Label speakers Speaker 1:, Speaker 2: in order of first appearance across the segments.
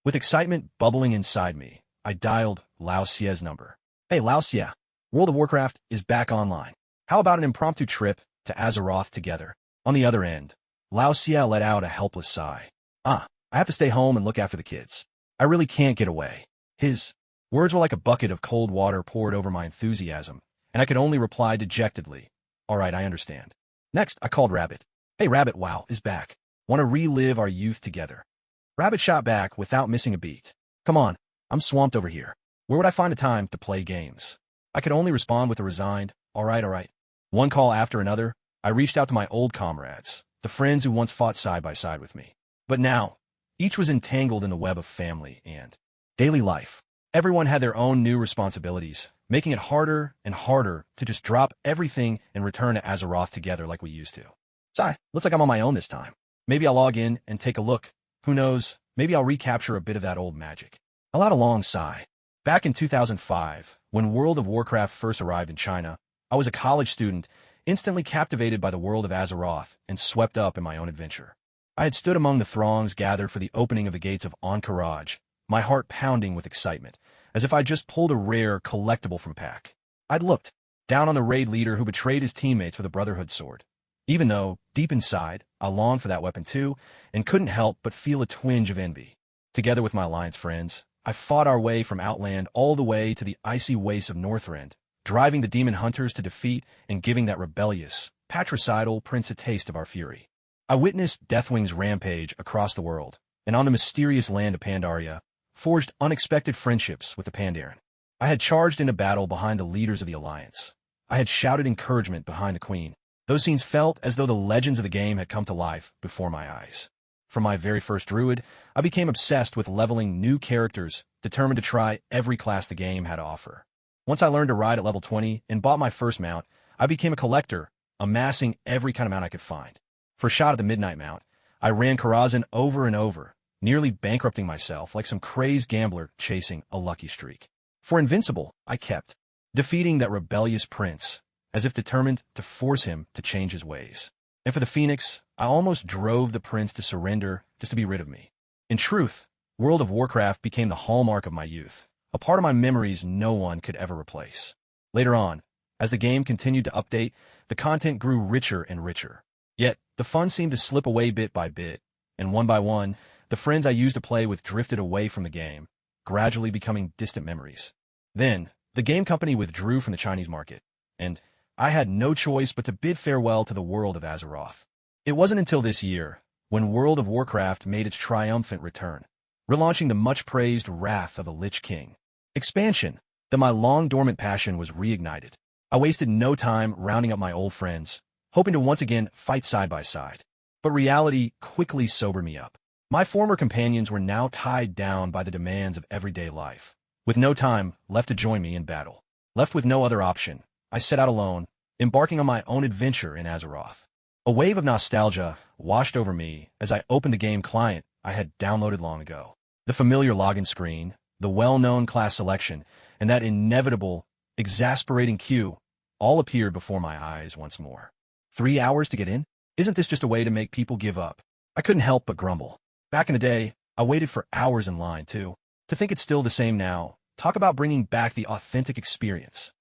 Speaker 1: With excitement bubbling inside me, I dialed Lao Xia's number. Hey Lao Xia, World of Warcraft is back online. How about an impromptu trip to Azeroth together? On the other end, Lao Xia let out a helpless sigh. I have to stay home and look after the kids. I really can't get away. His words were like a bucket of cold water poured over my enthusiasm, and I could only reply dejectedly, all right, I understand. Next, I called Rabbit. Hey Rabbit, WoW is back. Want to relive our youth together? Rabbit shot back without missing a beat. Come on, I'm swamped over here. Where would I find the time to play games? I could only respond with a resigned, all right. One call after another, I reached out to my old comrades, the friends who once fought side by side with me. But now, each was entangled in the web of family and daily life. Everyone had their own new responsibilities, making it harder and harder to just drop everything and return to Azeroth together like we used to. Sigh, looks like I'm on my own this time. Maybe I'll log in and take a look. Who knows, maybe I'll recapture a bit of that old magic. I let a long sigh. Back in 2005, when World of Warcraft first arrived in China, I was a college student, instantly captivated by the world of Azeroth and swept up in my own adventure. I had stood among the throngs gathered for the opening of the gates of Ahn'Qiraj, my heart pounding with excitement, as if I'd just pulled a rare collectible from pack. I'd looked down on the raid leader who betrayed his teammates for the Brotherhood sword. Even though, deep inside, I longed for that weapon too, and couldn't help but feel a twinge of envy. Together with my alliance friends, I fought our way from Outland all the way to the icy wastes of Northrend, driving the demon hunters to defeat and giving that rebellious, patricidal prince a taste of our fury. I witnessed Deathwing's rampage across the world, and on the mysterious land of Pandaria, forged unexpected friendships with the Pandaren. I had charged into battle behind the leaders of the Alliance. I had shouted encouragement behind the Queen. Those scenes felt as though the legends of the game had come to life before my eyes. From my very first Druid, I became obsessed with leveling new characters, determined to try every class the game had to offer. Once I learned to ride at level 20 and bought my first mount, I became a collector, amassing every kind of mount I could find. For a shot at the Midnight Mount, I ran Karazhan over and over, nearly bankrupting myself like some crazed gambler chasing a lucky streak. For Invincible, I kept defeating that rebellious prince, as if determined to force him to change his ways. And for the Phoenix, I almost drove the prince to surrender just to be rid of me. In truth, World of Warcraft became the hallmark of my youth, a part of my memories no one could ever replace. Later on, as the game continued to update, the content grew richer and richer. Yet, the fun seemed to slip away bit by bit, and one by one, the friends I used to play with drifted away from the game, gradually becoming distant memories. Then, the game company withdrew from the Chinese market, and I had no choice but to bid farewell to the world of Azeroth. It wasn't until this year, when World of Warcraft made its triumphant return, relaunching the much-praised Wrath of the Lich King expansion, that my long-dormant passion was reignited. I wasted no time rounding up my old friends, hoping to once again fight side by side. But reality quickly sobered me up. My former companions were now tied down by the demands of everyday life, with no time left to join me in battle. Left with no other option, I set out alone, embarking on my own adventure in Azeroth. A wave of nostalgia washed over me as I opened the game client I had downloaded long ago. The familiar login screen, the well-known class selection, and that inevitable, exasperating queue all appeared before my eyes once more. 3 hours to get in? Isn't this just a way to make people give up? I couldn't help but grumble. Back in the day, I waited for hours in line, too. To think it's still the same now, talk about bringing back the authentic experience.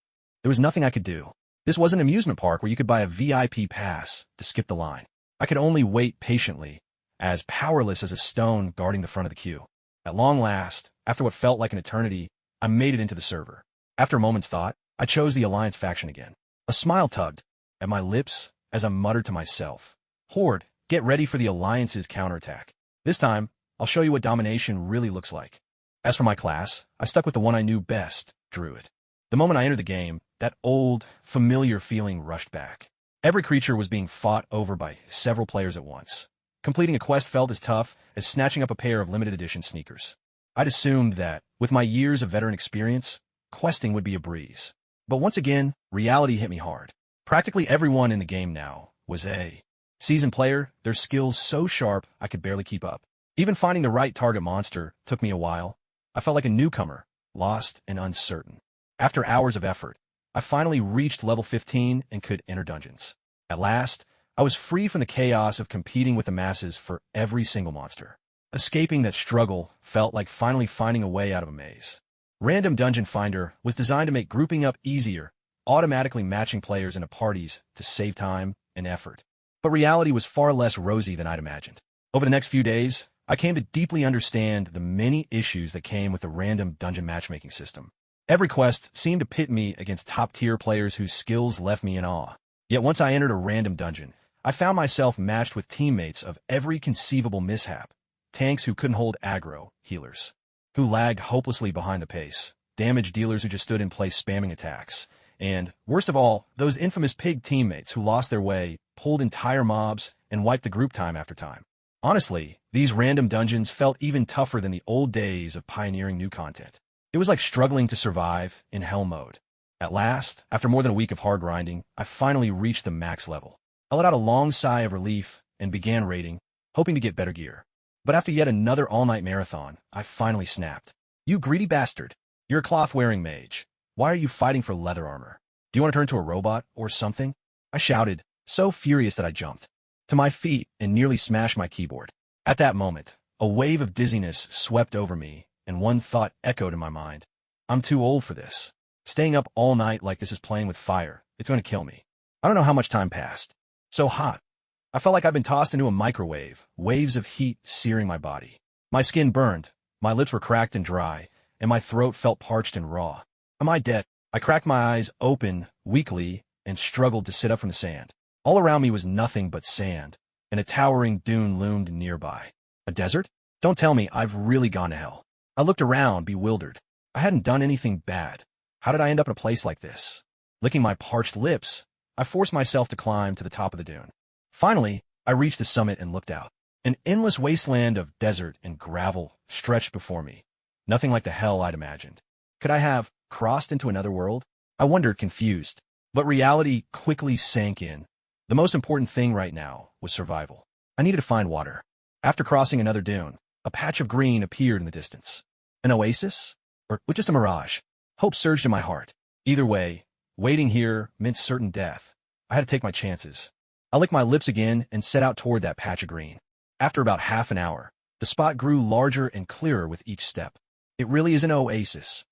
Speaker 1: There was nothing I could do. This wasn't an amusement park where you could buy a VIP pass to skip the line. I could only wait patiently, as powerless as a stone guarding the front of the queue. At long last, after what felt like an eternity, I made it into the server. After a moment's thought, I chose the Alliance faction again. A smile tugged at my lips as I muttered to myself, Horde, get ready for the Alliance's counterattack. This time, I'll show you what domination really looks like. As for my class, I stuck with the one I knew best, Druid. The moment I entered the game, that old, familiar feeling rushed back. Every creature was being fought over by several players at once. Completing a quest felt as tough as snatching up a pair of limited edition sneakers. I'd assumed that, with my years of veteran experience, questing would be a breeze. But once again, reality hit me hard. Practically everyone in the game now was a seasoned player, their skills so sharp I could barely keep up. Even finding the right target monster took me a while. I felt like a newcomer, lost and uncertain. After hours of effort, I finally reached level 15 and could enter dungeons. At last, I was free from the chaos of competing with the masses for every single monster. Escaping that struggle felt like finally finding a way out of a maze. Random Dungeon Finder was designed to make grouping up easier, automatically matching players into parties to save time and effort. But reality was far less rosy than I'd imagined. Over the next few days, I came to deeply understand the many issues that came with the random dungeon matchmaking system. Every quest seemed to pit me against top-tier players whose skills left me in awe. Yet once I entered a random dungeon, I found myself matched with teammates of every conceivable mishap. Tanks who couldn't hold aggro, healers who lagged hopelessly behind the pace, damage dealers who just stood in place spamming attacks, and, worst of all, those infamous pig teammates who lost their way, pulled entire mobs, and wiped the group time after time. Honestly, these random dungeons felt even tougher than the old days of pioneering new content. It was like struggling to survive in hell mode. At last, after more than a week of hard grinding, I finally reached the max level. I let out a long sigh of relief and began raiding, hoping to get better gear. But after yet another all-night marathon, I finally snapped. "You greedy bastard! You're a cloth-wearing mage. Why are you fighting for leather armor? Do you want to turn into a robot or something?" I shouted, so furious that I jumped to my feet and nearly smashed my keyboard. At that moment, a wave of dizziness swept over me, and one thought echoed in my mind. I'm too old for this. Staying up all night like this is playing with fire. It's going to kill me. I don't know how much time passed. So hot. I felt like I'd been tossed into a microwave, waves of heat searing my body. My skin burned, my lips were cracked and dry, and my throat felt parched and raw. Am I dead? I cracked my eyes open, weakly, and struggled to sit up from the sand. All around me was nothing but sand, and a towering dune loomed nearby. A desert? Don't tell me I've really gone to hell. I looked around, bewildered. I hadn't done anything bad. How did I end up in a place like this? Licking my parched lips, I forced myself to climb to the top of the dune. Finally, I reached the summit and looked out. An endless wasteland of desert and gravel stretched before me. Nothing like the hell I'd imagined. Could I have crossed into another world? I wondered, confused. But reality quickly sank in. The most important thing right now was survival. I needed to find water. After crossing another dune, a patch of green appeared in the distance. An oasis? Or just a mirage? Hope surged in my heart. Either way, waiting here meant certain death. I had to take my chances. I licked my lips again and set out toward that patch of green. After about half an hour, the spot grew larger and clearer with each step. It really is an oasis.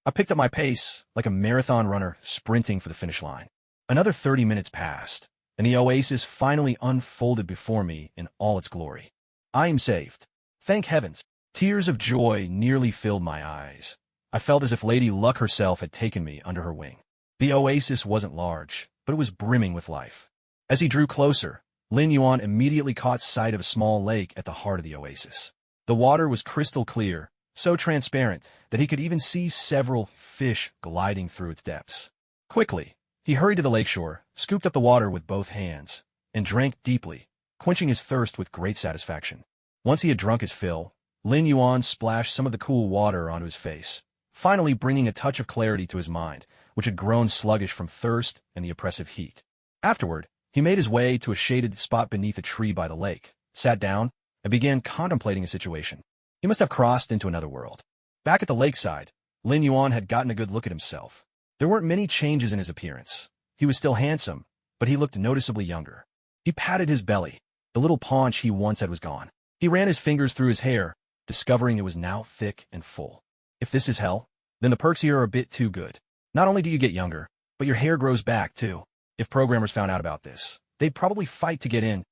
Speaker 1: I picked up my pace like a marathon runner sprinting for the finish line. Another 30 minutes passed, and the oasis finally unfolded before me in all its glory. I am saved. Thank heavens. Tears of joy nearly filled my eyes. I felt as if Lady Luck herself had taken me under her wing. The oasis wasn't large, but it was brimming with life. As he drew closer, Lin Yuan immediately caught sight of a small lake at the heart of the oasis. The water was crystal clear, so transparent that he could even see several fish gliding through its depths. Quickly, he hurried to the lakeshore, scooped up the water with both hands, and drank deeply, quenching his thirst with great satisfaction. Once he had drunk his fill, Lin Yuan splashed some of the cool water onto his face, finally bringing a touch of clarity to his mind, which had grown sluggish from thirst and the oppressive heat. Afterward, he made his way to a shaded spot beneath a tree by the lake, sat down, and began contemplating his situation. He must have crossed into another world. Back at the lakeside, Lin Yuan had gotten a good look at himself. There weren't many changes in his appearance. He was still handsome, but he looked noticeably younger. He patted his belly. The little paunch he once had was gone. He ran his fingers through his hair, discovering it was now thick and full. If this is hell, then the perks here are a bit too good. Not only do you get younger, but your hair grows back, too. If programmers found out about this, they'd probably fight to get in.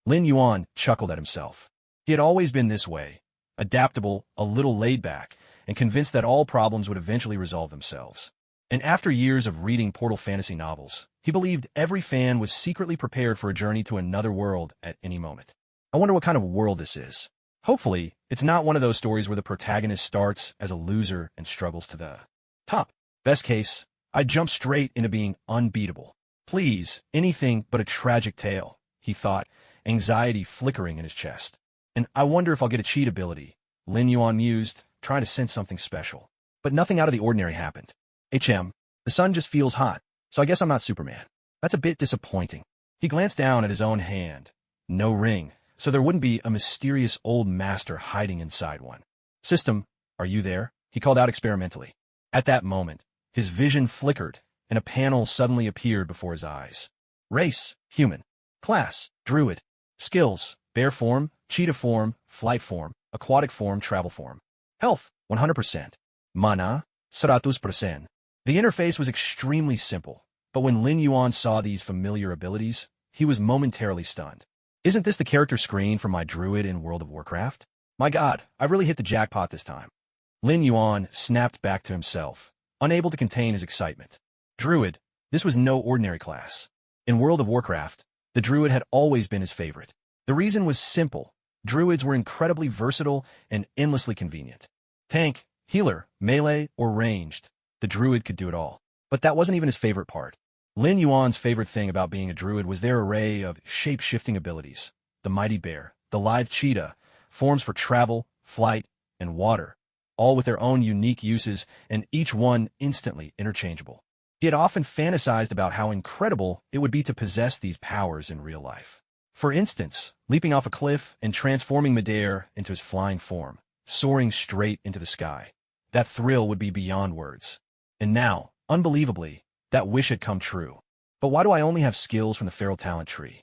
Speaker 1: Lin Yuan chuckled at himself. He had always been this way, adaptable, a little laid back, and convinced that all problems would eventually resolve themselves. And after years of reading Portal fantasy novels, he believed every fan was secretly prepared for a journey to another world at any moment. I wonder what kind of world this is. Hopefully, it's not one of those stories where the protagonist starts as a loser and struggles to the top. Best case, I'd jump straight into being unbeatable. Please, anything but a tragic tale, he thought, anxiety flickering in his chest. And I wonder if I'll get a cheat ability, Lin Yuan mused, trying to sense something special. But nothing out of the ordinary happened. The sun just feels hot, so I guess I'm not Superman. That's a bit disappointing. He glanced down at his own hand. No ring, so there wouldn't be a mysterious old master hiding inside one. System, are you there? He called out experimentally. At that moment, his vision flickered, and a panel suddenly appeared before his eyes. Race, human. Class, Druid. Skills, bear form, cheetah form, flight form, Aquatic form, travel form. Health, 100%. Mana, 100%. The interface was extremely simple, but when Lin Yuan saw these familiar abilities, he was momentarily stunned. Isn't this the character screen from my Druid in World of Warcraft? My god, I really hit the jackpot this time. Lin Yuan snapped back to himself, unable to contain his excitement. Druid, this was no ordinary class. In World of Warcraft, the Druid had always been his favorite. The reason was simple. Druids were incredibly versatile and endlessly convenient. Tank, healer, melee, or ranged, the Druid could do it all. But that wasn't even his favorite part. Lin Yuan's favorite thing about being a Druid was their array of shape-shifting abilities. The mighty bear, the lithe cheetah, forms for travel, flight, and water, all with their own unique uses and each one instantly interchangeable. He had often fantasized about how incredible it would be to possess these powers in real life. For instance, leaping off a cliff and transforming midair into his flying form, soaring straight into the sky. That thrill would be beyond words. And now, unbelievably, that wish had come true. But why do I only have skills from the feral talent tree?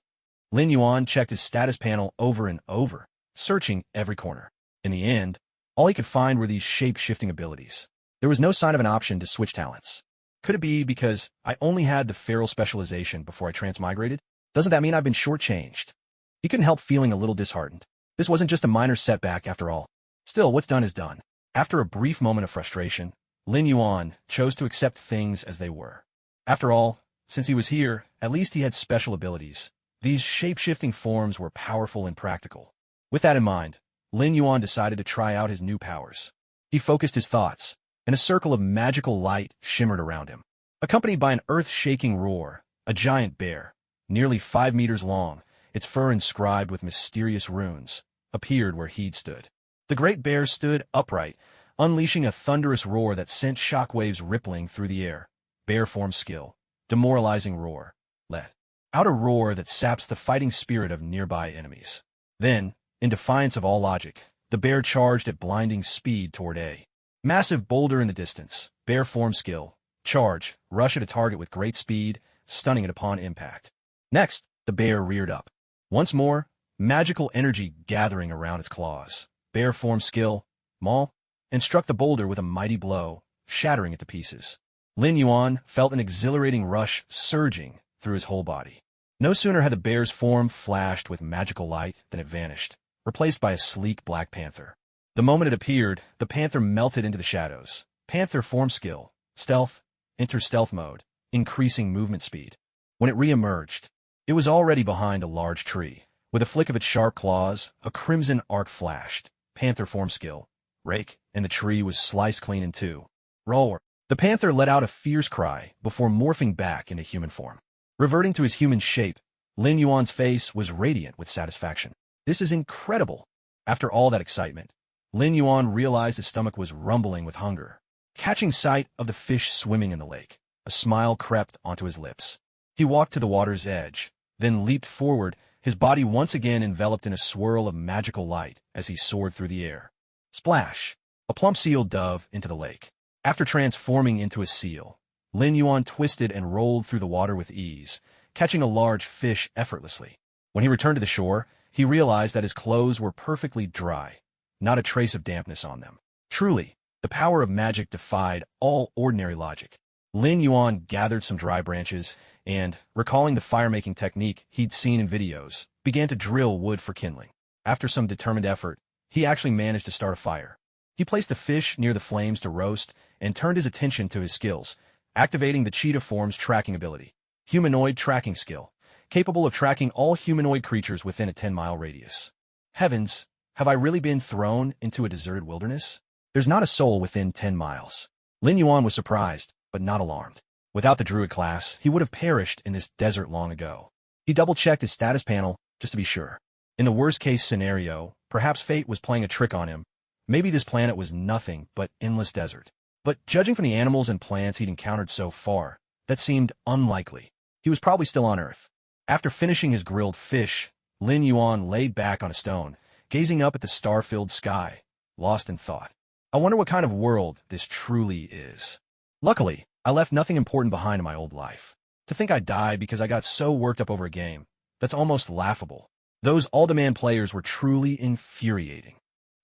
Speaker 1: Lin Yuan checked his status panel over and over, searching every corner. In the end, all he could find were these shape-shifting abilities. There was no sign of an option to switch talents. Could it be because I only had the feral specialization before I transmigrated? Doesn't that mean I've been shortchanged? He couldn't help feeling a little disheartened. This wasn't just a minor setback after all. Still, what's done is done. After a brief moment of frustration, Lin Yuan chose to accept things as they were. After all, since he was here, at least he had special abilities. These shape-shifting forms were powerful and practical. With that in mind, Lin Yuan decided to try out his new powers. He focused his thoughts, and a circle of magical light shimmered around him. Accompanied by an earth-shaking roar, a giant bear, nearly 5 meters long, its fur inscribed with mysterious runes, appeared where he'd stood. The great bear stood upright, unleashing a thunderous roar that sent shockwaves rippling through the air. Bear form skill, demoralizing roar, let out a roar that saps the fighting spirit of nearby enemies. Then, in defiance of all logic, the bear charged at blinding speed toward a massive boulder in the distance. Bear form skill, charge, rush at a target with great speed, stunning it upon impact. Next, the bear reared up. Once more, magical energy gathering around its claws. Bear form skill, maul, and struck the boulder with a mighty blow, shattering it to pieces. Lin Yuan felt an exhilarating rush surging through his whole body. No sooner had the bear's form flashed with magical light than it vanished, replaced by a sleek black panther. The moment it appeared, the panther melted into the shadows. Panther form skill, stealth, enter stealth mode, increasing movement speed. When it re-emerged, it was already behind a large tree. With a flick of its sharp claws, a crimson arc flashed. Panther form skill, rake, and the tree was sliced clean in two. Roar! The panther let out a fierce cry before morphing back into human form. Reverting to his human shape, Lin Yuan's face was radiant with satisfaction. This is incredible! After all that excitement, Lin Yuan realized his stomach was rumbling with hunger. Catching sight of the fish swimming in the lake, a smile crept onto his lips. He walked to the water's edge, then leaped forward, his body once again enveloped in a swirl of magical light as he soared through the air. Splash! A plump seal dove into the lake. After transforming into a seal, Lin Yuan twisted and rolled through the water with ease, catching a large fish effortlessly. When he returned to the shore, he realized that his clothes were perfectly dry, not a trace of dampness on them. Truly, the power of magic defied all ordinary logic. Lin Yuan gathered some dry branches and, recalling the fire-making technique he'd seen in videos, began to drill wood for kindling. After some determined effort, he actually managed to start a fire. He placed the fish near the flames to roast and turned his attention to his skills, activating the cheetah form's tracking ability. Humanoid tracking skill, capable of tracking all humanoid creatures within a 10-mile radius. Heavens, have I really been thrown into a deserted wilderness? There's not a soul within 10 miles. Lin Yuan was surprised, but not alarmed. Without the Druid class, he would have perished in this desert long ago. He double-checked his status panel, just to be sure. In the worst-case scenario, perhaps fate was playing a trick on him. Maybe this planet was nothing but endless desert. But judging from the animals and plants he'd encountered so far, that seemed unlikely. He was probably still on Earth. After finishing his grilled fish, Lin Yuan laid back on a stone, gazing up at the star-filled sky, lost in thought. I wonder what kind of world this truly is. Luckily, I left nothing important behind in my old life. To think I died because I got so worked up over a game, that's almost laughable. Those all-demand players were truly infuriating.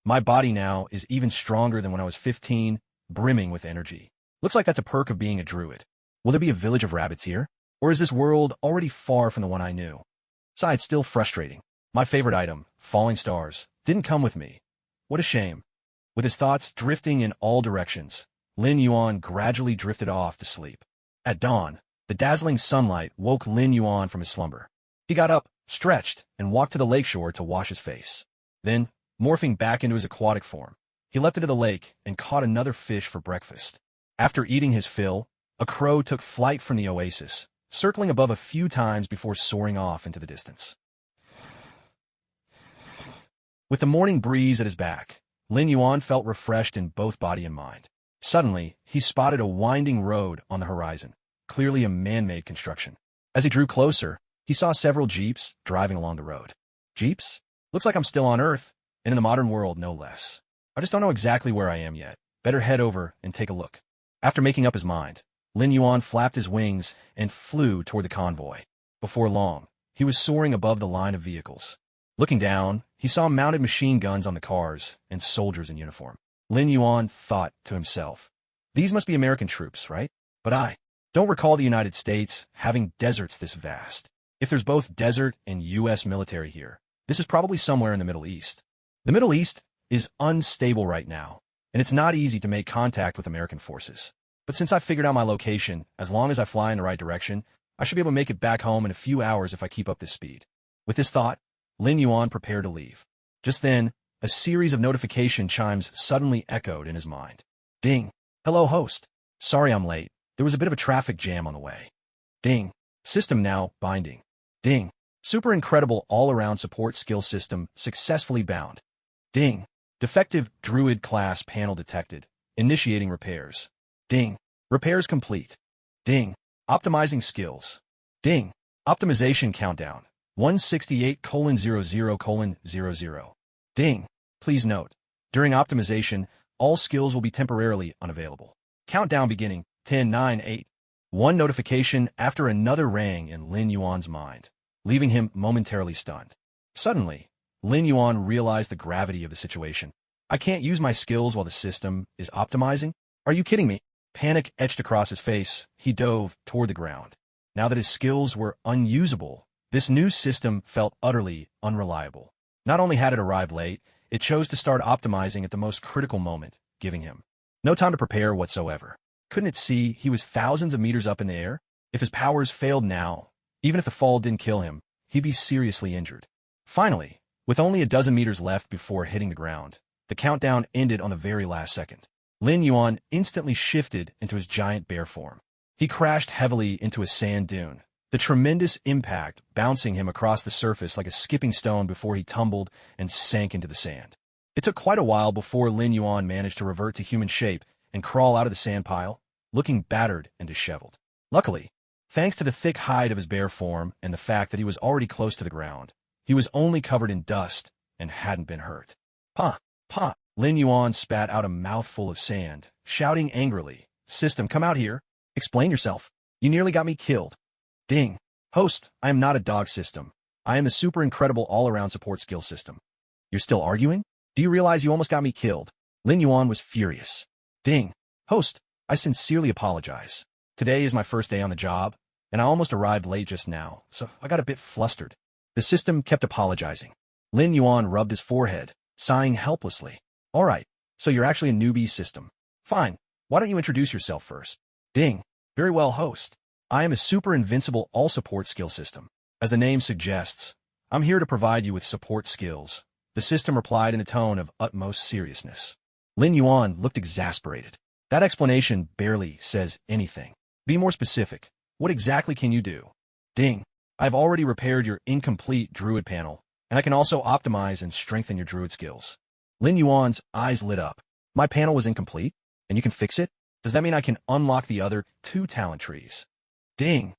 Speaker 1: My body now is even stronger than when I was 15, brimming with energy. Looks like that's a perk of being a druid. Will there be a village of rabbits here? Or is this world already far from the one I knew? Besides, still frustrating. My favorite item, falling stars, didn't come with me. What a shame. With his thoughts drifting in all directions, Lin Yuan gradually drifted off to sleep. At dawn, the dazzling sunlight woke Lin Yuan from his slumber. He got up, stretched, and walked to the lakeshore to wash his face. Then, morphing back into his aquatic form, he leapt into the lake and caught another fish for breakfast. After eating his fill, a crow took flight from the oasis, circling above a few times before soaring off into the distance. With the morning breeze at his back, Lin Yuan felt refreshed in both body and mind. Suddenly, he spotted a winding road on the horizon, clearly a man-made construction. As he drew closer, he saw several jeeps driving along the road. Jeeps? Looks like I'm still on Earth, and in the modern world no less. I just don't know exactly where I am yet. Better head over and take a look. After making up his mind, Lin Yuan flapped his wings and flew toward the convoy. Before long, he was soaring above the line of vehicles. Looking down, he saw mounted machine guns on the cars and soldiers in uniform. Lin Yuan thought to himself, these must be American troops, right? But I don't recall the United States having deserts this vast. If there's both desert and U.S. military here, this is probably somewhere in the Middle East. The Middle East is unstable right now, and it's not easy to make contact with American forces. But since I've figured out my location, as long as I fly in the right direction, I should be able to make it back home in a few hours if I keep up this speed. With this thought, Lin Yuan prepared to leave. Just then, a series of notification chimes suddenly echoed in his mind. Ding. Hello, host. Sorry I'm late. There was a bit of a traffic jam on the way. Ding. System now binding. Ding. Super incredible all-around support skill system successfully bound. Ding. Defective Druid class panel detected. Initiating repairs. Ding. Repairs complete. Ding. Optimizing skills. Ding. Optimization countdown. 168:00:00. Ding. Please note, during optimization, all skills will be temporarily unavailable. Countdown beginning. 10, 9, 8. One notification after another rang in Lin Yuan's mind, leaving him momentarily stunned. Suddenly, Lin Yuan realized the gravity of the situation. I can't use my skills while the system is optimizing? Are you kidding me? Panic etched across his face. He dove toward the ground. Now that his skills were unusable, this new system felt utterly unreliable. Not only had it arrived late, it chose to start optimizing at the most critical moment, giving him no time to prepare whatsoever. Couldn't it see he was thousands of meters up in the air? If his powers failed now, even if the fall didn't kill him, he'd be seriously injured. Finally, with only a dozen meters left before hitting the ground, the countdown ended on the very last second. Lin Yuan instantly shifted into his giant bear form. He crashed heavily into a sand dune, the tremendous impact bouncing him across the surface like a skipping stone before he tumbled and sank into the sand. It took quite a while before Lin Yuan managed to revert to human shape and crawl out of the sand pile, looking battered and disheveled. Luckily, thanks to the thick hide of his bear form and the fact that he was already close to the ground, he was only covered in dust and hadn't been hurt. Pa! Pa! Lin Yuan spat out a mouthful of sand, shouting angrily, System, come out here. Explain yourself. You nearly got me killed. Ding. Host, I am not a dog system. I am the super incredible all-around support skill system. You're still arguing? Do you realize you almost got me killed? Lin Yuan was furious. Ding. Host, I sincerely apologize. Today is my first day on the job, and I almost arrived late just now, so I got a bit flustered. The system kept apologizing. Lin Yuan rubbed his forehead, sighing helplessly. All right, so you're actually a newbie system. Fine, why don't you introduce yourself first? Ding. Very well, host. I am a super invincible all-support skill system. As the name suggests, I'm here to provide you with support skills. The system replied in a tone of utmost seriousness. Lin Yuan looked exasperated. That explanation barely says anything. Be more specific. What exactly can you do? Ding. I've already repaired your incomplete Druid panel, and I can also optimize and strengthen your Druid skills. Lin Yuan's eyes lit up. My panel was incomplete, and you can fix it? Does that mean I can unlock the other 2 talent trees? Ding.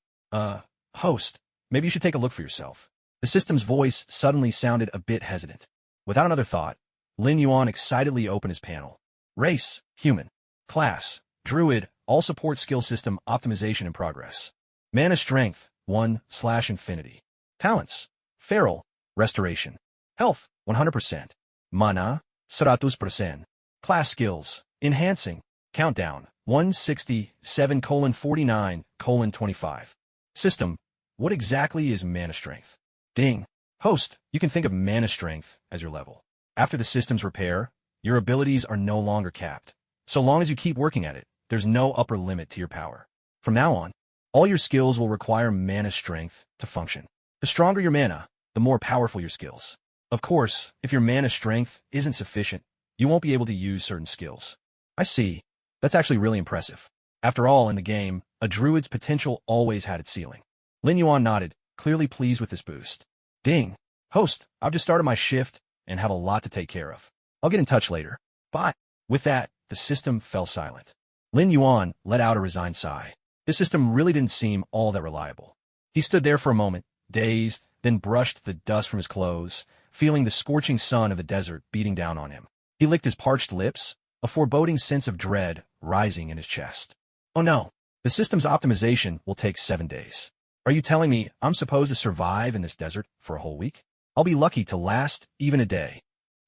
Speaker 1: Host, maybe you should take a look for yourself. The system's voice suddenly sounded a bit hesitant. Without another thought, Lin Yuan excitedly opened his panel. Race, human. Class, Druid, all support skill system optimization in progress. Mana strength, 1/infinity. Talents, feral, restoration. Health, 100%. Mana, 100%. Class skills. Enhancing. Countdown. 167:49:25. System. What exactly is mana strength? Ding. Host. You can think of mana strength as your level. After the system's repair, your abilities are no longer capped. So long as you keep working at it, there's no upper limit to your power. From now on, all your skills will require mana strength to function. The stronger your mana, the more powerful your skills. Of course, if your mana strength isn't sufficient, you won't be able to use certain skills. I see. That's actually really impressive. After all, in the game, a druid's potential always had its ceiling. Lin Yuan nodded, clearly pleased with this boost. Ding. Host, I've just started my shift and have a lot to take care of. I'll get in touch later. Bye. With that, the system fell silent. Lin Yuan let out a resigned sigh. This system really didn't seem all that reliable. He stood there for a moment, dazed, then brushed the dust from his clothes, feeling the scorching sun of the desert beating down on him. He licked his parched lips, a foreboding sense of dread rising in his chest. Oh no, the system's optimization will take 7 days. Are you telling me I'm supposed to survive in this desert for a whole week? I'll be lucky to last even a day.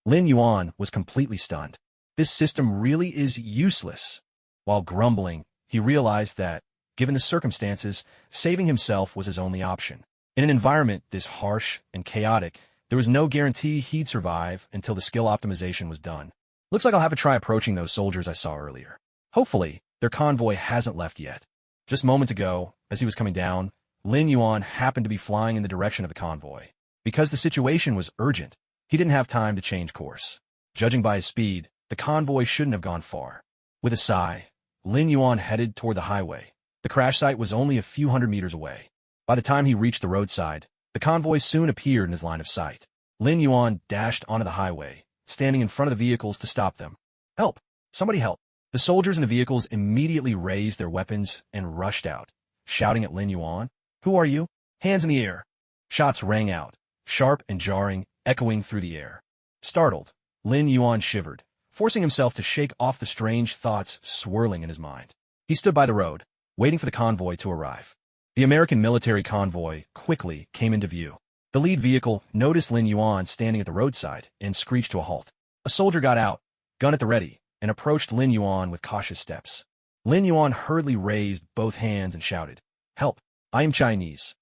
Speaker 1: Lin Yuan was completely stunned. This system really is useless. While grumbling, he realized that, given the circumstances, saving himself was his only option. In an environment this harsh and chaotic, there was no guarantee he'd survive until the skill optimization was done. Looks like I'll have to try approaching those soldiers I saw earlier. Hopefully, their convoy hasn't left yet. Just moments ago, as he was coming down, Lin Yuan happened to be flying in the direction of the convoy. Because the situation was urgent, he didn't have time to change course. Judging by his speed, the convoy shouldn't have gone far. With a sigh, Lin Yuan headed toward the highway. The crash site was only a few hundred meters away. By the time he reached the roadside, the convoy soon appeared in his line of sight. Lin Yuan dashed onto the highway, standing in front of the vehicles to stop them. Help! Somebody help! The soldiers in the vehicles immediately raised their weapons and rushed out, shouting at Lin Yuan. Who are you? Hands in the air! Shots rang out, sharp and jarring, echoing through the air. Startled, Lin Yuan shivered, forcing himself to shake off the strange thoughts swirling in his mind. He stood by the road, waiting for the convoy to arrive. The American military convoy quickly came into view. The lead vehicle noticed Lin Yuan standing at the roadside and screeched to a halt. A soldier got out, gun at the ready, and approached Lin Yuan with cautious steps. Lin Yuan hurriedly raised both hands and shouted, "Help! I am Chinese."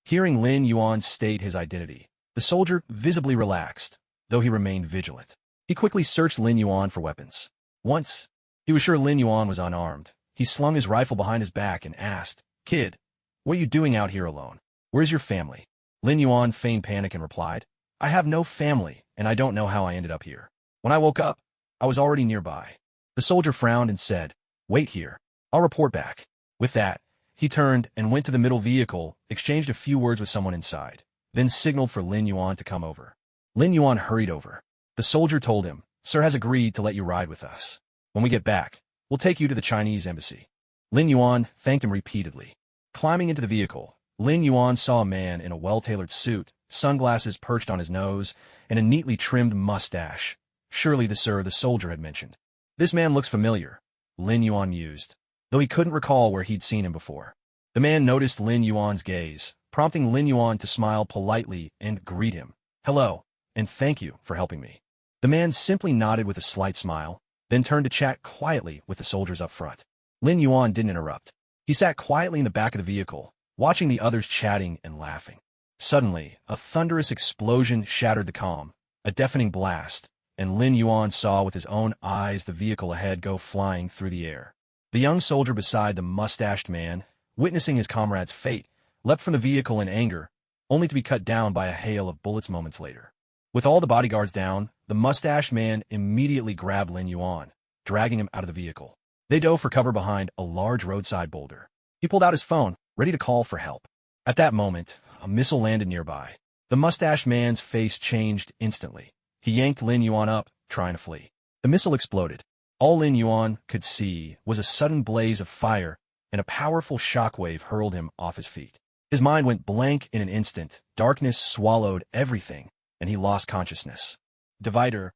Speaker 1: Hearing Lin Yuan state his identity, the soldier visibly relaxed, though he remained vigilant. He quickly searched Lin Yuan for weapons. Once he was sure Lin Yuan was unarmed, he slung his rifle behind his back and asked, "Kid, what are you doing out here alone? Where's your family?" Lin Yuan feigned panic and replied, "I have no family, and I don't know how I ended up here. When I woke up, I was already nearby." The soldier frowned and said, "Wait here. I'll report back." With that, he turned and went to the middle vehicle, exchanged a few words with someone inside, then signaled for Lin Yuan to come over. Lin Yuan hurried over. The soldier told him, "Sir has agreed to let you ride with us. When we get back, we'll take you to the Chinese embassy." Lin Yuan thanked him repeatedly. Climbing into the vehicle, Lin Yuan saw a man in a well-tailored suit, sunglasses perched on his nose, and a neatly trimmed mustache. Surely the sir the soldier had mentioned. This man looks familiar, Lin Yuan mused, though he couldn't recall where he'd seen him before. The man noticed Lin Yuan's gaze, prompting Lin Yuan to smile politely and greet him. "Hello, and thank you for helping me." The man simply nodded with a slight smile, then turned to chat quietly with the soldiers up front. Lin Yuan didn't interrupt. He sat quietly in the back of the vehicle, watching the others chatting and laughing. Suddenly, a thunderous explosion shattered the calm, a deafening blast, and Lin Yuan saw with his own eyes the vehicle ahead go flying through the air. The young soldier beside the mustached man, witnessing his comrade's fate, leapt from the vehicle in anger, only to be cut down by a hail of bullets moments later. With all the bodyguards down, the mustached man immediately grabbed Lin Yuan, dragging him out of the vehicle. They dove for cover behind a large roadside boulder. He pulled out his phone, ready to call for help. At that moment, a missile landed nearby. The mustached man's face changed instantly. He yanked Lin Yuan up, trying to flee. The missile exploded. All Lin Yuan could see was a sudden blaze of fire, and a powerful shockwave hurled him off his feet. His mind went blank in an instant. Darkness swallowed everything, and he lost consciousness. Divider.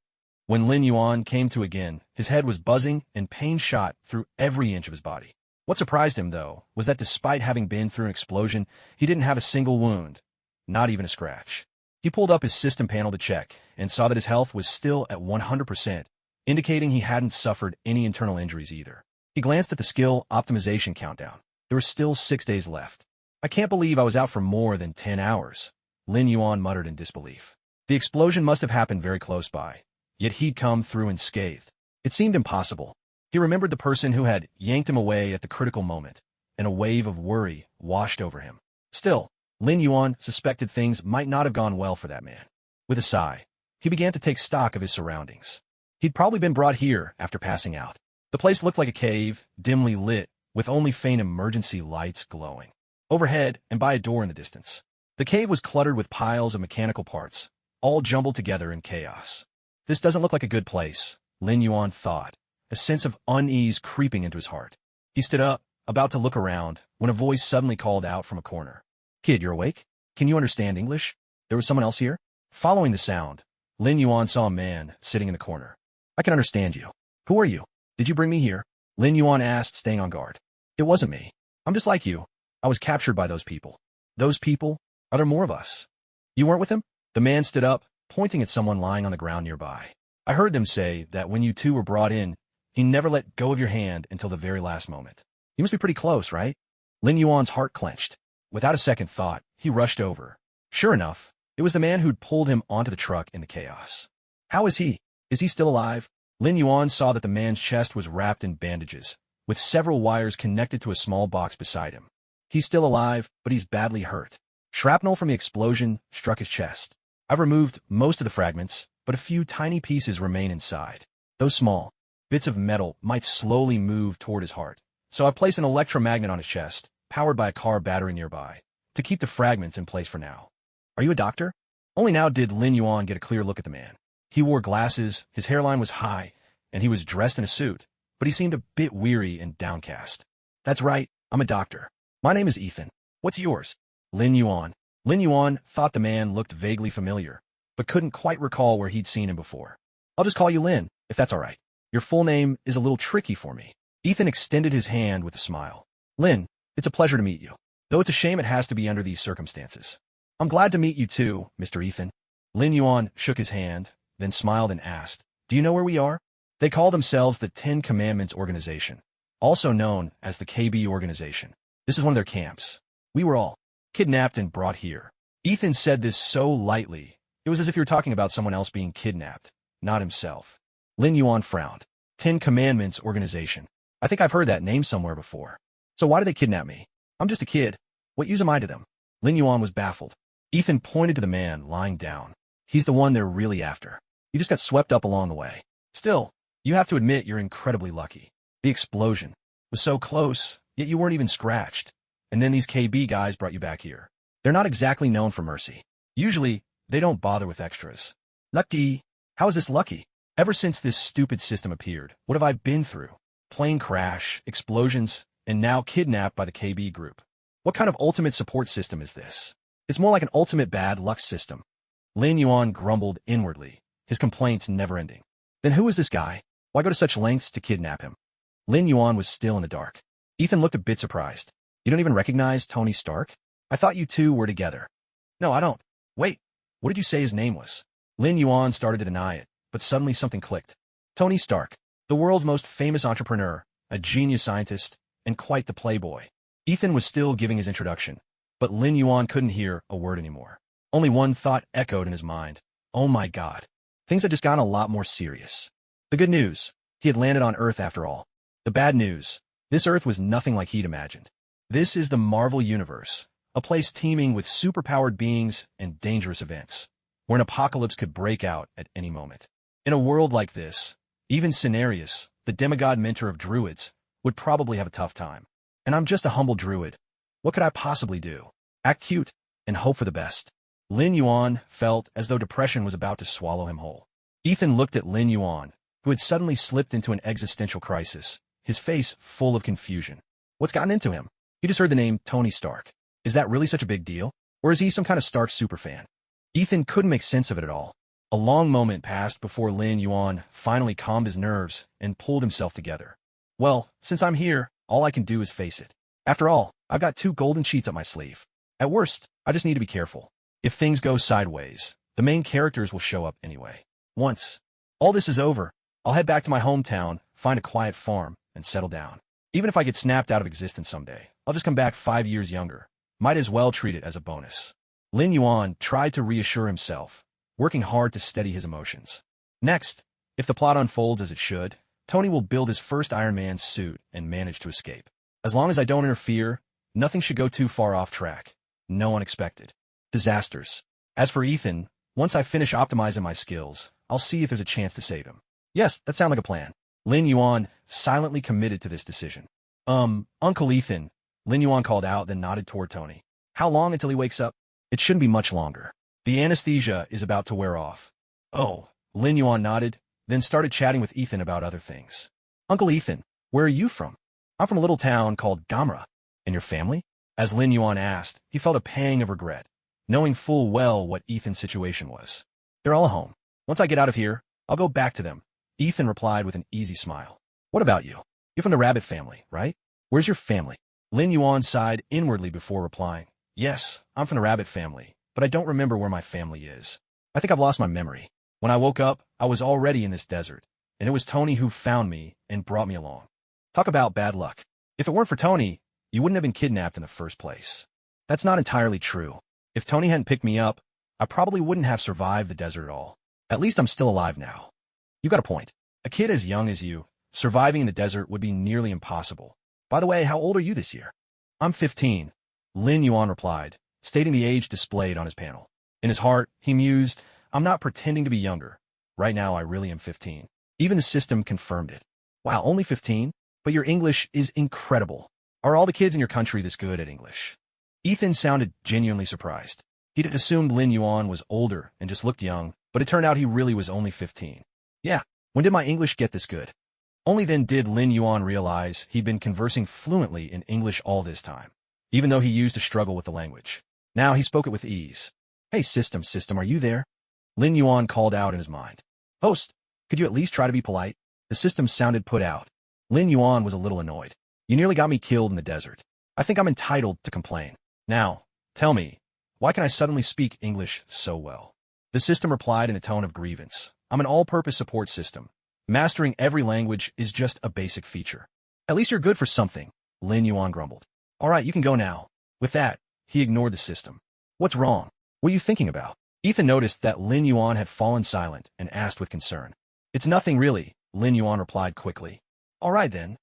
Speaker 1: When Lin Yuan came to again, his head was buzzing and pain shot through every inch of his body. What surprised him, though, was that despite having been through an explosion, he didn't have a single wound, not even a scratch. He pulled up his system panel to check and saw that his health was still at 100%, indicating he hadn't suffered any internal injuries either. He glanced at the skill optimization countdown. There were still 6 days left. I can't believe I was out for more than 10 hours, Lin Yuan muttered in disbelief. The explosion must have happened very close by, yet he'd come through unscathed. It seemed impossible. He remembered the person who had yanked him away at the critical moment, and a wave of worry washed over him. Still, Lin Yuan suspected things might not have gone well for that man. With a sigh, he began to take stock of his surroundings. He'd probably been brought here after passing out. The place looked like a cave, dimly lit, with only faint emergency lights glowing. Overhead and by a door in the distance. The cave was cluttered with piles of mechanical parts, all jumbled together in chaos. This doesn't look like a good place, Lin Yuan thought, a sense of unease creeping into his heart. He stood up, about to look around, when a voice suddenly called out from a corner. Kid, you're awake? Can you understand English? There was someone else here? Following the sound, Lin Yuan saw a man sitting in the corner. I can understand you. Who are you? Did you bring me here? Lin Yuan asked, staying on guard. It wasn't me. I'm just like you. I was captured by those people. Those people? Are there more of us? You weren't with him? The man stood up, pointing at someone lying on the ground nearby. I heard them say that when you two were brought in, he never let go of your hand until the very last moment. You must be pretty close, right? Lin Yuan's heart clenched. Without a second thought, he rushed over. Sure enough, it was the man who'd pulled him onto the truck in the chaos. How is he? Is he still alive? Lin Yuan saw that the man's chest was wrapped in bandages, with several wires connected to a small box beside him. He's still alive, but he's badly hurt. Shrapnel from the explosion struck his chest. I've removed most of the fragments, but a few tiny pieces remain inside. Those small bits of metal might slowly move toward his heart. So I've placed an electromagnet on his chest, powered by a car battery nearby, to keep the fragments in place for now. Are you a doctor? Only now did Lin Yuan get a clear look at the man. He wore glasses, his hairline was high, and he was dressed in a suit, but he seemed a bit weary and downcast. That's right, I'm a doctor. My name is Ethan. What's yours? Lin Yuan. Lin Yuan thought the man looked vaguely familiar, but couldn't quite recall where he'd seen him before. I'll just call you Lin, if that's all right. Your full name is a little tricky for me. Ethan extended his hand with a smile. Lin, it's a pleasure to meet you, though it's a shame it has to be under these circumstances. I'm glad to meet you too, Mr. Ethan. Lin Yuan shook his hand, then smiled and asked, do you know where we are? They call themselves the 10 Commandments Organization, also known as the KB Organization. This is one of their camps. We were all kidnapped and brought here. Ethan said this so lightly, it was as if you were talking about someone else being kidnapped, not himself. Lin Yuan frowned. 10 Commandments Organization. I think I've heard that name somewhere before. So why did they kidnap me? I'm just a kid. What use am I to them? Lin Yuan was baffled. Ethan pointed to the man lying down. He's the one they're really after. You just got swept up along the way. Still, you have to admit you're incredibly lucky. The explosion was so close, yet you weren't even scratched. And then these KB guys brought you back here. They're not exactly known for mercy. Usually, they don't bother with extras. Lucky? How is this lucky? Ever since this stupid system appeared, what have I been through? Plane crash, explosions, and now kidnapped by the KB group. What kind of ultimate support system is this? It's more like an ultimate bad luck system. Lin Yuan grumbled inwardly, his complaints never ending. Then who is this guy? Why go to such lengths to kidnap him? Lin Yuan was still in the dark. Ethan looked a bit surprised. You don't even recognize Tony Stark? I thought you two were together. No, I don't. Wait, what did you say his name was? Lin Yuan started to deny it, but suddenly something clicked. Tony Stark, the world's most famous entrepreneur, a genius scientist, and quite the playboy. Ethan was still giving his introduction, but Lin Yuan couldn't hear a word anymore. Only one thought echoed in his mind. Oh my God. Things had just gotten a lot more serious. The good news, he had landed on Earth after all. The bad news, this Earth was nothing like he'd imagined. This is the Marvel Universe, a place teeming with superpowered beings and dangerous events, where an apocalypse could break out at any moment. In a world like this, even Cenarius, the demigod mentor of Druids, would probably have a tough time. And I'm just a humble Druid. What could I possibly do? Act cute and hope for the best. Lin Yuan felt as though depression was about to swallow him whole. Ethan looked at Lin Yuan, who had suddenly slipped into an existential crisis, his face full of confusion. What's gotten into him? He just heard the name Tony Stark. Is that really such a big deal? Or is he some kind of Stark superfan? Ethan couldn't make sense of it at all. A long moment passed before Lin Yuan finally calmed his nerves and pulled himself together. Well, since I'm here, all I can do is face it. After all, I've got 2 golden sheets up my sleeve. At worst, I just need to be careful. If things go sideways, the main characters will show up anyway. Once all this is over, I'll head back to my hometown, find a quiet farm, and settle down. Even if I get snapped out of existence someday, I'll just come back 5 years younger. Might as well treat it as a bonus. Lin Yuan tried to reassure himself, working hard to steady his emotions. Next, if the plot unfolds as it should, Tony will build his first Iron Man suit and manage to escape. As long as I don't interfere, nothing should go too far off track. No unexpected disasters. As for Ethan, once I finish optimizing my skills, I'll see if there's a chance to save him. Yes, that sounds like a plan. Lin Yuan silently committed to this decision. Uncle Ethan, Lin Yuan called out, then nodded toward Tony. How long until he wakes up? It shouldn't be much longer. The anesthesia is about to wear off. Oh, Lin Yuan nodded, then started chatting with Ethan about other things. Uncle Ethan, where are you from? I'm from a little town called Gamra. And your family? As Lin Yuan asked, he felt a pang of regret, knowing full well what Ethan's situation was. They're all home. Once I get out of here, I'll go back to them. Ethan replied with an easy smile. What about you? You're from the rabbit family, right? Where's your family? Lin Yuan sighed inwardly before replying. Yes, I'm from the rabbit family, but I don't remember where my family is. I think I've lost my memory. When I woke up, I was already in this desert, and it was Tony who found me and brought me along. Talk about bad luck. If it weren't for Tony, you wouldn't have been kidnapped in the first place. That's not entirely true. If Tony hadn't picked me up, I probably wouldn't have survived the desert at all. At least I'm still alive now. You got a point. A kid as young as you, surviving in the desert would be nearly impossible. By the way, how old are you this year? I'm 15, Lin Yuan replied, stating the age displayed on his panel. In his heart, he mused, I'm not pretending to be younger. Right now, I really am 15. Even the system confirmed it. Wow, only 15? But your English is incredible. Are all the kids in your country this good at English? Ethan sounded genuinely surprised. He'd assumed Lin Yuan was older and just looked young, but it turned out he really was only 15. Yeah, when did my English get this good? Only then did Lin Yuan realize he'd been conversing fluently in English all this time, even though he used to struggle with the language. Now he spoke it with ease. Hey, system, are you there? Lin Yuan called out in his mind. Host, could you at least try to be polite? The system sounded put out. Lin Yuan was a little annoyed. You nearly got me killed in the desert. I think I'm entitled to complain. Now, tell me, why can I suddenly speak English so well? The system replied in a tone of grievance. I'm an all-purpose support system. Mastering every language is just a basic feature. At least you're good for something, Lin Yuan grumbled. All right, you can go now. With that, he ignored the system. What's wrong? What are you thinking about? Ethan noticed that Lin Yuan had fallen silent and asked with concern. It's nothing really, Lin Yuan replied quickly. All right then.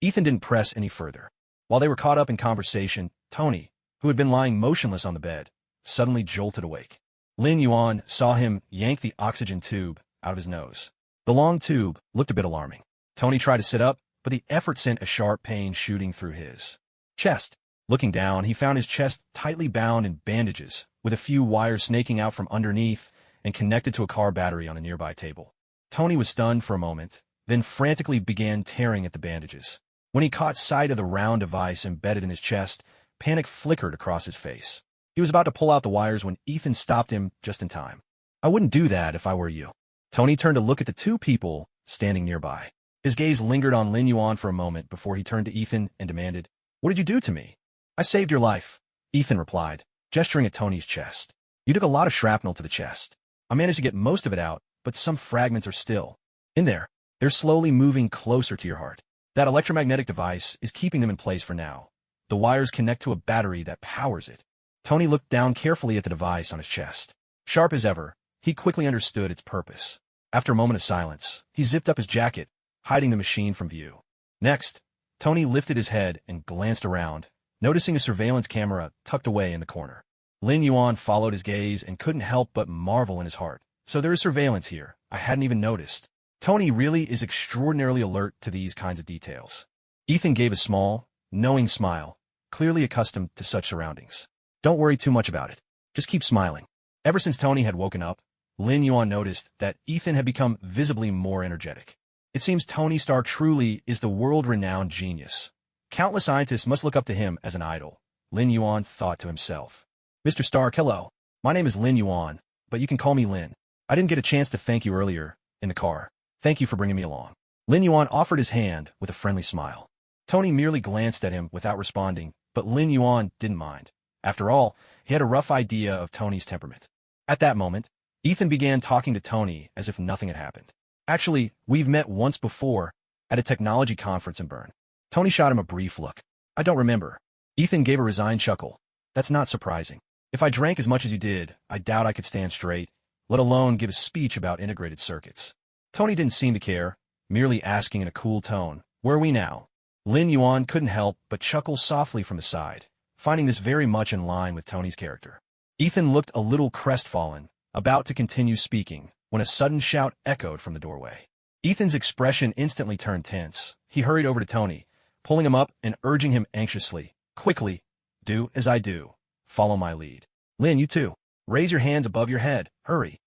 Speaker 1: Ethan didn't press any further. While they were caught up in conversation, Tony, who had been lying motionless on the bed, suddenly jolted awake. Lin Yuan saw him yank the oxygen tube out of his nose. The long tube looked a bit alarming. Tony tried to sit up, but the effort sent a sharp pain shooting through his chest. Looking down, he found his chest tightly bound in bandages, with a few wires snaking out from underneath and connected to a car battery on a nearby table. Tony was stunned for a moment, then frantically began tearing at the bandages. When he caught sight of the round device embedded in his chest, panic flickered across his face. He was about to pull out the wires when Ethan stopped him just in time. I wouldn't do that if I were you. Tony turned to look at the two people standing nearby. His gaze lingered on Lin Yuan for a moment before he turned to Ethan and demanded, What did you do to me? I saved your life, Ethan replied, gesturing at Tony's chest. You took a lot of shrapnel to the chest. I managed to get most of it out, but some fragments are still in there. They're slowly moving closer to your heart. That electromagnetic device is keeping them in place for now. The wires connect to a battery that powers it. Tony looked down carefully at the device on his chest. Sharp as ever, he quickly understood its purpose. After a moment of silence, he zipped up his jacket, hiding the machine from view. Next, Tony lifted his head and glanced around, noticing a surveillance camera tucked away in the corner. Lin Yuan followed his gaze and couldn't help but marvel in his heart. So there is surveillance here. I hadn't even noticed. Tony really is extraordinarily alert to these kinds of details. Ethan gave a small, knowing smile, clearly accustomed to such surroundings. Don't worry too much about it. Just keep smiling. Ever since Tony had woken up, Lin Yuan noticed that Ethan had become visibly more energetic. It seems Tony Stark truly is the world-renowned genius. Countless scientists must look up to him as an idol, Lin Yuan thought to himself. Mr. Stark, hello. My name is Lin Yuan, but you can call me Lin. I didn't get a chance to thank you earlier, in the car. Thank you for bringing me along. Lin Yuan offered his hand with a friendly smile. Tony merely glanced at him without responding, but Lin Yuan didn't mind. After all, he had a rough idea of Tony's temperament. At that moment, Ethan began talking to Tony as if nothing had happened. Actually, we've met once before at a technology conference in Bern. Tony shot him a brief look. I don't remember. Ethan gave a resigned chuckle. That's not surprising. If I drank as much as you did, I doubt I could stand straight, let alone give a speech about integrated circuits. Tony didn't seem to care, merely asking in a cool tone, where are we now? Lin Yuan couldn't help but chuckle softly from the side, finding this very much in line with Tony's character. Ethan looked a little crestfallen, about to continue speaking, when a sudden shout echoed from the doorway. Ethan's expression instantly turned tense. He hurried over to Tony, pulling him up and urging him anxiously, quickly, do as I do. Follow my lead. Lin, you too. Raise your hands above your head. Hurry.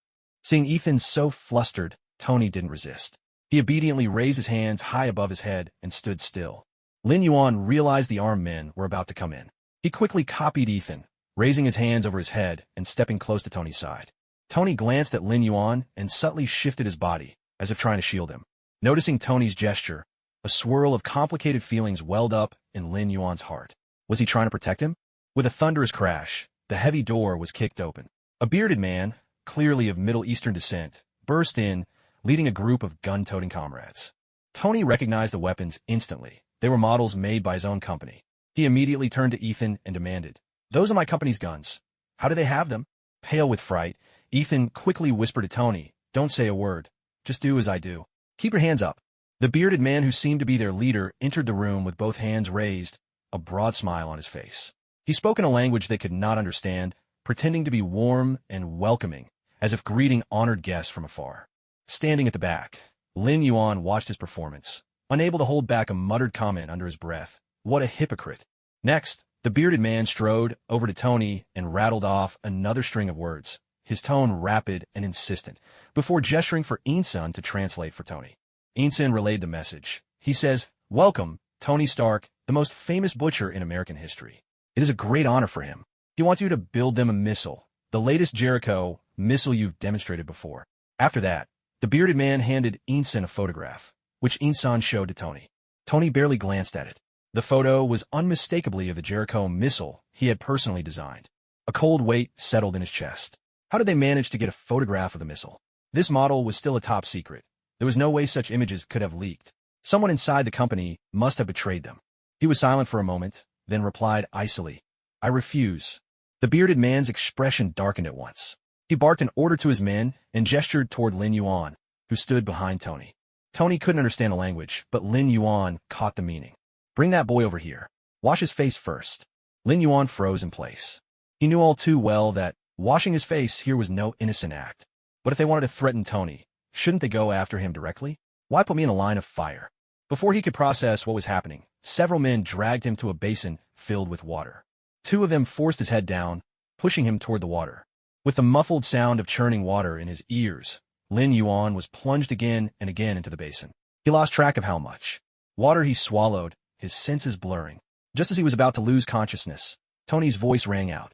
Speaker 1: Seeing Ethan so flustered, Tony didn't resist. He obediently raised his hands high above his head and stood still. Lin Yuan realized the armed men were about to come in. He quickly copied Ethan, raising his hands over his head and stepping close to Tony's side. Tony glanced at Lin Yuan and subtly shifted his body, as if trying to shield him. Noticing Tony's gesture, a swirl of complicated feelings welled up in Lin Yuan's heart. Was he trying to protect him? With a thunderous crash, the heavy door was kicked open. A bearded man, clearly of Middle Eastern descent, burst in, leading a group of gun-toting comrades. Tony recognized the weapons instantly. They were models made by his own company. He immediately turned to Ethan and demanded, "Those are my company's guns. How do they have them?" Pale with fright, Ethan quickly whispered to Tony, "Don't say a word. Just do as I do. Keep your hands up." The bearded man who seemed to be their leader entered the room with both hands raised, a broad smile on his face. He spoke in a language they could not understand, pretending to be warm and welcoming, as if greeting honored guests from afar. Standing at the back, Lin Yuan watched his performance, unable to hold back a muttered comment under his breath. What a hypocrite. Next, the bearded man strode over to Tony and rattled off another string of words, his tone rapid and insistent, before gesturing for Insun to translate for Tony. Insun relayed the message. He says, "Welcome, Tony Stark, the most famous butcher in American history. It is a great honor for him. He wants you to build them a missile, the latest Jericho missile you've demonstrated before." After that, the bearded man handed Insun a photograph, which Insun showed to Tony. Tony barely glanced at it. The photo was unmistakably of the Jericho missile he had personally designed. A cold weight settled in his chest. How did they manage to get a photograph of the missile? This model was still a top secret. There was no way such images could have leaked. Someone inside the company must have betrayed them. He was silent for a moment, then replied icily, "I refuse." The bearded man's expression darkened at once. He barked an order to his men and gestured toward Lin Yuan, who stood behind Tony. Tony couldn't understand the language, but Lin Yuan caught the meaning. "Bring that boy over here. Wash his face first." Lin Yuan froze in place. He knew all too well that washing his face here was no innocent act. But if they wanted to threaten Tony, shouldn't they go after him directly? Why put me in a line of fire? Before he could process what was happening, several men dragged him to a basin filled with water. Two of them forced his head down, pushing him toward the water. With the muffled sound of churning water in his ears, Lin Yuan was plunged again and again into the basin. He lost track of how much water he swallowed, his senses blurring. Just as he was about to lose consciousness, Tony's voice rang out.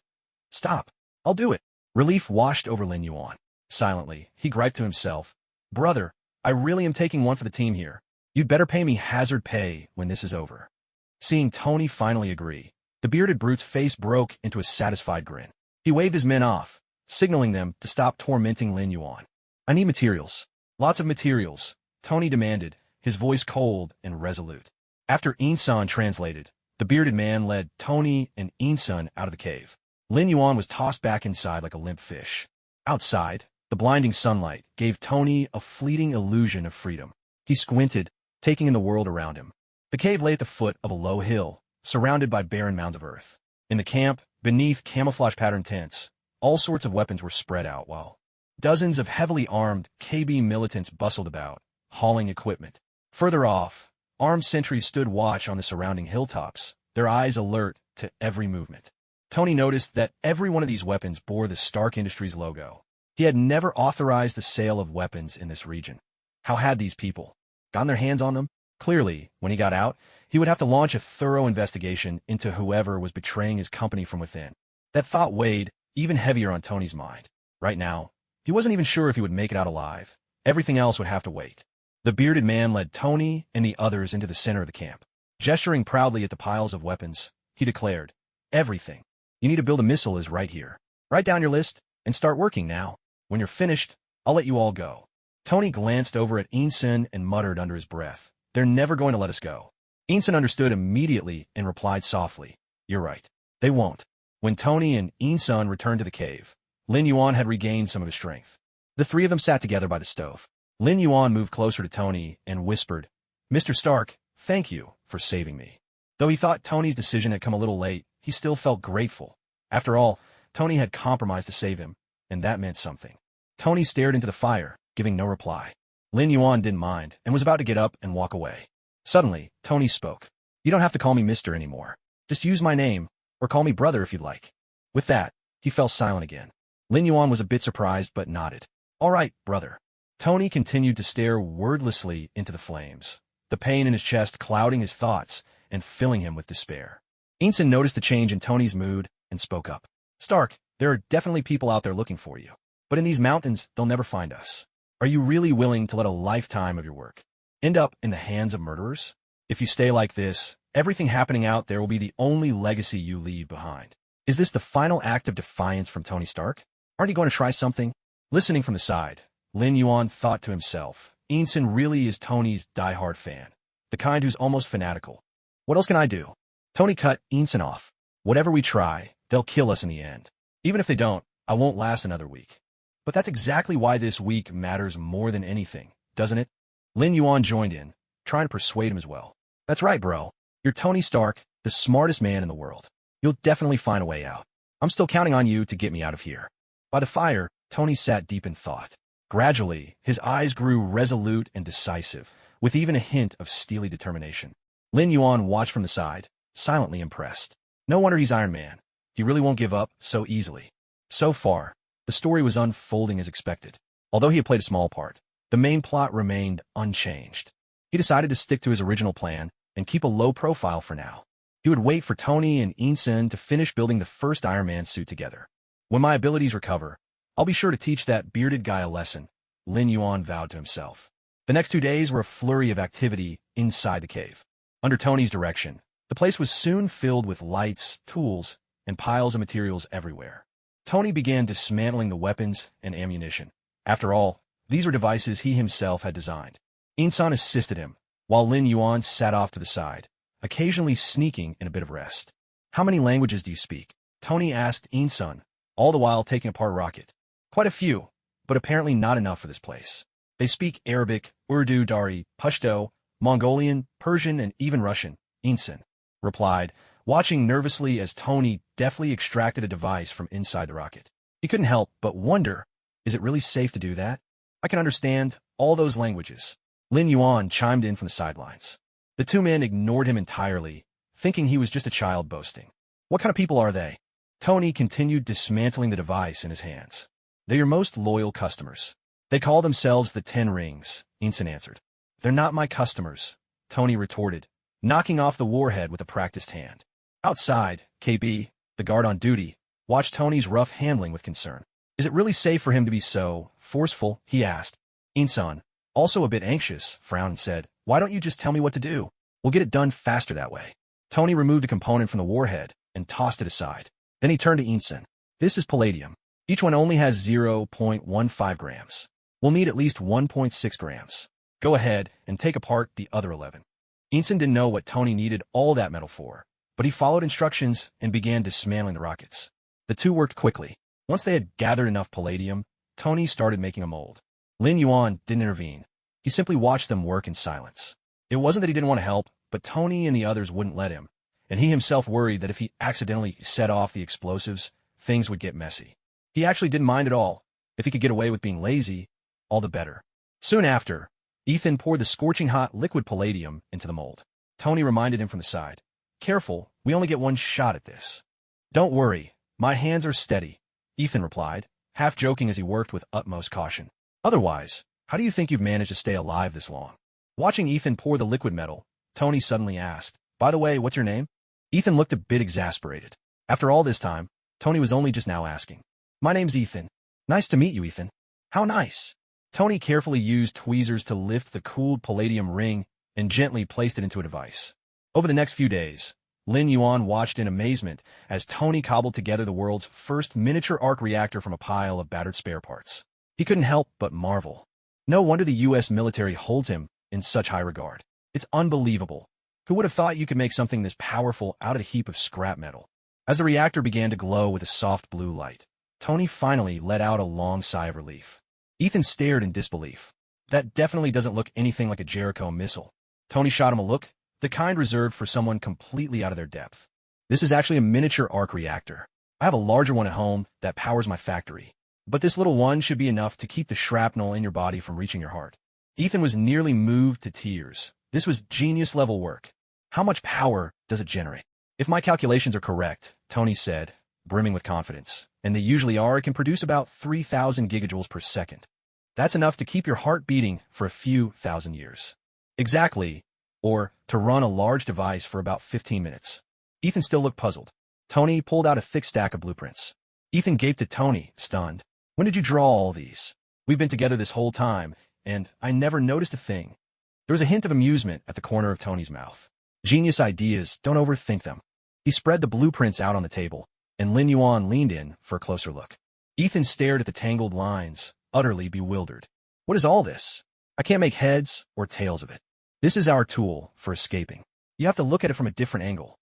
Speaker 1: "Stop. I'll do it." Relief washed over Lin Yuan. Silently, he griped to himself, "Brother, I really am taking one for the team here. You'd better pay me hazard pay when this is over." Seeing Tony finally agree, the bearded brute's face broke into a satisfied grin. He waved his men off, signaling them to stop tormenting Lin Yuan. "I need materials. Lots of materials," Tony demanded, his voice cold and resolute. After Insun translated, the bearded man led Tony and Insun out of the cave. Lin Yuan was tossed back inside like a limp fish. Outside, the blinding sunlight gave Tony a fleeting illusion of freedom. He squinted, taking in the world around him. The cave lay at the foot of a low hill, surrounded by barren mounds of earth. In the camp, beneath camouflage-patterned tents, all sorts of weapons were spread out while dozens of heavily armed KB militants bustled about, hauling equipment. Further off, armed sentries stood watch on the surrounding hilltops, their eyes alert to every movement. Tony noticed that every one of these weapons bore the Stark Industries logo. He had never authorized the sale of weapons in this region. How had these people gotten their hands on them? Clearly, when he got out, he would have to launch a thorough investigation into whoever was betraying his company from within. That thought weighed even heavier on Tony's mind. Right now, he wasn't even sure if he would make it out alive. Everything else would have to wait. The bearded man led Tony and the others into the center of the camp. Gesturing proudly at the piles of weapons, he declared, "Everything. You need to build a missile is right here. Write down your list and start working now. When you're finished, I'll let you all go. Tony glanced over at Einstein and muttered under his breath, they're never going to let us go. Einstein understood immediately and replied softly, you're right. They won't. When Tony and Einstein returned to the cave, Lin Yuan had regained some of his strength. The three of them sat together by the stove. Lin Yuan moved closer to Tony and whispered, Mr. Stark, thank you for saving me. Though he thought Tony's decision had come a little late, he still felt grateful. After all, Tony had compromised to save him, and that meant something. Tony stared into the fire, giving no reply. Lin Yuan didn't mind and was about to get up and walk away. Suddenly, Tony spoke. You don't have to call me Mr. anymore. Just use my name, or call me brother if you'd like. With that, he fell silent again. Lin Yuan was a bit surprised but nodded. All right, brother. Tony continued to stare wordlessly into the flames, the pain in his chest clouding his thoughts and filling him with despair. Einstein noticed the change in Tony's mood and spoke up. Stark, there are definitely people out there looking for you. But in these mountains, they'll never find us. Are you really willing to let a lifetime of your work end up in the hands of murderers? If you stay like this, everything happening out there will be the only legacy you leave behind. Is this the final act of defiance from Tony Stark? Aren't you going to try something? Listening from the side, Lin Yuan thought to himself, Einstein really is Tony's diehard fan, the kind who's almost fanatical. What else can I do? Tony cut Einstein off. Whatever we try, they'll kill us in the end. Even if they don't, I won't last another week. But that's exactly why this week matters more than anything, doesn't it? Lin Yuan joined in, trying to persuade him as well. That's right, bro. You're Tony Stark, the smartest man in the world. You'll definitely find a way out. I'm still counting on you to get me out of here. By the fire, Tony sat deep in thought. Gradually, his eyes grew resolute and decisive, with even a hint of steely determination. Lin Yuan watched from the side, silently impressed. No wonder he's Iron Man. He really won't give up so easily. So far, the story was unfolding as expected. Although he had played a small part, the main plot remained unchanged. He decided to stick to his original plan and keep a low profile for now. He would wait for Tony and Einstein to finish building the first Iron Man suit together. When my abilities recover, I'll be sure to teach that bearded guy a lesson, Lin Yuan vowed to himself. The next 2 days were a flurry of activity inside the cave. Under Tony's direction, the place was soon filled with lights, tools, and piles of materials everywhere. Tony began dismantling the weapons and ammunition. After all, these were devices he himself had designed. Einstein assisted him, while Lin Yuan sat off to the side, occasionally sneaking in a bit of rest. How many languages do you speak? Tony asked Einstein, all the while taking apart a rocket. Quite a few, but apparently not enough for this place. They speak Arabic, Urdu, Dari, Pashto, Mongolian, Persian, and even Russian, Einstein replied, watching nervously as Tony deftly extracted a device from inside the rocket. He couldn't help but wonder, is it really safe to do that? I can understand all those languages. Lin Yuan chimed in from the sidelines. The two men ignored him entirely, thinking he was just a child boasting. What kind of people are they? Tony continued dismantling the device in his hands. They're your most loyal customers. They call themselves the 10 Rings, Einstein answered. They're not my customers, Tony retorted, knocking off the warhead with a practiced hand. Outside, KB, the guard on duty, watched Tony's rough handling with concern. Is it really safe for him to be so forceful? He asked. Einstein, also a bit anxious, frowned and said, why don't you just tell me what to do? We'll get it done faster that way. Tony removed a component from the warhead and tossed it aside. Then he turned to Einstein. This is palladium. Each one only has 0.15 grams. We'll need at least 1.6 grams. Go ahead and take apart the other 11. Einstein didn't know what Tony needed all that metal for, but he followed instructions and began dismantling the rockets. The two worked quickly. Once they had gathered enough palladium, Tony started making a mold. Lin Yuan didn't intervene. He simply watched them work in silence. It wasn't that he didn't want to help, but Tony and the others wouldn't let him, and he himself worried that if he accidentally set off the explosives, things would get messy. He actually didn't mind at all. If he could get away with being lazy, all the better. Soon after, Ethan poured the scorching hot liquid palladium into the mold. Tony reminded him from the side. Careful, we only get one shot at this. Don't worry, my hands are steady, Ethan replied, half joking as he worked with utmost caution. Otherwise, how do you think you've managed to stay alive this long? Watching Ethan pour the liquid metal, Tony suddenly asked, by the way, what's your name? Ethan looked a bit exasperated. After all this time, Tony was only just now asking. My name's Ethan. Nice to meet you, Ethan. How nice. Tony carefully used tweezers to lift the cooled palladium ring and gently placed it into a device. Over the next few days, Lin Yuan watched in amazement as Tony cobbled together the world's first miniature arc reactor from a pile of battered spare parts. He couldn't help but marvel. No wonder the U.S. military holds him in such high regard. It's unbelievable. Who would have thought you could make something this powerful out of a heap of scrap metal? As the reactor began to glow with a soft blue light, Tony finally let out a long sigh of relief. Ethan stared in disbelief. That definitely doesn't look anything like a Jericho missile. Tony shot him a look, the kind reserved for someone completely out of their depth. This is actually a miniature arc reactor. I have a larger one at home that powers my factory. But this little one should be enough to keep the shrapnel in your body from reaching your heart. Ethan was nearly moved to tears. This was genius-level work. How much power does it generate? If my calculations are correct, Tony said, brimming with confidence, and they usually are, it can produce about 3,000 gigajoules per second. That's enough to keep your heart beating for a few thousand years. Exactly. Or to run a large device for about 15 minutes. Ethan still looked puzzled. Tony pulled out a thick stack of blueprints. Ethan gaped at Tony, stunned. When did you draw all these? We've been together this whole time, and I never noticed a thing. There was a hint of amusement at the corner of Tony's mouth. Genius ideas, don't overthink them. He spread the blueprints out on the table, and Lin Yuan leaned in for a closer look. Ethan stared at the tangled lines, utterly bewildered. What is all this? I can't make heads or tails of it. This is our tool for escaping. You have to look at it from a different angle.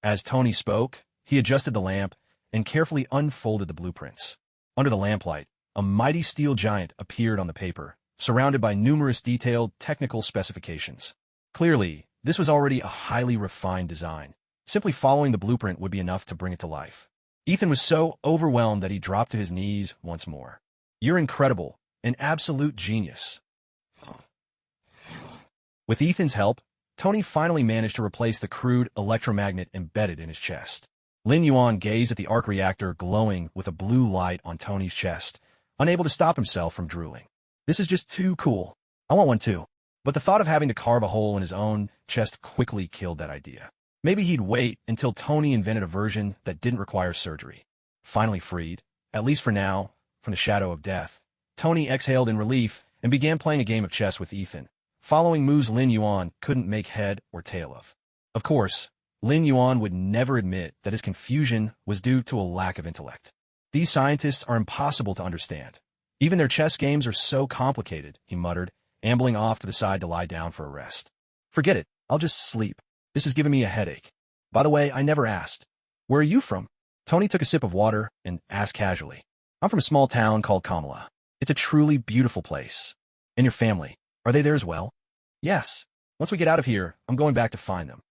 Speaker 1: As Tony spoke, he adjusted the lamp and carefully unfolded the blueprints. Under the lamplight, a mighty steel giant appeared on the paper, surrounded by numerous detailed technical specifications. Clearly, this was already a highly refined design. Simply following the blueprint would be enough to bring it to life. Ethan was so overwhelmed that he dropped to his knees once more. You're incredible, an absolute genius. With Ethan's help, Tony finally managed to replace the crude electromagnet embedded in his chest. Lin Yuan gazed at the arc reactor glowing with a blue light on Tony's chest, unable to stop himself from drooling. This is just too cool. I want one too. But the thought of having to carve a hole in his own chest quickly killed that idea. Maybe he'd wait until Tony invented a version that didn't require surgery. Finally freed, at least for now, from the shadow of death, Tony exhaled in relief and began playing a game of chess with Ethan, following moves Lin Yuan couldn't make head or tail of. Of course, Lin Yuan would never admit that his confusion was due to a lack of intellect. These scientists are impossible to understand. Even their chess games are so complicated, he muttered, ambling off to the side to lie down for a rest. Forget it, I'll just sleep. This is giving me a headache. By the way, I never asked. Where are you from? Tony took a sip of water and asked casually. I'm from a small town called Kamala. It's a truly beautiful place. And your family, are they there as well? Yes. Once we get out of here, I'm going back to find them.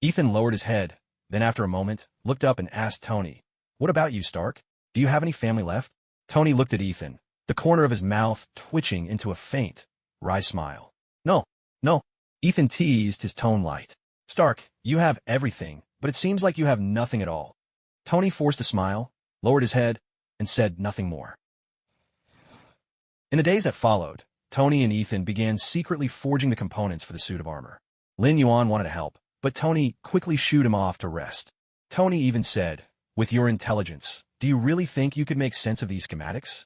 Speaker 1: Ethan lowered his head, then after a moment, looked up and asked Tony, What about you, Stark? Do you have any family left? Tony looked at Ethan, the corner of his mouth twitching into a faint, wry smile. No. Ethan teased, his tone light. Stark, you have everything, but it seems like you have nothing at all. Tony forced a smile, lowered his head, and said nothing more. In the days that followed, Tony and Ethan began secretly forging the components for the suit of armor. Lin Yuan wanted to help, but Tony quickly shooed him off to rest. Tony even said, With your intelligence, do you really think you could make sense of these schematics?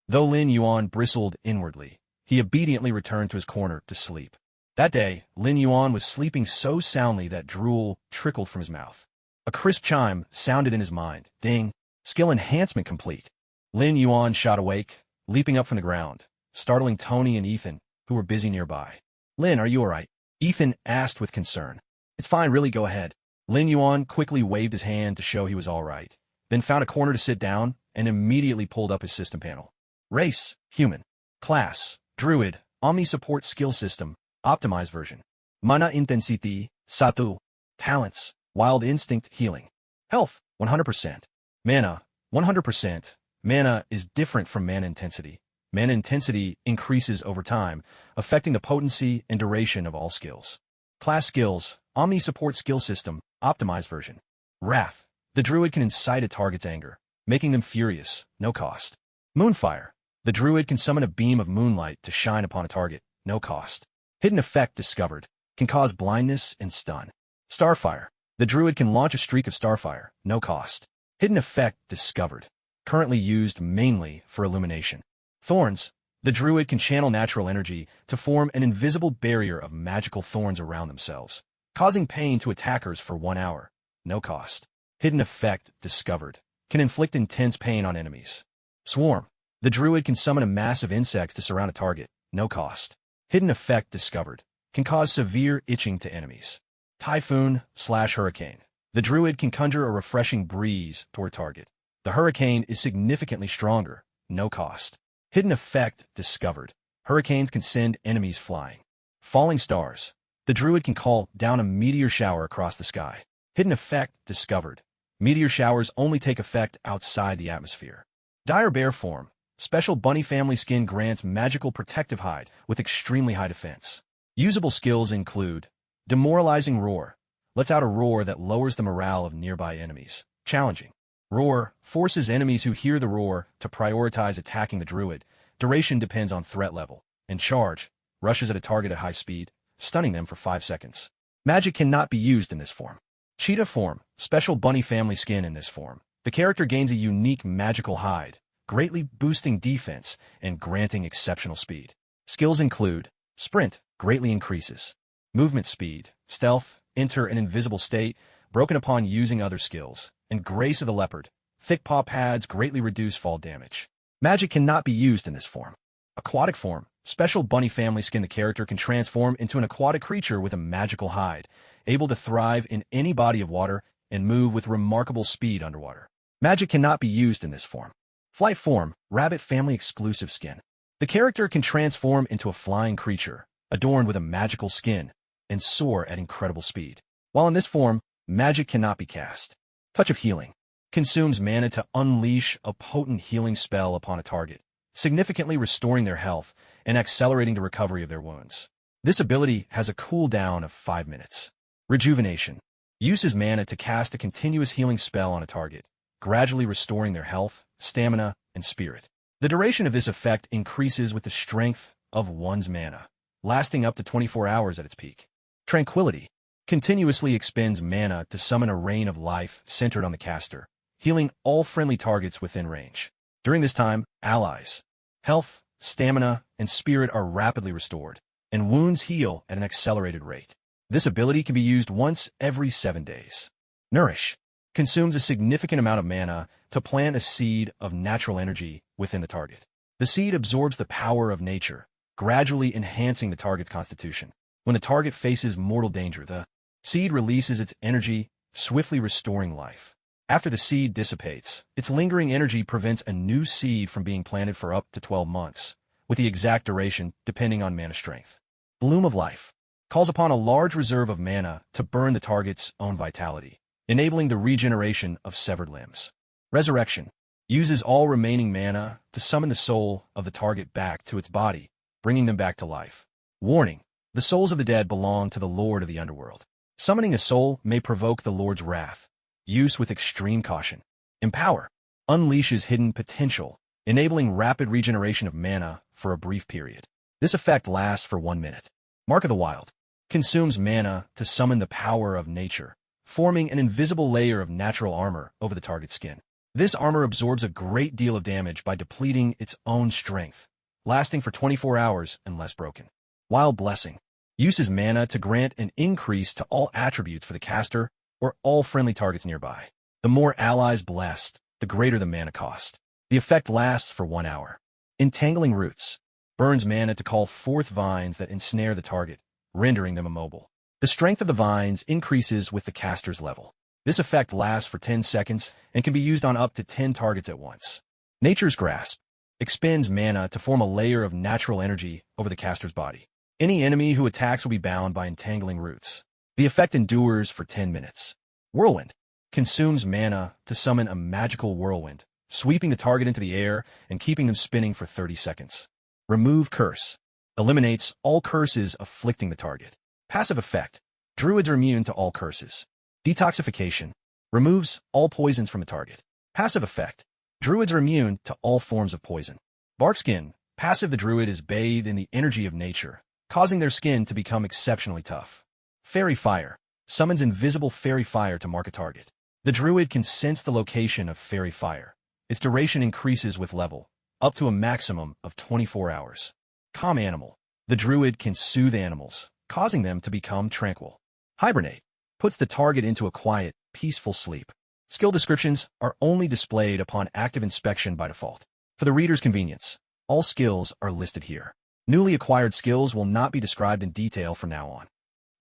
Speaker 1: Though Lin Yuan bristled inwardly, he obediently returned to his corner to sleep. That day, Lin Yuan was sleeping so soundly that drool trickled from his mouth. A crisp chime sounded in his mind. Ding! Skill enhancement complete. Lin Yuan shot awake, leaping up from the ground, startling Tony and Ethan, who were busy nearby. Lin, are you all right? Ethan asked with concern. It's fine, really, go ahead. Lin Yuan quickly waved his hand to show he was all right, then found a corner to sit down and immediately pulled up his system panel. Race, human. Class, Druid, Omni Support Skill System, Optimized version. Mana Intensity, Satu. Talents, Wild Instinct, Healing. Health, 100%. Mana, 100%. Mana is different from mana intensity. Mana intensity increases over time, affecting the potency and duration of all skills. Class skills, Omni Support Skill System, Optimized version. Wrath. The Druid can incite a target's anger, making them furious, no cost. Moonfire. The Druid can summon a beam of moonlight to shine upon a target, no cost. Hidden effect discovered, can cause blindness and stun. Starfire. The Druid can launch a streak of starfire, no cost. Hidden effect discovered, currently used mainly for illumination. Thorns. The Druid can channel natural energy to form an invisible barrier of magical thorns around themselves, causing pain to attackers for 1 hour, no cost. Hidden effect discovered. Can inflict intense pain on enemies. Swarm. The Druid can summon a mass of insects to surround a target, no cost. Hidden effect discovered. Can cause severe itching to enemies. Typhoon/hurricane. The Druid can conjure a refreshing breeze toward target. The hurricane is significantly stronger, no cost. Hidden effect discovered. Hurricanes can send enemies flying. Falling stars. The Druid can call down a meteor shower across the sky. Hidden effect discovered. Meteor showers only take effect outside the atmosphere. Dire bear form. Special bunny family skin grants magical protective hide with extremely high defense. Usable skills include Demoralizing Roar. Lets out a roar that lowers the morale of nearby enemies. Challenging. Roar forces enemies who hear the roar to prioritize attacking the Druid. Duration depends on threat level. And Charge rushes at a target at high speed, stunning them for 5 seconds. Magic cannot be used in this form. Cheetah form. Special bunny family skin in this form. The character gains a unique magical hide, greatly boosting defense and granting exceptional speed. Skills include Sprint, greatly increases. Movement speed, Stealth, enter an invisible state, broken upon using other skills. And Grace of the Leopard. Thick paw pads greatly reduce fall damage. Magic cannot be used in this form. Aquatic form. Special bunny family skin. The character can transform into an aquatic creature with a magical hide, able to thrive in any body of water and move with remarkable speed underwater. Magic cannot be used in this form. Flight form. Rabbit family exclusive skin. The character can transform into a flying creature, adorned with a magical skin, and soar at incredible speed. While in this form, magic cannot be cast. Touch of Healing. Consumes mana to unleash a potent healing spell upon a target, significantly restoring their health and accelerating the recovery of their wounds. This ability has a cooldown of 5 minutes. Rejuvenation. Uses mana to cast a continuous healing spell on a target, gradually restoring their health, stamina, and spirit. The duration of this effect increases with the strength of one's mana, lasting up to 24 hours at its peak. Tranquility. Continuously expends mana to summon a rain of life centered on the caster, healing all friendly targets within range. During this time, allies' health, stamina, and spirit are rapidly restored, and wounds heal at an accelerated rate. This ability can be used once every 7 days. Nourish. Consumes a significant amount of mana to plant a seed of natural energy within the target. The seed absorbs the power of nature, gradually enhancing the target's constitution. When the target faces mortal danger, the seed releases its energy, swiftly restoring life. After the seed dissipates, its lingering energy prevents a new seed from being planted for up to 12 months, with the exact duration depending on mana strength. Bloom of Life. Calls upon a large reserve of mana to burn the target's own vitality, enabling the regeneration of severed limbs. Resurrection. Uses all remaining mana to summon the soul of the target back to its body, bringing them back to life. Warning. The souls of the dead belong to the Lord of the Underworld. Summoning a soul may provoke the Lord's wrath. Use with extreme caution. Empower. Unleashes hidden potential, enabling rapid regeneration of mana for a brief period. This effect lasts for 1 minute. Mark of the Wild. Consumes mana to summon the power of nature, forming an invisible layer of natural armor over the target's skin. This armor absorbs a great deal of damage by depleting its own strength, lasting for 24 hours unless broken. Wild Blessing. Uses mana to grant an increase to all attributes for the caster or all friendly targets nearby. The more allies blessed, the greater the mana cost. The effect lasts for 1 hour. Entangling Roots. Burns mana to call forth vines that ensnare the target, rendering them immobile. The strength of the vines increases with the caster's level. This effect lasts for 10 seconds and can be used on up to 10 targets at once. Nature's Grasp. Expends mana to form a layer of natural energy over the caster's body. Any enemy who attacks will be bound by entangling roots. The effect endures for 10 minutes. Whirlwind. Consumes mana to summon a magical whirlwind, sweeping the target into the air and keeping them spinning for 30 seconds. Remove Curse. Eliminates all curses afflicting the target. Passive effect. Druids are immune to all curses. Detoxification. Removes all poisons from the target. Passive effect. Druids are immune to all forms of poison. Barkskin. Passive. The druid is bathed in the energy of nature, causing their skin to become exceptionally tough. Fairy Fire. Summons invisible fairy fire to mark a target. The druid can sense the location of fairy fire. Its duration increases with level, up to a maximum of 24 hours. Calm Animal. The druid can soothe animals, causing them to become tranquil. Hibernate. Puts the target into a quiet, peaceful sleep. Skill descriptions are only displayed upon active inspection by default. For the reader's convenience, all skills are listed here. Newly acquired skills will not be described in detail from now on.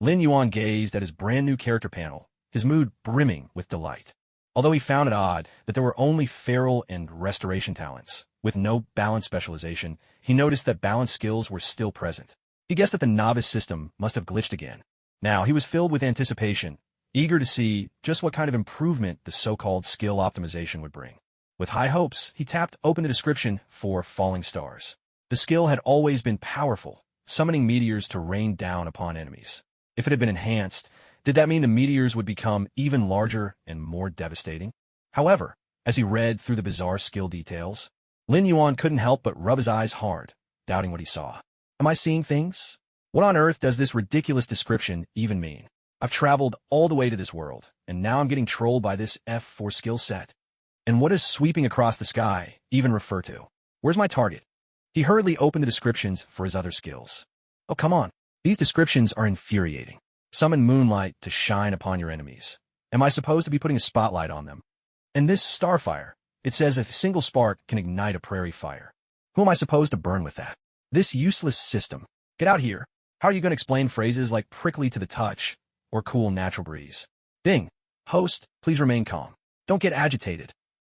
Speaker 1: Lin Yuan gazed at his brand-new character panel, his mood brimming with delight. Although he found it odd that there were only feral and restoration talents, with no balance specialization, he noticed that balance skills were still present. He guessed that the novice system must have glitched again. Now he was filled with anticipation, eager to see just what kind of improvement the so-called skill optimization would bring. With high hopes, he tapped open the description for Falling Stars. The skill had always been powerful, summoning meteors to rain down upon enemies. If it had been enhanced, did that mean the meteors would become even larger and more devastating? However, as he read through the bizarre skill details, Lin Yuan couldn't help but rub his eyes hard, doubting what he saw. Am I seeing things? What on earth does this ridiculous description even mean? I've traveled all the way to this world, and now I'm getting trolled by this F4 skill set. And what does sweeping across the sky even refer to? Where's my target? He hurriedly opened the descriptions for his other skills. Oh, come on. These descriptions are infuriating. Summon moonlight to shine upon your enemies. Am I supposed to be putting a spotlight on them? And this starfire, it says a single spark can ignite a prairie fire. Who am I supposed to burn with that? This useless system. Get out here. How are you going to explain phrases like prickly to the touch or cool natural breeze? Ding. Host, please remain calm. Don't get agitated.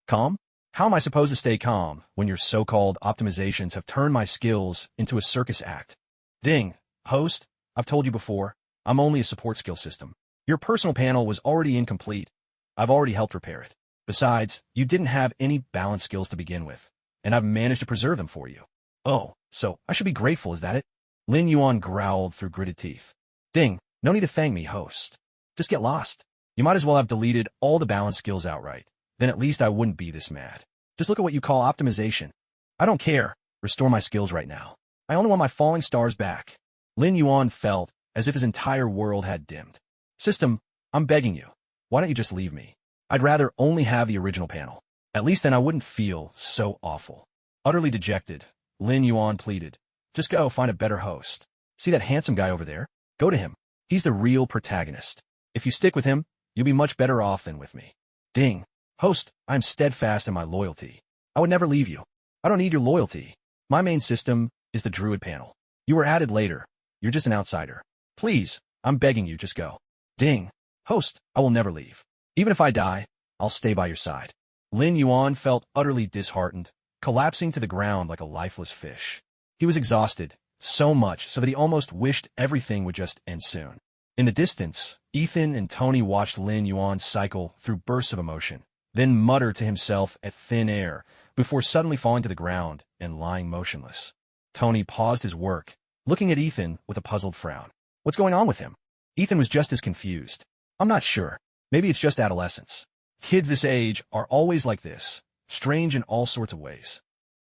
Speaker 1: Calm? How am I supposed to stay calm when your so-called optimizations have turned my skills into a circus act? Ding. Host, I've told you before, I'm only a support skill system. Your personal panel was already incomplete. I've already helped repair it. Besides, you didn't have any balance skills to begin with, and I've managed to preserve them for you. Oh, so I should be grateful, is that it? Lin Yuan growled through gritted teeth. Ding, no need to thank me, host. Just get lost. You might as well have deleted all the balance skills outright. Then at least I wouldn't be this mad. Just look at what you call optimization. I don't care. Restore my skills right now. I only want my falling stars back. Lin Yuan felt as if his entire world had dimmed. System, I'm begging you. Why don't you just leave me? I'd rather only have the original panel. At least then I wouldn't feel so awful. Utterly dejected, Lin Yuan pleaded. Just go find a better host. See that handsome guy over there? Go to him. He's the real protagonist. If you stick with him, you'll be much better off than with me. Ding. Host, I am steadfast in my loyalty. I would never leave you. I don't need your loyalty. My main system is the Druid panel. You were added later. You're just an outsider. Please, I'm begging you, just go. Ding. Host, I will never leave. Even if I die, I'll stay by your side. Lin Yuan felt utterly disheartened, collapsing to the ground like a lifeless fish. He was exhausted, so much so that he almost wished everything would just end soon. In the distance, Ethan and Tony watched Lin Yuan cycle through bursts of emotion, then mutter to himself at thin air before suddenly falling to the ground and lying motionless. Tony paused his work, looking at Ethan with a puzzled frown. What's going on with him? Ethan was just as confused. I'm not sure. Maybe it's just adolescence. Kids this age are always like this, strange in all sorts of ways.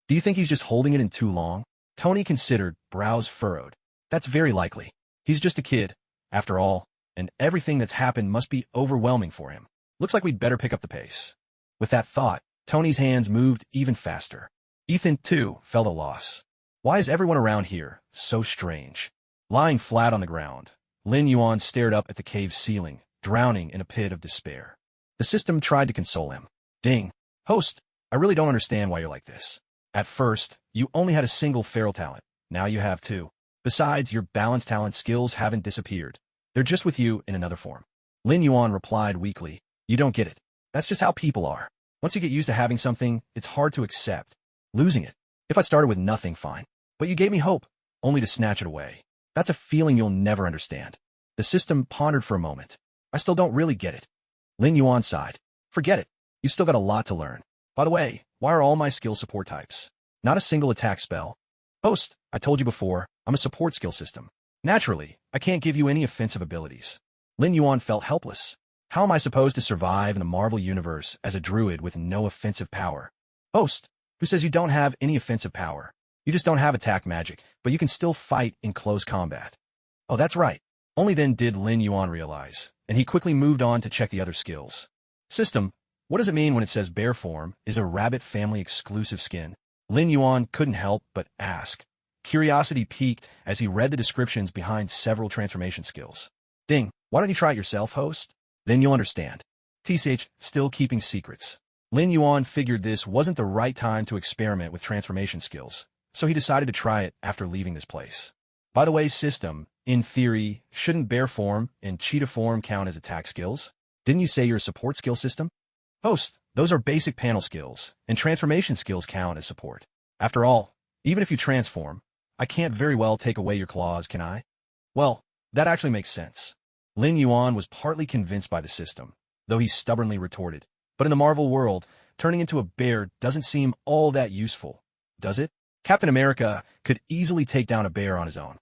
Speaker 1: Do you think he's just holding it in too long? Tony considered, brows furrowed. That's very likely. He's just a kid, after all, and everything that's happened must be overwhelming for him. Looks like we'd better pick up the pace. With that thought, Tony's hands moved even faster. Ethan, too, felt a loss. Why is everyone around here so strange? Lying flat on the ground, Lin Yuan stared up at the cave's ceiling, drowning in a pit of despair. The system tried to console him. Ding. Host, I really don't understand why you're like this. At first, you only had a single feral talent. Now you have two. Besides, your balance talent skills haven't disappeared. They're just with you in another form. Lin Yuan replied weakly. You don't get it. That's just how people are. Once you get used to having something, it's hard to accept losing it. If I started with nothing, fine. But you gave me hope, only to snatch it away. That's a feeling you'll never understand. The system pondered for a moment. I still don't really get it. Lin Yuan sighed. Forget it. You've still got a lot to learn. By the way, why are all my skill support types? Not a single attack spell. Host, I told you before, I'm a support skill system. Naturally, I can't give you any offensive abilities. Lin Yuan felt helpless. How am I supposed to survive in the Marvel universe as a druid with no offensive power? Host, who says you don't have any offensive power? You just don't have attack magic, but you can still fight in close combat. Oh, that's right. Only then did Lin Yuan realize, and he quickly moved on to check the other skills. System, what does it mean when it says bear form is a rabbit family exclusive skin? Lin Yuan couldn't help but ask. Curiosity piqued as he read the descriptions behind several transformation skills. Ding, why don't you try it yourself, host? Then you'll understand. TCH, still keeping secrets. Lin Yuan figured this wasn't the right time to experiment with transformation skills, so he decided to try it after leaving this place. By the way, system, in theory, shouldn't bear form and cheetah form count as attack skills? Didn't you say you're a support skill system? Host, those are basic panel skills, and transformation skills count as support. After all, even if you transform, I can't very well take away your claws, can I? Well, that actually makes sense. Lin Yuan was partly convinced by the system, though he stubbornly retorted. But in the Marvel world, turning into a bear doesn't seem all that useful, does it? Captain America could easily take down a bear on his own.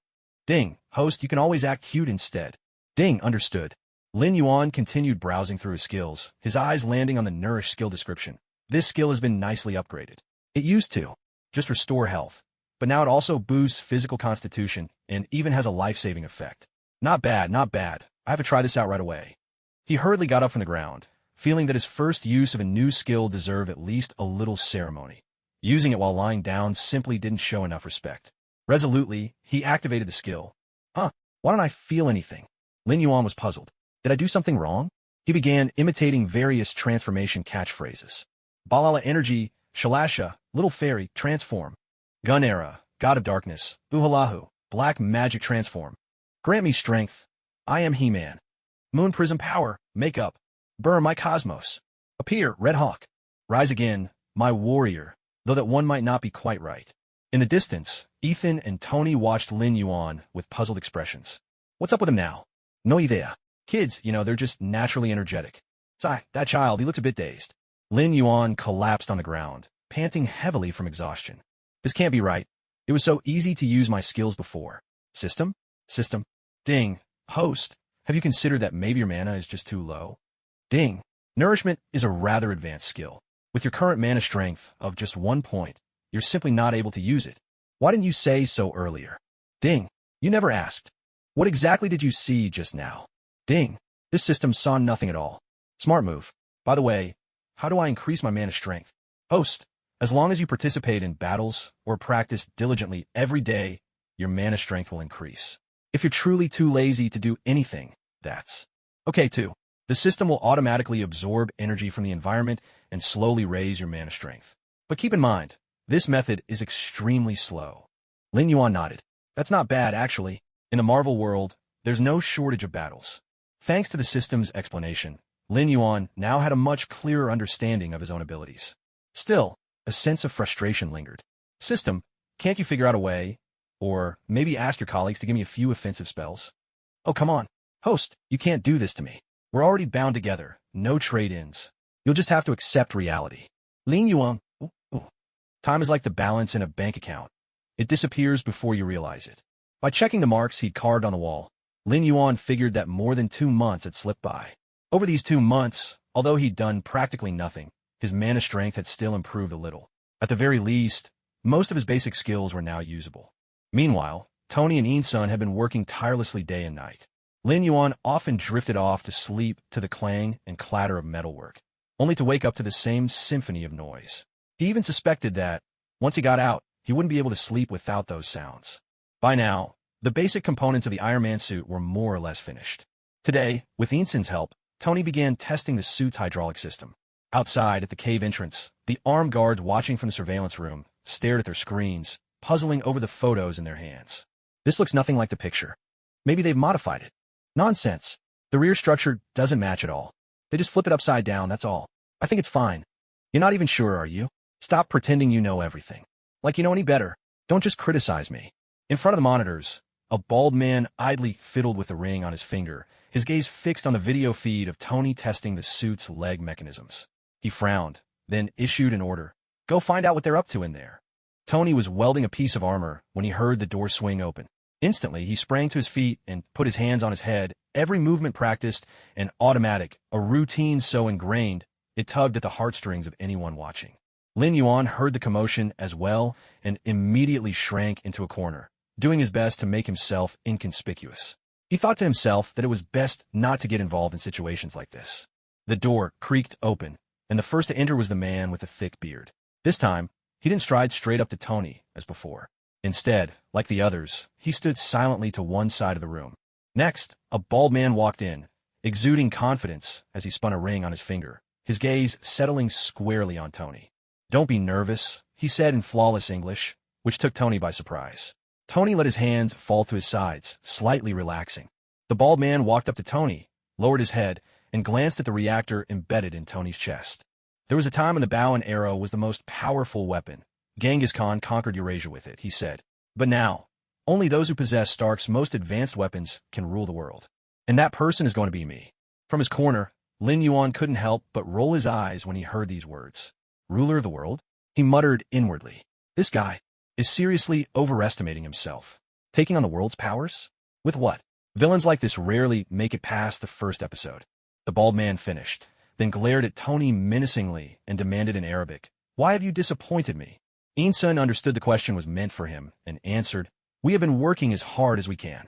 Speaker 1: Ding, host, you can always act cute instead. Ding, understood. Lin Yuan continued browsing through his skills, his eyes landing on the Nourish skill description. This skill has been nicely upgraded. It used to just restore health, but now it also boosts physical constitution and even has a life-saving effect. Not bad, not bad. I have to try this out right away. He hurriedly got up from the ground, feeling that his first use of a new skill deserved at least a little ceremony. Using it while lying down simply didn't show enough respect. Resolutely, he activated the skill. Why don't I feel anything? Lin Yuan was puzzled. Did I do something wrong? He began imitating various transformation catchphrases. Balala energy, Shalasha, little fairy, transform. Gun era, god of darkness, Uhalahu, black magic transform. Grant me strength. I am He-Man. Moon prism power, makeup. Burr my cosmos. Appear, Red Hawk. Rise again, my warrior, though that one might not be quite right. In the distance, Ethan and Tony watched Lin Yuan with puzzled expressions. What's up with him now? No idea. Kids, they're just naturally energetic. Sigh, that child, he looks a bit dazed. Lin Yuan collapsed on the ground, panting heavily from exhaustion. This can't be right. It was so easy to use my skills before. System? System. Ding. Host, have you considered that maybe your mana is just too low? Ding. Nourishment is a rather advanced skill. With your current mana strength of just 1 point, you're simply not able to use it. Why didn't you say so earlier? Ding. You never asked. What exactly did you see just now? Ding. This system saw nothing at all. Smart move. By the way, how do I increase my mana strength? Host, as long as you participate in battles or practice diligently every day, your mana strength will increase. If you're truly too lazy to do anything, that's okay too. The system will automatically absorb energy from the environment and slowly raise your mana strength. But keep in mind, this method is extremely slow. Lin Yuan nodded. That's not bad, actually. In the Marvel world, there's no shortage of battles. Thanks to the system's explanation, Lin Yuan now had a much clearer understanding of his own abilities. Still, a sense of frustration lingered. System, can't you figure out a way? Or maybe ask your colleagues to give me a few offensive spells? Oh, come on. Host, you can't do this to me. We're already bound together. No trade-ins. You'll just have to accept reality. Lin Yuan. Time is like the balance in a bank account. It disappears before you realize it. By checking the marks he'd carved on the wall, Lin Yuan figured that more than 2 months had slipped by. Over these 2 months, although he'd done practically nothing, his mana strength had still improved a little. At the very least, most of his basic skills were now usable. Meanwhile, Tony and Insun had been working tirelessly day and night. Lin Yuan often drifted off to sleep to the clang and clatter of metalwork, only to wake up to the same symphony of noise. He even suspected that, once he got out, he wouldn't be able to sleep without those sounds. By now, the basic components of the Iron Man suit were more or less finished. Today, with Insun's help, Tony began testing the suit's hydraulic system. Outside, at the cave entrance, the armed guards watching from the surveillance room stared at their screens, puzzling over the photos in their hands. This looks nothing like the picture. Maybe they've modified it. Nonsense. The rear structure doesn't match at all. They just flip it upside down, that's all. I think it's fine. You're not even sure, are you? Stop pretending you know everything. Like you know any better. Don't just criticize me. In front of the monitors, a bald man idly fiddled with the ring on his finger, his gaze fixed on the video feed of Tony testing the suit's leg mechanisms. He frowned, then issued an order. Go find out what they're up to in there. Tony was welding a piece of armor when he heard the door swing open. Instantly, he sprang to his feet and put his hands on his head, every movement practiced and automatic, a routine so ingrained, it tugged at the heartstrings of anyone watching. Lin Yuan heard the commotion as well and immediately shrank into a corner, doing his best to make himself inconspicuous. He thought to himself that it was best not to get involved in situations like this. The door creaked open, and the first to enter was the man with the thick beard. This time, he didn't stride straight up to Tony as before. Instead, like the others, he stood silently to one side of the room. Next, a bald man walked in, exuding confidence as he spun a ring on his finger, his gaze settling squarely on Tony. "Don't be nervous," he said in flawless English, which took Tony by surprise. Tony let his hands fall to his sides, slightly relaxing. The bald man walked up to Tony, lowered his head, and glanced at the reactor embedded in Tony's chest. "There was a time when the bow and arrow was the most powerful weapon. Genghis Khan conquered Eurasia with it," he said. "But now, only those who possess Stark's most advanced weapons can rule the world. And that person is going to be me." From his corner, Lin Yuan couldn't help but roll his eyes when he heard these words. "Ruler of the world?" He muttered inwardly. "This guy is seriously overestimating himself. Taking on the world's powers? With what? Villains like this rarely make it past the first episode." The bald man finished, then glared at Tony menacingly and demanded in Arabic, "Why have you disappointed me?" Insun understood the question was meant for him and answered, "We have been working as hard as we can.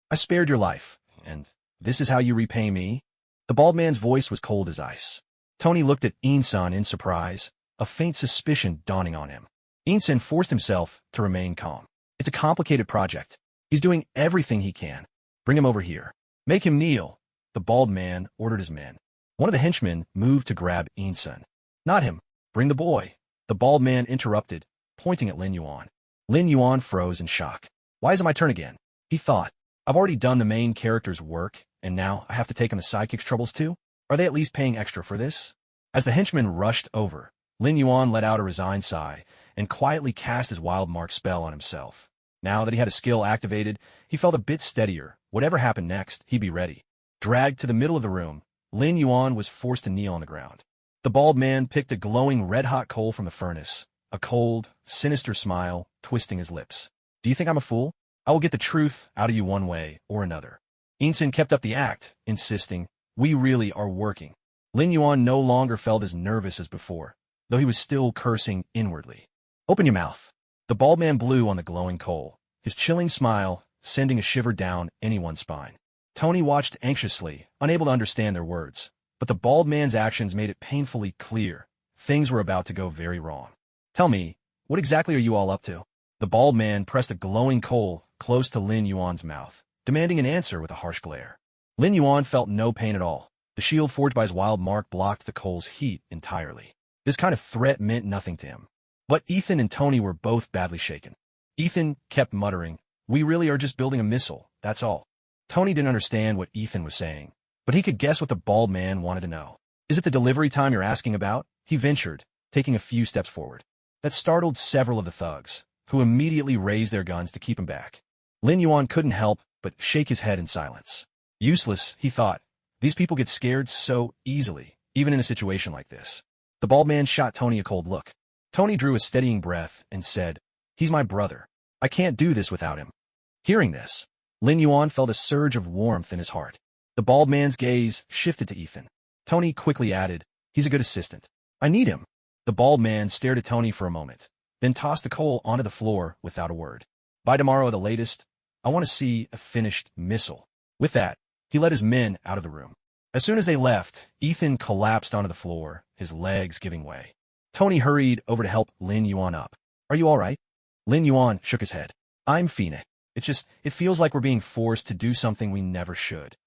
Speaker 1: I spared your life, and this is how you repay me?" The bald man's voice was cold as ice. Tony looked at Insun in surprise, a faint suspicion dawning on him. Insun forced himself to remain calm. "It's a complicated project. He's doing everything he can. Bring him over here. Make him kneel." The bald man ordered his men. One of the henchmen moved to grab Insun. "Not him. Bring the boy." The bald man interrupted, pointing at Lin Yuan. Lin Yuan froze in shock. "Why is it my turn again?" he thought. "I've already done the main character's work, and now I have to take on the sidekick's troubles too? Are they at least paying extra for this?" As the henchman rushed over, Lin Yuan let out a resigned sigh and quietly cast his wild mark spell on himself. Now that he had a skill activated, he felt a bit steadier. Whatever happened next, he'd be ready. Dragged to the middle of the room, Lin Yuan was forced to kneel on the ground. The bald man picked a glowing red-hot coal from the furnace, a cold, sinister smile twisting his lips. "Do you think I'm a fool? I will get the truth out of you one way or another." Insun kept up the act, insisting, "We really are working." Lin Yuan no longer felt as nervous as before, though he was still cursing inwardly. "Open your mouth." The bald man blew on the glowing coal, his chilling smile sending a shiver down anyone's spine. Tony watched anxiously, unable to understand their words, but the bald man's actions made it painfully clear things were about to go very wrong. "Tell me, what exactly are you all up to?" The bald man pressed a glowing coal close to Lin Yuan's mouth, demanding an answer with a harsh glare. Lin Yuan felt no pain at all. The shield forged by his wild mark blocked the coal's heat entirely. This kind of threat meant nothing to him. But Ethan and Tony were both badly shaken. Ethan kept muttering, "We really are just building a missile, that's all." Tony didn't understand what Ethan was saying, but he could guess what the bald man wanted to know. "Is it the delivery time you're asking about?" he ventured, taking a few steps forward. That startled several of the thugs, who immediately raised their guns to keep him back. Lin Yuan couldn't help but shake his head in silence. Useless, he thought. These people get scared so easily, even in a situation like this. The bald man shot Tony a cold look. Tony drew a steadying breath and said, "He's my brother. I can't do this without him." Hearing this, Lin Yuan felt a surge of warmth in his heart. The bald man's gaze shifted to Ethan. Tony quickly added, "He's a good assistant. I need him." The bald man stared at Tony for a moment, then tossed the coal onto the floor without a word. "By tomorrow at the latest, I want to see a finished missile." With that, he led his men out of the room. As soon as they left, Ethan collapsed onto the floor, his legs giving way. Tony hurried over to help Lin Yuan up. "Are you all right?" Lin Yuan shook his head. "I'm fine. It feels like we're being forced to do something we never should."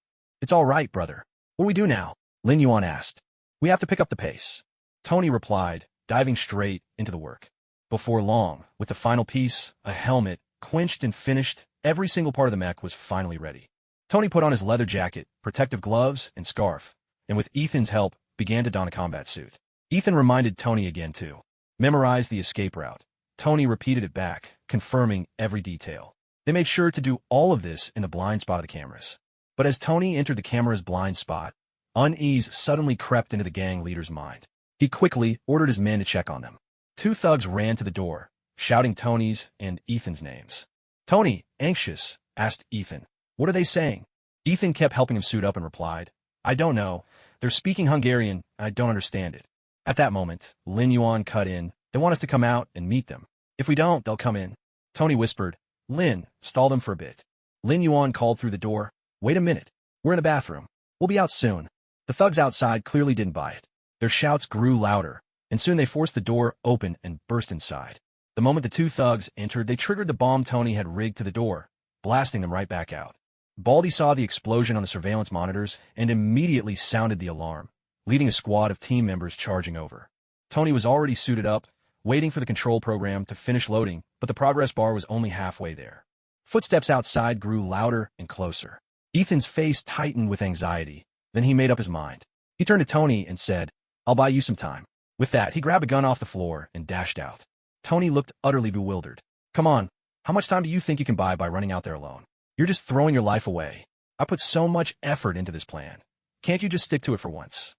Speaker 1: "It's all right, brother. What do we do now?" Lin Yuan asked. "We have to pick up the pace." Tony replied, diving straight into the work. Before long, with the final piece, a helmet, quenched and finished, every single part of the mech was finally ready. Tony put on his leather jacket, protective gloves, and scarf, and with Ethan's help, began to don a combat suit. Ethan reminded Tony again too. Memorized the escape route. Tony repeated it back, confirming every detail. They made sure to do all of this in the blind spot of the cameras. But as Tony entered the camera's blind spot, unease suddenly crept into the gang leader's mind. He quickly ordered his men to check on them. Two thugs ran to the door, shouting Tony's and Ethan's names. Tony, anxious, asked Ethan, "What are they saying?" Ethan kept helping him suit up and replied, "I don't know. They're speaking Hungarian, and I don't understand it." At that moment, Lin Yuan cut in. "They want us to come out and meet them. If we don't, they'll come in." Tony whispered, "Lin, stall them for a bit." Lin Yuan called through the door, "Wait a minute. We're in the bathroom. We'll be out soon." The thugs outside clearly didn't buy it. Their shouts grew louder, and soon they forced the door open and burst inside. The moment the two thugs entered, they triggered the bomb Tony had rigged to the door, blasting them right back out. Baldy saw the explosion on the surveillance monitors and immediately sounded the alarm, leading a squad of team members charging over. Tony was already suited up, waiting for the control program to finish loading, but the progress bar was only halfway there. Footsteps outside grew louder and closer. Ethan's face tightened with anxiety. Then he made up his mind. He turned to Tony and said, "I'll buy you some time." With that, he grabbed a gun off the floor and dashed out. Tony looked utterly bewildered. "Come on, how much time do you think you can buy by running out there alone? You're just throwing your life away. I put so much effort into this plan. Can't you just stick to it for once?"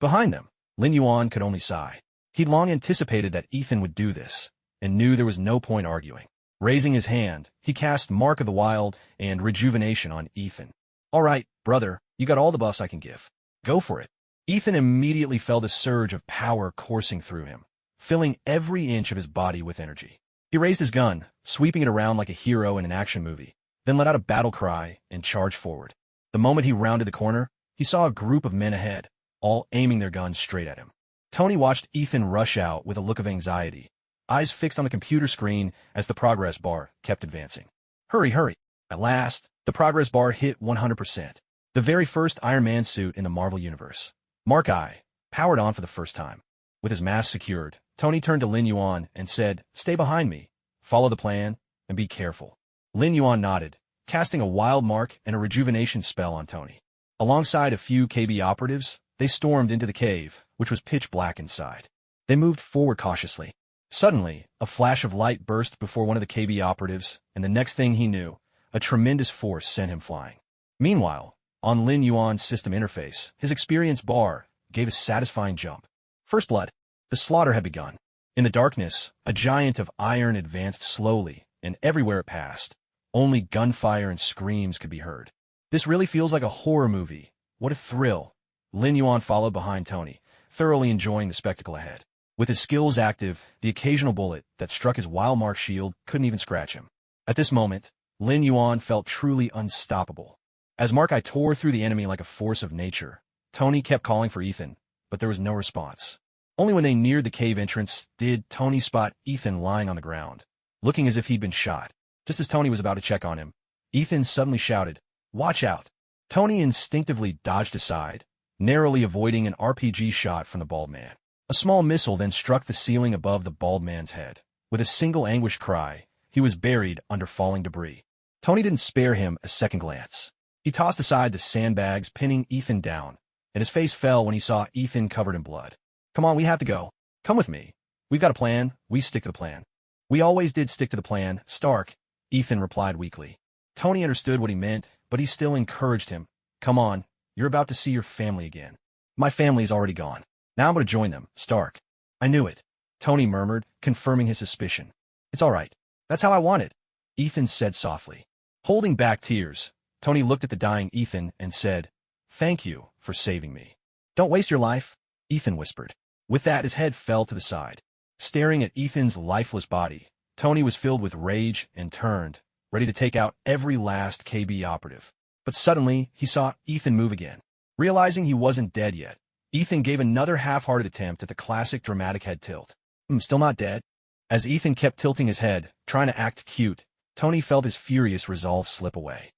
Speaker 1: Behind them, Lin Yuan could only sigh. He'd long anticipated that Ethan would do this, and knew there was no point arguing. Raising his hand, he cast Mark of the Wild and Rejuvenation on Ethan. "All right, brother, you got all the buffs I can give. Go for it." Ethan immediately felt a surge of power coursing through him, filling every inch of his body with energy. He raised his gun, sweeping it around like a hero in an action movie, then let out a battle cry and charged forward. The moment he rounded the corner, he saw a group of men ahead, all aiming their guns straight at him. Tony watched Ethan rush out with a look of anxiety, eyes fixed on the computer screen as the progress bar kept advancing. Hurry, hurry. At last, the progress bar hit 100%. The very first Iron Man suit in the Marvel Universe. Mark I powered on for the first time. With his mask secured, Tony turned to Lin Yuan and said, "Stay behind me, follow the plan, and be careful." Lin Yuan nodded, casting a wild mark and a rejuvenation spell on Tony. Alongside a few KB operatives, they stormed into the cave, which was pitch black inside. They moved forward cautiously. Suddenly, a flash of light burst before one of the KB operatives, and the next thing he knew, a tremendous force sent him flying. Meanwhile, on Lin Yuan's system interface, his experience bar gave a satisfying jump. First blood. The slaughter had begun. In the darkness, a giant of iron advanced slowly, and everywhere it passed, only gunfire and screams could be heard. This really feels like a horror movie. What a thrill. Lin Yuan followed behind Tony, thoroughly enjoying the spectacle ahead. With his skills active, the occasional bullet that struck his wild mark shield couldn't even scratch him. At this moment, Lin Yuan felt truly unstoppable. As Mark I tore through the enemy like a force of nature, Tony kept calling for Ethan, but there was no response. Only when they neared the cave entrance did Tony spot Ethan lying on the ground, looking as if he'd been shot. Just as Tony was about to check on him, Ethan suddenly shouted, "Watch out!" Tony instinctively dodged aside, narrowly avoiding an RPG shot from the bald man. A small missile then struck the ceiling above the bald man's head. With a single anguished cry, he was buried under falling debris. Tony didn't spare him a second glance. He tossed aside the sandbags, pinning Ethan down, and his face fell when he saw Ethan covered in blood. "Come on, we have to go. Come with me. We've got a plan. We stick to the plan." "We always did stick to the plan, Stark," Ethan replied weakly. Tony understood what he meant, but he still encouraged him. "Come on, you're about to see your family again." "My family's already gone. Now I'm going to join them, Stark." "I knew it," Tony murmured, confirming his suspicion. "It's all right. That's how I want it," Ethan said softly. Holding back tears, Tony looked at the dying Ethan and said, "Thank you for saving me." "Don't waste your life," Ethan whispered. With that, his head fell to the side. Staring at Ethan's lifeless body, Tony was filled with rage and turned, ready to take out every last KB operative. But suddenly, he saw Ethan move again. Realizing he wasn't dead yet, Ethan gave another half-hearted attempt at the classic dramatic head tilt. Still not dead? As Ethan kept tilting his head, trying to act cute, Tony felt his furious resolve slip away.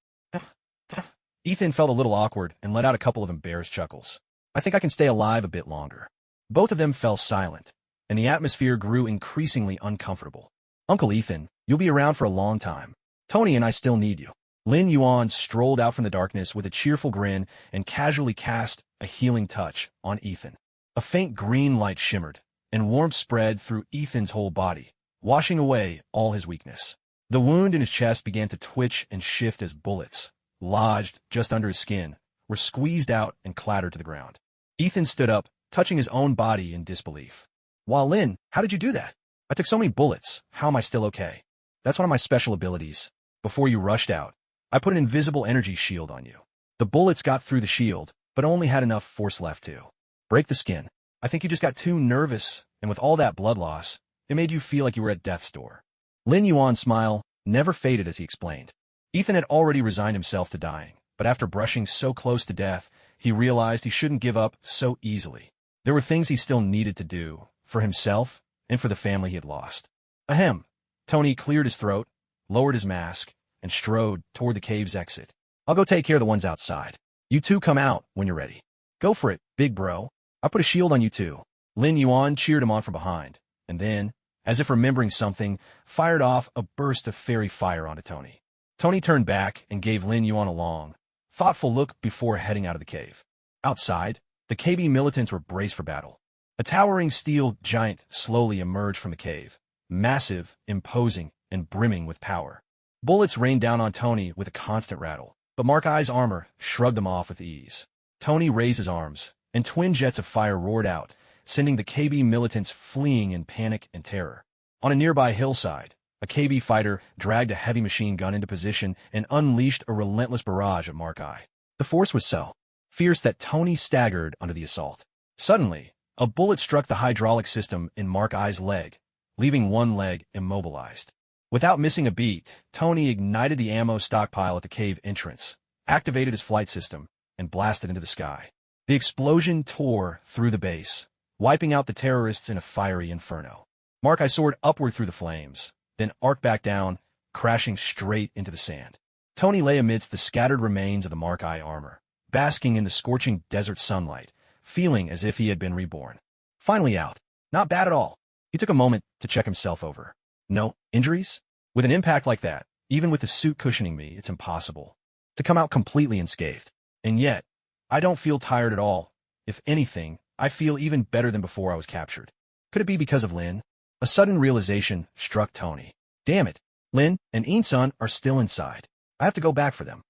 Speaker 1: Ethan felt a little awkward and let out a couple of embarrassed chuckles. "I think I can stay alive a bit longer." Both of them fell silent, and the atmosphere grew increasingly uncomfortable. "Uncle Ethan, you'll be around for a long time. Tony and I still need you." Lin Yuan strolled out from the darkness with a cheerful grin and casually cast a healing touch on Ethan. A faint green light shimmered, and warmth spread through Ethan's whole body, washing away all his weakness. The wound in his chest began to twitch and shift as bullets, lodged just under his skin, were squeezed out and clattered to the ground. Ethan stood up, touching his own body in disbelief. "Wow, Lin, how did you do that? I took so many bullets. How am I still okay?" "That's one of my special abilities. Before you rushed out, I put an invisible energy shield on you. The bullets got through the shield, but only had enough force left to break the skin. I think you just got too nervous, and with all that blood loss, it made you feel like you were at death's door." Lin Yuan's smile never faded as he explained. Ethan had already resigned himself to dying, but after brushing so close to death, he realized he shouldn't give up so easily. There were things he still needed to do, for himself and for the family he had lost. Ahem. Tony cleared his throat, lowered his mask, and strode toward the cave's exit. I'll go take care of the ones outside. You two come out when you're ready. Go for it, big bro. I'll put a shield on you too. Lin Yuan cheered him on from behind, and then, as if remembering something, fired off a burst of fairy fire onto Tony. Tony turned back and gave Lin Yuan a long, thoughtful look before heading out of the cave. Outside, the KB militants were braced for battle. A towering steel giant slowly emerged from the cave, massive, imposing, and brimming with power. Bullets rained down on Tony with a constant rattle, but Mark I's armor shrugged them off with ease. Tony raised his arms, and twin jets of fire roared out, sending the KB militants fleeing in panic and terror. On a nearby hillside, a KB fighter dragged a heavy machine gun into position and unleashed a relentless barrage at Mark I. The force was so fierce that Tony staggered under the assault. Suddenly, a bullet struck the hydraulic system in Mark I's leg, leaving one leg immobilized. Without missing a beat, Tony ignited the ammo stockpile at the cave entrance, activated his flight system, and blasted into the sky. The explosion tore through the base, wiping out the terrorists in a fiery inferno. Mark I soared upward through the flames, then arced back down, crashing straight into the sand. Tony lay amidst the scattered remains of the Mark I armor, basking in the scorching desert sunlight, feeling as if he had been reborn. Finally out. Not bad at all. He took a moment to check himself over. No injuries? With an impact like that, even with the suit cushioning me, it's impossible to come out completely unscathed. And yet, I don't feel tired at all. If anything, I feel even better than before I was captured. Could it be because of Lin? A sudden realization struck Tony. Damn it, Lin and Insun are still inside. I have to go back for them.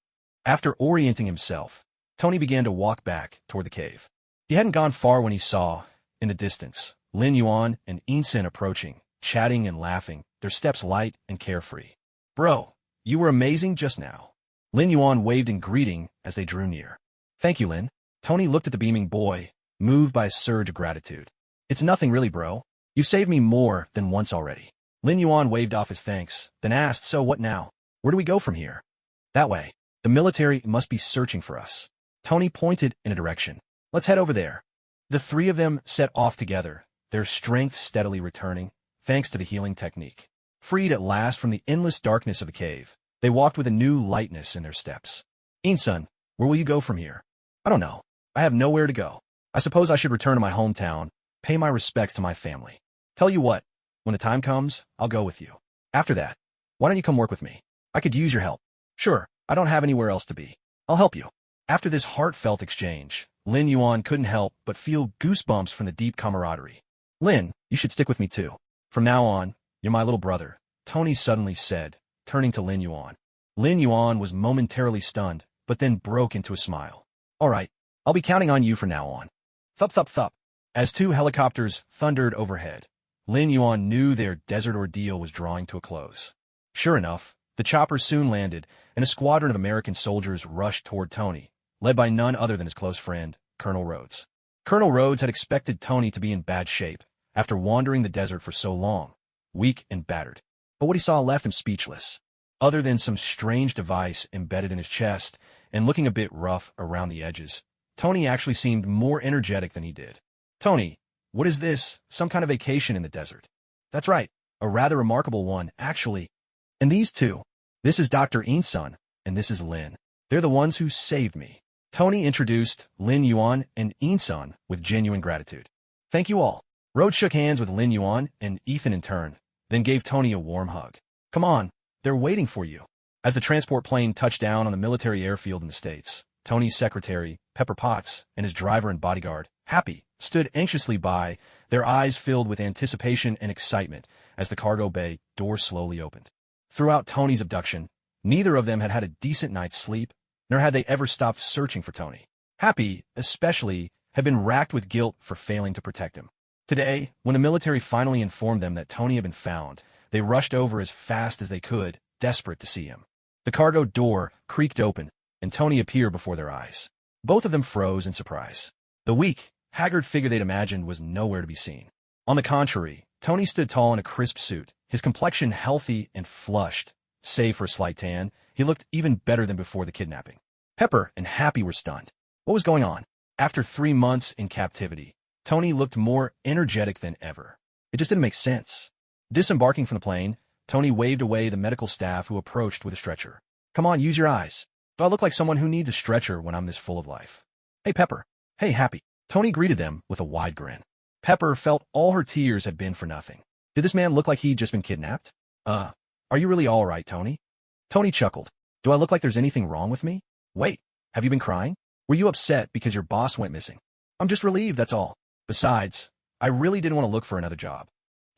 Speaker 1: After orienting himself, Tony began to walk back toward the cave. He hadn't gone far when he saw, in the distance, Lin Yuan and Insun approaching, chatting and laughing, their steps light and carefree. Bro, you were amazing just now. Lin Yuan waved in greeting as they drew near. Thank you, Lin. Tony looked at the beaming boy, moved by a surge of gratitude. It's nothing really, bro. You saved me more than once already. Lin Yuan waved off his thanks, then asked, so what now? Where do we go from here? That way. The military must be searching for us. Tony pointed in a direction. Let's head over there. The three of them set off together, their strength steadily returning, thanks to the healing technique. Freed at last from the endless darkness of the cave, they walked with a new lightness in their steps. Insun, where will you go from here? I don't know. I have nowhere to go. I suppose I should return to my hometown, pay my respects to my family. Tell you what, when the time comes, I'll go with you. After that, why don't you come work with me? I could use your help. Sure, I don't have anywhere else to be. I'll help you. After this heartfelt exchange, Lin Yuan couldn't help but feel goosebumps from the deep camaraderie. Lin, you should stick with me too. From now on, you're my little brother, Tony suddenly said, turning to Lin Yuan. Lin Yuan was momentarily stunned, but then broke into a smile. All right, I'll be counting on you from now on. Thup thup thup. As two helicopters thundered overhead, Lin Yuan knew their desert ordeal was drawing to a close. Sure enough, the chopper soon landed, and a squadron of American soldiers rushed toward Tony, led by none other than his close friend, Colonel Rhodes. Colonel Rhodes had expected Tony to be in bad shape after wandering the desert for so long, weak and battered. But what he saw left him speechless. Other than some strange device embedded in his chest and looking a bit rough around the edges, Tony actually seemed more energetic than he did. Tony, what is this? Some kind of vacation in the desert? That's right, a rather remarkable one, actually. And these two, this is Dr. Insun, and this is Lin. They're the ones who saved me. Tony introduced Lin Yuan and Insun with genuine gratitude. Thank you all. Rhodes shook hands with Lin Yuan and Ethan in turn, then gave Tony a warm hug. Come on, they're waiting for you. As the transport plane touched down on the military airfield in the States, Tony's secretary, Pepper Potts, and his driver and bodyguard, Happy, stood anxiously by, their eyes filled with anticipation and excitement as the cargo bay door slowly opened. Throughout Tony's abduction, neither of them had had a decent night's sleep, nor had they ever stopped searching for Tony. Happy, especially, had been racked with guilt for failing to protect him. Today, when the military finally informed them that Tony had been found, they rushed over as fast as they could, desperate to see him. The cargo door creaked open, and Tony appeared before their eyes. Both of them froze in surprise. The weak, haggard figure they'd imagined was nowhere to be seen. On the contrary, Tony stood tall in a crisp suit, his complexion healthy and flushed. Save for a slight tan, he looked even better than before the kidnapping. Pepper and Happy were stunned. What was going on? After 3 months in captivity, Tony looked more energetic than ever. It just didn't make sense. Disembarking from the plane, Tony waved away the medical staff who approached with a stretcher. Come on, use your eyes. Do I look like someone who needs a stretcher when I'm this full of life? Hey, Pepper. Hey, Happy. Tony greeted them with a wide grin. Pepper felt all her tears had been for nothing. Did this man look like he'd just been kidnapped? Are you really all right, Tony? Tony chuckled. Do I look like there's anything wrong with me? Wait, have you been crying? Were you upset because your boss went missing? I'm just relieved, that's all. Besides, I really didn't want to look for another job.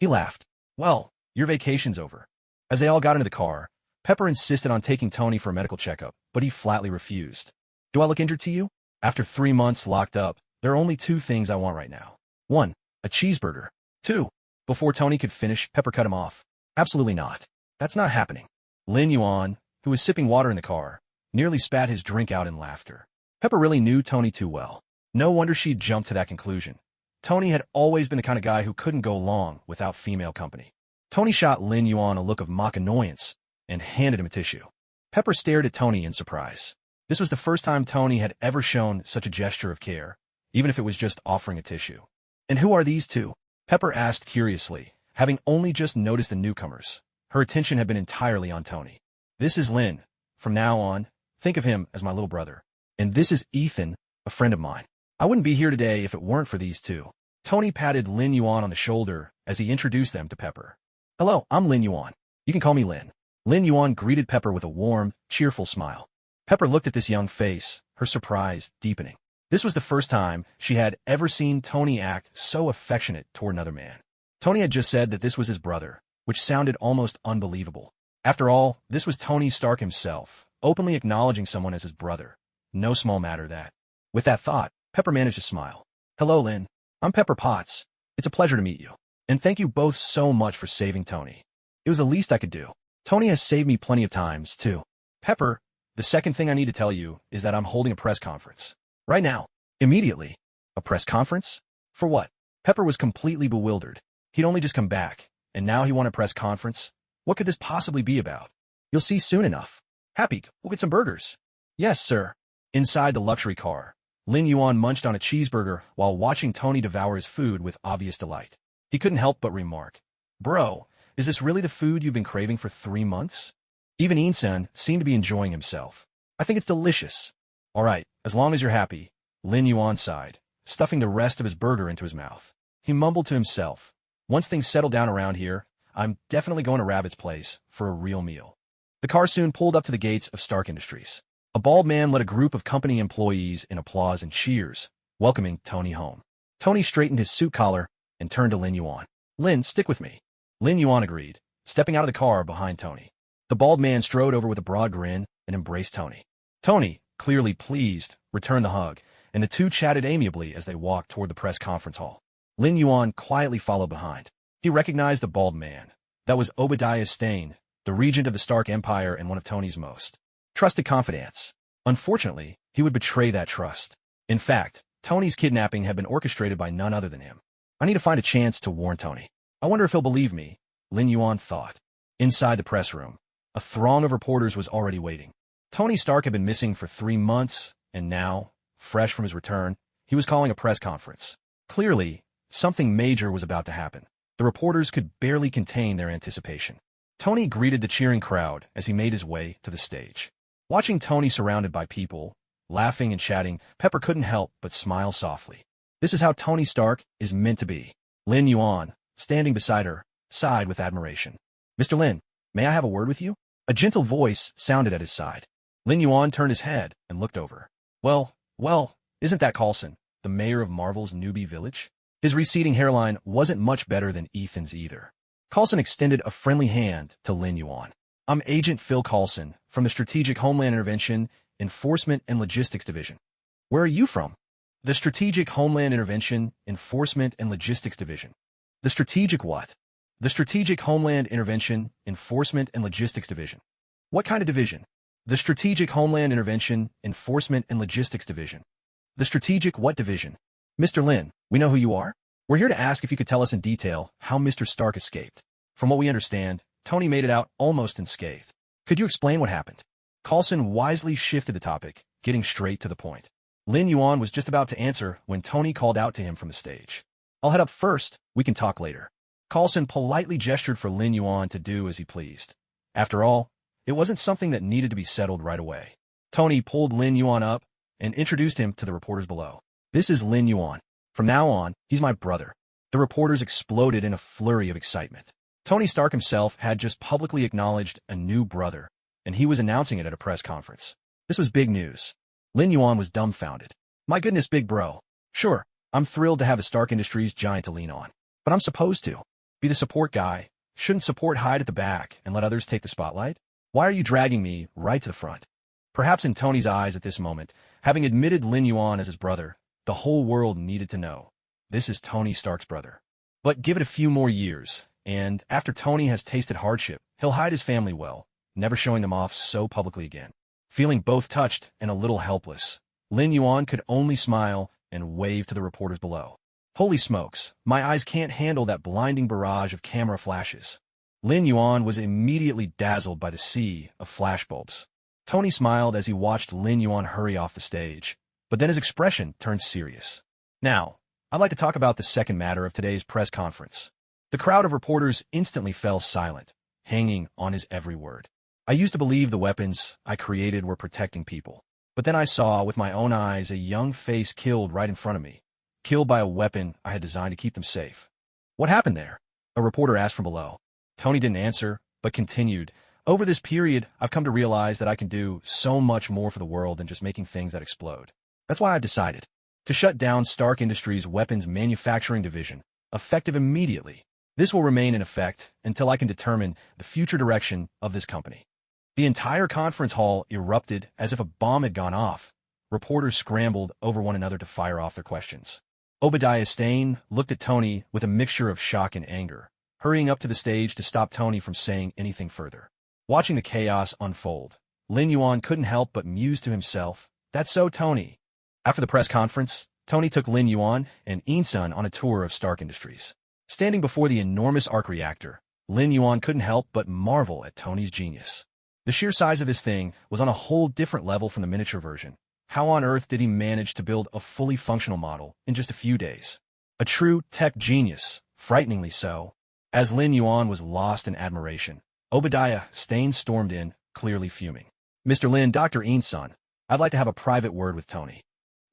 Speaker 1: He laughed. Well, your vacation's over. As they all got into the car, Pepper insisted on taking Tony for a medical checkup, but he flatly refused. Do I look injured to you? After 3 months locked up, there are only 2 things I want right now. 1, a cheeseburger. 2, before Tony could finish, Pepper cut him off. Absolutely not. That's not happening. Lin Yuan, who was sipping water in the car, nearly spat his drink out in laughter. Pepper really knew Tony too well. No wonder she'd jumped to that conclusion. Tony had always been the kind of guy who couldn't go long without female company. Tony shot Lin Yuan a look of mock annoyance and handed him a tissue. Pepper stared at Tony in surprise. This was the first time Tony had ever shown such a gesture of care, even if it was just offering a tissue. And who are these 2? Pepper asked curiously, having only just noticed the newcomers. Her attention had been entirely on Tony. This is Lin. From now on, think of him as my little brother. And this is Ethan, a friend of mine. I wouldn't be here today if it weren't for these 2. Tony patted Lin Yuan on the shoulder as he introduced them to Pepper. Hello, I'm Lin Yuan. You can call me Lin. Lin Yuan greeted Pepper with a warm, cheerful smile. Pepper looked at this young face, her surprise deepening. This was the first time she had ever seen Tony act so affectionate toward another man. Tony had just said that this was his brother, which sounded almost unbelievable. After all, this was Tony Stark himself, openly acknowledging someone as his brother. No small matter that. With that thought, Pepper managed to smile. Hello, Lin. I'm Pepper Potts. It's a pleasure to meet you. And thank you both so much for saving Tony. It was the least I could do. Tony has saved me plenty of times, too. Pepper, the second thing I need to tell you is that I'm holding a press conference. Right now. Immediately. A press conference? For what? Pepper was completely bewildered. He'd only just come back, and now he wanted a press conference? What could this possibly be about? You'll see soon enough. Happy, we'll get some burgers. Yes, sir. Inside the luxury car, Lin Yuan munched on a cheeseburger while watching Tony devour his food with obvious delight. He couldn't help but remark, Bro, is this really the food you've been craving for 3 months? Even Insan seemed to be enjoying himself. I think it's delicious. All right, as long as you're happy, Lin Yuan sighed, stuffing the rest of his burger into his mouth. He mumbled to himself, once things settle down around here, I'm definitely going to Rabbit's place for a real meal. The car soon pulled up to the gates of Stark Industries. A bald man led a group of company employees in applause and cheers, welcoming Tony home. Tony straightened his suit collar and turned to Lin Yuan. Lin, stick with me. Lin Yuan agreed, stepping out of the car behind Tony. The bald man strode over with a broad grin and embraced Tony. Tony, clearly pleased, returned the hug, and the 2 chatted amiably as they walked toward the press conference hall. Lin Yuan quietly followed behind. He recognized the bald man. That was Obadiah Stane, the regent of the Stark Empire and one of Tony's most trusted confidants. Unfortunately, he would betray that trust. In fact, Tony's kidnapping had been orchestrated by none other than him. I need to find a chance to warn Tony. I wonder if he'll believe me, Lin Yuan thought. Inside the press room, a throng of reporters was already waiting. Tony Stark had been missing for 3 months, and now, fresh from his return, he was calling a press conference. Clearly, something major was about to happen. The reporters could barely contain their anticipation. Tony greeted the cheering crowd as he made his way to the stage. Watching Tony surrounded by people, laughing and chatting, Pepper couldn't help but smile softly. This is how Tony Stark is meant to be. Lin Yuan, standing beside her, sighed with admiration. Mr. Lin, may I have a word with you? A gentle voice sounded at his side. Lin Yuan turned his head and looked over. Well, isn't that Coulson, the mayor of Marvel's newbie village? His receding hairline wasn't much better than Ethan's either. Coulson extended a friendly hand to Lin Yuan. I'm Agent Phil Coulson from the Strategic Homeland Intervention, Enforcement and Logistics Division. Where are you from? The Strategic Homeland Intervention, Enforcement and Logistics Division. The Strategic what? The Strategic Homeland Intervention, Enforcement and Logistics Division. What kind of division? The Strategic Homeland Intervention, Enforcement and Logistics Division. The Strategic what division? Mr. Lin, we know who you are. We're here to ask if you could tell us in detail how Mr. Stark escaped. From what we understand, Tony made it out almost unscathed. Could you explain what happened? Coulson wisely shifted the topic, getting straight to the point. Lin Yuan was just about to answer when Tony called out to him from the stage. I'll head up first. We can talk later. Coulson politely gestured for Lin Yuan to do as he pleased. After all, it wasn't something that needed to be settled right away. Tony pulled Lin Yuan up and introduced him to the reporters below. This is Lin Yuan. From now on, he's my brother. The reporters exploded in a flurry of excitement. Tony Stark himself had just publicly acknowledged a new brother, and he was announcing it at a press conference. This was big news. Lin Yuan was dumbfounded. My goodness, big bro. Sure, I'm thrilled to have a Stark Industries giant to lean on. But I'm supposed to be the support guy. Shouldn't support hide at the back and let others take the spotlight? Why are you dragging me right to the front? Perhaps in Tony's eyes at this moment, having admitted Lin Yuan as his brother, the whole world needed to know. This is Tony Stark's brother. But give it a few more years, and after Tony has tasted hardship, he'll hide his family well, never showing them off so publicly again. Feeling both touched and a little helpless, Lin Yuan could only smile and wave to the reporters below. Holy smokes, my eyes can't handle that blinding barrage of camera flashes. Lin Yuan was immediately dazzled by the sea of flashbulbs. Tony smiled as he watched Lin Yuan hurry off the stage, but then his expression turned serious. Now, I'd like to talk about the second matter of today's press conference. The crowd of reporters instantly fell silent, hanging on his every word. I used to believe the weapons I created were protecting people, but then I saw with my own eyes a young face killed right in front of me, killed by a weapon I had designed to keep them safe. What happened there? A reporter asked from below. Tony didn't answer, but continued. Over this period, I've come to realize that I can do so much more for the world than just making things that explode. That's why I've decided to shut down Stark Industries' weapons manufacturing division, effective immediately. This will remain in effect until I can determine the future direction of this company. The entire conference hall erupted as if a bomb had gone off. Reporters scrambled over one another to fire off their questions. Obadiah Stane looked at Tony with a mixture of shock and anger, hurrying up to the stage to stop Tony from saying anything further. Watching the chaos unfold, Lin Yuan couldn't help but muse to himself, "That's so Tony." After the press conference, Tony took Lin Yuan and Insun on a tour of Stark Industries. Standing before the enormous arc reactor, Lin Yuan couldn't help but marvel at Tony's genius. The sheer size of this thing was on a whole different level from the miniature version. How on earth did he manage to build a fully functional model in just a few days? A true tech genius, frighteningly so. As Lin Yuan was lost in admiration, Obadiah Stane stormed in, clearly fuming. "Mr. Lin, Dr. Insun, I'd like to have a private word with Tony."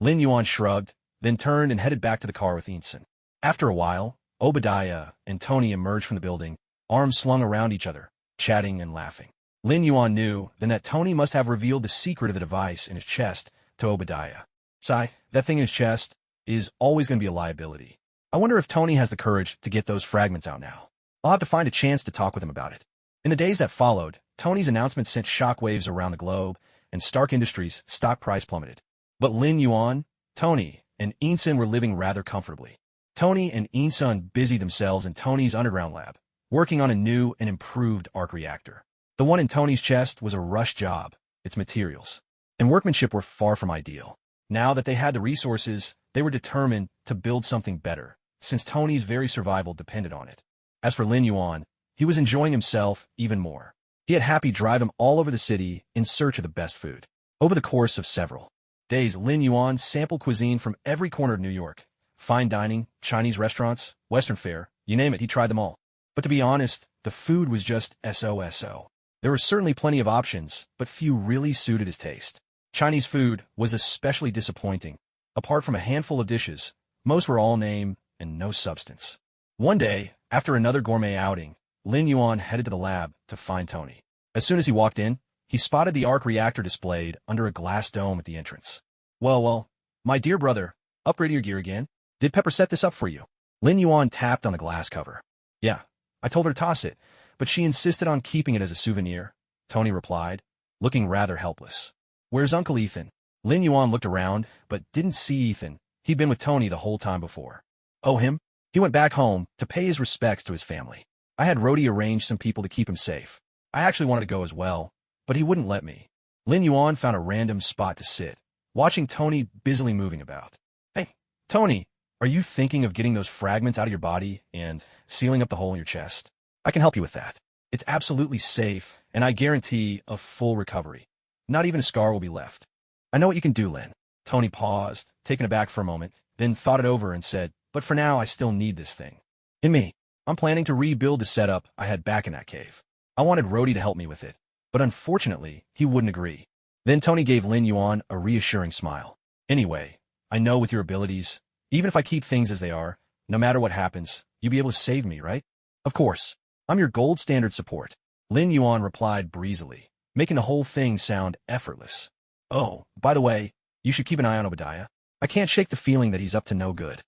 Speaker 1: Lin Yuan shrugged, then turned and headed back to the car with Insun. After a while, Obadiah and Tony emerged from the building, arms slung around each other, chatting and laughing. Lin Yuan knew then that Tony must have revealed the secret of the device in his chest to Obadiah. "Sai, that thing in his chest is always going to be a liability. I wonder if Tony has the courage to get those fragments out now. I'll have to find a chance to talk with him about it." In the days that followed, Tony's announcement sent shockwaves around the globe, and Stark Industries' stock price plummeted. But Lin Yuan, Tony, and Insun were living rather comfortably. Tony and Insun busied themselves in Tony's underground lab, working on a new and improved arc reactor. The one in Tony's chest was a rush job. Its materials and workmanship were far from ideal. Now that they had the resources, they were determined to build something better, since Tony's very survival depended on it. As for Lin Yuan, he was enjoying himself even more. He had Happy drive him all over the city in search of the best food. Over the course of several days, Lin Yuan sampled cuisine from every corner of New York. Fine dining, Chinese restaurants, Western fare, you name it, he tried them all. But to be honest, the food was just SOSO. There were certainly plenty of options, but few really suited his taste. Chinese food was especially disappointing. Apart from a handful of dishes, most were all name and no substance. One day, after another gourmet outing, Lin Yuan headed to the lab to find Tony. As soon as he walked in, he spotted the arc reactor displayed under a glass dome at the entrance. Well, my dear brother, upgrading your gear again? Did Pepper set this up for you?" Lin Yuan tapped on the glass cover. "Yeah, I told her to toss it, but she insisted on keeping it as a souvenir," Tony replied, looking rather helpless. "Where's Uncle Ethan?" Lin Yuan looked around, but didn't see Ethan. He'd been with Tony the whole time before. "Oh, him? He went back home to pay his respects to his family. I had Rhodey arrange some people to keep him safe. I actually wanted to go as well, but he wouldn't let me." Lin Yuan found a random spot to sit, watching Tony busily moving about. "Hey, Tony, are you thinking of getting those fragments out of your body and sealing up the hole in your chest? I can help you with that. It's absolutely safe, and I guarantee a full recovery. Not even a scar will be left. I know what you can do, Lin." Tony paused, taken aback for a moment, then thought it over and said, "But for now, I still need this thing. In me, I'm planning to rebuild the setup I had back in that cave. I wanted Rhodey to help me with it, but unfortunately, he wouldn't agree. Then Tony gave Lin Yuan a reassuring smile. Anyway, I know with your abilities, even if I keep things as they are, no matter what happens, you'll be able to save me, right? Of course. I'm your gold standard support. Lin Yuan replied breezily, making the whole thing sound effortless. Oh, by the way, you should keep an eye on Obadiah. I can't shake the feeling that he's up to no good.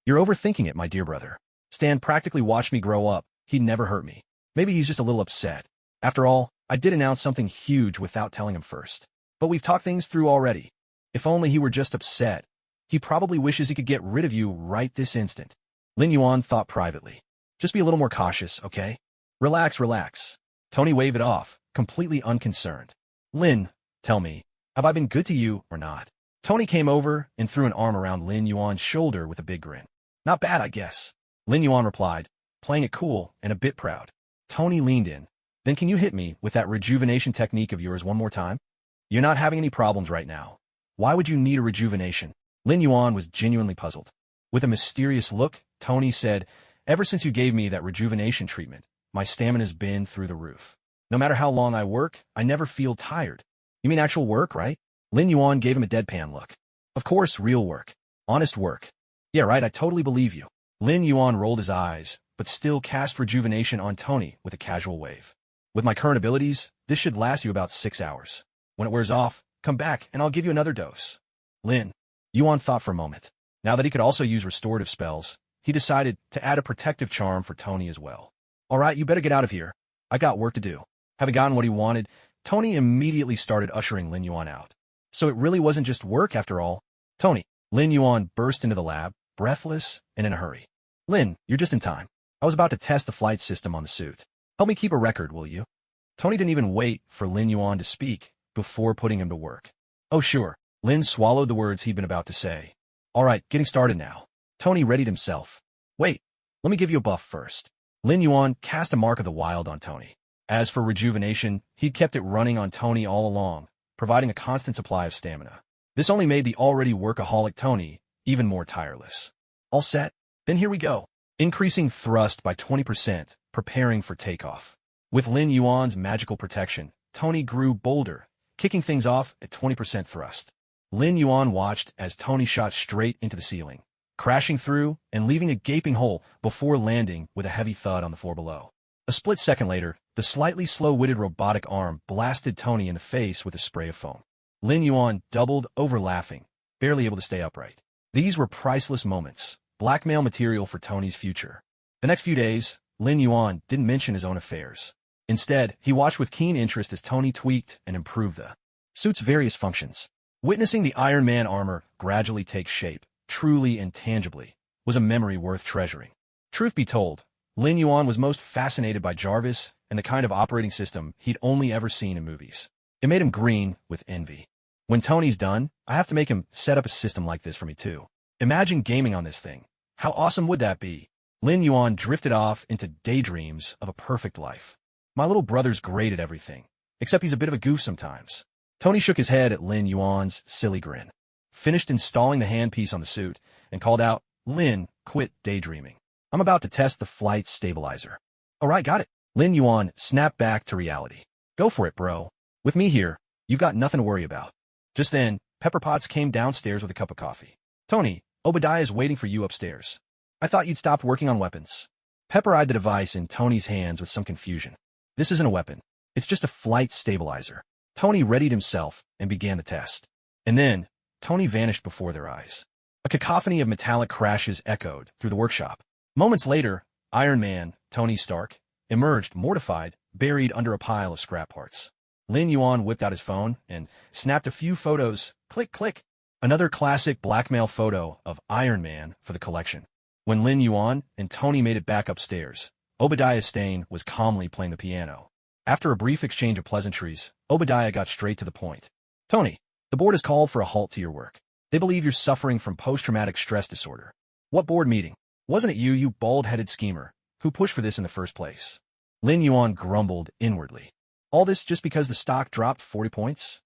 Speaker 1: You're overthinking it, my dear brother. Stan practically watched me grow up. He'd never hurt me. Maybe he's just a little upset. After all, I did announce something huge without telling him first. But we've talked things through already. If only he were just upset. He probably wishes he could get rid of you right this instant. Lin Yuan thought privately. Just be a little more cautious, okay? Relax, relax. Tony waved it off, completely unconcerned. Lin, tell me, have I been good to you or not? Tony came over and threw an arm around Lin Yuan's shoulder with a big grin. Not bad, I guess. Lin Yuan replied, playing it cool and a bit proud. Tony leaned in. Then can you hit me with that rejuvenation technique of yours one more time? You're not having any problems right now. Why would you need a rejuvenation? Lin Yuan was genuinely puzzled. With a mysterious look, Tony said, ever since you gave me that rejuvenation treatment, my stamina's been through the roof. No matter how long I work, I never feel tired. You mean actual work, right? Lin Yuan gave him a deadpan look. Of course, real work. Honest work. Yeah, right, I totally believe you. Lin Yuan rolled his eyes, but still cast rejuvenation on Tony with a casual wave. With my current abilities, this should last you about 6 hours. When it wears off, come back and I'll give you another dose. Lin Yuan thought for a moment. Now that he could also use restorative spells, he decided to add a protective charm for Tony as well. All right, you better get out of here. I got work to do. Having gotten what he wanted, Tony immediately started ushering Lin Yuan out. So it really wasn't just work after all. Tony, Lin Yuan burst into the lab, breathless and in a hurry. Lin, you're just in time. I was about to test the flight system on the suit. Help me keep a record, will you? Tony didn't even wait for Lin Yuan to speak before putting him to work. Oh, sure. Lin swallowed the words he'd been about to say. All right, getting started now. Tony readied himself. Wait, let me give you a buff first. Lin Yuan cast a Mark of the Wild on Tony. As for rejuvenation, he'd kept it running on Tony all along, providing a constant supply of stamina. This only made the already workaholic Tony even more tireless. All set? Then here we go. Increasing thrust by 20%, preparing for takeoff. With Lin Yuan's magical protection, Tony grew bolder, kicking things off at 20% thrust. Lin Yuan watched as Tony shot straight into the ceiling, crashing through and leaving a gaping hole before landing with a heavy thud on the floor below. A split second later, the slightly slow-witted robotic arm blasted Tony in the face with a spray of foam. Lin Yuan doubled over laughing, barely able to stay upright. These were priceless moments, blackmail material for Tony's future. The next few days, Lin Yuan didn't mention his own affairs. Instead, he watched with keen interest as Tony tweaked and improved the suit's various functions. Witnessing the Iron Man armor gradually take shape, truly and tangibly, was a memory worth treasuring. Truth be told, Lin Yuan was most fascinated by Jarvis and the kind of operating system he'd only ever seen in movies. It made him green with envy. When Tony's done, I have to make him set up a system like this for me too. Imagine gaming on this thing. How awesome would that be? Lin Yuan drifted off into daydreams of a perfect life. My little brother's great at everything, except he's a bit of a goof sometimes. Tony shook his head at Lin Yuan's silly grin, finished installing the handpiece on the suit, and called out, Lin, quit daydreaming. I'm about to test the flight stabilizer. All right, got it. Lin Yuan snapped back to reality. Go for it, bro. With me here, you've got nothing to worry about. Just then, Pepper Potts came downstairs with a cup of coffee. Tony, Obadiah is waiting for you upstairs. I thought you'd stopped working on weapons. Pepper eyed the device in Tony's hands with some confusion. This isn't a weapon. It's just a flight stabilizer. Tony readied himself and began the test. And then, Tony vanished before their eyes. A cacophony of metallic crashes echoed through the workshop. Moments later, Iron Man, Tony Stark, emerged mortified, buried under a pile of scrap parts. Lin Yuan whipped out his phone and snapped a few photos. Click, click. Another classic blackmail photo of Iron Man for the collection. When Lin Yuan and Tony made it back upstairs, Obadiah Stane was calmly playing the piano. After a brief exchange of pleasantries, Obadiah got straight to the point. Tony, the board has called for a halt to your work. They believe you're suffering from post-traumatic stress disorder. What board meeting? Wasn't it you bald-headed schemer, who pushed for this in the first place? Lin Yuan grumbled inwardly. All this just because the stock dropped 40 points?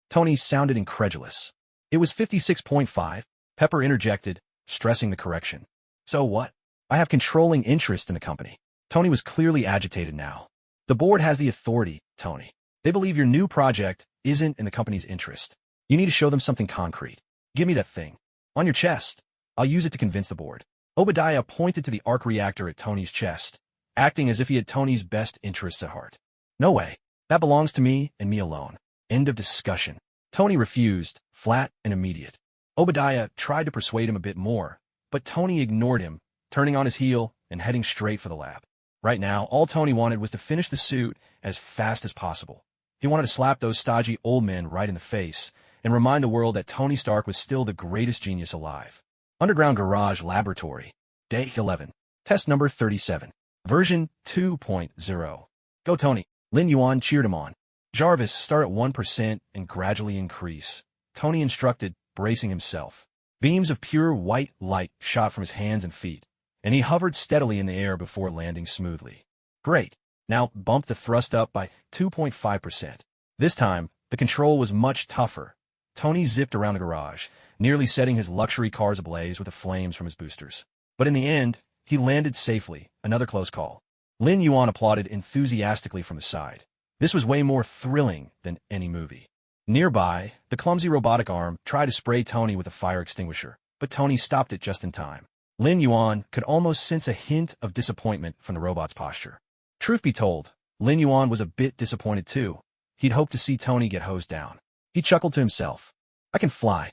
Speaker 1: Tony sounded incredulous. It was 56.5, Pepper interjected, stressing the correction. So what? I have controlling interest in the company. Tony was clearly agitated now. The board has the authority, Tony. They believe your new project isn't in the company's interest. You need to show them something concrete. Give me that thing. On your chest. I'll use it to convince the board. Obadiah pointed to the arc reactor at Tony's chest, acting as if he had Tony's best interests at heart. No way. That belongs to me and me alone. End of discussion. Tony refused, flat and immediate. Obadiah tried to persuade him a bit more, but Tony ignored him, turning on his heel and heading straight for the lab. Right now, all Tony wanted was to finish the suit as fast as possible. He wanted to slap those stodgy old men right in the face and remind the world that Tony Stark was still the greatest genius alive. Underground Garage Laboratory. Day 11. Test number 37. Version 2.0. Go Tony. Lin Yuan cheered him on. Jarvis, start at 1% and gradually increase. Tony instructed, bracing himself. Beams of pure white light shot from his hands and feet, and he hovered steadily in the air before landing smoothly. Great. Now bump the thrust up by 2.5%. This time, the control was much tougher. Tony zipped around the garage, nearly setting his luxury cars ablaze with the flames from his boosters. But in the end, he landed safely, another close call. Lin Yuan applauded enthusiastically from the side. This was way more thrilling than any movie. Nearby, the clumsy robotic arm tried to spray Tony with a fire extinguisher, but Tony stopped it just in time. Lin Yuan could almost sense a hint of disappointment from the robot's posture. Truth be told, Lin Yuan was a bit disappointed too. He'd hoped to see Tony get hosed down. He chuckled to himself. I can fly.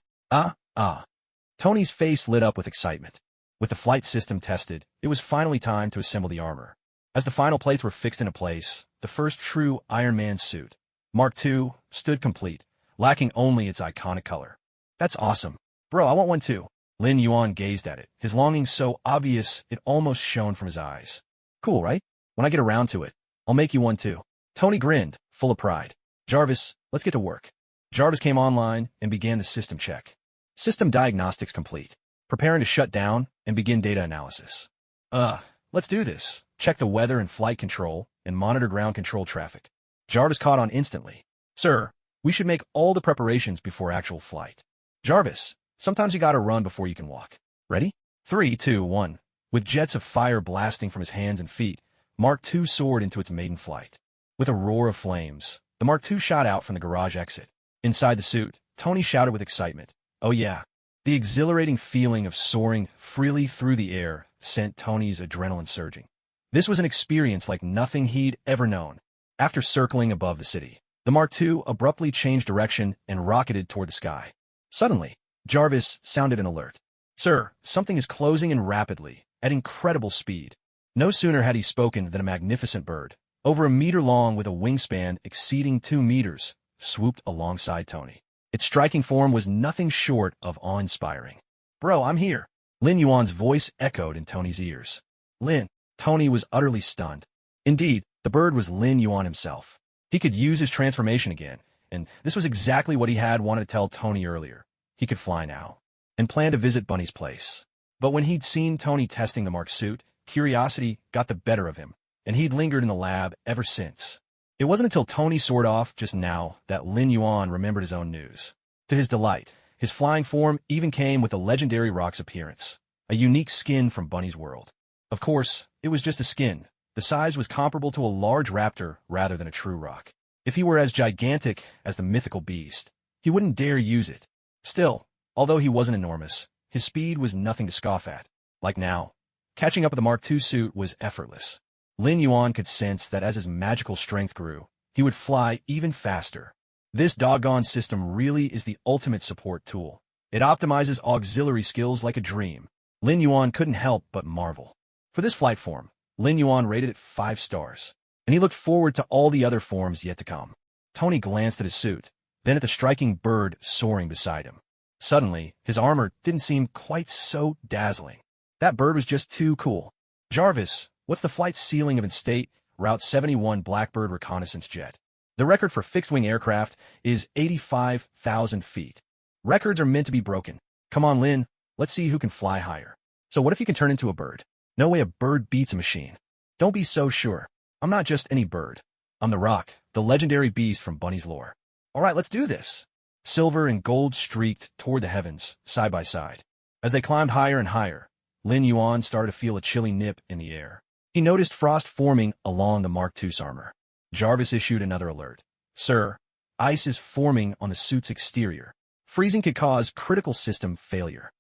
Speaker 1: Tony's face lit up with excitement. With the flight system tested, it was finally time to assemble the armor. As the final plates were fixed into place, the first true Iron Man suit, Mark II, stood complete, lacking only its iconic color. That's awesome. Bro, I want one too. Lin Yuan gazed at it, his longing so obvious it almost shone from his eyes. Cool, right? When I get around to it, I'll make you one too. Tony grinned, full of pride. Jarvis, let's get to work. Jarvis came online and began the system check. System diagnostics complete. Preparing to shut down and begin data analysis. Let's do this. Check the weather and flight control and monitor ground control traffic. Jarvis caught on instantly. Sir, we should make all the preparations before actual flight. Jarvis, sometimes you gotta run before you can walk. Ready? 3, 2, 1. With jets of fire blasting from his hands and feet, Mark II soared into its maiden flight. With a roar of flames, the Mark II shot out from the garage exit. Inside the suit, Tony shouted with excitement. Oh yeah. The exhilarating feeling of soaring freely through the air sent Tony's adrenaline surging. This was an experience like nothing he'd ever known. After circling above the city, the Mark II abruptly changed direction and rocketed toward the sky. Suddenly, Jarvis sounded an alert. Sir, something is closing in rapidly, at incredible speed. No sooner had he spoken than a magnificent bird, over 1 meter long with a wingspan exceeding 2 meters, swooped alongside Tony. Its striking form was nothing short of awe-inspiring. Bro, I'm here. Lin Yuan's voice echoed in Tony's ears. Lin. Tony was utterly stunned. Indeed, the bird was Lin Yuan himself. He could use his transformation again, and this was exactly what he had wanted to tell Tony earlier. He could fly now, and planned to visit Bunny's place. But when he'd seen Tony testing the Mark suit, curiosity got the better of him, and he'd lingered in the lab ever since. It wasn't until Tony soared off just now that Lin Yuan remembered his own news. To his delight, his flying form even came with a legendary rock's appearance, a unique skin from Bunny's world. Of course, it was just a skin. The size was comparable to a large raptor rather than a true rock. If he were as gigantic as the mythical beast, he wouldn't dare use it. Still, although he wasn't enormous, his speed was nothing to scoff at. Like now, catching up with the Mark II suit was effortless. Lin Yuan could sense that as his magical strength grew, he would fly even faster. This doggone system really is the ultimate support tool. It optimizes auxiliary skills like a dream. Lin Yuan couldn't help but marvel. For this flight form, Lin Yuan rated it 5 stars, and he looked forward to all the other forms yet to come. Tony glanced at his suit, then at the striking bird soaring beside him. Suddenly, his armor didn't seem quite so dazzling. That bird was just too cool. Jarvis, what's the flight ceiling of in-state Route 71 Blackbird reconnaissance jet? The record for fixed-wing aircraft is 85,000 feet. Records are meant to be broken. Come on, Lin, let's see who can fly higher. So what if you can turn into a bird? No way a bird beats a machine. Don't be so sure. I'm not just any bird. I'm the Rock, the legendary beast from Bunny's lore. All right, let's do this. Silver and gold streaked toward the heavens, side by side. As they climbed higher and higher, Lin Yuan started to feel a chilly nip in the air. He noticed frost forming along the Mark II's armor. Jarvis issued another alert. Sir, ice is forming on the suit's exterior. Freezing could cause critical system failure.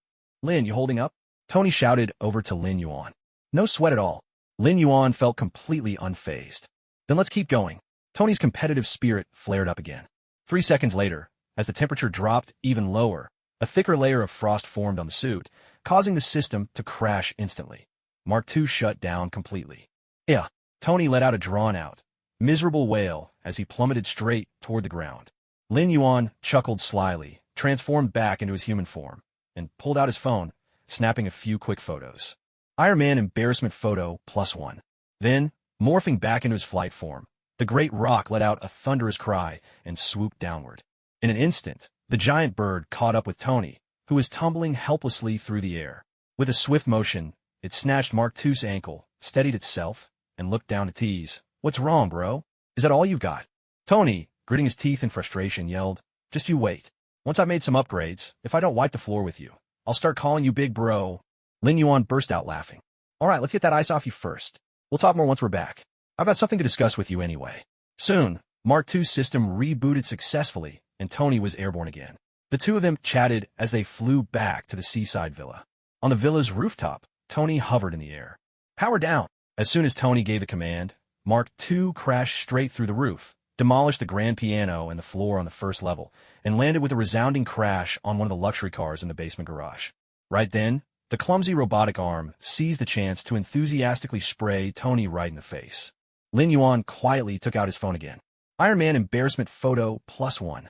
Speaker 1: Lin, you holding up? Tony shouted over to Lin Yuan. No sweat at all. Lin Yuan felt completely unfazed. Then let's keep going. Tony's competitive spirit flared up again. 3 seconds later, as the temperature dropped even lower, a thicker layer of frost formed on the suit, causing the system to crash instantly. Mark II shut down completely. Yeah, Tony let out a drawn-out, miserable wail as he plummeted straight toward the ground. Lin Yuan chuckled slyly, transformed back into his human form, and pulled out his phone, snapping a few quick photos. Iron Man embarrassment photo +1. Then, morphing back into his flight form, the great rock let out a thunderous cry and swooped downward. In an instant, the giant bird caught up with Tony, who was tumbling helplessly through the air. With a swift motion, it snatched Mark II's ankle, steadied itself, and looked down to tease. What's wrong, bro? Is that all you've got? Tony, gritting his teeth in frustration, yelled, just you wait. Once I've made some upgrades, if I don't wipe the floor with you, I'll start calling you big bro. Lin Yuan burst out laughing. All right, let's get that ice off you first. We'll talk more once we're back. I've got something to discuss with you anyway. Soon, Mark II's system rebooted successfully, and Tony was airborne again. The two of them chatted as they flew back to the seaside villa. On the villa's rooftop, Tony hovered in the air. Power down! As soon as Tony gave the command, Mark II crashed straight through the roof, demolished the grand piano and the floor on the first level, and landed with a resounding crash on one of the luxury cars in the basement garage. Right then, the clumsy robotic arm seized the chance to enthusiastically spray Tony right in the face. Lin Yuan quietly took out his phone again. Iron Man embarrassment photo +1.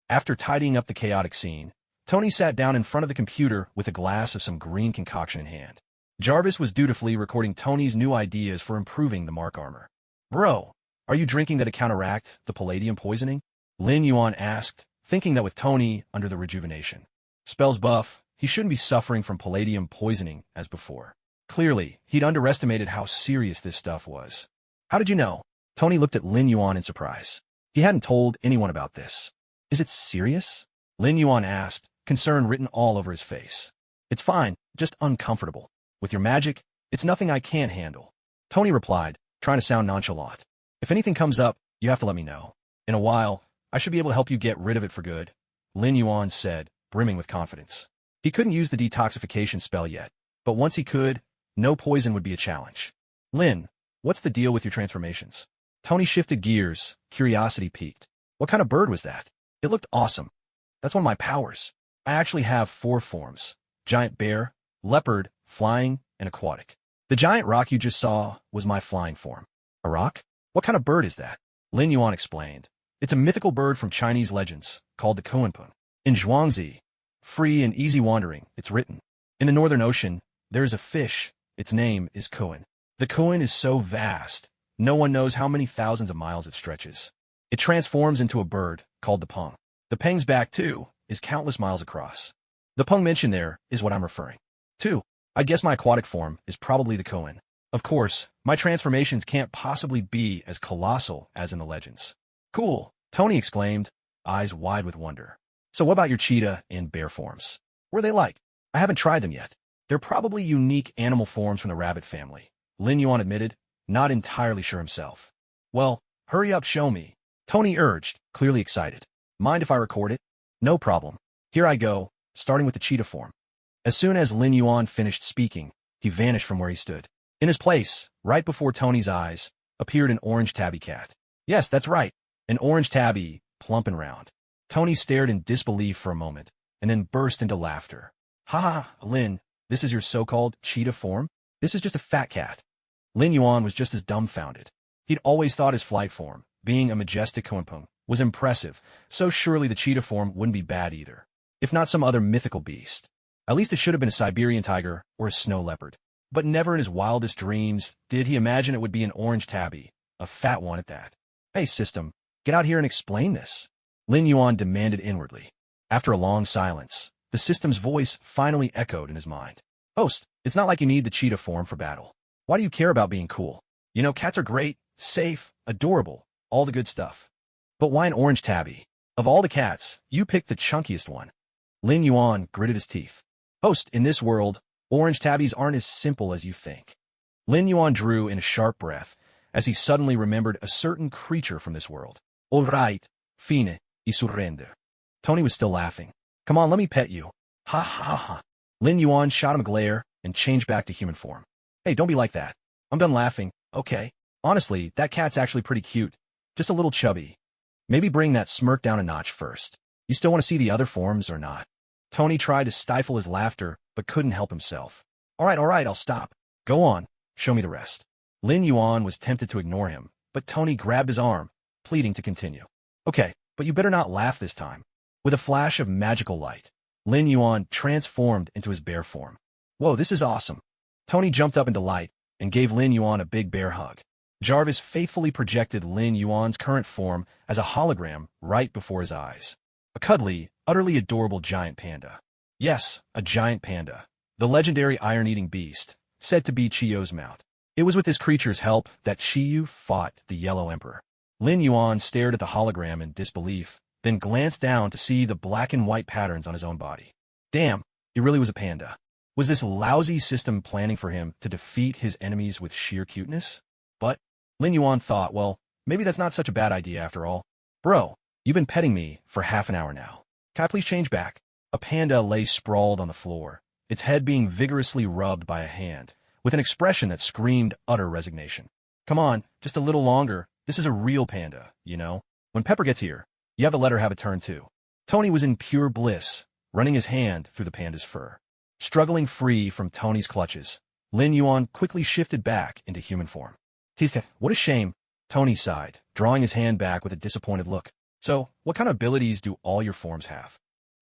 Speaker 1: After tidying up the chaotic scene, Tony sat down in front of the computer with a glass of some green concoction in hand. Jarvis was dutifully recording Tony's new ideas for improving the Mark armor. Bro, are you drinking that to counteract the palladium poisoning? Lin Yuan asked, thinking that with Tony under the rejuvenation spells buff, he shouldn't be suffering from palladium poisoning as before. Clearly, he'd underestimated how serious this stuff was. How did you know? Tony looked at Lin Yuan in surprise. He hadn't told anyone about this. Is it serious? Lin Yuan asked, concern written all over his face. It's fine, just uncomfortable. With your magic, it's nothing I can't handle. Tony replied, trying to sound nonchalant. If anything comes up, you have to let me know. In a while, I should be able to help you get rid of it for good, Lin Yuan said, brimming with confidence. He couldn't use the detoxification spell yet, but once he could, no poison would be a challenge. Lin, what's the deal with your transformations? Tony shifted gears, curiosity piqued. What kind of bird was that? It looked awesome. That's one of my powers. I actually have 4 forms: giant bear, leopard, flying, and aquatic. The giant rock you just saw was my flying form. A rock? What kind of bird is that? Lin Yuan explained. It's a mythical bird from Chinese legends, called the Kuanpeng. In Zhuangzi, free and easy wandering, it's written. In the Northern Ocean, there is a fish. Its name is Kuan. The Kuan is so vast, no one knows how many thousands of miles it stretches. It transforms into a bird, called the Peng. The Peng's back, too, is countless miles across. The Peng mentioned there is what I'm referring to. I guess my aquatic form is probably the Kuan. Of course, my transformations can't possibly be as colossal as in the legends. Cool, Tony exclaimed, eyes wide with wonder. So what about your cheetah and bear forms? What are they like? I haven't tried them yet. They're probably unique animal forms from the rabbit family, Lin Yuan admitted, not entirely sure himself. Well, hurry up, show me, Tony urged, clearly excited. Mind if I record it? No problem. Here I go, starting with the cheetah form. As soon as Lin Yuan finished speaking, he vanished from where he stood. In his place, right before Tony's eyes, appeared an orange tabby cat. Yes, that's right, an orange tabby, plump and round. Tony stared in disbelief for a moment, and then burst into laughter. Ha ha, Lin, this is your so-called cheetah form? This is just a fat cat. Lin Yuan was just as dumbfounded. He'd always thought his flight form, being a majestic Kuanpeng, was impressive, so surely the cheetah form wouldn't be bad either. If not some other mythical beast. At least it should have been a Siberian tiger or a snow leopard. But never in his wildest dreams did he imagine it would be an orange tabby, a fat one at that. Hey, system, get out here and explain this, Lin Yuan demanded inwardly. After a long silence, the system's voice finally echoed in his mind. Host, it's not like you need the cheetah form for battle. Why do you care about being cool? You know, cats are great, safe, adorable, all the good stuff. But why an orange tabby? Of all the cats, you picked the chunkiest one. Lin Yuan gritted his teeth. Host, in this world, orange tabbies aren't as simple as you think. Lin Yuan drew in a sharp breath as he suddenly remembered a certain creature from this world. All right, fine, y surrender. Tony was still laughing. Come on, let me pet you. Ha ha ha. Lin Yuan shot him a glare and changed back to human form. Hey, don't be like that. I'm done laughing, okay? Honestly, that cat's actually pretty cute. Just a little chubby. Maybe bring that smirk down a notch first. You still want to see the other forms or not? Tony tried to stifle his laughter, but couldn't help himself. All right, I'll stop. Go on, show me the rest. Lin Yuan was tempted to ignore him, but Tony grabbed his arm, pleading to continue. Okay, but you better not laugh this time. With a flash of magical light, Lin Yuan transformed into his bear form. Whoa, this is awesome. Tony jumped up in delight and gave Lin Yuan a big bear hug. Jarvis faithfully projected Lin Yuan's current form as a hologram right before his eyes. A cuddly, utterly adorable giant panda. Yes, a giant panda. The legendary iron-eating beast, said to be Chiyo's mount. It was with this creature's help that Chiyu fought the Yellow Emperor. Lin Yuan stared at the hologram in disbelief, then glanced down to see the black and white patterns on his own body. Damn, he really was a panda. Was this lousy system planning for him to defeat his enemies with sheer cuteness? But Lin Yuan thought, well, maybe that's not such a bad idea after all. Bro, you've been petting me for half an hour now. Can I please change back? A panda lay sprawled on the floor, its head being vigorously rubbed by a hand, with an expression that screamed utter resignation. Come on, just a little longer. This is a real panda, you know? When Pepper gets here, you have to let her have a turn too. Tony was in pure bliss, running his hand through the panda's fur. Struggling free from Tony's clutches, Lin Yuan quickly shifted back into human form. Tika, what a shame, Tony sighed, drawing his hand back with a disappointed look. So, what kind of abilities do all your forms have?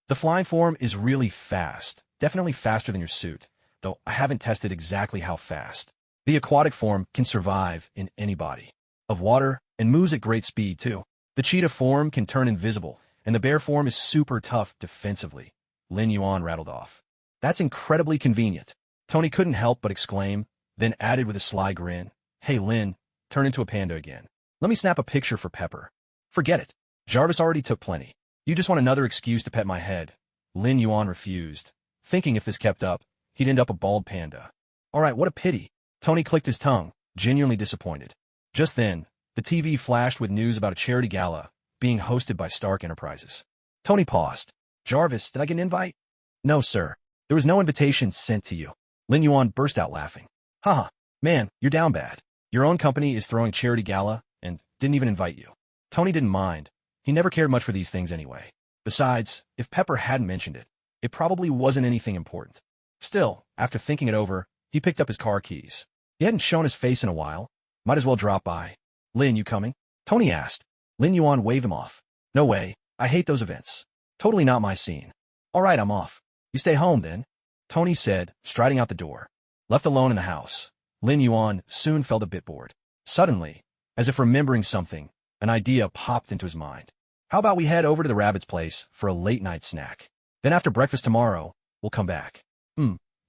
Speaker 1: The flying form is really fast, definitely faster than your suit, though I haven't tested exactly how fast. The aquatic form can survive in any body of water and moves at great speed too. The cheetah form can turn invisible, and the bear form is super tough defensively. Lin Yuan rattled off. That's incredibly convenient. Tony couldn't help but exclaim, then added with a sly grin, Hey Lin, turn into a panda again. Let me snap a picture for Pepper. Forget it. Jarvis already took plenty. You just want another excuse to pet my head. Lin Yuan refused, thinking if this kept up, he'd end up a bald panda. All right, what a pity. Tony clicked his tongue, genuinely disappointed. Just then, the TV flashed with news about a charity gala being hosted by Stark Enterprises. Tony paused. Jarvis, did I get an invite? No, sir. There was no invitation sent to you. Lin Yuan burst out laughing. Haha, man, you're down bad. Your own company is throwing charity gala and didn't even invite you. Tony didn't mind. He never cared much for these things anyway. Besides, if Pepper hadn't mentioned it, it probably wasn't anything important. Still, after thinking it over, he picked up his car keys. He hadn't shown his face in a while. Might as well drop by. Lin, you coming? Tony asked. Lin Yuan waved him off. No way. I hate those events. Totally not my scene. All right, I'm off. You stay home, then, Tony said, striding out the door. Left alone in the house, Lin Yuan soon felt a bit bored. Suddenly, as if remembering something, an idea popped into his mind. How about we head over to the rabbit's place for a late-night snack? Then after breakfast tomorrow, we'll come back.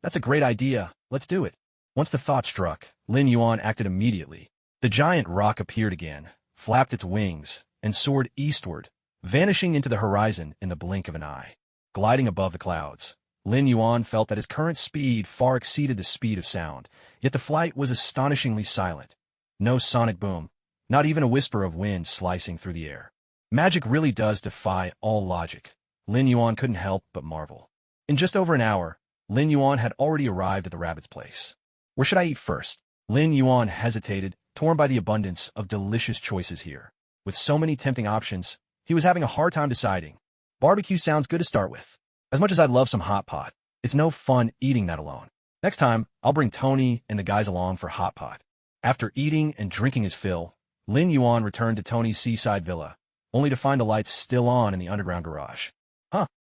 Speaker 1: That's a great idea. Let's do it. Once the thought struck, Lin Yuan acted immediately. The giant rock appeared again, flapped its wings, and soared eastward, vanishing into the horizon in the blink of an eye. Gliding above the clouds, Lin Yuan felt that his current speed far exceeded the speed of sound, yet the flight was astonishingly silent. No sonic boom, not even a whisper of wind slicing through the air. Magic really does defy all logic. Lin Yuan couldn't help but marvel. In just over an hour, Lin Yuan had already arrived at the rabbit's place. Where should I eat first? Lin Yuan hesitated, torn by the abundance of delicious choices here. With so many tempting options, he was having a hard time deciding. Barbecue sounds good to start with. As much as I'd love some hot pot, it's no fun eating that alone. Next time, I'll bring Tony and the guys along for hot pot. After eating and drinking his fill, Lin Yuan returned to Tony's seaside villa, only to find the lights still on in the underground garage.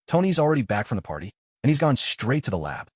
Speaker 1: Tony's already back from the party, and he's gone straight to the lab.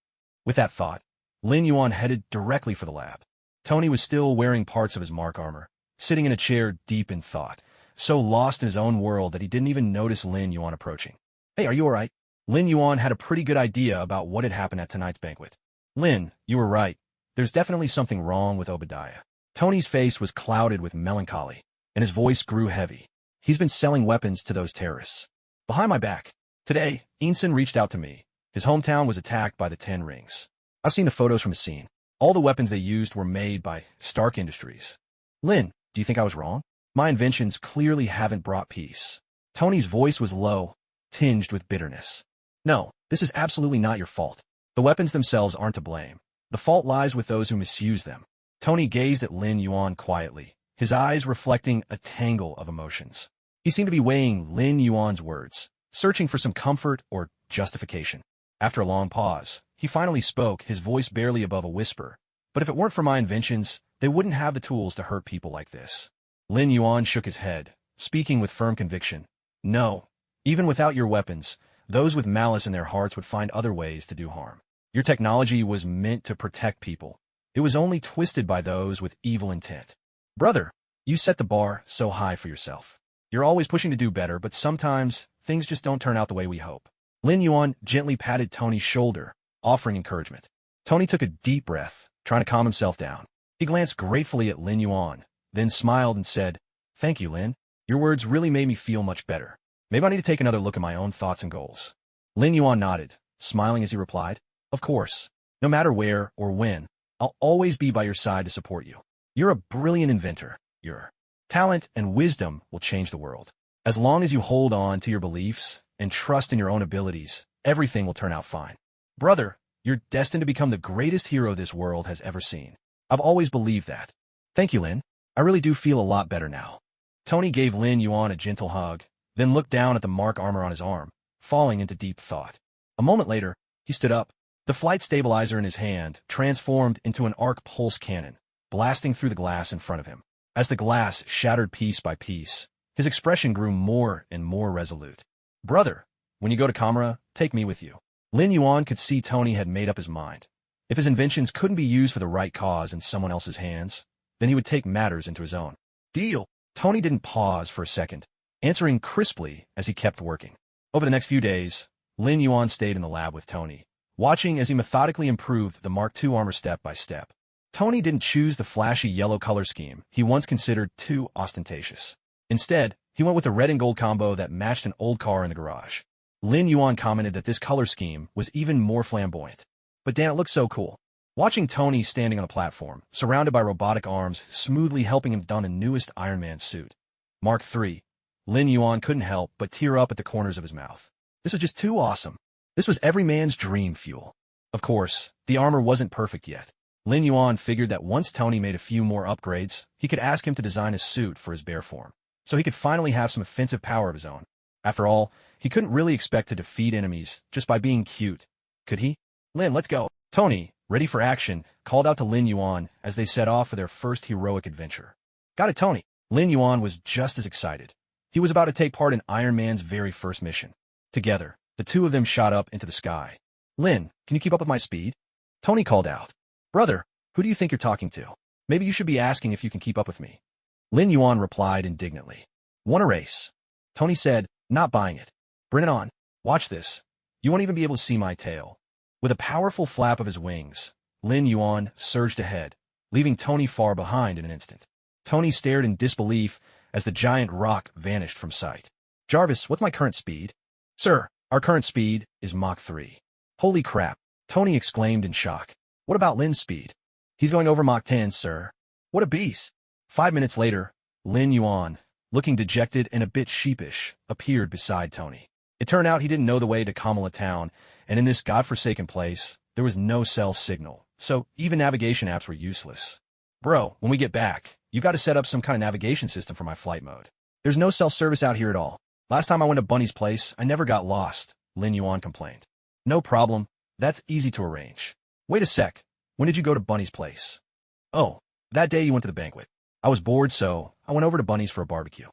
Speaker 1: With that thought, Lin Yuan headed directly for the lab. Tony was still wearing parts of his mark armor, sitting in a chair deep in thought, so lost in his own world that he didn't even notice Lin Yuan approaching. Hey, are you all right? Lin Yuan had a pretty good idea about what had happened at tonight's banquet. Lin, you were right. There's definitely something wrong with Obadiah. Tony's face was clouded with melancholy, and his voice grew heavy. He's been selling weapons to those terrorists. Behind my back. Today, Ensign reached out to me. His hometown was attacked by the 10 Rings. I've seen the photos from the scene. All the weapons they used were made by Stark Industries. Lin, do you think I was wrong? My inventions clearly haven't brought peace. Tony's voice was low, tinged with bitterness. No, this is absolutely not your fault. The weapons themselves aren't to blame. The fault lies with those who misuse them. Tony gazed at Lin Yuan quietly, his eyes reflecting a tangle of emotions. He seemed to be weighing Lin Yuan's words, searching for some comfort or justification. After a long pause, he finally spoke, his voice barely above a whisper. But if it weren't for my inventions, they wouldn't have the tools to hurt people like this. Lin Yuan shook his head, speaking with firm conviction. No, even without your weapons, those with malice in their hearts would find other ways to do harm. Your technology was meant to protect people. It was only twisted by those with evil intent. Brother, you set the bar so high for yourself. You're always pushing to do better, but sometimes things just don't turn out the way we hope. Lin Yuan gently patted Tony's shoulder, offering encouragement. Tony took a deep breath, trying to calm himself down. He glanced gratefully at Lin Yuan, then smiled and said, "Thank you, Lin. Your words really made me feel much better. Maybe I need to take another look at my own thoughts and goals." Lin Yuan nodded, smiling as he replied, "Of course. No matter where or when, I'll always be by your side to support you. You're a brilliant inventor. Your talent and wisdom will change the world. As long as you hold on to your beliefs and trust in your own abilities, everything will turn out fine. Brother, you're destined to become the greatest hero this world has ever seen. I've always believed that." "Thank you, Lin. I really do feel a lot better now." Tony gave Lin Yuan a gentle hug, then looked down at the mark armor on his arm, falling into deep thought. A moment later, he stood up. The flight stabilizer in his hand transformed into an arc pulse cannon, blasting through the glass in front of him. As the glass shattered piece by piece, his expression grew more and more resolute. "Brother, when you go to Kamara, take me with you." Lin Yuan could see Tony had made up his mind. If his inventions couldn't be used for the right cause in someone else's hands, then he would take matters into his own. "Deal." Tony didn't pause for a second, answering crisply as he kept working. Over the next few days, Lin Yuan stayed in the lab with Tony, watching as he methodically improved the Mark II armor step by step. Tony didn't choose the flashy yellow color scheme he once considered too ostentatious. Instead, he went with a red and gold combo that matched an old car in the garage. Lin Yuan commented that this color scheme was even more flamboyant. "But Dan, it looks so cool." Watching Tony standing on the platform, surrounded by robotic arms, smoothly helping him don a newest Iron Man suit. Mark III. Lin Yuan couldn't help but tear up at the corners of his mouth. This was just too awesome. This was every man's dream fuel. Of course, the armor wasn't perfect yet. Lin Yuan figured that once Tony made a few more upgrades, he could ask him to design a suit for his bear form, so he could finally have some offensive power of his own. After all, he couldn't really expect to defeat enemies just by being cute, could he? "Lin, let's go." Tony, ready for action, called out to Lin Yuan as they set off for their first heroic adventure. "Got it, Tony." Lin Yuan was just as excited. He was about to take part in Iron Man's very first mission. Together, the two of them shot up into the sky. "Lin, can you keep up with my speed?" Tony called out. "Brother, who do you think you're talking to? Maybe you should be asking if you can keep up with me." Lin Yuan replied indignantly. "Want a race?" Tony said, not buying it. "Bring it on. Watch this. You won't even be able to see my tail." With a powerful flap of his wings, Lin Yuan surged ahead, leaving Tony far behind in an instant. Tony stared in disbelief as the giant rock vanished from sight. "Jarvis, what's my current speed?" "Sir, our current speed is Mach 3. "Holy crap," Tony exclaimed in shock. "What about Lin's speed?" "He's going over Mach 10, sir." "What a beast." 5 minutes later, Lin Yuan, looking dejected and a bit sheepish, appeared beside Tony. It turned out he didn't know the way to Kamala Town, and in this godforsaken place, there was no cell signal, so even navigation apps were useless. "Bro, when we get back, you've got to set up some kind of navigation system for my flight mode. There's no cell service out here at all. Last time I went to Bunny's place, I never got lost," Lin Yuan complained. "No problem. That's easy to arrange." "Wait a sec. When did you go to Bunny's place?" "Oh, that day you went to the banquet. I was bored, so I went over to Bunny's for a barbecue."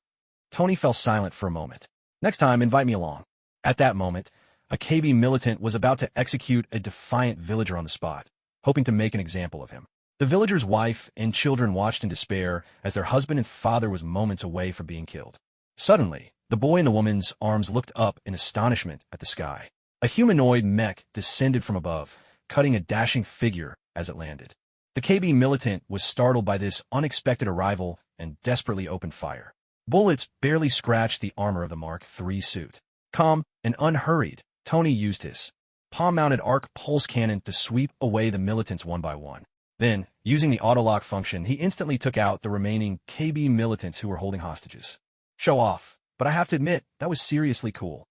Speaker 1: Tony fell silent for a moment. "Next time, invite me along." At that moment, a KB militant was about to execute a defiant villager on the spot, hoping to make an example of him. The villager's wife and children watched in despair as their husband and father was moments away from being killed. Suddenly, the boy in the woman's arms looked up in astonishment at the sky. A humanoid mech descended from above, cutting a dashing figure as it landed. The KB militant was startled by this unexpected arrival and desperately opened fire. Bullets barely scratched the armor of the Mark III suit. Calm and unhurried, Tony used his palm-mounted arc pulse cannon to sweep away the militants one by one. Then, Using the autolock function, he instantly took out the remaining KB militants who were holding hostages. Show off, but I have to admit, that was seriously cool.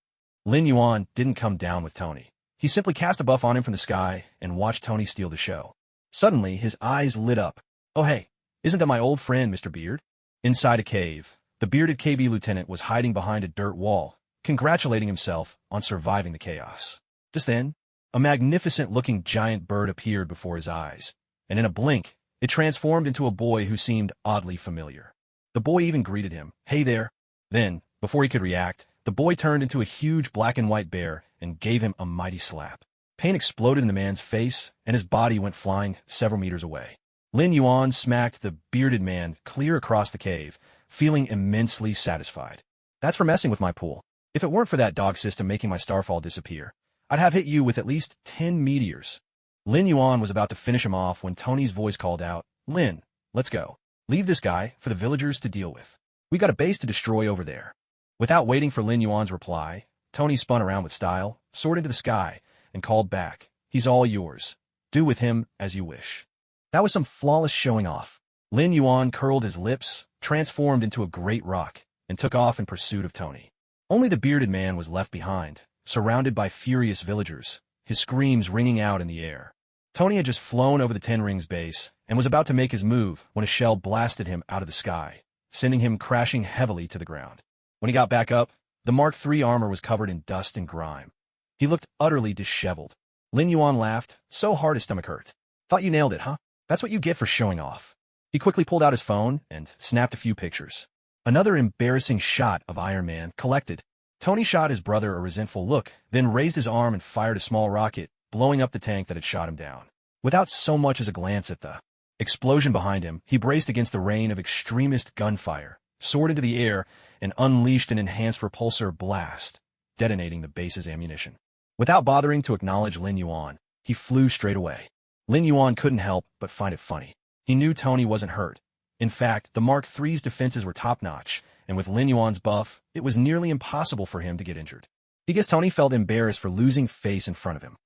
Speaker 1: Lin Yuan didn't come down with Tony. He simply cast a buff on him from the sky and watched Tony steal the show. Suddenly, his eyes lit up. Oh hey, isn't that my old friend, Mr. Beard? Inside a cave, the bearded KB lieutenant was hiding behind a dirt wall, congratulating himself on surviving the chaos. Just then, a magnificent-looking giant bird appeared before his eyes, and in a blink, it transformed into a boy who seemed oddly familiar. The boy even greeted him, "Hey there." Then, before he could react, the boy turned into a huge black and white bear and gave him a mighty slap. Pain exploded in the man's face, and his body went flying several meters away. Lin Yuan smacked the bearded man clear across the cave, feeling immensely satisfied. That's for messing with my pool. If it weren't for that dog system making my starfall disappear, I'd have hit you with at least 10 meteors. Lin Yuan was about to finish him off when Tony's voice called out, "Lin, let's go. Leave this guy for the villagers to deal with. We got a base to destroy over there." Without waiting for Lin Yuan's reply, Tony spun around with style, soared into the sky, and called back, "He's all yours. Do with him as you wish." That was some flawless showing off. Lin Yuan curled his lips, transformed into a great rock, and took off in pursuit of Tony. Only the bearded man was left behind, surrounded by furious villagers, his screams ringing out in the air. Tony had just flown over the Ten Rings base and was about to make his move when a shell blasted him out of the sky, sending him crashing heavily to the ground. When he got back up, the Mark III armor was covered in dust and grime. He looked utterly disheveled. Lin Yuan laughed, so hard his stomach hurt. "Thought you nailed it, huh? That's what you get for showing off." He quickly pulled out his phone and snapped a few pictures. Another embarrassing shot of Iron Man collected. Tony shot his brother a resentful look, then raised his arm and fired a small rocket, blowing up the tank that had shot him down. Without so much as a glance at the explosion behind him, he braced against the rain of extremist gunfire, soared into the air, and unleashed an enhanced repulsor blast, detonating the base's ammunition. Without bothering to acknowledge Lin Yuan, he flew straight away. Lin Yuan couldn't help but find it funny. He knew Tony wasn't hurt. In fact, the Mark III's defenses were top-notch, and with Lin Yuan's buff, it was nearly impossible for him to get injured. He guessed Tony felt embarrassed for losing face in front of him.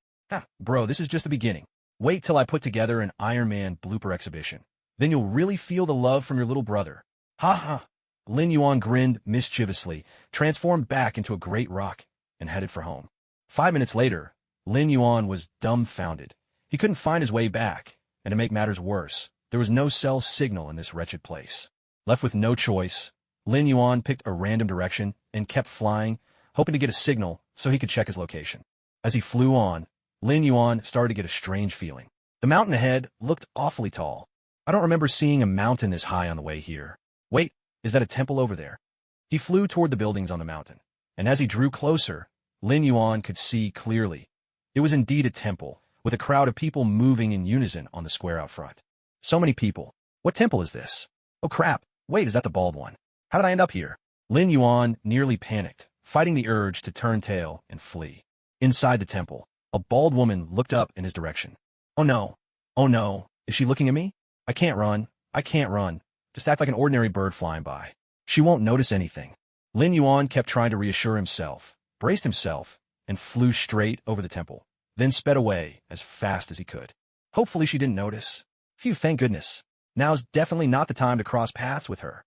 Speaker 1: Bro, this is just the beginning. Wait till I put together an Iron Man blooper exhibition. Then you'll really feel the love from your little brother. Ha ha. Lin Yuan grinned mischievously, transformed back into a great rock, and headed for home. 5 minutes later, Lin Yuan was dumbfounded. He couldn't find his way back, and to make matters worse, there was no cell signal in this wretched place. Left with no choice, Lin Yuan picked a random direction and kept flying, hoping to get a signal so he could check his location. As he flew on, Lin Yuan started to get a strange feeling. The mountain ahead looked awfully tall. I don't remember seeing a mountain this high on the way here. Wait, is that a temple over there? He flew toward the buildings on the mountain, and as he drew closer, Lin Yuan could see clearly. It was indeed a temple, with a crowd of people moving in unison on the square out front. So many people. What temple is this? Oh crap, wait, is that the bald one? How did I end up here? Lin Yuan nearly panicked, fighting the urge to turn tail and flee. Inside the temple, a bald woman looked up in his direction. Oh no, is she looking at me? I can't run. Just act like an ordinary bird flying by. She won't notice anything. Lin Yuan kept trying to reassure himself, braced himself, and flew straight over the temple, then sped away as fast as he could. Hopefully she didn't notice. Phew, thank goodness. Now's definitely not the time to cross paths with her.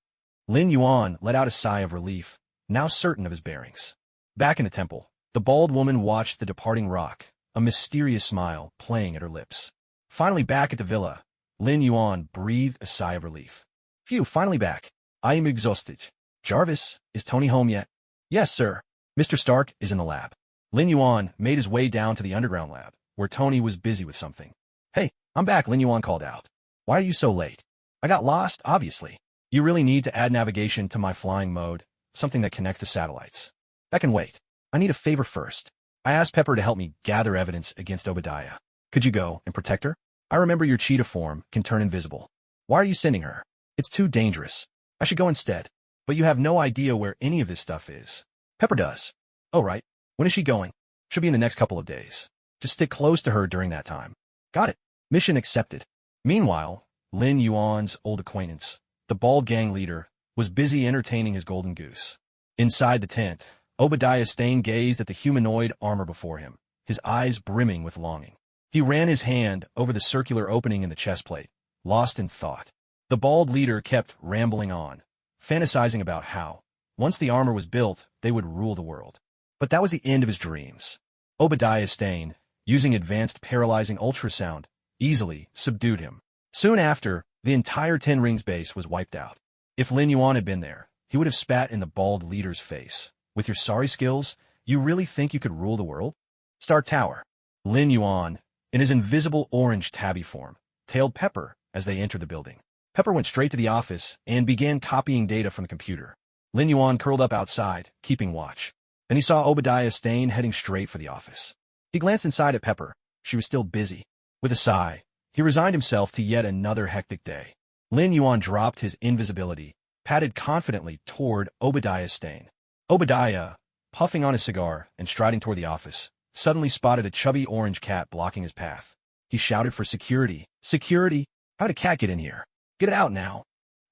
Speaker 1: Lin Yuan let out a sigh of relief, now certain of his bearings. Back in the temple, the bald woman watched the departing rock, a mysterious smile playing at her lips. Finally back at the villa, Lin Yuan breathed a sigh of relief. Phew, finally back. I am exhausted. Jarvis, is Tony home yet? Yes, sir. Mr. Stark is in the lab. Lin Yuan made his way down to the underground lab, where Tony was busy with something. Hey, I'm back, Lin Yuan called out. Why are you so late? I got lost, obviously. You really need to add navigation to my flying mode, something that connects to satellites. That can wait. I need a favor first. I asked Pepper to help me gather evidence against Obadiah. Could you go and protect her? I remember your cheetah form can turn invisible. Why are you sending her? It's too dangerous. I should go instead. But you have no idea where any of this stuff is. Pepper does. Oh, right. When is she going? She'll be in the next couple of days. Just stick close to her during that time. Got it. Mission accepted. Meanwhile, Lin Yuan's old acquaintance, the bald gang leader, was busy entertaining his golden goose. Inside the tent, Obadiah Stane gazed at the humanoid armor before him, his eyes brimming with longing. He ran his hand over the circular opening in the chest plate, lost in thought. The bald leader kept rambling on, fantasizing about how, once the armor was built, they would rule the world. But that was the end of his dreams. Obadiah Stane, using advanced paralyzing ultrasound, easily subdued him. Soon after, the entire Ten Rings base was wiped out. If Lin Yuan had been there, he would have spat in the bald leader's face. With your sorry skills, you really think you could rule the world? Start Tower. Lin Yuan, in his invisible orange tabby form, tailed Pepper as they entered the building. Pepper went straight to the office and began copying data from the computer. Lin Yuan curled up outside, keeping watch. Then he saw Obadiah Stane heading straight for the office. He glanced inside at Pepper. She was still busy. With a sigh, he resigned himself to yet another hectic day. Lin Yuan dropped his invisibility, padded confidently toward Obadiah Stane. Obadiah, puffing on his cigar and striding toward the office, suddenly spotted a chubby orange cat blocking his path. He shouted for security. Security? How'd a cat get in here? Get it out now.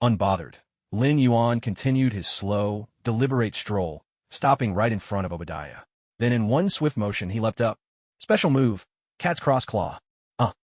Speaker 1: Unbothered, Lin Yuan continued his slow, deliberate stroll, stopping right in front of Obadiah. Then in one swift motion he leapt up. Special move, cat's cross claw.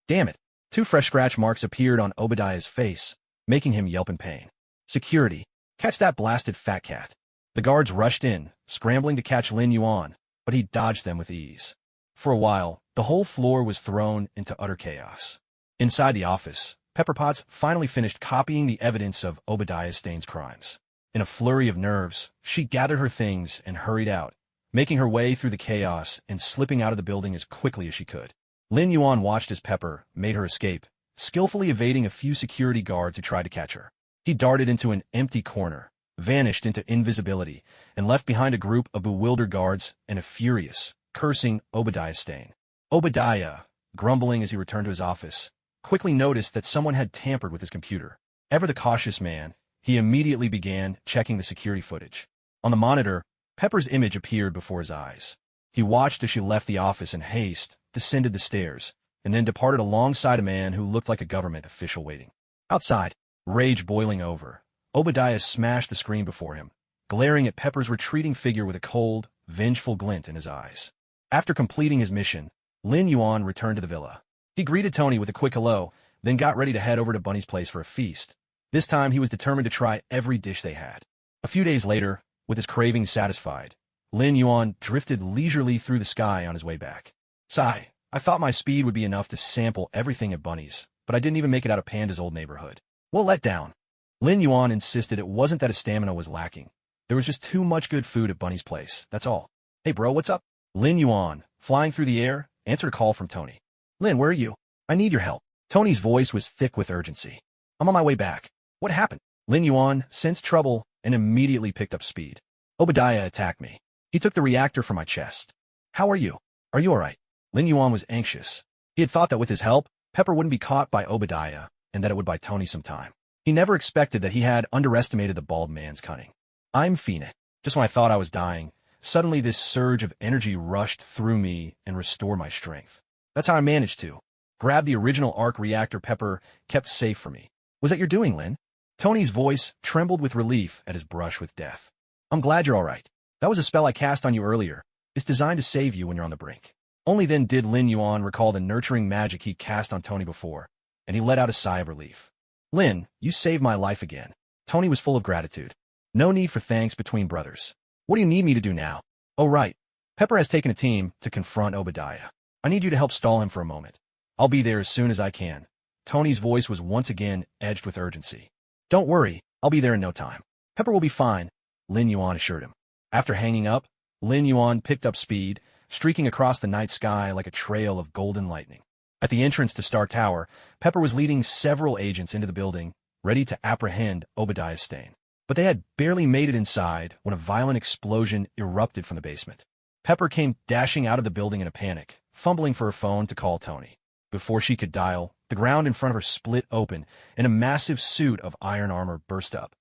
Speaker 1: Damn it. 2 fresh scratch marks appeared on Obadiah's face, making him yelp in pain. Security, catch that blasted fat cat. The guards rushed in, scrambling to catch Lin Yuan, but he dodged them with ease. For a while, the whole floor was thrown into utter chaos. Inside the office, Pepper Potts finally finished copying the evidence of Obadiah Stane's crimes. In a flurry of nerves, she gathered her things and hurried out, making her way through the chaos and slipping out of the building as quickly as she could. Lin Yuan watched as Pepper made her escape, skillfully evading a few security guards who tried to catch her. He darted into an empty corner, vanished into invisibility, and left behind a group of bewildered guards and a furious, cursing Obadiah Stane. Obadiah, grumbling as he returned to his office, quickly noticed that someone had tampered with his computer. Ever the cautious man, he immediately began checking the security footage. On the monitor, Pepper's image appeared before his eyes. He watched as she left the office in haste, descended the stairs, and then departed alongside a man who looked like a government official waiting. Outside, rage boiling over, Obadiah smashed the screen before him, glaring at Pepper's retreating figure with a cold, vengeful glint in his eyes. After completing his mission, Lin Yuan returned to the villa. He greeted Tony with a quick hello, then got ready to head over to Bunny's place for a feast. This time he was determined to try every dish they had. A few days later, with his cravings satisfied, Lin Yuan drifted leisurely through the sky on his way back. Sigh, I thought my speed would be enough to sample everything at Bunny's, but I didn't even make it out of Panda's old neighborhood. What let down? Lin Yuan insisted it wasn't that his stamina was lacking. There was just too much good food at Bunny's place, that's all. Hey bro, what's up? Lin Yuan, flying through the air, answered a call from Tony. Lin, where are you? I need your help. Tony's voice was thick with urgency. I'm on my way back. What happened? Lin Yuan sensed trouble and immediately picked up speed. Obadiah attacked me. He took the reactor from my chest. How are you? Are you alright? Lin Yuan was anxious. He had thought that with his help, Pepper wouldn't be caught by Obadiah, and that it would buy Tony some time. He never expected that he had underestimated the bald man's cunning. I'm Fina. Just when I thought I was dying, suddenly this surge of energy rushed through me and restored my strength. That's how I managed to grab the original arc reactor Pepper kept safe for me. Was that your doing, Lin? Tony's voice trembled with relief at his brush with death. I'm glad you're all right. That was a spell I cast on you earlier. It's designed to save you when you're on the brink. Only then did Lin Yuan recall the nurturing magic he'd cast on Tony before, and he let out a sigh of relief. Lin, you saved my life again. Tony was full of gratitude. No need for thanks between brothers. What do you need me to do now? Oh right. Pepper has taken a team to confront Obadiah. I need you to help stall him for a moment. I'll be there as soon as I can. Tony's voice was once again edged with urgency. Don't worry, I'll be there in no time. Pepper will be fine, Lin Yuan assured him. After hanging up, Lin Yuan picked up speed, streaking across the night sky like a trail of golden lightning. At the entrance to Star Tower, Pepper was leading several agents into the building, ready to apprehend Obadiah Stane. But they had barely made it inside when a violent explosion erupted from the basement. Pepper came dashing out of the building in a panic, fumbling for her phone to call Tony. Before she could dial, the ground in front of her split open, and a massive suit of iron armor burst up.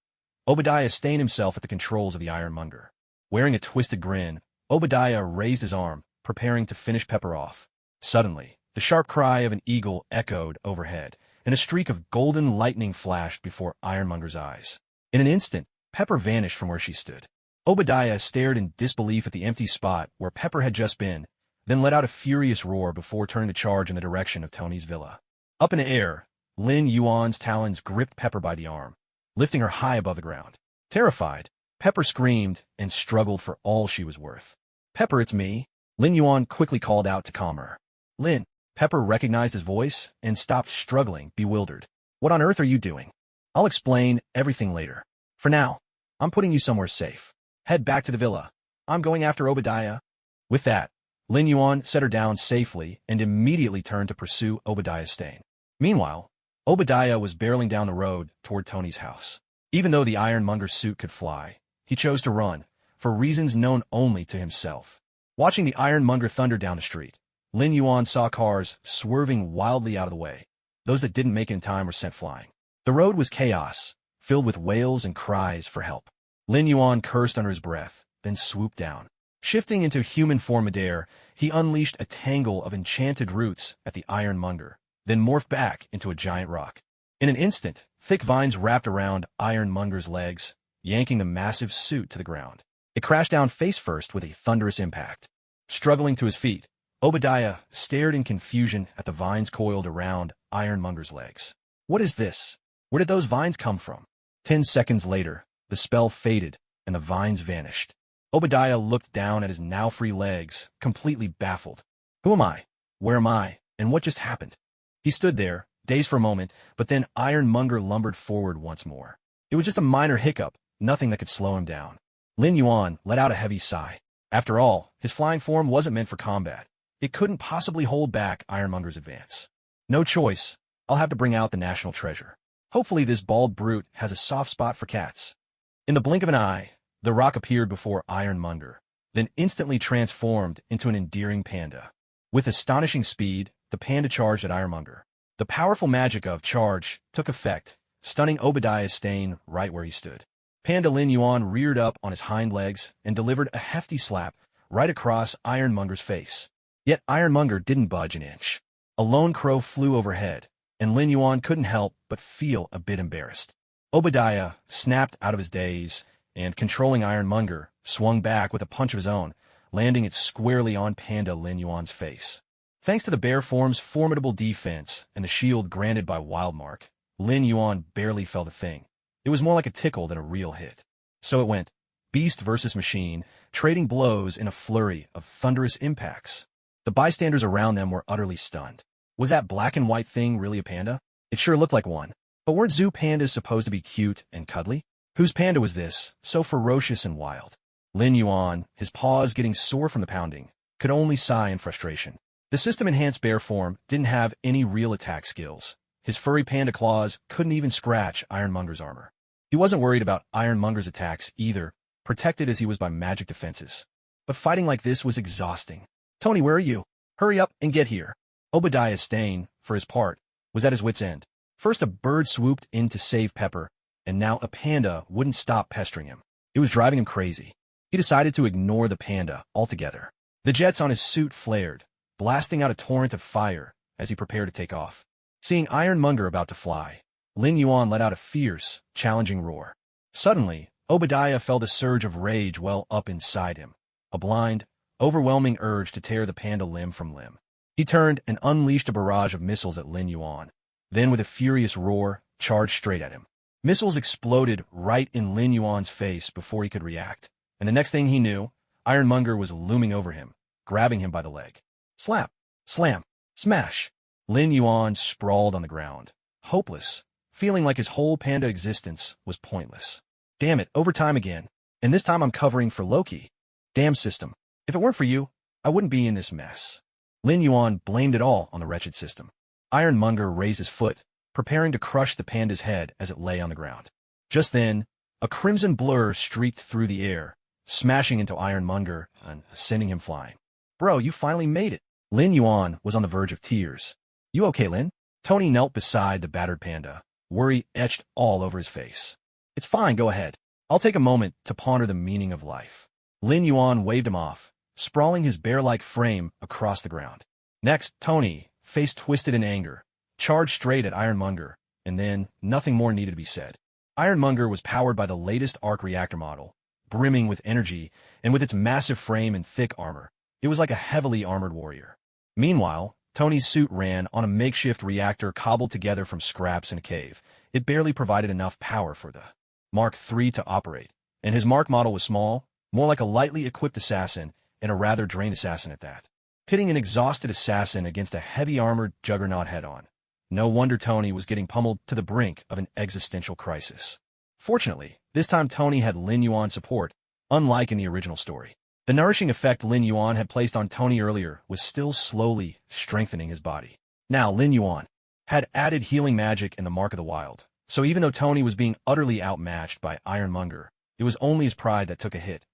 Speaker 1: Obadiah Stane himself at the controls of the Ironmonger. Wearing a twisted grin, Obadiah raised his arm, preparing to finish Pepper off. Suddenly, the sharp cry of an eagle echoed overhead, and a streak of golden lightning flashed before Ironmonger's eyes. In an instant, Pepper vanished from where she stood. Obadiah stared in disbelief at the empty spot where Pepper had just been, then let out a furious roar before turning to charge in the direction of Tony's villa. Up in the air, Lin Yuan's talons gripped Pepper by the arm, lifting her high above the ground. Terrified, Pepper screamed and struggled for all she was worth. "Pepper, it's me," Lin Yuan quickly called out to calm her. "Lin." Pepper recognized his voice and stopped struggling, bewildered. "What on earth are you doing?" "I'll explain everything later. For now, I'm putting you somewhere safe. Head back to the villa. I'm going after Obadiah." With that, Lin Yuan set her down safely and immediately turned to pursue Obadiah's stain. Meanwhile, Obadiah was barreling down the road toward Tony's house. Even though the ironmonger's suit could fly, he chose to run, for reasons known only to himself. Watching the ironmonger thunder down the street, Lin Yuan saw cars swerving wildly out of the way. Those that didn't make it in time were sent flying. The road was chaos, filled with wails and cries for help. Lin Yuan cursed under his breath, then swooped down. Shifting into human form midair, he unleashed a tangle of enchanted roots at the ironmonger, then morphed back into a giant rock. In an instant, thick vines wrapped around Ironmonger's legs, yanking the massive suit to the ground. It crashed down face first with a thunderous impact. Struggling to his feet, Obadiah stared in confusion at the vines coiled around Ironmonger's legs. "What is this? Where did those vines come from?" 10 seconds later, the spell faded and the vines vanished. Obadiah looked down at his now free legs, completely baffled. "Who am I? Where am I? And what just happened?" He stood there, dazed for a moment, but then Ironmonger lumbered forward once more. It was just a minor hiccup, nothing that could slow him down. Lin Yuan let out a heavy sigh. After all, his flying form wasn't meant for combat. It couldn't possibly hold back Ironmonger's advance. No choice. I'll have to bring out the national treasure. Hopefully this bald brute has a soft spot for cats. In the blink of an eye, the rock appeared before Ironmonger, then instantly transformed into an endearing panda. With astonishing speed, the panda charged at Ironmonger. The powerful magic of charge took effect, stunning Obadiah's stain right where he stood. Panda Lin Yuan reared up on his hind legs and delivered a hefty slap right across Ironmonger's face. Yet Ironmonger didn't budge an inch. A lone crow flew overhead, and Lin Yuan couldn't help but feel a bit embarrassed. Obadiah snapped out of his daze, and controlling Ironmonger, swung back with a punch of his own, landing it squarely on Panda Lin Yuan's face. Thanks to the bear form's formidable defense and the shield granted by Wildmark, Lin Yuan barely felt a thing. It was more like a tickle than a real hit. So it went, beast versus machine, trading blows in a flurry of thunderous impacts. The bystanders around them were utterly stunned. Was that black and white thing really a panda? It sure looked like one. But weren't zoo pandas supposed to be cute and cuddly? Whose panda was this, so ferocious and wild? Lin Yuan, his paws getting sore from the pounding, could only sigh in frustration. The system-enhanced bear form didn't have any real attack skills. His furry panda claws couldn't even scratch Ironmonger's armor. He wasn't worried about Ironmonger's attacks either, protected as he was by magic defenses. But fighting like this was exhausting. "Tony, where are you? Hurry up and get here." Obadiah Stane, for his part, was at his wit's end. First a bird swooped in to save Pepper, and now a panda wouldn't stop pestering him. It was driving him crazy. He decided to ignore the panda altogether. The jets on his suit flared, blasting out a torrent of fire as he prepared to take off. Seeing Ironmonger about to fly, Lin Yuan let out a fierce, challenging roar. Suddenly, Obadiah felt a surge of rage well up inside him, a blind, overwhelming urge to tear the panda limb from limb. He turned and unleashed a barrage of missiles at Lin Yuan, then with a furious roar, charged straight at him. Missiles exploded right in Lin Yuan's face before he could react, and the next thing he knew, Ironmonger was looming over him, grabbing him by the leg. Slap! Slam! Smash! Lin Yuan sprawled on the ground, hopeless, feeling like his whole panda existence was pointless. Damn it, overtime again, and this time I'm covering for Loki. Damn system. If it weren't for you, I wouldn't be in this mess. Lin Yuan blamed it all on the wretched system. Ironmonger raised his foot, preparing to crush the panda's head as it lay on the ground. Just then, a crimson blur streaked through the air, smashing into Ironmonger and sending him flying. "Bro, you finally made it." Lin Yuan was on the verge of tears. "You okay, Lin?" Tony knelt beside the battered panda, worry etched all over his face. "It's fine, go ahead. I'll take a moment to ponder the meaning of life." Lin Yuan waved him off, sprawling his bear-like frame across the ground. Next, Tony, face twisted in anger, charged straight at Ironmonger, and then nothing more needed to be said. Ironmonger was powered by the latest arc reactor model, brimming with energy, and with its massive frame and thick armor, it was like a heavily armored warrior. Meanwhile, Tony's suit ran on a makeshift reactor cobbled together from scraps in a cave. It barely provided enough power for the Mark III to operate, and his Mark model was small, more like a lightly equipped assassin, and a rather drained assassin at that. Pitting an exhausted assassin against a heavy-armored juggernaut head-on. No wonder Tony was getting pummeled to the brink of an existential crisis. Fortunately, this time Tony had Lin Yuan's support, unlike in the original story. The nourishing effect Lin Yuan had placed on Tony earlier was still slowly strengthening his body. Now, Lin Yuan had added healing magic in the Mark of the Wild, so even though Tony was being utterly outmatched by Ironmonger, it was only his pride that took a hit.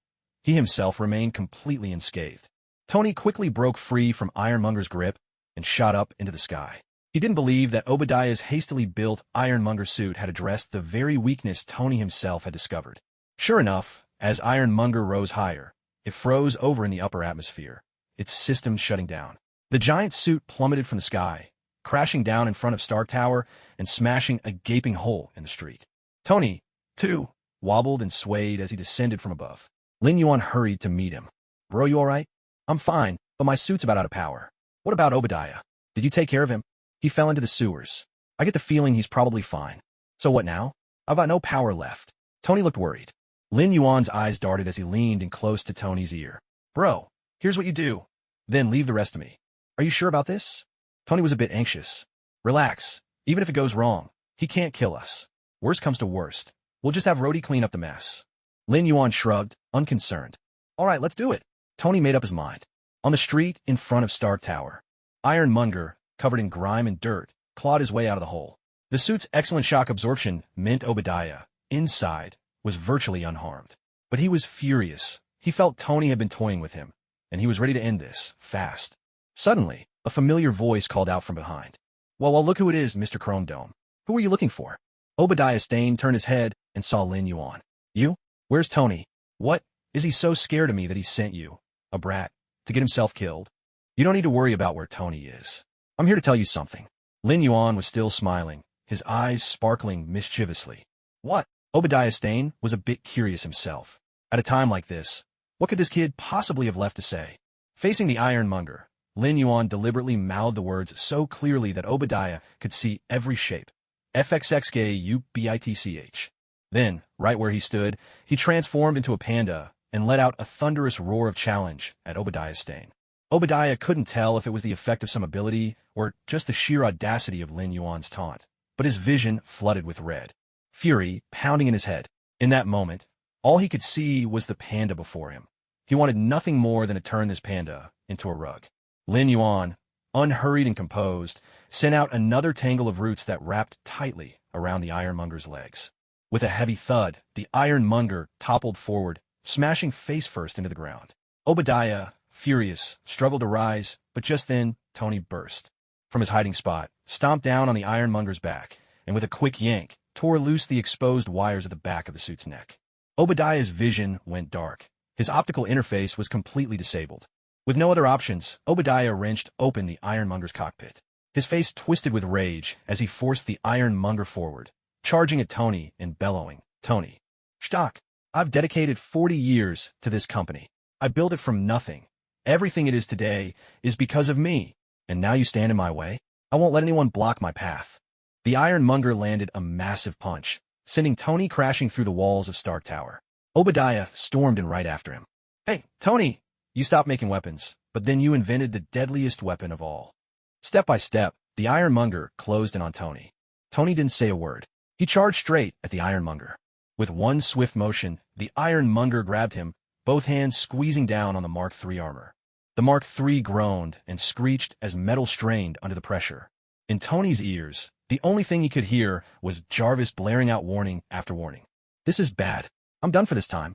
Speaker 1: He himself remained completely unscathed. Tony quickly broke free from Ironmonger's grip and shot up into the sky. He didn't believe that Obadiah's hastily built Ironmonger suit had addressed the very weakness Tony himself had discovered. Sure enough, as Ironmonger rose higher, it froze over in the upper atmosphere, its systems shutting down. The giant suit plummeted from the sky, crashing down in front of Stark Tower and smashing a gaping hole in the street. Tony, too, wobbled and swayed as he descended from above. Lin Yuan hurried to meet him. "Bro, you all right?" "I'm fine, but my suit's about out of power." "What about Obadiah? Did you take care of him?" "He fell into the sewers. I get the feeling he's probably fine." "So what now?" "I've got no power left." Tony looked worried. Lin Yuan's eyes darted as he leaned in close to Tony's ear. "Bro, here's what you do. Then leave the rest to me." "Are you sure about this?" Tony was a bit anxious. "Relax. Even if it goes wrong, he can't kill us. Worst comes to worst, we'll just have Rhodey clean up the mess." Lin Yuan shrugged, unconcerned. "All right, let's do it." Tony made up his mind. On the street in front of Stark Tower, Ironmonger, covered in grime and dirt, clawed his way out of the hole. The suit's excellent shock absorption meant Obadiah, inside, was virtually unharmed. But he was furious. He felt Tony had been toying with him, and he was ready to end this, fast. Suddenly, a familiar voice called out from behind. Well, look who it is, Mr. Chrome Dome. Who are you looking for?" Obadiah Stane turned his head and saw Lin Yuan. "You? Where's Tony?" "What? Is he so scared of me that he sent you, a brat, to get himself killed?" "You don't need to worry about where Tony is. I'm here to tell you something." Lin Yuan was still smiling, his eyes sparkling mischievously. "What?" Obadiah Stane was a bit curious himself. At a time like this, what could this kid possibly have left to say? Facing the Ironmonger, Lin Yuan deliberately mouthed the words so clearly that Obadiah could see every shape. FXXKUBITCH. Then, right where he stood, he transformed into a panda and let out a thunderous roar of challenge at Obadiah Stane. Obadiah couldn't tell if it was the effect of some ability or just the sheer audacity of Lin Yuan's taunt, but his vision flooded with red. Fury pounding in his head. In that moment, all he could see was the panda before him. He wanted nothing more than to turn this panda into a rug. Lin Yuan, unhurried and composed, sent out another tangle of roots that wrapped tightly around the Ironmonger's legs. With a heavy thud, the Ironmonger toppled forward, smashing face first into the ground. Obadiah, furious, struggled to rise, but just then, Tony burst from his hiding spot, stomped down on the Ironmonger's back, and with a quick yank, tore loose the exposed wires at the back of the suit's neck. Obadiah's vision went dark. His optical interface was completely disabled. With no other options, Obadiah wrenched open the Ironmonger's cockpit. His face twisted with rage as he forced the Ironmonger forward, charging at Tony and bellowing, "Tony, Stock, I've dedicated 40 years to this company. I built it from nothing. Everything it is today is because of me, and now you stand in my way? I won't let anyone block my path." The Ironmonger landed a massive punch, sending Tony crashing through the walls of Stark Tower. Obadiah stormed in right after him. "Hey, Tony, you stopped making weapons, but then you invented the deadliest weapon of all." Step by step, the Ironmonger closed in on Tony. Tony didn't say a word. He charged straight at the Ironmonger. With one swift motion, the Ironmonger grabbed him, both hands squeezing down on the Mark III armor. The Mark III groaned and screeched as metal strained under the pressure. In Tony's ears, the only thing he could hear was Jarvis blaring out warning after warning. "This is bad. I'm done for this time."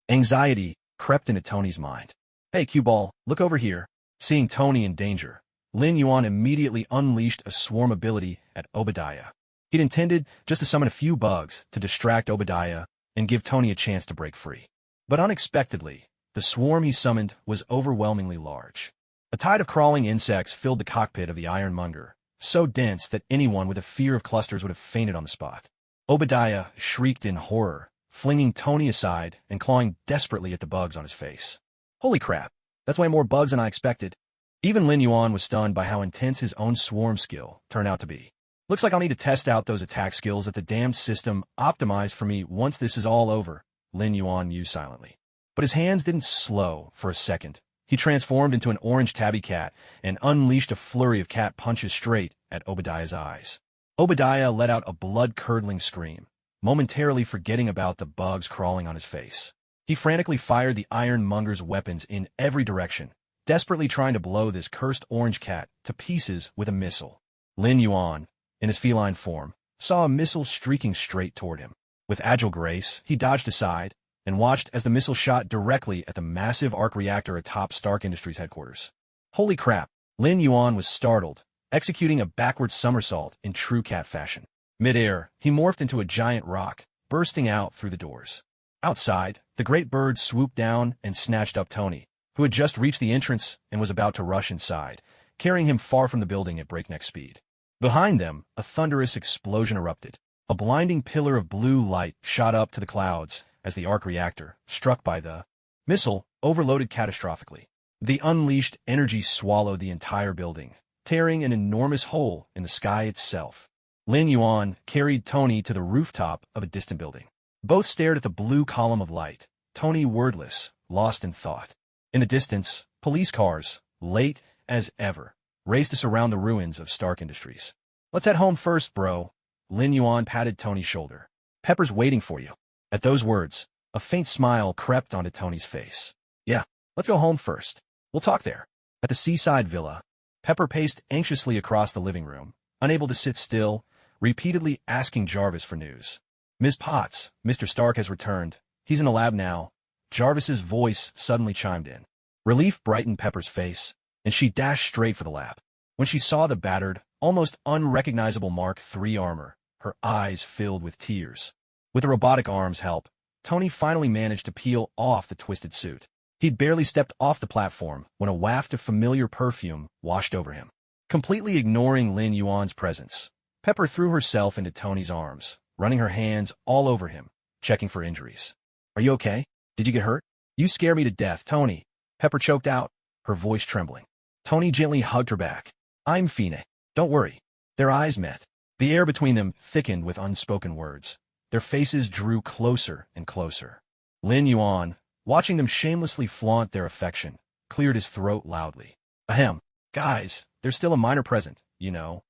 Speaker 1: Anxiety crept into Tony's mind. "Hey, Q-Ball, look over here." Seeing Tony in danger, Lin Yuan immediately unleashed a swarm ability at Obadiah. He'd intended just to summon a few bugs to distract Obadiah and give Tony a chance to break free. But unexpectedly, the swarm he summoned was overwhelmingly large. A tide of crawling insects filled the cockpit of the Ironmonger, so dense that anyone with a fear of clusters would have fainted on the spot. Obadiah shrieked in horror, flinging Tony aside and clawing desperately at the bugs on his face. "Holy crap, that's way more bugs than I expected." Even Lin Yuan was stunned by how intense his own swarm skill turned out to be. Looks like I'll need to test out those attack skills that the damned system optimized for me once this is all over, Lin Yuan mused silently. But his hands didn't slow for a second. He transformed into an orange tabby cat and unleashed a flurry of cat punches straight at Obadiah's eyes. Obadiah let out a blood-curdling scream, momentarily forgetting about the bugs crawling on his face. He frantically fired the ironmonger's weapons in every direction, desperately trying to blow this cursed orange cat to pieces with a missile. Lin Yuan, in his feline form, saw a missile streaking straight toward him. With agile grace, he dodged aside and watched as the missile shot directly at the massive arc reactor atop Stark Industries headquarters. Holy crap! Lin Yuan was startled, executing a backward somersault in true cat fashion. Mid-air, he morphed into a giant rock, bursting out through the doors. Outside, the great bird swooped down and snatched up Tony, who had just reached the entrance and was about to rush inside, carrying him far from the building at breakneck speed. Behind them, a thunderous explosion erupted. A blinding pillar of blue light shot up to the clouds as the arc reactor, struck by the missile, overloaded catastrophically. The unleashed energy swallowed the entire building, tearing an enormous hole in the sky itself. Lin Yuan carried Tony to the rooftop of a distant building. Both stared at the blue column of light, Tony wordless, lost in thought. In the distance, police cars, late as ever, raced us around the ruins of Stark Industries. Let's head home first, bro. Lin Yuan patted Tony's shoulder. Pepper's waiting for you. At those words, a faint smile crept onto Tony's face. Yeah, let's go home first. We'll talk there. At the seaside villa, Pepper paced anxiously across the living room, unable to sit still, repeatedly asking Jarvis for news. Ms. Potts, Mr. Stark has returned. He's in the lab now. Jarvis's voice suddenly chimed in. Relief brightened Pepper's face, and she dashed straight for the lab. When she saw the battered, almost unrecognizable Mark III armor, her eyes filled with tears. With the robotic arm's help, Tony finally managed to peel off the twisted suit. He'd barely stepped off the platform when a waft of familiar perfume washed over him. Completely ignoring Lin Yuan's presence, Pepper threw herself into Tony's arms, running her hands all over him, checking for injuries. Are you okay? Did you get hurt? You scare me to death, Tony. Pepper choked out, her voice trembling. Tony gently hugged her back. I'm fine. Don't worry. Their eyes met. The air between them thickened with unspoken words. Their faces drew closer and closer. Lin Yuan, watching them shamelessly flaunt their affection, cleared his throat loudly. Ahem. Guys, there's still a minor present, you know.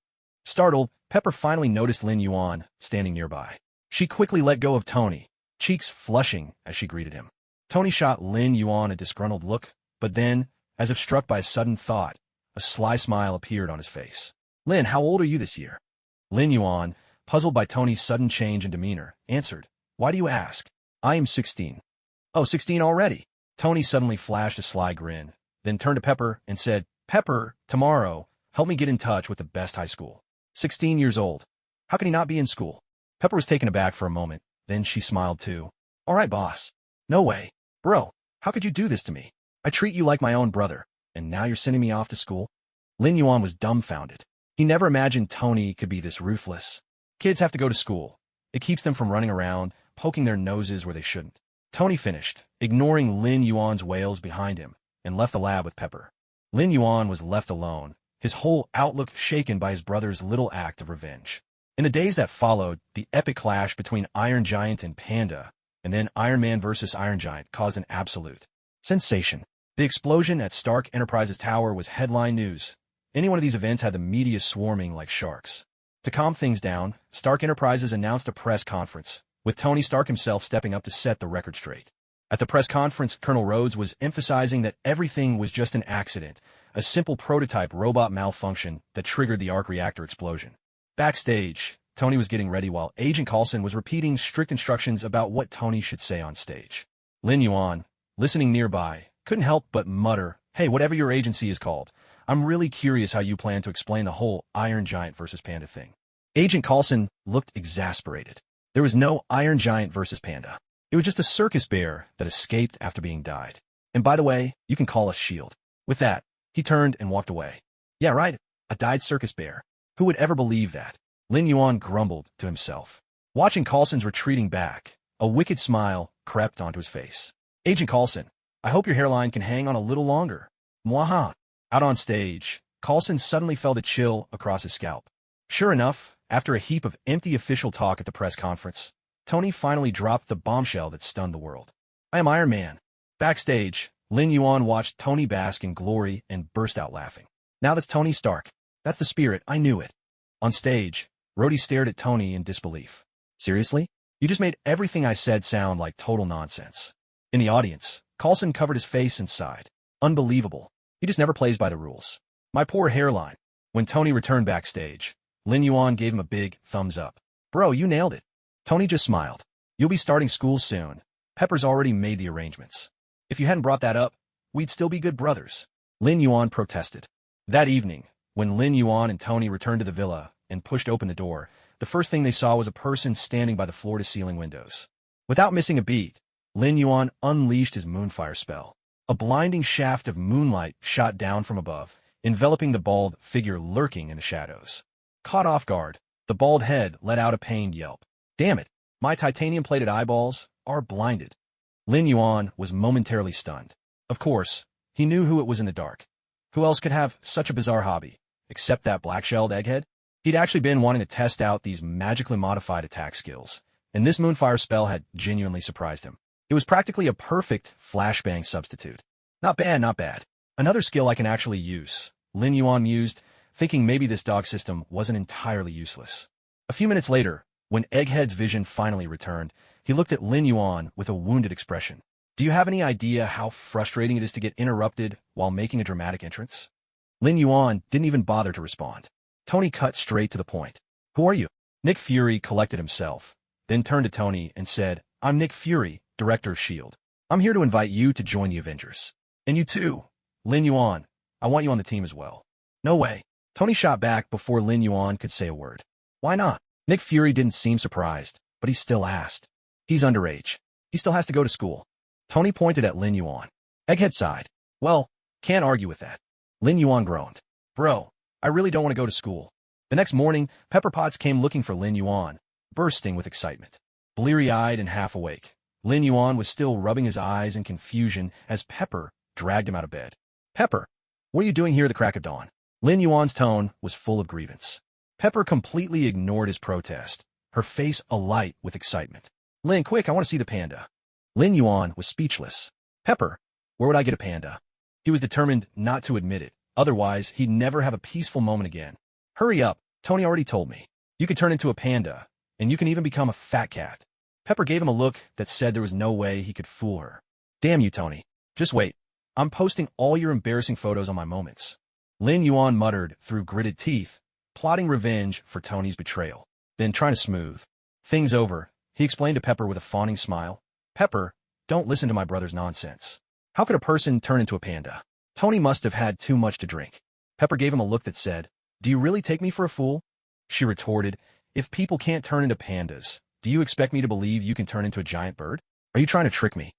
Speaker 1: Startled, Pepper finally noticed Lin Yuan standing nearby. She quickly let go of Tony, cheeks flushing as she greeted him. Tony shot Lin Yuan a disgruntled look, but then, as if struck by a sudden thought, a sly smile appeared on his face. Lin, how old are you this year? Lin Yuan, puzzled by Tony's sudden change in demeanor, answered, Why do you ask? I am 16. Oh, 16 already? Tony suddenly flashed a sly grin, then turned to Pepper and said, Pepper, tomorrow, help me get in touch with the best high school. 16 years old. How can he not be in school? Pepper was taken aback for a moment, then she smiled too. All right, boss. No way. Bro, how could you do this to me? I treat you like my own brother, and now you're sending me off to school? Lin Yuan was dumbfounded. He never imagined Tony could be this ruthless. Kids have to go to school. It keeps them from running around, poking their noses where they shouldn't. Tony finished, ignoring Lin Yuan's wails behind him, and left the lab with Pepper. Lin Yuan was left alone, his whole outlook shaken by his brother's little act of revenge. In the days that followed, the epic clash between Iron Giant and Panda, and then Iron Man versus Iron Giant, caused an absolute sensation. The explosion at Stark Enterprises Tower was headline news. Any one of these events had the media swarming like sharks. To calm things down, Stark Enterprises announced a press conference, with Tony Stark himself stepping up to set the record straight. At the press conference, Colonel Rhodes was emphasizing that everything was just an accident, a simple prototype robot malfunction that triggered the arc reactor explosion. Backstage, Tony was getting ready while Agent Coulson was repeating strict instructions about what Tony should say on stage. Lin Yuan, listening nearby, couldn't help but mutter, Hey, whatever your agency is called, I'm really curious how you plan to explain the whole Iron Giant versus Panda thing. Agent Coulson looked exasperated. There was no Iron Giant versus Panda. It was just a circus bear that escaped after being dyed. And by the way, you can call us S.H.I.E.L.D. With that, he turned and walked away. Yeah, right, a dyed circus bear. Who would ever believe that? Lin Yuan grumbled to himself. Watching Coulson's retreating back, a wicked smile crept onto his face. Agent Coulson, I hope your hairline can hang on a little longer. Mwaha. Out on stage, Coulson suddenly felt a chill across his scalp. Sure enough, after a heap of empty official talk at the press conference, Tony finally dropped the bombshell that stunned the world. I am Iron Man. Backstage, Lin Yuan watched Tony bask in glory and burst out laughing. Now that's Tony Stark. That's the spirit, I knew it. On stage, Rhodey stared at Tony in disbelief. Seriously? You just made everything I said sound like total nonsense. In the audience, Coulson covered his face and sighed. Unbelievable. He just never plays by the rules. My poor hairline. When Tony returned backstage, Lin Yuan gave him a big thumbs up. Bro, you nailed it. Tony just smiled. You'll be starting school soon. Pepper's already made the arrangements. If you hadn't brought that up, we'd still be good brothers. Lin Yuan protested. That evening, when Lin Yuan and Tony returned to the villa and pushed open the door, the first thing they saw was a person standing by the floor-to-ceiling windows. Without missing a beat, Lin Yuan unleashed his moonfire spell. A blinding shaft of moonlight shot down from above, enveloping the bald figure lurking in the shadows. Caught off guard, the bald head let out a pained yelp. Damn it, my titanium-plated eyeballs are blinded. Lin Yuan was momentarily stunned. Of course, he knew who it was in the dark. Who else could have such a bizarre hobby, except that black-shelled egghead? He'd actually been wanting to test out these magically modified attack skills, and this moonfire spell had genuinely surprised him. It was practically a perfect flashbang substitute. Not bad, not bad. Another skill I can actually use, Lin Yuan mused, thinking maybe this dog system wasn't entirely useless. A few minutes later, when Egghead's vision finally returned, he looked at Lin Yuan with a wounded expression. Do you have any idea how frustrating it is to get interrupted while making a dramatic entrance? Lin Yuan didn't even bother to respond. Tony cut straight to the point. Who are you? Nick Fury collected himself, then turned to Tony and said, I'm Nick Fury, Director of S.H.I.E.L.D. I'm here to invite you to join the Avengers. And you too, Lin Yuan. I want you on the team as well. No way. Tony shot back before Lin Yuan could say a word. Why not? Nick Fury didn't seem surprised, but he still asked. He's underage. He still has to go to school. Tony pointed at Lin Yuan. Egghead sighed. Well, can't argue with that. Lin Yuan groaned. Bro, I really don't want to go to school. The next morning, Pepper Potts came looking for Lin Yuan, bursting with excitement. Bleary-eyed and half awake, Lin Yuan was still rubbing his eyes in confusion as Pepper dragged him out of bed. Pepper, what are you doing here at the crack of dawn? Lin Yuan's tone was full of grievance. Pepper completely ignored his protest, her face alight with excitement. Lin, quick, I want to see the panda. Lin Yuan was speechless. Pepper, where would I get a panda? He was determined not to admit it, otherwise he'd never have a peaceful moment again. Hurry up, Tony already told me. You could turn into a panda, and you can even become a fat cat. Pepper gave him a look that said there was no way he could fool her. Damn you, Tony. Just wait. I'm posting all your embarrassing photos on my moments. Lin Yuan muttered through gritted teeth, plotting revenge for Tony's betrayal. Then, trying to smooth things over, he explained to Pepper with a fawning smile. Pepper, don't listen to my brother's nonsense. How could a person turn into a panda? Tony must have had too much to drink. Pepper gave him a look that said, Do you really take me for a fool? She retorted, If people can't turn into pandas, do you expect me to believe you can turn into a giant bird? Are you trying to trick me?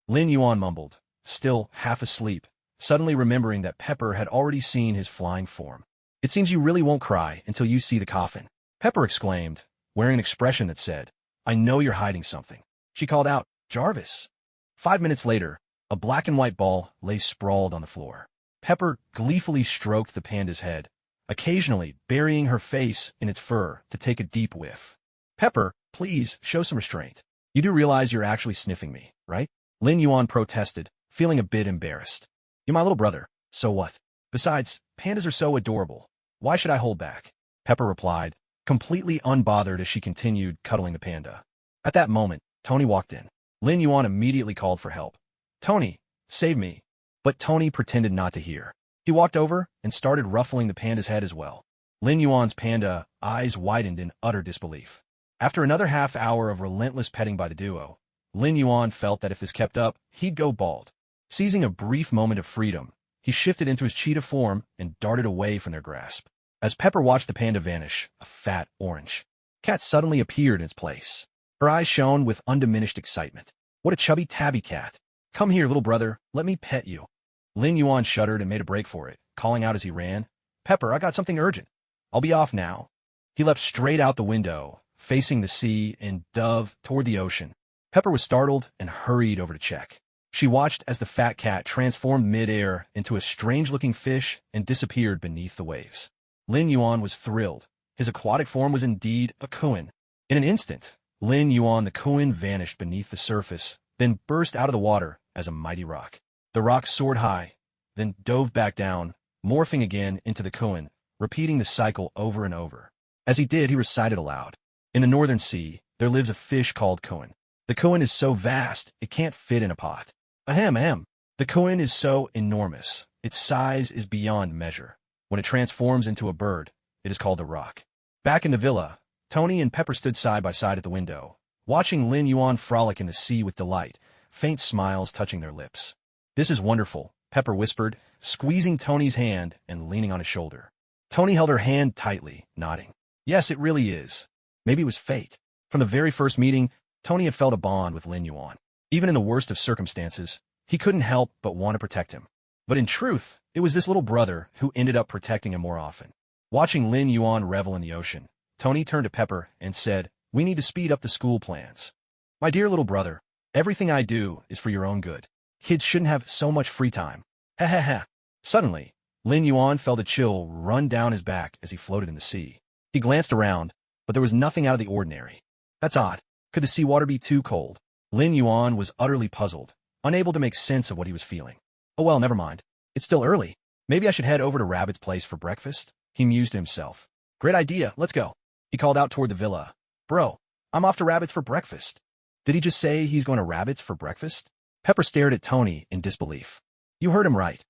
Speaker 1: Lin Yuan mumbled, still half asleep, suddenly remembering that Pepper had already seen his flying form. It seems you really won't cry until you see the coffin. Pepper exclaimed, wearing an expression that said, I know you're hiding something. She called out, Jarvis. 5 minutes later, a black and white ball lay sprawled on the floor. Pepper gleefully stroked the panda's head, occasionally burying her face in its fur to take a deep whiff. Pepper, please show some restraint. You do realize you're actually sniffing me, right? Lin Yuan protested, feeling a bit embarrassed. You're my little brother, so what? Besides, pandas are so adorable. Why should I hold back? Pepper replied, completely unbothered as she continued cuddling the panda. At that moment, Tony walked in. Lin Yuan immediately called for help. Tony, save me. But Tony pretended not to hear. He walked over and started ruffling the panda's head as well. Lin Yuan's panda eyes widened in utter disbelief. After another half hour of relentless petting by the duo, Lin Yuan felt that if this kept up, he'd go bald. Seizing a brief moment of freedom, he shifted into his cheetah form and darted away from their grasp. As Pepper watched the panda vanish, a fat orange cat suddenly appeared in its place. Her eyes shone with undiminished excitement. What a chubby tabby cat. Come here, little brother, let me pet you. Lin Yuan shuddered and made a break for it, calling out as he ran, Pepper, I got something urgent. I'll be off now. He leapt straight out the window, facing the sea and dove toward the ocean. Pepper was startled and hurried over to check. She watched as the fat cat transformed mid-air into a strange-looking fish and disappeared beneath the waves. Lin Yuan was thrilled. His aquatic form was indeed a koan. In an instant, Lin Yuan the koan vanished beneath the surface, then burst out of the water as a mighty rock. The rock soared high, then dove back down, morphing again into the koan, repeating the cycle over and over. As he did, he recited aloud. In the northern sea, there lives a fish called koan. The koan is so vast, it can't fit in a pot. Ahem, ahem. The koan is so enormous, its size is beyond measure. When it transforms into a bird, it is called the rock. Back in the villa, Tony and Pepper stood side by side at the window, watching Lin Yuan frolic in the sea with delight, faint smiles touching their lips. This is wonderful, Pepper whispered, squeezing Tony's hand and leaning on his shoulder. Tony held her hand tightly, nodding. Yes, it really is. Maybe it was fate. From the very first meeting, Tony had felt a bond with Lin Yuan. Even in the worst of circumstances, he couldn't help but want to protect him. But in truth, it was this little brother who ended up protecting him more often. Watching Lin Yuan revel in the ocean, Tony turned to Pepper and said, "We need to speed up the school plans. My dear little brother, everything I do is for your own good. Kids shouldn't have so much free time." Ha ha ha. Suddenly, Lin Yuan felt a chill run down his back as he floated in the sea. He glanced around, but there was nothing out of the ordinary. That's odd. Could the seawater be too cold? Lin Yuan was utterly puzzled, unable to make sense of what he was feeling. Oh well, never mind. It's still early. Maybe I should head over to Rabbit's place for breakfast, he mused to himself. Great idea, let's go. He called out toward the villa. Bro, I'm off to Rabbit's for breakfast. Did he just say he's going to Rabbit's for breakfast? Pepper stared at Tony in disbelief. You heard him right.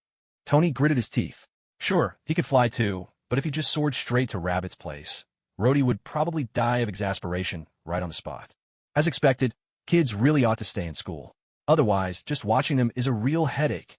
Speaker 1: Tony gritted his teeth. Sure, he could fly too, but if he just soared straight to Rabbit's place, Rhodey would probably die of exasperation right on the spot. As expected, kids really ought to stay in school. Otherwise, just watching them is a real headache.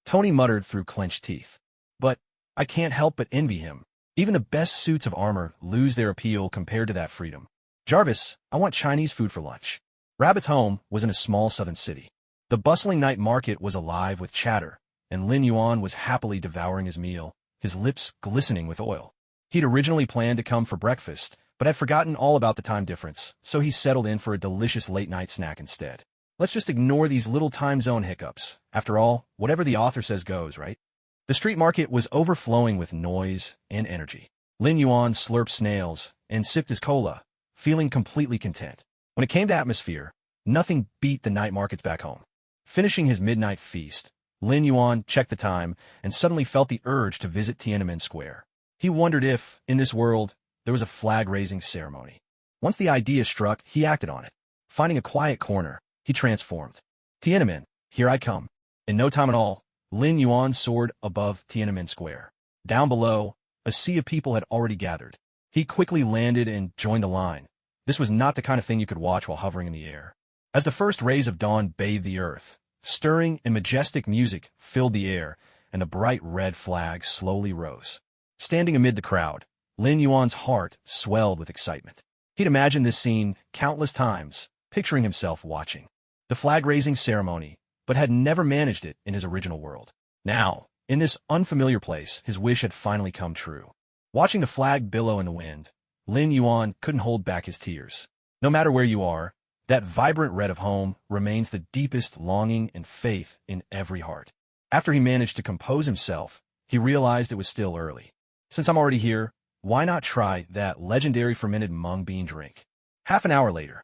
Speaker 1: Tony muttered through clenched teeth. But I can't help but envy him. Even the best suits of armor lose their appeal compared to that freedom. Jarvis, I want Chinese food for lunch. Rabbit's home was in a small southern city. The bustling night market was alive with chatter, and Lin Yuan was happily devouring his meal, his lips glistening with oil. He'd originally planned to come for breakfast, but had forgotten all about the time difference, so he settled in for a delicious late-night snack instead. Let's just ignore these little time zone hiccups. After all, whatever the author says goes, right? The street market was overflowing with noise and energy. Lin Yuan slurped snails and sipped his cola, feeling completely content. When it came to atmosphere, nothing beat the night markets back home. Finishing his midnight feast, Lin Yuan checked the time and suddenly felt the urge to visit Tiananmen Square. He wondered if, in this world, there was a flag-raising ceremony. Once the idea struck, he acted on it. Finding a quiet corner, he transformed. Tiananmen, here I come. In no time at all, Lin Yuan soared above Tiananmen Square. Down below, a sea of people had already gathered. He quickly landed and joined the line. This was not the kind of thing you could watch while hovering in the air. As the first rays of dawn bathed the earth, stirring and majestic music filled the air, and the bright red flag slowly rose. Standing amid the crowd, Lin Yuan's heart swelled with excitement. He'd imagined this scene countless times, picturing himself watching the flag-raising ceremony, but had never managed it in his original world. Now, in this unfamiliar place, his wish had finally come true. Watching the flag billow in the wind, Lin Yuan couldn't hold back his tears. No matter where you are, that vibrant red of home remains the deepest longing and faith in every heart. After he managed to compose himself, he realized it was still early. Since I'm already here, why not try that legendary fermented mung bean drink? Half an hour later,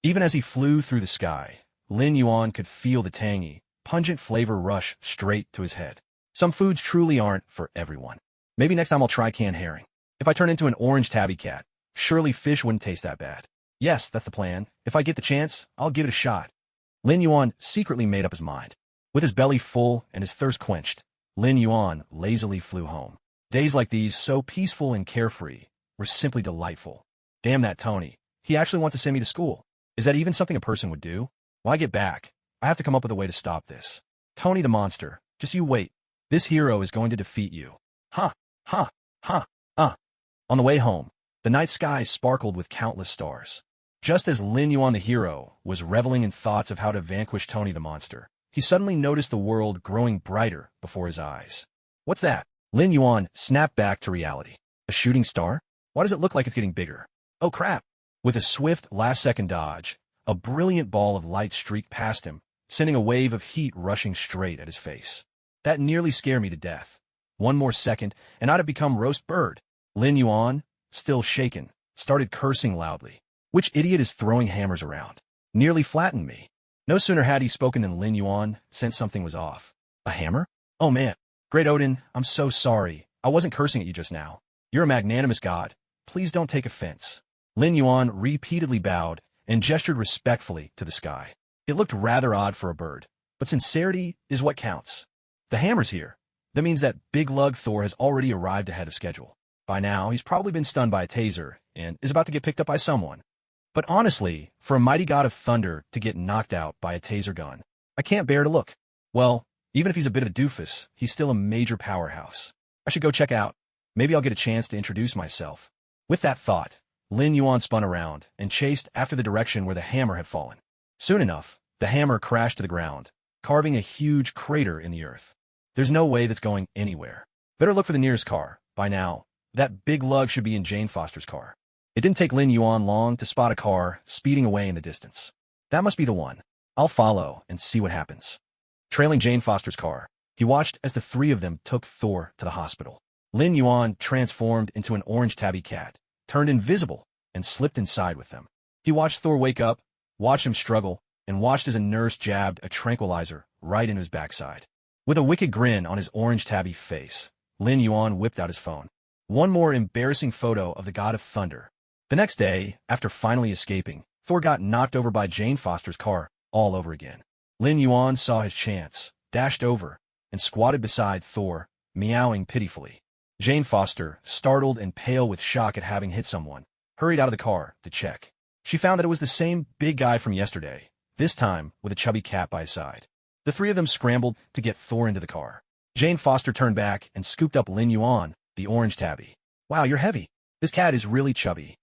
Speaker 1: even as he flew through the sky, Lin Yuan could feel the tangy, pungent flavor rush straight to his head. Some foods truly aren't for everyone. Maybe next time I'll try canned herring. If I turn into an orange tabby cat, surely fish wouldn't taste that bad. Yes, that's the plan. If I get the chance, I'll give it a shot. Lin Yuan secretly made up his mind. With his belly full and his thirst quenched, Lin Yuan lazily flew home. Days like these, so peaceful and carefree, were simply delightful. Damn that Tony. He actually wants to send me to school. Is that even something a person would do? When I get back, I have to come up with a way to stop this. Tony the monster, just you wait. This hero is going to defeat you. Ha, ha, ha, On the way home, the night sky sparkled with countless stars. Just as Lin Yuan the hero was reveling in thoughts of how to vanquish Tony the monster, he suddenly noticed the world growing brighter before his eyes. What's that? Lin Yuan snapped back to reality. A shooting star? Why does it look like it's getting bigger? Oh crap! With a swift last-second dodge, a brilliant ball of light streaked past him, sending a wave of heat rushing straight at his face. That nearly scared me to death. One more second, and I'd have become roast bird. Lin Yuan, still shaken, started cursing loudly. Which idiot is throwing hammers around? Nearly flattened me. No sooner had he spoken than Lin Yuan sensed something was off. A hammer? Oh man. Great Odin, I'm so sorry. I wasn't cursing at you just now. You're a magnanimous god. Please don't take offense. Lin Yuan repeatedly bowed and gestured respectfully to the sky. It looked rather odd for a bird, but sincerity is what counts. The hammer's here. That means that big lug Thor has already arrived ahead of schedule. By now, he's probably been stunned by a taser and is about to get picked up by someone. But honestly, for a mighty god of thunder to get knocked out by a taser gun, I can't bear to look. Well, even if he's a bit of a doofus, he's still a major powerhouse. I should go check out. Maybe I'll get a chance to introduce myself. With that thought, Lin Yuan spun around and chased after the direction where the hammer had fallen. Soon enough, the hammer crashed to the ground, carving a huge crater in the earth. There's no way that's going anywhere. Better look for the nearest car. By now, that big lug should be in Jane Foster's car. It didn't take Lin Yuan long to spot a car speeding away in the distance. That must be the one. I'll follow and see what happens. Trailing Jane Foster's car, he watched as the three of them took Thor to the hospital. Lin Yuan transformed into an orange tabby cat, turned invisible, and slipped inside with them. He watched Thor wake up, watched him struggle, and watched as a nurse jabbed a tranquilizer right into his backside. With a wicked grin on his orange tabby face, Lin Yuan whipped out his phone. One more embarrassing photo of the god of thunder. The next day, after finally escaping, Thor got knocked over by Jane Foster's car all over again. Lin Yuan saw his chance, dashed over, and squatted beside Thor, meowing pitifully. Jane Foster, startled and pale with shock at having hit someone, hurried out of the car to check. She found that it was the same big guy from yesterday, this time with a chubby cat by his side. The three of them scrambled to get Thor into the car. Jane Foster turned back and scooped up Lin Yuan, the orange tabby. Wow, you're heavy. This cat is really chubby.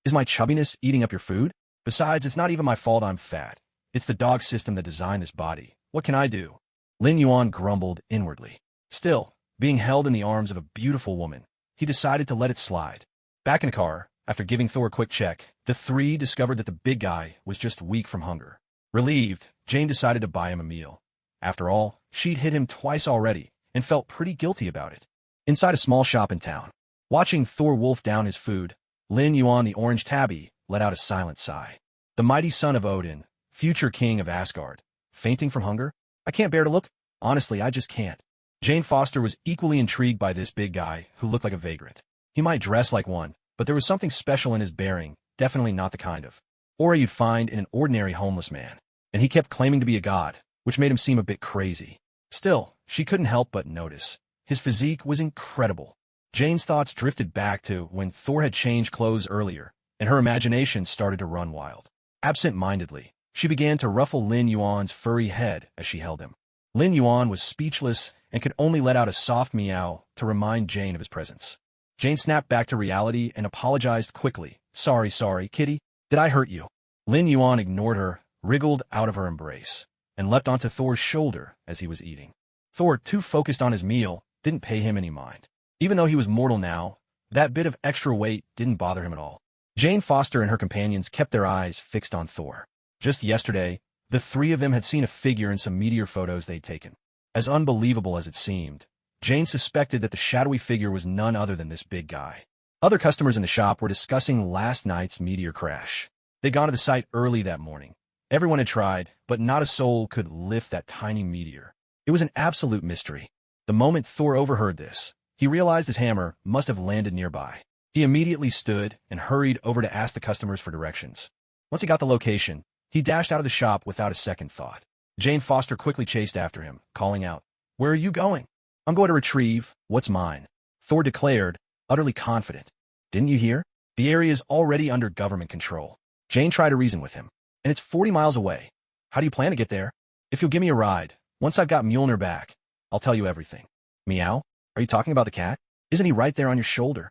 Speaker 1: Is my chubbiness eating up your food? Besides, it's not even my fault I'm fat. It's the dog system that designed this body. What can I do? Lin Yuan grumbled inwardly. Still, being held in the arms of a beautiful woman, he decided to let it slide. Back in the car, after giving Thor a quick check, the three discovered that the big guy was just weak from hunger. Relieved, Jane decided to buy him a meal. After all, she'd hit him twice already and felt pretty guilty about it. Inside a small shop in town, watching Thor wolf down his food, Lin Yuan the orange tabby let out a silent sigh. The mighty son of Odin, future king of Asgard, fainting from hunger? I can't bear to look. Honestly, I just can't. Jane Foster was equally intrigued by this big guy who looked like a vagrant. He might dress like one, but there was something special in his bearing, definitely not the kind of aura you'd find in an ordinary homeless man. And he kept claiming to be a god, which made him seem a bit crazy. Still, she couldn't help but notice. His physique was incredible. Jane's thoughts drifted back to when Thor had changed clothes earlier, and her imagination started to run wild. Absent-mindedly, she began to ruffle Lin Yuan's furry head as she held him. Lin Yuan was speechless and could only let out a soft meow to remind Jane of his presence. Jane snapped back to reality and apologized quickly. Sorry, kitty. Did I hurt you? Lin Yuan ignored her, wriggled out of her embrace, and leapt onto Thor's shoulder as he was eating. Thor, too focused on his meal, didn't pay him any mind. Even though he was mortal now, that bit of extra weight didn't bother him at all. Jane Foster and her companions kept their eyes fixed on Thor. Just yesterday, the three of them had seen a figure in some meteor photos they'd taken. As unbelievable as it seemed, Jane suspected that the shadowy figure was none other than this big guy. Other customers in the shop were discussing last night's meteor crash. They'd gone to the site early that morning. Everyone had tried, but not a soul could lift that tiny meteor. It was an absolute mystery. The moment Thor overheard this, he realized his hammer must have landed nearby. He immediately stood and hurried over to ask the customers for directions. Once he got the location, he dashed out of the shop without a second thought. Jane Foster quickly chased after him, calling out, "Where are you going?" "I'm going to retrieve what's mine," Thor declared, utterly confident. "Didn't you hear? The area is already under government control." Jane tried to reason with him. "And it's 40 miles away. How do you plan to get there?" "If you'll give me a ride, once I've got Mjolnir back, I'll tell you everything." "Meow? Are you talking about the cat? Isn't he right there on your shoulder?"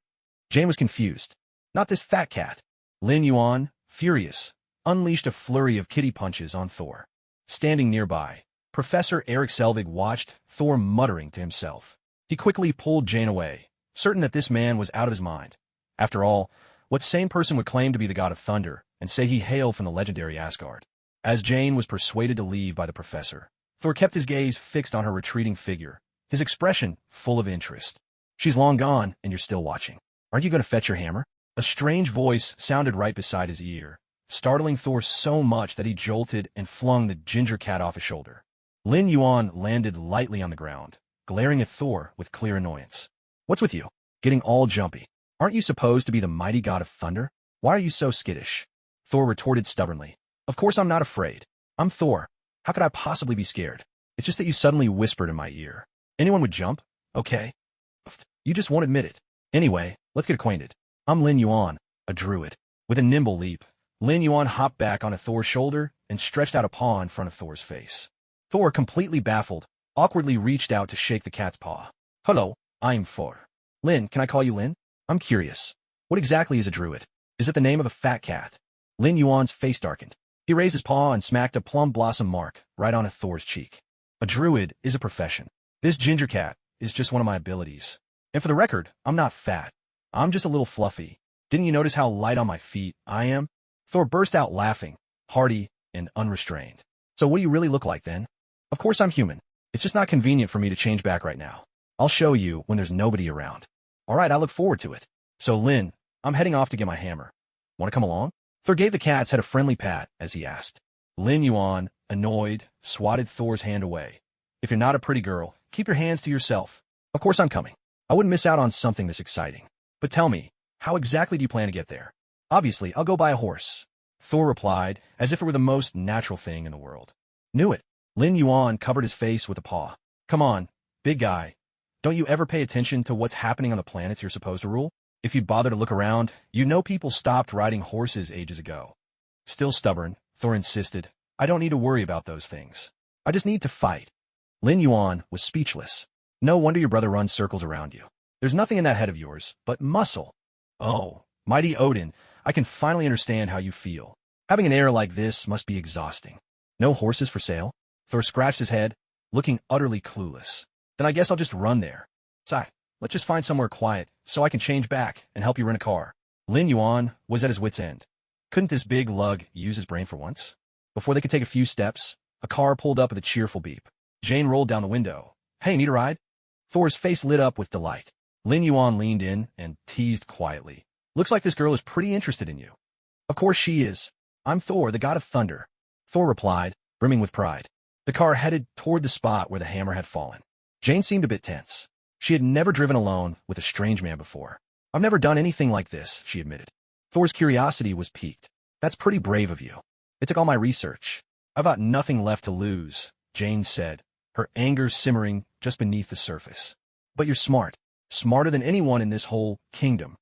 Speaker 1: Jane was confused. "Not this fat cat." Lin Yuan, furious, unleashed a flurry of kitty punches on Thor. Standing nearby, Professor Eric Selvig watched Thor muttering to himself. He quickly pulled Jane away, certain that this man was out of his mind. After all, what sane person would claim to be the god of thunder and say he hailed from the legendary Asgard? As Jane was persuaded to leave by the professor, Thor kept his gaze fixed on her retreating figure, his expression full of interest. She's long gone, and you're still watching. Aren't you going to fetch your hammer? A strange voice sounded right beside his ear, startling Thor so much that he jolted and flung the ginger cat off his shoulder. Lin Yuan landed lightly on the ground, glaring at Thor with clear annoyance. What's with you? Getting all jumpy. Aren't you supposed to be the mighty god of thunder? Why are you so skittish? Thor retorted stubbornly. Of course I'm not afraid. I'm Thor. How could I possibly be scared? It's just that you suddenly whispered in my ear. Anyone would jump? Okay. You just won't admit it. Anyway, let's get acquainted. I'm Lin Yuan, a druid. With a nimble leap, Lin Yuan hopped back onto Thor's shoulder and stretched out a paw in front of Thor's face. Thor, completely baffled, awkwardly reached out to shake the cat's paw. Hello, I'm Thor. Lin, can I call you Lin? I'm curious. What exactly is a druid? Is it the name of a fat cat? Lin Yuan's face darkened. He raised his paw and smacked a plum blossom mark right onto Thor's cheek. A druid is a profession. This ginger cat is just one of my abilities. And for the record, I'm not fat. I'm just a little fluffy. Didn't you notice how light on my feet I am? Thor burst out laughing, hearty and unrestrained. So what do you really look like then? Of course I'm human. It's just not convenient for me to change back right now. I'll show you when there's nobody around. All right, I look forward to it. So Lin, I'm heading off to get my hammer. Want to come along? Thor gave the cat's head a friendly pat as he asked. Lin Yuan, annoyed, swatted Thor's hand away. If you're not a pretty girl, keep your hands to yourself. Of course I'm coming. I wouldn't miss out on something this exciting. But tell me, how exactly do you plan to get there? Obviously, I'll go buy a horse. Thor replied, as if it were the most natural thing in the world. Knew it. Lin Yuan covered his face with a paw. Come on, big guy. Don't you ever pay attention to what's happening on the planets you're supposed to rule? If you'd bother to look around, you'd know people stopped riding horses ages ago. Still stubborn, Thor insisted. I don't need to worry about those things. I just need to fight. Lin Yuan was speechless. No wonder your brother runs circles around you. There's nothing in that head of yours but muscle. Oh, mighty Odin, I can finally understand how you feel. Having an heir like this must be exhausting. No horses for sale? Thor scratched his head, looking utterly clueless. Then I guess I'll just run there. Sigh, let's just find somewhere quiet so I can change back and help you rent a car. Lin Yuan was at his wit's end. Couldn't this big lug use his brain for once? Before they could take a few steps, a car pulled up with a cheerful beep. Jane rolled down the window. Hey, need a ride? Thor's face lit up with delight. Lin Yuan leaned in and teased quietly. Looks like this girl is pretty interested in you. Of course she is. I'm Thor, the god of thunder. Thor replied, brimming with pride. The car headed toward the spot where the hammer had fallen. Jane seemed a bit tense. She had never driven alone with a strange man before. I've never done anything like this, she admitted. Thor's curiosity was piqued. That's pretty brave of you. It took all my research. I've got nothing left to lose, Jane said, her anger simmering just beneath the surface. But you're smart. Smarter than anyone in this whole kingdom,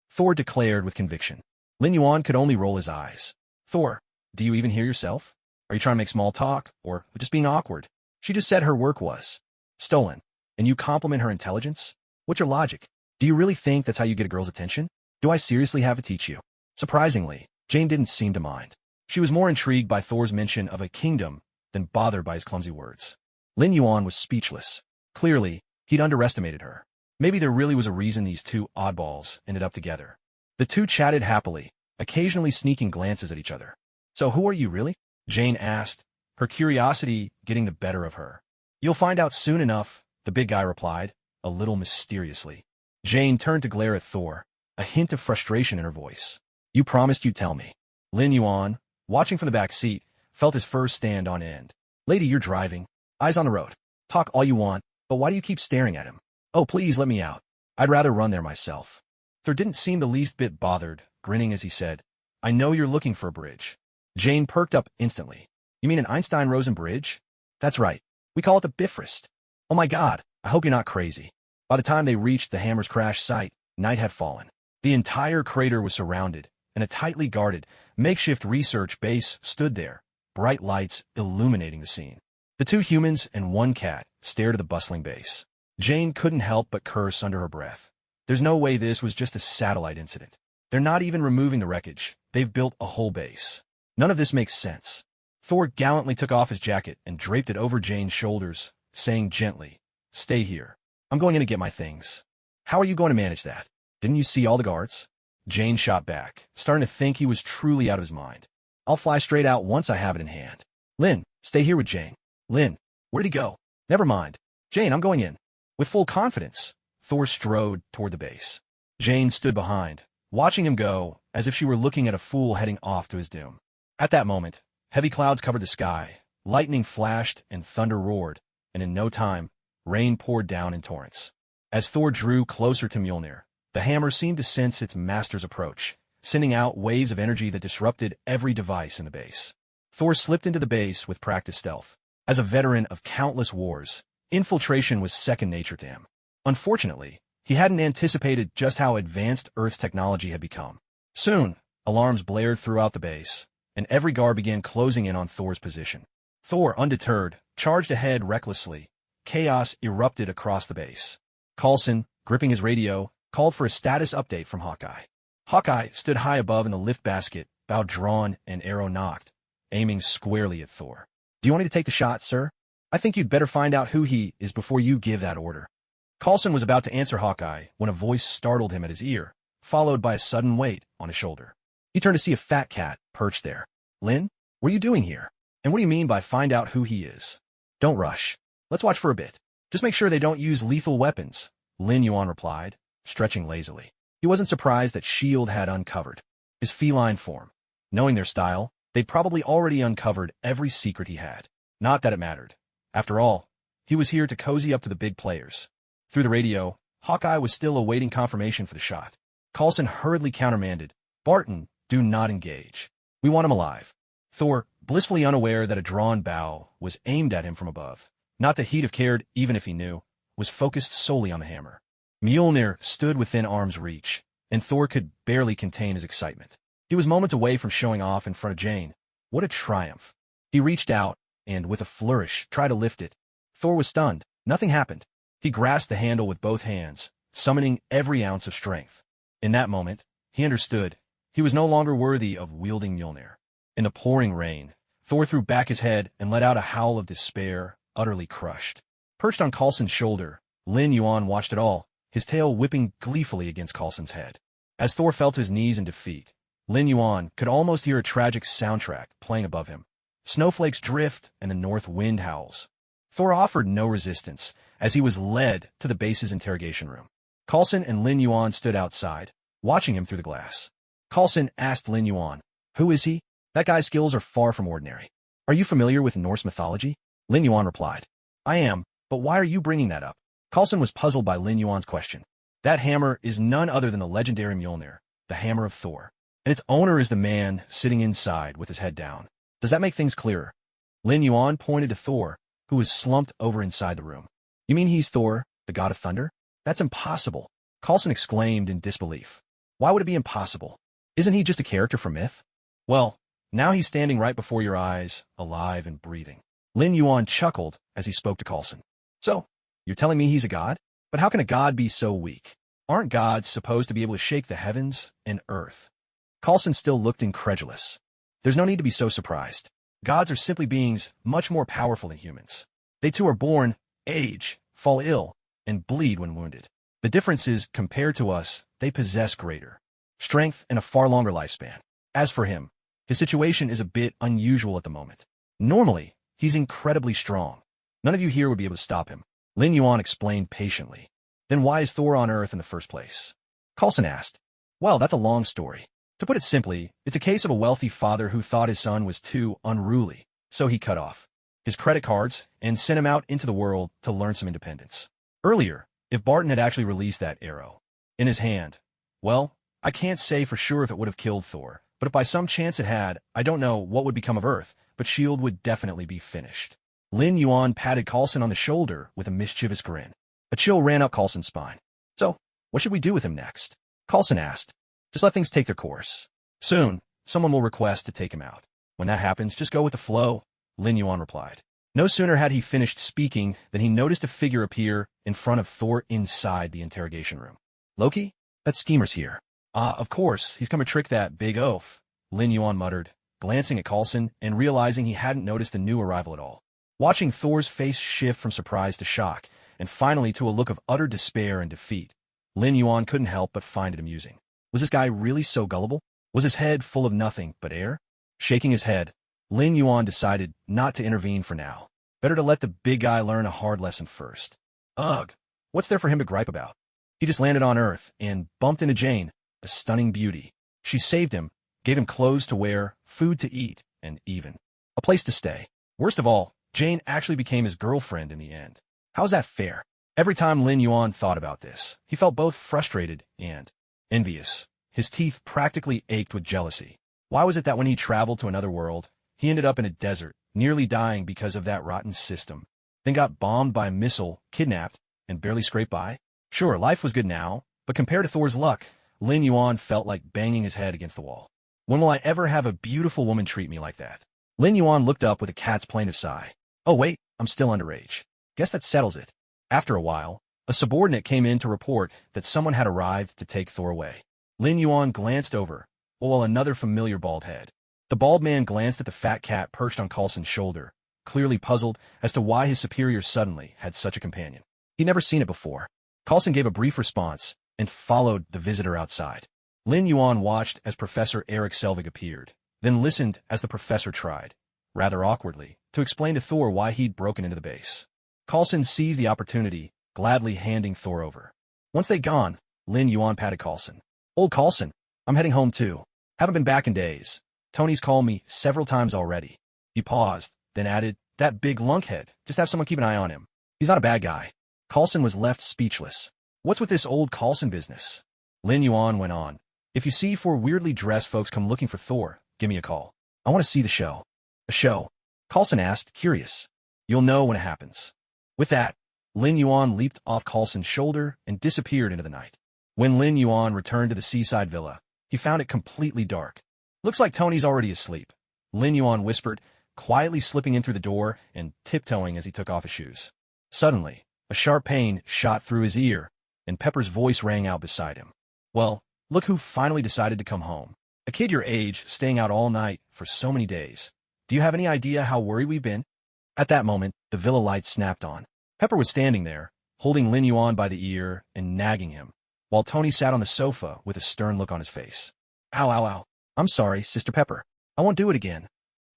Speaker 1: Thor declared with conviction. Lin Yuan could only roll his eyes. Thor, do you even hear yourself? Are you trying to make small talk, or just being awkward? She just said her work was stolen, and you compliment her intelligence? What's your logic? Do you really think that's how you get a girl's attention? Do I seriously have to teach you? Surprisingly, Jane didn't seem to mind. She was more intrigued by Thor's mention of a kingdom than bothered by his clumsy words. Lin Yuan was speechless. Clearly, he'd underestimated her. Maybe there really was a reason these two oddballs ended up together. The two chatted happily, occasionally sneaking glances at each other. So who are you really? Jane asked, her curiosity getting the better of her. You'll find out soon enough, the big guy replied, a little mysteriously. Jane turned to glare at Thor, a hint of frustration in her voice. You promised you'd tell me. Lin Yuan, watching from the back seat, felt his fur stand on end. Lady, you're driving. Eyes on the road. Talk all you want, but why do you keep staring at him? Oh, please let me out. I'd rather run there myself. Thor didn't seem the least bit bothered, grinning as he said, I know you're looking for a bridge. Jane perked up instantly. You mean an Einstein-Rosen bridge? That's right. We call it the Bifrost. Oh my God, I hope you're not crazy. By the time they reached the hammer's crash site, night had fallen. The entire crater was surrounded, and a tightly guarded, makeshift research base stood there, bright lights illuminating the scene. The two humans and one cat stared at the bustling base. Jane couldn't help but curse under her breath. There's no way this was just a satellite incident. They're not even removing the wreckage. They've built a whole base. None of this makes sense. Thor gallantly took off his jacket and draped it over Jane's shoulders, saying gently, Stay here. I'm going in to get my things. How are you going to manage that? Didn't you see all the guards? Jane shot back, starting to think he was truly out of his mind. I'll fly straight out once I have it in hand. Lynn, stay here with Jane. Lynn, where'd he go? Never mind. Jane, I'm going in. With full confidence, Thor strode toward the base. Jane stood behind, watching him go as if she were looking at a fool heading off to his doom. At that moment, heavy clouds covered the sky, lightning flashed and thunder roared, and in no time, rain poured down in torrents. As Thor drew closer to Mjolnir, the hammer seemed to sense its master's approach, sending out waves of energy that disrupted every device in the base. Thor slipped into the base with practiced stealth. As a veteran of countless wars, infiltration was second nature to him. Unfortunately, he hadn't anticipated just how advanced Earth's technology had become. Soon, alarms blared throughout the base, and every guard began closing in on Thor's position. Thor, undeterred, charged ahead recklessly. Chaos erupted across the base. Coulson, gripping his radio, called for a status update from Hawkeye. Hawkeye stood high above in the lift basket, bow drawn and arrow nocked, aiming squarely at Thor. Do you want me to take the shot, sir? I think you'd better find out who he is before you give that order. Coulson was about to answer Hawkeye when a voice startled him at his ear, followed by a sudden weight on his shoulder. He turned to see a fat cat perched there. Lynn, what are you doing here? And what do you mean by find out who he is? Don't rush. Let's watch for a bit. Just make sure they don't use lethal weapons, Lin Yuan replied, stretching lazily. He wasn't surprised that S.H.I.E.L.D. had uncovered his feline form. Knowing their style, they'd probably already uncovered every secret he had. Not that it mattered. After all, he was here to cozy up to the big players. Through the radio, Hawkeye was still awaiting confirmation for the shot. Coulson hurriedly countermanded, Barton, do not engage. We want him alive. Thor, blissfully unaware that a drawn bow was aimed at him from above, not that he'd have cared even if he knew, was focused solely on the hammer. Mjolnir stood within arm's reach, and Thor could barely contain his excitement. He was moments away from showing off in front of Jane. What a triumph. He reached out, and with a flourish, tried to lift it. Thor was stunned. Nothing happened. He grasped the handle with both hands, summoning every ounce of strength. In that moment, he understood. He was no longer worthy of wielding Mjolnir. In the pouring rain, Thor threw back his head and let out a howl of despair, utterly crushed. Perched on Coulson's shoulder, Lin Yuan watched it all, his tail whipping gleefully against Coulson's head. As Thor fell to his knees in defeat, Lin Yuan could almost hear a tragic soundtrack playing above him. Snowflakes drift and the north wind howls. Thor offered no resistance as he was led to the base's interrogation room. Coulson and Lin Yuan stood outside, watching him through the glass. Coulson asked Lin Yuan, "Who is he? That guy's skills are far from ordinary. Are you familiar with Norse mythology?" Lin Yuan replied, "I am, but why are you bringing that up?" Coulson was puzzled by Lin Yuan's question. That hammer is none other than the legendary Mjolnir, the hammer of Thor, and its owner is the man sitting inside with his head down. Does that make things clearer? Lin Yuan pointed to Thor, who was slumped over inside the room. You mean he's Thor, the god of thunder? That's impossible, Coulson exclaimed in disbelief. Why would it be impossible? Isn't he just a character from myth? Well, now he's standing right before your eyes, alive and breathing. Lin Yuan chuckled as he spoke to Coulson. So, you're telling me he's a god? But how can a god be so weak? Aren't gods supposed to be able to shake the heavens and earth? Coulson still looked incredulous. There's no need to be so surprised. Gods are simply beings much more powerful than humans. They too are born, age, fall ill, and bleed when wounded. The difference is, compared to us, they possess greater strength and a far longer lifespan. As for him, his situation is a bit unusual at the moment. Normally, he's incredibly strong. None of you here would be able to stop him. Lin Yuan explained patiently. Then why is Thor on Earth in the first place? Coulson asked. Well, that's a long story. To put it simply, it's a case of a wealthy father who thought his son was too unruly, so he cut off his credit cards and sent him out into the world to learn some independence. Earlier, if Barton had actually released that arrow in his hand, well, I can't say for sure if it would have killed Thor, but if by some chance it had, I don't know what would become of Earth, but S.H.I.E.L.D. would definitely be finished. Lin Yuan patted Coulson on the shoulder with a mischievous grin. A chill ran up Coulson's spine. So, what should we do with him next? Coulson asked. Just let things take their course. Soon, someone will request to take him out. When that happens, just go with the flow, Lin Yuan replied. No sooner had he finished speaking than he noticed a figure appear in front of Thor inside the interrogation room. Loki? That schemer's here. Ah, of course, he's come to trick that big oaf, Lin Yuan muttered, glancing at Coulson and realizing he hadn't noticed the new arrival at all. Watching Thor's face shift from surprise to shock, and finally to a look of utter despair and defeat, Lin Yuan couldn't help but find it amusing. Was this guy really so gullible? Was his head full of nothing but air? Shaking his head, Lin Yuan decided not to intervene for now. Better to let the big guy learn a hard lesson first. Ugh, what's there for him to gripe about? He just landed on Earth and bumped into Jane, a stunning beauty. She saved him, gave him clothes to wear, food to eat, and even a place to stay. Worst of all, Jane actually became his girlfriend in the end. How's that fair? Every time Lin Yuan thought about this, he felt both frustrated and envious. His teeth practically ached with jealousy. Why was it that when he traveled to another world, he ended up in a desert, nearly dying because of that rotten system, then got bombed by a missile, kidnapped, and barely scraped by? Sure, life was good now, but compared to Thor's luck, Lin Yuan felt like banging his head against the wall. When will I ever have a beautiful woman treat me like that? Lin Yuan looked up with a cat's plaintive sigh. Oh wait, I'm still underage. Guess that settles it. After a while, a subordinate came in to report that someone had arrived to take Thor away. Lin Yuan glanced over, while another familiar bald head. The bald man glanced at the fat cat perched on Coulson's shoulder, clearly puzzled as to why his superior suddenly had such a companion. He'd never seen it before. Coulson gave a brief response and followed the visitor outside. Lin Yuan watched as Professor Eric Selvig appeared, then listened as the professor tried, rather awkwardly, to explain to Thor why he'd broken into the base. Coulson seized the opportunity, gladly handing Thor over. Once they'd gone, Lin Yuan patted Coulson. Old Coulson, I'm heading home too. Haven't been back in days. Tony's called me several times already. He paused, then added, that big lunkhead, just have someone keep an eye on him. He's not a bad guy. Coulson was left speechless. What's with this old Coulson business? Lin Yuan went on. If you see 4 weirdly dressed folks come looking for Thor, give me a call. I want to see the show. A show? Coulson asked, curious. You'll know when it happens. With that, Lin Yuan leaped off Coulson's shoulder and disappeared into the night. When Lin Yuan returned to the seaside villa, he found it completely dark. Looks like Tony's already asleep, Lin Yuan whispered, quietly slipping in through the door and tiptoeing as he took off his shoes. Suddenly, a sharp pain shot through his ear, and Pepper's voice rang out beside him. Well, look who finally decided to come home. A kid your age, staying out all night for so many days. Do you have any idea how worried we've been? At that moment, the villa lights snapped on. Pepper was standing there, holding Lin Yuan by the ear and nagging him, while Tony sat on the sofa with a stern look on his face. Ow, ow, ow. I'm sorry, Sister Pepper. I won't do it again.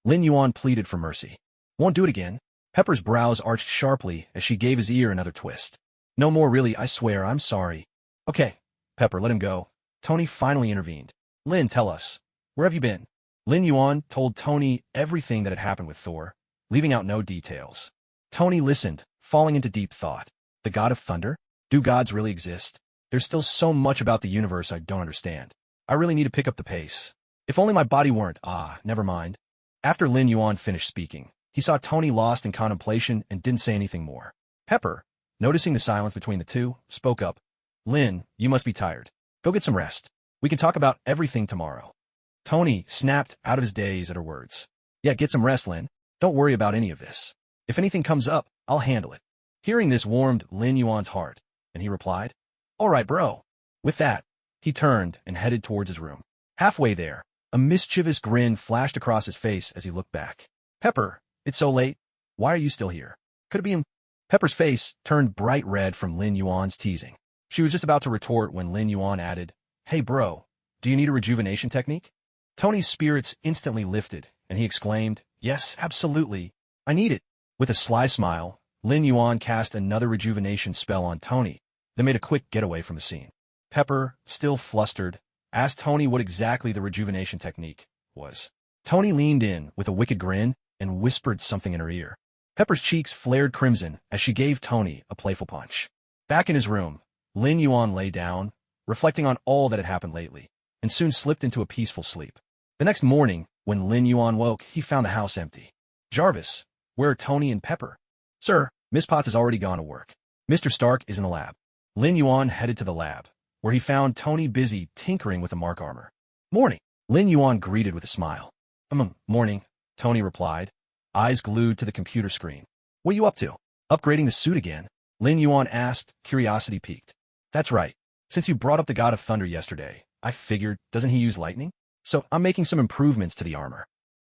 Speaker 1: Lin Yuan pleaded for mercy. Won't do it again? Pepper's brows arched sharply as she gave his ear another twist. No more really, I swear, I'm sorry. Okay, Pepper, let him go. Tony finally intervened. Lin, tell us. Where have you been? Lin Yuan told Tony everything that had happened with Thor, leaving out no details. Tony listened, falling into deep thought. The god of thunder? Do gods really exist? There's still so much about the universe I don't understand. I really need to pick up the pace. If only my body weren't, never mind. After Lin Yuan finished speaking, he saw Tony lost in contemplation and didn't say anything more. Pepper, noticing the silence between the two, spoke up. Lin, you must be tired. Go get some rest. We can talk about everything tomorrow. Tony snapped out of his daze at her words. Yeah, get some rest, Lin. Don't worry about any of this. If anything comes up, I'll handle it. Hearing this warmed Lin Yuan's heart, and he replied, all right, bro. With that, he turned and headed towards his room. Halfway there, a mischievous grin flashed across his face as he looked back. Pepper, it's so late. Why are you still here? Could it be him? Pepper's face turned bright red from Lin Yuan's teasing. She was just about to retort when Lin Yuan added, hey bro, do you need a rejuvenation technique? Tony's spirits instantly lifted, and he exclaimed, yes, absolutely. I need it. With a sly smile, Lin Yuan cast another rejuvenation spell on Tony, then made a quick getaway from the scene. Pepper, still flustered, asked Tony what exactly the rejuvenation technique was. Tony leaned in with a wicked grin and whispered something in her ear. Pepper's cheeks flared crimson as she gave Tony a playful punch. Back in his room, Lin Yuan lay down, reflecting on all that had happened lately, and soon slipped into a peaceful sleep. The next morning, when Lin Yuan woke, he found the house empty. Jarvis, where are Tony and Pepper? Sir, Miss Potts has already gone to work. Mr. Stark is in the lab. Lin Yuan headed to the lab, where he found Tony busy tinkering with the mark armor. Morning. Lin Yuan greeted with a smile. Morning, Tony replied, eyes glued to the computer screen. What are you up to? Upgrading the suit again? Lin Yuan asked, curiosity piqued. That's right. Since you brought up the God of Thunder yesterday, I figured, doesn't he use lightning? So I'm making some improvements to the armor.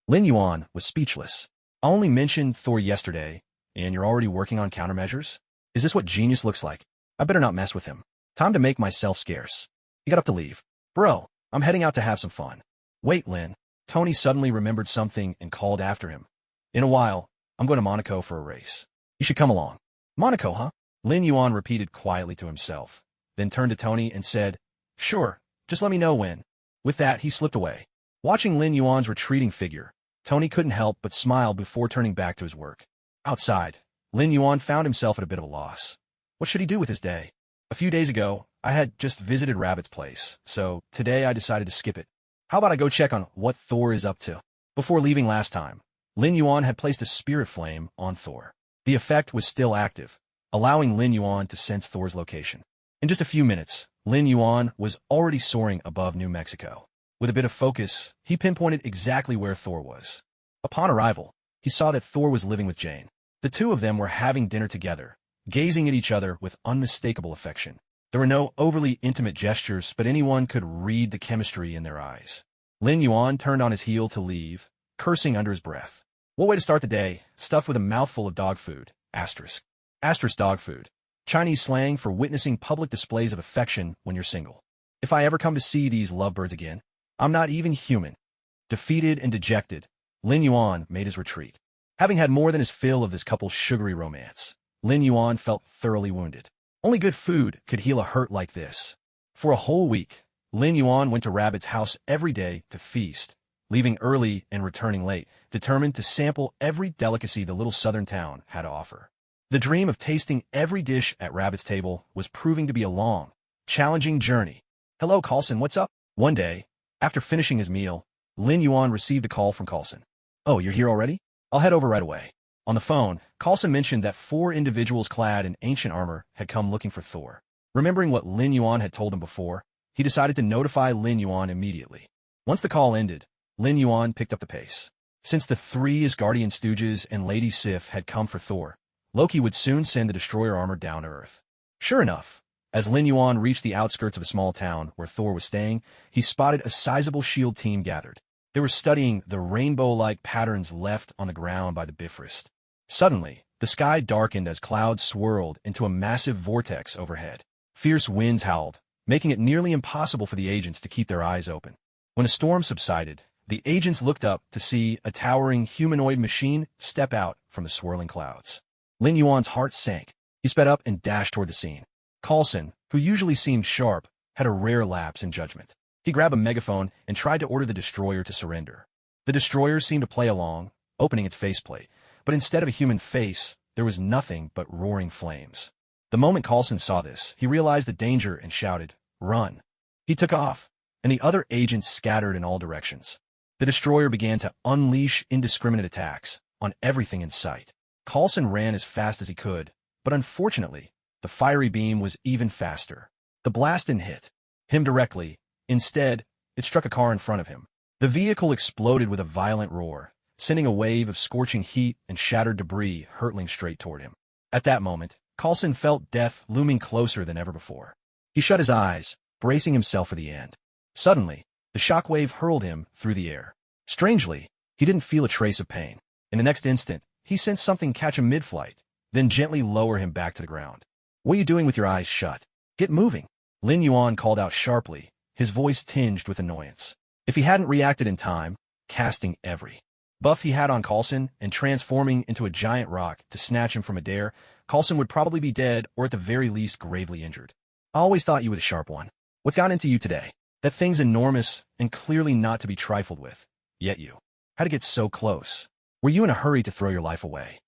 Speaker 1: Lin Yuan was speechless. I only mentioned Thor yesterday, and you're already working on countermeasures? Is this what genius looks like? I better not mess with him. Time to make myself scarce. He got up to leave. Bro, I'm heading out to have some fun. Wait, Lin. Tony suddenly remembered something and called after him. In a while, I'm going to Monaco for a race. You should come along. Monaco, huh? Lin Yuan repeated quietly to himself, then turned to Tony and said, Sure, just let me know when. With that, he slipped away. Watching Lin Yuan's retreating figure, Tony couldn't help but smile before turning back to his work. Outside, Lin Yuan found himself at a bit of a loss. What should he do with his day? A few days ago, I had just visited Rabbit's place, so today I decided to skip it. How about I go check on what Thor is up to? Before leaving last time, Lin Yuan had placed a spirit flame on Thor. The effect was still active, allowing Lin Yuan to sense Thor's location. In just a few minutes, Lin Yuan was already soaring above New Mexico. With a bit of focus, he pinpointed exactly where Thor was. Upon arrival, he saw that Thor was living with Jane. The two of them were having dinner together, gazing at each other with unmistakable affection. There were no overly intimate gestures, but anyone could read the chemistry in their eyes. Lin Yuan turned on his heel to leave, cursing under his breath. What way to start the day, stuffed with a mouthful of dog food, asterisk. Asterisk dog food. Chinese slang for witnessing public displays of affection when you're single. If I ever come to see these lovebirds again, I'm not even human. Defeated and dejected, Lin Yuan made his retreat. Having had more than his fill of this couple's sugary romance, Lin Yuan felt thoroughly wounded. Only good food could heal a hurt like this. For a whole week, Lin Yuan went to Rabbit's house every day to feast, leaving early and returning late, determined to sample every delicacy the little southern town had to offer. The dream of tasting every dish at Rabbit's table was proving to be a long, challenging journey. Hello, Carlson, what's up? One day, after finishing his meal, Lin Yuan received a call from Carlson. Oh, you're here already? I'll head over right away. On the phone, Carlson mentioned that 4 individuals clad in ancient armor had come looking for Thor. Remembering what Lin Yuan had told him before, he decided to notify Lin Yuan immediately. Once the call ended, Lin Yuan picked up the pace. Since the 3 Asgardian stooges and Lady Sif had come for Thor, Loki would soon send the destroyer armor down to Earth. Sure enough, as Lin Yuan reached the outskirts of the small town where Thor was staying, he spotted a sizable shield team gathered. They were studying the rainbow-like patterns left on the ground by the Bifrost. Suddenly, the sky darkened as clouds swirled into a massive vortex overhead. Fierce winds howled, making it nearly impossible for the agents to keep their eyes open. When the storm subsided, the agents looked up to see a towering humanoid machine step out from the swirling clouds. Lin Yuan's heart sank. He sped up and dashed toward the scene. Carlson, who usually seemed sharp, had a rare lapse in judgment. He grabbed a megaphone and tried to order the destroyer to surrender. The destroyer seemed to play along, opening its faceplate, but instead of a human face, there was nothing but roaring flames. The moment Carlson saw this, he realized the danger and shouted, "Run!" He took off, and the other agents scattered in all directions. The destroyer began to unleash indiscriminate attacks on everything in sight. Carlson ran as fast as he could, but unfortunately, the fiery beam was even faster. The blast didn't hit him directly. Instead, it struck a car in front of him. The vehicle exploded with a violent roar, sending a wave of scorching heat and shattered debris hurtling straight toward him. At that moment, Carlson felt death looming closer than ever before. He shut his eyes, bracing himself for the end. Suddenly, the shockwave hurled him through the air. Strangely, he didn't feel a trace of pain. In the next instant, he sensed something catch him mid-flight, then gently lower him back to the ground. What are you doing with your eyes shut? Get moving! Lin Yuan called out sharply, his voice tinged with annoyance. If he hadn't reacted in time, casting every buff he had on Carlson and transforming into a giant rock to snatch him from midair, Carlson would probably be dead or at the very least gravely injured. I always thought you were the sharp one. What's got into you today? That thing's enormous and clearly not to be trifled with. Yet you. How'd it get so close? Were you in a hurry to throw your life away?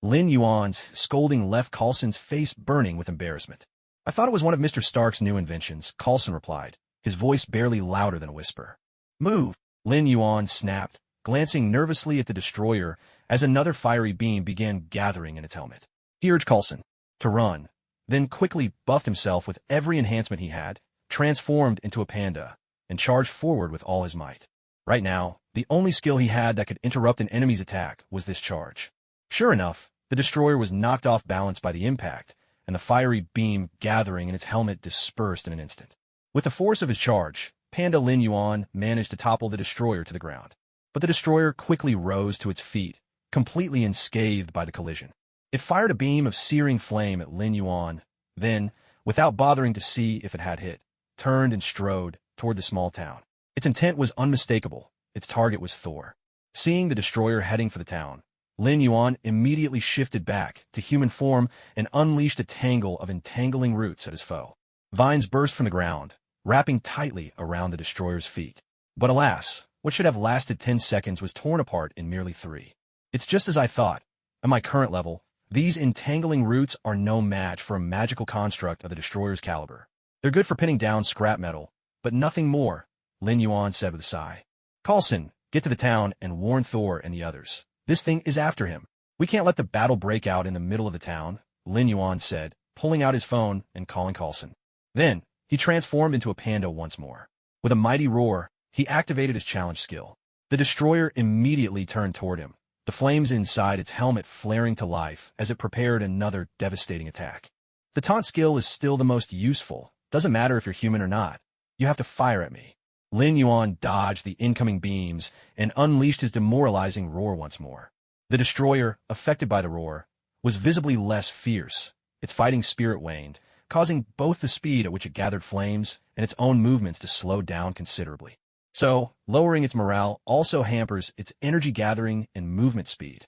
Speaker 1: Lin Yuan's scolding left Carlson's face burning with embarrassment. I thought it was one of Mr. Stark's new inventions, Carlson replied, his voice barely louder than a whisper. Move! Lin Yuan snapped, glancing nervously at the destroyer as another fiery beam began gathering in its helmet. He urged Carlson to run, then quickly buffed himself with every enhancement he had, transformed into a panda, and charged forward with all his might. Right now, the only skill he had that could interrupt an enemy's attack was this charge. Sure enough, the destroyer was knocked off balance by the impact, and the fiery beam gathering in its helmet dispersed in an instant. With the force of his charge, Panda Lin Yuan managed to topple the destroyer to the ground. But the destroyer quickly rose to its feet, completely unscathed by the collision. It fired a beam of searing flame at Lin Yuan, then, without bothering to see if it had hit, turned and strode toward the small town. Its intent was unmistakable, its target was Thor. Seeing the destroyer heading for the town, Lin Yuan immediately shifted back to human form and unleashed a tangle of entangling roots at his foe. Vines burst from the ground, wrapping tightly around the destroyer's feet. But alas, what should have lasted 10 seconds was torn apart in merely 3. It's just as I thought. At my current level, these entangling roots are no match for a magical construct of the destroyer's caliber. They're good for pinning down scrap metal, but nothing more, Lin Yuan said with a sigh. Coulson, get to the town and warn Thor and the others. This thing is after him. We can't let the battle break out in the middle of the town, Lin Yuan said, pulling out his phone and calling Coulson. Then, he transformed into a panda once more. With a mighty roar, he activated his challenge skill. The destroyer immediately turned toward him, the flames inside its helmet flaring to life as it prepared another devastating attack. The taunt skill is still the most useful. Doesn't matter if you're human or not. You have to fire at me. Lin Yuan dodged the incoming beams and unleashed his demoralizing roar once more. The destroyer, affected by the roar, was visibly less fierce. Its fighting spirit waned, causing both the speed at which it gathered flames and its own movements to slow down considerably. So, lowering its morale also hampers its energy gathering and movement speed.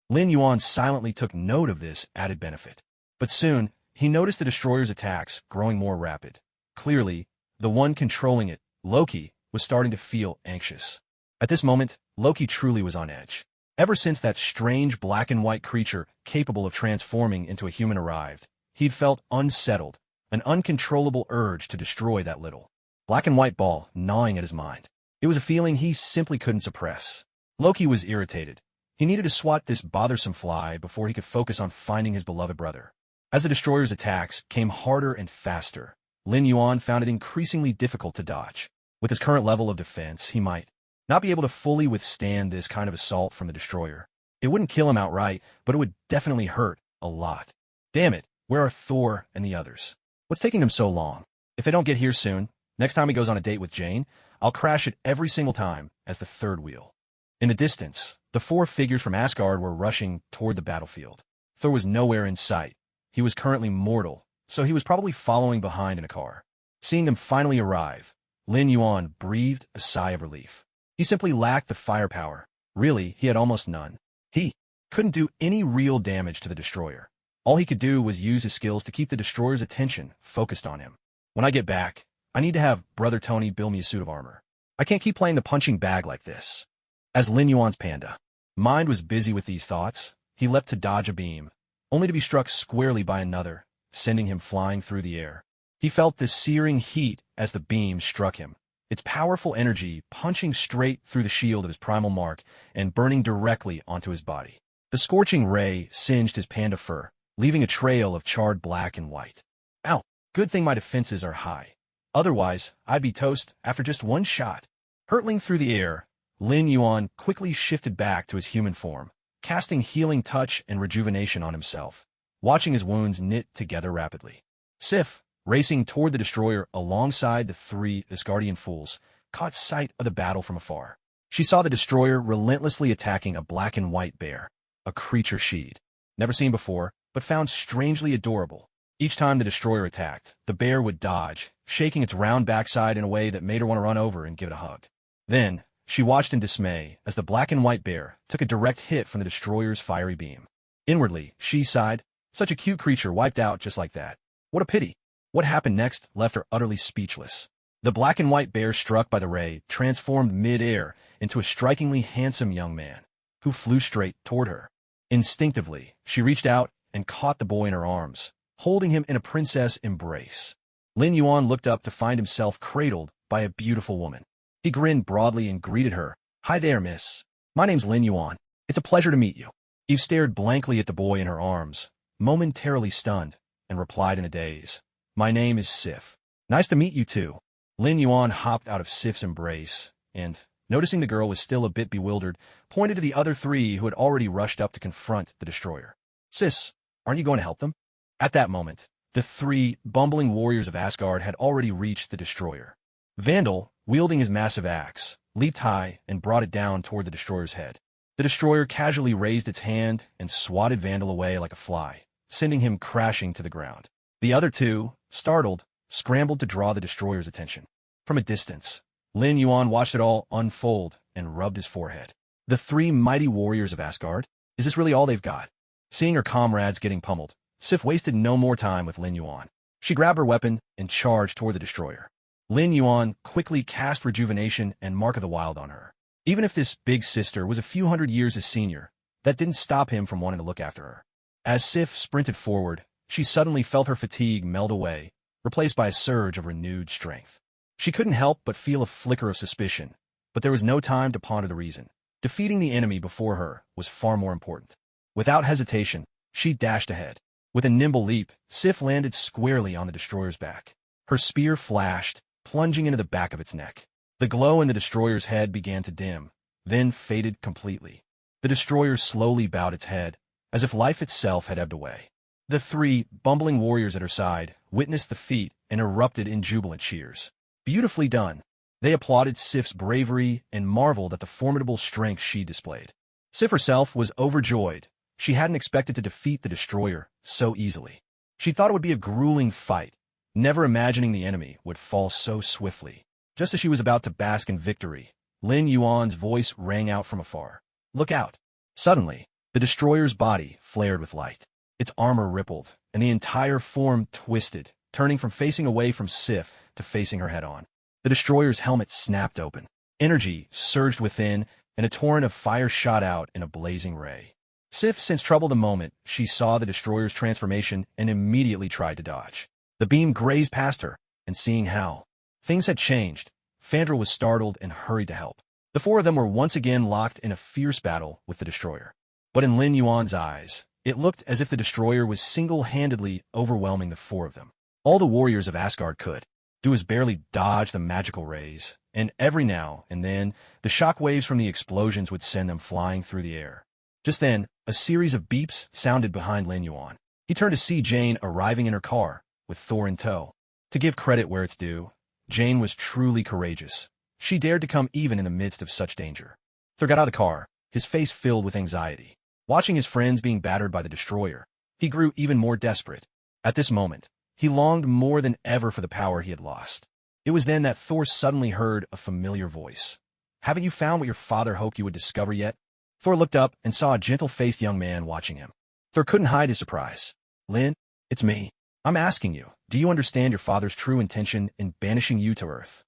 Speaker 1: Lin Yuan silently took note of this added benefit. But soon, he noticed the destroyer's attacks growing more rapid. Clearly, the one controlling it, Loki, was starting to feel anxious. At this moment, Loki truly was on edge. Ever since that strange black and white creature capable of transforming into a human arrived, he'd felt unsettled, an uncontrollable urge to destroy that little black and white ball gnawing at his mind. It was a feeling he simply couldn't suppress. Loki was irritated. He needed to swat this bothersome fly before he could focus on finding his beloved brother. As the destroyer's attacks came harder and faster, Lin Yuan found it increasingly difficult to dodge. With his current level of defense, he might not be able to fully withstand this kind of assault from the destroyer. It wouldn't kill him outright, but it would definitely hurt a lot. Damn it, where are Thor and the others? What's taking them so long? If they don't get here soon, next time he goes on a date with Jane, I'll crash it every single time as the third wheel. In the distance, the 4 figures from Asgard were rushing toward the battlefield. Thor was nowhere in sight. He was currently mortal, so he was probably following behind in a car. Seeing them finally arrive, Lin Yuan breathed a sigh of relief. He simply lacked the firepower. Really, he had almost none. He couldn't do any real damage to the destroyer. All he could do was use his skills to keep the destroyer's attention focused on him. When I get back, I need to have Brother Tony build me a suit of armor. I can't keep playing the punching bag like this. As Lin Yuan's panda mind was busy with these thoughts, he leapt to dodge a beam, only to be struck squarely by another, sending him flying through the air. He felt the searing heat as the beam struck him, its powerful energy punching straight through the shield of his primal mark and burning directly onto his body. The scorching ray singed his panda fur, leaving a trail of charred black and white. Ow! Good thing my defenses are high. Otherwise, I'd be toast after just one shot. Hurtling through the air, Lin Yuan quickly shifted back to his human form, casting healing touch and rejuvenation on himself, watching his wounds knit together rapidly. Sif, racing toward the destroyer alongside the 3 Asgardian fools, caught sight of the battle from afar. She saw the destroyer relentlessly attacking a black and white bear, a creature she'd never seen before, but found strangely adorable. Each time the destroyer attacked, the bear would dodge, shaking its round backside in a way that made her want to run over and give it a hug. Then, she watched in dismay as the black and white bear took a direct hit from the destroyer's fiery beam. Inwardly, she sighed, such a cute creature wiped out just like that. What a pity. What happened next left her utterly speechless. The black and white bear struck by the ray transformed mid-air into a strikingly handsome young man, who flew straight toward her. Instinctively, she reached out and caught the boy in her arms, holding him in a princess embrace. Lin Yuan looked up to find himself cradled by a beautiful woman. He grinned broadly and greeted her. Hi there, miss. My name's Lin Yuan. It's a pleasure to meet you. Eve stared blankly at the boy in her arms, momentarily stunned, and replied in a daze. My name is Sif. Nice to meet you too. Lin Yuan hopped out of Sif's embrace, and, noticing the girl was still a bit bewildered, pointed to the other 3 who had already rushed up to confront the destroyer. Sis, aren't you going to help them? At that moment, the 3 bumbling warriors of Asgard had already reached the destroyer. Vandal, wielding his massive axe, leaped high and brought it down toward the destroyer's head. The destroyer casually raised its hand and swatted Vandal away like a fly, sending him crashing to the ground. The other 2, startled, scrambled to draw the destroyer's attention. From a distance, Lin Yuan watched it all unfold and rubbed his forehead. The three mighty warriors of Asgard? Is this really all they've got? Seeing her comrades getting pummeled, Sif wasted no more time with Lin Yuan. She grabbed her weapon and charged toward the destroyer. Lin Yuan quickly cast Rejuvenation and Mark of the Wild on her. Even if this big sister was a few hundred years his senior, that didn't stop him from wanting to look after her. As Sif sprinted forward, she suddenly felt her fatigue melt away, replaced by a surge of renewed strength. She couldn't help but feel a flicker of suspicion, but there was no time to ponder the reason. Defeating the enemy before her was far more important. Without hesitation, she dashed ahead. With a nimble leap, Sif landed squarely on the destroyer's back. Her spear flashed, plunging into the back of its neck. The glow in the destroyer's head began to dim, then faded completely. The destroyer slowly bowed its head, as if life itself had ebbed away. The three bumbling warriors at her side witnessed the feat and erupted in jubilant cheers. Beautifully done. They applauded Sif's bravery and marveled at the formidable strength she displayed. Sif herself was overjoyed. She hadn't expected to defeat the destroyer so easily. She thought it would be a grueling fight, never imagining the enemy would fall so swiftly. Just as she was about to bask in victory, Lin Yuan's voice rang out from afar. "Look out!" Suddenly, the destroyer's body flared with light. Its armor rippled, and the entire form twisted, turning from facing away from Sif to facing her head-on. The destroyer's helmet snapped open. Energy surged within, and a torrent of fire shot out in a blazing ray. Sif sensed trouble the moment she saw the destroyer's transformation and immediately tried to dodge. The beam grazed past her, and seeing how things had changed, Fandral was startled and hurried to help. The four of them were once again locked in a fierce battle with the destroyer. But in Lin Yuan's eyes, it looked as if the destroyer was single-handedly overwhelming the four of them. All the warriors of Asgard could do was barely dodge the magical rays, and every now and then, the shock waves from the explosions would send them flying through the air. Just then, a series of beeps sounded behind Lin Yuan. He turned to see Jane arriving in her car, with Thor in tow. To give credit where it's due, Jane was truly courageous. She dared to come even in the midst of such danger. Thor got out of the car, his face filled with anxiety. Watching his friends being battered by the destroyer, he grew even more desperate. At this moment, he longed more than ever for the power he had lost. It was then that Thor suddenly heard a familiar voice. "Haven't you found what your father hoped you would discover yet?" Thor looked up and saw a gentle-faced young man watching him. Thor couldn't hide his surprise. "Lin, it's me. I'm asking you, do you understand your father's true intention in banishing you to Earth?"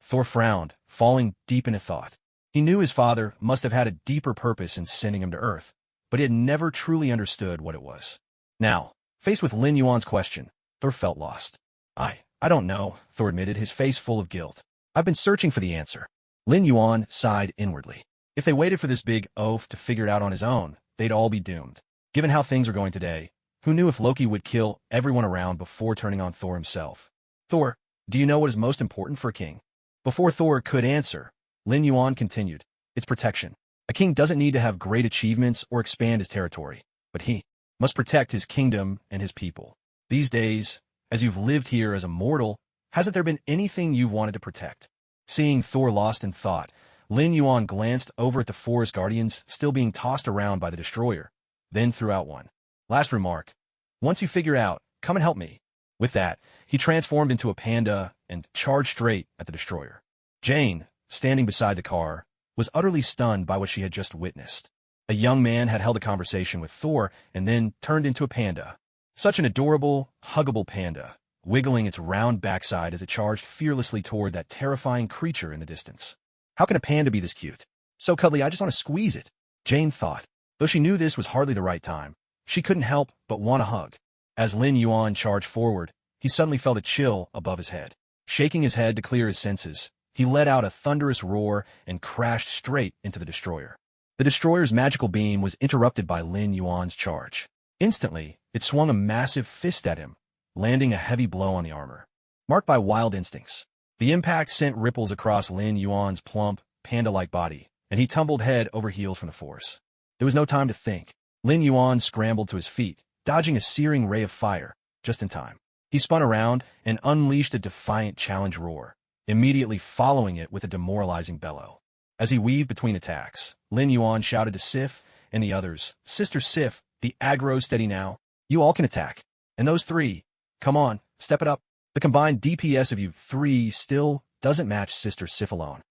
Speaker 1: Thor frowned, falling deep into thought. He knew his father must have had a deeper purpose in sending him to Earth, but he had never truly understood what it was. Now, faced with Lin Yuan's question, Thor felt lost. I don't know," Thor admitted, his face full of guilt. "I've been searching for the answer." Lin Yuan sighed inwardly. If they waited for this big oaf to figure it out on his own, they'd all be doomed. Given how things are going today, who knew if Loki would kill everyone around before turning on Thor himself? "Thor, do you know what is most important for a king?" Before Thor could answer, Lin Yuan continued, "It's protection. A king doesn't need to have great achievements or expand his territory, but he must protect his kingdom and his people. These days, as you've lived here as a mortal, hasn't there been anything you've wanted to protect?" Seeing Thor lost in thought, Lin Yuan glanced over at the forest guardians still being tossed around by the destroyer, then threw out one last remark. "Once you figure out, come and help me." With that, he transformed into a panda and charged straight at the destroyer. Jane, standing beside the car, was utterly stunned by what she had just witnessed. A young man had held a conversation with Thor and then turned into a panda. Such an adorable, huggable panda, wiggling its round backside as it charged fearlessly toward that terrifying creature in the distance. How can a panda be this cute? So cuddly, I just want to squeeze it, Jane thought. Though she knew this was hardly the right time, she couldn't help but want a hug. As Lin Yuan charged forward, he suddenly felt a chill above his head. Shaking his head to clear his senses, he let out a thunderous roar and crashed straight into the destroyer. The destroyer's magical beam was interrupted by Lin Yuan's charge. Instantly, it swung a massive fist at him, landing a heavy blow on the armor. Marked by wild instincts, the impact sent ripples across Lin Yuan's plump, panda-like body, and he tumbled head over heels from the force. There was no time to think. Lin Yuan scrambled to his feet, dodging a searing ray of fire, just in time. He spun around and unleashed a defiant challenge roar, immediately following it with a demoralizing bellow. As he weaved between attacks, Lin Yuan shouted to Sif and the others, "Sister Sif, the aggro steady now. You all can attack. And those three, come on, step it up. The combined DPS of you three still doesn't match Sister Sif alone."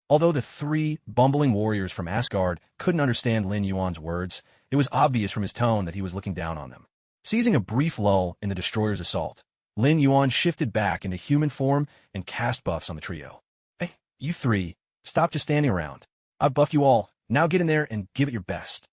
Speaker 1: Although the three bumbling warriors from Asgard couldn't understand Lin Yuan's words, it was obvious from his tone that he was looking down on them. Seizing a brief lull in the destroyer's assault, Lin Yuan shifted back into human form and cast buffs on the trio. Hey, you three, stop just standing around. I've buffed you all, now get in there and give it your best.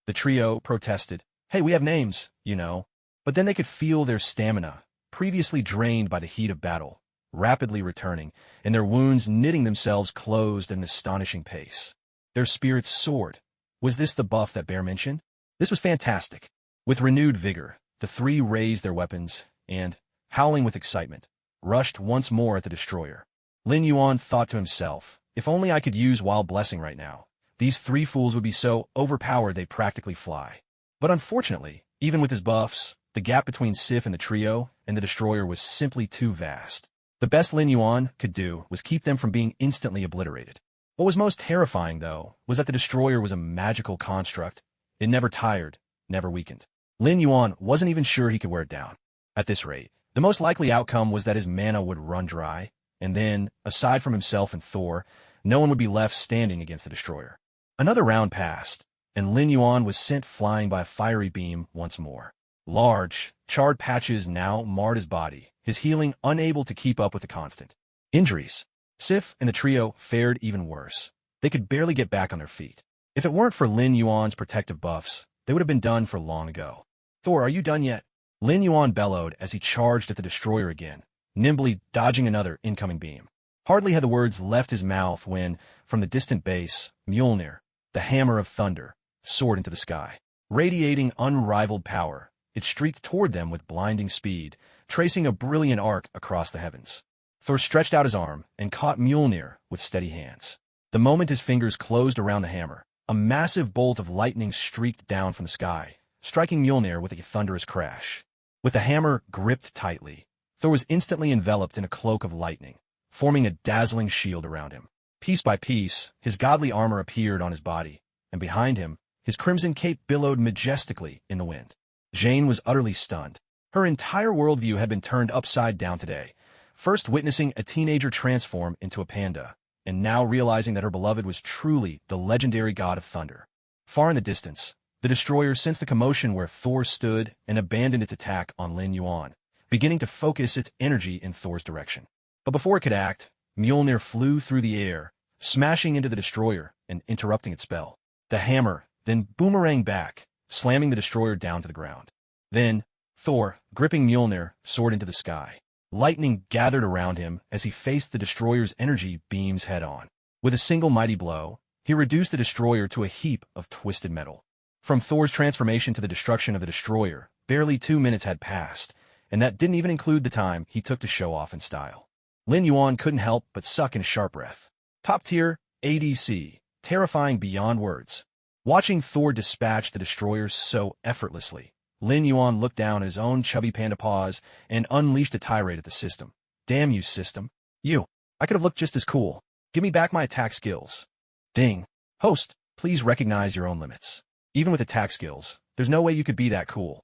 Speaker 1: The trio protested. Hey, we have names, you know. But then they could feel their stamina, previously drained by the heat of battle, rapidly returning, and their wounds knitting themselves closed at an astonishing pace. Their spirits soared. Was this the buff that Bear mentioned? This was fantastic. With renewed vigor, the three raised their weapons and, howling with excitement, rushed once more at the destroyer. Lin Yuan thought to himself, if only I could use Wild Blessing right now. These three fools would be so overpowered they'd practically fly. But unfortunately, even with his buffs, the gap between Sif and the trio and the destroyer was simply too vast. The best Lin Yuan could do was keep them from being instantly obliterated. What was most terrifying, though, was that the destroyer was a magical construct. It never tired, never weakened. Lin Yuan wasn't even sure he could wear it down. At this rate, the most likely outcome was that his mana would run dry, and then, aside from himself and Thor, no one would be left standing against the destroyer. Another round passed, and Lin Yuan was sent flying by a fiery beam once more. Large, charred patches now marred his body, his healing unable to keep up with the constant injuries. Sif and the trio fared even worse. They could barely get back on their feet. If it weren't for Lin Yuan's protective buffs, they would have been done for long ago. Thor, are you done yet? Lin Yuan bellowed as he charged at the destroyer again, nimbly dodging another incoming beam. Hardly had the words left his mouth when, from the distant base, Mjolnir, the hammer of thunder, soared into the sky. Radiating unrivaled power, it streaked toward them with blinding speed, tracing a brilliant arc across the heavens. Thor stretched out his arm and caught Mjolnir with steady hands. The moment his fingers closed around the hammer, a massive bolt of lightning streaked down from the sky, striking Mjolnir with a thunderous crash. With the hammer gripped tightly, Thor was instantly enveloped in a cloak of lightning, forming a dazzling shield around him. Piece by piece, his godly armor appeared on his body, and behind him, his crimson cape billowed majestically in the wind. Jane was utterly stunned. Her entire worldview had been turned upside down today, first witnessing a teenager transform into a panda, and now realizing that her beloved was truly the legendary god of thunder. Far in the distance, the destroyer sensed the commotion where Thor stood and abandoned its attack on Lin Yuan, beginning to focus its energy in Thor's direction. But before it could act, Mjolnir flew through the air, smashing into the destroyer and interrupting its spell. The hammer then boomeranged back, slamming the destroyer down to the ground. Then, Thor, gripping Mjolnir, soared into the sky. Lightning gathered around him as he faced the destroyer's energy beams head-on. With a single mighty blow, he reduced the destroyer to a heap of twisted metal. From Thor's transformation to the destruction of the destroyer, barely 2 minutes had passed, and that didn't even include the time he took to show off in style. Lin Yuan couldn't help but suck in a sharp breath. Top-tier ADC, terrifying beyond words. Watching Thor dispatch the destroyer so effortlessly, Lin Yuan looked down at his own chubby panda paws and unleashed a tirade at the system. Damn you, system. I could have looked just as cool. Give me back my attack skills. Ding. Host, please recognize your own limits. Even with attack skills, there's no way you could be that cool.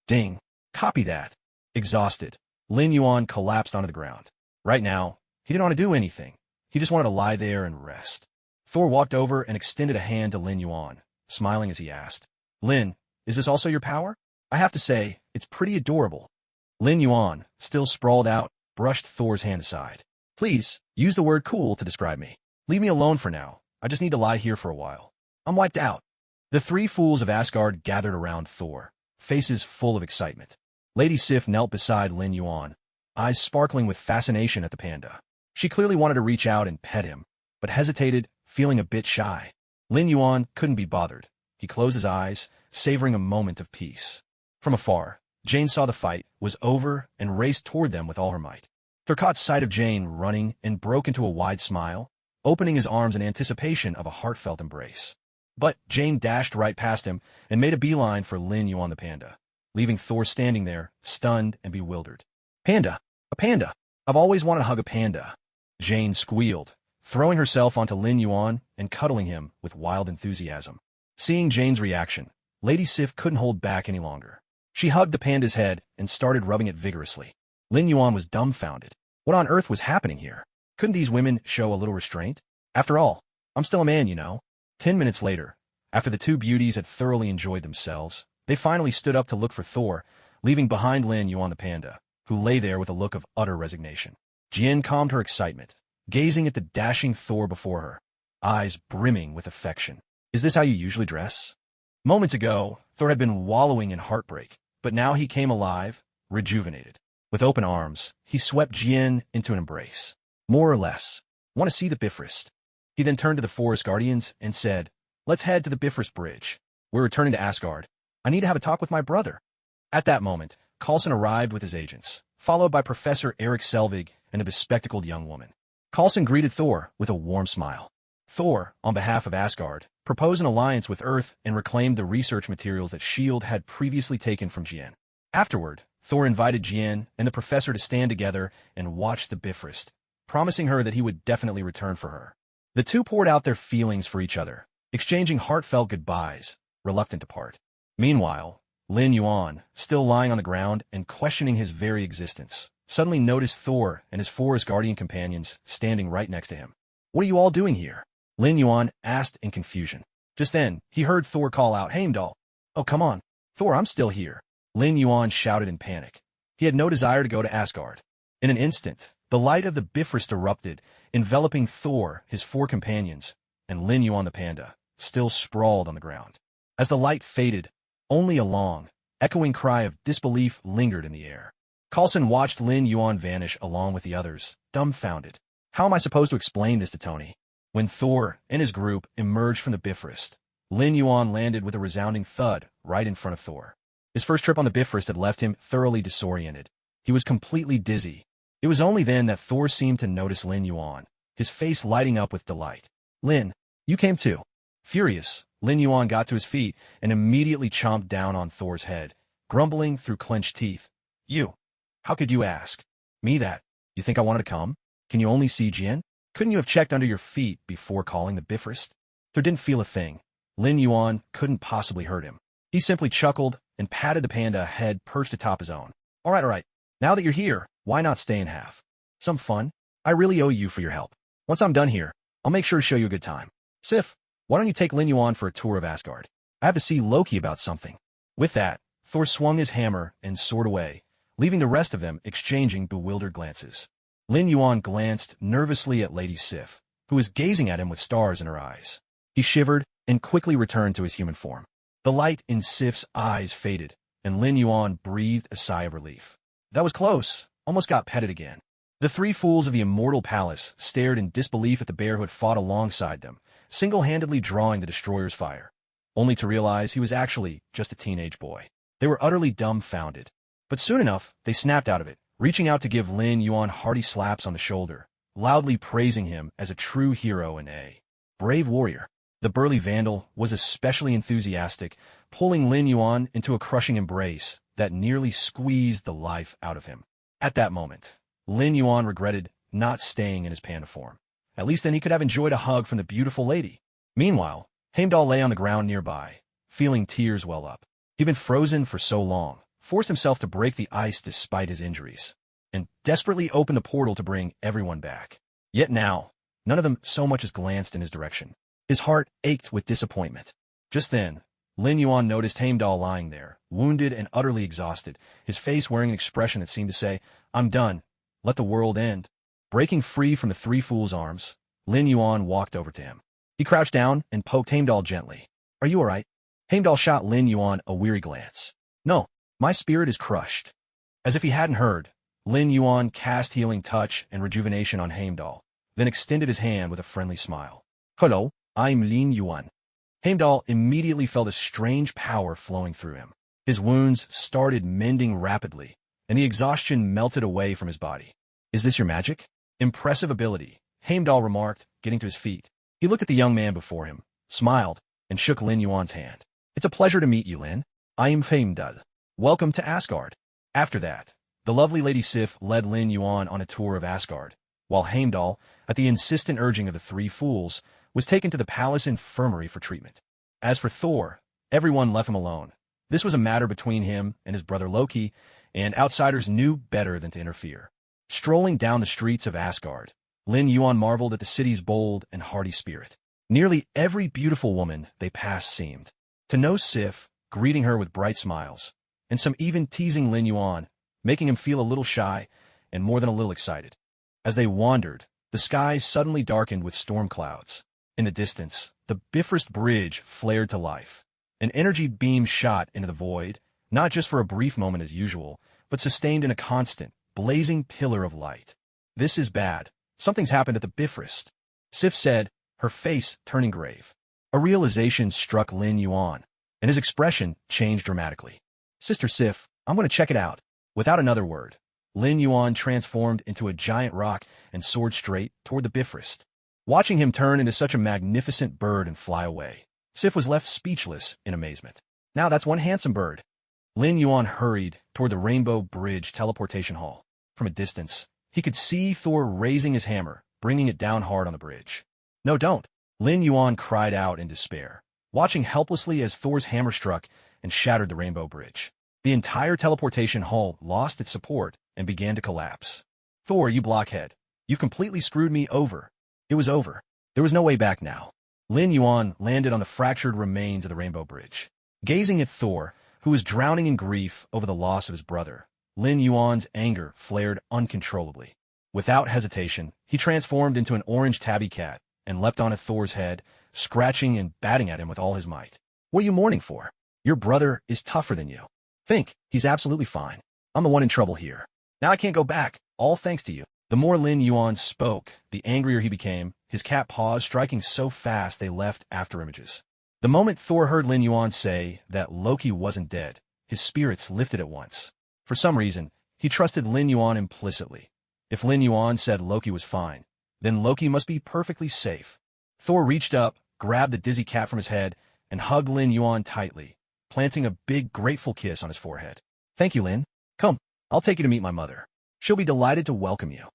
Speaker 1: Ding. Copy that. Exhausted, Lin Yuan collapsed onto the ground. Right now, he didn't want to do anything. He just wanted to lie there and rest. Thor walked over and extended a hand to Lin Yuan, smiling as he asked, Lin, is this also your power? I have to say, it's pretty adorable. Lin Yuan, still sprawled out, brushed Thor's hand aside. Please, use the word cool to describe me. Leave me alone for now. I just need to lie here for a while. I'm wiped out. The three fools of Asgard gathered around Thor, faces full of excitement. Lady Sif knelt beside Lin Yuan, eyes sparkling with fascination at the panda. She clearly wanted to reach out and pet him, but hesitated, feeling a bit shy. Lin Yuan couldn't be bothered. He closed his eyes, savoring a moment of peace. From afar, Jane saw the fight was over and raced toward them with all her might. Thor caught sight of Jane running and broke into a wide smile, opening his arms in anticipation of a heartfelt embrace. But Jane dashed right past him and made a beeline for Lin Yuan the panda, leaving Thor standing there, stunned and bewildered. Panda! A panda! I've always wanted to hug a panda. Jane squealed, throwing herself onto Lin Yuan and cuddling him with wild enthusiasm. Seeing Jane's reaction, Lady Sif couldn't hold back any longer. She hugged the panda's head and started rubbing it vigorously. Lin Yuan was dumbfounded. What on earth was happening here? Couldn't these women show a little restraint? After all, I'm still a man, you know. 10 minutes later, after the two beauties had thoroughly enjoyed themselves, they finally stood up to look for Thor, leaving behind Lin Yuan the panda, who lay there with a look of utter resignation. Jian calmed her excitement, gazing at the dashing Thor before her, eyes brimming with affection. Is this how you usually dress? Moments ago, Thor had been wallowing in heartbreak, but now he came alive, rejuvenated. With open arms, he swept Jian into an embrace. More or less. Want to see the Bifrost? He then turned to the forest guardians and said, let's head to the Bifrost Bridge. We're returning to Asgard. I need to have a talk with my brother. At that moment, Coulson arrived with his agents, followed by Professor Eric Selvig and a bespectacled young woman. Coulson greeted Thor with a warm smile. Thor, on behalf of Asgard, proposed an alliance with Earth and reclaimed the research materials that S.H.I.E.L.D. had previously taken from Jian. Afterward, Thor invited Jian and the professor to stand together and watch the Bifrost, promising her that he would definitely return for her. The two poured out their feelings for each other, exchanging heartfelt goodbyes, reluctant to part. Meanwhile, Lin Yuan, still lying on the ground and questioning his very existence, suddenly noticed Thor and his forest guardian companions standing right next to him. What are you all doing here? Lin Yuan asked in confusion. Just then, he heard Thor call out, Heimdall. Oh, come on. Thor, I'm still here. Lin Yuan shouted in panic. He had no desire to go to Asgard. In an instant, the light of the Bifrost erupted, enveloping Thor, his four companions, and Lin Yuan the panda, still sprawled on the ground. As the light faded, only a long, echoing cry of disbelief lingered in the air. Coulson watched Lin Yuan vanish along with the others, dumbfounded. How am I supposed to explain this to Tony? When Thor and his group emerged from the Bifrost, Lin Yuan landed with a resounding thud right in front of Thor. His first trip on the Bifrost had left him thoroughly disoriented. He was completely dizzy. It was only then that Thor seemed to notice Lin Yuan, his face lighting up with delight. Lin, you came too. Furious, Lin Yuan got to his feet and immediately chomped down on Thor's head, grumbling through clenched teeth. You. How could you ask? Me that? You think I wanted to come? Can you only see Jian? Couldn't you have checked under your feet before calling the Bifrost? Thor didn't feel a thing. Lin Yuan couldn't possibly hurt him. He simply chuckled and patted the panda head perched atop his own. All right. Now that you're here, why not stay in half? Some fun? I really owe you for your help. Once I'm done here, I'll make sure to show you a good time. Sif, why don't you take Lin Yuan for a tour of Asgard? I have to see Loki about something. With that, Thor swung his hammer and soared away, leaving the rest of them exchanging bewildered glances. Lin Yuan glanced nervously at Lady Sif, who was gazing at him with stars in her eyes. He shivered and quickly returned to his human form. The light in Sif's eyes faded, and Lin Yuan breathed a sigh of relief. That was close. Almost got petted again. The three fools of the immortal palace stared in disbelief at the bear who had fought alongside them, single-handedly drawing the destroyer's fire, only to realize he was actually just a teenage boy. They were utterly dumbfounded. But soon enough, they snapped out of it, reaching out to give Lin Yuan hearty slaps on the shoulder, loudly praising him as a true hero and a brave warrior. The burly vandal was especially enthusiastic, pulling Lin Yuan into a crushing embrace that nearly squeezed the life out of him. At that moment, Lin Yuan regretted not staying in his panda form. At least then he could have enjoyed a hug from the beautiful lady. Meanwhile, Heimdall lay on the ground nearby, feeling tears well up. He'd been frozen for so long, forced himself to break the ice despite his injuries, and desperately opened the portal to bring everyone back. Yet now, none of them so much as glanced in his direction. His heart ached with disappointment. Just then, Lin Yuan noticed Heimdall lying there, wounded and utterly exhausted, his face wearing an expression that seemed to say, I'm done. Let the world end. Breaking free from the three fools' arms, Lin Yuan walked over to him. He crouched down and poked Heimdall gently. Are you all right? Heimdall shot Lin Yuan a weary glance. No, my spirit is crushed. As if he hadn't heard, Lin Yuan cast Healing Touch and Rejuvenation on Heimdall, then extended his hand with a friendly smile. Hello, I'm Lin Yuan. Heimdall immediately felt a strange power flowing through him. His wounds started mending rapidly, and the exhaustion melted away from his body. Is this your magic? Impressive ability, Heimdall remarked, getting to his feet. He looked at the young man before him, smiled, and shook Lin Yuan's hand. It's a pleasure to meet you, Lin. I am Heimdall. Welcome to Asgard. After that, the lovely Lady Sif led Lin Yuan on a tour of Asgard, while Heimdall, at the insistent urging of the three fools, was taken to the palace infirmary for treatment. As for Thor, everyone left him alone. This was a matter between him and his brother Loki, and outsiders knew better than to interfere. Strolling down the streets of Asgard, Lin Yuan marveled at the city's bold and hardy spirit. Nearly every beautiful woman they passed seemed to know Sif, greeting her with bright smiles, and some even teasing Lin Yuan, making him feel a little shy and more than a little excited. As they wandered, the skies suddenly darkened with storm clouds. In the distance, the Bifrost Bridge flared to life. An energy beam shot into the void, not just for a brief moment as usual, but sustained in a constant, blazing pillar of light. "This is bad. Something's happened at the Bifrost," Sif said, her face turning grave. A realization struck Lin Yuan, and his expression changed dramatically. "Sister Sif, I'm going to check it out." Without another word, Lin Yuan transformed into a giant rock and soared straight toward the Bifrost. Watching him turn into such a magnificent bird and fly away, Sif was left speechless in amazement. "Now that's one handsome bird." Lin Yuan hurried toward the Rainbow Bridge teleportation hall. From a distance, he could see Thor raising his hammer, bringing it down hard on the bridge. "No, don't!" Lin Yuan cried out in despair, watching helplessly as Thor's hammer struck and shattered the Rainbow Bridge. The entire teleportation hall lost its support and began to collapse. "Thor, you blockhead! You've completely screwed me over." It was over. There was no way back now. Lin Yuan landed on the fractured remains of the Rainbow Bridge. Gazing at Thor, who was drowning in grief over the loss of his brother, Lin Yuan's anger flared uncontrollably. Without hesitation, he transformed into an orange tabby cat and leapt onto Thor's head, scratching and batting at him with all his might. "What are you mourning for? Your brother is tougher than you. Think, he's absolutely fine. I'm the one in trouble here. Now I can't go back, all thanks to you." The more Lin Yuan spoke, the angrier he became, his cat paws striking so fast they left afterimages. The moment Thor heard Lin Yuan say that Loki wasn't dead, his spirits lifted at once. For some reason, he trusted Lin Yuan implicitly. If Lin Yuan said Loki was fine, then Loki must be perfectly safe. Thor reached up, grabbed the dizzy cat from his head, and hugged Lin Yuan tightly, planting a big, grateful kiss on his forehead. "Thank you, Lin. Come, I'll take you to meet my mother. She'll be delighted to welcome you."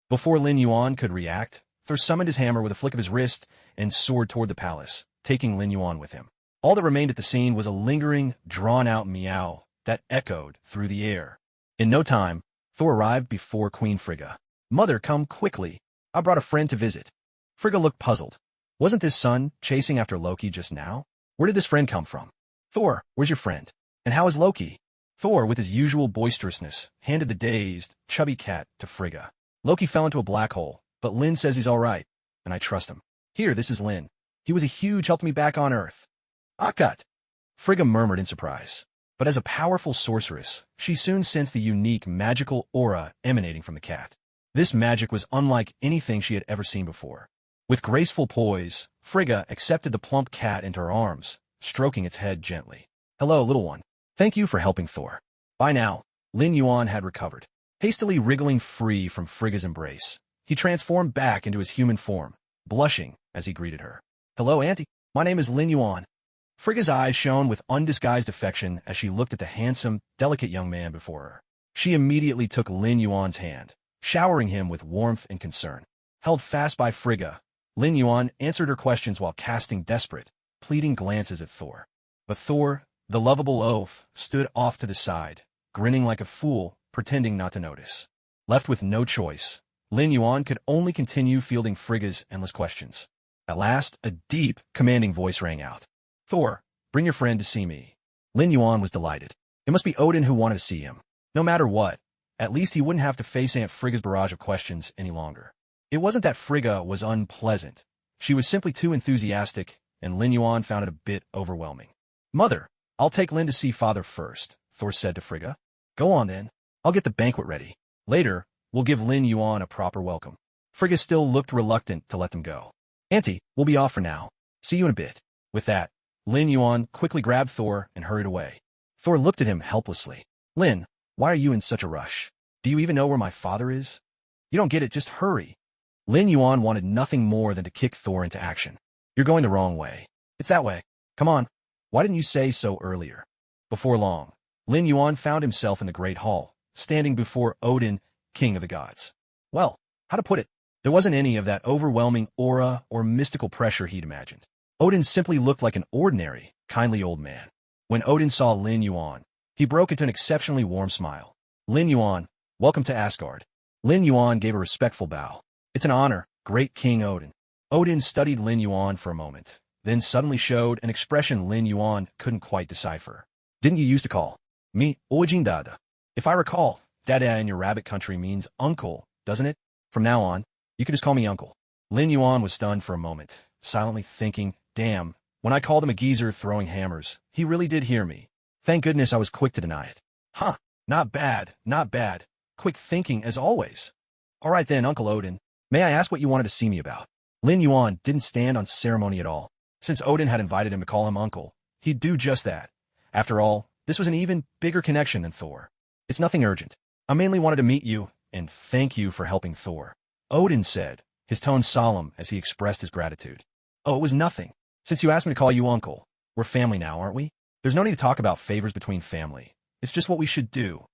Speaker 1: Before Lin Yuan could react, Thor summoned his hammer with a flick of his wrist and soared toward the palace, taking Lin Yuan with him. All that remained at the scene was a lingering, drawn-out meow that echoed through the air. In no time, Thor arrived before Queen Frigga. "Mother, come quickly. I brought a friend to visit." Frigga looked puzzled. Wasn't this son chasing after Loki just now? Where did this friend come from? "Thor, where's your friend? And how is Loki?" Thor, with his usual boisterousness, handed the dazed, chubby cat to Frigga. "Loki fell into a black hole, but Lin says he's all right, and I trust him. Here, this is Lin. He was a huge help to me back on Earth." "Akut," Frigga murmured in surprise. But as a powerful sorceress, she soon sensed the unique magical aura emanating from the cat. This magic was unlike anything she had ever seen before. With graceful poise, Frigga accepted the plump cat into her arms, stroking its head gently. "Hello, little one. Thank you for helping Thor." By now, Lin Yuan had recovered. Hastily wriggling free from Frigga's embrace, he transformed back into his human form, blushing as he greeted her. "Hello, Auntie. My name is Lin Yuan." Frigga's eyes shone with undisguised affection as she looked at the handsome, delicate young man before her. She immediately took Lin Yuan's hand, showering him with warmth and concern. Held fast by Frigga, Lin Yuan answered her questions while casting desperate, pleading glances at Thor. But Thor, the lovable oaf, stood off to the side, grinning like a fool, pretending not to notice. Left with no choice, Lin Yuan could only continue fielding Frigga's endless questions. At last, a deep, commanding voice rang out. "Thor, bring your friend to see me." Lin Yuan was delighted. It must be Odin who wanted to see him. No matter what, at least he wouldn't have to face Aunt Frigga's barrage of questions any longer. It wasn't that Frigga was unpleasant. She was simply too enthusiastic, and Lin Yuan found it a bit overwhelming. "Mother, I'll take Lin to see father first," Thor said to Frigga. "Go on then. I'll get the banquet ready. Later, we'll give Lin Yuan a proper welcome." Frigga still looked reluctant to let them go. "Auntie, we'll be off for now. See you in a bit." With that, Lin Yuan quickly grabbed Thor and hurried away. Thor looked at him helplessly. "Lin, why are you in such a rush? Do you even know where my father is? You don't get it, just hurry." Lin Yuan wanted nothing more than to kick Thor into action. "You're going the wrong way. It's that way. Come on. Why didn't you say so earlier?" Before long, Lin Yuan found himself in the Great Hall, standing before Odin, king of the gods. Well, how to put it? There wasn't any of that overwhelming aura or mystical pressure he'd imagined. Odin simply looked like an ordinary, kindly old man. When Odin saw Lin Yuan, he broke into an exceptionally warm smile. "Lin Yuan, welcome to Asgard." Lin Yuan gave a respectful bow. It's an honor, great King Odin. Odin studied Lin Yuan for a moment, then suddenly showed an expression Lin Yuan couldn't quite decipher. Didn't you used to call me Ojin Dada? If I recall, Dada in your rabbit country means uncle, doesn't it? From now on, you can just call me uncle. Lin Yuan was stunned for a moment, silently thinking, damn, when I called him a geezer throwing hammers, he really did hear me. Thank goodness I was quick to deny it. Huh, not bad, not bad. Quick thinking as always. All right then, Uncle Odin, may I ask what you wanted to see me about? Lin Yuan didn't stand on ceremony at all. Since Odin had invited him to call him uncle, he'd do just that. After all, this was an even bigger connection than Thor. It's nothing urgent. I mainly wanted to meet you and thank you for helping Thor, Odin said, his tone solemn as he expressed his gratitude. Oh, it was nothing. Since you asked me to call you uncle, we're family now, aren't we? There's no need to talk about favors between family. It's just what we should do.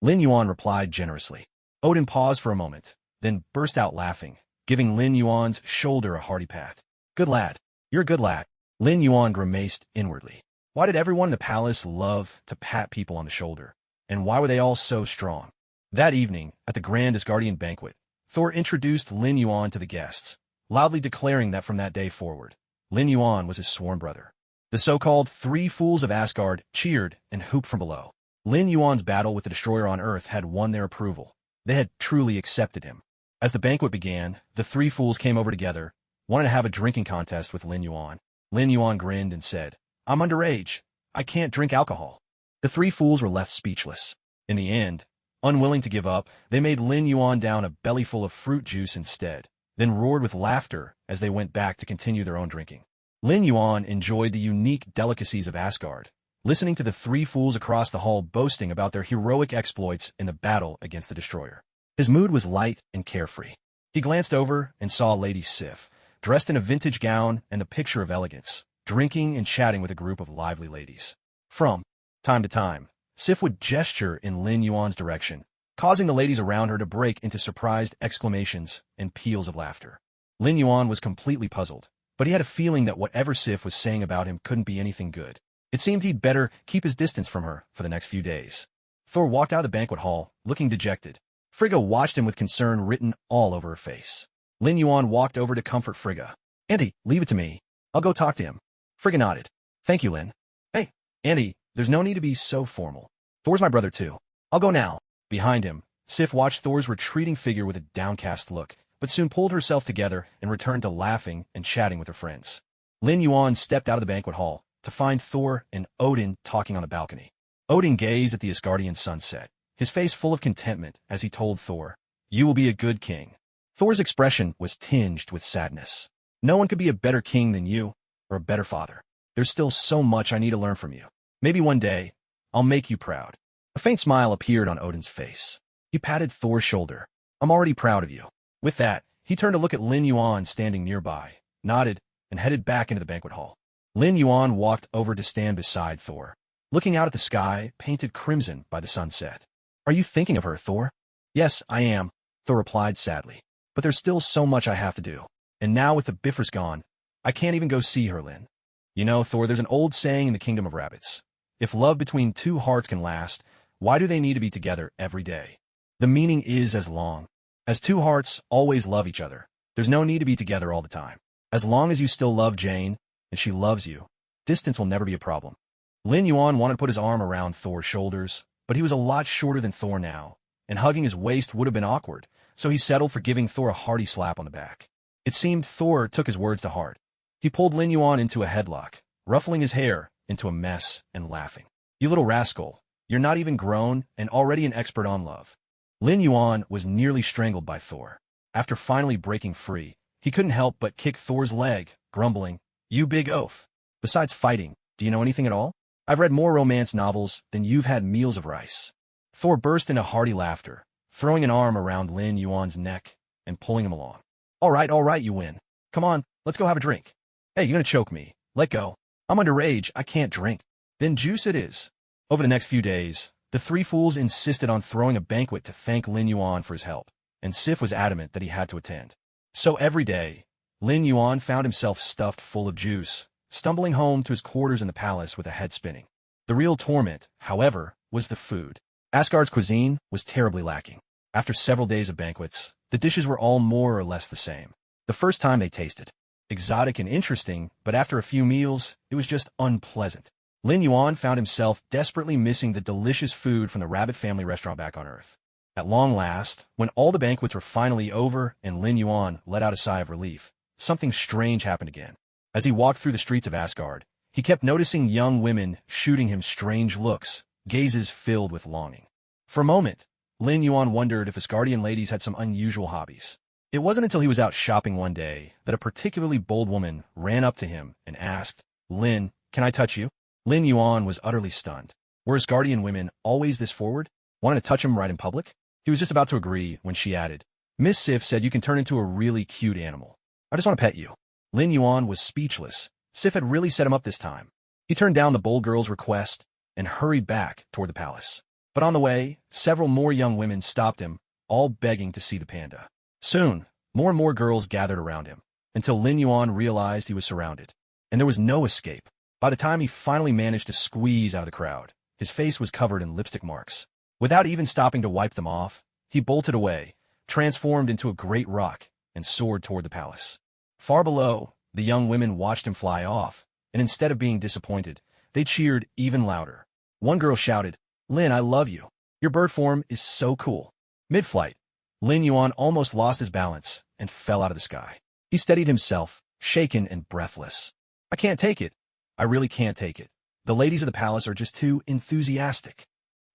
Speaker 1: Lin Yuan replied generously. Odin paused for a moment, then burst out laughing, giving Lin Yuan's shoulder a hearty pat. Good lad. You're a good lad. Lin Yuan grimaced inwardly. Why did everyone in the palace love to pat people on the shoulder? And why were they all so strong? That evening, at the Grand Asgardian banquet, Thor introduced Lin Yuan to the guests, loudly declaring that from that day forward, Lin Yuan was his sworn brother. The so-called Three Fools of Asgard cheered and hooped from below. Lin Yuan's battle with the Destroyer on Earth had won their approval. They had truly accepted him. As the banquet began, the three fools came over together, wanted to have a drinking contest with Lin Yuan. Lin Yuan grinned and said, I'm underage. I can't drink alcohol. The three fools were left speechless. In the end, unwilling to give up, they made Lin Yuan down a bellyful of fruit juice instead, then roared with laughter as they went back to continue their own drinking. Lin Yuan enjoyed the unique delicacies of Asgard, listening to the three fools across the hall boasting about their heroic exploits in the battle against the Destroyer. His mood was light and carefree. He glanced over and saw Lady Sif, dressed in a vintage gown and the picture of elegance, drinking and chatting with a group of lively ladies. From time to time, Sif would gesture in Lin Yuan's direction, causing the ladies around her to break into surprised exclamations and peals of laughter. Lin Yuan was completely puzzled, but he had a feeling that whatever Sif was saying about him couldn't be anything good. It seemed he'd better keep his distance from her for the next few days. Thor walked out of the banquet hall, looking dejected. Frigga watched him with concern written all over her face. Lin Yuan walked over to comfort Frigga. Auntie, leave it to me. I'll go talk to him. Frigga nodded. Thank you, Lin. Hey, Auntie, there's no need to be so formal. Thor's my brother too. I'll go now. Behind him, Sif watched Thor's retreating figure with a downcast look, but soon pulled herself together and returned to laughing and chatting with her friends. Lin Yuan stepped out of the banquet hall to find Thor and Odin talking on a balcony. Odin gazed at the Asgardian sunset, his face full of contentment as he told Thor, You will be a good king. Thor's expression was tinged with sadness. No one could be a better king than you, or a better father. There's still so much I need to learn from you. Maybe one day, I'll make you proud. A faint smile appeared on Odin's face. He patted Thor's shoulder. I'm already proud of you. With that, he turned to look at Lin Yuan standing nearby, nodded, and headed back into the banquet hall. Lin Yuan walked over to stand beside Thor, looking out at the sky painted crimson by the sunset. Are you thinking of her, Thor? Yes, I am, Thor replied sadly. But there's still so much I have to do. And now with the Bifrost gone, I can't even go see her, Lin. You know, Thor, there's an old saying in the Kingdom of Rabbits. If love between two hearts can last, why do they need to be together every day? The meaning is as long as two hearts always love each other, there's no need to be together all the time. As long as you still love Jane, and she loves you, distance will never be a problem. Lin Yuan wanted to put his arm around Thor's shoulders, but he was a lot shorter than Thor now, and hugging his waist would have been awkward, so he settled for giving Thor a hearty slap on the back. It seemed Thor took his words to heart. He pulled Lin Yuan into a headlock, ruffling his hair into a mess and laughing. You little rascal, you're not even grown and already an expert on love. Lin Yuan was nearly strangled by Thor. After finally breaking free, he couldn't help but kick Thor's leg, grumbling, You big oaf. Besides fighting, do you know anything at all? I've read more romance novels than you've had meals of rice. Thor burst into hearty laughter, throwing an arm around Lin Yuan's neck and pulling him along. All right, you win. Come on, let's go have a drink. Hey, you're gonna choke me. Let go. I'm underage, I can't drink. Then juice it is. Over the next few days, the three fools insisted on throwing a banquet to thank Lin Yuan for his help, and Sif was adamant that he had to attend. So every day, Lin Yuan found himself stuffed full of juice, stumbling home to his quarters in the palace with a head spinning. The real torment, however, was the food. Asgard's cuisine was terribly lacking. After several days of banquets, the dishes were all more or less the same. The first time they tasted exotic and interesting, but after a few meals, it was just unpleasant. Lin Yuan found himself desperately missing the delicious food from the Rabbit family restaurant back on Earth. At long last, when all the banquets were finally over and Lin Yuan let out a sigh of relief, something strange happened again. As he walked through the streets of Asgard, he kept noticing young women shooting him strange looks, gazes filled with longing. For a moment, Lin Yuan wondered if Asgardian ladies had some unusual hobbies. It wasn't until he was out shopping one day that a particularly bold woman ran up to him and asked, "Lin, can I touch you?" Lin Yuan was utterly stunned. Were Asgardian women always this forward? Wanted to touch him right in public? He was just about to agree when she added, "Miss Sif said you can turn into a really cute animal. I just want to pet you." Lin Yuan was speechless. Sif had really set him up this time. He turned down the bold girl's request and hurried back toward the palace. But on the way, several more young women stopped him, all begging to see the panda. Soon, more and more girls gathered around him, until Lin Yuan realized he was surrounded, and there was no escape. By the time he finally managed to squeeze out of the crowd, his face was covered in lipstick marks. Without even stopping to wipe them off, he bolted away, transformed into a great rock, and soared toward the palace. Far below, the young women watched him fly off, and instead of being disappointed, they cheered even louder. One girl shouted, "Lin, I love you. Your bird form is so cool." Mid-flight, Lin Yuan almost lost his balance and fell out of the sky. He steadied himself, shaken and breathless. "I can't take it. I really can't take it. The ladies of the palace are just too enthusiastic."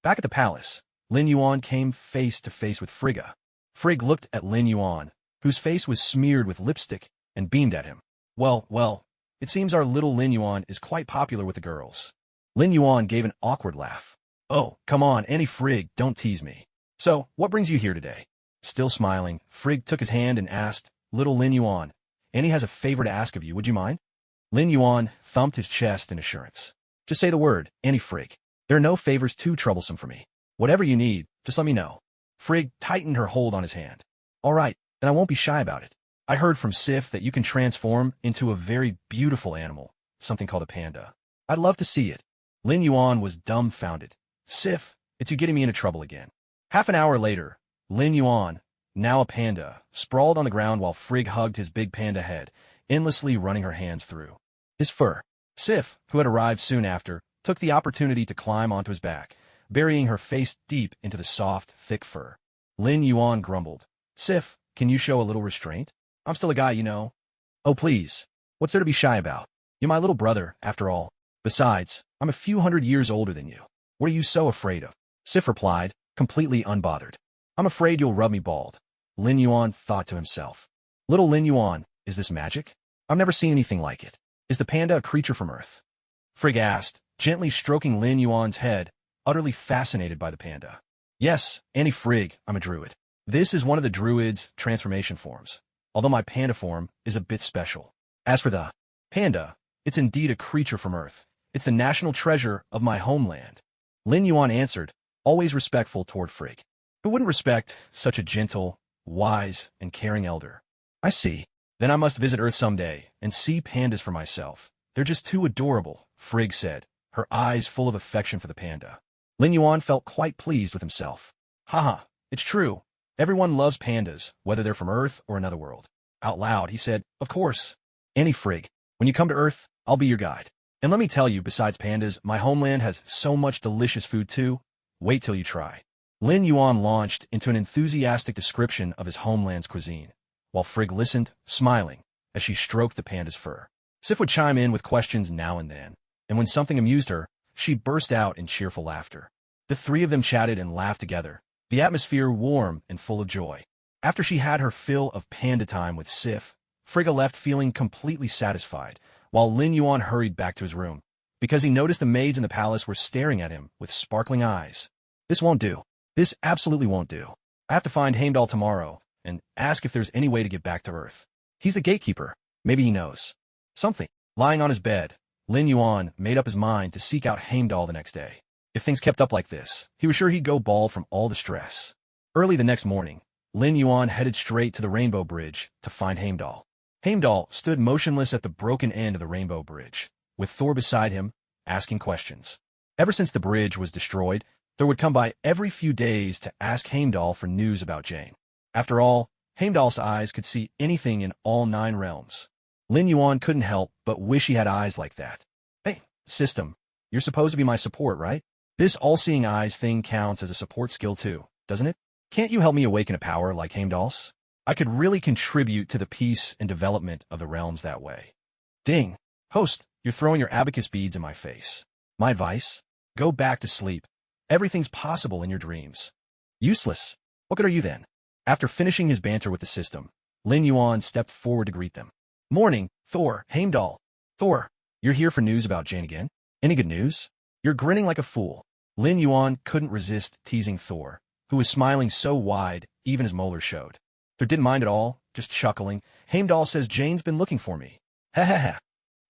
Speaker 1: Back at the palace, Lin Yuan came face to face with Frigga. Frigg looked at Lin Yuan, whose face was smeared with lipstick, and beamed at him. Well, it seems our little Lin Yuan is quite popular with the girls." Lin Yuan gave an awkward laugh. "Oh, come on, Annie Frigg, don't tease me. So, what brings you here today?" Still smiling, Frigg took his hand and asked, "Little Lin Yuan, Annie has a favor to ask of you, would you mind?" Lin Yuan thumped his chest in assurance. "Just say the word, Annie Frigg. There are no favors too troublesome for me. Whatever you need, just let me know." Frigg tightened her hold on his hand. "All right, then I won't be shy about it. I heard from Sif that you can transform into a very beautiful animal, something called a panda. I'd love to see it." Lin Yuan was dumbfounded. "Sif, it's you getting me into trouble again." Half an hour later, Lin Yuan, now a panda, sprawled on the ground while Frigg hugged his big panda head, endlessly running her hands through his fur. Sif, who had arrived soon after, took the opportunity to climb onto his back, burying her face deep into the soft, thick fur. Lin Yuan grumbled, "Sif, can you show a little restraint? I'm still a guy, you know." "Oh, please. What's there to be shy about? You're my little brother, after all. Besides, I'm a few hundred years older than you. What are you so afraid of?" Sif replied, completely unbothered. "I'm afraid you'll rub me bald." Lin Yuan thought to himself. "Little Lin Yuan, is this magic? I've never seen anything like it. Is the panda a creature from Earth?" Frigg asked, gently stroking Lin Yuan's head, utterly fascinated by the panda. "Yes, Annie Frigg, I'm a druid. This is one of the druid's transformation forms, although my panda form is a bit special. As for the panda, it's indeed a creature from Earth. It's the national treasure of my homeland." Lin Yuan answered, always respectful toward Frigg. Who wouldn't respect such a gentle, wise, and caring elder? "I see. Then I must visit Earth someday and see pandas for myself. They're just too adorable," Frigg said, her eyes full of affection for the panda. Lin Yuan felt quite pleased with himself. "Haha, it's true. Everyone loves pandas, whether they're from Earth or another world." Out loud, he said, "Of course. Annie Frigg, when you come to Earth, I'll be your guide. And let me tell you, besides pandas, my homeland has so much delicious food too. Wait till you try." Lin Yuan launched into an enthusiastic description of his homeland's cuisine, while Frigg listened, smiling, as she stroked the panda's fur. Sif would chime in with questions now and then, and when something amused her, she burst out in cheerful laughter. The three of them chatted and laughed together, the atmosphere warm and full of joy. After she had her fill of panda time with Sif, Frigga left feeling completely satisfied, while Lin Yuan hurried back to his room, because he noticed the maids in the palace were staring at him with sparkling eyes. "This won't do. This absolutely won't do. I have to find Heimdall tomorrow and ask if there's any way to get back to Earth. He's the gatekeeper. Maybe he knows something." Lying on his bed, Lin Yuan made up his mind to seek out Heimdall the next day. If things kept up like this, he was sure he'd go bald from all the stress. Early the next morning, Lin Yuan headed straight to the Rainbow Bridge to find Heimdall. Heimdall stood motionless at the broken end of the Rainbow Bridge, with Thor beside him, asking questions. Ever since the bridge was destroyed, Thor would come by every few days to ask Heimdall for news about Jane. After all, Heimdall's eyes could see anything in all 9 realms. Lin Yuan couldn't help but wish he had eyes like that. Hey, system, you're supposed to be my support, right? This all-seeing eyes thing counts as a support skill too, doesn't it? Can't you help me awaken a power like Heimdall's? I could really contribute to the peace and development of the realms that way. Ding! Host, you're throwing your abacus beads in my face. My advice? Go back to sleep. Everything's possible in your dreams. Useless. What good are you then? After finishing his banter with the system, Lin Yuan stepped forward to greet them. Morning, Thor, Heimdall. Thor, you're here for news about Jane again? Any good news? You're grinning like a fool. Lin Yuan couldn't resist teasing Thor, who was smiling so wide even his molars showed. Thor didn't mind at all, just chuckling. Heimdall says Jane's been looking for me. Ha ha ha.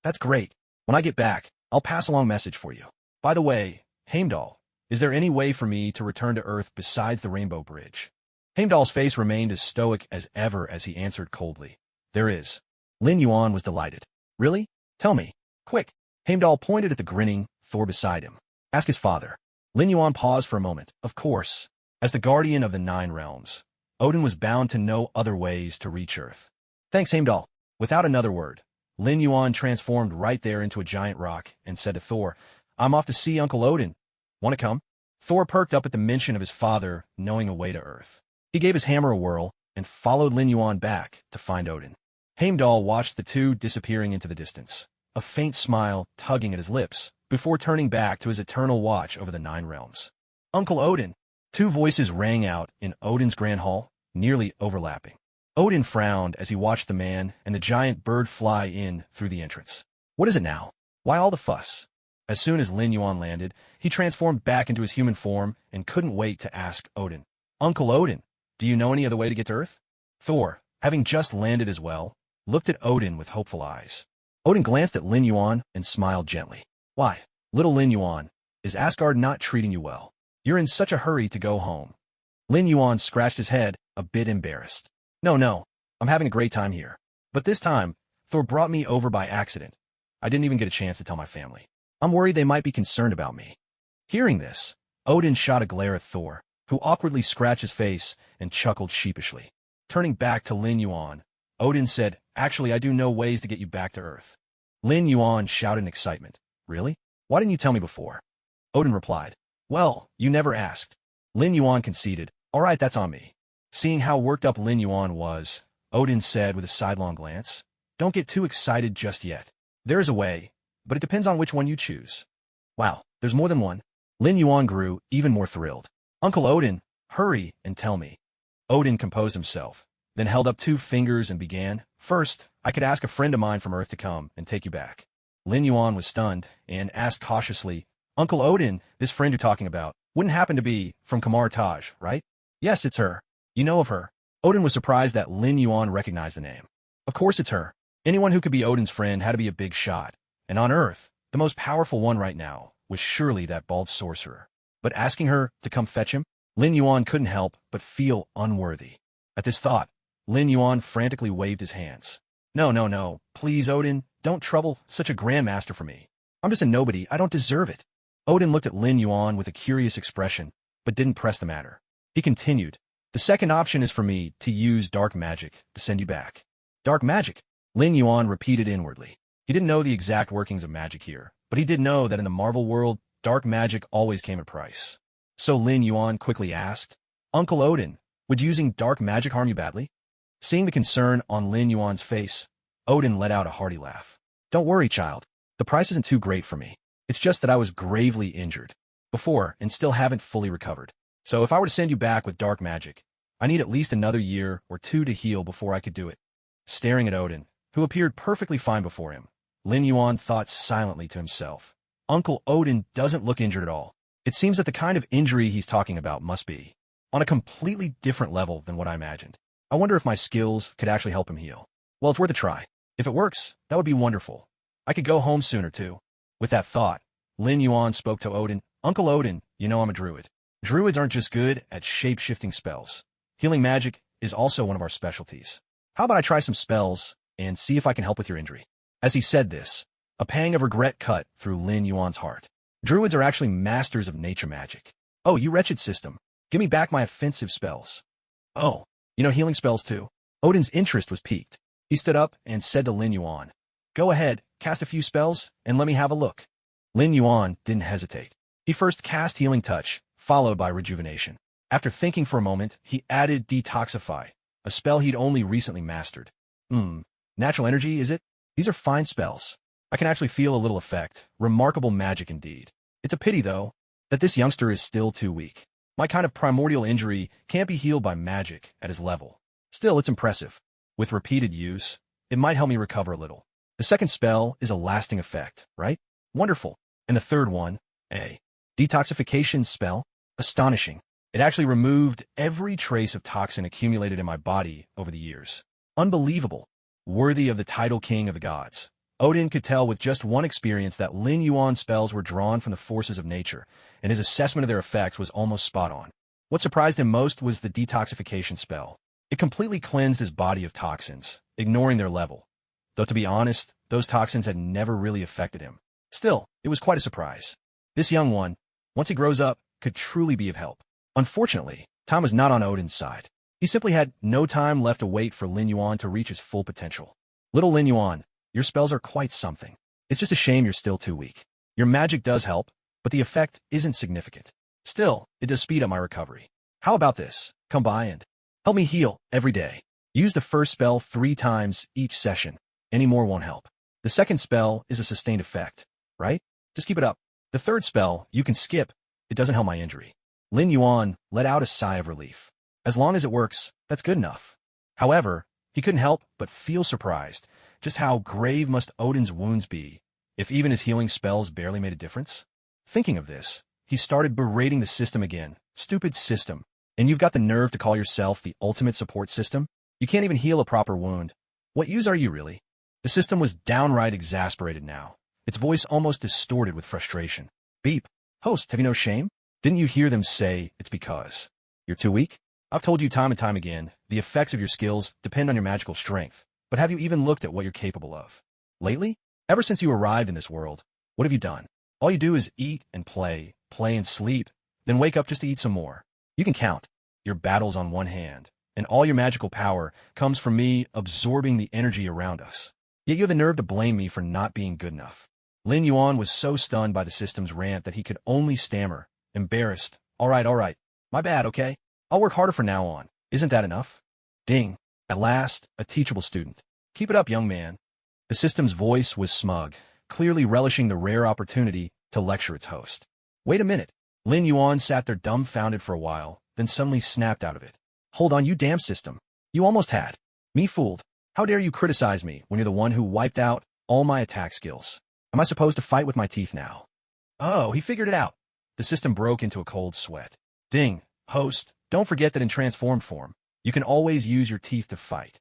Speaker 1: That's great. When I get back, I'll pass along a message for you. By the way, Heimdall, is there any way for me to return to Earth besides the Rainbow Bridge? Heimdall's face remained as stoic as ever as he answered coldly. There is. Lin Yuan was delighted. Really? Tell me. Quick. Heimdall pointed at the grinning Thor beside him. Ask his father. Lin Yuan paused for a moment. Of course. As the guardian of the 9 realms, Odin was bound to know other ways to reach Earth. Thanks, Heimdall. Without another word, Lin Yuan transformed right there into a giant rock and said to Thor, I'm off to see Uncle Odin. Want to come? Thor perked up at the mention of his father knowing a way to Earth. He gave his hammer a whirl and followed Lin Yuan back to find Odin. Heimdall watched the two disappearing into the distance, a faint smile tugging at his lips, before turning back to his eternal watch over the 9 realms. Uncle Odin! 2 voices rang out in Odin's grand hall, nearly overlapping. Odin frowned as he watched the man and the giant bird fly in through the entrance. What is it now? Why all the fuss? As soon as Lin Yuan landed, he transformed back into his human form and couldn't wait to ask Odin. Uncle Odin, do you know any other way to get to Earth? Thor, having just landed as well, looked at Odin with hopeful eyes. Odin glanced at Lin Yuan and smiled gently. Why, little Lin Yuan, is Asgard not treating you well? You're in such a hurry to go home. Lin Yuan scratched his head, a bit embarrassed. No, I'm having a great time here. But this time, Thor brought me over by accident. I didn't even get a chance to tell my family. I'm worried they might be concerned about me. Hearing this, Odin shot a glare at Thor, who awkwardly scratched his face and chuckled sheepishly. Turning back to Lin Yuan, Odin said, Actually, I do know ways to get you back to Earth. Lin Yuan shouted in excitement. Really? Why didn't you tell me before? Odin replied. Well, you never asked. Lin Yuan conceded. All right, that's on me. Seeing how worked up Lin Yuan was, Odin said with a sidelong glance, Don't get too excited just yet. There is a way, but it depends on which one you choose. Wow, there's more than one. Lin Yuan grew even more thrilled. Uncle Odin, hurry and tell me. Odin composed himself, then held up 2 fingers and began. First, I could ask a friend of mine from Earth to come and take you back. Lin Yuan was stunned and asked cautiously, Uncle Odin, this friend you're talking about, wouldn't happen to be from Kamar Taj, right? Yes, it's her. You know of her. Odin was surprised that Lin Yuan recognized the name. Of course it's her. Anyone who could be Odin's friend had to be a big shot. And on Earth, the most powerful one right now was surely that bald sorcerer. But asking her to come fetch him, Lin Yuan couldn't help but feel unworthy. At this thought, Lin Yuan frantically waved his hands. No, please, Odin, don't trouble such a grandmaster for me. I'm just a nobody, I don't deserve it. Odin looked at Lin Yuan with a curious expression, but didn't press the matter. He continued, The second option is for me to use dark magic to send you back. Dark magic? Lin Yuan repeated inwardly. He didn't know the exact workings of magic here, but he did know that in the Marvel world, dark magic always came at a price. So Lin Yuan quickly asked, Uncle Odin, would using dark magic harm you badly? Seeing the concern on Lin Yuan's face, Odin let out a hearty laugh. Don't worry, child. The price isn't too great for me. It's just that I was gravely injured before and still haven't fully recovered. So if I were to send you back with dark magic, I need at least another year or 2 to heal before I could do it. Staring at Odin, who appeared perfectly fine before him, Lin Yuan thought silently to himself. Uncle Odin doesn't look injured at all. It seems that the kind of injury he's talking about must be on a completely different level than what I imagined. I wonder if my skills could actually help him heal. Well, it's worth a try. If it works, that would be wonderful. I could go home sooner, too. With that thought, Lin Yuan spoke to Odin. Uncle Odin, you know I'm a druid. Druids aren't just good at shape-shifting spells. Healing magic is also one of our specialties. How about I try some spells and see if I can help with your injury? As he said this, a pang of regret cut through Lin Yuan's heart. Druids are actually masters of nature magic. Oh, you wretched system. Give me back my offensive spells. Oh, you know healing spells too? Odin's interest was piqued. He stood up and said to Lin Yuan, "Go ahead, cast a few spells, and let me have a look." Lin Yuan didn't hesitate. He first cast Healing Touch, followed by Rejuvenation. After thinking for a moment, he added Detoxify, a spell he'd only recently mastered. Natural energy, is it? These are fine spells. I can actually feel a little effect. Remarkable magic indeed. It's a pity, though, that this youngster is still too weak. My kind of primordial injury can't be healed by magic at his level. Still, it's impressive. With repeated use, it might help me recover a little. The second spell is a lasting effect, right? Wonderful. And the third one, a detoxification spell? Astonishing. It actually removed every trace of toxin accumulated in my body over the years. Unbelievable. Worthy of the title king of the gods. Odin could tell with just one experience that Lin Yuan's spells were drawn from the forces of nature, and his assessment of their effects was almost spot on. What surprised him most was the detoxification spell. It completely cleansed his body of toxins, ignoring their level. Though to be honest, those toxins had never really affected him. Still, it was quite a surprise. This young one, once he grows up, could truly be of help. Unfortunately, time was not on Odin's side. He simply had no time left to wait for Lin Yuan to reach his full potential. Little Lin Yuan, your spells are quite something. It's just a shame you're still too weak. Your magic does help, but the effect isn't significant. Still, it does speed up my recovery. How about this? Come by and help me heal every day. Use the first spell 3 times each session. Any more won't help. The second spell is a sustained effect, right? Just keep it up. The third spell, you can skip. It doesn't help my injury. Lin Yuan let out a sigh of relief. As long as it works, that's good enough. However, he couldn't help but feel surprised. Just how grave must Odin's wounds be, if even his healing spells barely made a difference? Thinking of this, he started berating the system again. Stupid system. And you've got the nerve to call yourself the ultimate support system? You can't even heal a proper wound. What use are you really? The system was downright exasperated now, its voice almost distorted with frustration. Beep. Host, have you no shame? Didn't you hear them say it's because you're too weak? I've told you time and time again, the effects of your skills depend on your magical strength. But have you even looked at what you're capable of? Lately? Ever since you arrived in this world, what have you done? All you do is eat and play and sleep, then wake up just to eat some more. You can count your battles on one hand, and all your magical power comes from me absorbing the energy around us. Yet you have the nerve to blame me for not being good enough. Lin Yuan was so stunned by the system's rant that he could only stammer, embarrassed. All right. My bad, okay? I'll work harder from now on. Isn't that enough? Ding. At last, a teachable student. Keep it up, young man. The system's voice was smug, clearly relishing the rare opportunity to lecture its host. Wait a minute. Lin Yuan sat there dumbfounded for a while, then suddenly snapped out of it. Hold on, you damn system. You almost had me fooled. How dare you criticize me when you're the one who wiped out all my attack skills? Am I supposed to fight with my teeth now? Oh, he figured it out. The system broke into a cold sweat. Ding. Host, don't forget that in transformed form, you can always use your teeth to fight.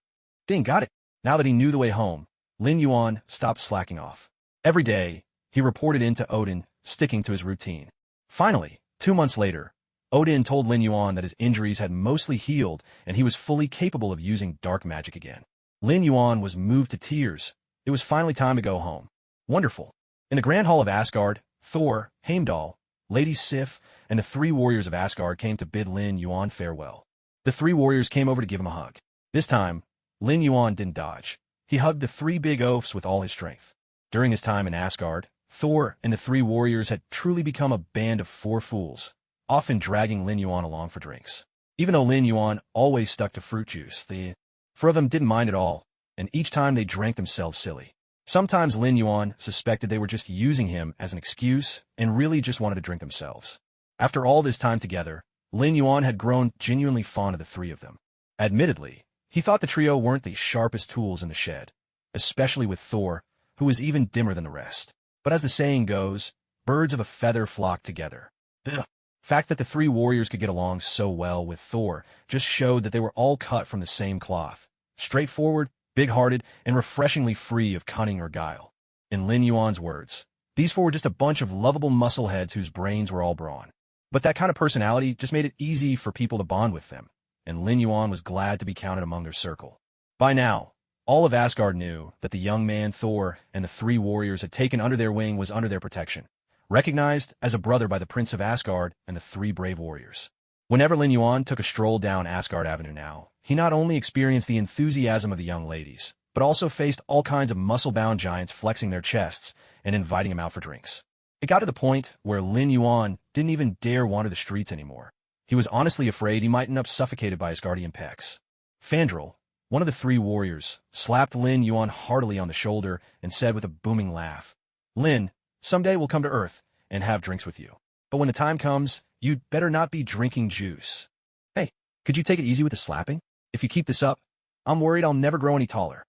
Speaker 1: Ding, got it. Now that he knew the way home, Lin Yuan stopped slacking off. Every day, he reported in to Odin, sticking to his routine. Finally, 2 months later, Odin told Lin Yuan that his injuries had mostly healed and he was fully capable of using dark magic again. Lin Yuan was moved to tears. It was finally time to go home. Wonderful. In the Grand Hall of Asgard, Thor, Heimdall, Lady Sif, and the 3 warriors of Asgard came to bid Lin Yuan farewell. The 3 warriors came over to give him a hug. This time, Lin Yuan didn't dodge. He hugged the 3 big oafs with all his strength. During his time in Asgard, Thor and the 3 warriors had truly become a band of 4 fools, often dragging Lin Yuan along for drinks. Even though Lin Yuan always stuck to fruit juice, the 4 of them didn't mind at all, and each time they drank themselves silly. Sometimes Lin Yuan suspected they were just using him as an excuse and really just wanted to drink themselves. After all this time together, Lin Yuan had grown genuinely fond of the 3 of them. Admittedly, he thought the trio weren't the sharpest tools in the shed, especially with Thor, who was even dimmer than the rest. But as the saying goes, birds of a feather flock together. The fact that the 3 warriors could get along so well with Thor just showed that they were all cut from the same cloth, straightforward, big-hearted, and refreshingly free of cunning or guile. In Lin Yuan's words, these 4 were just a bunch of lovable muscleheads whose brains were all brawn. But that kind of personality just made it easy for people to bond with them, and Lin Yuan was glad to be counted among their circle. By now, all of Asgard knew that the young man Thor and the 3 warriors had taken under their wing was under their protection. recognized as a brother by the Prince of Asgard and the three brave warriors. Whenever Lin Yuan took a stroll down Asgard Avenue now, he not only experienced the enthusiasm of the young ladies, but also faced all kinds of muscle-bound giants flexing their chests and inviting him out for drinks. It got to the point where Lin Yuan didn't even dare wander the streets anymore. He was honestly afraid he might end up suffocated by his guardian pecs. Fandral, one of the three warriors, slapped Lin Yuan heartily on the shoulder and said with a booming laugh, "Lin, someday we'll come to Earth and have drinks with you. But when the time comes, you'd better not be drinking juice. Hey, could you take it easy with the slapping? If you keep this up, I'm worried I'll never grow any taller."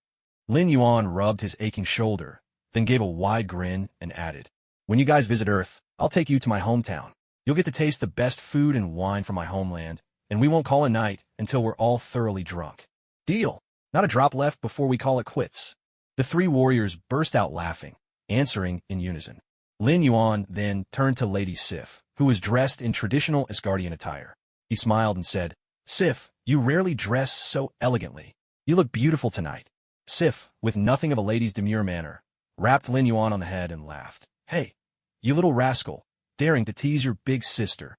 Speaker 1: Lin Yuan rubbed his aching shoulder, then gave a wide grin and added, "When you guys visit Earth, I'll take you to my hometown. You'll get to taste the best food and wine from my homeland, and we won't call a night until we're all thoroughly drunk. Deal. Not a drop left before we call it quits." The three warriors burst out laughing, answering in unison. Lin Yuan then turned to Lady Sif, who was dressed in traditional Asgardian attire. He smiled and said, "Sif, you rarely dress so elegantly. You look beautiful tonight." Sif, with nothing of a lady's demure manner, rapped Lin Yuan on the head and laughed. "Hey, you little rascal, daring to tease your big sister."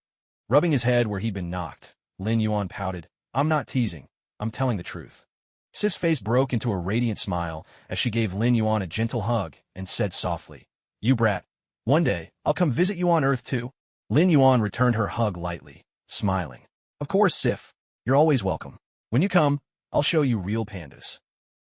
Speaker 1: Rubbing his head where he'd been knocked, Lin Yuan pouted, "I'm not teasing. I'm telling the truth." Sif's face broke into a radiant smile as she gave Lin Yuan a gentle hug and said softly, "You brat, one day I'll come visit you on Earth too." Lin Yuan returned her hug lightly, smiling. "Of course, Sif. You're always welcome. When you come, I'll show you real pandas."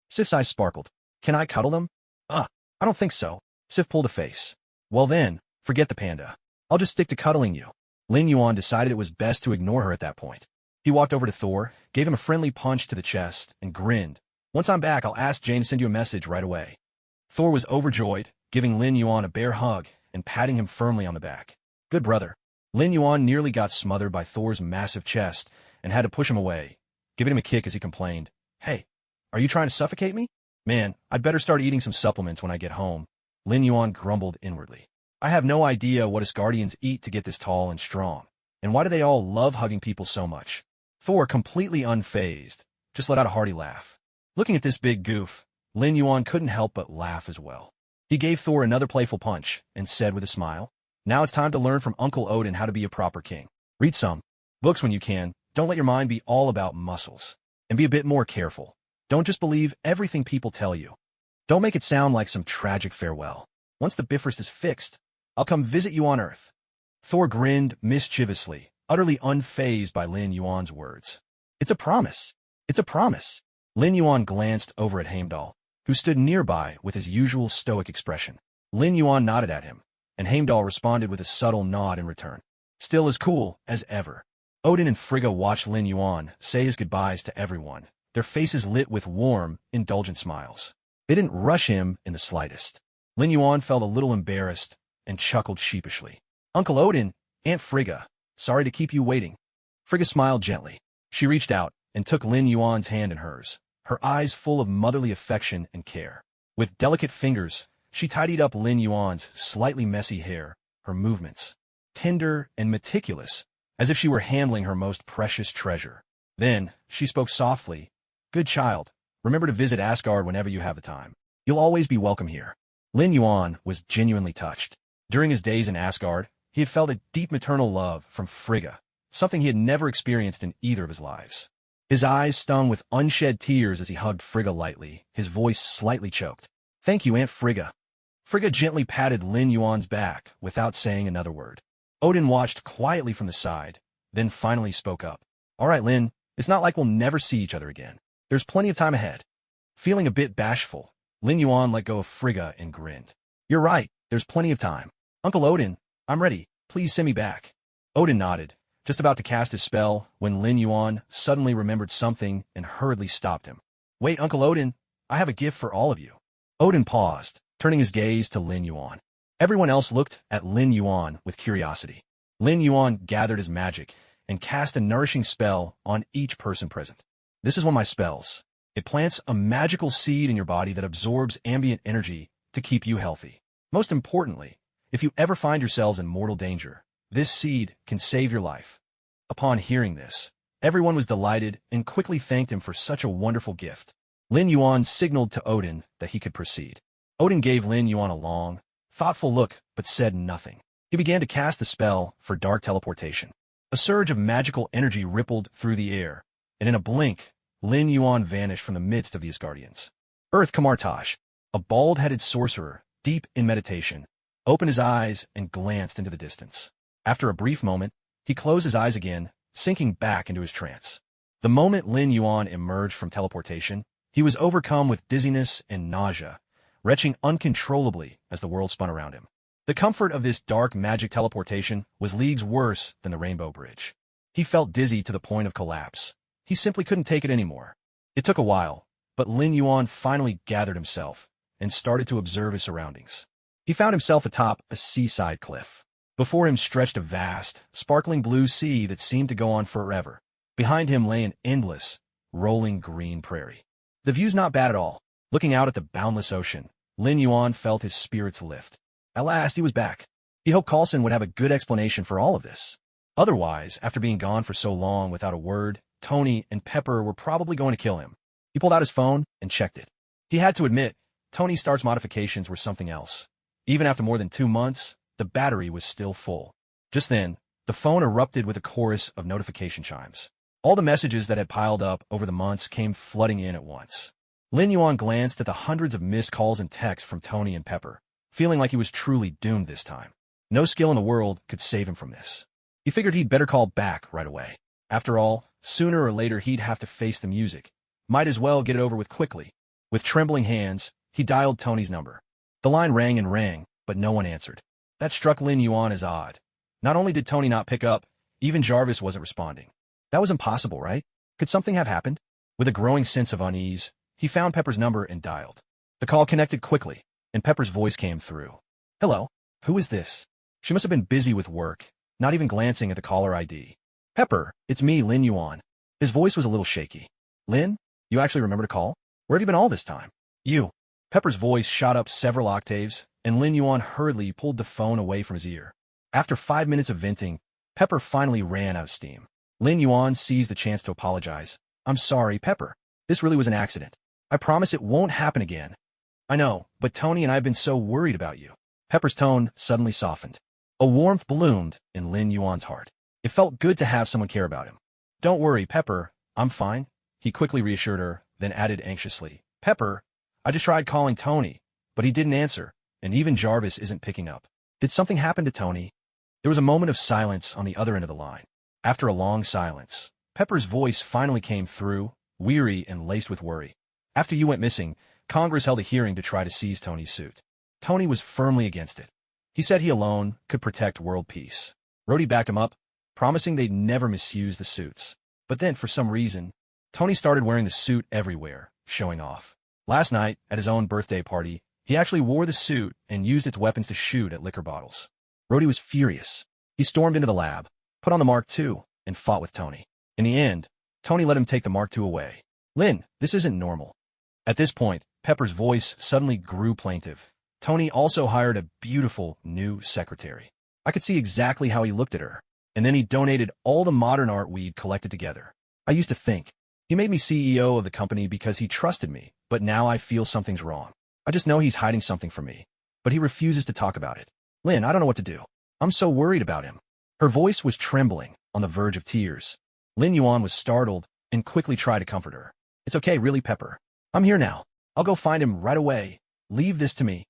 Speaker 1: Sif's eyes sparkled. "Can I cuddle them?" I don't think so." Sif pulled a face. "Well then, forget the panda. I'll just stick to cuddling you." Lin Yuan decided it was best to ignore her at that point. He walked over to Thor, gave him a friendly punch to the chest, and grinned. "Once I'm back, I'll ask Jane to send you a message right away." Thor was overjoyed, giving Lin Yuan a bear hug and patting him firmly on the back. "Good brother." Lin Yuan nearly got smothered by Thor's massive chest and had to push him away, giving him a kick as he complained, "Hey, are you trying to suffocate me? Man, I'd better start eating some supplements when I get home." Lin Yuan grumbled inwardly. "I have no idea what Asgardians eat to get this tall and strong, and why do they all love hugging people so much?" Thor, completely unfazed, just let out a hearty laugh. Looking at this big goof, Lin Yuan couldn't help but laugh as well. He gave Thor another playful punch and said with a smile, "Now it's time to learn from Uncle Odin how to be a proper king. Read some books when you can. Don't let your mind be all about muscles. And be a bit more careful. Don't just believe everything people tell you. Don't make it sound like some tragic farewell. Once the Bifrost is fixed, I'll come visit you on Earth." Thor grinned mischievously, utterly unfazed by Lin Yuan's words. "It's a promise. It's a promise." Lin Yuan glanced over at Heimdall, who stood nearby with his usual stoic expression. Lin Yuan nodded at him, and Heimdall responded with a subtle nod in return. Still as cool as ever. Odin and Frigga watched Lin Yuan say his goodbyes to everyone, their faces lit with warm, indulgent smiles. They didn't rush him in the slightest. Lin Yuan felt a little embarrassed and chuckled sheepishly. "Uncle Odin, Aunt Frigga, sorry to keep you waiting." Frigga smiled gently. She reached out and took Lin Yuan's hand in hers, her eyes full of motherly affection and care. With delicate fingers, she tidied up Lin Yuan's slightly messy hair, her movements tender and meticulous, as if she were handling her most precious treasure. Then, she spoke softly, "Good child, remember to visit Asgard whenever you have the time. You'll always be welcome here." Lin Yuan was genuinely touched. During his days in Asgard, he had felt a deep maternal love from Frigga, something he had never experienced in either of his lives. His eyes stung with unshed tears as he hugged Frigga lightly, his voice slightly choked. "Thank you, Aunt Frigga." Frigga gently patted Lin Yuan's back without saying another word. Odin watched quietly from the side, then finally spoke up. "All right, Lin, it's not like we'll never see each other again. There's plenty of time ahead." Feeling a bit bashful, Lin Yuan let go of Frigga and grinned. "You're right, there's plenty of time. Uncle Odin, I'm ready. Please send me back." Odin nodded, just about to cast his spell when Lin Yuan suddenly remembered something and hurriedly stopped him. "Wait, Uncle Odin, I have a gift for all of you." Odin paused, turning his gaze to Lin Yuan. Everyone else looked at Lin Yuan with curiosity. Lin Yuan gathered his magic and cast a nourishing spell on each person present. "This is one of my spells. It plants a magical seed in your body that absorbs ambient energy to keep you healthy. Most importantly, if you ever find yourselves in mortal danger, this seed can save your life." Upon hearing this, everyone was delighted and quickly thanked him for such a wonderful gift. Lin Yuan signaled to Odin that he could proceed. Odin gave Lin Yuan a long, thoughtful look but said nothing. He began to cast the spell for dark teleportation. A surge of magical energy rippled through the air, and in a blink, Lin Yuan vanished from the midst of the Asgardians. Earth Kamartaj, a bald-headed sorcerer, deep in meditation, opened his eyes and glanced into the distance. After a brief moment, he closed his eyes again, sinking back into his trance. The moment Lin Yuan emerged from teleportation, he was overcome with dizziness and nausea, retching uncontrollably as the world spun around him. The comfort of this dark magic teleportation was leagues worse than the Rainbow Bridge. He felt dizzy to the point of collapse. He simply couldn't take it anymore. It took a while, but Lin Yuan finally gathered himself and started to observe his surroundings. He found himself atop a seaside cliff. Before him stretched a vast, sparkling blue sea that seemed to go on forever. Behind him lay an endless, rolling green prairie. The view's not bad at all. Looking out at the boundless ocean, Lin Yuan felt his spirits lift. At last, he was back. He hoped Coulson would have a good explanation for all of this. Otherwise, after being gone for so long without a word, Tony and Pepper were probably going to kill him. He pulled out his phone and checked it. He had to admit, Tony Stark's modifications were something else. Even after more than 2 months, the battery was still full. Just then, the phone erupted with a chorus of notification chimes. All the messages that had piled up over the months came flooding in at once. Lin Yuan glanced at the hundreds of missed calls and texts from Tony and Pepper, feeling like he was truly doomed this time. No skill in the world could save him from this. He figured he'd better call back right away. After all, sooner or later he'd have to face the music. Might as well get it over with quickly. With trembling hands, he dialed Tony's number. The line rang and rang, but no one answered. That struck Lin Yuan as odd. Not only did Tony not pick up, even Jarvis wasn't responding. That was impossible, right? Could something have happened? With a growing sense of unease, he found Pepper's number and dialed. The call connected quickly, and Pepper's voice came through. Hello, who is this? She must have been busy with work, not even glancing at the caller ID. Pepper, it's me, Lin Yuan. His voice was a little shaky. Lin, you actually remember to call? Where have you been all this time? You. Pepper's voice shot up several octaves, and Lin Yuan hurriedly pulled the phone away from his ear. After 5 minutes of venting, Pepper finally ran out of steam. Lin Yuan seized the chance to apologize. I'm sorry, Pepper. This really was an accident. I promise it won't happen again. I know, but Tony and I have been so worried about you. Pepper's tone suddenly softened. A warmth bloomed in Lin Yuan's heart. It felt good to have someone care about him. Don't worry, Pepper. I'm fine. He quickly reassured her, then added anxiously. Pepper, I just tried calling Tony, but he didn't answer, and even Jarvis isn't picking up. Did something happen to Tony? There was a moment of silence on the other end of the line. After a long silence, Pepper's voice finally came through, weary and laced with worry. After you went missing, Congress held a hearing to try to seize Tony's suit. Tony was firmly against it. He said he alone could protect world peace. Rhodey backed him up, promising they'd never misuse the suits. But then, for some reason, Tony started wearing the suit everywhere, showing off. Last night, at his own birthday party, he actually wore the suit and used its weapons to shoot at liquor bottles. Rhodey was furious. He stormed into the lab, put on the Mark II, and fought with Tony. In the end, Tony let him take the Mark II away. Lin, this isn't normal. At this point, Pepper's voice suddenly grew plaintive. Tony also hired a beautiful new secretary. I could see exactly how he looked at her, and then he donated all the modern art we'd collected together. I used to think, he made me CEO of the company because he trusted me, but now I feel something's wrong. I just know he's hiding something from me, but he refuses to talk about it. Lin, I don't know what to do. I'm so worried about him. Her voice was trembling, on the verge of tears. Lin Yuan was startled and quickly tried to comfort her. It's okay, really, Pepper. I'm here now. I'll go find him right away. Leave this to me.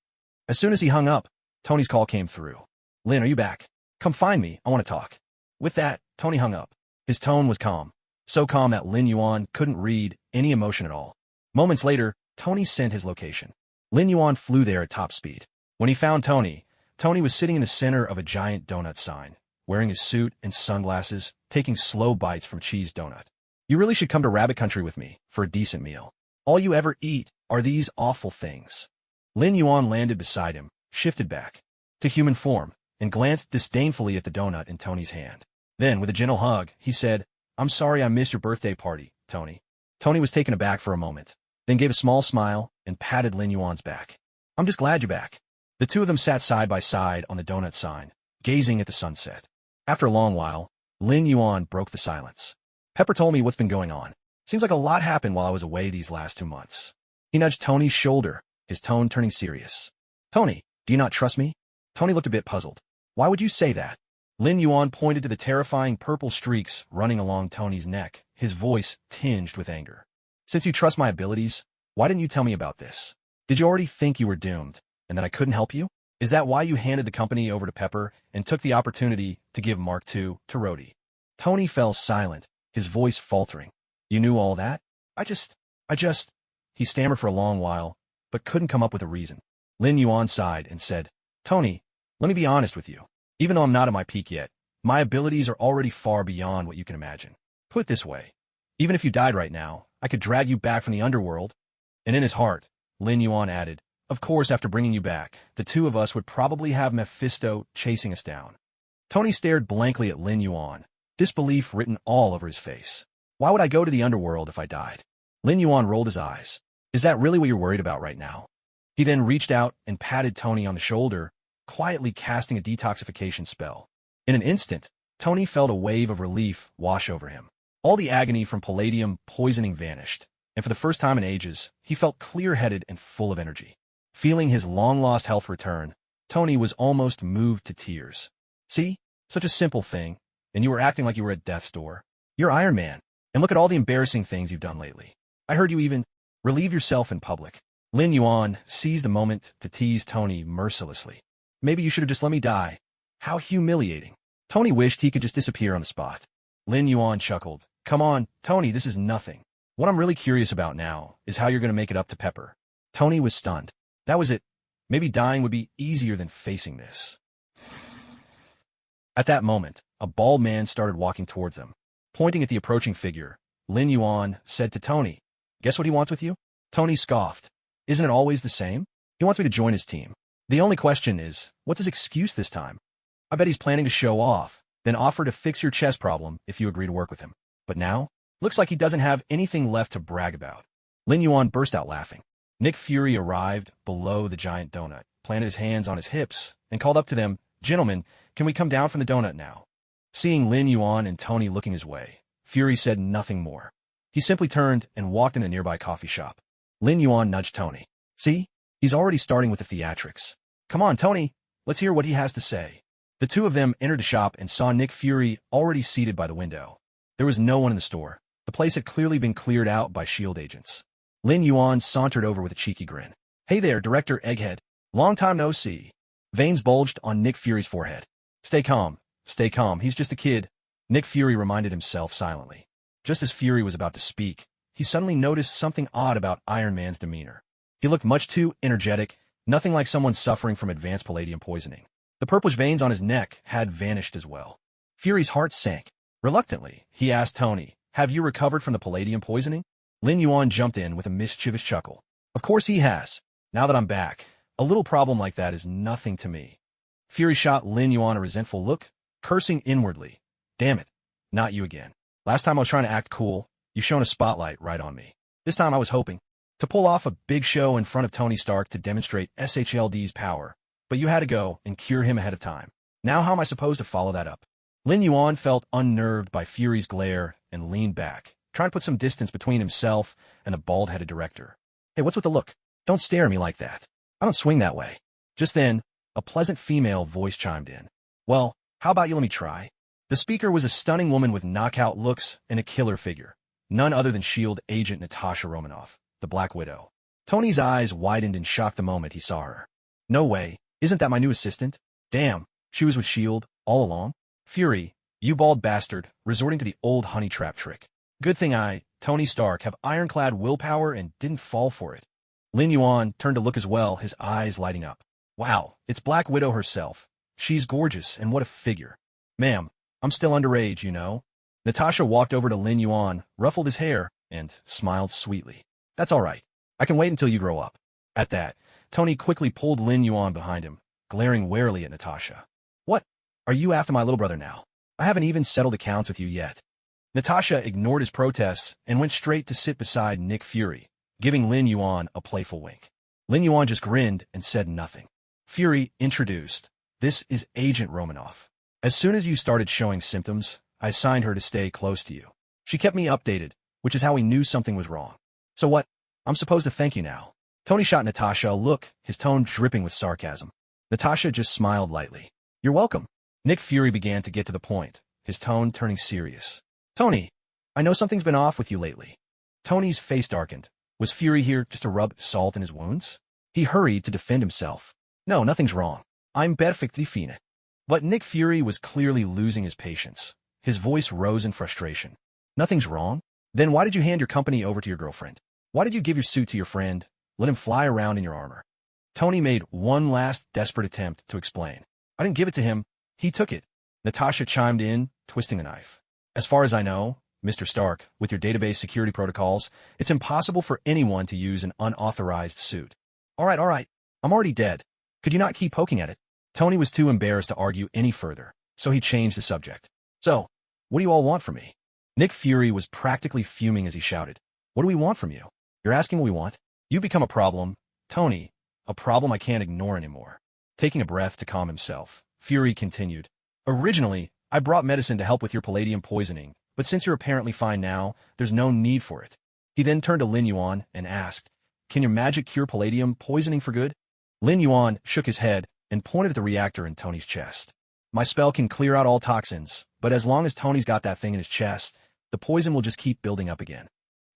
Speaker 1: As soon as he hung up, Tony's call came through. Lin, are you back? Come find me. I want to talk. With that, Tony hung up. His tone was calm. So calm that Lin Yuan couldn't read any emotion at all. Moments later, Tony sent his location. Lin Yuan flew there at top speed. When he found Tony, Tony was sitting in the center of a giant donut sign, wearing his suit and sunglasses, taking slow bites from cheese donut. You really should come to Rabbit Country with me for a decent meal. All you ever eat are these awful things. Lin Yuan landed beside him, shifted back to human form, and glanced disdainfully at the donut in Tony's hand. Then, with a gentle hug, he said, I'm sorry I missed your birthday party, Tony. Tony was taken aback for a moment, then gave a small smile and patted Lin Yuan's back. I'm just glad you're back. The two of them sat side by side on the donut sign, gazing at the sunset. After a long while, Lin Yuan broke the silence. Pepper told me what's been going on. Seems like a lot happened while I was away these last 2 months. He nudged Tony's shoulder, his tone turning serious. Tony, do you not trust me? Tony looked a bit puzzled. Why would you say that? Lin Yuan pointed to the terrifying purple streaks running along Tony's neck, his voice tinged with anger. Since you trust my abilities, why didn't you tell me about this? Did you already think you were doomed, and that I couldn't help you? Is that why you handed the company over to Pepper and took the opportunity to give Mark II to Rhodey? Tony fell silent, his voice faltering. You knew all that? I just... He stammered for a long while, but couldn't come up with a reason. Lin Yuan sighed and said, Tony, let me be honest with you. Even though I'm not at my peak yet, my abilities are already far beyond what you can imagine. Put it this way, even if you died right now, I could drag you back from the underworld. And in his heart, Lin Yuan added, of course, after bringing you back, the two of us would probably have Mephisto chasing us down. Tony stared blankly at Lin Yuan, disbelief written all over his face. Why would I go to the underworld if I died? Lin Yuan rolled his eyes. Is that really what you're worried about right now? He then reached out and patted Tony on the shoulder, quietly casting a detoxification spell. In an instant, Tony felt a wave of relief wash over him. All the agony from palladium poisoning vanished, and for the first time in ages, he felt clear-headed and full of energy. Feeling his long-lost health return, Tony was almost moved to tears. See? Such a simple thing, and you were acting like you were at death's door. You're Iron Man, and look at all the embarrassing things you've done lately. I heard you even relieve yourself in public. Lin Yuan seized the moment to tease Tony mercilessly. Maybe you should have just let me die. How humiliating. Tony wished he could just disappear on the spot. Lin Yuan chuckled. Come on, Tony, this is nothing. What I'm really curious about now is how you're going to make it up to Pepper. Tony was stunned. That was it. Maybe dying would be easier than facing this. At that moment, a bald man started walking towards them. Pointing at the approaching figure, Lin Yuan said to Tony, guess what he wants with you? Tony scoffed. Isn't it always the same? He wants me to join his team. The only question is, what's his excuse this time? I bet he's planning to show off, then offer to fix your chess problem if you agree to work with him. But now, looks like he doesn't have anything left to brag about. Lin Yuan burst out laughing. Nick Fury arrived below the giant donut, planted his hands on his hips, and called up to them, Gentlemen, can we come down from the donut now? Seeing Lin Yuan and Tony looking his way, Fury said nothing more. He simply turned and walked in a nearby coffee shop. Lin Yuan nudged Tony. See? He's already starting with the theatrics. Come on, Tony. Let's hear what he has to say. The two of them entered the shop and saw Nick Fury already seated by the window. There was no one in the store. The place had clearly been cleared out by S.H.I.E.L.D. agents. Lin Yuan sauntered over with a cheeky grin. Hey there, Director Egghead. Long time no see. Veins bulged on Nick Fury's forehead. Stay calm. Stay calm. He's just a kid. Nick Fury reminded himself silently. Just as Fury was about to speak, he suddenly noticed something odd about Iron Man's demeanor. He looked much too energetic, nothing like someone suffering from advanced palladium poisoning. The purplish veins on his neck had vanished as well. Fury's heart sank. Reluctantly, he asked Tony, have you recovered from the palladium poisoning? Lin Yuan jumped in with a mischievous chuckle. Of course he has. Now that I'm back, a little problem like that is nothing to me. Fury shot Lin Yuan a resentful look, cursing inwardly. Damn it, not you again. Last time I was trying to act cool, you shone a spotlight right on me. This time I was hoping to pull off a big show in front of Tony Stark to demonstrate SHLD's power, but you had to go and cure him ahead of time. Now how am I supposed to follow that up? Lin Yuan felt unnerved by Fury's glare and leaned back, trying to put some distance between himself and the bald-headed director. Hey, what's with the look? Don't stare at me like that. I don't swing that way. Just then, a pleasant female voice chimed in. Well, how about you let me try? The speaker was a stunning woman with knockout looks and a killer figure. None other than S.H.I.E.L.D. agent Natasha Romanoff, the Black Widow. Tony's eyes widened in shock the moment he saw her. No way. Isn't that my new assistant? Damn, she was with S.H.I.E.L.D. all along? Fury, you bald bastard, resorting to the old honey trap trick. Good thing I, Tony Stark, have ironclad willpower and didn't fall for it. Lin Yuan turned to look as well, his eyes lighting up. Wow, it's Black Widow herself. She's gorgeous, and what a figure. Ma'am, I'm still underage, you know. Natasha walked over to Lin Yuan, ruffled his hair, and smiled sweetly. That's all right. I can wait until you grow up. At that, Tony quickly pulled Lin Yuan behind him, glaring warily at Natasha. What? Are you after my little brother now? I haven't even settled accounts with you yet. Natasha ignored his protests and went straight to sit beside Nick Fury, giving Lin Yuan a playful wink. Lin Yuan just grinned and said nothing. Fury introduced. This is Agent Romanoff. As soon as you started showing symptoms, I assigned her to stay close to you. She kept me updated, which is how we knew something was wrong. So what? I'm supposed to thank you now. Tony shot Natasha a look, his tone dripping with sarcasm. Natasha just smiled lightly. You're welcome. Nick Fury began to get to the point, his tone turning serious. Tony, I know something's been off with you lately. Tony's face darkened. Was Fury here just to rub salt in his wounds? He hurried to defend himself. No, nothing's wrong. I'm perfectly fine. But Nick Fury was clearly losing his patience. His voice rose in frustration. Nothing's wrong? Then why did you hand your company over to your girlfriend? Why did you give your suit to your friend? Let him fly around in your armor. Tony made one last desperate attempt to explain. I didn't give it to him. He took it. Natasha chimed in, twisting the knife. As far as I know, Mr. Stark, with your database security protocols, it's impossible for anyone to use an unauthorized suit. All right. I'm already dead. Could you not keep poking at it? Tony was too embarrassed to argue any further, so he changed the subject. So, what do you all want from me? Nick Fury was practically fuming as he shouted. What do we want from you? You're asking what we want? You become a problem. Tony, a problem I can't ignore anymore. Taking a breath to calm himself, Fury continued. Originally, I brought medicine to help with your palladium poisoning, but since you're apparently fine now, there's no need for it. He then turned to Lin Yuan and asked, Can your magic cure palladium poisoning for good? Lin Yuan shook his head and pointed at the reactor in Tony's chest. My spell can clear out all toxins, but as long as Tony's got that thing in his chest, the poison will just keep building up again.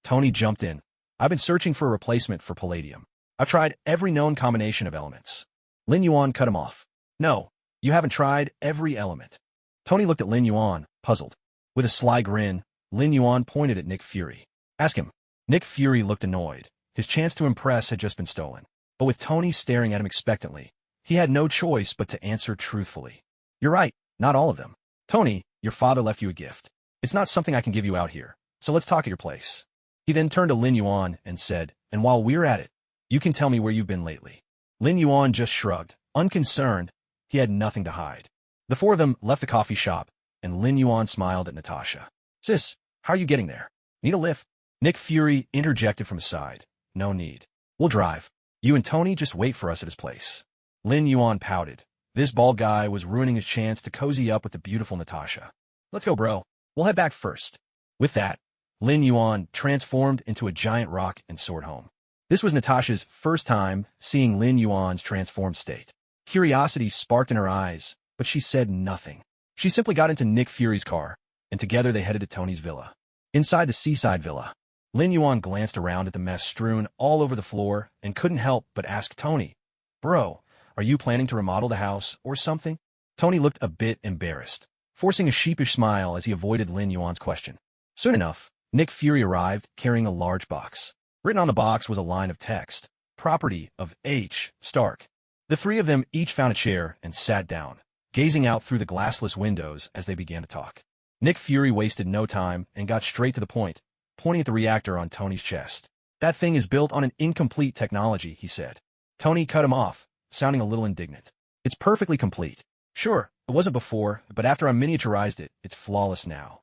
Speaker 1: Tony jumped in. I've been searching for a replacement for palladium. I've tried every known combination of elements. Lin Yuan cut him off. No, you haven't tried every element. Tony looked at Lin Yuan, puzzled. With a sly grin, Lin Yuan pointed at Nick Fury. Ask him. Nick Fury looked annoyed. His chance to impress had just been stolen. But with Tony staring at him expectantly, he had no choice but to answer truthfully. You're right, not all of them. Tony, your father left you a gift. It's not something I can give you out here, so let's talk at your place. He then turned to Lin Yuan and said, and while we're at it, you can tell me where you've been lately. Lin Yuan just shrugged, unconcerned. He had nothing to hide. The four of them left the coffee shop, and Lin Yuan smiled at Natasha. Sis, how are you getting there? Need a lift? Nick Fury interjected from his side. No need. We'll drive. You and Tony just wait for us at his place. Lin Yuan pouted. This bald guy was ruining his chance to cozy up with the beautiful Natasha. Let's go, bro. We'll head back first. With that, Lin Yuan transformed into a giant rock and soared home. This was Natasha's first time seeing Lin Yuan's transformed state. Curiosity sparked in her eyes, but she said nothing. She simply got into Nick Fury's car, and together they headed to Tony's villa. Inside the seaside villa, Lin Yuan glanced around at the mess strewn all over the floor and couldn't help but ask Tony, Bro, are you planning to remodel the house or something? Tony looked a bit embarrassed, forcing a sheepish smile as he avoided Lin Yuan's question. Soon enough, Nick Fury arrived carrying a large box. Written on the box was a line of text, property of H. Stark. The three of them each found a chair and sat down, gazing out through the glassless windows as they began to talk. Nick Fury wasted no time and got straight to the point, pointing at the reactor on Tony's chest. That thing is built on an incomplete technology, he said. Tony cut him off, sounding a little indignant. It's perfectly complete. Sure, it wasn't before, but after I miniaturized it, it's flawless now.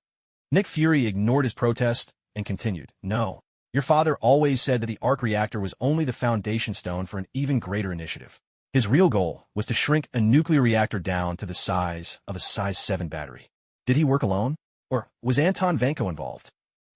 Speaker 1: Nick Fury ignored his protest and continued. No, your father always said that the arc reactor was only the foundation stone for an even greater initiative. His real goal was to shrink a nuclear reactor down to the size of a size 7 battery. Did he work alone? Or was Anton Vanko involved?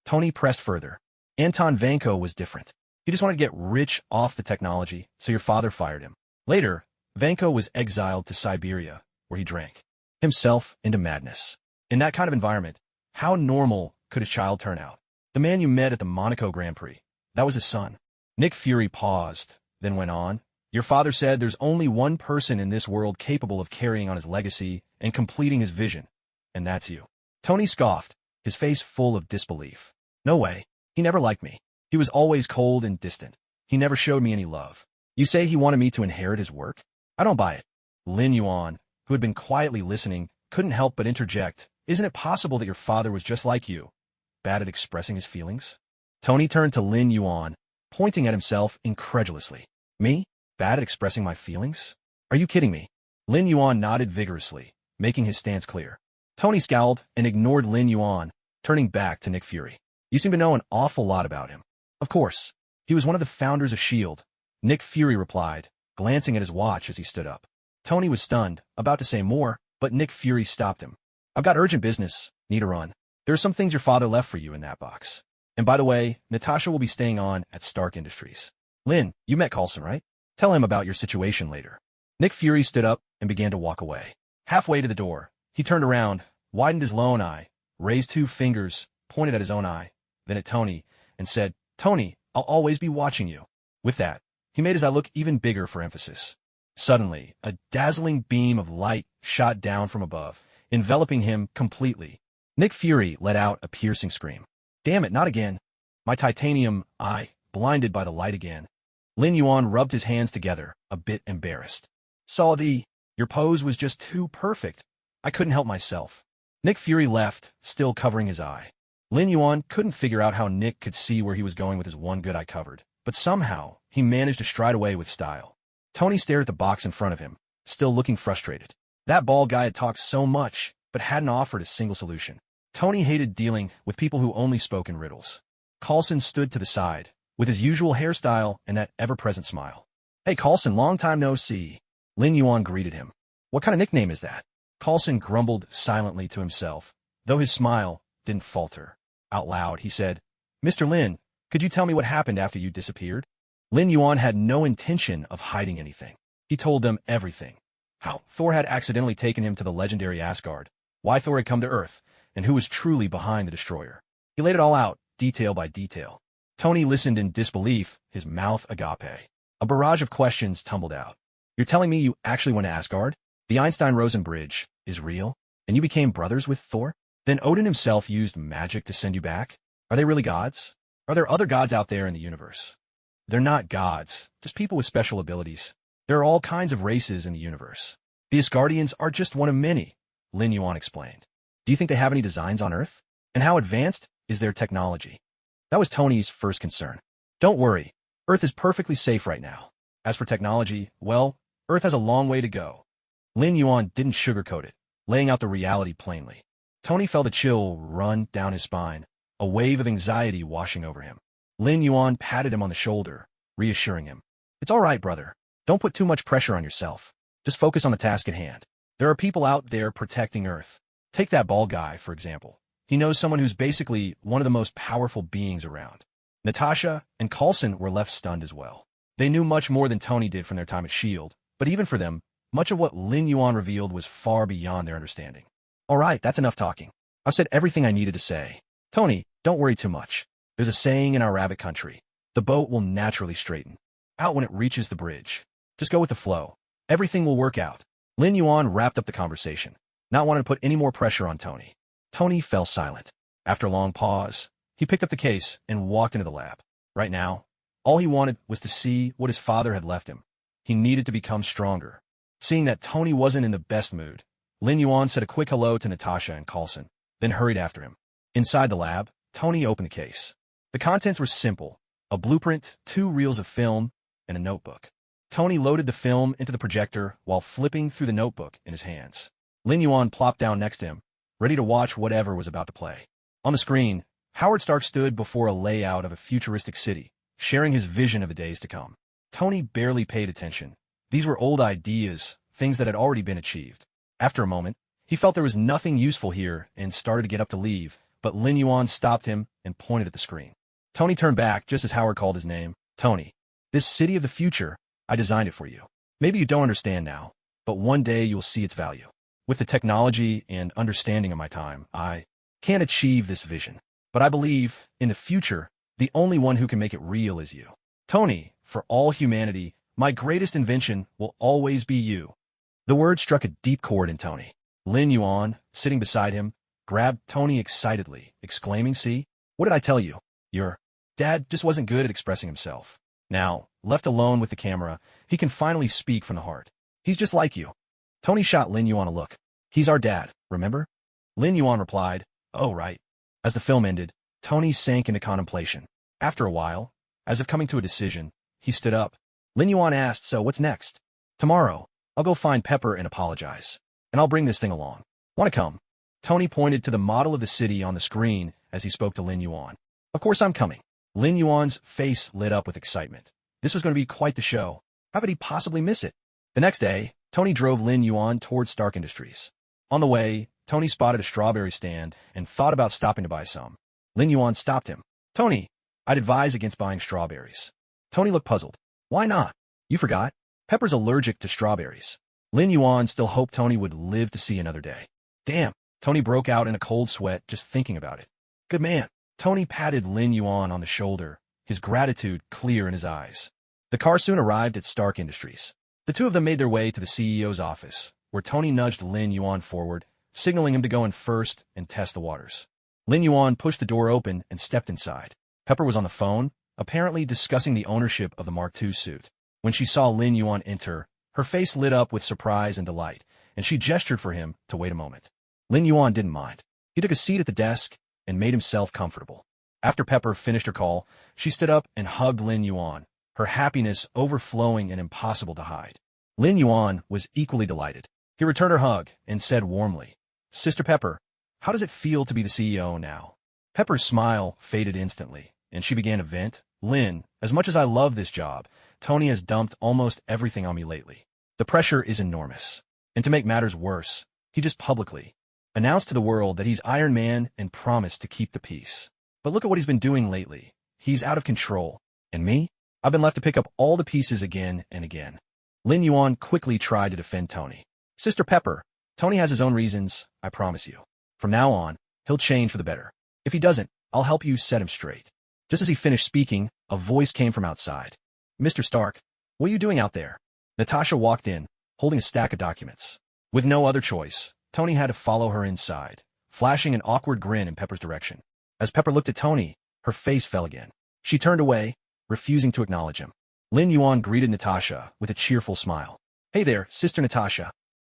Speaker 1: Tony pressed further. Anton Vanko was different. He just wanted to get rich off the technology, so your father fired him. Later, Vanko was exiled to Siberia, where he drank himself into madness. In that kind of environment, how normal could a child turn out? The man you met at the Monaco Grand Prix, that was his son. Nick Fury paused, then went on. Your father said there's only one person in this world capable of carrying on his legacy and completing his vision, and that's you. Tony scoffed, his face full of disbelief. No way. He never liked me. He was always cold and distant. He never showed me any love. You say he wanted me to inherit his work? I don't buy it. Lin Yuan, who had been quietly listening, couldn't help but interject. Isn't it possible that your father was just like you, bad at expressing his feelings? Tony turned to Lin Yuan, pointing at himself incredulously. Me? Bad at expressing my feelings? Are you kidding me? Lin Yuan nodded vigorously, making his stance clear. Tony scowled and ignored Lin Yuan, turning back to Nick Fury. You seem to know an awful lot about him. Of course. He was one of the founders of S.H.I.E.L.D. Nick Fury replied, glancing at his watch as he stood up. Tony was stunned, about to say more, but Nick Fury stopped him. I've got urgent business. Need to run. There are some things your father left for you in that box. And by the way, Natasha will be staying on at Stark Industries. Lin, you met Coulson, right? Tell him about your situation later. Nick Fury stood up and began to walk away. Halfway to the door, he turned around, widened his lone eye, raised 2 fingers, pointed at his own eye, then at Tony, and said, "Tony, I'll always be watching you." With that, he made his eye look even bigger for emphasis. Suddenly, a dazzling beam of light shot down from above, enveloping him completely. Nick Fury let out a piercing scream. "Damn it, not again." My titanium eye, blinded by the light again. Lin Yuan rubbed his hands together, a bit embarrassed. Your pose was just too perfect. I couldn't help myself." Nick Fury left, still covering his eye. Lin Yuan couldn't figure out how Nick could see where he was going with his one good eye covered, but somehow he managed to stride away with style. Tony stared at the box in front of him, still looking frustrated. That bald guy had talked so much, but hadn't offered a single solution. Tony hated dealing with people who only spoke in riddles. Coulson stood to the side, with his usual hairstyle and that ever-present smile. "Hey Coulson, long time no see." Lin Yuan greeted him. "What kind of nickname is that?" Coulson grumbled silently to himself, though his smile didn't falter. Out loud, he said, "Mr. Lin, could you tell me what happened after you disappeared?" Lin Yuan had no intention of hiding anything. He told them everything. How Thor had accidentally taken him to the legendary Asgard, why Thor had come to Earth, and who was truly behind the destroyer. He laid it all out, detail by detail. Tony listened in disbelief, his mouth agape. A barrage of questions tumbled out. "You're telling me you actually went to Asgard? The Einstein-Rosen bridge is real? And you became brothers with Thor? Then Odin himself used magic to send you back? Are they really gods? Are there other gods out there in the universe?" "They're not gods, just people with special abilities. There are all kinds of races in the universe. The Asgardians are just one of many," Lin Yuan explained. "Do you think they have any designs on Earth? And how advanced is their technology?" That was Tony's first concern. "Don't worry, Earth is perfectly safe right now. As for technology, well, Earth has a long way to go." Lin Yuan didn't sugarcoat it, laying out the reality plainly. Tony felt a chill run down his spine, a wave of anxiety washing over him. Lin Yuan patted him on the shoulder, reassuring him. "It's all right, brother. Don't put too much pressure on yourself. Just focus on the task at hand. There are people out there protecting Earth. Take that bald guy, for example. He knows someone who's basically one of the most powerful beings around." Natasha and Coulson were left stunned as well. They knew much more than Tony did from their time at S.H.I.E.L.D., but even for them, much of what Lin Yuan revealed was far beyond their understanding. "All right, that's enough talking. I've said everything I needed to say. Tony, don't worry too much. There's a saying in our rabbit country. The boat will naturally straighten out when it reaches the bridge. Just go with the flow. Everything will work out." Lin Yuan wrapped up the conversation, not wanting to put any more pressure on Tony. Tony fell silent. After a long pause, he picked up the case and walked into the lab. Right now, all he wanted was to see what his father had left him. He needed to become stronger. Seeing that Tony wasn't in the best mood, Lin Yuan said a quick hello to Natasha and Coulson, then hurried after him. Inside the lab, Tony opened the case. The contents were simple: a blueprint, 2 reels of film, and a notebook. Tony loaded the film into the projector while flipping through the notebook in his hands. Lin Yuan plopped down next to him, ready to watch whatever was about to play. On the screen, Howard Stark stood before a layout of a futuristic city, sharing his vision of the days to come. Tony barely paid attention. These were old ideas, things that had already been achieved. After a moment, he felt there was nothing useful here and started to get up to leave, but Lin Yuan stopped him and pointed at the screen. Tony turned back just as Howard called his name. "Tony, this city of the future, I designed it for you. Maybe you don't understand now, but one day you'll see its value. With the technology and understanding of my time, I can't achieve this vision. But I believe, in the future, the only one who can make it real is you. Tony, for all humanity, my greatest invention will always be you." The word struck a deep chord in Tony. Lin Yuan, sitting beside him, grabbed Tony excitedly, exclaiming, "See? What did I tell you? Your dad just wasn't good at expressing himself. Now, left alone with the camera, he can finally speak from the heart. He's just like you." Tony shot Lin Yuan a look. "He's our dad, remember?" Lin Yuan replied, "Oh, right." As the film ended, Tony sank into contemplation. After a while, as if coming to a decision, he stood up. Lin Yuan asked, "So what's next?" "Tomorrow, I'll go find Pepper and apologize. And I'll bring this thing along. Want to come?" Tony pointed to the model of the city on the screen as he spoke to Lin Yuan. "Of course I'm coming." Lin Yuan's face lit up with excitement. This was going to be quite the show. How could he possibly miss it? The next day, Tony drove Lin Yuan towards Stark Industries. On the way, Tony spotted a strawberry stand and thought about stopping to buy some. Lin Yuan stopped him. "Tony, I'd advise against buying strawberries." Tony looked puzzled. "Why not? You forgot? Pepper's allergic to strawberries." Lin Yuan still hoped Tony would live to see another day. Damn, Tony broke out in a cold sweat just thinking about it. Good man. Tony patted Lin Yuan on the shoulder, his gratitude clear in his eyes. The car soon arrived at Stark Industries. The two of them made their way to the CEO's office, where Tony nudged Lin Yuan forward, signaling him to go in first and test the waters. Lin Yuan pushed the door open and stepped inside. Pepper was on the phone, apparently discussing the ownership of the Mark II suit. When she saw Lin Yuan enter, her face lit up with surprise and delight, and she gestured for him to wait a moment. Lin Yuan didn't mind. He took a seat at the desk and made himself comfortable. After Pepper finished her call, she stood up and hugged Lin Yuan, her happiness overflowing and impossible to hide. Lin Yuan was equally delighted. He returned her hug and said warmly, "Sister Pepper, how does it feel to be the CEO now?" Pepper's smile faded instantly, and she began to vent. "Lin, as much as I love this job, Tony has dumped almost everything on me lately. The pressure is enormous. And to make matters worse, he just publicly announced to the world that he's Iron Man and promised to keep the peace. But look at what he's been doing lately. He's out of control. And me? I've been left to pick up all the pieces again and again." Lin Yuan quickly tried to defend Tony. "Sister Pepper, Tony has his own reasons, I promise you. From now on, he'll change for the better. If he doesn't, I'll help you set him straight." Just as he finished speaking, a voice came from outside. "Mr. Stark, what are you doing out there?" Natasha walked in, holding a stack of documents. With no other choice, Tony had to follow her inside, flashing an awkward grin in Pepper's direction. As Pepper looked at Tony, her face fell again. She turned away, refusing to acknowledge him. Lin Yuan greeted Natasha with a cheerful smile. "Hey there, Sister Natasha."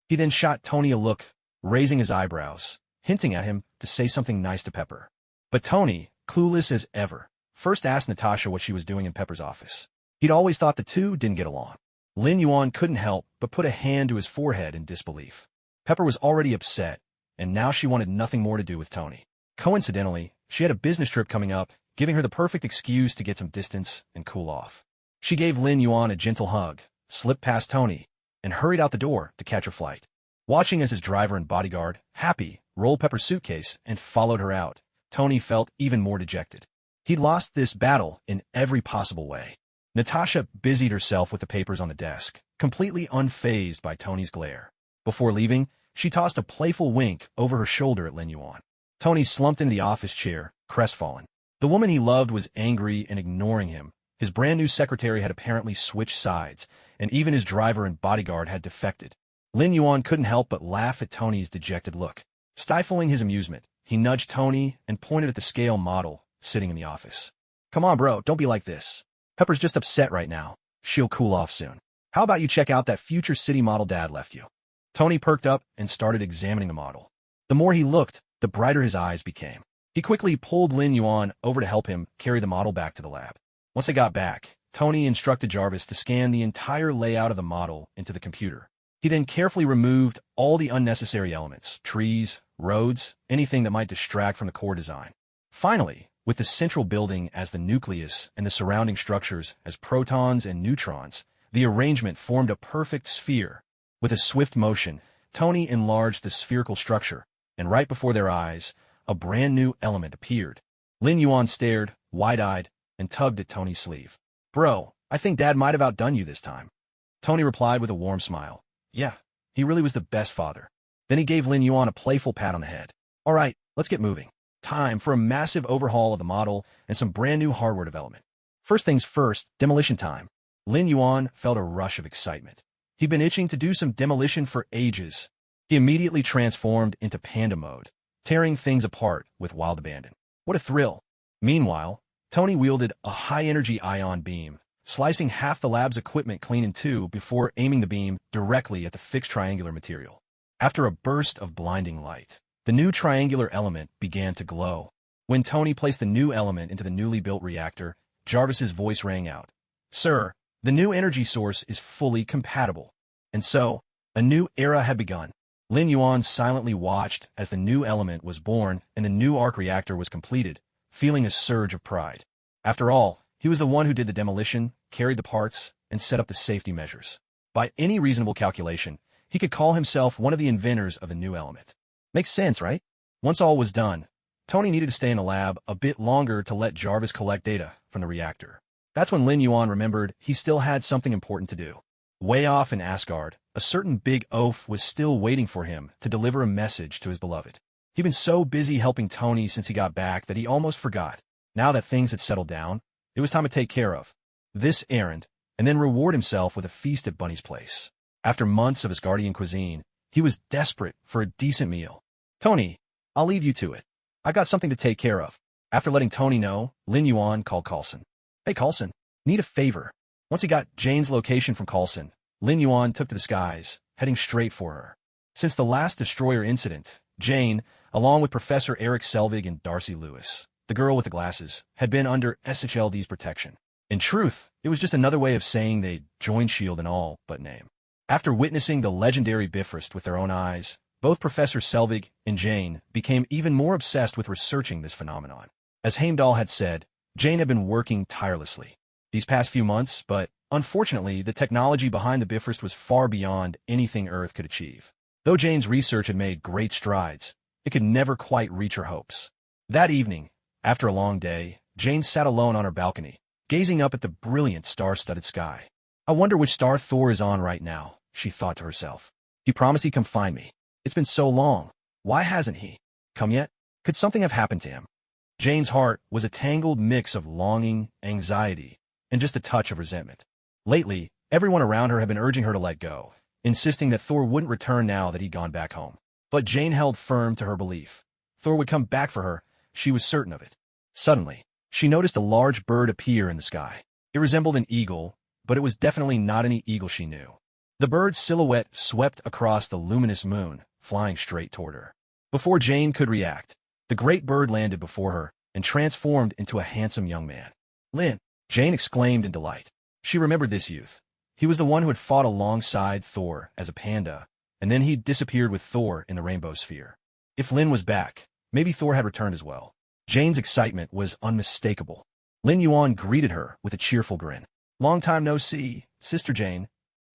Speaker 1: He then shot Tony a look, raising his eyebrows, hinting at him to say something nice to Pepper. But Tony, clueless as ever, first asked Natasha what she was doing in Pepper's office. He'd always thought the two didn't get along. Lin Yuan couldn't help but put a hand to his forehead in disbelief. Pepper was already upset, and now she wanted nothing more to do with Tony. Coincidentally, she had a business trip coming up, giving her the perfect excuse to get some distance and cool off. She gave Lin Yuan a gentle hug, slipped past Tony, and hurried out the door to catch her flight. Watching as his driver and bodyguard, happy, rolled Pepper's suitcase and followed her out, Tony felt even more dejected. He'd lost this battle in every possible way. Natasha busied herself with the papers on the desk, completely unfazed by Tony's glare. Before leaving, she tossed a playful wink over her shoulder at Lin Yuan. Tony slumped into the office chair, crestfallen. The woman he loved was angry and ignoring him. His brand-new secretary had apparently switched sides, and even his driver and bodyguard had defected. Lin Yuan couldn't help but laugh at Tony's dejected look. Stifling his amusement, he nudged Tony and pointed at the scale model sitting in the office. "Come on, bro, don't be like this. Pepper's just upset right now. She'll cool off soon. How about you check out that future city model Dad left you?" Tony perked up and started examining the model. The more he looked, the brighter his eyes became. He quickly pulled Lin Yuan over to help him carry the model back to the lab. Once they got back, Tony instructed Jarvis to scan the entire layout of the model into the computer. He then carefully removed all the unnecessary elements, trees, roads, anything that might distract from the core design. Finally, with the central building as the nucleus and the surrounding structures as protons and neutrons, the arrangement formed a perfect sphere. With a swift motion, Tony enlarged the spherical structure, and right before their eyes, a brand new element appeared. Lin Yuan stared, wide-eyed, and tugged at Tony's sleeve. "Bro, I think Dad might have outdone you this time." Tony replied with a warm smile. "Yeah, he really was the best father." Then he gave Lin Yuan a playful pat on the head. "All right, let's get moving. Time for a massive overhaul of the model and some brand new hardware development. First things first, demolition time." Lin Yuan felt a rush of excitement. He'd been itching to do some demolition for ages. He immediately transformed into panda mode, tearing things apart with wild abandon. What a thrill! Meanwhile, Tony wielded a high-energy ion beam, slicing half the lab's equipment clean in two before aiming the beam directly at the fixed triangular material. After a burst of blinding light, the new triangular element began to glow. When Tony placed the new element into the newly built reactor, Jarvis's voice rang out. "Sir, the new energy source is fully compatible." And so, a new era had begun. Lin Yuan silently watched as the new element was born and the new arc reactor was completed, feeling a surge of pride. After all, he was the one who did the demolition, carried the parts, and set up the safety measures. By any reasonable calculation, he could call himself one of the inventors of the new element. Makes sense, right? Once all was done, Tony needed to stay in the lab a bit longer to let Jarvis collect data from the reactor. That's when Lin Yuan remembered he still had something important to do. Way off in Asgard, a certain big oaf was still waiting for him to deliver a message to his beloved. He'd been so busy helping Tony since he got back that he almost forgot. Now that things had settled down, it was time to take care of this errand and then reward himself with a feast at Bunny's place. After months of his guardian cuisine, he was desperate for a decent meal. Tony, I'll leave you to it. I got something to take care of. After letting Tony know, Lin Yuan called Coulson. Hey Coulson, need a favor. Once he got Jane's location from Coulson, Lin Yuan took to the skies, heading straight for her. Since the last destroyer incident, Jane, along with Professor Eric Selvig and Darcy Lewis, the girl with the glasses, had been under SHLD's protection. In truth, it was just another way of saying they'd joined S.H.I.E.L.D. in all but name. After witnessing the legendary Bifrost with their own eyes, both Professor Selvig and Jane became even more obsessed with researching this phenomenon. As Heimdall had said, Jane had been working tirelessly these past few months, but unfortunately, the technology behind the Bifrost was far beyond anything Earth could achieve. Though Jane's research had made great strides, it could never quite reach her hopes. That evening, after a long day, Jane sat alone on her balcony, gazing up at the brilliant star-studded sky. I wonder which star Thor is on right now, she thought to herself. He promised he'd come find me. It's been so long. Why hasn't he come yet? Could something have happened to him? Jane's heart was a tangled mix of longing, anxiety, and just a touch of resentment. Lately, everyone around her had been urging her to let go, insisting that Thor wouldn't return now that he'd gone back home. But Jane held firm to her belief. Thor would come back for her, she was certain of it. Suddenly, she noticed a large bird appear in the sky. It resembled an eagle, but it was definitely not any eagle she knew. The bird's silhouette swept across the luminous moon, flying straight toward her. Before Jane could react, the great bird landed before her and transformed into a handsome young man. Lin, Jane exclaimed in delight. She remembered this youth. He was the one who had fought alongside Thor as a panda, and then he'd disappeared with Thor in the Rainbow Sphere. If Lin was back, maybe Thor had returned as well. Jane's excitement was unmistakable. Lin Yuan greeted her with a cheerful grin. Long time no see, Sister Jane.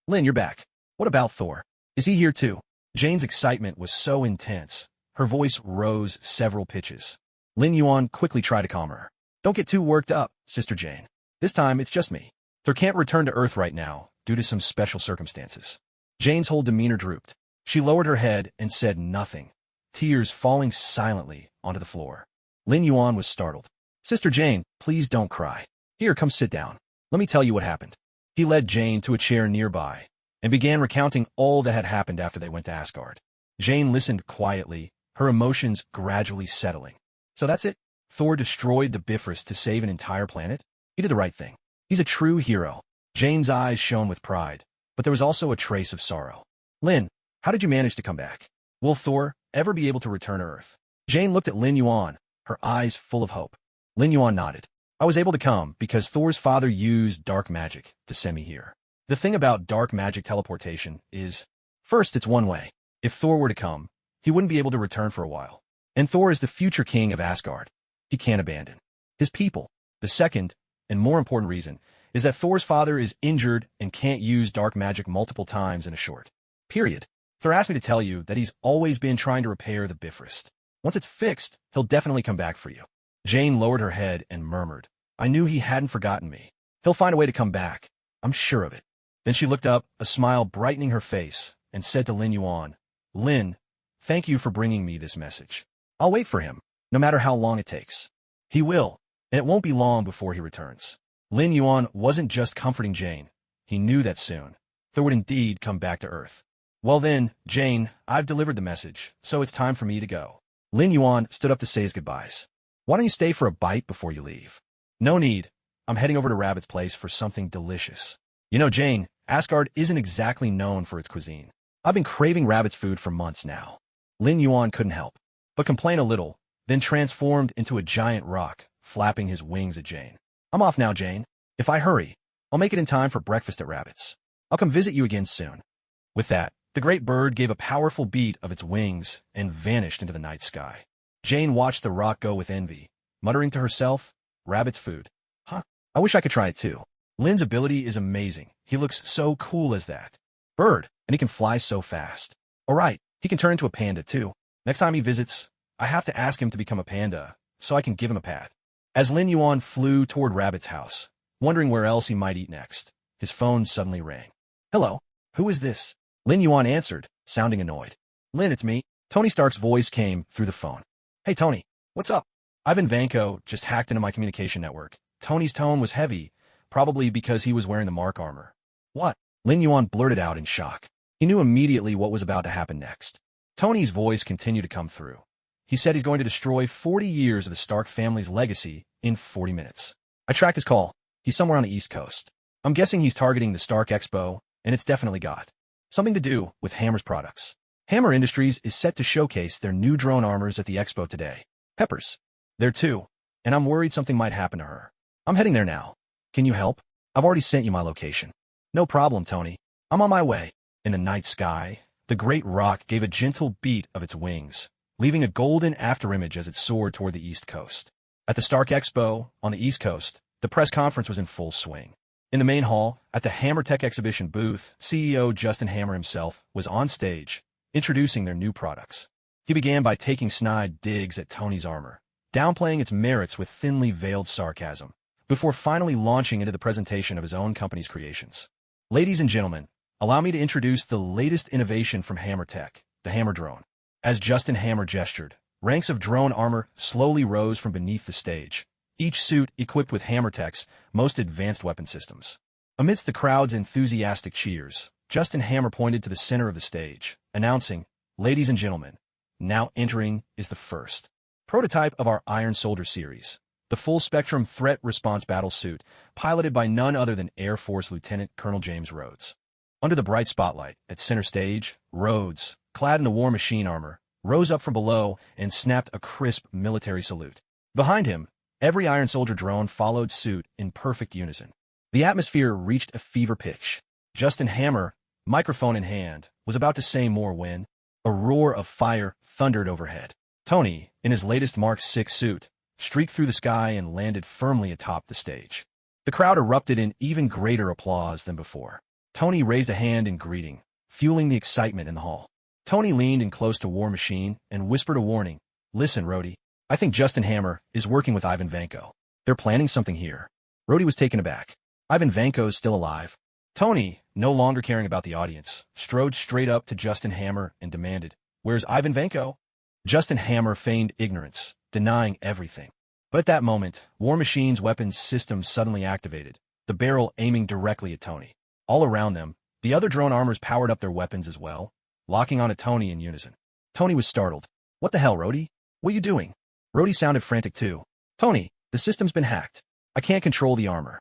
Speaker 1: Lin, you're back. What about Thor? Is he here too? Jane's excitement was so intense, her voice rose several pitches. Lin Yuan quickly tried to calm her. Don't get too worked up, Sister Jane. This time, it's just me. Thor can't return to Earth right now, due to some special circumstances. Jane's whole demeanor drooped. She lowered her head and said nothing, tears falling silently onto the floor. Lin Yuan was startled. Sister Jane, please don't cry. Here, come sit down. Let me tell you what happened. He led Jane to a chair nearby and began recounting all that had happened after they went to Asgard. Jane listened quietly, her emotions gradually settling. So that's it? Thor destroyed the Bifrost to save an entire planet? He did the right thing. He's a true hero. Jane's eyes shone with pride, but there was also a trace of sorrow. Lin, how did you manage to come back? Will Thor ever be able to return to Earth? Jane looked at Lin Yuan, her eyes full of hope. Lin Yuan nodded. I was able to come because Thor's father used dark magic to send me here. The thing about dark magic teleportation is, first, it's one way. If Thor were to come, he wouldn't be able to return for a while. And Thor is the future king of Asgard. He can't abandon his people. The second, and more important reason, is that Thor's father is injured and can't use dark magic multiple times in a short period. Thor asked me to tell you that he's always been trying to repair the Bifrost. Once it's fixed, he'll definitely come back for you. Jane lowered her head and murmured, I knew he hadn't forgotten me. He'll find a way to come back. I'm sure of it. Then she looked up, a smile brightening her face, and said to Lin Yuan, Lin, thank you for bringing me this message. I'll wait for him, no matter how long it takes. He will, and it won't be long before he returns. Lin Yuan wasn't just comforting Jane. He knew that soon, Thor would indeed come back to Earth. Well then, Jane, I've delivered the message, so it's time for me to go. Lin Yuan stood up to say his goodbyes. Why don't you stay for a bite before you leave? No need. I'm heading over to Rabbit's place for something delicious. You know, Jane, Asgard isn't exactly known for its cuisine. I've been craving Rabbit's food for months now. Lin Yuan couldn't help but complain a little, then transformed into a giant rock, flapping his wings at Jane. I'm off now, Jane. If I hurry, I'll make it in time for breakfast at Rabbit's. I'll come visit you again soon. With that, the great bird gave a powerful beat of its wings and vanished into the night sky. Jane watched the rock go with envy, muttering to herself, Rabbit's food. Huh, I wish I could try it too. Lin's ability is amazing. He looks so cool as that bird, and he can fly so fast. All right, he can turn into a panda too. Next time he visits, I have to ask him to become a panda so I can give him a pat. As Lin Yuan flew toward Rabbit's house, wondering where else he might eat next, his phone suddenly rang. Hello, who is this? Lin Yuan answered, sounding annoyed. Lin, it's me. Tony Stark's voice came through the phone. Hey, Tony. What's up? Ivan Vanko just hacked into my communication network. Tony's tone was heavy, probably because he was wearing the Mark armor. What? Lin Yuan blurted out in shock. He knew immediately what was about to happen next. Tony's voice continued to come through. He said he's going to destroy 40 years of the Stark family's legacy in 40 minutes. I tracked his call. He's somewhere on the East Coast. I'm guessing he's targeting the Stark Expo, and it's definitely got something to do with Hammer's products. Hammer Industries is set to showcase their new drone armors at the expo today. Pepper's there too, and I'm worried something might happen to her. I'm heading there now. Can you help? I've already sent you my location. No problem, Tony. I'm on my way. In the night sky, the great rock gave a gentle beat of its wings, leaving a golden afterimage as it soared toward the East Coast. At the Stark Expo, on the East Coast, the press conference was in full swing. In the main hall, at the Hammer Tech exhibition booth, CEO Justin Hammer himself was on stage, introducing their new products. He began by taking snide digs at Tony's armor, downplaying its merits with thinly veiled sarcasm, before finally launching into the presentation of his own company's creations. Ladies and gentlemen, allow me to introduce the latest innovation from Hammer Tech, the Hammer Drone. As Justin Hammer gestured, ranks of drone armor slowly rose from beneath the stage, each suit equipped with Hammer Tech's most advanced weapon systems. Amidst the crowd's enthusiastic cheers, Justin Hammer pointed to the center of the stage, announcing, "Ladies and gentlemen, now entering is the first prototype of our Iron Soldier series, the full-spectrum threat response battle suit, piloted by none other than Air Force Lieutenant Colonel James Rhodes." Under the bright spotlight, at center stage, Rhodes, clad in the War Machine armor, rose up from below and snapped a crisp military salute. Behind him, every Iron Soldier drone followed suit in perfect unison. The atmosphere reached a fever pitch. Justin Hammer, microphone in hand, was about to say more when a roar of fire thundered overhead. Tony, in his latest Mark VI suit, streaked through the sky and landed firmly atop the stage. The crowd erupted in even greater applause than before. Tony raised a hand in greeting, fueling the excitement in the hall. Tony leaned in close to War Machine and whispered a warning. "Listen, Rhodey, I think Justin Hammer is working with Ivan Vanko. They're planning something here." Rhodey was taken aback. Ivan Vanko is still alive. Tony, no longer caring about the audience, strode straight up to Justin Hammer and demanded, "Where's Ivan Vanko?" Justin Hammer feigned ignorance, denying everything. But at that moment, War Machine's weapons system suddenly activated, the barrel aiming directly at Tony. All around them, the other drone armors powered up their weapons as well, locking onto Tony in unison. Tony was startled. "What the hell, Rhodey? What are you doing?" Rhodey sounded frantic too. "Tony, the system's been hacked. I can't control the armor."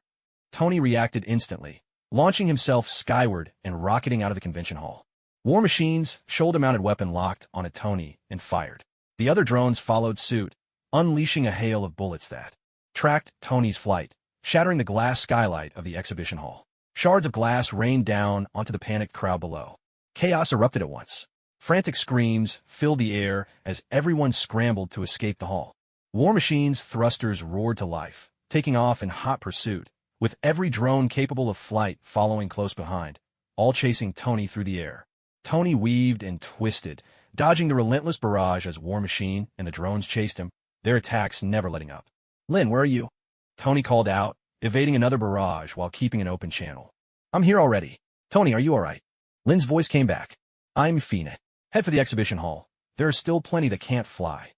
Speaker 1: Tony reacted instantly, launching himself skyward and rocketing out of the convention hall. War Machine's shoulder-mounted weapon locked onto Tony and fired. The other drones followed suit, unleashing a hail of bullets that tracked Tony's flight, shattering the glass skylight of the exhibition hall. Shards of glass rained down onto the panicked crowd below. Chaos erupted at once. Frantic screams filled the air as everyone scrambled to escape the hall. War Machine's thrusters roared to life, taking off in hot pursuit, with every drone capable of flight following close behind, all chasing Tony through the air. Tony weaved and twisted, dodging the relentless barrage as War Machine and the drones chased him, their attacks never letting up. "Lin, where are you?" Tony called out, evading another barrage while keeping an open channel. "I'm here already. Tony, are you all right?" Lin's voice came back. "I'm Fina. Head for the exhibition hall. There are still plenty that can't fly."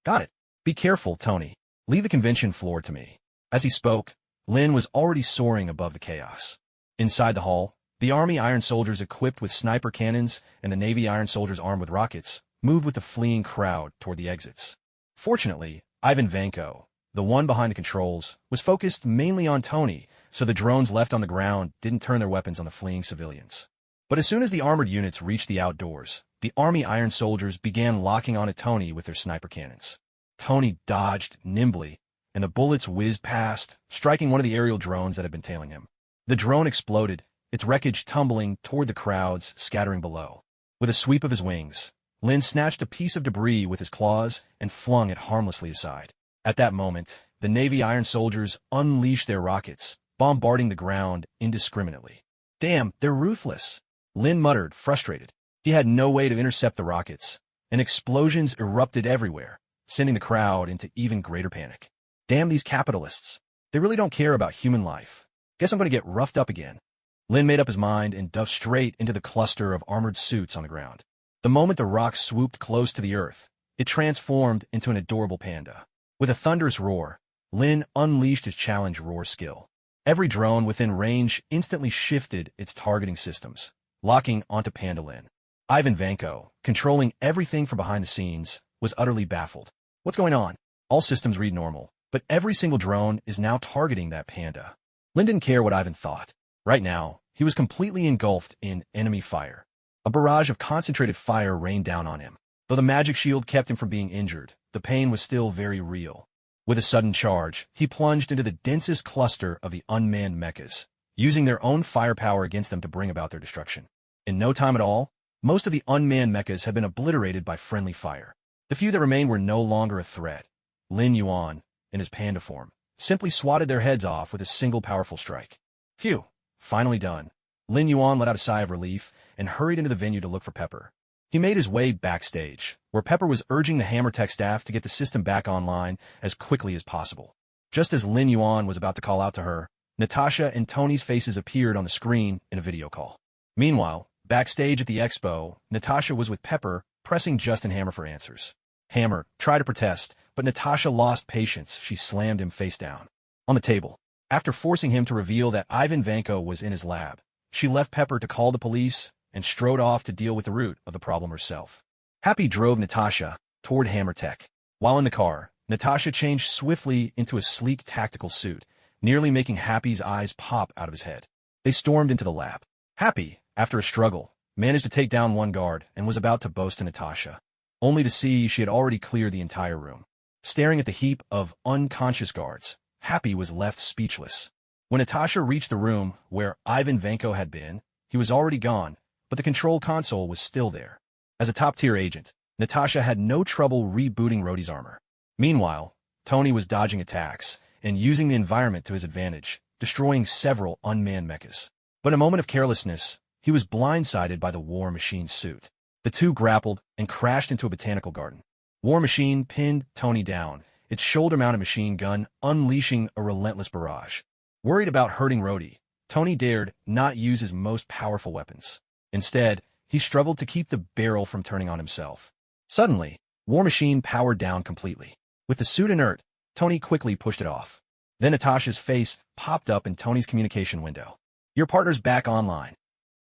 Speaker 1: "Got it. Be careful, Tony. Leave the convention floor to me." As he spoke, Lin was already soaring above the chaos. Inside the hall, the Army Iron Soldiers equipped with sniper cannons and the Navy Iron Soldiers armed with rockets moved with the fleeing crowd toward the exits. Fortunately, Ivan Vanko, the one behind the controls, was focused mainly on Tony, so the drones left on the ground didn't turn their weapons on the fleeing civilians. But as soon as the armored units reached the outdoors, the Army Iron Soldiers began locking onto Tony with their sniper cannons. Tony dodged nimbly, and the bullets whizzed past, striking one of the aerial drones that had been tailing him. The drone exploded, its wreckage tumbling toward the crowds scattering below. With a sweep of his wings, Lin snatched a piece of debris with his claws and flung it harmlessly aside. At that moment, the Navy Iron Soldiers unleashed their rockets, bombarding the ground indiscriminately. "Damn, they're ruthless," Lin muttered, frustrated. He had no way to intercept the rockets, and explosions erupted everywhere, sending the crowd into even greater panic. "Damn these capitalists. They really don't care about human life. Guess I'm going to get roughed up again." Lin made up his mind and dove straight into the cluster of armored suits on the ground. The moment the rock swooped close to the earth, it transformed into an adorable panda. With a thunderous roar, Lin unleashed his challenge roar skill. Every drone within range instantly shifted its targeting systems, locking onto Panda Lin. Ivan Vanko, controlling everything from behind the scenes, was utterly baffled. What's going on? All systems read normal, but every single drone is now targeting that panda. Lin didn't care what Ivan thought. Right now, he was completely engulfed in enemy fire. A barrage of concentrated fire rained down on him. Though the magic shield kept him from being injured, the pain was still very real. With a sudden charge, he plunged into the densest cluster of the unmanned mechas, using their own firepower against them to bring about their destruction. In no time at all, most of the unmanned mechas had been obliterated by friendly fire. The few that remained were no longer a threat. Lin Yuan, in his panda form, simply swatted their heads off with a single powerful strike. Phew, finally done. Lin Yuan let out a sigh of relief and hurried into the venue to look for Pepper. He made his way backstage, where Pepper was urging the Hammer Tech staff to get the system back online as quickly as possible. Just as Lin Yuan was about to call out to her, Natasha and Tony's faces appeared on the screen in a video call. Meanwhile, backstage at the expo, Natasha was with Pepper, pressing Justin Hammer for answers. Hammer tried to protest, but Natasha lost patience. She slammed him face down on the table. After forcing him to reveal that Ivan Vanko was in his lab, she left Pepper to call the police and strode off to deal with the root of the problem herself. Happy drove Natasha toward Hammer Tech. While in the car, Natasha changed swiftly into a sleek tactical suit, nearly making Happy's eyes pop out of his head. They stormed into the lab. Happy, after a struggle, managed to take down one guard and was about to boast to Natasha, only to see she had already cleared the entire room. Staring at the heap of unconscious guards, Happy was left speechless. When Natasha reached the room where Ivan Vanko had been, he was already gone, but the control console was still there. As a top-tier agent, Natasha had no trouble rebooting Rhodey's armor. Meanwhile, Tony was dodging attacks and using the environment to his advantage, destroying several unmanned mechas. But in a moment of carelessness, he was blindsided by the War Machine suit. The two grappled and crashed into a botanical garden. War Machine pinned Tony down, its shoulder-mounted machine gun unleashing a relentless barrage. Worried about hurting Rhodey, Tony dared not use his most powerful weapons. Instead, he struggled to keep the barrel from turning on himself. Suddenly, War Machine powered down completely. With the suit inert, Tony quickly pushed it off. Then Natasha's face popped up in Tony's communication window. Your partner's back online.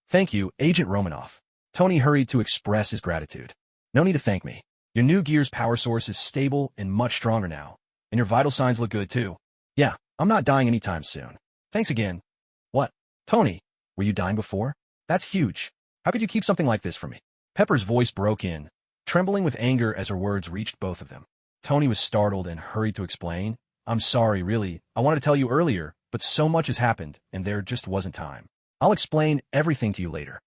Speaker 1: Thank you, Agent Romanoff. Tony hurried to express his gratitude. No need to thank me. Your new gear's power source is stable and much stronger now. And your vital signs look good too. Yeah, I'm not dying anytime soon. Thanks again. What? Tony, were you dying before? That's huge. How could you keep something like this from me? Pepper's voice broke in, trembling with anger as her words reached both of them. Tony was startled and hurried to explain. I'm sorry, really. I wanted to tell you earlier, but so much has happened, and there just wasn't time. I'll explain everything to you later.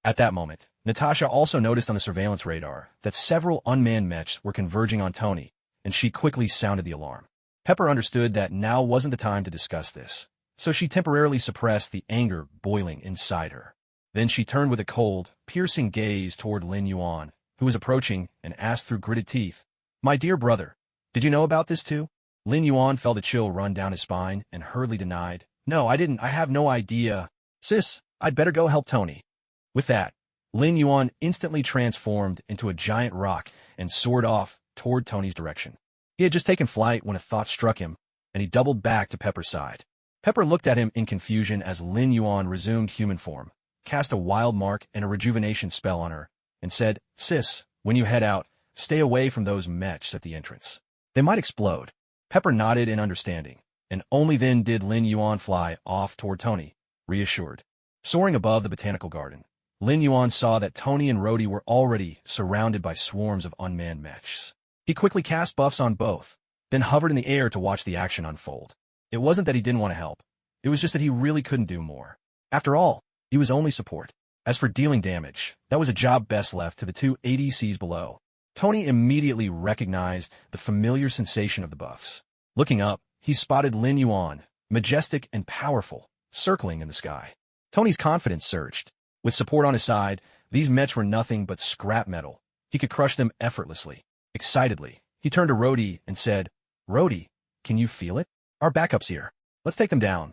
Speaker 1: At that moment, Natasha also noticed on the surveillance radar that several unmanned mechs were converging on Tony, and she quickly sounded the alarm. Pepper understood that now wasn't the time to discuss this, so she temporarily suppressed the anger boiling inside her. Then she turned with a cold, piercing gaze toward Lin Yuan, who was approaching, and asked through gritted teeth, My dear brother, did you know about this too? Lin Yuan felt a chill run down his spine and hurriedly denied, No, I didn't. I have no idea. Sis, I'd better go help Tony. With that, Lin Yuan instantly transformed into a giant rock and soared off toward Tony's direction. He had just taken flight when a thought struck him, and he doubled back to Pepper's side. Pepper looked at him in confusion as Lin Yuan resumed human form, cast a wild mark and a rejuvenation spell on her, and said, Sis, when you head out, stay away from those mechs at the entrance. They might explode. Pepper nodded in understanding, and only then did Lin Yuan fly off toward Tony, reassured. Soaring above the botanical garden, Lin Yuan saw that Tony and Rhodey were already surrounded by swarms of unmanned mechs. He quickly cast buffs on both, then hovered in the air to watch the action unfold. It wasn't that he didn't want to help. It was just that he really couldn't do more. After all, he was only support. As for dealing damage, that was a job best left to the two ADCs below. Tony immediately recognized the familiar sensation of the buffs. Looking up, he spotted Lin Yuan, majestic and powerful, circling in the sky. Tony's confidence surged. With support on his side, these mechs were nothing but scrap metal. He could crush them effortlessly. Excitedly, he turned to Rhodey and said, Rhodey, can you feel it? Our backup's here. Let's take them down.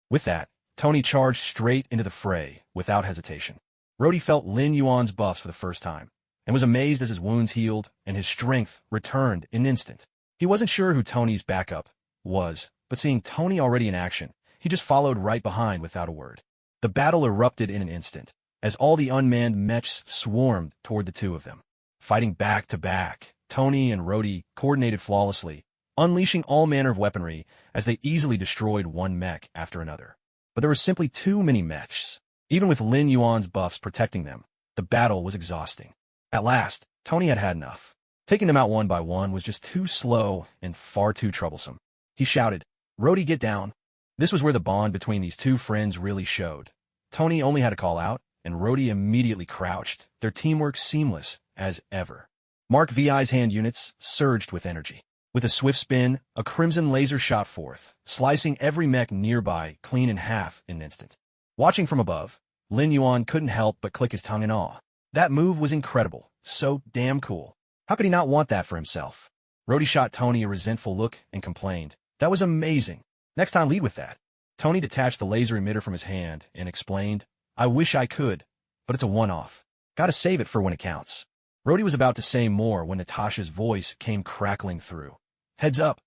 Speaker 1: With that, Tony charged straight into the fray without hesitation. Rhodey felt Lin Yuan's buffs for the first time, and was amazed as his wounds healed and his strength returned in an instant. He wasn't sure who Tony's backup was, but seeing Tony already in action, he just followed right behind without a word. The battle erupted in an instant, as all the unmanned mechs swarmed toward the two of them. Fighting back to back, Tony and Rhodey coordinated flawlessly, unleashing all manner of weaponry as they easily destroyed one mech after another. But there were simply too many mechs. Even with Lin Yuan's buffs protecting them, the battle was exhausting. At last, Tony had had enough. Taking them out one by one was just too slow and far too troublesome. He shouted, "Rhodey, get down." This was where the bond between these two friends really showed. Tony only had to call out, and Rhodey immediately crouched, their teamwork seamless as ever. Mark VI's hand units surged with energy. With a swift spin, a crimson laser shot forth, slicing every mech nearby clean in half in an instant. Watching from above, Lin Yuan couldn't help but click his tongue in awe. That move was incredible, so damn cool. How could he not want that for himself? Rhodey shot Tony a resentful look and complained, "That was amazing. Next time lead with that." Tony detached the laser emitter from his hand and explained, "I wish I could, but it's a one-off. Gotta save it for when it counts." Rhodey was about to say more when Natasha's voice came crackling through. "Heads up.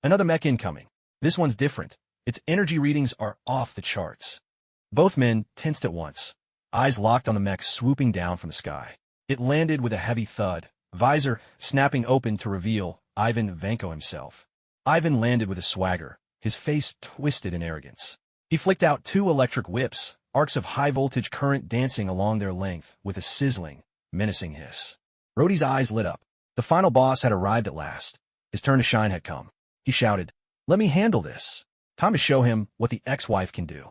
Speaker 1: Another mech incoming. This one's different. Its energy readings are off the charts." Both men tensed at once, eyes locked on the mech swooping down from the sky. It landed with a heavy thud, visor snapping open to reveal Ivan Vanko himself. Ivan landed with a swagger, his face twisted in arrogance. He flicked out two electric whips, arcs of high-voltage current dancing along their length with a sizzling, menacing hiss. Rhodey's eyes lit up. The final boss had arrived at last. His turn to shine had come. He shouted, "Let me handle this. Time to show him what the ex-wife can do."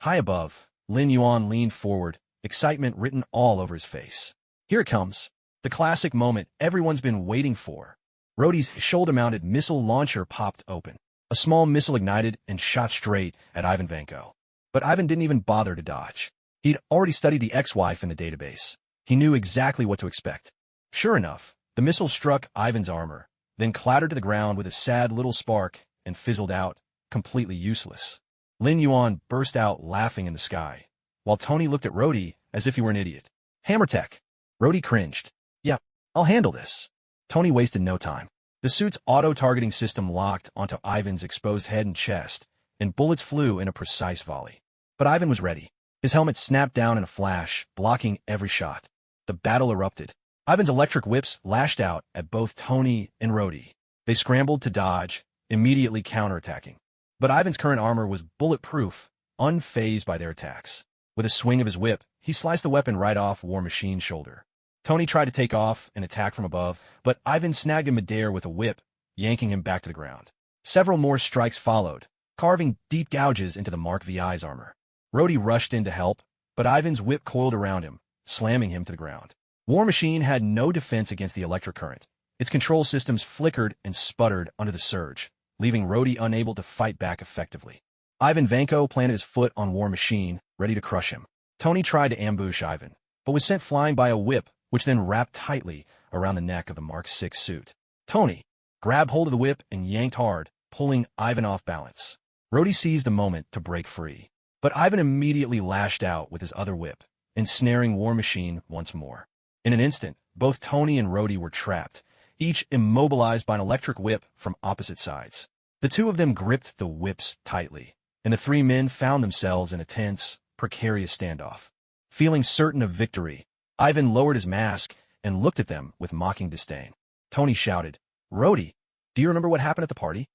Speaker 1: High above, Lin Yuan leaned forward, excitement written all over his face. Here it comes. The classic moment everyone's been waiting for. Rhodey's shoulder-mounted missile launcher popped open. A small missile ignited and shot straight at Ivan Vanko. But Ivan didn't even bother to dodge. He'd already studied the ex-wife in the database. He knew exactly what to expect. Sure enough, the missile struck Ivan's armor, then clattered to the ground with a sad little spark and fizzled out, completely useless. Lin Yuan burst out laughing in the sky, while Tony looked at Rhodey as if he were an idiot. "Hammer tech." Rhodey cringed. "Yeah, I'll handle this." Tony wasted no time. The suit's auto-targeting system locked onto Ivan's exposed head and chest, and bullets flew in a precise volley. But Ivan was ready. His helmet snapped down in a flash, blocking every shot. The battle erupted. Ivan's electric whips lashed out at both Tony and Rhodey. They scrambled to dodge, immediately counterattacking. But Ivan's current armor was bulletproof, unfazed by their attacks. With a swing of his whip, he sliced the weapon right off War Machine's shoulder. Tony tried to take off and attack from above, but Ivan snagged him midair with a whip, yanking him back to the ground. Several more strikes followed, carving deep gouges into the Mark VI's armor. Rhodey rushed in to help, but Ivan's whip coiled around him, slamming him to the ground. War Machine had no defense against the electric current. Its control systems flickered and sputtered under the surge, leaving Rhodey unable to fight back effectively. Ivan Vanko planted his foot on War Machine, ready to crush him. Tony tried to ambush Ivan, but was sent flying by a whip, which then wrapped tightly around the neck of the Mark VI suit. Tony grabbed hold of the whip and yanked hard, pulling Ivan off balance. Rhodey seized the moment to break free, but Ivan immediately lashed out with his other whip, ensnaring War Machine once more. In an instant, both Tony and Rhodey were trapped, each immobilized by an electric whip from opposite sides. The two of them gripped the whips tightly, and the three men found themselves in a tense, precarious standoff. Feeling certain of victory, Ivan lowered his mask and looked at them with mocking disdain. Tony shouted, "Rhodey, do you remember what happened at the party?"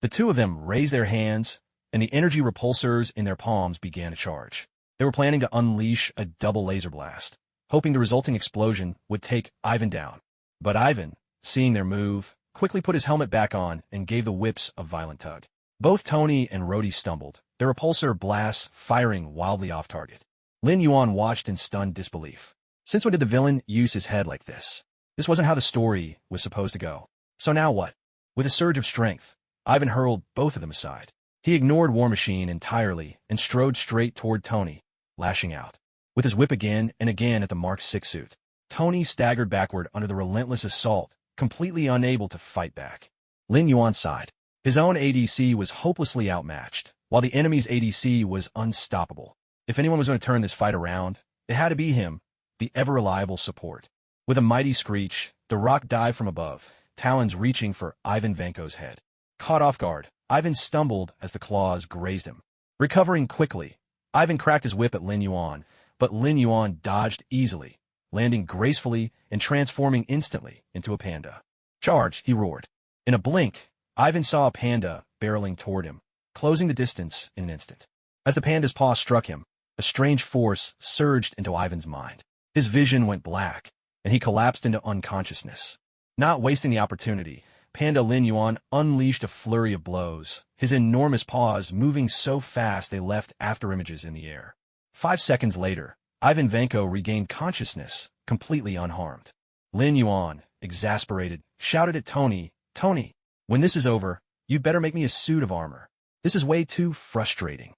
Speaker 1: The two of them raised their hands, and the energy repulsors in their palms began to charge. They were planning to unleash a double laser blast, hoping the resulting explosion would take Ivan down. But Ivan, seeing their move, quickly put his helmet back on and gave the whips a violent tug. Both Tony and Rhodey stumbled, their repulsor blasts firing wildly off target. Lin Yuan watched in stunned disbelief. Since when did the villain use his head like this? This wasn't how the story was supposed to go. So now what? With a surge of strength, Ivan hurled both of them aside. He ignored War Machine entirely and strode straight toward Tony, lashing out. With his whip again and again at the Mark VI suit, Tony staggered backward under the relentless assault, completely unable to fight back. Lin Yuan sighed. His own ADC was hopelessly outmatched, while the enemy's ADC was unstoppable. If anyone was going to turn this fight around, it had to be him, the ever-reliable support. With a mighty screech, the rock dived from above, talons reaching for Ivan Vanko's head. Caught off guard, Ivan stumbled as the claws grazed him. Recovering quickly, Ivan cracked his whip at Lin Yuan, but Lin Yuan dodged easily, landing gracefully and transforming instantly into a panda. Charge, he roared. In a blink, Ivan saw a panda barreling toward him, closing the distance in an instant. As the panda's paw struck him, a strange force surged into Ivan's mind. His vision went black, and he collapsed into unconsciousness. Not wasting the opportunity, Panda Lin Yuan unleashed a flurry of blows, his enormous paws moving so fast they left afterimages in the air. 5 seconds later, Ivan Vanko regained consciousness, completely unharmed. Lin Yuan, exasperated, shouted at Tony, "Tony, when this is over, you'd better make me a suit of armor. This is way too frustrating."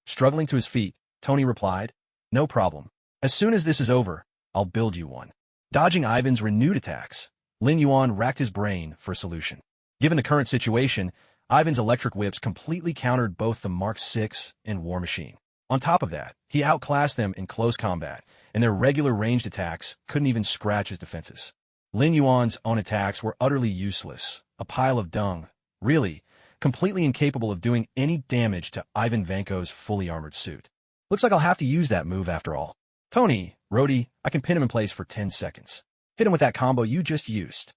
Speaker 1: Struggling to his feet, Tony replied, "No problem. As soon as this is over, I'll build you one." Dodging Ivan's renewed attacks, Lin Yuan racked his brain for a solution. Given the current situation, Ivan's electric whips completely countered both the Mark VI and War Machine. On top of that, he outclassed them in close combat, and their regular ranged attacks couldn't even scratch his defenses. Lin Yuan's own attacks were utterly useless, a pile of dung, really, completely incapable of doing any damage to Ivan Vanko's fully armored suit. Looks like I'll have to use that move after all. Tony, Rhodey, I can pin him in place for 10 seconds. Hit him with that combo you just used.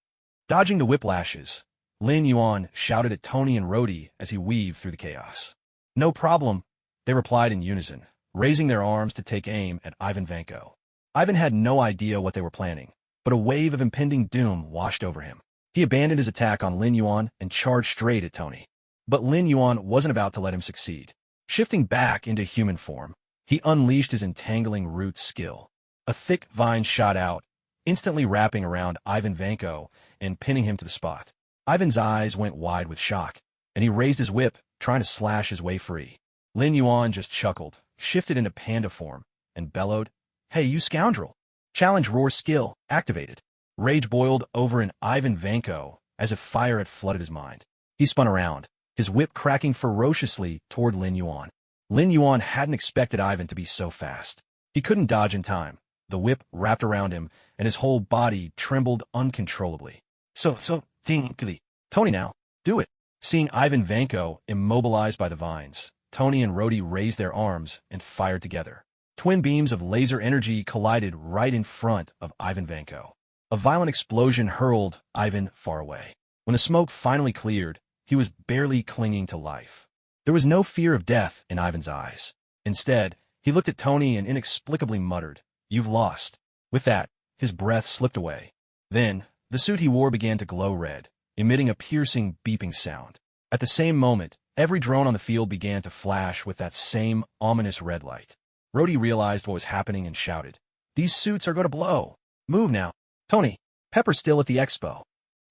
Speaker 1: Dodging the whiplashes, Lin Yuan shouted at Tony and Rhodey as he weaved through the chaos. "No problem," they replied in unison, raising their arms to take aim at Ivan Vanko. Ivan had no idea what they were planning, but a wave of impending doom washed over him. He abandoned his attack on Lin Yuan and charged straight at Tony. But Lin Yuan wasn't about to let him succeed. Shifting back into human form, he unleashed his entangling root skill. A thick vine shot out, instantly wrapping around Ivan Vanko and pinning him to the spot. Ivan's eyes went wide with shock, and he raised his whip, trying to slash his way free. Lin Yuan just chuckled, shifted into panda form, and bellowed, "Hey, you scoundrel!" Challenge roar skill activated. Rage boiled over in Ivan Vanko as if fire had flooded his mind. He spun around, his whip cracking ferociously toward Lin Yuan. Lin Yuan hadn't expected Ivan to be so fast. He couldn't dodge in time. The whip wrapped around him, and his whole body trembled uncontrollably. Thinkly. "Tony now, do it." Seeing Ivan Vanko immobilized by the vines, Tony and Rhodey raised their arms and fired together. Twin beams of laser energy collided right in front of Ivan Vanko. A violent explosion hurled Ivan far away. When the smoke finally cleared, he was barely clinging to life. There was no fear of death in Ivan's eyes. Instead, he looked at Tony and inexplicably muttered, "You've lost." With that, his breath slipped away. Then, the suit he wore began to glow red, emitting a piercing, beeping sound. At the same moment, every drone on the field began to flash with that same ominous red light. Rhodey realized what was happening and shouted, "These suits are going to blow. Move now." "Tony, Pepper's still at the expo."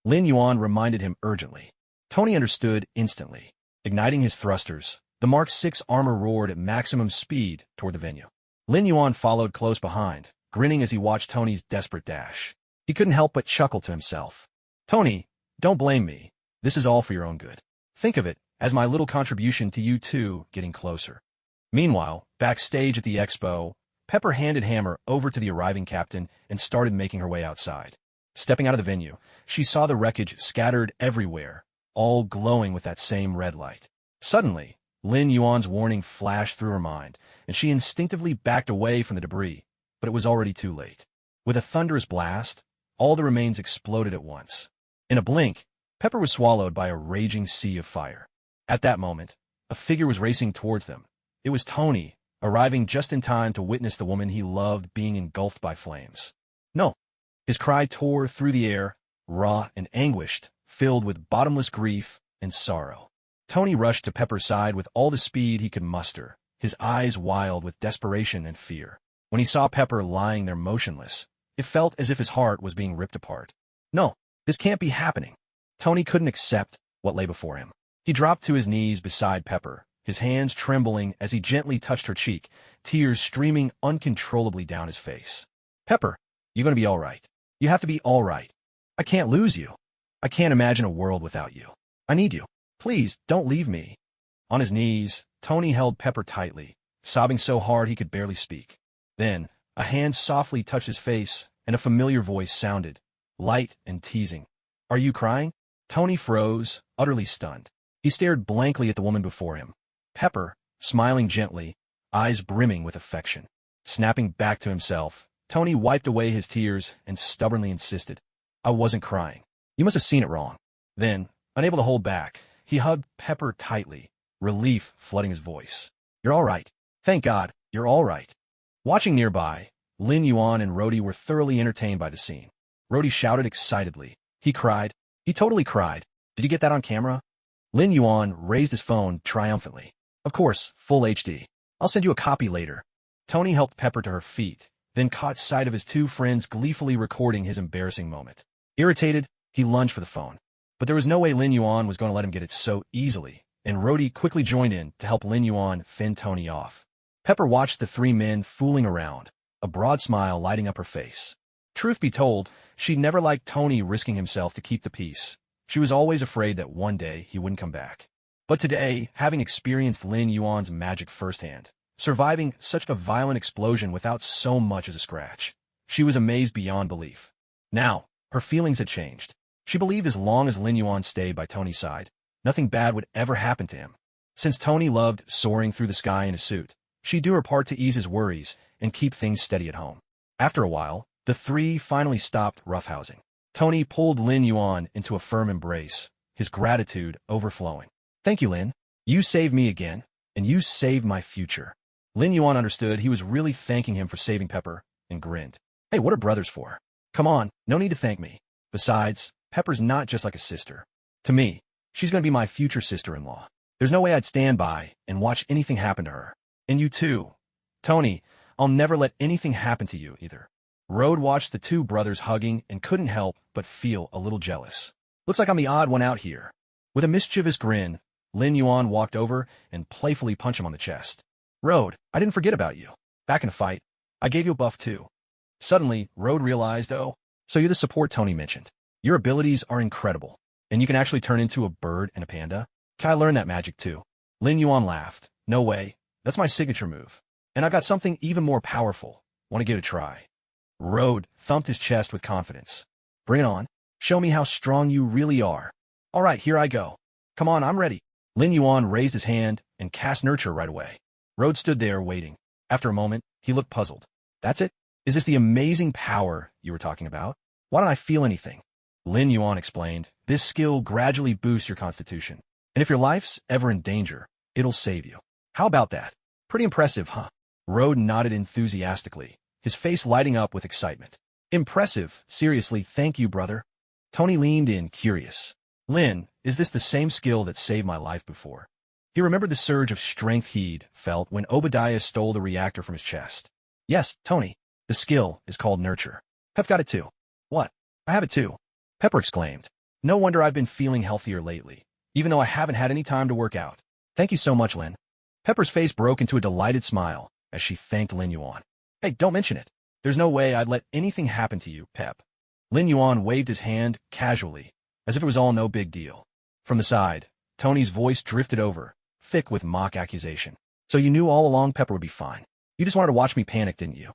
Speaker 1: Lin Yuan reminded him urgently. Tony understood instantly. Igniting his thrusters, the Mark VI armor roared at maximum speed toward the venue. Lin Yuan followed close behind, grinning as he watched Tony's desperate dash. He couldn't help but chuckle to himself. "Tony, don't blame me. This is all for your own good. Think of it as my little contribution to you two getting closer." Meanwhile, backstage at the expo, Pepper handed Hammer over to the arriving captain and started making her way outside. Stepping out of the venue, she saw the wreckage scattered everywhere, all glowing with that same red light. Suddenly, Lin Yuan's warning flashed through her mind, and she instinctively backed away from the debris, but it was already too late. With a thunderous blast, all the remains exploded at once. In a blink, Pepper was swallowed by a raging sea of fire. At that moment, a figure was racing towards them. It was Tony, arriving just in time to witness the woman he loved being engulfed by flames. "No!" His cry tore through the air, raw and anguished, filled with bottomless grief and sorrow. Tony rushed to Pepper's side with all the speed he could muster, his eyes wild with desperation and fear. When he saw Pepper lying there motionless, it felt as if his heart was being ripped apart. "No, this can't be happening." Tony couldn't accept what lay before him. He dropped to his knees beside Pepper, his hands trembling as he gently touched her cheek, tears streaming uncontrollably down his face. "Pepper, you're going to be all right. You have to be all right. I can't lose you. I can't imagine a world without you. I need you. Please, don't leave me." On his knees, Tony held Pepper tightly, sobbing so hard he could barely speak. Then, a hand softly touched his face, and a familiar voice sounded, light and teasing. "Are you crying?" Tony froze, utterly stunned. He stared blankly at the woman before him. Pepper, smiling gently, eyes brimming with affection. Snapping back to himself, Tony wiped away his tears and stubbornly insisted, "I wasn't crying. You must have seen it wrong." Then, unable to hold back, he hugged Pepper tightly, relief flooding his voice. "You're all right. Thank God, you're all right." Watching nearby, Lin Yuan and Rhodey were thoroughly entertained by the scene. Rhodey shouted excitedly. He cried. He totally cried. "Did you get that on camera?" Lin Yuan raised his phone triumphantly. "Of course, full HD. I'll send you a copy later." Tony helped Pepper to her feet, then caught sight of his two friends gleefully recording his embarrassing moment. Irritated, he lunged for the phone. But there was no way Lin Yuan was going to let him get it so easily, and Rhodey quickly joined in to help Lin Yuan fend Tony off. Pepper watched the three men fooling around, a broad smile lighting up her face. Truth be told, she never liked Tony risking himself to keep the peace. She was always afraid that one day he wouldn't come back. But today, having experienced Lin Yuan's magic firsthand, surviving such a violent explosion without so much as a scratch, she was amazed beyond belief. Now, her feelings had changed. She believed as long as Lin Yuan stayed by Tony's side, nothing bad would ever happen to him. Since Tony loved soaring through the sky in a suit, she'd do her part to ease his worries and keep things steady at home. After a while, the three finally stopped roughhousing. Tony pulled Lin Yuan into a firm embrace, his gratitude overflowing. "Thank you, Lin. You saved me again, and you saved my future." Lin Yuan understood he was really thanking him for saving Pepper, and grinned. "Hey, what are brothers for? Come on, no need to thank me. Besides, Pepper's not just like a sister. To me, she's going to be my future sister-in-law. There's no way I'd stand by and watch anything happen to her. And you too. Tony, I'll never let anything happen to you either." Rode watched the two brothers hugging and couldn't help but feel a little jealous. "Looks like I'm the odd one out here." With a mischievous grin, Lin Yuan walked over and playfully punched him on the chest. "Rode, I didn't forget about you. Back in the fight, I gave you a buff too." Suddenly, Rode realized, "Oh, so you're the support Tony mentioned. Your abilities are incredible, and you can actually turn into a bird and a panda? Can I learn that magic too?" Lin Yuan laughed. "No way. That's my signature move. And I got something even more powerful. Want to give it a try?" Rode thumped his chest with confidence. "Bring it on. Show me how strong you really are." "All right, here I go. Come on, I'm ready." Lin Yuan raised his hand and cast Nurture right away. Rode stood there waiting. After a moment, he looked puzzled. "That's it? Is this the amazing power you were talking about? Why don't I feel anything?" Lin Yuan explained, "This skill gradually boosts your constitution, and if your life's ever in danger, it'll save you." "How about that? Pretty impressive, huh?" Rode nodded enthusiastically, his face lighting up with excitement. "Impressive. Seriously, thank you, brother." Tony leaned in, curious. "Lin, is this the same skill that saved my life before?" He remembered the surge of strength he'd felt when Obadiah stole the reactor from his chest. "Yes, Tony. The skill is called Nurture. Pep got it too." "What? I have it too," Pepper exclaimed. "No wonder I've been feeling healthier lately, even though I haven't had any time to work out. Thank you so much, Lin." Pepper's face broke into a delighted smile as she thanked Lin Yuan. "Hey, don't mention it. There's no way I'd let anything happen to you, Pep." Lin Yuan waved his hand casually, as if it was all no big deal. From the side, Tony's voice drifted over, thick with mock accusation. "So you knew all along Pepper would be fine. You just wanted to watch me panic, didn't you?"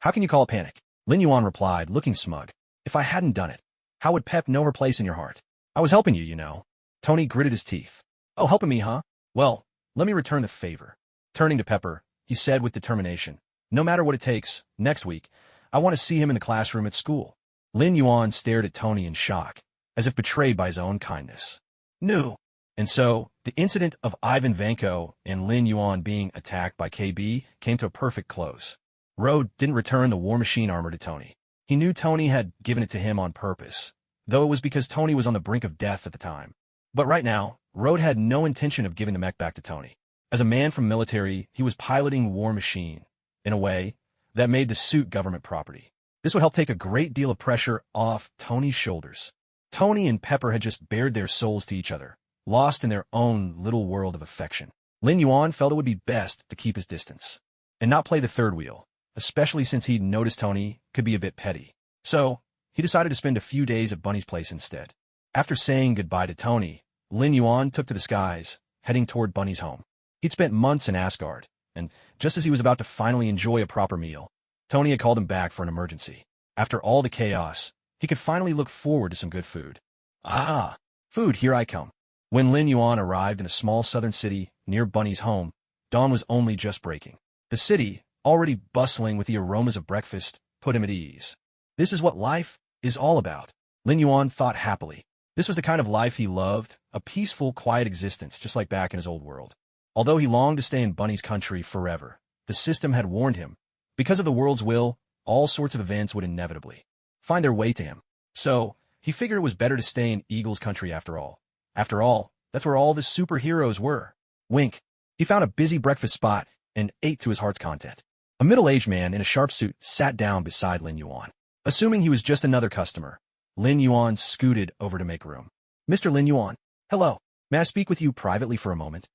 Speaker 1: "How can you call it panic?" Lin Yuan replied, looking smug. "If I hadn't done it, how would Pep know her place in your heart? I was helping you, you know." Tony gritted his teeth. "Oh, helping me, huh? Well, let me return the favor." Turning to Pepper, he said with determination, "No matter what it takes, next week, I want to see him in the classroom at school." Lin Yuan stared at Tony in shock, as if betrayed by his own kindness. "No." And so, the incident of Ivan Vanko and Lin Yuan being attacked by KB came to a perfect close. Rode didn't return the War Machine armor to Tony. He knew Tony had given it to him on purpose, though it was because Tony was on the brink of death at the time. But right now, Rode had no intention of giving the mech back to Tony. As a man from military, he was piloting War Machine, in a way, that made the suit government property. This would help take a great deal of pressure off Tony's shoulders. Tony and Pepper had just bared their souls to each other, lost in their own little world of affection. Lin Yuan felt it would be best to keep his distance, and not play the third wheel, especially since he'd noticed Tony could be a bit petty. So, he decided to spend a few days at Bunny's place instead. After saying goodbye to Tony, Lin Yuan took to the skies, heading toward Bunny's home. He'd spent months in Asgard, and just as he was about to finally enjoy a proper meal, Tony had called him back for an emergency. After all the chaos, he could finally look forward to some good food. Ah, food, here I come. When Lin Yuan arrived in a small southern city near Bunny's home, dawn was only just breaking. The city, already bustling with the aromas of breakfast, put him at ease. This is what life is all about, Lin Yuan thought happily. This was the kind of life he loved, a peaceful, quiet existence, just like back in his old world. Although he longed to stay in Bunny's country forever, the system had warned him. Because of the world's will, all sorts of events would inevitably find their way to him. So, he figured it was better to stay in Eagle's country after all. After all, that's where all the superheroes were. Wink. He found a busy breakfast spot and ate to his heart's content. A middle-aged man in a sharp suit sat down beside Lin Yuan. Assuming he was just another customer, Lin Yuan scooted over to make room. Mr. Lin Yuan, hello. May I speak with you privately for a moment?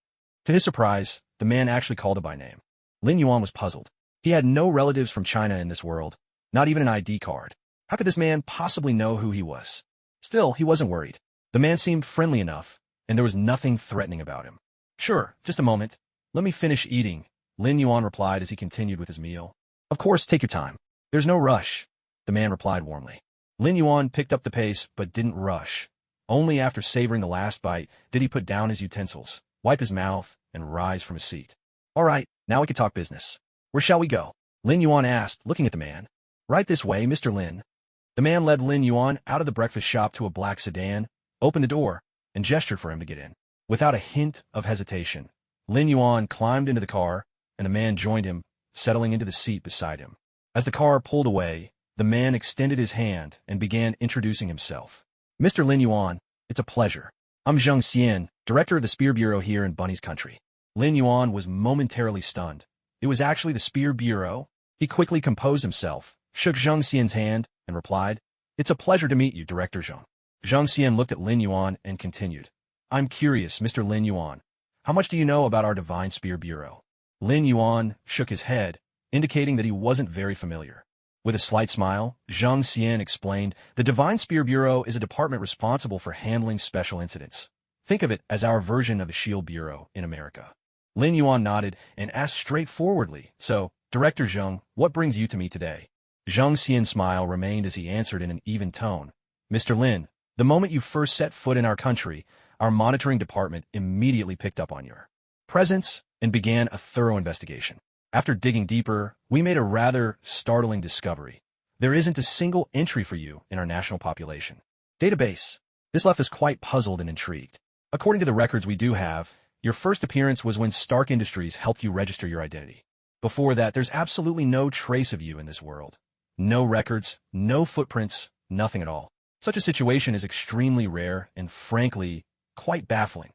Speaker 1: To his surprise, the man actually called him by name. Lin Yuan was puzzled. He had no relatives from China in this world, not even an ID card. How could this man possibly know who he was? Still, he wasn't worried. The man seemed friendly enough, and there was nothing threatening about him. Sure, just a moment. Let me finish eating, Lin Yuan replied as he continued with his meal. Of course, take your time. There's no rush, the man replied warmly. Lin Yuan picked up the pace but didn't rush. Only after savoring the last bite did he put down his utensils, wipe his mouth, and rise from his seat. All right, now we can talk business. Where shall we go? Lin Yuan asked, looking at the man. Right this way, Mr. Lin. The man led Lin Yuan out of the breakfast shop to a black sedan, opened the door, and gestured for him to get in. Without a hint of hesitation, Lin Yuan climbed into the car, and the man joined him, settling into the seat beside him. As the car pulled away, the man extended his hand and began introducing himself. Mr. Lin Yuan, it's a pleasure. I'm Zhang Xian, director of the Spear Bureau here in Bunny's country. Lin Yuan was momentarily stunned. It was actually the Spear Bureau. He quickly composed himself, shook Zhang Xian's hand, and replied, It's a pleasure to meet you, Director Zhang. Zhang Xian looked at Lin Yuan and continued, I'm curious, Mr. Lin Yuan. How much do you know about our Divine Spear Bureau? Lin Yuan shook his head, indicating that he wasn't very familiar. With a slight smile, Zhang Xian explained, The Divine Spear Bureau is a department responsible for handling special incidents. Think of it as our version of the Shield Bureau in America. Lin Yuan nodded and asked straightforwardly, So, Director Zhang, what brings you to me today? Zhang Xian's smile remained as he answered in an even tone. Mr. Lin, the moment you first set foot in our country, our monitoring department immediately picked up on your presence and began a thorough investigation. After digging deeper, we made a rather startling discovery. There isn't a single entry for you in our national population database. This left us quite puzzled and intrigued. According to the records we do have, your first appearance was when Stark Industries helped you register your identity. Before that, there's absolutely no trace of you in this world. No records, no footprints, nothing at all. Such a situation is extremely rare and, frankly, quite baffling.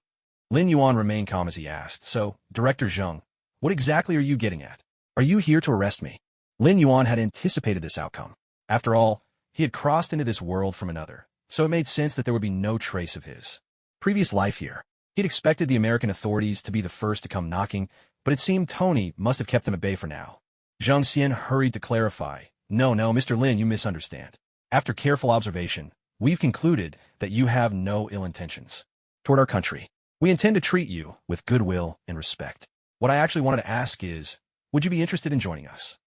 Speaker 1: Lin Yuan remained calm as he asked, So, Director Zhang, what exactly are you getting at? Are you here to arrest me? Lin Yuan had anticipated this outcome. After all, he had crossed into this world from another, so it made sense that there would be no trace of his previous life here. He'd expected the American authorities to be the first to come knocking, but it seemed Tony must have kept them at bay for now. Zhang Xian hurried to clarify, No, Mr. Lin, you misunderstand. After careful observation, we've concluded that you have no ill intentions toward our country. We intend to treat you with goodwill and respect. What I actually wanted to ask is, would you be interested in joining us?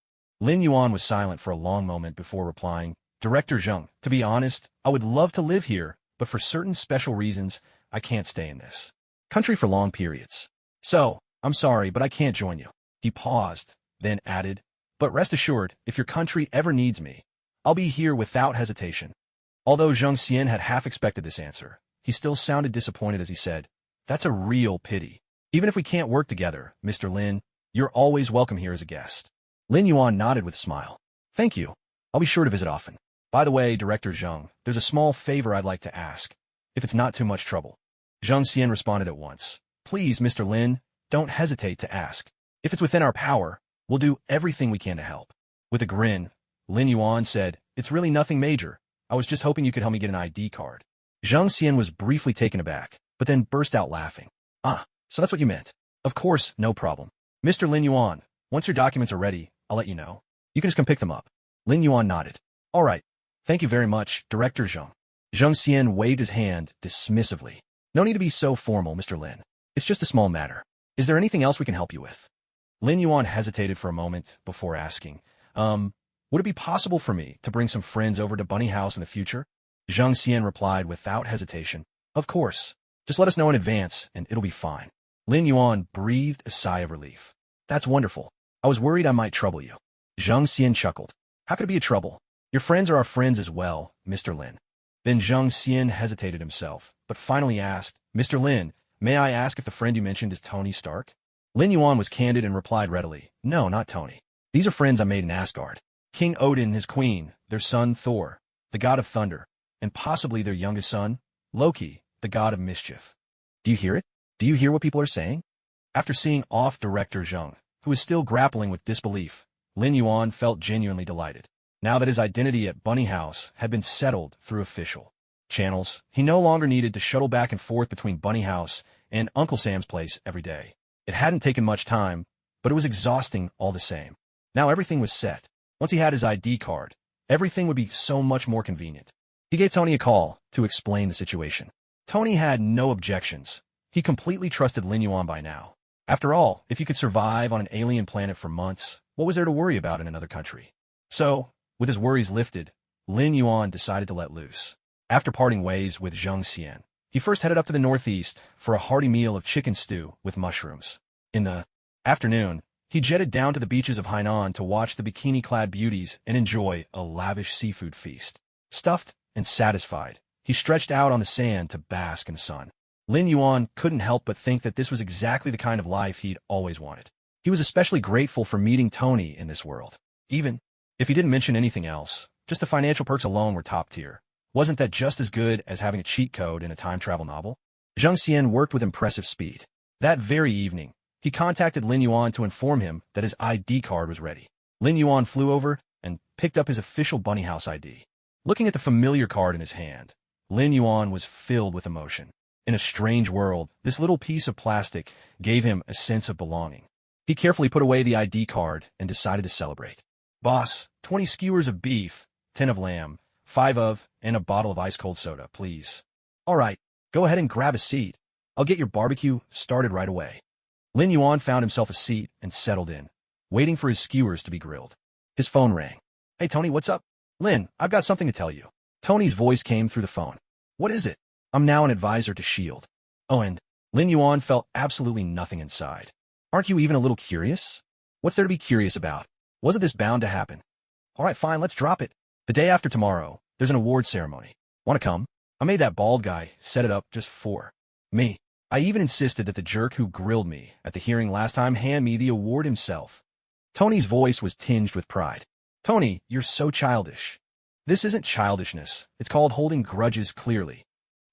Speaker 1: Lin Yuan was silent for a long moment before replying, Director Zhang, to be honest, I would love to live here, but for certain special reasons, I can't stay in this country for long periods. So, I'm sorry, but I can't join you. He paused, then added, But rest assured, if your country ever needs me, I'll be here without hesitation. Although Zhang Xian had half expected this answer, he still sounded disappointed as he said, That's a real pity. Even if we can't work together, Mr. Lin, you're always welcome here as a guest. Lin Yuan nodded with a smile. Thank you. I'll be sure to visit often. By the way, Director Zhang, there's a small favor I'd like to ask, if it's not too much trouble. Zhang Xian responded at once. Please, Mr. Lin, don't hesitate to ask. If it's within our power, we'll do everything we can to help. With a grin, Lin Yuan said, It's really nothing major. I was just hoping you could help me get an ID card. Zhang Xian was briefly taken aback, but then burst out laughing. Ah, so that's what you meant. Of course, no problem. Mr. Lin Yuan, once your documents are ready, I'll let you know. You can just come pick them up. Lin Yuan nodded. All right. Thank you very much, Director Zhang. Zhang Xian waved his hand dismissively. No need to be so formal, Mr. Lin. It's just a small matter. Is there anything else we can help you with? Lin Yuan hesitated for a moment before asking, would it be possible for me to bring some friends over to Bunny House in the future? Zhang Xian replied without hesitation, of course. Just let us know in advance, and it'll be fine. Lin Yuan breathed a sigh of relief. That's wonderful. I was worried I might trouble you. Zhang Xian chuckled. How could it be a trouble? Your friends are our friends as well, Mr. Lin. Then Zhang Xian hesitated himself, but finally asked, Mr. Lin, may I ask if the friend you mentioned is Tony Stark? Lin Yuan was candid and replied readily, no, not Tony. These are friends I made in Asgard. King Odin and his queen, their son Thor, the god of thunder, and possibly their youngest son, Loki, the god of mischief. Do you hear it? Do you hear what people are saying? After seeing off director Zhang, who was still grappling with disbelief, Lin Yuan felt genuinely delighted. Now that his identity at Bunny House had been settled through official channels, he no longer needed to shuttle back and forth between Bunny House and Uncle Sam's place every day. It hadn't taken much time, but it was exhausting all the same. Now everything was set. Once he had his ID card, everything would be so much more convenient. He gave Tony a call to explain the situation. Tony had no objections. He completely trusted Lin Yuan by now. After all, if you could survive on an alien planet for months, what was there to worry about in another country? So, with his worries lifted, Lin Yuan decided to let loose. After parting ways with Zhang Xian, he first headed up to the northeast for a hearty meal of chicken stew with mushrooms. In the afternoon, he jetted down to the beaches of Hainan to watch the bikini-clad beauties and enjoy a lavish seafood feast. Stuffed and satisfied, he stretched out on the sand to bask in the sun. Lin Yuan couldn't help but think that this was exactly the kind of life he'd always wanted. He was especially grateful for meeting Tony in this world. Even if he didn't mention anything else, just the financial perks alone were top tier. Wasn't that just as good as having a cheat code in a time travel novel? Zhang Xian worked with impressive speed. That very evening, he contacted Lin Yuan to inform him that his ID card was ready. Lin Yuan flew over and picked up his official Bunny House ID. Looking at the familiar card in his hand, Lin Yuan was filled with emotion. In a strange world, this little piece of plastic gave him a sense of belonging. He carefully put away the ID card and decided to celebrate. Boss, 20 skewers of beef, 10 of lamb, 5 of, and a bottle of ice-cold soda, please. All right, go ahead and grab a seat. I'll get your barbecue started right away. Lin Yuan found himself a seat and settled in, waiting for his skewers to be grilled. His phone rang. Hey, Tony, what's up? Lin, I've got something to tell you. Tony's voice came through the phone. What is it? I'm now an advisor to S.H.I.E.L.D. Oh, and Lin Yuan felt absolutely nothing inside. Aren't you even a little curious? What's there to be curious about? Wasn't this bound to happen? All right, fine, let's drop it. The day after tomorrow, there's an award ceremony. Want to come? I made that bald guy set it up just for me. I even insisted that the jerk who grilled me at the hearing last time hand me the award himself. Tony's voice was tinged with pride. Tony, you're so childish. This isn't childishness. It's called holding grudges clearly.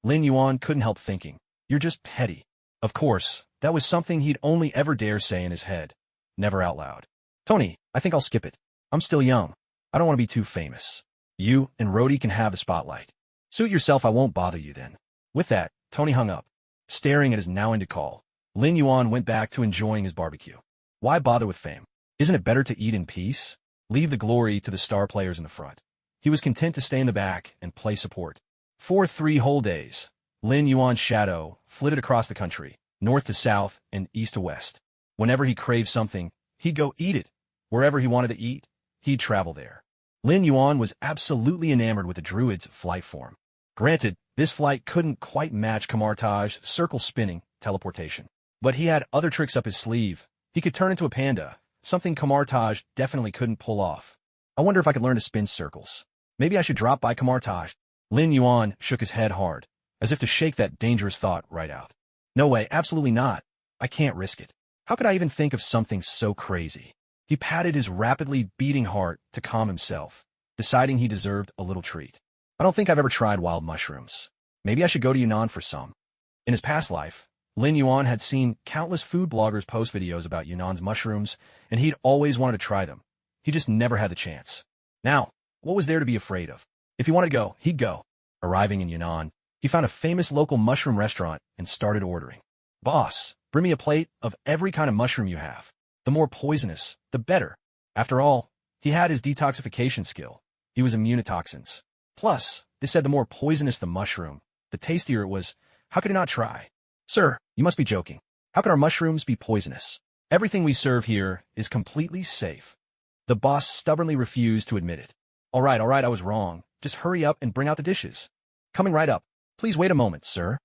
Speaker 1: Lin Yuan couldn't help thinking, you're just petty. Of course, that was something he'd only ever dare say in his head, never out loud. Tony, I think I'll skip it. I'm still young. I don't want to be too famous. You and Rhodey can have the spotlight. Suit yourself, I won't bother you then. With that, Tony hung up. Staring at his now-ended call, Lin Yuan went back to enjoying his barbecue. Why bother with fame? Isn't it better to eat in peace? Leave the glory to the star players in the front. He was content to stay in the back and play support. For 3 whole days, Lin Yuan's shadow flitted across the country, north to south and east to west. Whenever he craved something, he'd go eat it. Wherever he wanted to eat, he'd travel there. Lin Yuan was absolutely enamored with the Druid's flight form. Granted, this flight couldn't quite match Kamartaj's circle-spinning teleportation. But he had other tricks up his sleeve. He could turn into a panda, something Kamartaj definitely couldn't pull off. I wonder if I could learn to spin circles. Maybe I should drop by Kamartaj. Lin Yuan shook his head hard, as if to shake that dangerous thought right out. No way, absolutely not. I can't risk it. How could I even think of something so crazy? He patted his rapidly beating heart to calm himself, deciding he deserved a little treat. I don't think I've ever tried wild mushrooms. Maybe I should go to Yunnan for some. In his past life, Lin Yuan had seen countless food bloggers post videos about Yunnan's mushrooms, and he'd always wanted to try them. He just never had the chance. Now, what was there to be afraid of? If he wanted to go, he'd go. Arriving in Yunnan, he found a famous local mushroom restaurant and started ordering. Boss, bring me a plate of every kind of mushroom you have. The more poisonous, the better. After all, he had his detoxification skill. He was immune to toxins. Plus, they said the more poisonous the mushroom, the tastier it was. How could he not try? Sir, you must be joking. How could our mushrooms be poisonous? Everything we serve here is completely safe. The boss stubbornly refused to admit it. All right, I was wrong. Just hurry up and bring out the dishes. Coming right up. Please wait a moment, sir.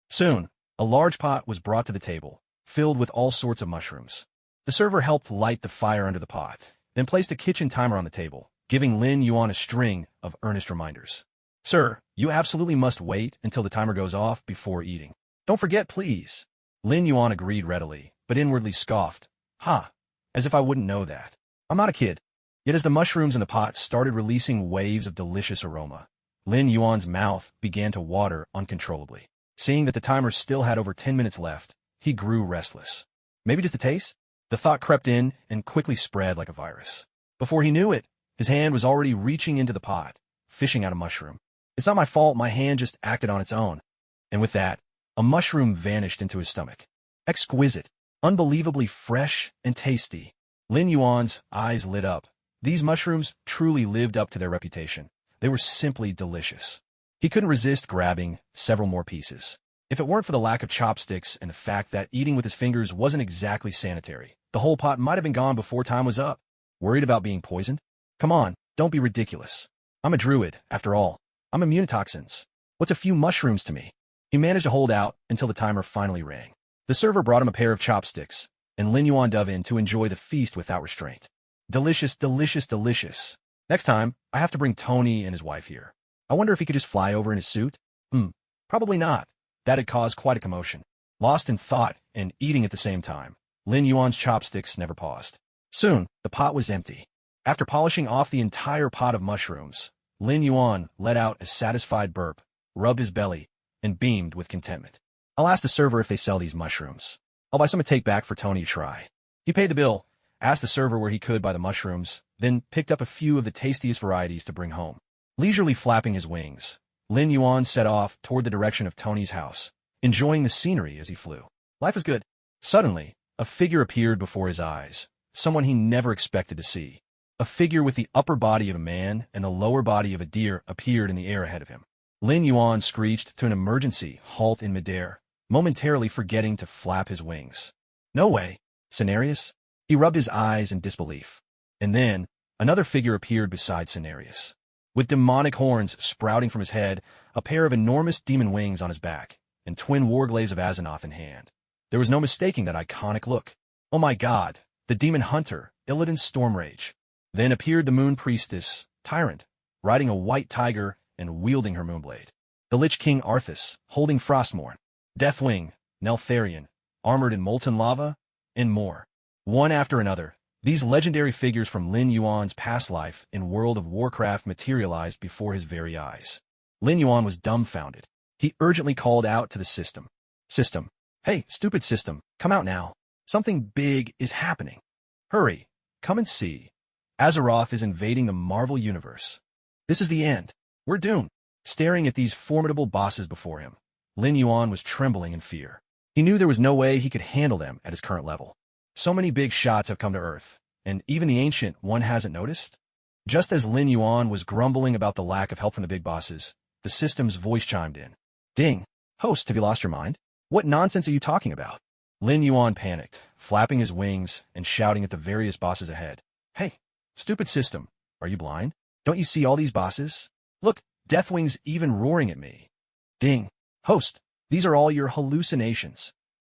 Speaker 1: Soon, a large pot was brought to the table, filled with all sorts of mushrooms. The server helped light the fire under the pot, then placed a kitchen timer on the table, giving Lin Yuan a string of earnest reminders. Sir, you absolutely must wait until the timer goes off before eating. Don't forget, please. Lin Yuan agreed readily, but inwardly scoffed. Ha! As if I wouldn't know that. I'm not a kid. Yet as the mushrooms in the pot started releasing waves of delicious aroma, Lin Yuan's mouth began to water uncontrollably. Seeing that the timer still had over 10 minutes left, he grew restless. Maybe just a taste? The thought crept in and quickly spread like a virus. Before he knew it, his hand was already reaching into the pot, fishing out a mushroom. It's not my fault, my hand just acted on its own. And with that, a mushroom vanished into his stomach. Exquisite, unbelievably fresh and tasty. Lin Yuan's eyes lit up. These mushrooms truly lived up to their reputation. They were simply delicious. He couldn't resist grabbing several more pieces. If it weren't for the lack of chopsticks and the fact that eating with his fingers wasn't exactly sanitary, the whole pot might have been gone before time was up. Worried about being poisoned? Come on, don't be ridiculous. I'm a druid, after all. I'm immune to toxins. What's a few mushrooms to me? He managed to hold out until the timer finally rang. The server brought him a pair of chopsticks, and Lin Yuan dove in to enjoy the feast without restraint. Delicious, delicious, delicious. Next time, I have to bring Tony and his wife here. I wonder if he could just fly over in his suit? Probably not. That had caused quite a commotion. Lost in thought and eating at the same time, Lin Yuan's chopsticks never paused. Soon, the pot was empty. After polishing off the entire pot of mushrooms, Lin Yuan let out a satisfied burp, rubbed his belly, and beamed with contentment. I'll ask the server if they sell these mushrooms. I'll buy some to take back for Tony to try. He paid the bill, asked the server where he could buy the mushrooms, then picked up a few of the tastiest varieties to bring home. Leisurely flapping his wings, Lin Yuan set off toward the direction of Tony's house, enjoying the scenery as he flew. Life is good. Suddenly, a figure appeared before his eyes, someone he never expected to see. A figure with the upper body of a man and the lower body of a deer appeared in the air ahead of him. Lin Yuan screeched to an emergency halt in midair, momentarily forgetting to flap his wings. No way, Cenarius? He rubbed his eyes in disbelief. And then, another figure appeared beside Cenarius. With demonic horns sprouting from his head, a pair of enormous demon wings on his back, and twin warglaves of Azeroth in hand. There was no mistaking that iconic look. Oh my god, the demon hunter, Illidan Stormrage. Then appeared the moon priestess, Tyrant, riding a white tiger and wielding her moonblade. The Lich King Arthas, holding Frostmourne. Deathwing, Neltharion, armored in molten lava, and more. One after another, these legendary figures from Lin Yuan's past life in World of Warcraft materialized before his very eyes. Lin Yuan was dumbfounded. He urgently called out to the system. System. Hey, stupid system, come out now. Something big is happening. Hurry, come and see. Azeroth is invading the Marvel Universe. This is the end. We're doomed. Staring at these formidable bosses before him, Lin Yuan was trembling in fear. He knew there was no way he could handle them at his current level. So many big shots have come to Earth, and even the Ancient One hasn't noticed. Just as Lin Yuan was grumbling about the lack of help from the big bosses, the system's voice chimed in. Ding! Host, have you lost your mind? What nonsense are you talking about? Lin Yuan panicked, flapping his wings and shouting at the various bosses ahead. Hey, stupid system, are you blind? Don't you see all these bosses? Look, Deathwing's even roaring at me. Ding! Host, these are all your hallucinations.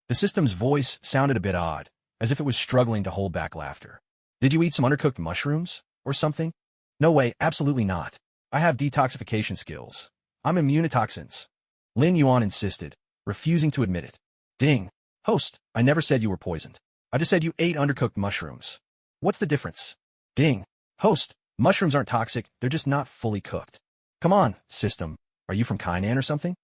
Speaker 1: The system's voice sounded a bit odd, as if it was struggling to hold back laughter. Did you eat some undercooked mushrooms, or something? No way, absolutely not. I have detoxification skills. I'm immune to toxins. Lin Yuan insisted, refusing to admit it. Ding! Host, I never said you were poisoned. I just said you ate undercooked mushrooms. What's the difference? Ding! Host, mushrooms aren't toxic, they're just not fully cooked. Come on, system, are you from Kainan or something?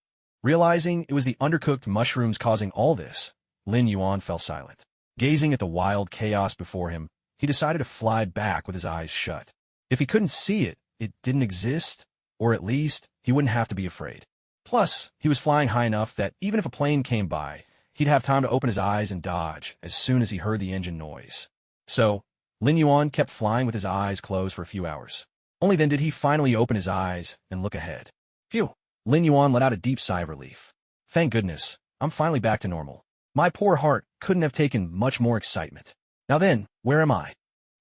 Speaker 1: Realizing it was the undercooked mushrooms causing all this, Lin Yuan fell silent. Gazing at the wild chaos before him, he decided to fly back with his eyes shut. If he couldn't see it, it didn't exist, or at least he wouldn't have to be afraid. Plus, he was flying high enough that even if a plane came by, he'd have time to open his eyes and dodge as soon as he heard the engine noise. So, Lin Yuan kept flying with his eyes closed for a few hours. Only then did he finally open his eyes and look ahead. Phew! Lin Yuan let out a deep sigh of relief. Thank goodness, I'm finally back to normal. My poor heart couldn't have taken much more excitement. Now then, where am I?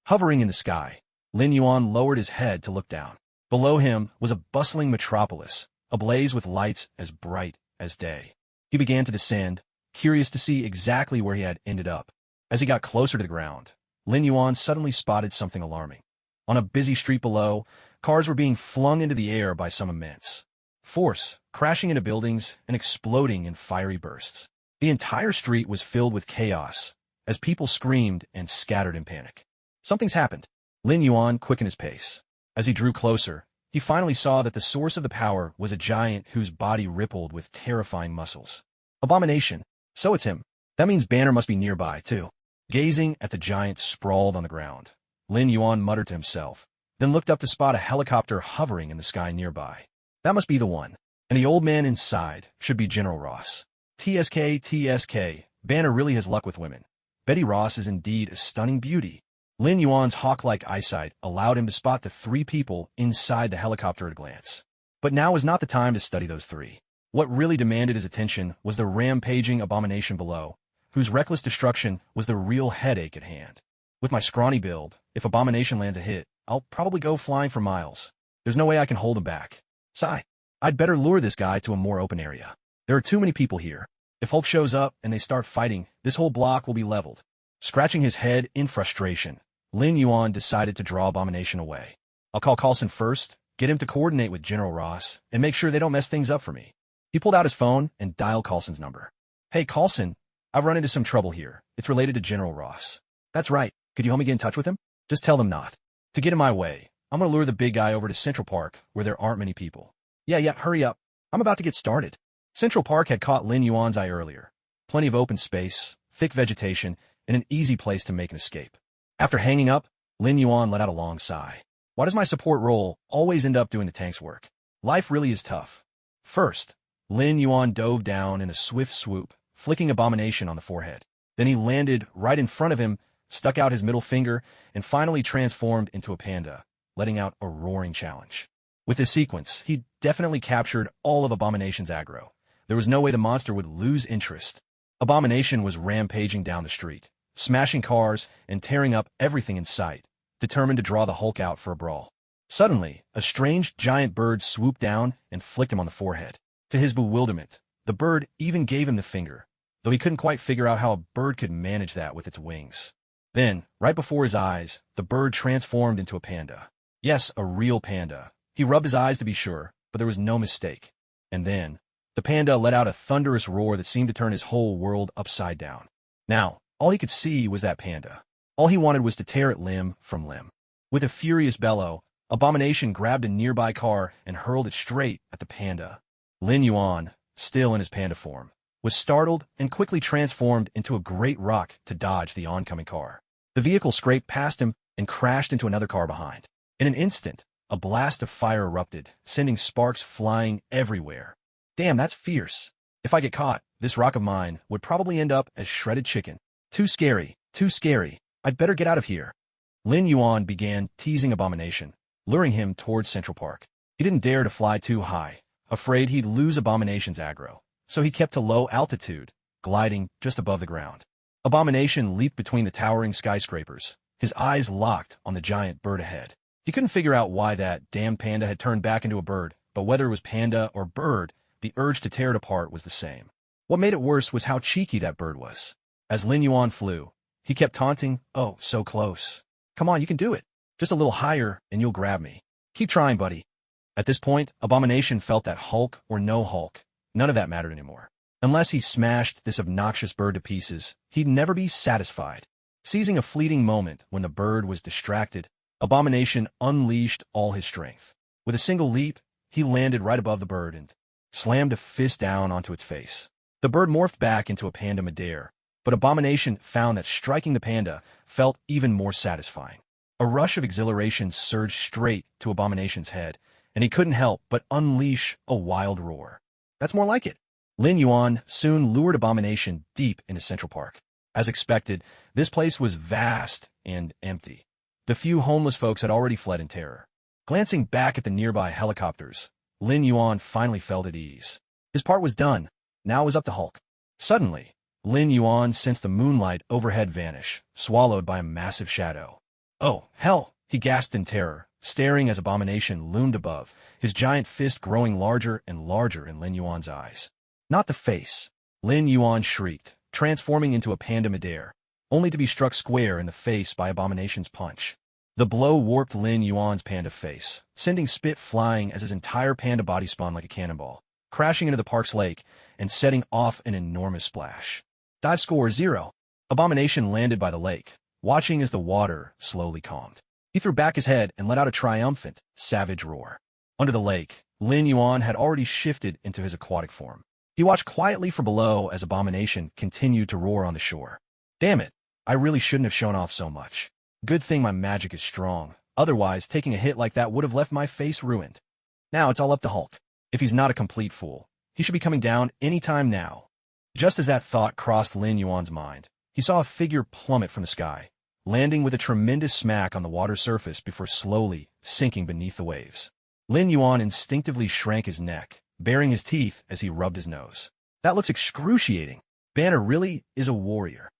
Speaker 1: Hovering in the sky, Lin Yuan lowered his head to look down. Below him was a bustling metropolis, ablaze with lights as bright as day. He began to descend, curious to see exactly where he had ended up. As he got closer to the ground, Lin Yuan suddenly spotted something alarming. On a busy street below, cars were being flung into the air by some immense force, crashing into buildings and exploding in fiery bursts. The entire street was filled with chaos, as people screamed and scattered in panic. Something's happened. Lin Yuan quickened his pace. As he drew closer, he finally saw that the source of the power was a giant whose body rippled with terrifying muscles. Abomination. So it's him. That means Banner must be nearby, too. Gazing at the giant sprawled on the ground, Lin Yuan muttered to himself, then looked up to spot a helicopter hovering in the sky nearby. That must be the one. And the old man inside should be General Ross. TSK, Banner really has luck with women. Betty Ross is indeed a stunning beauty. Lin Yuan's hawk-like eyesight allowed him to spot the three people inside the helicopter at a glance. But now was not the time to study those three. What really demanded his attention was the rampaging abomination below, whose reckless destruction was the real headache at hand. With my scrawny build, if abomination lands a hit, I'll probably go flying for miles. There's no way I can hold him back. Sigh. I'd better lure this guy to a more open area. There are too many people here. If Hulk shows up and they start fighting, this whole block will be leveled. Scratching his head in frustration, Lin Yuan decided to draw abomination away. I'll call Coulson first, get him to coordinate with General Ross, and make sure they don't mess things up for me. He pulled out his phone and dialed Coulson's number. Hey, Coulson, I've run into some trouble here. It's related to General Ross. That's right. Could you help me get in touch with him? Just tell them not to get in my way. I'm going to lure the big guy over to Central Park, where there aren't many people. Yeah, hurry up. I'm about to get started. Central Park had caught Lin Yuan's eye earlier. Plenty of open space, thick vegetation, and an easy place to make an escape. After hanging up, Lin Yuan let out a long sigh. Why does my support role always end up doing the tank's work? Life really is tough. First, Lin Yuan dove down in a swift swoop, flicking abomination on the forehead. Then he landed right in front of him, stuck out his middle finger, and finally transformed into a panda, letting out a roaring challenge. With this sequence, he definitely captured all of Abomination's aggro. There was no way the monster would lose interest. Abomination was rampaging down the street, smashing cars and tearing up everything in sight, determined to draw the Hulk out for a brawl. Suddenly, a strange giant bird swooped down and flicked him on the forehead. To his bewilderment, the bird even gave him the finger, though he couldn't quite figure out how a bird could manage that with its wings. Then, right before his eyes, the bird transformed into a panda. Yes, a real panda. He rubbed his eyes to be sure, but there was no mistake. And then, the panda let out a thunderous roar that seemed to turn his whole world upside down. Now, all he could see was that panda. All he wanted was to tear it limb from limb. With a furious bellow, Abomination grabbed a nearby car and hurled it straight at the panda. Lin Yuan, still in his panda form, was startled and quickly transformed into a great rock to dodge the oncoming car. The vehicle scraped past him and crashed into another car behind. In an instant, a blast of fire erupted, sending sparks flying everywhere. Damn, that's fierce. If I get caught, this rock of mine would probably end up as shredded chicken. Too scary, too scary. I'd better get out of here. Lin Yuan began teasing Abomination, luring him towards Central Park. He didn't dare to fly too high, afraid he'd lose Abomination's aggro, so he kept to low altitude, gliding just above the ground. Abomination leaped between the towering skyscrapers, his eyes locked on the giant bird ahead. He couldn't figure out why that damned panda had turned back into a bird, but whether it was panda or bird, the urge to tear it apart was the same. What made it worse was how cheeky that bird was. As Lin Yuan flew, he kept taunting, "Oh, so close. Come on, you can do it. Just a little higher and you'll grab me. Keep trying, buddy." At this point, Abomination felt that Hulk or no Hulk, none of that mattered anymore. Unless he smashed this obnoxious bird to pieces, he'd never be satisfied. Seizing a fleeting moment when the bird was distracted, Abomination unleashed all his strength. With a single leap, he landed right above the bird and slammed a fist down onto its face. The bird morphed back into a panda midair, but Abomination found that striking the panda felt even more satisfying. A rush of exhilaration surged straight to Abomination's head, and he couldn't help but unleash a wild roar. That's more like it. Lin Yuan soon lured Abomination deep into Central Park. As expected, this place was vast and empty. The few homeless folks had already fled in terror. Glancing back at the nearby helicopters, Lin Yuan finally felt at ease. His part was done. Now it was up to Hulk. Suddenly, Lin Yuan sensed the moonlight overhead vanish, swallowed by a massive shadow. "Oh, hell!" he gasped in terror, staring as Abomination loomed above, his giant fist growing larger and larger in Lin Yuan's eyes. "Not the face!" Lin Yuan shrieked, transforming into a panda midair, only to be struck square in the face by Abomination's punch. The blow warped Lin Yuan's panda face, sending spit flying as his entire panda body spun like a cannonball, crashing into the park's lake and setting off an enormous splash. Dive score 0. Abomination landed by the lake, watching as the water slowly calmed. He threw back his head and let out a triumphant, savage roar. Under the lake, Lin Yuan had already shifted into his aquatic form. He watched quietly from below as Abomination continued to roar on the shore. "Damn it, I really shouldn't have shown off so much. Good thing my magic is strong, otherwise taking a hit like that would have left my face ruined. Now it's all up to Hulk. If he's not a complete fool, he should be coming down any time now." Just as that thought crossed Lin Yuan's mind, he saw a figure plummet from the sky, landing with a tremendous smack on the water's surface before slowly sinking beneath the waves. Lin Yuan instinctively shrank his neck, baring his teeth as he rubbed his nose. "That looks excruciating. Banner really is a warrior."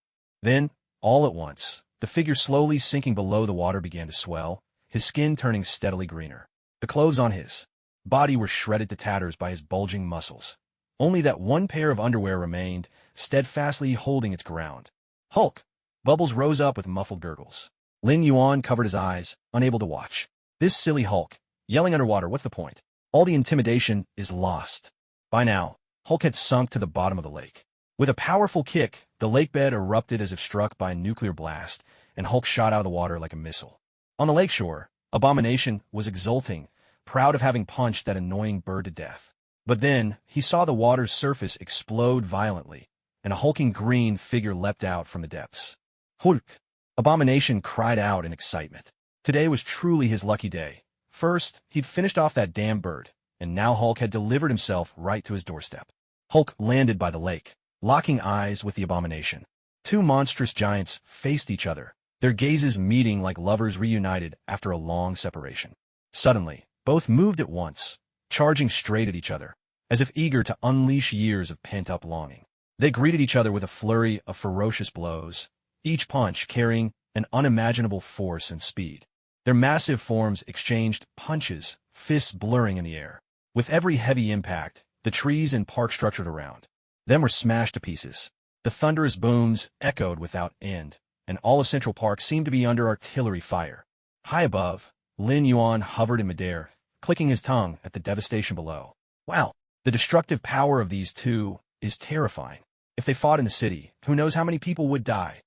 Speaker 1: Then, all at once, the figure slowly sinking below the water began to swell, his skin turning steadily greener. The clothes on his body were shredded to tatters by his bulging muscles. Only that one pair of underwear remained, steadfastly holding its ground. "Hulk!" Bubbles rose up with muffled gurgles. Lin Yuan covered his eyes, unable to watch. This silly Hulk, yelling underwater, what's the point? All the intimidation is lost. By now, Hulk had sunk to the bottom of the lake. With a powerful kick, the lake bed erupted as if struck by a nuclear blast, and Hulk shot out of the water like a missile. On the lakeshore, Abomination was exulting, proud of having punched that annoying bird to death. But then, he saw the water's surface explode violently, and a hulking green figure leapt out from the depths. "Hulk!" Abomination cried out in excitement. Today was truly his lucky day. First, he'd finished off that damn bird, and now Hulk had delivered himself right to his doorstep. Hulk landed by the lake, locking eyes with the Abomination. Two monstrous giants faced each other, their gazes meeting like lovers reunited after a long separation. Suddenly, both moved at once, charging straight at each other, as if eager to unleash years of pent-up longing. They greeted each other with a flurry of ferocious blows, each punch carrying an unimaginable force and speed. Their massive forms exchanged punches, fists blurring in the air. With every heavy impact, the trees and park structured around them were smashed to pieces. The thunderous booms echoed without end, and all of Central Park seemed to be under artillery fire. High above, Lin Yuan hovered in midair, clicking his tongue at the devastation below. Wow, the destructive power of these two is terrifying. If they fought in the city, who knows how many people would die?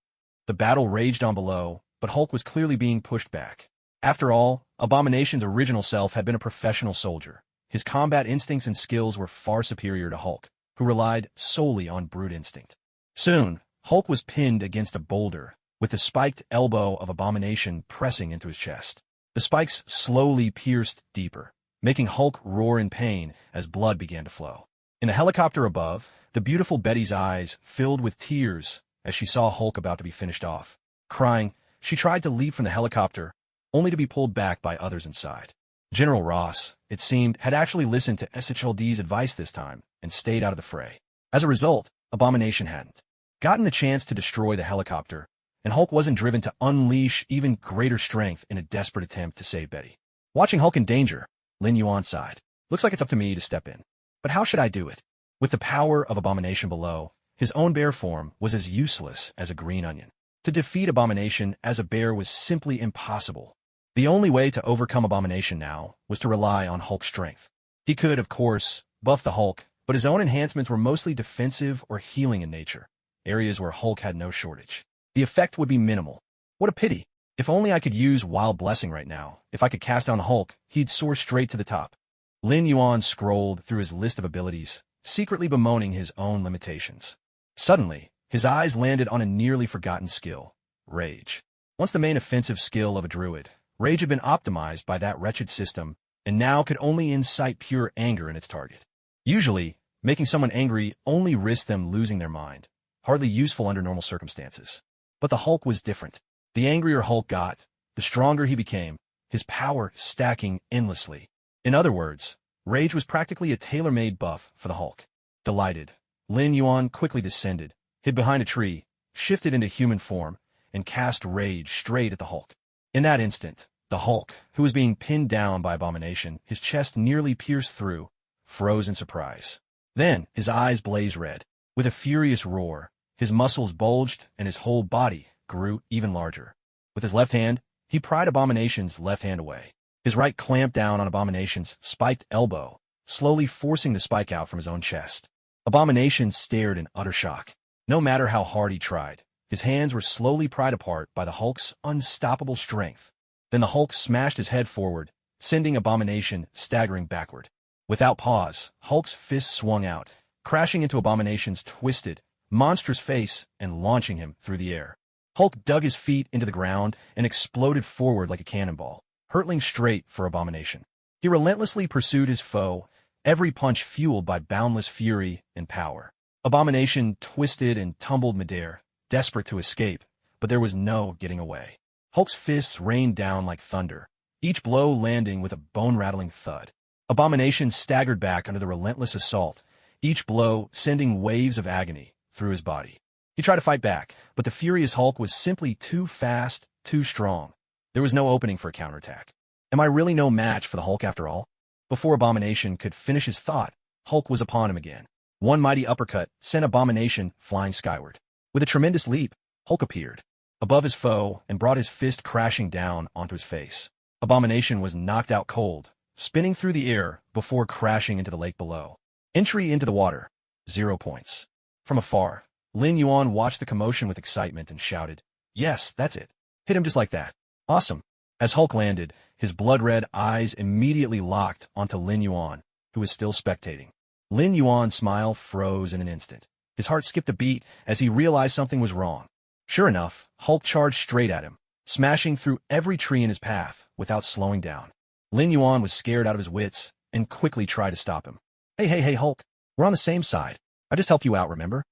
Speaker 1: The battle raged on below, but Hulk was clearly being pushed back. After all, Abomination's original self had been a professional soldier. His combat instincts and skills were far superior to Hulk, who relied solely on brute instinct. Soon, Hulk was pinned against a boulder, with the spiked elbow of Abomination pressing into his chest. The spikes slowly pierced deeper, making Hulk roar in pain as blood began to flow. In a helicopter above, the beautiful Betty's eyes filled with tears as she saw Hulk about to be finished off. Crying, she tried to leap from the helicopter, only to be pulled back by others inside. General Ross, it seemed, had actually listened to SHLD's advice this time and stayed out of the fray. As a result, Abomination hadn't gotten the chance to destroy the helicopter, and Hulk wasn't driven to unleash even greater strength in a desperate attempt to save Betty. Watching Hulk in danger, Lin Yuan sighed. "Looks like it's up to me to step in. But how should I do it?" With the power of Abomination below, his own bear form was as useless as a green onion. To defeat Abomination as a bear was simply impossible. The only way to overcome Abomination now was to rely on Hulk's strength. He could, of course, buff the Hulk, but his own enhancements were mostly defensive or healing in nature, areas where Hulk had no shortage. The effect would be minimal. What a pity. If only I could use Wild Blessing right now. If I could cast down the Hulk, he'd soar straight to the top. Lin Yuan scrolled through his list of abilities, secretly bemoaning his own limitations. Suddenly, his eyes landed on a nearly forgotten skill, Rage. Once the main offensive skill of a Druid, Rage had been optimized by that wretched system, and now could only incite pure anger in its target. Usually, making someone angry only risked them losing their mind, hardly useful under normal circumstances. But the Hulk was different. The angrier Hulk got, the stronger he became, his power stacking endlessly. In other words, Rage was practically a tailor-made buff for the Hulk. Delighted, Lin Yuan quickly descended, hid behind a tree, shifted into human form, and cast rage straight at the Hulk. In that instant, the Hulk, who was being pinned down by Abomination, his chest nearly pierced through, froze in surprise. Then, his eyes blazed red. With a furious roar, his muscles bulged and his whole body grew even larger. With his left hand, he pried Abomination's left hand away. His right clamped down on Abomination's spiked elbow, slowly forcing the spike out from his own chest. Abomination stared in utter shock. No matter how hard he tried, his hands were slowly pried apart by the Hulk's unstoppable strength. Then the Hulk smashed his head forward, sending Abomination staggering backward. Without pause, Hulk's fist swung out, crashing into Abomination's twisted, monstrous face and launching him through the air. Hulk dug his feet into the ground and exploded forward like a cannonball, hurtling straight for Abomination. He relentlessly pursued his foe, every punch fueled by boundless fury and power. Abomination twisted and tumbled midair, desperate to escape, but there was no getting away. Hulk's fists rained down like thunder, each blow landing with a bone-rattling thud. Abomination staggered back under the relentless assault, each blow sending waves of agony through his body. He tried to fight back, but the furious Hulk was simply too fast, too strong. There was no opening for a counterattack. Am I really no match for the Hulk after all? Before Abomination could finish his thought, Hulk was upon him again. One mighty uppercut sent Abomination flying skyward. With a tremendous leap, Hulk appeared above his foe and brought his fist crashing down onto his face. Abomination was knocked out cold, spinning through the air before crashing into the lake below. Entry into the water, 0 points. From afar, Lin Yuan watched the commotion with excitement and shouted, "Yes, that's it. Hit him just like that. Awesome." As Hulk landed, his blood-red eyes immediately locked onto Lin Yuan, who was still spectating. Lin Yuan's smile froze in an instant. His heart skipped a beat as he realized something was wrong. Sure enough, Hulk charged straight at him, smashing through every tree in his path without slowing down. Lin Yuan was scared out of his wits and quickly tried to stop him. Hey, Hulk. We're on the same side. I just helped you out, remember?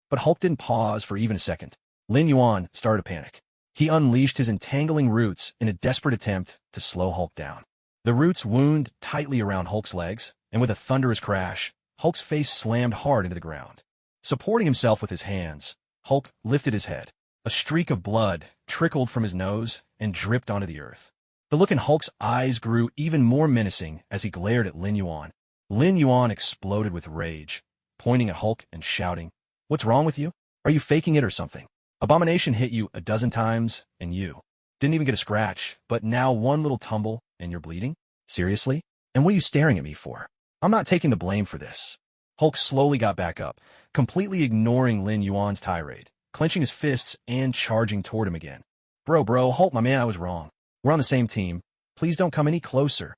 Speaker 1: But Hulk didn't pause for even a second. Lin Yuan started to panic. He unleashed his entangling roots in a desperate attempt to slow Hulk down. The roots wound tightly around Hulk's legs, and with a thunderous crash, Hulk's face slammed hard into the ground. Supporting himself with his hands, Hulk lifted his head. A streak of blood trickled from his nose and dripped onto the earth. The look in Hulk's eyes grew even more menacing as he glared at Lin Yuan. Lin Yuan exploded with rage, pointing at Hulk and shouting, "What's wrong with you? Are you faking it or something? Abomination hit you a dozen times, and you didn't even get a scratch, but now one little tumble, and you're bleeding? Seriously? And what are you staring at me for? I'm not taking the blame for this." Hulk slowly got back up, completely ignoring Lin Yuan's tirade, clenching his fists and charging toward him again. Bro, Hulk, my man, I was wrong. We're on the same team. Please don't come any closer."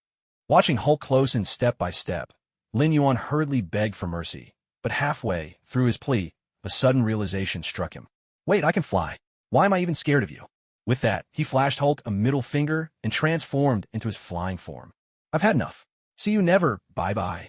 Speaker 1: Watching Hulk close in step by step, Lin Yuan hurriedly begged for mercy, but halfway through his plea, a sudden realization struck him. Wait, I can fly. Why am I even scared of you? With that, he flashed Hulk a middle finger and transformed into his flying form. I've had enough. See you never, bye-bye.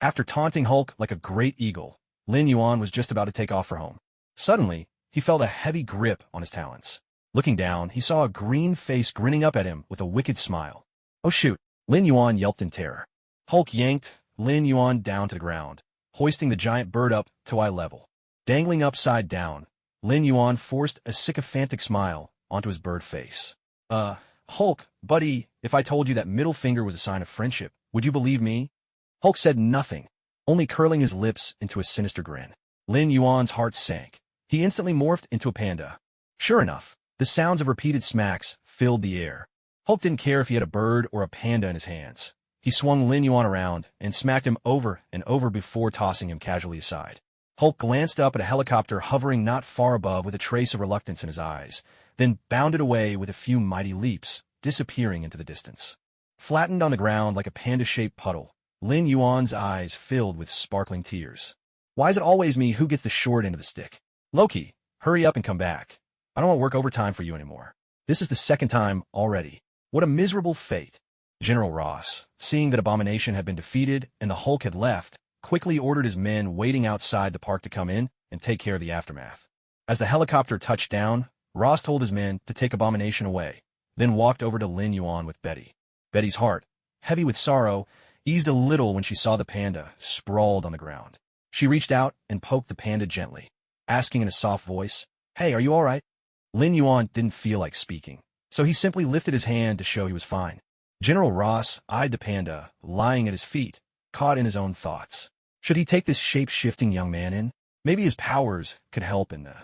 Speaker 1: After taunting Hulk like a great eagle, Lin Yuan was just about to take off for home. Suddenly, he felt a heavy grip on his talons. Looking down, he saw a green face grinning up at him with a wicked smile. Oh shoot, Lin Yuan yelped in terror. Hulk yanked Lin Yuan down to the ground, hoisting the giant bird up to eye level. Dangling upside down, Lin Yuan forced a sycophantic smile onto his bird face. Hulk, buddy, if I told you that middle finger was a sign of friendship, would you believe me?" Hulk said nothing, only curling his lips into a sinister grin. Lin Yuan's heart sank. He instantly morphed into a panda. Sure enough, the sounds of repeated smacks filled the air. Hulk didn't care if he had a bird or a panda in his hands. He swung Lin Yuan around and smacked him over and over before tossing him casually aside. Hulk glanced up at a helicopter hovering not far above with a trace of reluctance in his eyes, then bounded away with a few mighty leaps, disappearing into the distance. Flattened on the ground like a panda-shaped puddle, Lin Yuan's eyes filled with sparkling tears. Why is it always me who gets the short end of the stick? Loki, hurry up and come back. I don't want to work overtime for you anymore. This is the second time already. What a miserable fate. General Ross, seeing that Abomination had been defeated and the Hulk had left, quickly ordered his men waiting outside the park to come in and take care of the aftermath. As the helicopter touched down, Ross told his men to take Abomination away, then walked over to Lin Yuan with Betty. Betty's heart, heavy with sorrow, eased a little when she saw the panda sprawled on the ground. She reached out and poked the panda gently. asking in a soft voice, "Hey, are you all right?" Lin Yuan didn't feel like speaking, so he simply lifted his hand to show he was fine. General Ross eyed the panda, lying at his feet, caught in his own thoughts. Should he take this shape-shifting young man in? Maybe his powers could help in the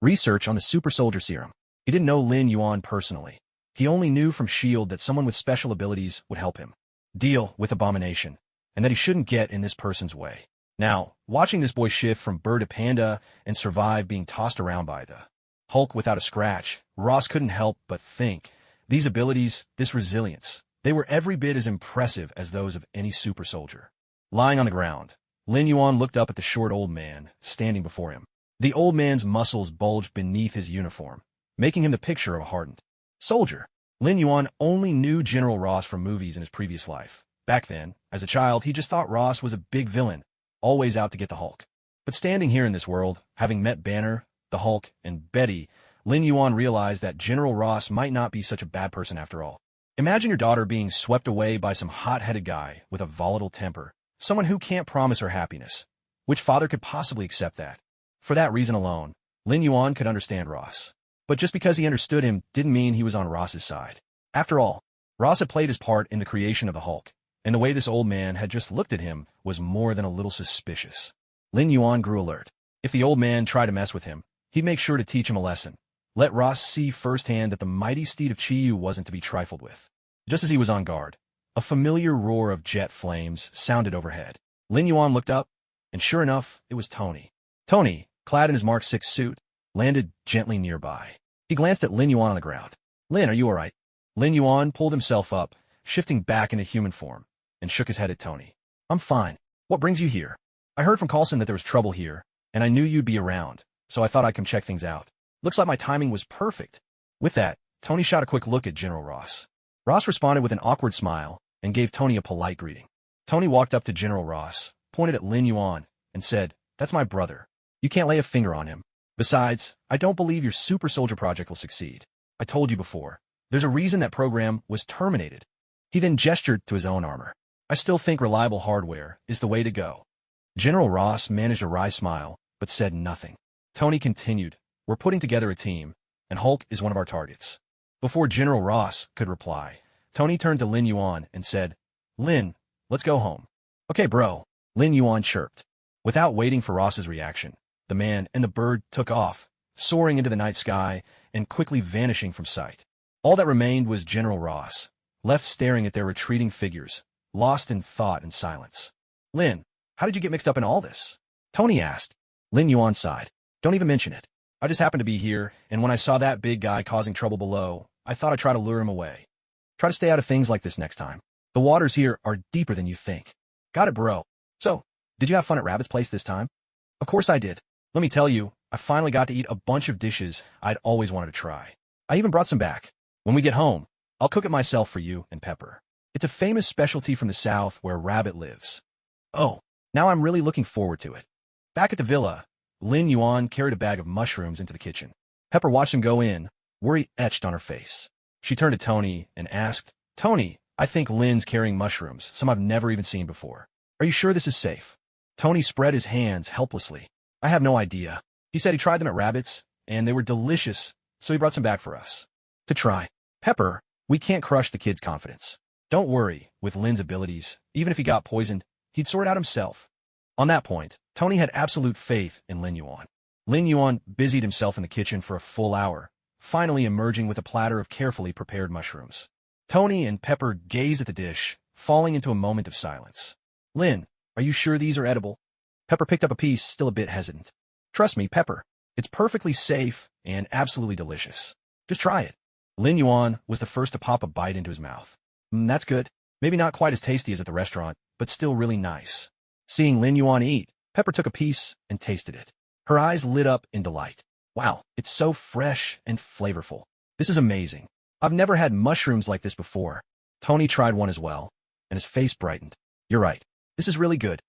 Speaker 1: research on the super soldier serum. He didn't know Lin Yuan personally. He only knew from S.H.I.E.L.D. that someone with special abilities would help him deal with Abomination, and that he shouldn't get in this person's way. Now, watching this boy shift from bird to panda and survive being tossed around by the Hulk without a scratch, Ross couldn't help but think, these abilities, this resilience, they were every bit as impressive as those of any super soldier. Lying on the ground, Lin Yuan looked up at the short old man standing before him. The old man's muscles bulged beneath his uniform, making him the picture of a hardened soldier. Lin Yuan only knew General Ross from movies in his previous life. Back then, as a child, he just thought Ross was a big villain, always out to get the Hulk. But standing here in this world, having met Banner, the Hulk, and Betty, Lin Yuan realized that General Ross might not be such a bad person after all. Imagine your daughter being swept away by some hot-headed guy with a volatile temper, someone who can't promise her happiness. Which father could possibly accept that? For that reason alone, Lin Yuan could understand Ross. But just because he understood him didn't mean he was on Ross's side. After all, Ross had played his part in the creation of the Hulk, and the way this old man had just looked at him was more than a little suspicious. Lin Yuan grew alert. If the old man tried to mess with him, he'd make sure to teach him a lesson. Let Ross see firsthand that the mighty steed of Chiyu wasn't to be trifled with. Just as he was on guard, a familiar roar of jet flames sounded overhead. Lin Yuan looked up, and sure enough, it was Tony. Tony, clad in his Mark 6 suit, landed gently nearby. He glanced at Lin Yuan on the ground. "Lin, are you all right?" Lin Yuan pulled himself up, shifting back into human form, and shook his head at Tony. "I'm fine. What brings you here?" "I heard from Coulson that there was trouble here, and I knew you'd be around, so I thought I'd come check things out. Looks like my timing was perfect." With that, Tony shot a quick look at General Ross. Ross responded with an awkward smile and gave Tony a polite greeting. Tony walked up to General Ross, pointed at Lin Yuan, and said, "That's my brother. You can't lay a finger on him. Besides, I don't believe your super soldier project will succeed. I told you before. There's a reason that program was terminated." He then gestured to his own armor. "I still think reliable hardware is the way to go." General Ross managed a wry smile, but said nothing. Tony continued, "We're putting together a team, and Hulk is one of our targets." Before General Ross could reply, Tony turned to Lin Yuan and said, "Lin, let's go home." "Okay, bro," Lin Yuan chirped. Without waiting for Ross's reaction, the man and the bird took off, soaring into the night sky and quickly vanishing from sight. All that remained was General Ross, left staring at their retreating figures, lost in thought and silence. "Lin, how did you get mixed up in all this?" Tony asked. Lin Yuan sighed. "Don't even mention it. I just happened to be here, and when I saw that big guy causing trouble below, I thought I'd try to lure him away. Try to stay out of things like this next time. The waters here are deeper than you think." "Got it, bro. So, did you have fun at Rabbit's place this time?" "Of course I did. Let me tell you, I finally got to eat a bunch of dishes I'd always wanted to try. I even brought some back. When we get home, I'll cook it myself for you and Pepper. It's a famous specialty from the south where Rabbit lives." "Oh, now I'm really looking forward to it." Back at the villa, Lin Yuan carried a bag of mushrooms into the kitchen. Pepper watched him go in, worry etched on her face. She turned to Tony and asked, "Tony, I think Lin's carrying mushrooms, some I've never even seen before. Are you sure this is safe?" Tony spread his hands helplessly. "I have no idea. He said he tried them at Rabbit's, and they were delicious, so he brought some back for us to try." "Pepper, we can't crush the kid's confidence. Don't worry, with Lin's abilities, even if he got poisoned, he'd sort it out himself." On that point, Tony had absolute faith in Lin Yuan. Lin Yuan busied himself in the kitchen for a full hour, finally emerging with a platter of carefully prepared mushrooms. Tony and Pepper gazed at the dish, falling into a moment of silence. "Lin, are you sure these are edible?" Pepper picked up a piece, still a bit hesitant. "Trust me, Pepper. It's perfectly safe and absolutely delicious. Just try it." Lin Yuan was the first to pop a bite into his mouth. That's good. Maybe not quite as tasty as at the restaurant, but still really nice." Seeing Lin Yuan eat, Pepper took a piece and tasted it. Her eyes lit up in delight. "Wow, it's so fresh and flavorful. This is amazing. I've never had mushrooms like this before." Tony tried one as well, and his face brightened. "You're right. This is really good."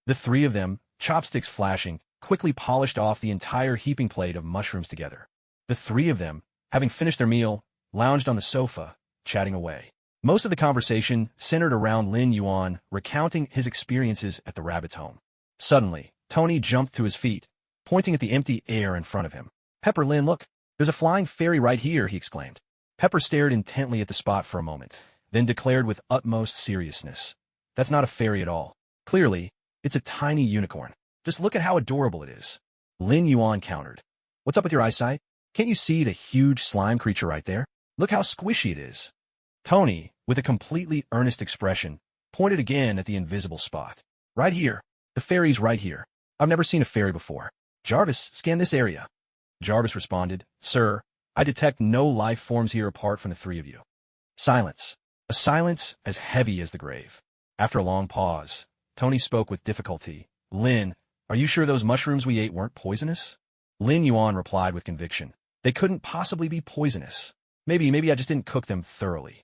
Speaker 1: The three of them, chopsticks flashing, quickly polished off the entire heaping plate of mushrooms together. The three of them, having finished their meal, lounged on the sofa, chatting away. Most of the conversation centered around Lin Yuan recounting his experiences at the Rabbit's home. Suddenly, Tony jumped to his feet, pointing at the empty air in front of him. Pepper, Lin, look. There's a flying fairy right here, he exclaimed. Pepper stared intently at the spot for a moment, then declared with utmost seriousness. That's not a fairy at all. Clearly, it's a tiny unicorn. Just look at how adorable it is. Lin Yuan countered. What's up with your eyesight? Can't you see the huge slime creature right there? Look how squishy it is. Tony, with a completely earnest expression, pointed again at the invisible spot. Right here. The fairy's right here. I've never seen a fairy before. Jarvis, scan this area. Jarvis responded, Sir, I detect no life forms here apart from the three of you. Silence. A silence as heavy as the grave. After a long pause, Tony spoke with difficulty. Lin, are you sure those mushrooms we ate weren't poisonous? Lin Yuan replied with conviction. They couldn't possibly be poisonous. Maybe I just didn't cook them thoroughly.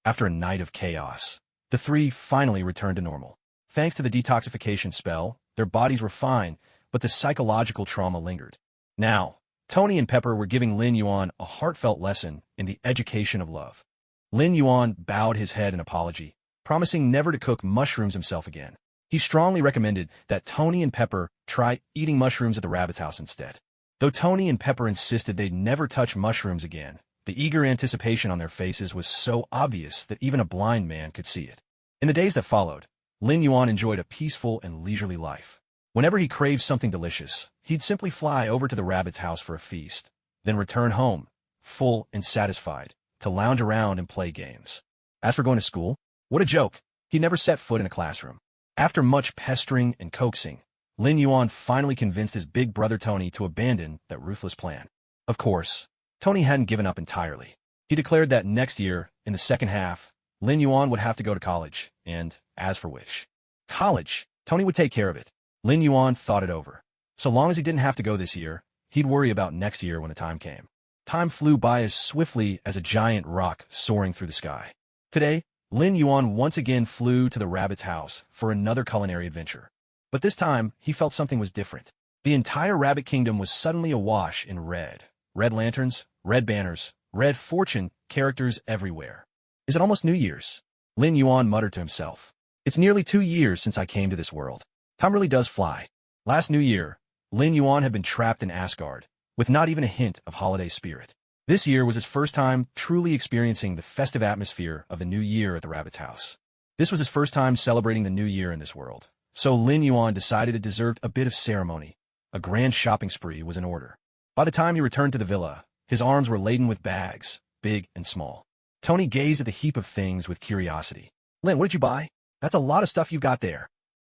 Speaker 1: After a night of chaos, the three finally returned to normal. Thanks to the detoxification spell, their bodies were fine, but the psychological trauma lingered. Now, Tony and Pepper were giving Lin Yuan a heartfelt lesson in the education of love. Lin Yuan bowed his head in apology, promising never to cook mushrooms himself again. He strongly recommended that Tony and Pepper try eating mushrooms at the rabbit's house instead. Though Tony and Pepper insisted they'd never touch mushrooms again, the eager anticipation on their faces was so obvious that even a blind man could see it. In the days that followed, Lin Yuan enjoyed a peaceful and leisurely life. Whenever he craved something delicious, he'd simply fly over to the rabbit's house for a feast, then return home, full and satisfied, to lounge around and play games. As for going to school, what a joke. He never set foot in a classroom. After much pestering and coaxing, Lin Yuan finally convinced his big brother Tony to abandon that ruthless plan. Of course, Tony hadn't given up entirely. He declared that next year, in the second half, Lin Yuan would have to go to college, and, as for which college, Tony would take care of it. Lin Yuan thought it over. So long as he didn't have to go this year, he'd worry about next year when the time came. Time flew by as swiftly as a giant rock soaring through the sky. Today, Lin Yuan once again flew to the rabbit's house for another culinary adventure. But this time, he felt something was different. The entire rabbit kingdom was suddenly awash in red. Red lanterns, red banners, red fortune characters everywhere. Is it almost New Year's? Lin Yuan muttered to himself. It's nearly 2 years since I came to this world. Time really does fly. Last New Year, Lin Yuan had been trapped in Asgard, with not even a hint of holiday spirit. This year was his first time truly experiencing the festive atmosphere of the new year at the rabbit's house. This was his first time celebrating the new year in this world, so Lin Yuan decided it deserved a bit of ceremony. A grand shopping spree was in order. By the time he returned to the villa, his arms were laden with bags, big and small. Tony gazed at the heap of things with curiosity. Lin, what did you buy? That's a lot of stuff you've got there.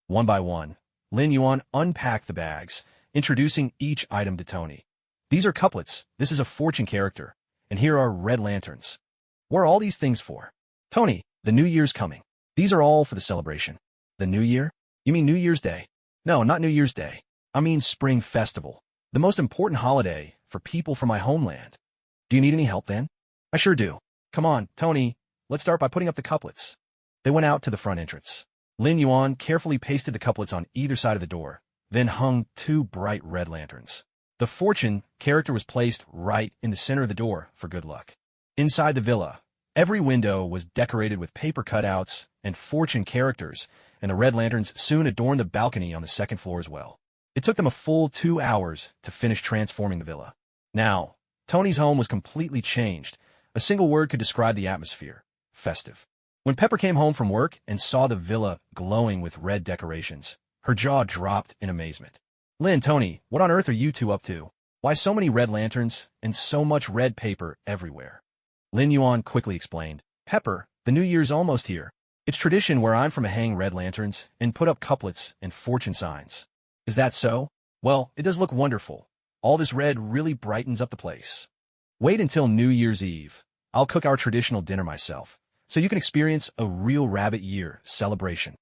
Speaker 1: One by one, Lin Yuan unpacked the bags, introducing each item to Tony. These are couplets, this is a fortune character, and here are red lanterns. What are all these things for? Tony, the New Year's coming. These are all for the celebration. The New Year? You mean New Year's Day? No, not New Year's Day. I mean Spring Festival. The most important holiday for people from my homeland. Do you need any help then? I sure do. Come on, Tony, let's start by putting up the couplets. They went out to the front entrance. Lin Yuan carefully pasted the couplets on either side of the door, then hung 2 bright red lanterns. The fortune character was placed right in the center of the door for good luck. Inside the villa, every window was decorated with paper cutouts and fortune characters, and the red lanterns soon adorned the balcony on the second floor as well. It took them a full 2 hours to finish transforming the villa. Now, Tony's home was completely changed. A single word could describe the atmosphere: festive. When Pepper came home from work and saw the villa glowing with red decorations, her jaw dropped in amazement. Lin, Tony, what on earth are you two up to? Why so many red lanterns and so much red paper everywhere? Lin Yuan quickly explained. Pepper, the New Year's almost here. It's tradition where I'm from to hang red lanterns and put up couplets and fortune signs. Is that so? Well, it does look wonderful. All this red really brightens up the place. Wait until New Year's Eve. I'll cook our traditional dinner myself, so you can experience a real rabbit year celebration.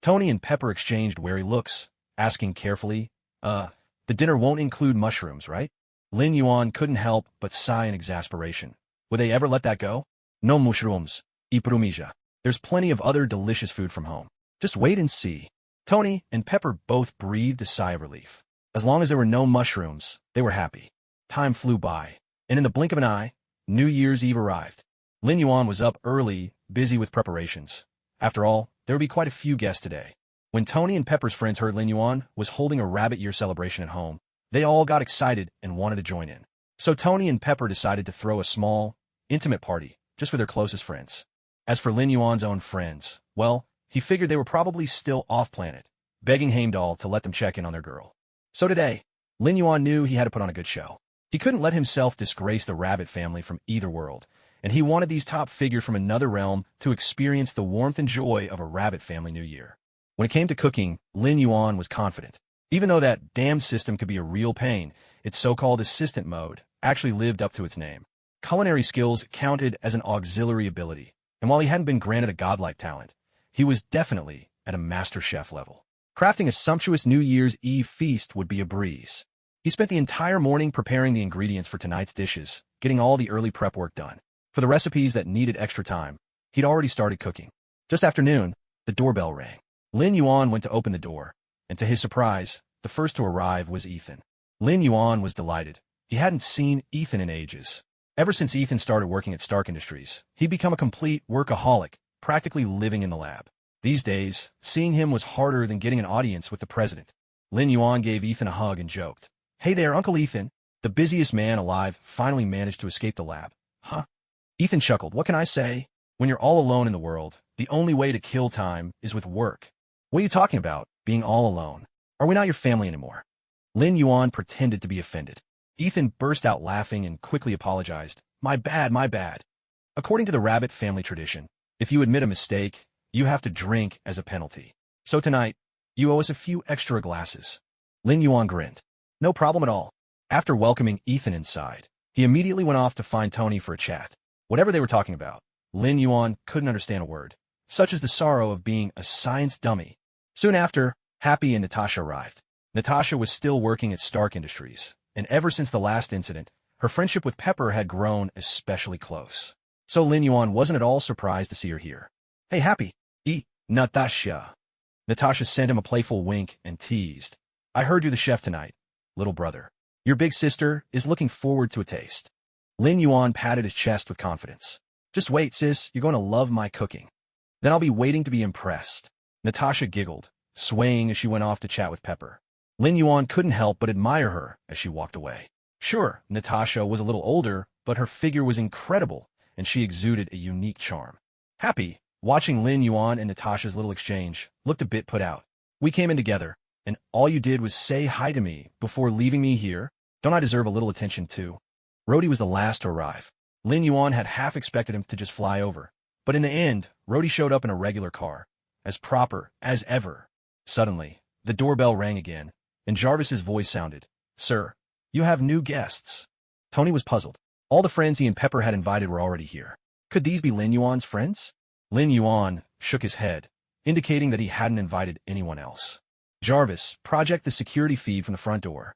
Speaker 1: Tony and Pepper exchanged wary looks, asking carefully, the dinner won't include mushrooms, right? Lin Yuan couldn't help but sigh in exasperation. Would they ever let that go? No mushrooms, iprumija. There's plenty of other delicious food from home. Just wait and see. Tony and Pepper both breathed a sigh of relief. As long as there were no mushrooms, they were happy. Time flew by, and in the blink of an eye, New Year's Eve arrived. Lin Yuan was up early, busy with preparations. After all, there would be quite a few guests today. When Tony and Pepper's friends heard Lin Yuan was holding a rabbit year celebration at home, They all got excited and wanted to join in. So Tony and Pepper decided to throw a small, intimate party just for their closest friends. As for Lin Yuan's own friends, well, he figured they were probably still off-planet, begging Heimdall to let them check in on their girl. So today, Lin Yuan knew he had to put on a good show. He couldn't let himself disgrace the rabbit family from either world, and he wanted these top figures from another realm to experience the warmth and joy of a rabbit family New Year. When it came to cooking, Lin Yuan was confident. Even though that damn system could be a real pain, its so-called assistant mode actually lived up to its name. Culinary skills counted as an auxiliary ability, and while he hadn't been granted a godlike talent, he was definitely at a master chef level. Crafting a sumptuous New Year's Eve feast would be a breeze. He spent the entire morning preparing the ingredients for tonight's dishes, getting all the early prep work done. For the recipes that needed extra time, he'd already started cooking. Just after noon, the doorbell rang. Lin Yuan went to open the door, and to his surprise, the first to arrive was Ethan. Lin Yuan was delighted. He hadn't seen Ethan in ages. Ever since Ethan started working at Stark Industries, he'd become a complete workaholic, practically living in the lab. These days, seeing him was harder than getting an audience with the president. Lin Yuan gave Ethan a hug and joked, "Hey there, Uncle Ethan." The busiest man alive finally managed to escape the lab. Huh? Ethan chuckled. "What can I say? When you're all alone in the world, the only way to kill time is with work." "What are you talking about, being all alone? Are we not your family anymore?" Lin Yuan pretended to be offended. Ethan burst out laughing and quickly apologized. My bad. According to the rabbit family tradition, if you admit a mistake, you have to drink as a penalty. So tonight, you owe us a few extra glasses." Lin Yuan grinned. "No problem at all." After welcoming Ethan inside, he immediately went off to find Tony for a chat. Whatever they were talking about, Lin Yuan couldn't understand a word, such as the sorrow of being a science dummy. Soon after, Happy and Natasha arrived. Natasha was still working at Stark Industries, and ever since the last incident, her friendship with Pepper had grown especially close. So Lin Yuan wasn't at all surprised to see her here. "Hey, Happy. Natasha." Natasha sent him a playful wink and teased. "I heard you're the chef tonight, little brother. Your big sister is looking forward to a taste." Lin Yuan patted his chest with confidence. "Just wait, sis. You're going to love my cooking. Then I'll be waiting to be impressed." Natasha giggled, swaying as she went off to chat with Pepper. Lin Yuan couldn't help but admire her as she walked away. Sure, Natasha was a little older, but her figure was incredible, and she exuded a unique charm. Happy, watching Lin Yuan and Natasha's little exchange, looked a bit put out. "We came in together, and all you did was say hi to me before leaving me here. Don't I deserve a little attention too?" Rhodey was the last to arrive. Lin Yuan had half expected him to just fly over, but in the end, Rhodey showed up in a regular car, as proper as ever. Suddenly, the doorbell rang again, and Jarvis's voice sounded. "Sir, you have new guests." Tony was puzzled. All the friends he and Pepper had invited were already here. Could these be Lin Yuan's friends? Lin Yuan shook his head, indicating that he hadn't invited anyone else. "Jarvis, project the security feed from the front door."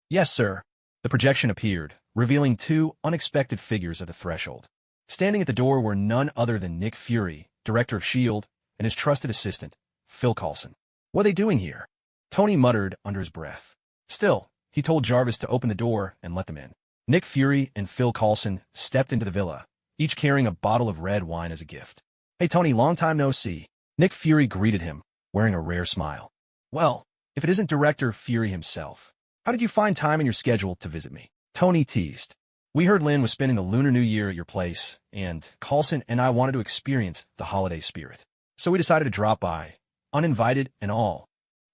Speaker 1: "Yes, sir." The projection appeared, revealing two unexpected figures at the threshold. Standing at the door were none other than Nick Fury, director of S.H.I.E.L.D., and his trusted assistant, Phil Coulson. "What are they doing here?" Tony muttered under his breath. Still, he told Jarvis to open the door and let them in. Nick Fury and Phil Coulson stepped into the villa, each carrying a bottle of red wine as a gift. "Hey, Tony, long time no see." Nick Fury greeted him, wearing a rare smile. "Well, if it isn't Director Fury himself, how did you find time in your schedule to visit me?" Tony teased. "We heard Lin was spending the Lunar New Year at your place, and Coulson and I wanted to experience the holiday spirit. So we decided to drop by, uninvited and all."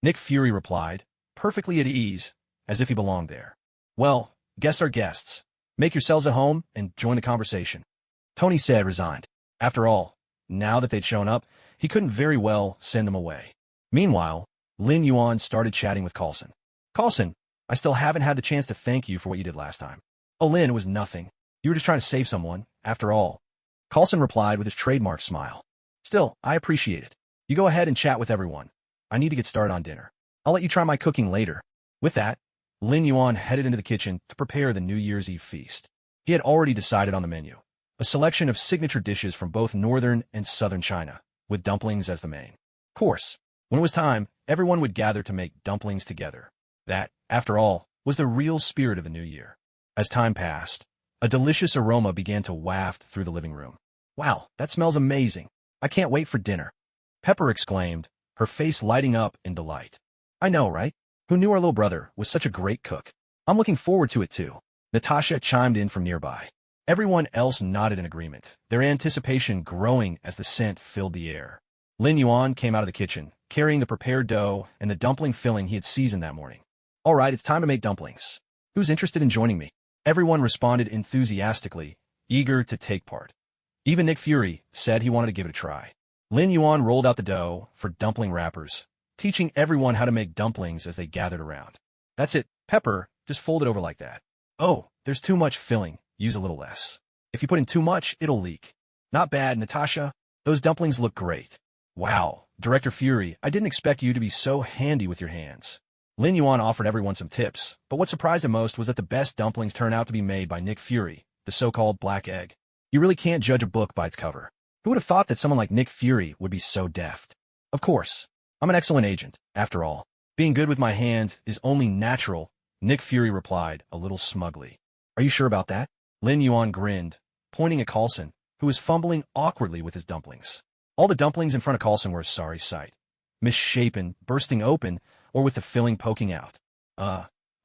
Speaker 1: Nick Fury replied, perfectly at ease, as if he belonged there. "Well, guests are guests. Make yourselves at home and join the conversation," Tony said, resigned. After all, now that they'd shown up, he couldn't very well send them away. Meanwhile, Lin Yuan started chatting with Coulson. "Coulson, I still haven't had the chance to thank you for what you did last time." "Oh, Lin, it was nothing. You were just trying to save someone, after all." Coulson replied with his trademark smile. "Still, I appreciate it. You go ahead and chat with everyone. I need to get started on dinner. I'll let you try my cooking later." With that, Lin Yuan headed into the kitchen to prepare the New Year's Eve feast. He had already decided on the menu, a selection of signature dishes from both northern and southern China, with dumplings as the main course. When it was time, everyone would gather to make dumplings together. That, after all, was the real spirit of the new year. As time passed, a delicious aroma began to waft through the living room. "Wow, that smells amazing. I can't wait for dinner," Pepper exclaimed, her face lighting up in delight. "I know, right? Who knew our little brother was such a great cook?" I'm looking forward to it too. Natasha chimed in from nearby. Everyone else nodded in agreement, their anticipation growing as the scent filled the air. Lin Yuan came out of the kitchen, carrying the prepared dough and the dumpling filling he had seasoned that morning. All right, it's time to make dumplings. Who's interested in joining me? Everyone responded enthusiastically, eager to take part. Even Nick Fury said he wanted to give it a try. Lin Yuan rolled out the dough for dumpling wrappers, teaching everyone how to make dumplings as they gathered around. That's it, Pepper, just fold it over like that. Oh, there's too much filling, use a little less. If you put in too much, it'll leak. Not bad, Natasha. Those dumplings look great. Wow, Director Fury, I didn't expect you to be so handy with your hands. Lin Yuan offered everyone some tips, but what surprised him most was that the best dumplings turned out to be made by Nick Fury, the so-called Black Egg. You really can't judge a book by its cover. Who would have thought that someone like Nick Fury would be so deft? Of course, I'm an excellent agent, after all. Being good with my hands is only natural, Nick Fury replied, a little smugly. Are you sure about that? Lin Yuan grinned, pointing at Coulson, who was fumbling awkwardly with his dumplings. All the dumplings in front of Coulson were a sorry sight. Misshapen, bursting open, or with the filling poking out.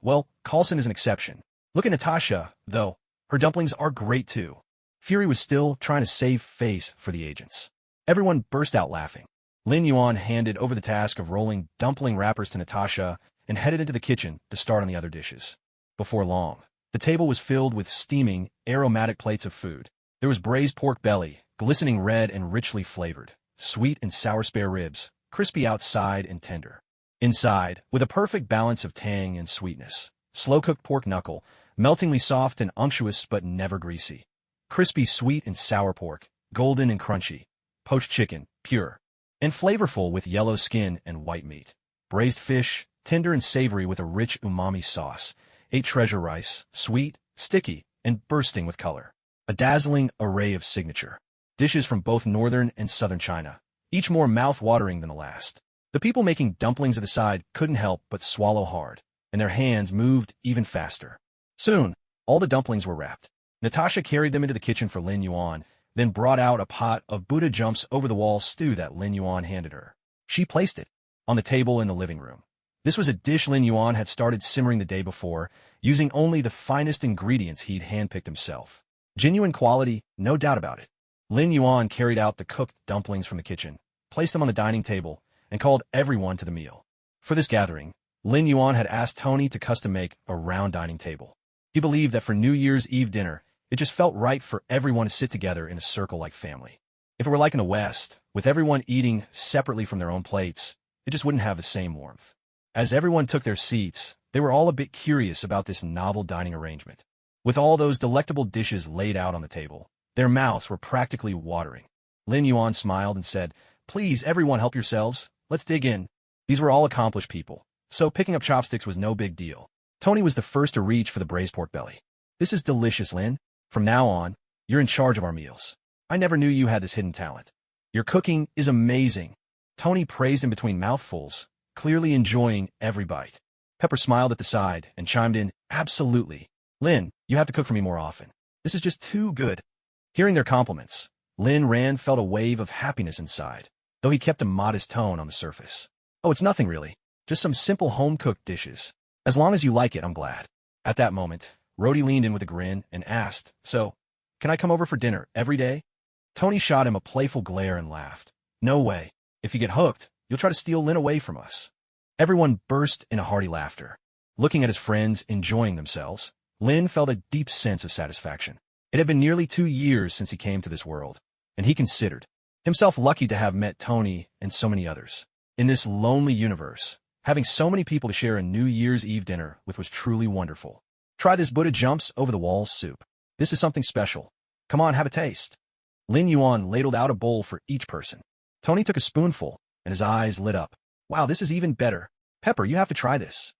Speaker 1: Well, Coulson is an exception. Look at Natasha, though. Her dumplings are great too. Fury was still trying to save face for the agents. Everyone burst out laughing. Lin Yuan handed over the task of rolling dumpling wrappers to Natasha and headed into the kitchen to start on the other dishes. Before long, the table was filled with steaming, aromatic plates of food. There was braised pork belly, glistening red and richly flavored, sweet and sour spare ribs, crispy outside and tender inside, with a perfect balance of tang and sweetness. Slow-cooked pork knuckle, meltingly soft and unctuous but never greasy. Crispy sweet and sour pork, golden and crunchy. Poached chicken, pure and flavorful with yellow skin and white meat. Braised fish, tender and savory with a rich umami sauce. 8 treasure rice, sweet, sticky, and bursting with color. A dazzling array of signature dishes from both northern and southern China, each more mouth-watering than the last. The people making dumplings at the side couldn't help but swallow hard, and their hands moved even faster. Soon, all the dumplings were wrapped. Natasha carried them into the kitchen for Lin Yuan, then brought out a pot of Buddha jumps over-the-wall stew that Lin Yuan handed her. She placed it on the table in the living room. This was a dish Lin Yuan had started simmering the day before, using only the finest ingredients he'd handpicked himself. Genuine quality, no doubt about it. Lin Yuan carried out the cooked dumplings from the kitchen, placed them on the dining table, and called everyone to the meal. For this gathering, Lin Yuan had asked Tony to custom-make a round dining table. He believed that for New Year's Eve dinner, it just felt right for everyone to sit together in a circle like family. If it were like in the West, with everyone eating separately from their own plates, it just wouldn't have the same warmth. As everyone took their seats, they were all a bit curious about this novel dining arrangement. With all those delectable dishes laid out on the table, their mouths were practically watering. Lin Yuan smiled and said, "Please, everyone help yourselves. Let's dig in." These were all accomplished people, so picking up chopsticks was no big deal. Tony was the first to reach for the braised pork belly. "This is delicious, Lin. From now on, you're in charge of our meals. I never knew you had this hidden talent. Your cooking is amazing." Tony praised him between mouthfuls, clearly enjoying every bite. Pepper smiled at the side and chimed in, "Absolutely. Lin, you have to cook for me more often. This is just too good." Hearing their compliments, Lin Rand felt a wave of happiness inside, though he kept a modest tone on the surface. "Oh, it's nothing really. Just some simple home-cooked dishes. As long as you like it, I'm glad." At that moment, Rhodey leaned in with a grin and asked, "So, can I come over for dinner every day?" Tony shot him a playful glare and laughed. "No way. If you get hooked, you'll try to steal Lin away from us." Everyone burst into hearty laughter. Looking at his friends enjoying themselves, Lin felt a deep sense of satisfaction. It had been nearly 2 years since he came to this world, and he considered himself lucky to have met Tony and so many others. In this lonely universe, having so many people to share a New Year's Eve dinner with was truly wonderful. Try this Buddha jumps over the walls soup. This is something special. Come on, have a taste. Lin Yuan ladled out a bowl for each person. Tony took a spoonful, and his eyes lit up. "Wow, this is even better. Pepper, you have to try this."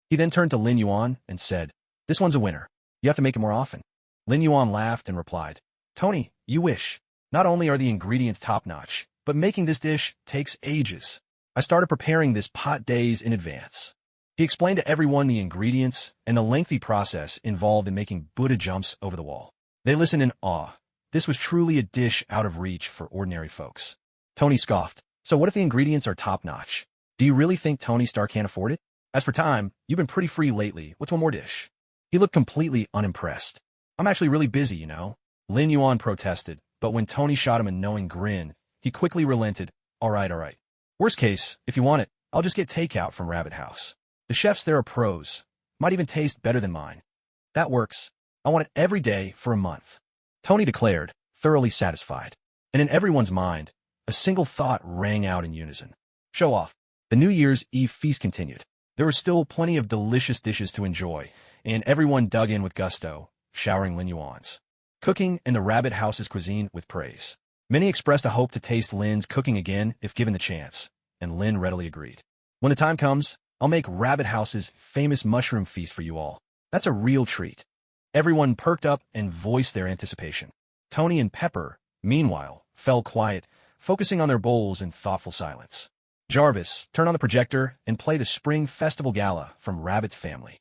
Speaker 1: He then turned to Lin Yuan and said, "This one's a winner. You have to make it more often." Lin Yuan laughed and replied, "Tony, you wish. Not only are the ingredients top-notch, but making this dish takes ages. I started preparing this pot days in advance." He explained to everyone the ingredients and the lengthy process involved in making Buddha jumps over the wall. They listened in awe. This was truly a dish out of reach for ordinary folks. Tony scoffed. "So what if the ingredients are top-notch? Do you really think Tony Stark can't afford it? As for time, you've been pretty free lately. What's one more dish?" He looked completely unimpressed. I'm actually really busy, you know. Lin Yuan protested, but when Tony shot him a knowing grin, he quickly relented. All right, all right. Worst case, if you want it, I'll just get takeout from Rabbit House. The chefs there are pros. Might even taste better than mine. That works. I want it every day for a month. Tony declared, thoroughly satisfied. And in everyone's mind, a single thought rang out in unison. Show off. The New Year's Eve feast continued. There were still plenty of delicious dishes to enjoy, and everyone dug in with gusto, showering Lin Yuan's cooking and the Rabbit House's cuisine with praise. Many expressed a hope to taste Lin's cooking again if given the chance, and Lin readily agreed. When the time comes, I'll make Rabbit House's famous mushroom feast for you all. That's a real treat. Everyone perked up and voiced their anticipation. Tony and Pepper, meanwhile, fell quiet, focusing on their bowls in thoughtful silence. Jarvis, turn on the projector and play the Spring Festival Gala from Rabbit's Family.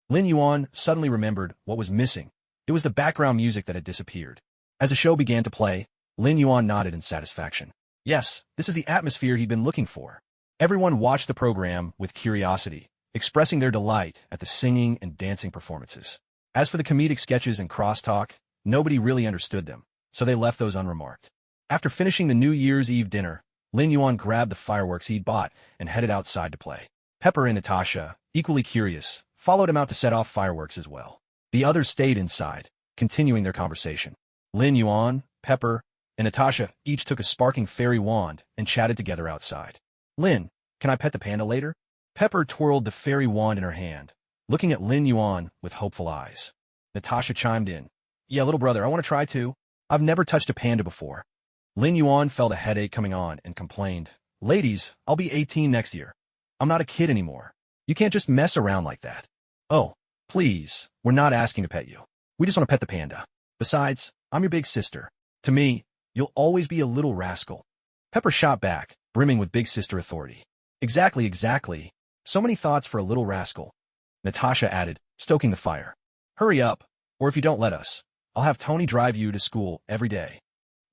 Speaker 1: Lin Yuan suddenly remembered what was missing. It was the background music that had disappeared. As the show began to play, Lin Yuan nodded in satisfaction. Yes, this is the atmosphere he'd been looking for. Everyone watched the program with curiosity, expressing their delight at the singing and dancing performances. As for the comedic sketches and crosstalk, nobody really understood them, so they left those unremarked. After finishing the New Year's Eve dinner, Lin Yuan grabbed the fireworks he'd bought and headed outside to play. Pepper and Natasha, equally curious, followed him out to set off fireworks as well. The others stayed inside, continuing their conversation. Lin Yuan, Pepper, and Natasha each took a sparking fairy wand and chatted together outside. Lin, can I pet the panda later? Pepper twirled the fairy wand in her hand, looking at Lin Yuan with hopeful eyes. Natasha chimed in. Yeah, little brother, I want to try too. I've never touched a panda before. Lin Yuan felt a headache coming on and complained. Ladies, I'll be 18 next year. I'm not a kid anymore. You can't just mess around like that. Oh, please, we're not asking to pet you. We just want to pet the panda. Besides, I'm your big sister. To me, you'll always be a little rascal. Pepper shot back, brimming with big sister authority. Exactly, exactly. So many thoughts for a little rascal. Natasha added, stoking the fire. Hurry up, or if you don't let us, I'll have Tony drive you to school every day.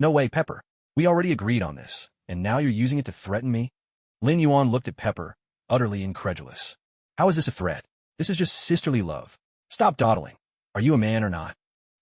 Speaker 1: No way, Pepper. We already agreed on this, and now you're using it to threaten me? Lin Yuan looked at Pepper, utterly incredulous. How is this a threat? This is just sisterly love. Stop dawdling. Are you a man or not?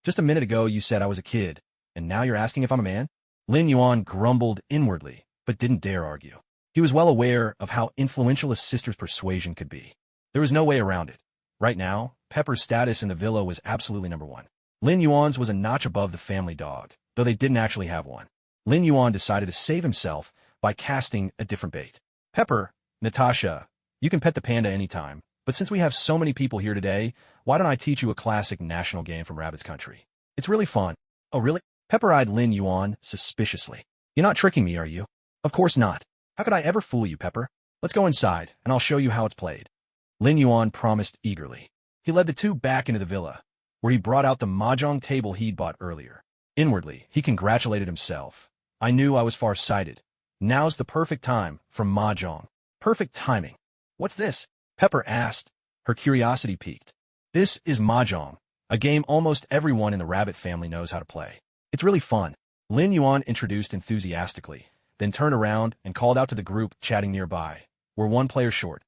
Speaker 1: Just a minute ago you said I was a kid, and now you're asking if I'm a man? Lin Yuan grumbled inwardly, but didn't dare argue. He was well aware of how influential a sister's persuasion could be. There was no way around it. Right now, Pepper's status in the villa was absolutely number one. Lin Yuan's was a notch above the family dog, though they didn't actually have one. Lin Yuan decided to save himself by casting a different bait. Pepper, Natasha, you can pet the panda anytime, but since we have so many people here today, why don't I teach you a classic national game from Rabbit's country? It's really fun. Oh, really? Pepper eyed Lin Yuan suspiciously. You're not tricking me, are you? Of course not. How could I ever fool you, Pepper? Let's go inside, and I'll show you how it's played. Lin Yuan promised eagerly. He led the two back into the villa, where he brought out the mahjong table he'd bought earlier. Inwardly, he congratulated himself. I knew I was far-sighted. Now's the perfect time for mahjong. Perfect timing. What's this? Pepper asked, her curiosity piqued. This is mahjong, a game almost everyone in the Rabbit family knows how to play. It's really fun. Lin Yuan introduced enthusiastically, then turned around and called out to the group chatting nearby. We're one player short.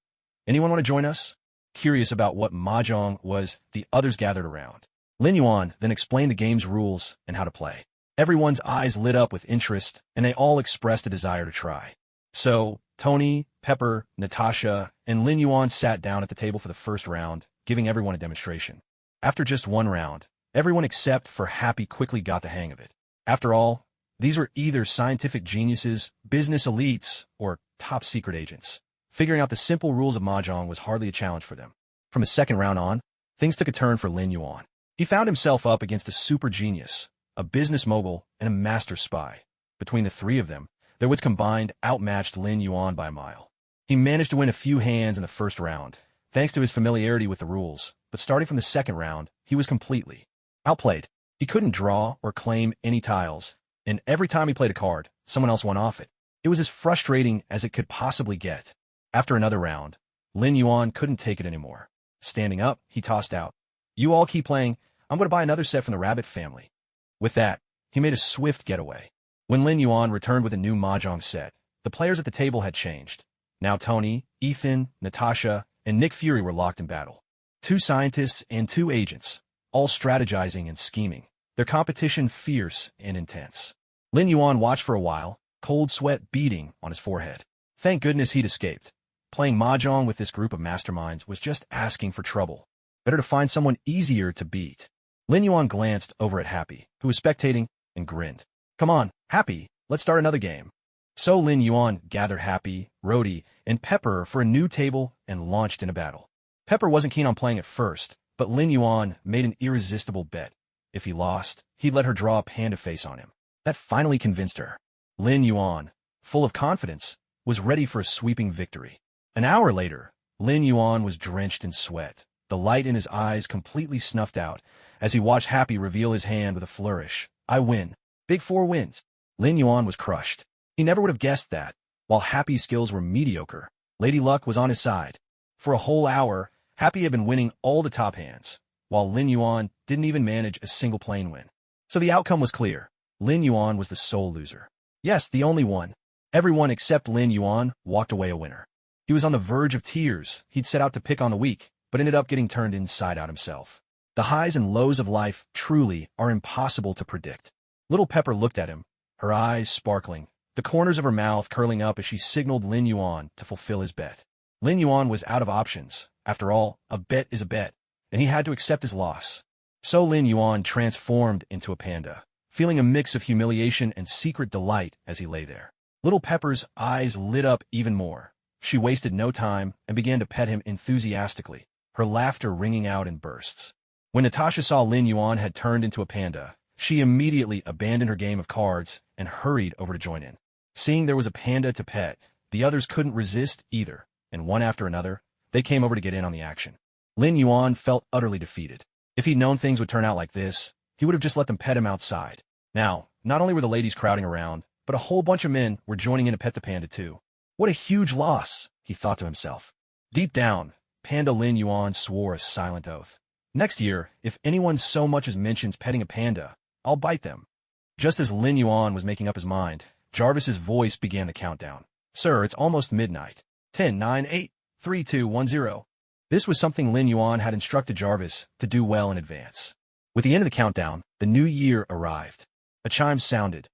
Speaker 1: Anyone want to join us? Curious about what mahjong was, the others gathered around. Lin Yuan then explained the game's rules and how to play. Everyone's eyes lit up with interest, and they all expressed a desire to try. So, Tony, Pepper, Natasha, and Lin Yuan sat down at the table for the first round, giving everyone a demonstration. After just one round, everyone except for Happy quickly got the hang of it. After all, these were either scientific geniuses, business elites, or top-secret agents. Figuring out the simple rules of mahjong was hardly a challenge for them. From the second round on, things took a turn for Lin Yuan. He found himself up against a super genius, a business mogul, and a master spy. Between the three of them, their wits combined outmatched Lin Yuan by a mile. He managed to win a few hands in the first round, thanks to his familiarity with the rules, but starting from the second round, he was completely outplayed. He couldn't draw or claim any tiles, and every time he played a card, someone else won off it. It was as frustrating as it could possibly get. After another round, Lin Yuan couldn't take it anymore. Standing up, he tossed out, "You all keep playing. I'm going to buy another set from the Rabbit family." With that, he made a swift getaway. When Lin Yuan returned with a new mahjong set, the players at the table had changed. Now Tony, Ethan, Natasha, and Nick Fury were locked in battle. 2 scientists and 2 agents, all strategizing and scheming, their competition fierce and intense. Lin Yuan watched for a while, cold sweat beading on his forehead. Thank goodness he'd escaped. Playing mahjong with this group of masterminds was just asking for trouble. Better to find someone easier to beat. Lin Yuan glanced over at Happy, who was spectating, and grinned. Come on, Happy, let's start another game. So Lin Yuan gathered Happy, Rhodey, and Pepper for a new table and launched in a battle. Pepper wasn't keen on playing at first, but Lin Yuan made an irresistible bet. If he lost, he'd let her draw a panda face on him. That finally convinced her. Lin Yuan, full of confidence, was ready for a sweeping victory. An hour later, Lin Yuan was drenched in sweat, the light in his eyes completely snuffed out, as he watched Happy reveal his hand with a flourish. I win. Big 4 wins. Lin Yuan was crushed. He never would have guessed that. While Happy's skills were mediocre, Lady Luck was on his side. For a whole hour, Happy had been winning all the top hands, while Lin Yuan didn't even manage a single plain win. So the outcome was clear. Lin Yuan was the sole loser. Yes, the only one. Everyone except Lin Yuan walked away a winner. He was on the verge of tears. He'd set out to pick on the weak, but ended up getting turned inside out himself. The highs and lows of life truly are impossible to predict. Little Pepper looked at him, her eyes sparkling, the corners of her mouth curling up as she signaled Lin Yuan to fulfill his bet. Lin Yuan was out of options. After all, a bet is a bet, and he had to accept his loss. So Lin Yuan transformed into a panda, feeling a mix of humiliation and secret delight as he lay there. Little Pepper's eyes lit up even more. She wasted no time and began to pet him enthusiastically, her laughter ringing out in bursts. When Natasha saw Lin Yuan had turned into a panda, she immediately abandoned her game of cards and hurried over to join in. Seeing there was a panda to pet, the others couldn't resist either, and one after another, they came over to get in on the action. Lin Yuan felt utterly defeated. If he'd known things would turn out like this, he would have just let them pet him outside. Now, not only were the ladies crowding around, but a whole bunch of men were joining in to pet the panda too. What a huge loss, he thought to himself. Deep down, Panda Lin Yuan swore a silent oath. Next year, if anyone so much as mentions petting a panda, I'll bite them. Just as Lin Yuan was making up his mind, Jarvis's voice began the countdown. Sir, it's almost midnight. 10, 9, 8, 3, 2, 1, 0. This was something Lin Yuan had instructed Jarvis to do well in advance. With the end of the countdown, the new year arrived. A chime sounded.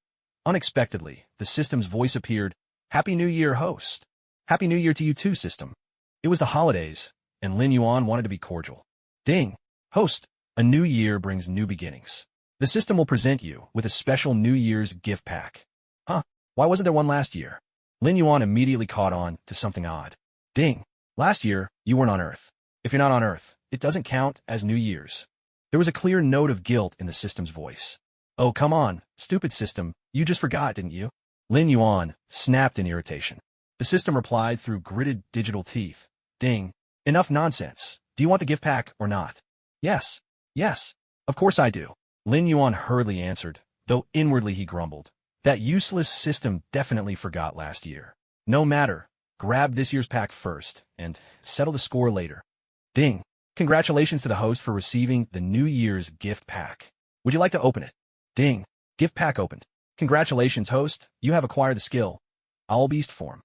Speaker 1: Unexpectedly, the system's voice appeared. Happy New Year, host. Happy New Year to you too, system. It was the holidays, and Lin Yuan wanted to be cordial. Ding. Host, a new year brings new beginnings. The system will present you with a special New Year's gift pack. Huh? Why wasn't there one last year? Lin Yuan immediately caught on to something odd. Ding. Last year, you weren't on Earth. If you're not on Earth, it doesn't count as New Year's. There was a clear note of guilt in the system's voice. Oh, come on, stupid system, you just forgot, didn't you? Lin Yuan snapped in irritation. The system replied through gritted digital teeth. Ding. Enough nonsense. Do you want the gift pack or not? Yes. Yes. Of course I do. Lin Yuan hurriedly answered, though inwardly he grumbled. That useless system definitely forgot last year. No matter. Grab this year's pack first, and settle the score later. Ding. Congratulations to the host for receiving the New Year's gift pack. Would you like to open it? Ding. Gift pack opened. Congratulations, host. You have acquired the skill Owl Beast form.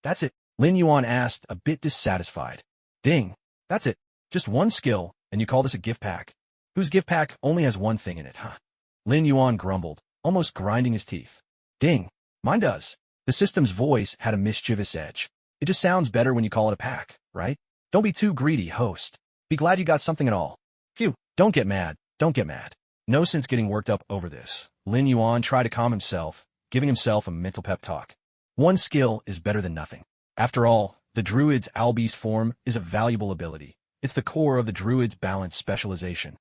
Speaker 1: That's it. Lin Yuan asked, a bit dissatisfied. Ding. That's it. Just one skill, and you call this a gift pack? Whose gift pack only has one thing in it, huh? Lin Yuan grumbled, almost grinding his teeth. Ding. Mine does. The system's voice had a mischievous edge. It just sounds better when you call it a pack, right? Don't be too greedy, host. Be glad you got something at all. Phew. Don't get mad. Don't get mad. No sense getting worked up over this. Lin Yuan tried to calm himself, giving himself a mental pep talk. One skill is better than nothing. After all, the Druid's Owl Beast form is a valuable ability. It's the core of the Druid's balanced specialization.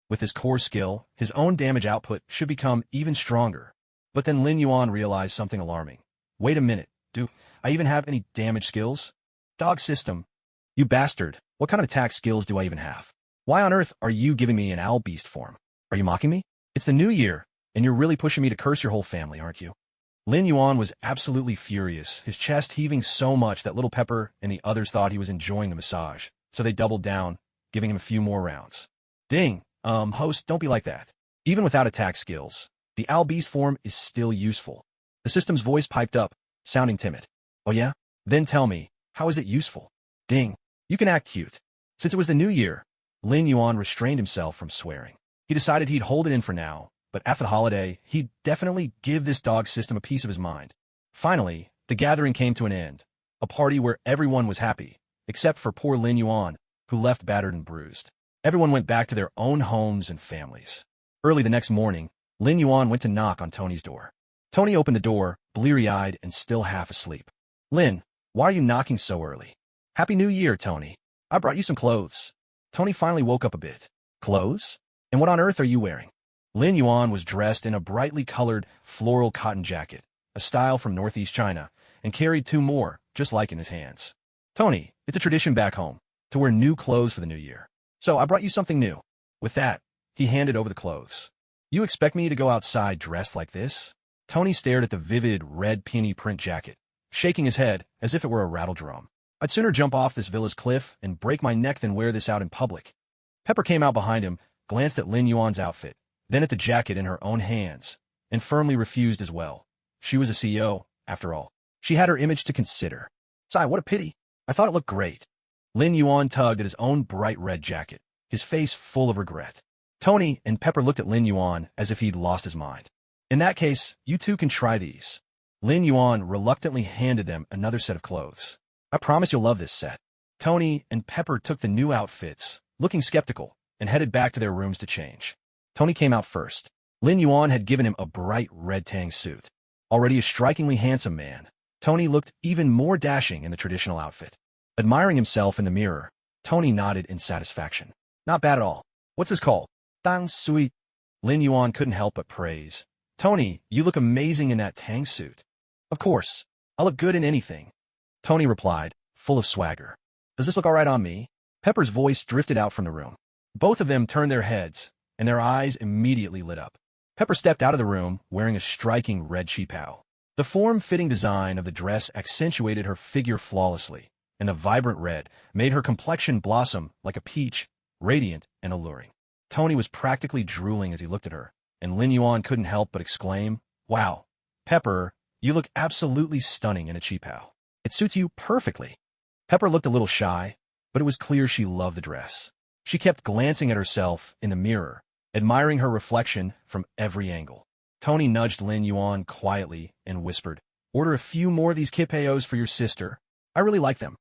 Speaker 1: With his core skill, his own damage output should become even stronger. But then Lin Yuan realized something alarming. Wait a minute, do I even have any damage skills? Dog system. You bastard, what kind of attack skills do I even have? Why on earth are you giving me an Owl Beast form? Are you mocking me? It's the new year, and you're really pushing me to curse your whole family, aren't you? Lin Yuan was absolutely furious, his chest heaving so much that Little Pepper and the others thought he was enjoying the massage, so they doubled down, giving him a few more rounds. Ding, host, don't be like that. Even without attack skills, the Owl Beast form is still useful. The system's voice piped up, sounding timid. Oh yeah? Then tell me, how is it useful? Ding, you can act cute. Since it was the new year, Lin Yuan restrained himself from swearing. He decided he'd hold it in for now, but after the holiday, he'd definitely give this dog system a piece of his mind. Finally, the gathering came to an end, a party where everyone was happy, except for poor Lin Yuan, who left battered and bruised. Everyone went back to their own homes and families. Early the next morning, Lin Yuan went to knock on Tony's door. Tony opened the door, bleary-eyed and still half asleep. "Lin, why are you knocking so early?" "Happy New Year, Tony. I brought you some clothes." Tony finally woke up a bit. "Clothes? And what on earth are you wearing?" Lin Yuan was dressed in a brightly colored floral cotton jacket, a style from Northeast China, and carried two more, just like in his hands. "Tony, it's a tradition back home, to wear new clothes for the new year. So I brought you something new." With that, he handed over the clothes. "You expect me to go outside dressed like this?" Tony stared at the vivid red peony print jacket, shaking his head as if it were a rattle drum. "I'd sooner jump off this villa's cliff and break my neck than wear this out in public." Pepper came out behind him, glanced at Lin Yuan's outfit, then at the jacket in her own hands, and firmly refused as well. She was a CEO, after all. She had her image to consider. "Sigh, what a pity. I thought it looked great." Lin Yuan tugged at his own bright red jacket, his face full of regret. Tony and Pepper looked at Lin Yuan as if he'd lost his mind. "In that case, you two can try these." Lin Yuan reluctantly handed them another set of clothes. "I promise you'll love this set." Tony and Pepper took the new outfits, looking skeptical, and headed back to their rooms to change. Tony came out first. Lin Yuan had given him a bright red tang suit. Already a strikingly handsome man, Tony looked even more dashing in the traditional outfit. Admiring himself in the mirror, Tony nodded in satisfaction. "Not bad at all. What's this called?" "Tang sui." Lin Yuan couldn't help but praise. "Tony, you look amazing in that tang suit." "Of course. I look good in anything," Tony replied, full of swagger. "Does this look all right on me?" Pepper's voice drifted out from the room. Both of them turned their heads, and their eyes immediately lit up. Pepper stepped out of the room wearing a striking red cheapao. The form-fitting design of the dress accentuated her figure flawlessly, and the vibrant red made her complexion blossom like a peach, radiant and alluring. Tony was practically drooling as he looked at her, and Lin Yuan couldn't help but exclaim, "Wow, Pepper, you look absolutely stunning in a cheapao. It suits you perfectly." Pepper looked a little shy, but it was clear she loved the dress. She kept glancing at herself in the mirror, admiring her reflection from every angle. Tony nudged Lin Yuan quietly and whispered, "Order a few more of these kipeos for your sister. I really like them."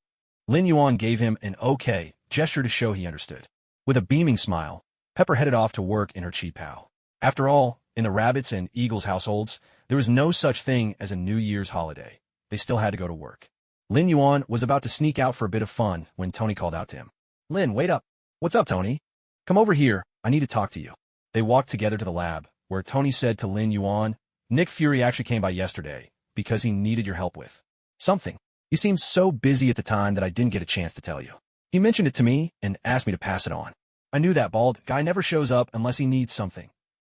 Speaker 1: Lin Yuan gave him an okay gesture to show he understood. With a beaming smile, Pepper headed off to work in her cheapao. After all, in the Rabbits and Eagles households, there was no such thing as a New Year's holiday. They still had to go to work. Lin Yuan was about to sneak out for a bit of fun when Tony called out to him. "Lin, wait up." "What's up, Tony?" "Come over here. I need to talk to you." They walked together to the lab, where Tony said to Lin Yuan, "Nick Fury actually came by yesterday because he needed your help with something. You seemed so busy at the time that I didn't get a chance to tell you. He mentioned it to me and asked me to pass it on. I knew that bald guy never shows up unless he needs something."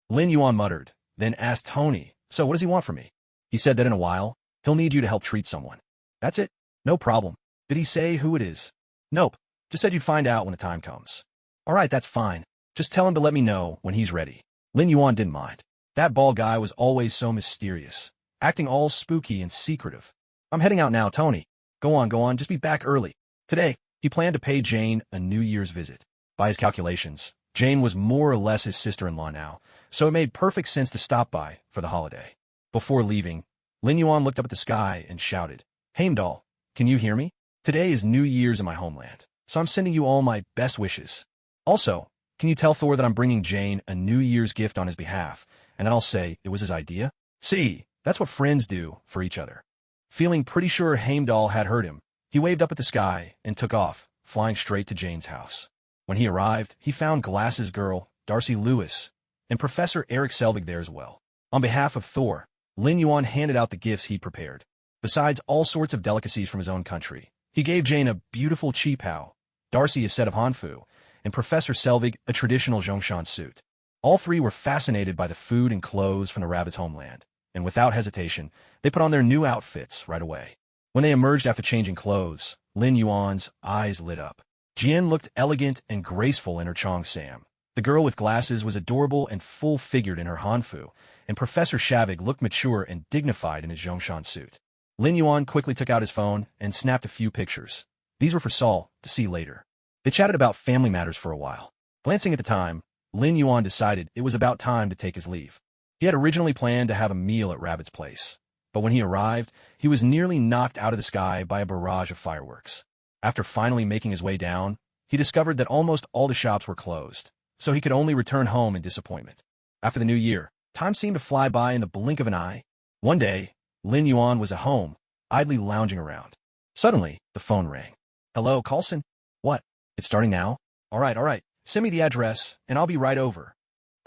Speaker 1: Lin Yuan muttered, then asked Tony, "So what does he want from me?" "He said that in a while, he'll need you to help treat someone." "That's it? No problem. Did he say who it is?" "Nope. Just said you'd find out when the time comes." "All right, that's fine. Just tell him to let me know when he's ready." Lin Yuan didn't mind. That bald guy was always so mysterious, acting all spooky and secretive. "I'm heading out now, Tony." Go on, just be back early." Today, he planned to pay Jane a New Year's visit. By his calculations, Jane was more or less his sister-in-law now, so it made perfect sense to stop by for the holiday. Before leaving, Lin Yuan looked up at the sky and shouted, "Heimdall, can you hear me? Today is New Year's in my homeland, so I'm sending you all my best wishes. Also, can you tell Thor that I'm bringing Jane a New Year's gift on his behalf, and then I'll say it was his idea?" See, that's what friends do for each other. Feeling pretty sure Heimdall had heard him, he waved up at the sky and took off, flying straight to Jane's house. When he arrived, he found Glasses Girl, Darcy Lewis, and Professor Eric Selvig there as well. On behalf of Thor, Lin Yuan handed out the gifts he'd prepared. Besides all sorts of delicacies from his own country, he gave Jane a beautiful cheapao, Darcy a set of hanfu, and Professor Selvig a traditional Zhongshan suit. All three were fascinated by the food and clothes from the rabbit's homeland, and without hesitation, they put on their new outfits right away. When they emerged after changing clothes, Lin Yuan's eyes lit up. Jian looked elegant and graceful in her cheongsam. The girl with glasses was adorable and full-figured in her hanfu, and Professor Shavig looked mature and dignified in his Zhongshan suit. Lin Yuan quickly took out his phone and snapped a few pictures. These were for Saul to see later. They chatted about family matters for a while. Glancing at the time, Lin Yuan decided it was about time to take his leave. He had originally planned to have a meal at Rabbit's place, but when he arrived, he was nearly knocked out of the sky by a barrage of fireworks. After finally making his way down, he discovered that almost all the shops were closed, so he could only return home in disappointment. After the new year, time seemed to fly by in the blink of an eye. One day, Lin Yuan was at home, idly lounging around. Suddenly, the phone rang. "Hello, Carlson? What? It's starting now? All right. Send me the address, and I'll be right over."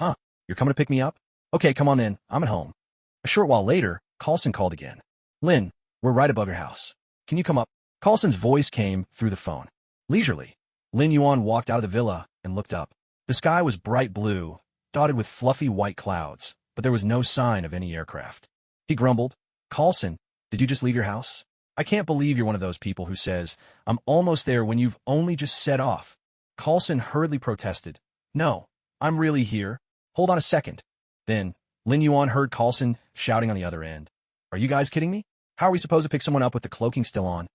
Speaker 1: "Huh? You're coming to pick me up? Okay, come on in. I'm at home." A short while later, Carlson called again. "Lin, we're right above your house. Can you come up?" Carlson's voice came through the phone. Leisurely, Lin Yuan walked out of the villa and looked up. The sky was bright blue, dotted with fluffy white clouds, but there was no sign of any aircraft. He grumbled, "Carlson, did you just leave your house? I can't believe you're one of those people who says, 'I'm almost there,' when you've only just set off." Carlson hurriedly protested, "No, I'm really here. Hold on a second." Then, Lin Yuan heard Carlson shouting on the other end, "Are you guys kidding me? How are we supposed to pick someone up with the cloaking still on?"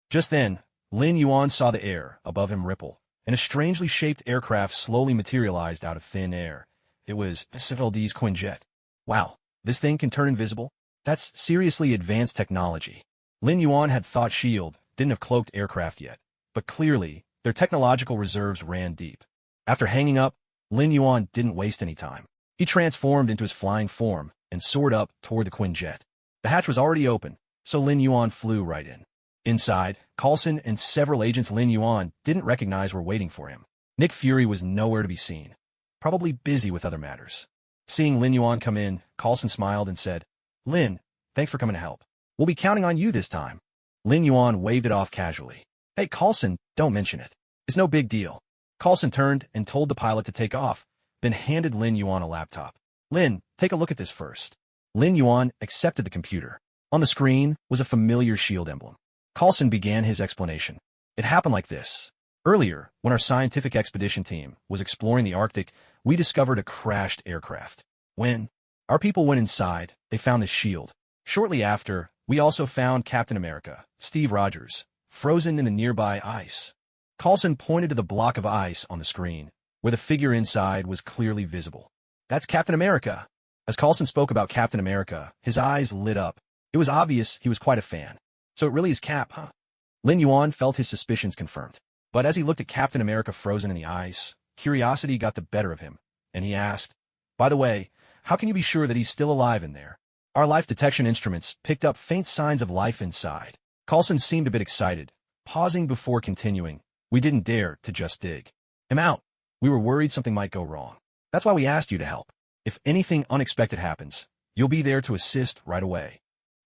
Speaker 1: Just then, Lin Yuan saw the air above him ripple, and a strangely shaped aircraft slowly materialized out of thin air. It was SFLD's Quinjet. Wow, this thing can turn invisible? That's seriously advanced technology. Lin Yuan had thought S.H.I.E.L.D. didn't have cloaked aircraft yet, but clearly, their technological reserves ran deep. After hanging up, Lin Yuan didn't waste any time. He transformed into his flying form and soared up toward the Quinjet. The hatch was already open, so Lin Yuan flew right in. Inside, Carlson and several agents Lin Yuan didn't recognize were waiting for him. Nick Fury was nowhere to be seen, probably busy with other matters. Seeing Lin Yuan come in, Carlson smiled and said, "Lin, thanks for coming to help. We'll be counting on you this time." Lin Yuan waved it off casually. "Hey, Carlson, don't mention it. It's no big deal." Carlson turned and told the pilot to take off, then handed Lin Yuan a laptop. "Lin, take a look at this first." Lin Yuan accepted the computer. On the screen was a familiar S.H.I.E.L.D. emblem. Carlson began his explanation. "It happened like this. Earlier, when our scientific expedition team was exploring the Arctic, we discovered a crashed aircraft. When our people went inside, they found the S.H.I.E.L.D. Shortly after, we also found Captain America, Steve Rogers, frozen in the nearby ice." Carlson pointed to the block of ice on the screen, where the figure inside was clearly visible. "That's Captain America." As Carlson spoke about Captain America, his eyes lit up. It was obvious he was quite a fan. "So it really is Cap, huh?" Lin Yuan felt his suspicions confirmed. But as he looked at Captain America frozen in the ice, curiosity got the better of him, and he asked, "By the way, how can you be sure that he's still alive in there?" "Our life detection instruments picked up faint signs of life inside." Carlson seemed a bit excited, pausing before continuing. "We didn't dare to just dig him out. We were worried something might go wrong. That's why we asked you to help. If anything unexpected happens, you'll be there to assist right away."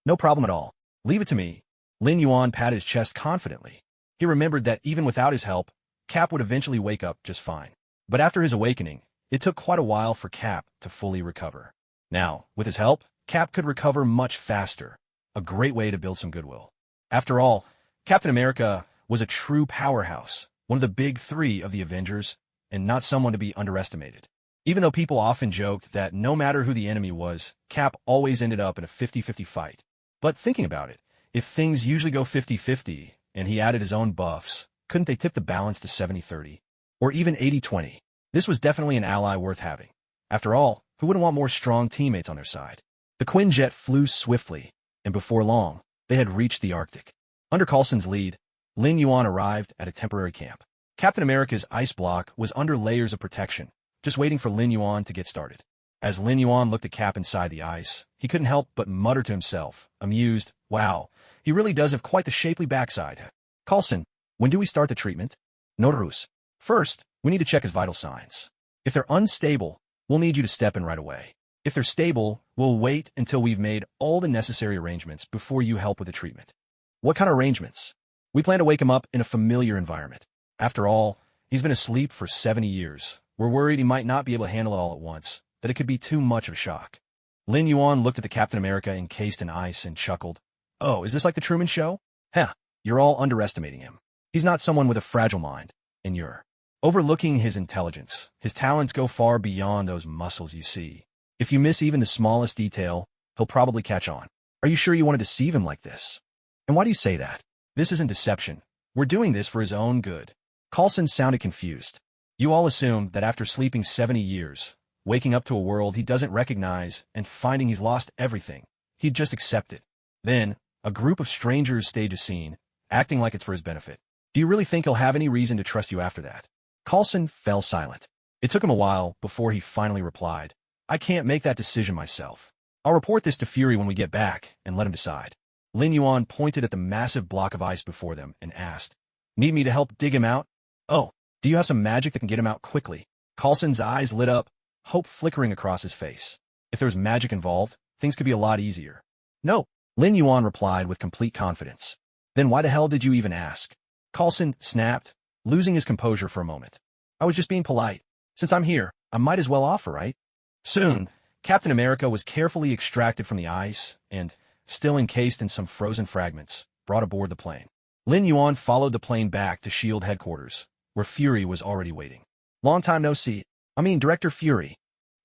Speaker 1: "No problem at all. Leave it to me." Lin Yuan patted his chest confidently. He remembered that even without his help, Cap would eventually wake up just fine. But after his awakening, it took quite a while for Cap to fully recover. Now, with his help, Cap could recover much faster, a great way to build some goodwill. After all, Captain America was a true powerhouse, one of the big three of the Avengers, and not someone to be underestimated. Even though people often joked that no matter who the enemy was, Cap always ended up in a 50-50 fight. But thinking about it, if things usually go 50-50, and he added his own buffs, couldn't they tip the balance to 70-30? Or even 80-20? This was definitely an ally worth having. After all, who wouldn't want more strong teammates on their side? The Quinjet flew swiftly, and before long, they had reached the Arctic. Under Carlson's lead, Lin Yuan arrived at a temporary camp. Captain America's ice block was under layers of protection, just waiting for Lin Yuan to get started. As Lin Yuan looked at Cap inside the ice, he couldn't help but mutter to himself, amused, "Wow, he really does have quite the shapely backside." "Carlson, when do we start the treatment?" "Notarus. First, we need to check his vital signs. If they're unstable, we'll need you to step in right away. If they're stable, we'll wait until we've made all the necessary arrangements before you help with the treatment." "What kind of arrangements?" "We plan to wake him up in a familiar environment. After all, he's been asleep for 70 years. We're worried he might not be able to handle it all at once, that it could be too much of a shock." Lin Yuan looked at the Captain America encased in ice and chuckled. "Oh, is this like the Truman Show? Heh, you're all underestimating him. He's not someone with a fragile mind, and you're overlooking his intelligence. His talents go far beyond those muscles you see. If you miss even the smallest detail, he'll probably catch on. Are you sure you want to deceive him like this?" "And why do you say that?" "This isn't deception. We're doing this for his own good." Carlson sounded confused. You all assume that after sleeping 70 years, waking up to a world he doesn't recognize and finding he's lost everything, he'd just accept it. Then, a group of strangers stage a scene, acting like it's for his benefit. Do you really think he'll have any reason to trust you after that? Coulson fell silent. It took him a while before he finally replied, I can't make that decision myself. I'll report this to Fury when we get back and let him decide. Lin Yuan pointed at the massive block of ice before them and asked, Need me to help dig him out? Oh, do you have some magic that can get him out quickly? Coulson's eyes lit up, hope flickering across his face. If there was magic involved, things could be a lot easier. No, Lin Yuan replied with complete confidence. Then why the hell did you even ask? Coulson snapped, losing his composure for a moment. I was just being polite. Since I'm here, I might as well offer, right? Soon, Captain America was carefully extracted from the ice and, still encased in some frozen fragments, brought aboard the plane. Lin Yuan followed the plane back to S.H.I.E.L.D. headquarters, where Fury was already waiting. Long time no see. Director Fury.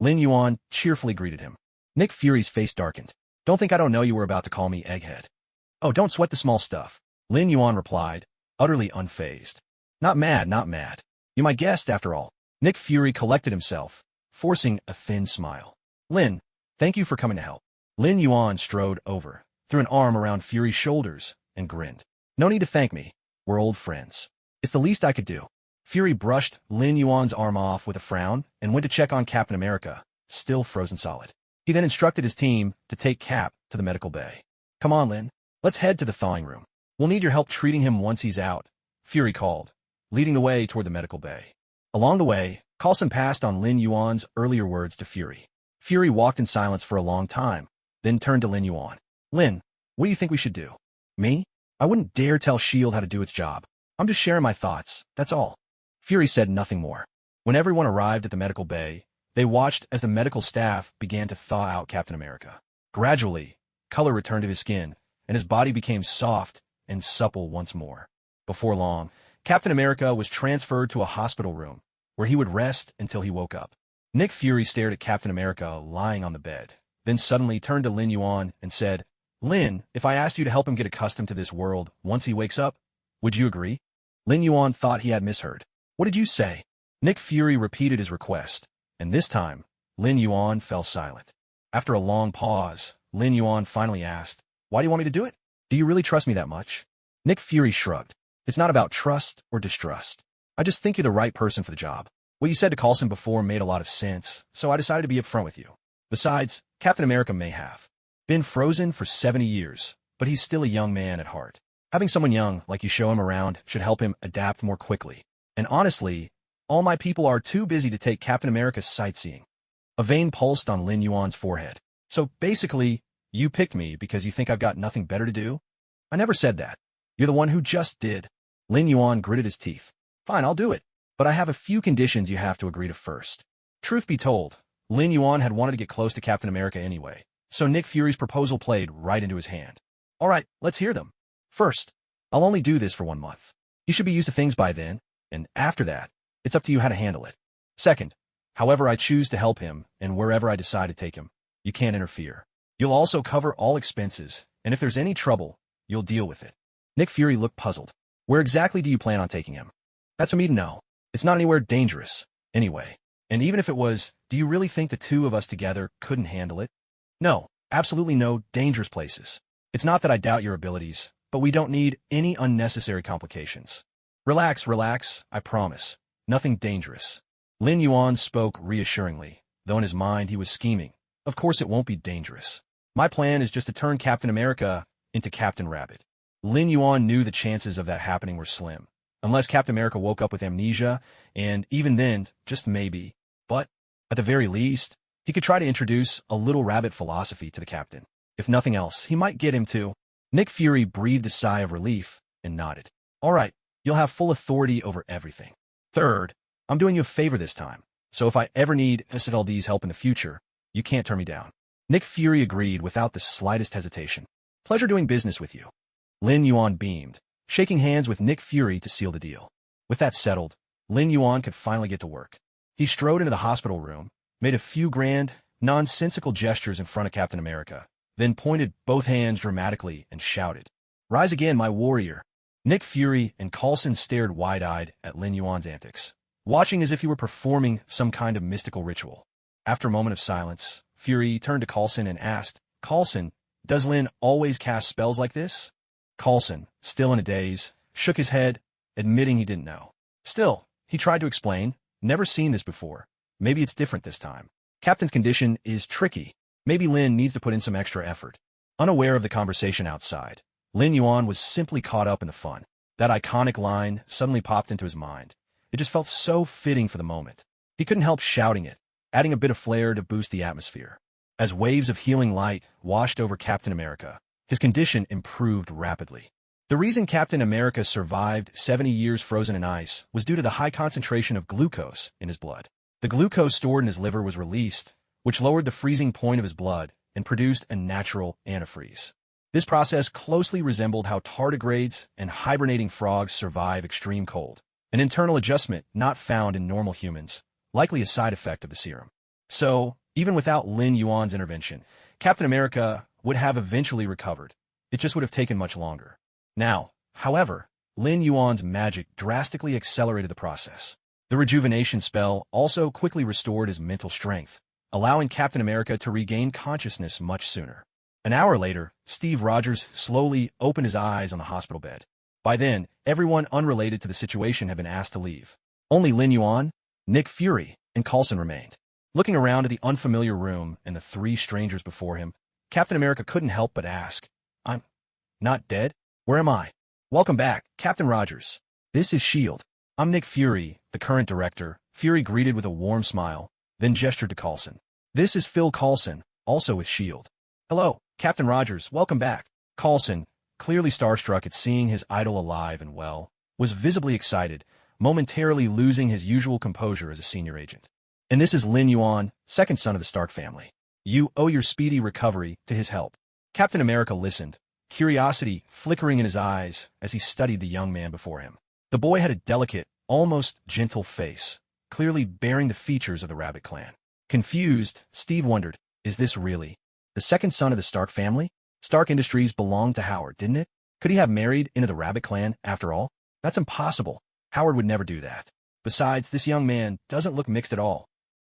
Speaker 1: Lin Yuan cheerfully greeted him. Nick Fury's face darkened. Don't think I don't know you were about to call me Egghead. Oh, don't sweat the small stuff. Lin Yuan replied, utterly unfazed. Not mad, not mad. You're my guest, after all. Nick Fury collected himself, forcing a thin smile. Lin, thank you for coming to help. Lin Yuan strode over, threw an arm around Fury's shoulders, and grinned. No need to thank me. We're old friends. It's the least I could do. Fury brushed Lin Yuan's arm off with a frown and went to check on Captain America, still frozen solid. He then instructed his team to take Cap to the medical bay. Come on, Lin. Let's head to the thawing room. We'll need your help treating him once he's out, Fury called, leading the way toward the medical bay. Along the way, Coulson passed on Lin Yuan's earlier words to Fury. Fury walked in silence for a long time, then turned to Lin Yuan. Lin, what do you think we should do? Me? I wouldn't dare tell S.H.I.E.L.D. how to do its job. I'm just sharing my thoughts, that's all. Fury said nothing more. When everyone arrived at the medical bay, they watched as the medical staff began to thaw out Captain America. Gradually, color returned to his skin, and his body became soft and supple once more. Before long, Captain America was transferred to a hospital room, where he would rest until he woke up. Nick Fury stared at Captain America lying on the bed, then suddenly turned to Lin Yuan and said, Lin, if I asked you to help him get accustomed to this world once he wakes up, would you agree? Lin Yuan thought he had misheard. What did you say? Nick Fury repeated his request, and this time, Lin Yuan fell silent. After a long pause, Lin Yuan finally asked, Why do you want me to do it? Do you really trust me that much? Nick Fury shrugged. It's not about trust or distrust. I just think you're the right person for the job. What you said to Coulson before made a lot of sense, so I decided to be upfront with you. Besides, Captain America may have been frozen for 70 years, but he's still a young man at heart. Having someone young like you show him around should help him adapt more quickly. And honestly, all my people are too busy to take Captain America sightseeing. A vein pulsed on Lin Yuan's forehead. So basically, you picked me because you think I've got nothing better to do? I never said that. You're the one who just did. Lin Yuan gritted his teeth. Fine, I'll do it. But I have a few conditions you have to agree to first. Truth be told, Lin Yuan had wanted to get close to Captain America anyway, so Nick Fury's proposal played right into his hand. All right, let's hear them. First, I'll only do this for 1 month. You should be used to things by then, and after that, it's up to you how to handle it. Second, however I choose to help him and wherever I decide to take him, you can't interfere. You'll also cover all expenses, and if there's any trouble, you'll deal with it. Nick Fury looked puzzled. Where exactly do you plan on taking him? That's for me to know. It's not anywhere dangerous, anyway. And even if it was, do you really think the two of us together couldn't handle it? No, absolutely no dangerous places. It's not that I doubt your abilities, but we don't need any unnecessary complications. Relax, relax, I promise. Nothing dangerous. Lin Yuan spoke reassuringly, though in his mind he was scheming. Of course it won't be dangerous. My plan is just to turn Captain America into Captain Rabbit. Lin Yuan knew the chances of that happening were slim, unless Captain America woke up with amnesia, and even then, just maybe. But, at the very least, he could try to introduce a little rabbit philosophy to the captain. If nothing else, he might get him to. Nick Fury breathed a sigh of relief and nodded. All right, you'll have full authority over everything. Third, I'm doing you a favor this time, so if I ever need SLD's help in the future, you can't turn me down. Nick Fury agreed without the slightest hesitation. Pleasure doing business with you. Lin Yuan beamed, shaking hands with Nick Fury to seal the deal. With that settled, Lin Yuan could finally get to work. He strode into the hospital room, made a few grand, nonsensical gestures in front of Captain America, then pointed both hands dramatically and shouted, Rise again, my warrior. Nick Fury and Coulson stared wide-eyed at Lin Yuan's antics. watching as if he were performing some kind of mystical ritual. After a moment of silence, Fury turned to Coulson and asked, "Coulson, does Lin always cast spells like this?" Coulson, still in a daze, shook his head, admitting he didn't know. Still, he tried to explain, "Never seen this before. Maybe it's different this time. Captain's condition is tricky. Maybe Lin needs to put in some extra effort." Unaware of the conversation outside, Lin Yuan was simply caught up in the fun. That iconic line suddenly popped into his mind. It just felt so fitting for the moment. He couldn't help shouting it, adding a bit of flair to boost the atmosphere. As waves of healing light washed over Captain America, his condition improved rapidly. The reason Captain America survived 70 years frozen in ice was due to the high concentration of glucose in his blood. The glucose stored in his liver was released, which lowered the freezing point of his blood and produced a natural antifreeze. This process closely resembled how tardigrades and hibernating frogs survive extreme cold, an internal adjustment not found in normal humans, likely a side effect of the serum. So, even without Lin Yuan's intervention, Captain America would have eventually recovered. It just would have taken much longer. Now, however, Lin Yuan's magic drastically accelerated the process. The rejuvenation spell also quickly restored his mental strength, allowing Captain America to regain consciousness much sooner. An hour later, Steve Rogers slowly opened his eyes on the hospital bed. By then, everyone unrelated to the situation had been asked to leave. Only Lin Yuan, Nick Fury, and Coulson remained. Looking around at the unfamiliar room and the three strangers before him, Captain America couldn't help but ask, "I'm not dead? Where am I?" "Welcome back, Captain Rogers. This is S.H.I.E.L.D. I'm Nick Fury, the current director." Fury greeted with a warm smile, then gestured to Coulson. "This is Phil Coulson, also with S.H.I.E.L.D. "Hello, Captain Rogers, welcome back." Coulson, clearly starstruck at seeing his idol alive and well, was visibly excited, momentarily losing his usual composure as a senior agent. "And this is Lin Yuan, second son of the Stark family. You owe your speedy recovery to his help." Captain America listened, curiosity flickering in his eyes as he studied the young man before him. The boy had a delicate, almost gentle face, clearly bearing the features of the Rabbit clan. Confused, Steve wondered, is this really the second son of the Stark family? Stark Industries belonged to Howard, didn't it? Could he have married into the Rabbit clan after all? That's impossible. Howard would never do that. Besides, this young man doesn't look mixed at all.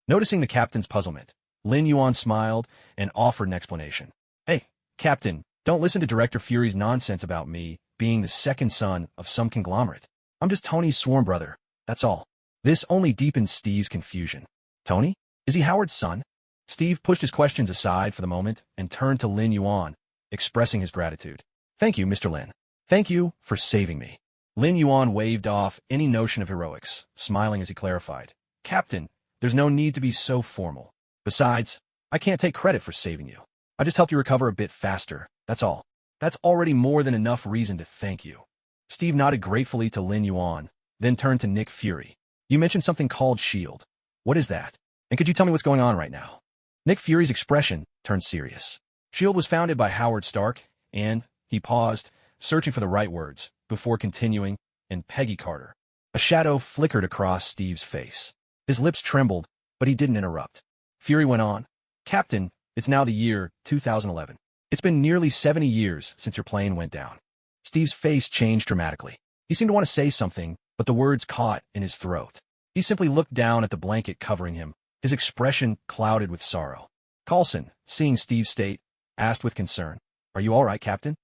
Speaker 1: Noticing the captain's puzzlement, Lin Yuan smiled and offered an explanation. "Hey, Captain, don't listen to Director Fury's nonsense about me being the second son of some conglomerate. I'm just Tony's sworn brother, that's all." This only deepened Steve's confusion. Tony? Is he Howard's son? Steve pushed his questions aside for the moment and turned to Lin Yuan, expressing his gratitude. "Thank you, Mr. Lin. Thank you for saving me." Lin Yuan waved off any notion of heroics, smiling as he clarified. "Captain, there's no need to be so formal. Besides, I can't take credit for saving you. I just helped you recover a bit faster, that's all. That's already more than enough reason to thank you." Steve nodded gratefully to Lin Yuan, then turned to Nick Fury. "You mentioned something called S.H.I.E.L.D. What is that? And could you tell me what's going on right now?" Nick Fury's expression turned serious. S.H.I.E.L.D. was founded by Howard Stark, and he paused, searching for the right words, before continuing, "and Peggy Carter." A shadow flickered across Steve's face. His lips trembled, but he didn't interrupt. Fury went on, "Captain, it's now the year 2011. It's been nearly 70 years since your plane went down." Steve's face changed dramatically. He seemed to want to say something, but the words caught in his throat. He simply looked down at the blanket covering him, his expression clouded with sorrow. Coulson, seeing Steve's state, asked with concern, "Are you all right, Captain?"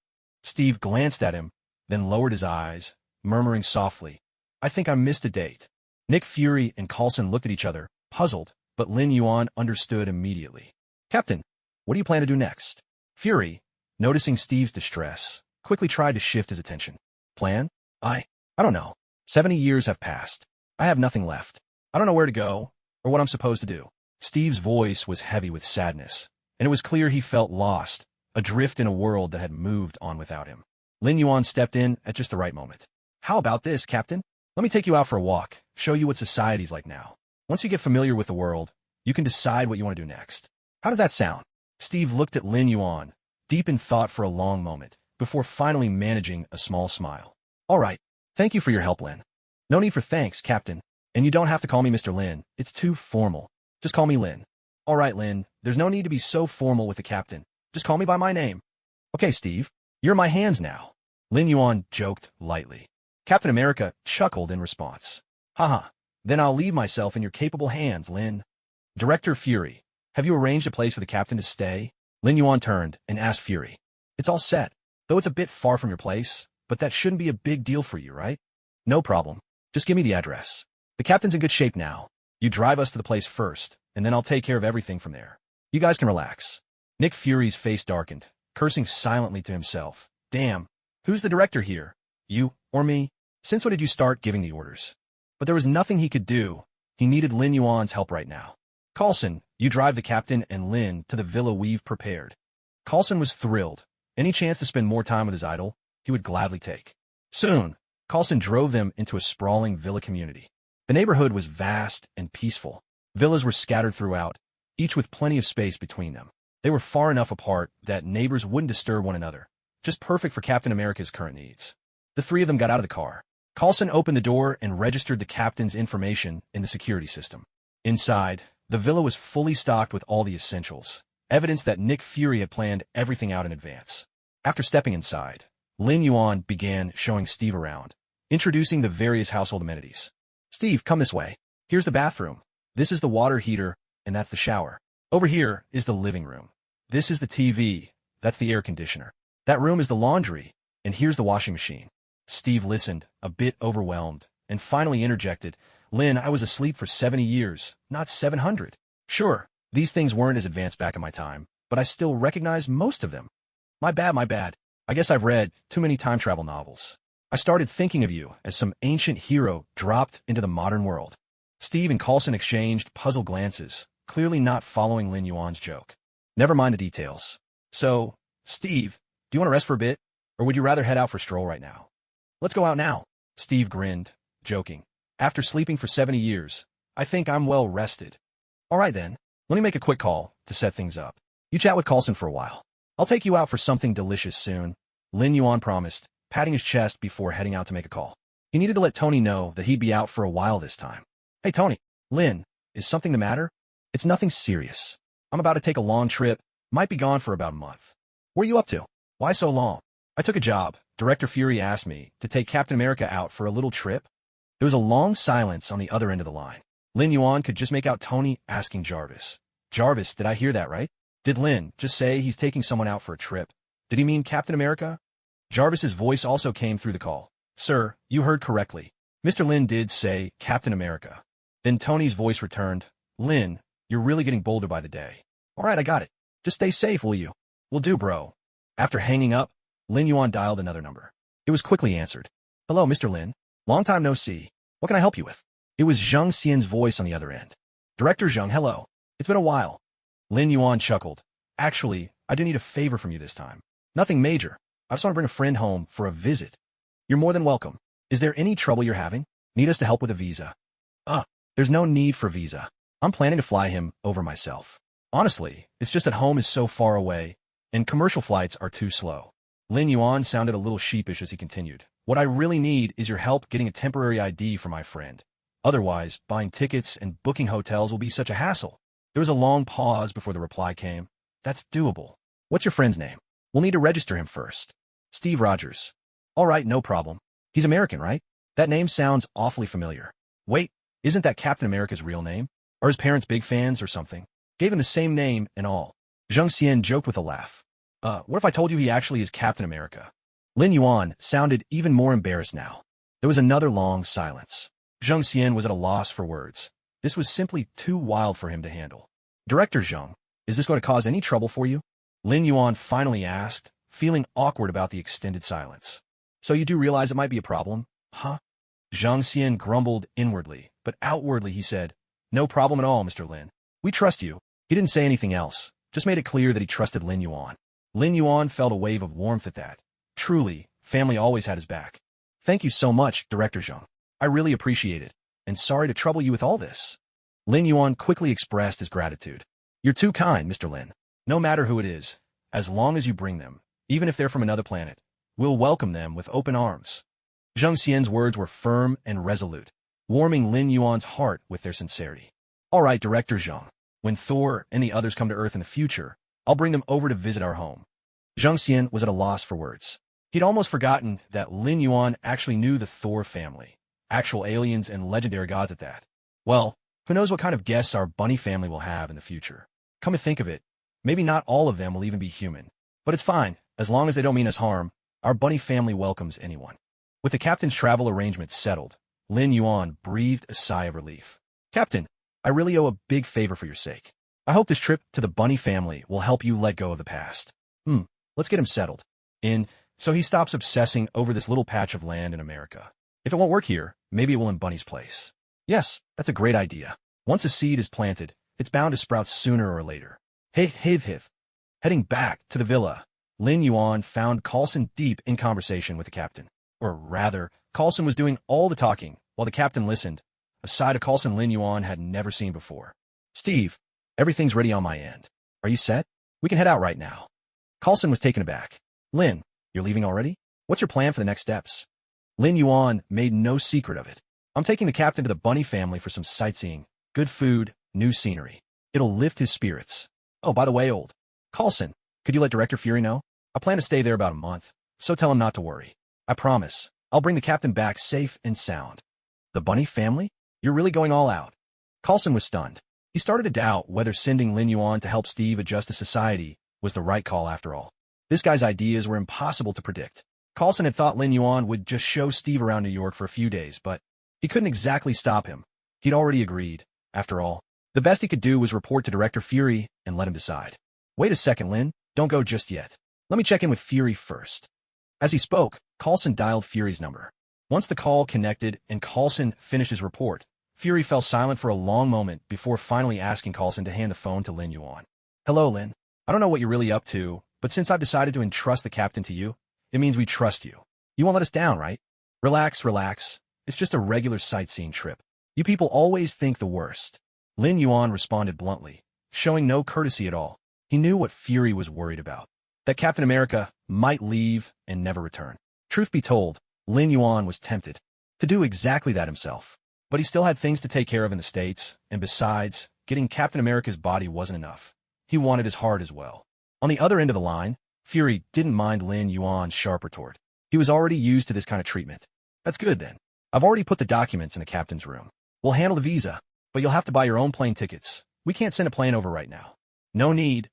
Speaker 1: Steve glanced at him, then lowered his eyes, murmuring softly, "I think I missed a date." Nick Fury and Coulson looked at each other, puzzled, but Lin Yuan understood immediately. "Captain, what do you plan to do next?" Fury, noticing Steve's distress, quickly tried to shift his attention. "Plan? I don't know. 70 years have passed. I have nothing left. I don't know where to go, or what I'm supposed to do." Steve's voice was heavy with sadness, and it was clear he felt lost, adrift in a world that had moved on without him. Lin Yuan stepped in at just the right moment. "How about this, Captain? Let me take you out for a walk, show you what society's like now. Once you get familiar with the world, you can decide what you want to do next. How does that sound?" Steve looked at Lin Yuan, deep in thought for a long moment, before finally managing a small smile. "All right. Thank you for your help, Lin." "No need for thanks, Captain. And you don't have to call me Mr. Lin. It's too formal. Just call me Lin." "All right, Lin. There's no need to be so formal with the captain. Just call me by my name." "Okay, Steve. You're in my hands now." Lin Yuan joked lightly. Captain America chuckled in response. "Haha, Then I'll leave myself in your capable hands, Lin. Director Fury, have you arranged a place for the captain to stay? Lin Yuan turned and asked Fury. It's all set, though it's a bit far from your place, but that shouldn't be a big deal for you, right? No problem. Just give me the address. The captain's in good shape now. You drive us to the place first, and then I'll take care of everything from there. You guys can relax. Nick Fury's face darkened, cursing silently to himself. Damn, who's the director here? You or me? Since when did you start giving the orders? But there was nothing he could do. He needed Lin Yuan's help right now. Coulson, you drive the captain and Lin to the villa we've prepared. Coulson was thrilled. Any chance to spend more time with his idol, he would gladly take. Soon, Coulson drove them into a sprawling villa community. The neighborhood was vast and peaceful. Villas were scattered throughout, each with plenty of space between them. They were far enough apart that neighbors wouldn't disturb one another, just perfect for Captain America's current needs. The three of them got out of the car. Coulson opened the door and registered the captain's information in the security system. Inside, the villa was fully stocked with all the essentials, evidence that Nick Fury had planned everything out in advance. After stepping inside, Lin Yuan began showing Steve around, introducing the various household amenities. Steve, come this way. Here's the bathroom. This is the water heater, and that's the shower. Over here is the living room. This is the TV. That's the air conditioner. That room is the laundry, and here's the washing machine. Steve listened, a bit overwhelmed, and finally interjected, Lin, I was asleep for 70 years, not 700. Sure, these things weren't as advanced back in my time, but I still recognize most of them. My bad. I guess I've read too many time travel novels. I started thinking of you as some ancient hero dropped into the modern world. Steve and Coulson exchanged puzzled glances, clearly not following Lin Yuan's joke. Never mind the details. So, Steve, do you want to rest for a bit, or would you rather head out for a stroll right now? Let's go out now. Steve grinned, joking. After sleeping for 70 years, I think I'm well rested. All right then, let me make a quick call to set things up. You chat with Coulson for a while. I'll take you out for something delicious soon, Lin Yuan promised, patting his chest before heading out to make a call. He needed to let Tony know that he'd be out for a while this time. Hey Tony, Lin, is something the matter? It's nothing serious. I'm about to take a long trip, might be gone for about a month. Where are you up to? Why so long? I took a job. Director Fury asked me to take Captain America out for a little trip. There was a long silence on the other end of the line. Lin Yuan could just make out Tony asking Jarvis. Jarvis, did I hear that right? Did Lin just say he's taking someone out for a trip? Did he mean Captain America? Jarvis's voice also came through the call. Sir, you heard correctly. Mr. Lin did say Captain America. Then Tony's voice returned. Lin, you're really getting bolder by the day. All right, I got it. Just stay safe, will you? Will do, bro. After hanging up, Lin Yuan dialed another number. It was quickly answered. Hello, Mr. Lin. Long time no see. What can I help you with? It was Zhang Xian's voice on the other end. Director Zhang, hello. It's been a while. Lin Yuan chuckled. Actually, I do need a favor from you this time. Nothing major. I just want to bring a friend home for a visit. You're more than welcome. Is there any trouble you're having? Need us to help with a visa? There's no need for visa. I'm planning to fly him over myself. Honestly, it's just that home is so far away, and commercial flights are too slow. Lin Yuan sounded a little sheepish as he continued. What I really need is your help getting a temporary ID for my friend. Otherwise, buying tickets and booking hotels will be such a hassle. There was a long pause before the reply came. That's doable. What's your friend's name? We'll need to register him first. Steve Rogers. All right, no problem. He's American, right? That name sounds awfully familiar. Wait, isn't that Captain America's real name? Are his parents big fans or something? Gave him the same name and all. Zhang Xian joked with a laugh. What if I told you he actually is Captain America? Lin Yuan sounded even more embarrassed now. There was another long silence. Zhang Xian was at a loss for words. This was simply too wild for him to handle. Director Zhang, is this going to cause any trouble for you? Lin Yuan finally asked, feeling awkward about the extended silence. So you do realize it might be a problem, huh? Zhang Xian grumbled inwardly, but outwardly he said, No problem at all, Mr. Lin. We trust you. He didn't say anything else, just made it clear that he trusted Lin Yuan. Lin Yuan felt a wave of warmth at that. Truly, family always had his back. Thank you so much, Director Zhang. I really appreciate it, and sorry to trouble you with all this. Lin Yuan quickly expressed his gratitude. You're too kind, Mr. Lin. No matter who it is, as long as you bring them, even if they're from another planet, we'll welcome them with open arms. Zhang Xian's words were firm and resolute, warming Lin Yuan's heart with their sincerity. All right, Director Zhang. When Thor and the others come to Earth in the future, I'll bring them over to visit our home. Zhang Xian was at a loss for words. He'd almost forgotten that Lin Yuan actually knew the Thor family, actual aliens and legendary gods at that. Well, who knows what kind of guests our bunny family will have in the future. Come to think of it, maybe not all of them will even be human. But it's fine, as long as they don't mean us harm. Our bunny family welcomes anyone. With the captain's travel arrangements settled, Lin Yuan breathed a sigh of relief. Captain, I really owe a big favor for your sake. I hope this trip to the bunny family will help you let go of the past. Let's get him settled. So he stops obsessing over this little patch of land in America. If it won't work here, maybe it will in Bunny's place. Yes, that's a great idea. Once a seed is planted, it's bound to sprout sooner or later. Hiv. Heading back to the villa, Lin Yuan found Coulson deep in conversation with the captain. Or rather, Coulson was doing all the talking, while the captain listened, a side of Coulson Lin Yuan had never seen before. Steve, everything's ready on my end. Are you set? We can head out right now. Coulson was taken aback. Lin, you're leaving already? What's your plan for the next steps? Lin Yuan made no secret of it. I'm taking the captain to the bunny family for some sightseeing, good food, new scenery. It'll lift his spirits. Oh, by the way, old Coulson, could you let Director Fury know? I plan to stay there about a month, so tell him not to worry. I promise, I'll bring the captain back safe and sound. The bunny family? You're really going all out. Coulson was stunned. He started to doubt whether sending Lin Yuan to help Steve adjust to society was the right call after all. This guy's ideas were impossible to predict. Coulson had thought Lin Yuan would just show Steve around New York for a few days, but he couldn't exactly stop him. He'd already agreed. After all, the best he could do was report to Director Fury and let him decide. Wait a second, Lin. Don't go just yet. Let me check in with Fury first. As he spoke, Coulson dialed Fury's number. Once the call connected and Coulson finished his report, Fury fell silent for a long moment before finally asking Coulson to hand the phone to Lin Yuan. Hello, Lin. I don't know what you're really up to, but since I've decided to entrust the captain to you, it means we trust you. You won't let us down, right? Relax. It's just a regular sightseeing trip. You people always think the worst. Lin Yuan responded bluntly, showing no courtesy at all. He knew what Fury was worried about, that Captain America might leave and never return. Truth be told, Lin Yuan was tempted to do exactly that himself. But he still had things to take care of in the States, and besides, getting Captain America's body wasn't enough. He wanted his heart as well. On the other end of the line, Fury didn't mind Lin Yuan's sharp retort. He was already used to this kind of treatment. That's good then. I've already put the documents in the captain's room. We'll handle the visa, but you'll have to buy your own plane tickets. We can't send a plane over right now. No need.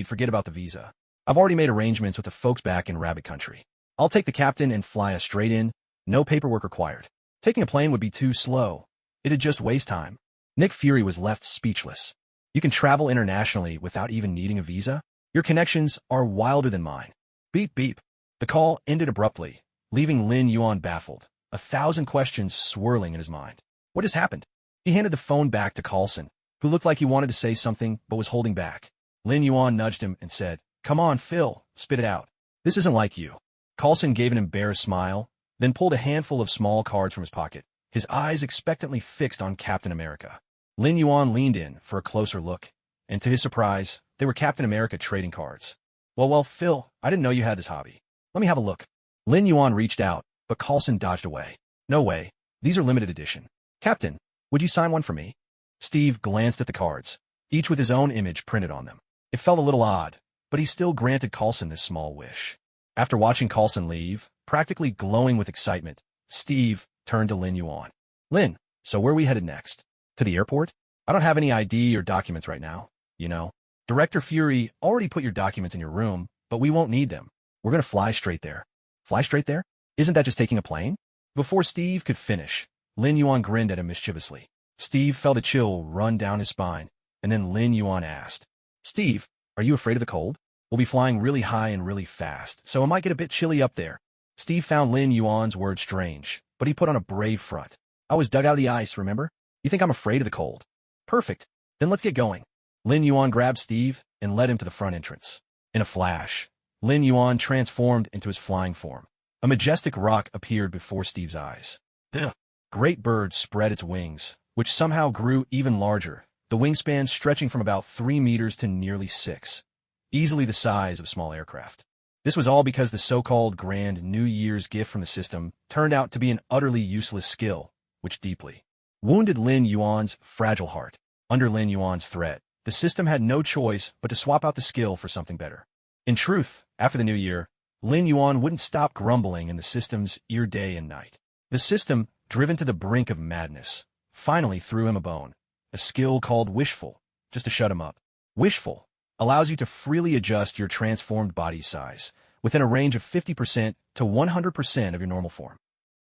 Speaker 1: Forget about the visa. I've already made arrangements with the folks back in Rabbit Country. I'll take the captain and fly us straight in. No paperwork required. Taking a plane would be too slow. It'd just waste time. Nick Fury was left speechless. You can travel internationally without even needing a visa? Your connections are wilder than mine. Beep. The call ended abruptly, leaving Lin Yuan baffled, 1,000 questions swirling in his mind. What has happened? He handed the phone back to Coulson, who looked like he wanted to say something but was holding back. Lin Yuan nudged him and said, Come on, Phil, spit it out. This isn't like you. Coulson gave an embarrassed smile, then pulled a handful of small cards from his pocket, his eyes expectantly fixed on Captain America. Lin Yuan leaned in for a closer look, and to his surprise, they were Captain America trading cards. Well, Phil, I didn't know you had this hobby. Let me have a look. Lin Yuan reached out, but Coulson dodged away. No way. These are limited edition. Captain, would you sign one for me? Steve glanced at the cards, each with his own image printed on them. It felt a little odd, but he still granted Coulson this small wish. After watching Coulson leave, practically glowing with excitement, Steve turned to Lin Yuan. Lin, so where are we headed next? To the airport? I don't have any ID or documents right now, you know. Director Fury already put your documents in your room, but we won't need them. We're going to fly straight there. Fly straight there? Isn't that just taking a plane? Before Steve could finish, Lin Yuan grinned at him mischievously. Steve felt a chill run down his spine, and then Lin Yuan asked, Steve, are you afraid of the cold? We'll be flying really high and really fast, so it might get a bit chilly up there. Steve found Lin Yuan's words strange, but he put on a brave front. I was dug out of the ice, remember? You think I'm afraid of the cold? Perfect. Then let's get going. Lin Yuan grabbed Steve and led him to the front entrance. In a flash, Lin Yuan transformed into his flying form. A majestic rock appeared before Steve's eyes. The great bird spread its wings, which somehow grew even larger, the wingspan stretching from about 3 meters to nearly 6, easily the size of a small aircraft. This was all because the so-called Grand New Year's gift from the system turned out to be an utterly useless skill, which deeply wounded Lin Yuan's fragile heart. Under Lin Yuan's threat, the system had no choice but to swap out the skill for something better. In truth, after the new year, Lin Yuan wouldn't stop grumbling in the system's ear day and night. The system, driven to the brink of madness, finally threw him a bone. A skill called Wishful, just to shut him up. Wishful allows you to freely adjust your transformed body size within a range of 50% to 100% of your normal form.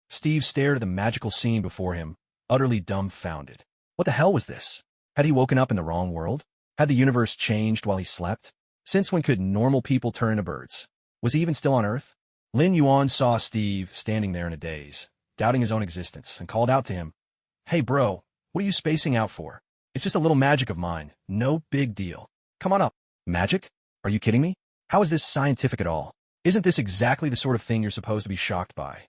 Speaker 1: Steve stared at the magical scene before him, utterly dumbfounded. What the hell was this? Had he woken up in the wrong world? Had the universe changed while he slept? Since when could normal people turn into birds? Was he even still on Earth? Lin Yuan saw Steve standing there in a daze, doubting his own existence, and called out to him, "Hey bro, what are you spacing out for? It's just a little magic of mine, no big deal. Come on up." Magic? Are you kidding me? How is this scientific at all? Isn't this exactly the sort of thing you're supposed to be shocked by?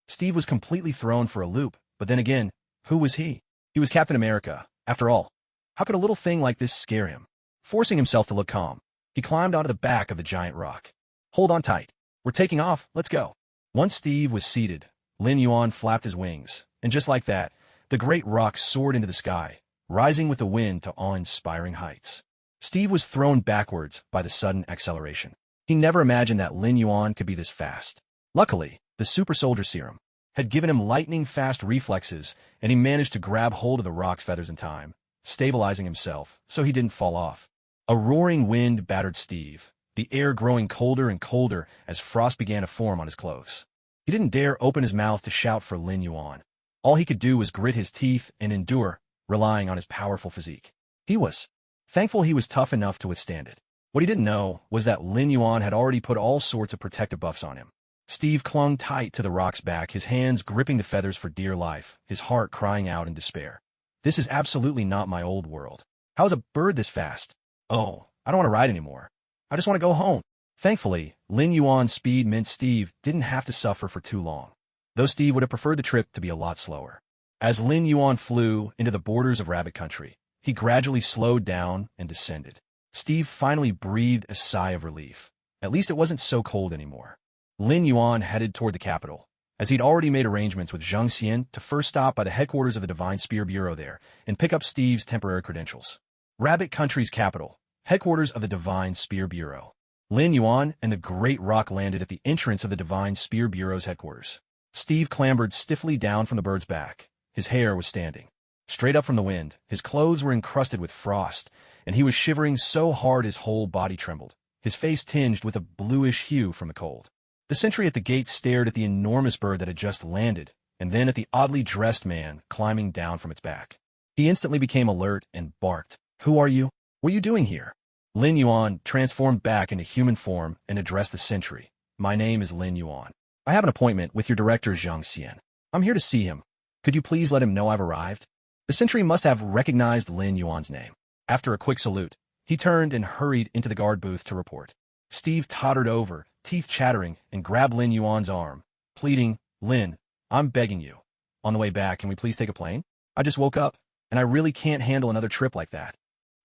Speaker 1: Steve was completely thrown for a loop, but then again, who was he? He was Captain America, after all. How could a little thing like this scare him? Forcing himself to look calm, he climbed onto the back of the giant rock. "Hold on tight. We're taking off, let's go." Once Steve was seated, Lin Yuan flapped his wings, and just like that, the great rock soared into the sky, rising with the wind to awe-inspiring heights. Steve was thrown backwards by the sudden acceleration. He never imagined that Lin Yuan could be this fast. Luckily, the super soldier serum had given him lightning-fast reflexes, and he managed to grab hold of the rock's feathers in time, stabilizing himself so he didn't fall off. A roaring wind battered Steve, the air growing colder and colder as frost began to form on his clothes. He didn't dare open his mouth to shout for Lin Yuan. All he could do was grit his teeth and endure, relying on his powerful physique. He was thankful he was tough enough to withstand it. What he didn't know was that Lin Yuan had already put all sorts of protective buffs on him. Steve clung tight to the rock's back, his hands gripping the feathers for dear life, his heart crying out in despair. This is absolutely not my old world. How is a bird this fast? Oh, I don't want to ride anymore. I just want to go home. Thankfully, Lin Yuan's speed meant Steve didn't have to suffer for too long, though Steve would have preferred the trip to be a lot slower. As Lin Yuan flew into the borders of Rabbit Country, he gradually slowed down and descended. Steve finally breathed a sigh of relief. At least it wasn't so cold anymore. Lin Yuan headed toward the capital, as he'd already made arrangements with Zhang Xian to first stop by the headquarters of the Divine Spear Bureau there and pick up Steve's temporary credentials. Rabbit Country's capital, headquarters of the Divine Spear Bureau. Lin Yuan and the Great Rock landed at the entrance of the Divine Spear Bureau's headquarters. Steve clambered stiffly down from the bird's back. His hair was standing straight up from the wind, his clothes were encrusted with frost, and he was shivering so hard his whole body trembled, his face tinged with a bluish hue from the cold. The sentry at the gate stared at the enormous bird that had just landed, and then at the oddly dressed man climbing down from its back. He instantly became alert and barked, "Who are you? What are you doing here?" Lin Yuan transformed back into human form and addressed the sentry. "My name is Lin Yuan. I have an appointment with your director Zhang Xian. I'm here to see him. Could you please let him know I've arrived?" The sentry must have recognized Lin Yuan's name. After a quick salute, he turned and hurried into the guard booth to report. Steve tottered over, teeth chattering, and grabbed Lin Yuan's arm, pleading, "Lin, I'm begging you. On the way back, can we please take a plane? I just woke up, and I really can't handle another trip like that."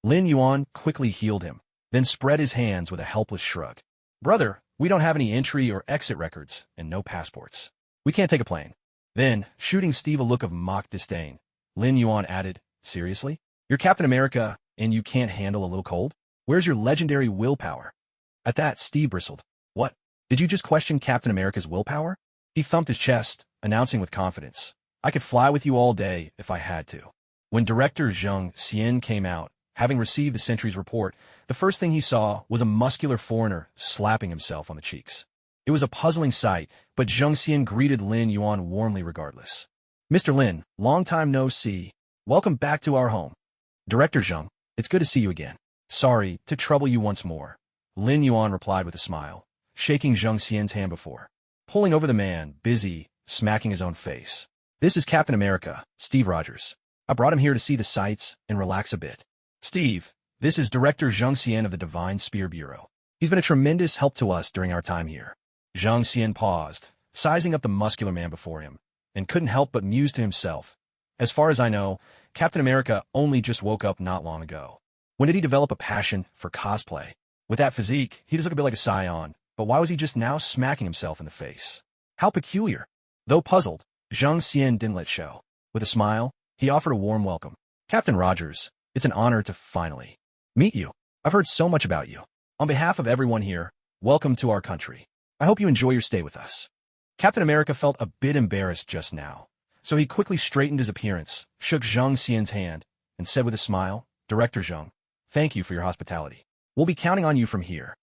Speaker 1: Lin Yuan quickly healed him, then spread his hands with a helpless shrug. "Brother, we don't have any entry or exit records, and no passports. We can't take a plane." Then, shooting Steve a look of mock disdain, Lin Yuan added, "Seriously? You're Captain America, and you can't handle a little cold? Where's your legendary willpower?" At that, Steve bristled. "What? Did you just question Captain America's willpower?" He thumped his chest, announcing with confidence, "I could fly with you all day if I had to." When Director Zhang Xian came out, having received the sentry's report, the first thing he saw was a muscular foreigner slapping himself on the cheeks. It was a puzzling sight, but Zhang Xian greeted Lin Yuan warmly regardless. "Mr. Lin, long time no see. Welcome back to our home." "Director Zhang, it's good to see you again. Sorry to trouble you once more," Lin Yuan replied with a smile, shaking Zhang Xian's hand before pulling over the man, busy smacking his own face. "This is Captain America, Steve Rogers. I brought him here to see the sights and relax a bit. Steve, this is Director Zhang Xian of the Divine Spear Bureau. He's been a tremendous help to us during our time here." Zhang Xian paused, sizing up the muscular man before him, and couldn't help but muse to himself. "As far as I know, Captain America only just woke up not long ago. When did he develop a passion for cosplay? With that physique, he does look a bit like a scion, but why was he just now smacking himself in the face? How peculiar." Though puzzled, Zhang Xian didn't let show. With a smile, he offered a warm welcome. "Captain Rogers, it's an honor to finally meet you. I've heard so much about you. On behalf of everyone here, welcome to our country. I hope you enjoy your stay with us." Captain America felt a bit embarrassed just now, So he quickly straightened his appearance, shook Zhang Xian's hand, and said with a smile, Director Zhang, thank you for your hospitality. We'll be counting on you from here.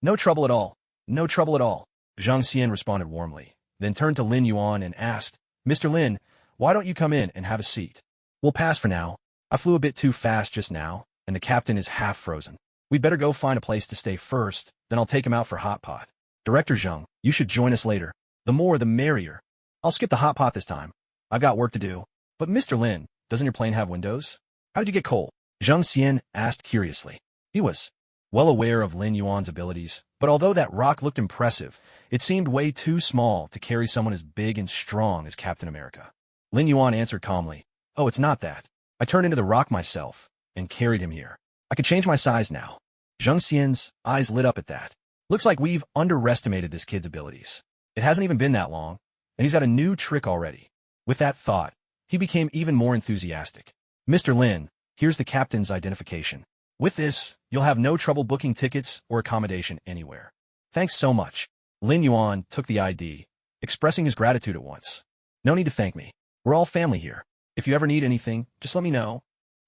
Speaker 1: No trouble at all. No trouble at all. Zhang Xian responded warmly, then turned to Lin Yuan and asked, Mr. Lin, why don't you come in and have a seat? We'll pass for now. I flew a bit too fast just now, and the captain is half frozen. We'd better go find a place to stay first, then I'll take him out for hot pot. Director Zhang, you should join us later. The more the merrier. I'll skip the hot pot this time. I've got work to do. But Mr. Lin, doesn't your plane have windows? How did you get coal? Zhang Xian asked curiously. He was well aware of Lin Yuan's abilities, but although that rock looked impressive, it seemed way too small to carry someone as big and strong as Captain America. Lin Yuan answered calmly, Oh, it's not that. I turned into the rock myself and carried him here. I can change my size now. Zhang Xian's eyes lit up at that. Looks like we've underestimated this kid's abilities. It hasn't even been that long, and he's got a new trick already. With that thought, he became even more enthusiastic. Mr. Lin, here's the captain's identification. With this, you'll have no trouble booking tickets or accommodation anywhere. Thanks so much. Lin Yuan took the ID, expressing his gratitude at once. No need to thank me. We're all family here. If you ever need anything, just let me know.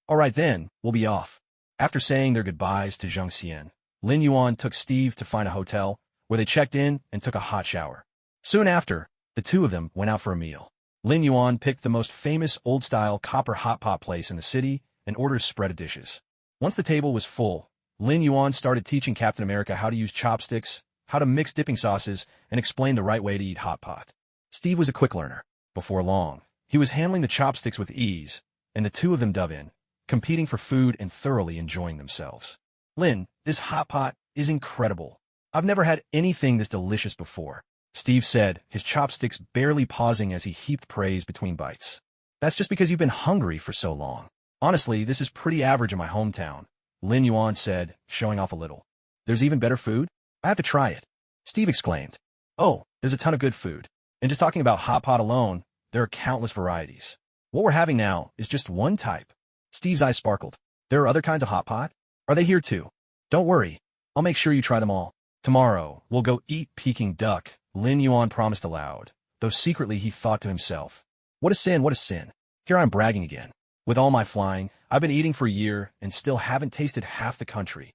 Speaker 1: All right then, we'll be off. After saying their goodbyes to Zhang Xian, Lin Yuan took Steve to find a hotel, where they checked in and took a hot shower. Soon after, the two of them went out for a meal. Lin Yuan picked the most famous old-style copper hot pot place in the city and ordered a spread of dishes. Once the table was full, Lin Yuan started teaching Captain America how to use chopsticks, how to mix dipping sauces, and explain the right way to eat hot pot. Steve was a quick learner. Before long, he was handling the chopsticks with ease, and the two of them dove in, competing for food and thoroughly enjoying themselves. Lin, this hot pot is incredible. I've never had anything this delicious before, Steve said, his chopsticks barely pausing as he heaped praise between bites. That's just because you've been hungry for so long. Honestly, this is pretty average in my hometown, Lin Yuan said, showing off a little. There's even better food? I have to try it. Steve exclaimed. Oh, there's a ton of good food. And just talking about hot pot alone, there are countless varieties. What we're having now is just one type. Steve's eyes sparkled. There are other kinds of hot pot? Are they here too? Don't worry. I'll make sure you try them all. Tomorrow, we'll go eat Peking duck, Lin Yuan promised aloud, though secretly he thought to himself. What a sin, what a sin. Here I'm bragging again. With all my flying, I've been eating for a year and still haven't tasted half the country.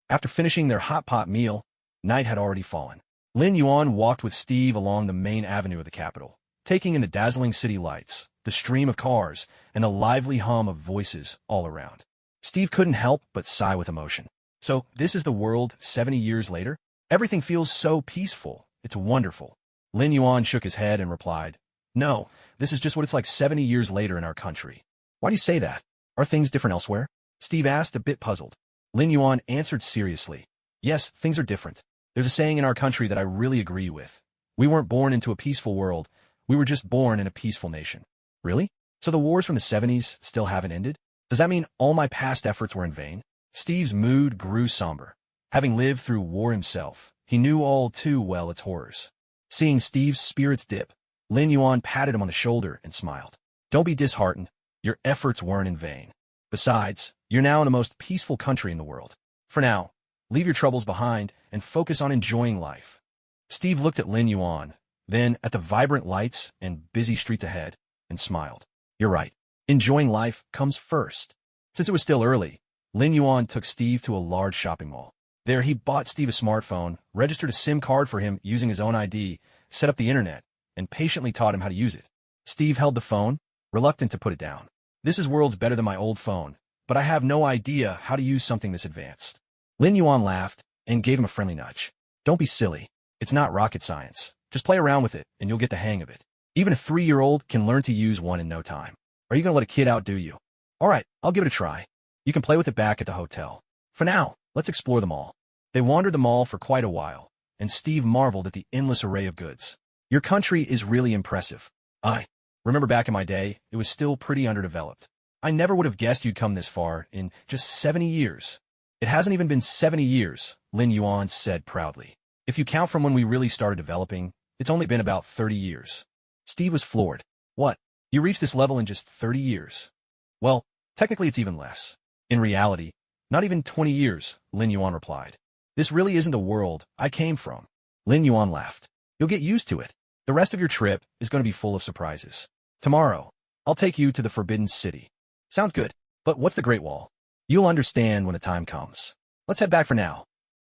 Speaker 1: After finishing their hot pot meal, night had already fallen. Lin Yuan walked with Steve along the main avenue of the capital, taking in the dazzling city lights, the stream of cars, and the lively hum of voices all around. Steve couldn't help but sigh with emotion. So, this is the world 70 years later? Everything feels so peaceful. It's wonderful. Lin Yuan shook his head and replied, No, this is just what it's like 70 years later in our country. Why do you say that? Are things different elsewhere? Steve asked, a bit puzzled. Lin Yuan answered seriously. Yes, things are different. There's a saying in our country that I really agree with. We weren't born into a peaceful world. We were just born in a peaceful nation. Really? So the wars from the 70s still haven't ended? Does that mean all my past efforts were in vain? Steve's mood grew somber. Having lived through war himself, he knew all too well its horrors. Seeing Steve's spirits dip, Lin Yuan patted him on the shoulder and smiled. Don't be disheartened. Your efforts weren't in vain. Besides, you're now in the most peaceful country in the world. For now, leave your troubles behind and focus on enjoying life. Steve looked at Lin Yuan, then at the vibrant lights and busy streets ahead, and smiled. You're right. Enjoying life comes first. Since it was still early, Lin Yuan took Steve to a large shopping mall. There he bought Steve a smartphone, registered a SIM card for him using his own ID, set up the internet, and patiently taught him how to use it. Steve held the phone, reluctant to put it down. This is worlds better than my old phone, but I have no idea how to use something this advanced. Lin Yuan laughed and gave him a friendly nudge. Don't be silly. It's not rocket science. Just play around with it, and you'll get the hang of it. Even a 3-year-old can learn to use one in no time. Are you going to let a kid outdo you? All right, I'll give it a try. You can play with it back at the hotel. For now, let's explore the mall. They wandered the mall for quite a while, and Steve marveled at the endless array of goods. Your country is really impressive. I remember back in my day, it was still pretty underdeveloped. I never would have guessed you'd come this far in just 70 years. It hasn't even been 70 years, Lin Yuan said proudly. If you count from when we really started developing, it's only been about 30 years. Steve was floored. What? You reached this level in just 30 years? Well, technically it's even less. In reality, not even 20 years, Lin Yuan replied. This really isn't the world I came from. Lin Yuan laughed. You'll get used to it. The rest of your trip is going to be full of surprises. Tomorrow, I'll take you to the Forbidden City. Sounds good. But what's the Great Wall? You'll understand when the time comes. Let's head back for now.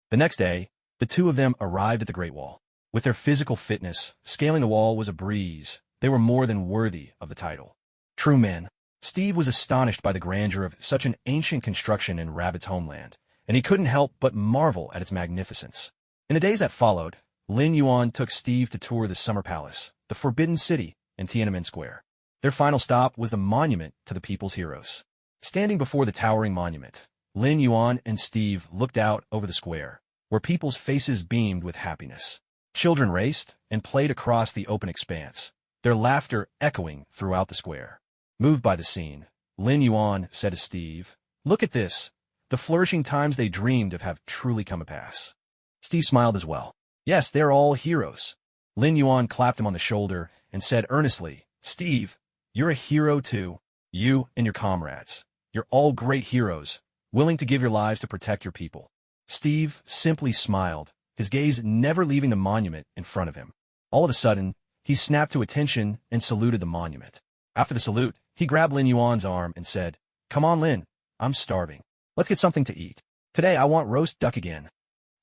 Speaker 1: The next day, the two of them arrived at the Great Wall. With their physical fitness, scaling the wall was a breeze. They were more than worthy of the title. True men. Steve was astonished by the grandeur of such an ancient construction in Rabbit's homeland, and he couldn't help but marvel at its magnificence. In the days that followed, Lin Yuan took Steve to tour the Summer Palace, the Forbidden City, in Tiananmen Square. Their final stop was the monument to the people's heroes. Standing before the towering monument, Lin Yuan and Steve looked out over the square, where people's faces beamed with happiness. Children raced and played across the open expanse, their laughter echoing throughout the square. Moved by the scene, Lin Yuan said to Steve, "Look at this. The flourishing times they dreamed of have truly come to pass." Steve smiled as well. "Yes, they're all heroes." Lin Yuan clapped him on the shoulder and said earnestly, "Steve, you're a hero too. You and your comrades. You're all great heroes, willing to give your lives to protect your people." Steve simply smiled, his gaze never leaving the monument in front of him. All of a sudden, he snapped to attention and saluted the monument. After the salute, he grabbed Lin Yuan's arm and said, "Come on, Lin. I'm starving. Let's get something to eat. Today I want roast duck again."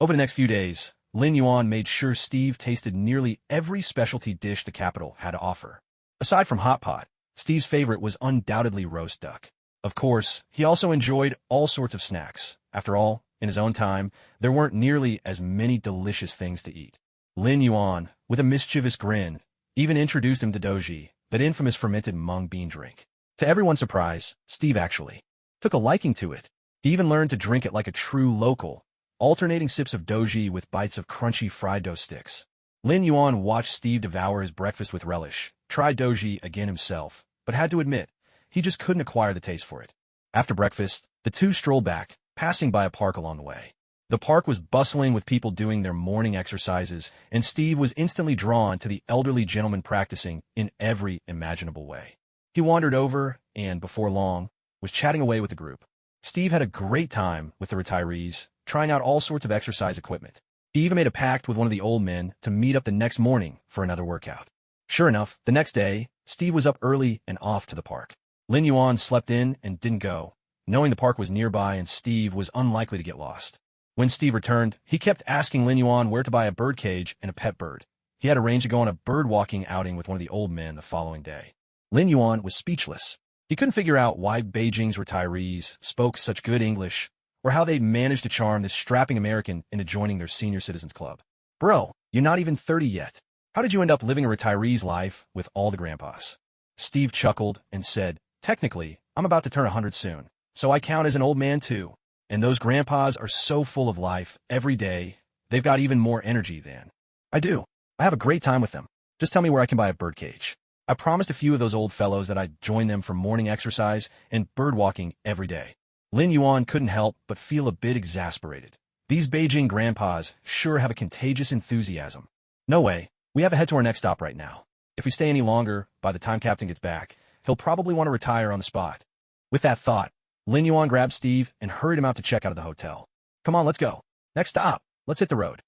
Speaker 1: Over the next few days, Lin Yuan made sure Steve tasted nearly every specialty dish the capital had to offer. Aside from hot pot, Steve's favorite was undoubtedly roast duck. Of course, he also enjoyed all sorts of snacks. After all, in his own time, there weren't nearly as many delicious things to eat. Lin Yuan, with a mischievous grin, even introduced him to Doji, that infamous fermented mung bean drink. To everyone's surprise, Steve actually took a liking to it. He even learned to drink it like a true local, alternating sips of doji with bites of crunchy fried dough sticks. Lin Yuan watched Steve devour his breakfast with relish, tried doji again himself, but had to admit, he just couldn't acquire the taste for it. After breakfast, the two strolled back, passing by a park along the way. The park was bustling with people doing their morning exercises, and Steve was instantly drawn to the elderly gentleman practicing in every imaginable way. He wandered over and, before long, was chatting away with the group. Steve had a great time with the retirees, trying out all sorts of exercise equipment. He even made a pact with one of the old men to meet up the next morning for another workout. Sure enough, the next day, Steve was up early and off to the park. Lin Yuan slept in and didn't go, knowing the park was nearby and Steve was unlikely to get lost. When Steve returned, he kept asking Lin Yuan where to buy a bird cage and a pet bird. He had arranged to go on a bird-walking outing with one of the old men the following day. Lin Yuan was speechless. He couldn't figure out why Beijing's retirees spoke such good English, or how they'd managed to charm this strapping American into joining their senior citizens club. "Bro, you're not even 30 yet. How did you end up living a retiree's life with all the grandpas?" Steve chuckled and said, "Technically, I'm about to turn 100 soon, so I count as an old man too. And those grandpas are so full of life every day, they've got even more energy than I do. I have a great time with them. Just tell me where I can buy a birdcage." I promised a few of those old fellows that I'd join them for morning exercise and birdwalking every day. Lin Yuan couldn't help but feel a bit exasperated. These Beijing grandpas sure have a contagious enthusiasm. "No way. We have to head to our next stop right now. If we stay any longer, by the time Captain gets back, he'll probably want to retire on the spot." With that thought, Lin Yuan grabbed Steve and hurried him out to check out of the hotel. "Come on, let's go. Next stop. Let's hit the road."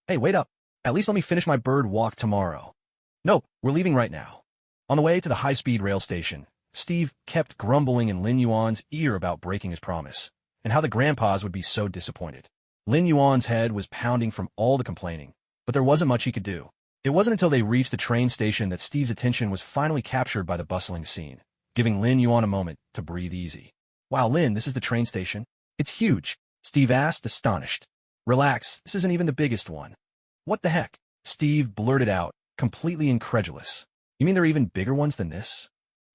Speaker 1: "Hey, wait up. At least let me finish my bird walk tomorrow." "Nope, we're leaving right now." On the way to the high-speed rail station, Steve kept grumbling in Lin Yuan's ear about breaking his promise, and how the grandpas would be so disappointed. Lin Yuan's head was pounding from all the complaining, but there wasn't much he could do. It wasn't until they reached the train station that Steve's attention was finally captured by the bustling scene, giving Lin Yuan a moment to breathe easy. "Wow, Lin, this is the train station? It's huge," Steve asked, astonished. "Relax, this isn't even the biggest one." "What the heck?" Steve blurted out, completely incredulous. "You mean there are even bigger ones than this?"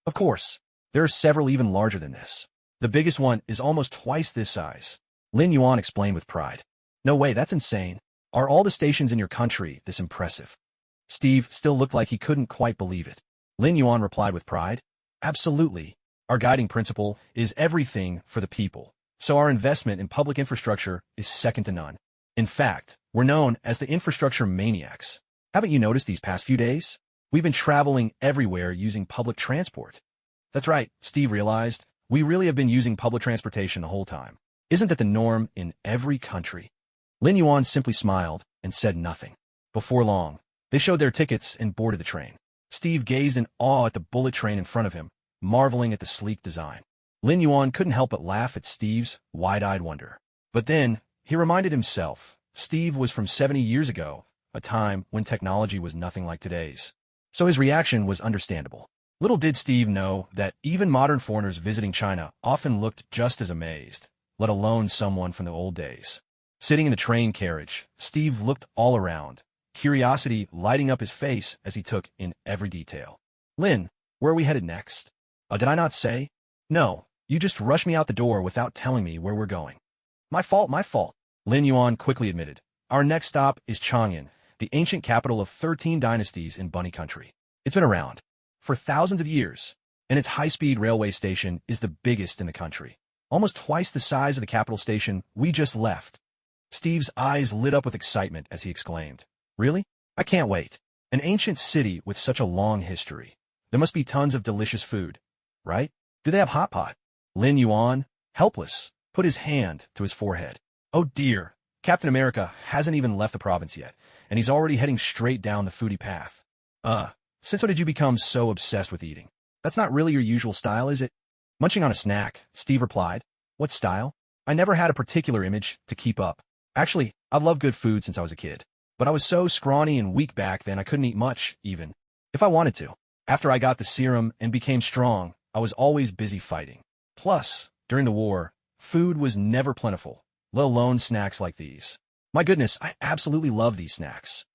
Speaker 1: "Of course. There are several even larger than this. The biggest one is almost twice this size," Lin Yuan explained with pride. "No way, that's insane. Are all the stations in your country this impressive?" Steve still looked like he couldn't quite believe it. Lin Yuan replied with pride, "Absolutely. Our guiding principle is everything for the people, so our investment in public infrastructure is second to none. In fact, we're known as the infrastructure maniacs. Haven't you noticed these past few days? We've been traveling everywhere using public transport." That's right, Steve realized. We really have been using public transportation the whole time. Isn't that the norm in every country? Lin Yuan simply smiled and said nothing. Before long, they showed their tickets and boarded the train. Steve gazed in awe at the bullet train in front of him, marveling at the sleek design. Lin Yuan couldn't help but laugh at Steve's wide-eyed wonder. But then, he reminded himself, Steve was from 70 years ago, a time when technology was nothing like today's. So his reaction was understandable. Little did Steve know that even modern foreigners visiting China often looked just as amazed, let alone someone from the old days. Sitting in the train carriage, Steve looked all around, curiosity lighting up his face as he took in every detail. Lin, where are we headed next? Did I not say? No, you just rushed me out the door without telling me where we're going. My fault, my fault, Lin Yuan quickly admitted. Our next stop is Chang'an, the ancient capital of 13 dynasties in Bunny Country. It's been around for thousands of years, and its high-speed railway station is the biggest in the country, almost twice the size of the capital station we just left. Steve's eyes lit up with excitement as he exclaimed, Really? I can't wait. An ancient city with such a long history. There must be tons of delicious food, right? Do they have hot pot? Lin Yuan, helpless, put his hand to his forehead. Oh dear, Captain America hasn't even left the province yet, and he's already heading straight down the foodie path. Since when did you become so obsessed with eating? That's not really your usual style, is it? Munching on a snack, Steve replied. What style? I never had a particular image to keep up. Actually, I've loved good food since I was a kid. But I was so scrawny and weak back then I couldn't eat much, even if I wanted to. After I got the serum and became strong, I was always busy fighting. Plus, during the war, food was never plentiful, let alone snacks like these. My goodness, I absolutely love these snacks.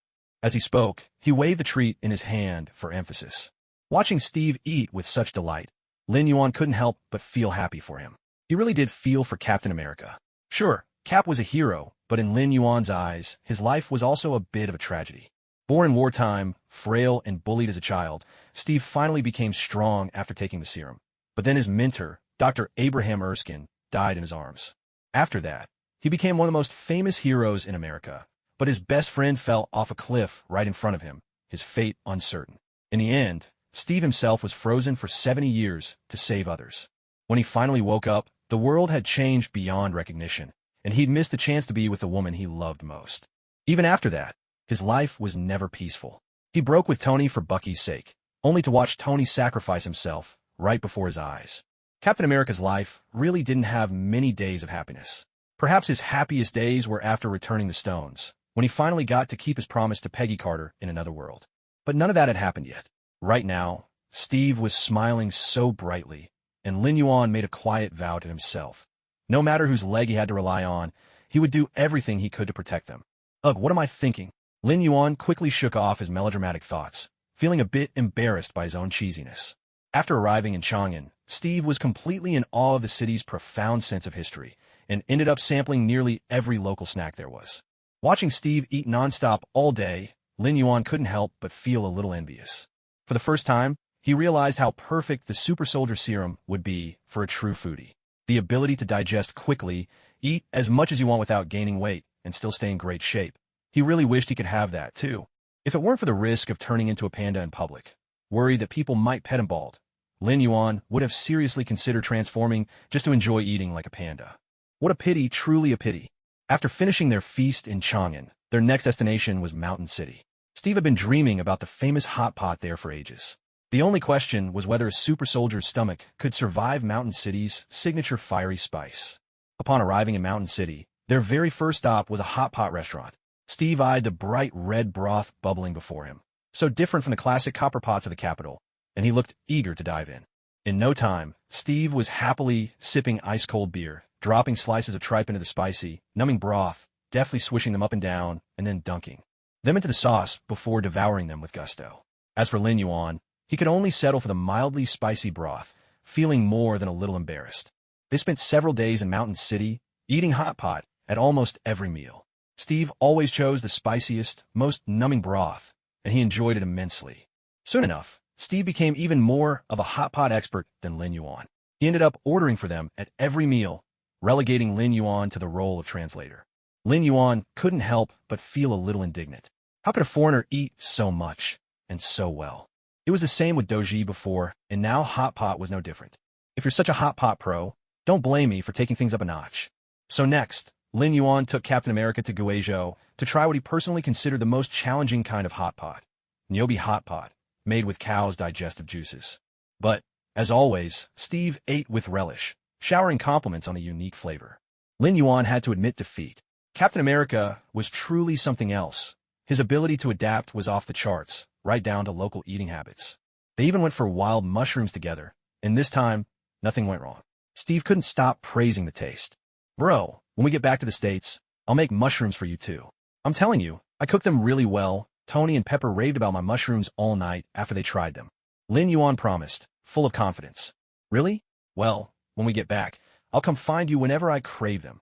Speaker 1: As he spoke, he waved the treat in his hand for emphasis. Watching Steve eat with such delight, Lin Yuan couldn't help but feel happy for him. He really did feel for Captain America. Sure, Cap was a hero, but in Lin Yuan's eyes, his life was also a bit of a tragedy. Born in wartime, frail and bullied as a child, Steve finally became strong after taking the serum. But then his mentor, Dr. Abraham Erskine, died in his arms. After that, he became one of the most famous heroes in America, but his best friend fell off a cliff right in front of him, his fate uncertain. In the end, Steve himself was frozen for 70 years to save others. When he finally woke up, the world had changed beyond recognition, and he'd missed the chance to be with the woman he loved most. Even after that, his life was never peaceful. He broke with Tony for Bucky's sake, only to watch Tony sacrifice himself right before his eyes. Captain America's life really didn't have many days of happiness. Perhaps his happiest days were after returning the stones, when he finally got to keep his promise to Peggy Carter in another world. But none of that had happened yet. Right now, Steve was smiling so brightly, and Lin Yuan made a quiet vow to himself. No matter whose leg he had to rely on, he would do everything he could to protect them. Ugh, what am I thinking? Lin Yuan quickly shook off his melodramatic thoughts, feeling a bit embarrassed by his own cheesiness. After arriving in Chang'an, Steve was completely in awe of the city's profound sense of history, and ended up sampling nearly every local snack there was. Watching Steve eat nonstop all day, Lin Yuan couldn't help but feel a little envious. For the first time, he realized how perfect the super soldier serum would be for a true foodie. The ability to digest quickly, eat as much as you want without gaining weight, and still stay in great shape. He really wished he could have that, too. If it weren't for the risk of turning into a panda in public, worried that people might pet him bald, Lin Yuan would have seriously considered transforming just to enjoy eating like a panda. What a pity, truly a pity. After finishing their feast in Chang'an, their next destination was Mountain City. Steve had been dreaming about the famous hot pot there for ages. The only question was whether a super soldier's stomach could survive Mountain City's signature fiery spice. Upon arriving in Mountain City, their very first stop was a hot pot restaurant. Steve eyed the bright red broth bubbling before him, so different from the classic copper pots of the capital, and he looked eager to dive in. In no time, Steve was happily sipping ice-cold beer, dropping slices of tripe into the spicy, numbing broth, deftly swishing them up and down, and then dunking them into the sauce before devouring them with gusto. As for Lin Yuan, he could only settle for the mildly spicy broth, feeling more than a little embarrassed. They spent several days in Mountain City, eating hot pot at almost every meal. Steve always chose the spiciest, most numbing broth, and he enjoyed it immensely. Soon enough, Steve became even more of a hot pot expert than Lin Yuan. He ended up ordering for them at every meal, relegating Lin Yuan to the role of translator. Lin Yuan couldn't help but feel a little indignant. How could a foreigner eat so much, and so well? It was the same with Doji before, and now hot pot was no different. If you're such a hot pot pro, don't blame me for taking things up a notch. So next, Lin Yuan took Captain America to Guizhou to try what he personally considered the most challenging kind of hot pot, Nyobi hot pot, made with cows' digestive juices. But, as always, Steve ate with relish, showering compliments on the unique flavor. Lin Yuan had to admit defeat. Captain America was truly something else. His ability to adapt was off the charts, right down to local eating habits. They even went for wild mushrooms together, and this time, nothing went wrong. Steve couldn't stop praising the taste. Bro, when we get back to the States, I'll make mushrooms for you too. I'm telling you, I cook them really well. Tony and Pepper raved about my mushrooms all night after they tried them. Lin Yuan promised, full of confidence. Really? Well, when we get back, I'll come find you whenever I crave them.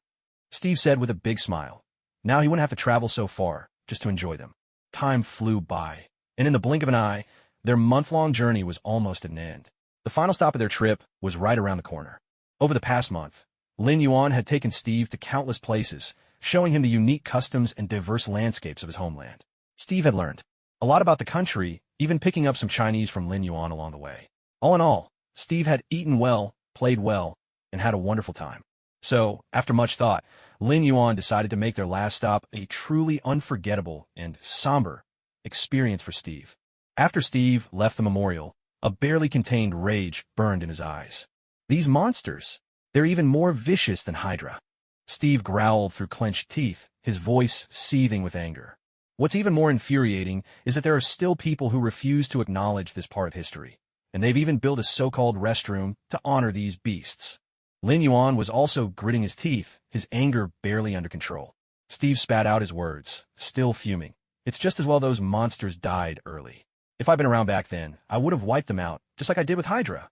Speaker 1: Steve said with a big smile. Now he wouldn't have to travel so far, just to enjoy them. Time flew by, and in the blink of an eye, their month-long journey was almost at an end. The final stop of their trip was right around the corner. Over the past month, Lin Yuan had taken Steve to countless places, showing him the unique customs and diverse landscapes of his homeland. Steve had learned a lot about the country, even picking up some Chinese from Lin Yuan along the way. All in all, Steve had eaten well, played well, and had a wonderful time. So, after much thought, Lin Yuan decided to make their last stop a truly unforgettable and somber experience for Steve. After Steve left the memorial, a barely contained rage burned in his eyes. These monsters, they're even more vicious than Hydra. Steve growled through clenched teeth, his voice seething with anger. What's even more infuriating is that there are still people who refuse to acknowledge this part of history, and they've even built a so-called restroom to honor these beasts. Lin Yuan was also gritting his teeth, his anger barely under control. Steve spat out his words, still fuming. It's just as well those monsters died early. If I'd been around back then, I would have wiped them out, just like I did with Hydra.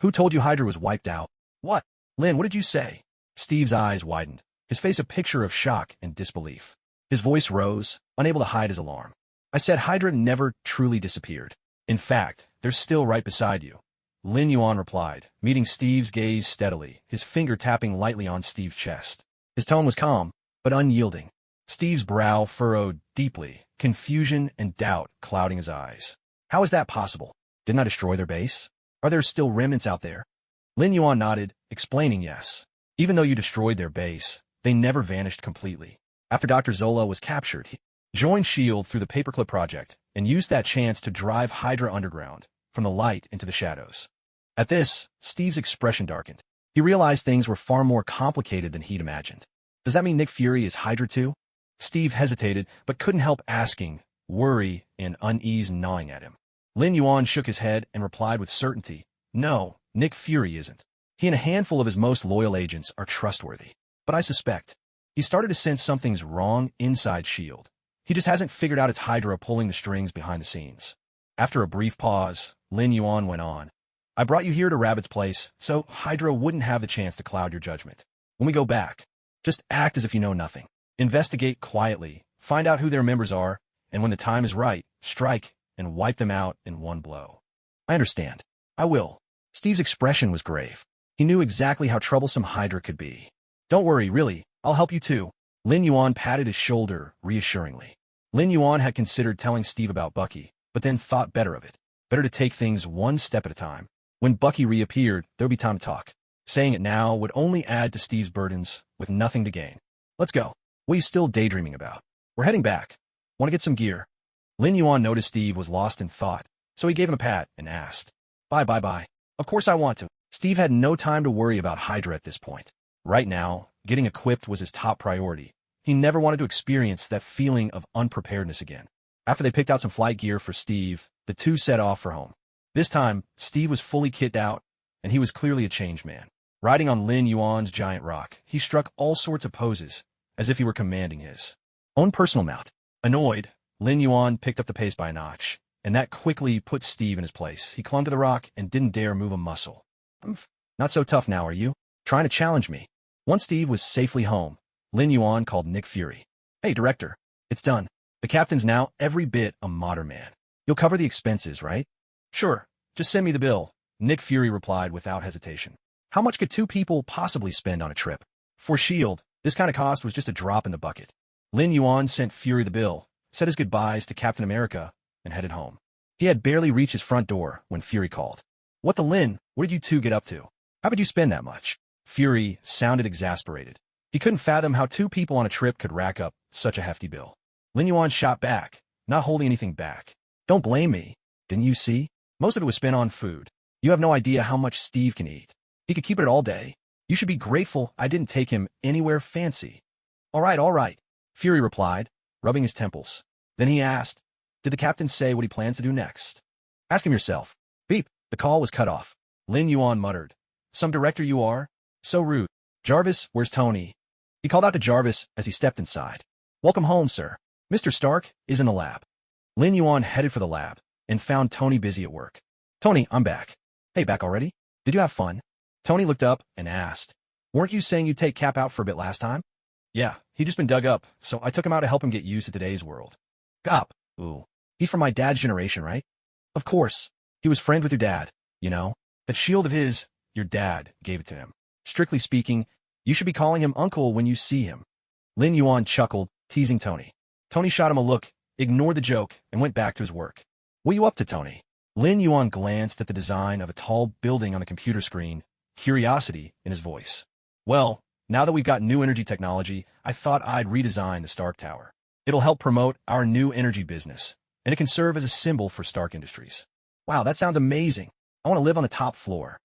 Speaker 1: Who told you Hydra was wiped out? What? Lin, what did you say? Steve's eyes widened, his face a picture of shock and disbelief. His voice rose, unable to hide his alarm. I said Hydra never truly disappeared. In fact, they're still right beside you. Lin Yuan replied, meeting Steve's gaze steadily, his finger tapping lightly on Steve's chest. His tone was calm, but unyielding. Steve's brow furrowed deeply, confusion and doubt clouding his eyes. How is that possible? Didn't I destroy their base? Are there still remnants out there? Lin Yuan nodded, explaining yes. Even though you destroyed their base, they never vanished completely. After Dr. Zola was captured, he joined S.H.I.E.L.D. through the Paperclip Project and used that chance to drive Hydra underground, from the light into the shadows. At this, Steve's expression darkened. He realized things were far more complicated than he'd imagined. Does that mean Nick Fury is Hydra too? Steve hesitated, but couldn't help asking, worry and unease gnawing at him. Lin Yuan shook his head and replied with certainty, no, Nick Fury isn't. He and a handful of his most loyal agents are trustworthy. But I suspect he started to sense something's wrong inside S.H.I.E.L.D. He just hasn't figured out it's Hydra pulling the strings behind the scenes. After a brief pause, Lin Yuan went on. I brought you here to Rabbit's place, so Hydra wouldn't have the chance to cloud your judgment. When we go back, just act as if you know nothing. Investigate quietly, find out who their members are, and when the time is right, strike and wipe them out in one blow. I understand. I will. Steve's expression was grave. He knew exactly how troublesome Hydra could be. Don't worry, really, I'll help you too. Lin Yuan patted his shoulder reassuringly. Lin Yuan had considered telling Steve about Buggy, but then thought better of it. Better to take things one step at a time. When Buggy reappeared, there would be time to talk. Saying it now would only add to Steve's burdens, with nothing to gain. Let's go. What are you still daydreaming about? We're heading back. Want to get some gear? Lin Yuan noticed Steve was lost in thought, so he gave him a pat and asked, Bye. Of course I want to. Steve had no time to worry about Hydra at this point. Right now, getting equipped was his top priority. He never wanted to experience that feeling of unpreparedness again. After they picked out some flight gear for Steve, the two set off for home. This time, Steve was fully kitted out, and he was clearly a changed man. Riding on Lin Yuan's giant rock, he struck all sorts of poses, as if he were commanding his own personal mount. Annoyed, Lin Yuan picked up the pace by a notch, and that quickly put Steve in his place. He clung to the rock and didn't dare move a muscle. Not so tough now, are you? Trying to challenge me? Once Steve was safely home, Lin Yuan called Nick Fury. Hey, Director, it's done. The captain's now every bit a modern man. You'll cover the expenses, right? Sure, just send me the bill, Nick Fury replied without hesitation. How much could two people possibly spend on a trip? For S.H.I.E.L.D., this kind of cost was just a drop in the bucket. Lin Yuan sent Fury the bill, said his goodbyes to Captain America, and headed home. He had barely reached his front door when Fury called. What the Lin? What did you two get up to? How could you spend that much? Fury sounded exasperated. He couldn't fathom how two people on a trip could rack up such a hefty bill. Lin Yuan shot back, not holding anything back. Don't blame me. Didn't you see? Most of it was spent on food. You have no idea how much Steve can eat. He could keep it all day. You should be grateful I didn't take him anywhere fancy. All right, Fury replied, rubbing his temples. Then he asked, did the captain say what he plans to do next? Ask him yourself. Beep, the call was cut off. Lin Yuan muttered. Some director you are? So rude. Jarvis, where's Tony? He called out to Jarvis as he stepped inside. Welcome home, sir. Mr. Stark is in the lab. Lin Yuan headed for the lab and found Tony busy at work. Tony, I'm back. Hey, back already? Did you have fun? Tony looked up and asked, weren't you saying you'd take Cap out for a bit last time? Yeah, he just been dug up, so I took him out to help him get used to today's world. Gop. Ooh. He's from my dad's generation, right? Of course. He was friends with your dad, you know? That shield of his, your dad, gave it to him. Strictly speaking, you should be calling him uncle when you see him. Lin Yuan chuckled, teasing Tony. Tony shot him a look, ignored the joke, and went back to his work. What you up to, Tony? Lin Yuan glanced at the design of a tall building on the computer screen, curiosity in his voice. Well, now that we've got new energy technology, I thought I'd redesign the Stark Tower. It'll help promote our new energy business, and it can serve as a symbol for Stark Industries. Wow, that sounds amazing. I want to live on the top floor.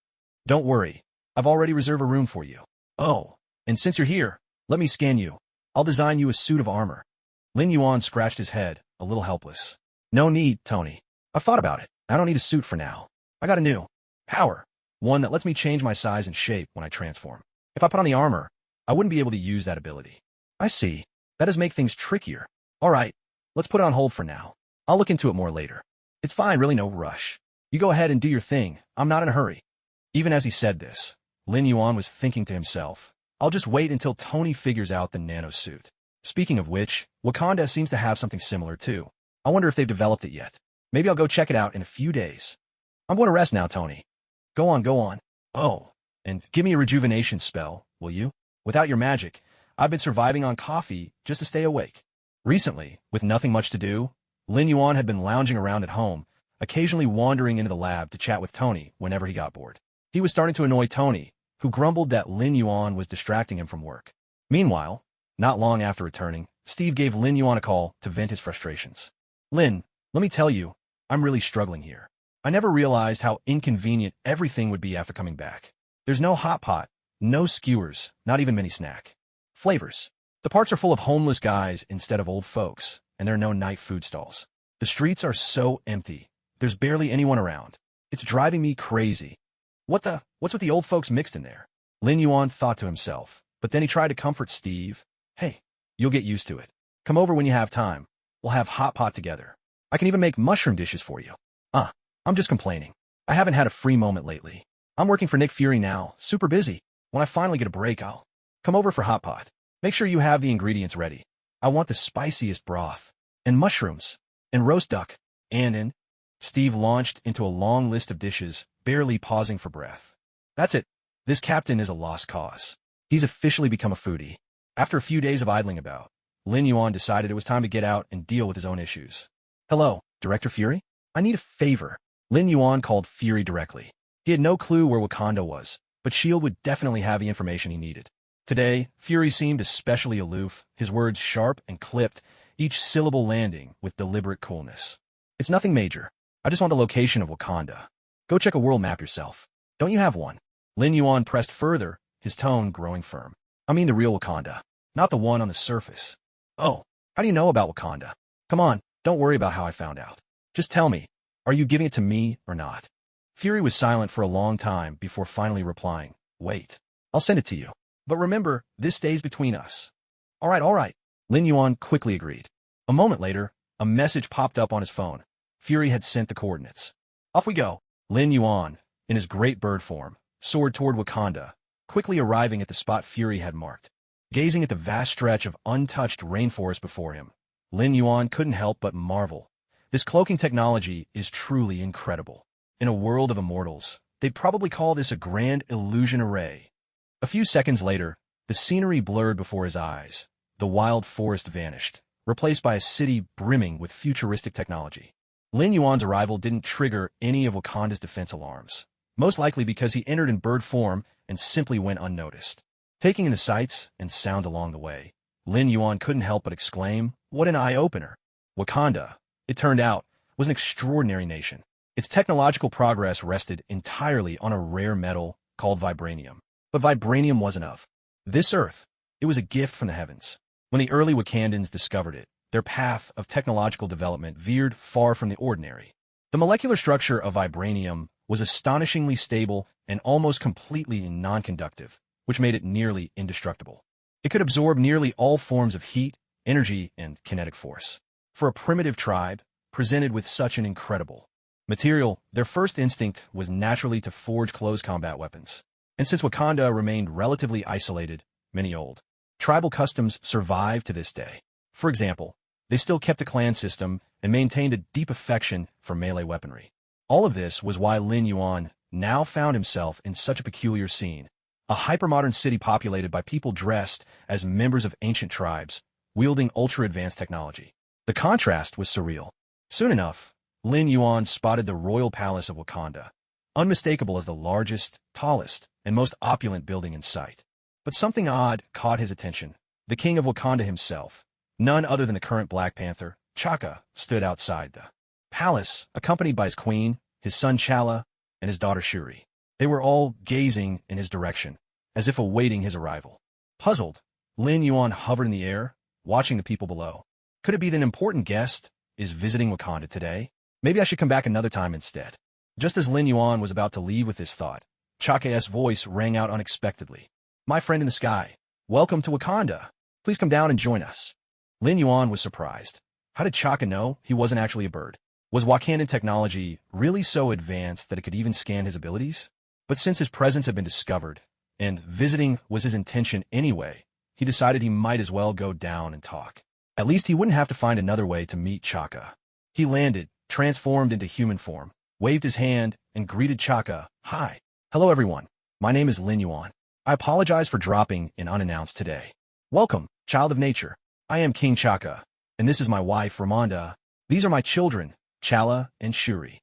Speaker 1: Don't worry, I've already reserved a room for you. Oh, and since you're here, let me scan you. I'll design you a suit of armor. Lin Yuan scratched his head, a little helpless. No need, Tony. I've thought about it. I don't need a suit for now. I got a new power, one that lets me change my size and shape when I transform. If I put on the armor, I wouldn't be able to use that ability. I see. That does make things trickier. All right, let's put it on hold for now. I'll look into it more later. It's fine, really no rush. You go ahead and do your thing. I'm not in a hurry. Even as he said this, Lin Yuan was thinking to himself, I'll just wait until Tony figures out the nano suit. Speaking of which, Wakanda seems to have something similar too. I wonder if they've developed it yet. Maybe I'll go check it out in a few days. I'm going to rest now, Tony. Go on. Oh, and give me a rejuvenation spell, will you? Without your magic, I've been surviving on coffee just to stay awake. Recently, with nothing much to do, Lin Yuan had been lounging around at home, occasionally wandering into the lab to chat with Tony whenever he got bored. He was starting to annoy Tony, who grumbled that Lin Yuan was distracting him from work. Meanwhile, not long after returning, Steve gave Lin Yuan a call to vent his frustrations. Lin, let me tell you, I'm really struggling here. I never realized how inconvenient everything would be after coming back. There's no hot pot, no skewers, not even mini snack. Flavors. The parks are full of homeless guys instead of old folks, and there are no night food stalls. The streets are so empty. There's barely anyone around. It's driving me crazy. What's with the old folks mixed in there? Lin Yuan thought to himself, but then he tried to comfort Steve. Hey, you'll get used to it. Come over when you have time. We'll have hot pot together. I can even make mushroom dishes for you. I'm just complaining. I haven't had a free moment lately. I'm working for Nick Fury now, super busy. When I finally get a break, I'll come over for hot pot. Make sure you have the ingredients ready. I want the spiciest broth, and mushrooms, and roast duck, and Steve launched into a long list of dishes, barely pausing for breath. That's it. This captain is a lost cause. He's officially become a foodie. After a few days of idling about, Lin Yuan decided it was time to get out and deal with his own issues. Hello, Director Fury? I need a favor. Lin Yuan called Fury directly. He had no clue where Wakanda was, but S.H.I.E.L.D. would definitely have the information he needed. Today, Fury seemed especially aloof, his words sharp and clipped, each syllable landing with deliberate coolness. It's nothing major. I just want the location of Wakanda. Go check a world map yourself. Don't you have one? Lin Yuan pressed further, his tone growing firm. I mean the real Wakanda, not the one on the surface. Oh, how do you know about Wakanda? Come on, don't worry about how I found out. Just tell me, are you giving it to me or not? Fury was silent for a long time before finally replying, wait, I'll send it to you. But remember, this stays between us. All right. Lin Yuan quickly agreed. A moment later, a message popped up on his phone. Fury had sent the coordinates. Off we go. Lin Yuan, in his great bird form, soared toward Wakanda, quickly arriving at the spot Fury had marked. Gazing at the vast stretch of untouched rainforest before him, Lin Yuan couldn't help but marvel. This cloaking technology is truly incredible. In a world of immortals, they'd probably call this a grand illusion array. A few seconds later, the scenery blurred before his eyes. The wild forest vanished, replaced by a city brimming with futuristic technology. Lin Yuan's arrival didn't trigger any of Wakanda's defense alarms, most likely because he entered in bird form and simply went unnoticed. Taking in the sights and sound along the way, Lin Yuan couldn't help but exclaim, what an eye-opener. Wakanda, it turned out, was an extraordinary nation. Its technological progress rested entirely on a rare metal called vibranium. But vibranium wasn't of this earth. It was a gift from the heavens. When the early Wakandans discovered it, their path of technological development veered far from the ordinary. The molecular structure of vibranium was astonishingly stable and almost completely non-conductive, which made it nearly indestructible. It could absorb nearly all forms of heat, energy, and kinetic force. For a primitive tribe, presented with such an incredible material, their first instinct was naturally to forge close combat weapons. And since Wakanda remained relatively isolated, many old tribal customs survive to this day. For example, they still kept a clan system and maintained a deep affection for melee weaponry. All of this was why Lin Yuan now found himself in such a peculiar scene, a hypermodern city populated by people dressed as members of ancient tribes, wielding ultra-advanced technology. The contrast was surreal. Soon enough, Lin Yuan spotted the royal palace of Wakanda, unmistakable as the largest, tallest, and most opulent building in sight. But something odd caught his attention. The king of Wakanda himself, none other than the current Black Panther, T'Chaka, stood outside the palace, accompanied by his queen, his son T'Challa, and his daughter Shuri. They were all gazing in his direction, as if awaiting his arrival. Puzzled, Lin Yuan hovered in the air, watching the people below. Could it be that an important guest is visiting Wakanda today? Maybe I should come back another time instead. Just as Lin Yuan was about to leave with this thought, T'Chaka's voice rang out unexpectedly. My friend in the sky, welcome to Wakanda. Please come down and join us. Lin Yuan was surprised. How did T'Chaka know he wasn't actually a bird? Was Wakandan technology really so advanced that it could even scan his abilities? But since his presence had been discovered, and visiting was his intention anyway, he decided he might as well go down and talk. At least he wouldn't have to find another way to meet T'Chaka. He landed, transformed into human form, waved his hand, and greeted T'Chaka. Hi. Hello everyone. My name is Lin Yuan. I apologize for dropping in unannounced today. Welcome, child of nature. I am King T'Chaka, and this is my wife, Ramonda. These are my children, T'Challa and Shuri.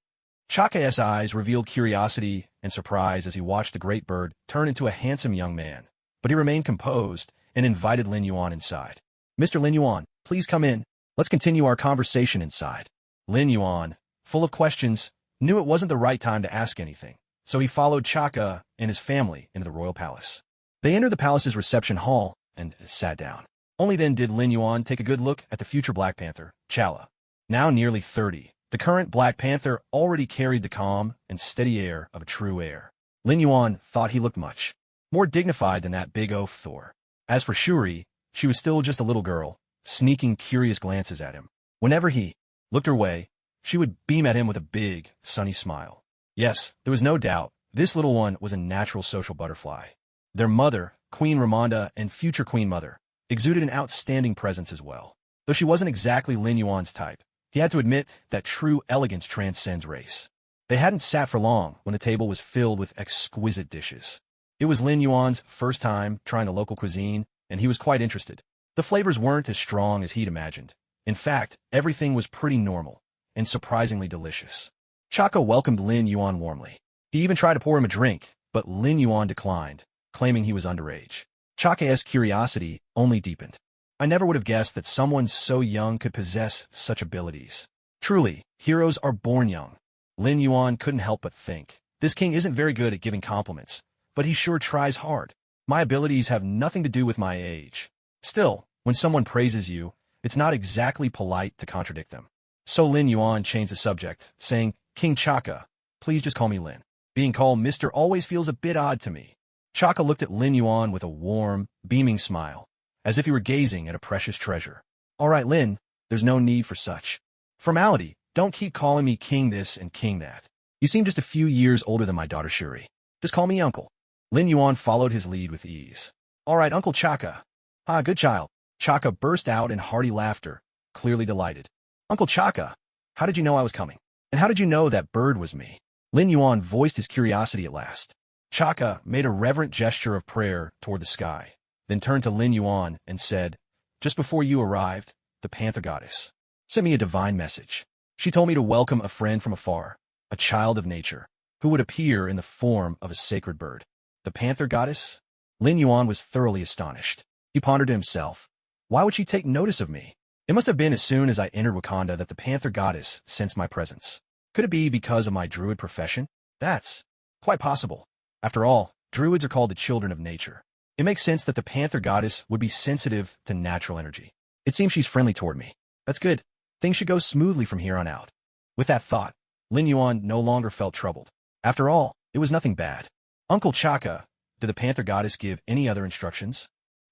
Speaker 1: T'Chaka's eyes revealed curiosity and surprise as he watched the great bird turn into a handsome young man. But he remained composed and invited Lin Yuan inside. Mr. Lin Yuan, please come in. Let's continue our conversation inside. Lin Yuan, full of questions, knew it wasn't the right time to ask anything, so he followed T'Chaka and his family into the royal palace. They entered the palace's reception hall and sat down. Only then did Lin Yuan take a good look at the future Black Panther, T'Challa. Now nearly 30, the current Black Panther already carried the calm and steady air of a true heir. Lin Yuan thought he looked much more dignified than that big oaf Thor. As for Shuri, she was still just a little girl, sneaking curious glances at him. Whenever he looked her way, she would beam at him with a big, sunny smile. Yes, there was no doubt, this little one was a natural social butterfly. Their mother, Queen Ramonda, and future Queen Mother, exuded an outstanding presence as well. Though she wasn't exactly Lin Yuan's type, he had to admit that true elegance transcends race. They hadn't sat for long when the table was filled with exquisite dishes. It was Lin Yuan's first time trying the local cuisine, and he was quite interested. The flavors weren't as strong as he'd imagined. In fact, everything was pretty normal and surprisingly delicious. T'Chaka welcomed Lin Yuan warmly. He even tried to pour him a drink, but Lin Yuan declined, claiming he was underage. T'Chaka's curiosity only deepened. I never would have guessed that someone so young could possess such abilities. Truly, heroes are born young. Lin Yuan couldn't help but think. This king isn't very good at giving compliments, but he sure tries hard. My abilities have nothing to do with my age. Still, when someone praises you, it's not exactly polite to contradict them. So Lin Yuan changed the subject, saying, King T'Chaka, please just call me Lin. Being called Mr. always feels a bit odd to me. T'Chaka looked at Lin Yuan with a warm, beaming smile, as if he were gazing at a precious treasure. All right, Lin, there's no need for such formality. Don't keep calling me king this and king that. You seem just a few years older than my daughter Shuri. Just call me uncle. Lin Yuan followed his lead with ease. All right, Uncle T'Chaka. Ah, good child. T'Chaka burst out in hearty laughter, clearly delighted. Uncle T'Chaka, how did you know I was coming? And how did you know that bird was me? Lin Yuan voiced his curiosity at last. T'Chaka made a reverent gesture of prayer toward the sky, then turned to Lin Yuan and said, Just before you arrived, the Panther Goddess sent me a divine message. She told me to welcome a friend from afar, a child of nature, who would appear in the form of a sacred bird. The Panther Goddess? Lin Yuan was thoroughly astonished. He pondered to himself, why would she take notice of me? It must have been as soon as I entered Wakanda that the Panther Goddess sensed my presence. Could it be because of my druid profession? That's quite possible. After all, druids are called the children of nature. It makes sense that the panther goddess would be sensitive to natural energy. It seems she's friendly toward me. That's good. Things should go smoothly from here on out. With that thought, Lin Yuan no longer felt troubled. After all, it was nothing bad. Uncle Chaka, did the panther goddess give any other instructions?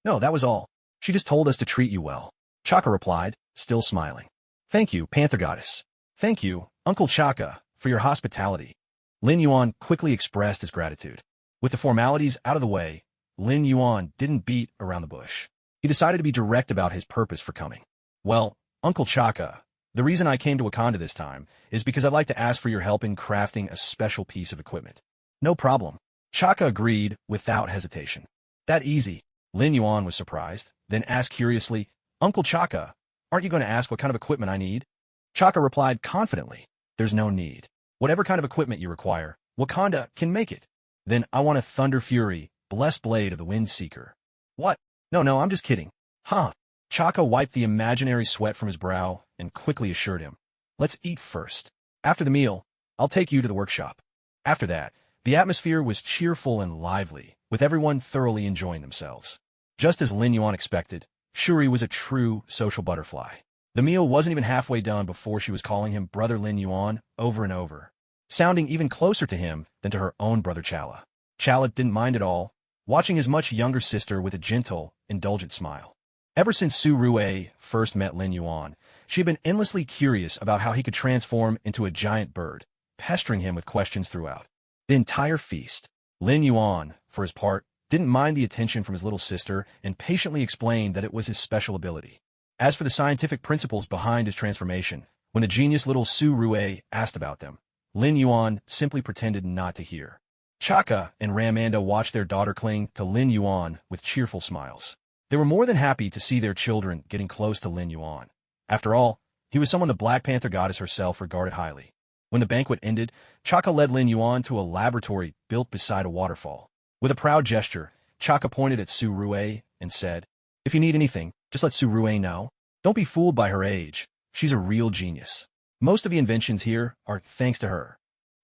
Speaker 1: No, that was all. She just told us to treat you well. Chaka replied, still smiling. Thank you, panther goddess. Thank you, Uncle Chaka, for your hospitality. Lin Yuan quickly expressed his gratitude. With the formalities out of the way, Lin Yuan didn't beat around the bush. He decided to be direct about his purpose for coming. Well, Uncle Chaka, the reason I came to Wakanda this time is because I'd like to ask for your help in crafting a special piece of equipment. No problem. Chaka agreed without hesitation. That easy. Lin Yuan was surprised, then asked curiously, Uncle Chaka, aren't you going to ask what kind of equipment I need? Chaka replied confidently, there's no need. Whatever kind of equipment you require, Wakanda can make it. Then I want a Thunder Fury, blessed blade of the Wind Seeker. What? No, I'm just kidding. Huh? Chaka wiped the imaginary sweat from his brow and quickly assured him, let's eat first. After the meal, I'll take you to the workshop. After that, the atmosphere was cheerful and lively, with everyone thoroughly enjoying themselves. Just as Lin Yuan expected, Shuri was a true social butterfly. The meal wasn't even halfway done before she was calling him Brother Lin Yuan over and over, sounding even closer to him than to her own brother Chala. Chala didn't mind at all, watching his much younger sister with a gentle, indulgent smile. Ever since Su Rue first met Lin Yuan, she had been endlessly curious about how he could transform into a giant bird, pestering him with questions throughout the entire feast. Lin Yuan, for his part, didn't mind the attention from his little sister and patiently explained that it was his special ability. As for the scientific principles behind his transformation, when the genius little Su Rue asked about them, Lin Yuan simply pretended not to hear. Chaka and Ramanda watched their daughter cling to Lin Yuan with cheerful smiles. They were more than happy to see their children getting close to Lin Yuan. After all, he was someone the Black Panther goddess herself regarded highly. When the banquet ended, Chaka led Lin Yuan to a laboratory built beside a waterfall. With a proud gesture, Chaka pointed at Su Rue and said, if you need anything, just let Su Rue know. Don't be fooled by her age. She's a real genius. Most of the inventions here are thanks to her.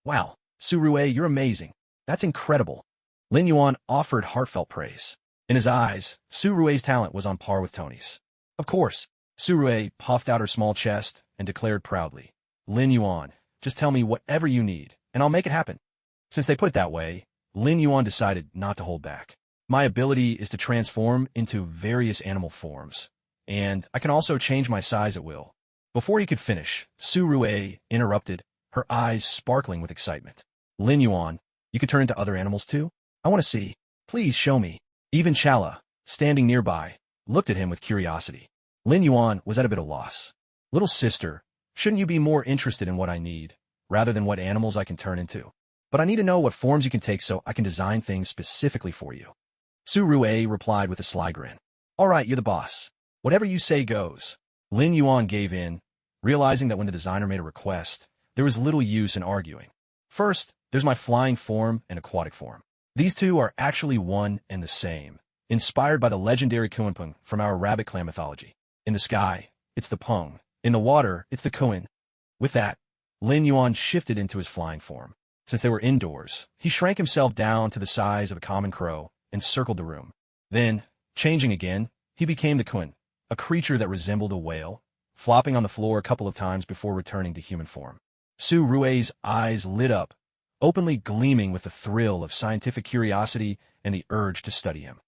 Speaker 1: Wow, Su Rue, you're amazing. That's incredible. Lin Yuan offered heartfelt praise. In his eyes, Su Rue's talent was on par with Tony's. Of course, Su Rue puffed out her small chest and declared proudly, Lin Yuan, just tell me whatever you need, and I'll make it happen. Since they put it that way, Lin Yuan decided not to hold back. My ability is to transform into various animal forms, and I can also change my size at will. Before he could finish, Su Rue interrupted, her eyes sparkling with excitement. Lin Yuan, you could turn into other animals too? I want to see. Please show me. Even Chala, standing nearby, looked at him with curiosity. Lin Yuan was at a bit of loss. Little sister, shouldn't you be more interested in what I need, rather than what animals I can turn into? But I need to know what forms you can take so I can design things specifically for you. Su Rue replied with a sly grin. All right, you're the boss. Whatever you say goes. Lin Yuan gave in, realizing that when the designer made a request, there was little use in arguing. First, there's my flying form and aquatic form. These two are actually one and the same, inspired by the legendary Kuanpung from our rabbit clan mythology. In the sky, it's the Pung. In the water, it's the Kuan. With that, Lin Yuan shifted into his flying form. Since they were indoors, he shrank himself down to the size of a common crow and circled the room. Then, changing again, he became the Kuan, a creature that resembled a whale, flopping on the floor a couple of times before returning to human form. Su Rue's eyes lit up, openly gleaming with the thrill of scientific curiosity and the urge to study him.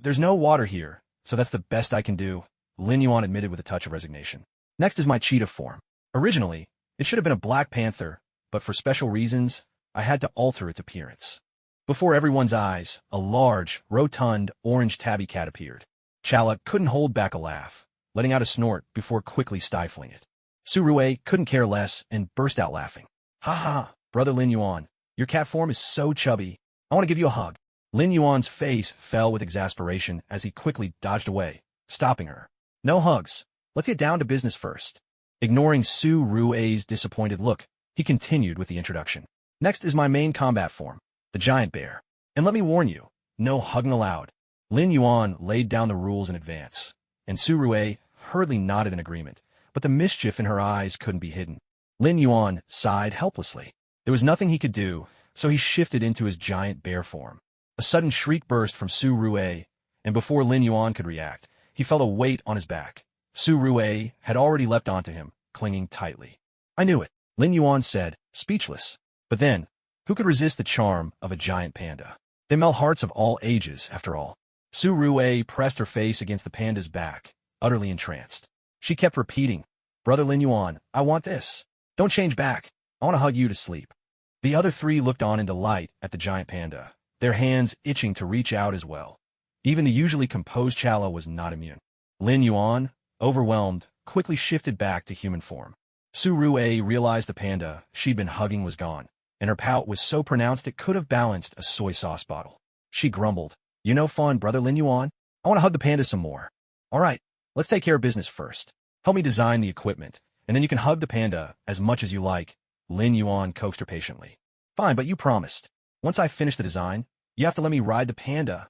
Speaker 1: There's no water here, so that's the best I can do, Lin Yuan admitted with a touch of resignation. Next is my cheetah form. Originally, it should have been a black panther, but for special reasons, I had to alter its appearance. Before everyone's eyes, a large, rotund, orange tabby cat appeared. Chala couldn't hold back a laugh, letting out a snort before quickly stifling it. Su Rue couldn't care less and burst out laughing. Ha ha, Brother Lin Yuan, your cat form is so chubby. I want to give you a hug. Lin Yuan's face fell with exasperation as he quickly dodged away, stopping her. No hugs. Let's get down to business first. Ignoring Su Rue's disappointed look, he continued with the introduction. Next is my main combat form, the giant bear. And let me warn you, no hugging allowed. Lin Yuan laid down the rules in advance, and Su Rue hurriedly nodded in agreement, but the mischief in her eyes couldn't be hidden. Lin Yuan sighed helplessly. There was nothing he could do, so he shifted into his giant bear form. A sudden shriek burst from Su Rue, and before Lin Yuan could react, he felt a weight on his back. Su Rue had already leapt onto him, clinging tightly. I knew it, Lin Yuan said, speechless. But then, who could resist the charm of a giant panda? They melt hearts of all ages, after all. Su Rue pressed her face against the panda's back, utterly entranced. She kept repeating, Brother Lin Yuan, I want this. Don't change back. I want to hug you to sleep. The other three looked on in delight at the giant panda, their hands itching to reach out as well. Even the usually composed Chala was not immune. Lin Yuan, overwhelmed, quickly shifted back to human form. Su Rue realized the panda she'd been hugging was gone, and her pout was so pronounced it could have balanced a soy sauce bottle. She grumbled, You know fun, Brother Lin Yuan? I want to hug the panda some more. All right, let's take care of business first. Help me design the equipment, and then you can hug the panda as much as you like, Lin Yuan coaxed her patiently. Fine, but you promised. Once I finish the design, you have to let me ride the panda.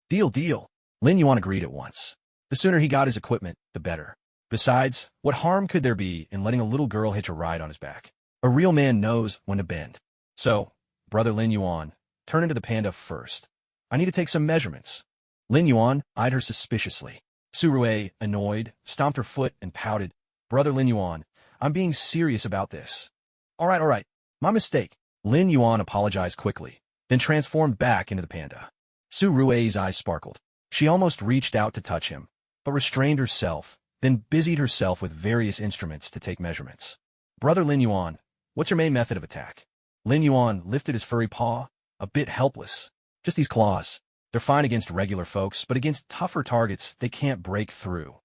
Speaker 1: Deal. Lin Yuan agreed at once. The sooner he got his equipment, the better. Besides, what harm could there be in letting a little girl hitch a ride on his back? A real man knows when to bend. So, Brother Lin Yuan, turn into the panda first. I need to take some measurements. Lin Yuan eyed her suspiciously. Su Rue, annoyed, stomped her foot and pouted. Brother Lin Yuan, I'm being serious about this. All right. My mistake. Lin Yuan apologized quickly, then transformed back into the panda. Su Rue's eyes sparkled. She almost reached out to touch him, but restrained herself, then busied herself with various instruments to take measurements. Brother Lin Yuan, what's your main method of attack? Lin Yuan lifted his furry paw, a bit helpless. Just these claws. They're fine against regular folks, but against tougher targets, they can't break through.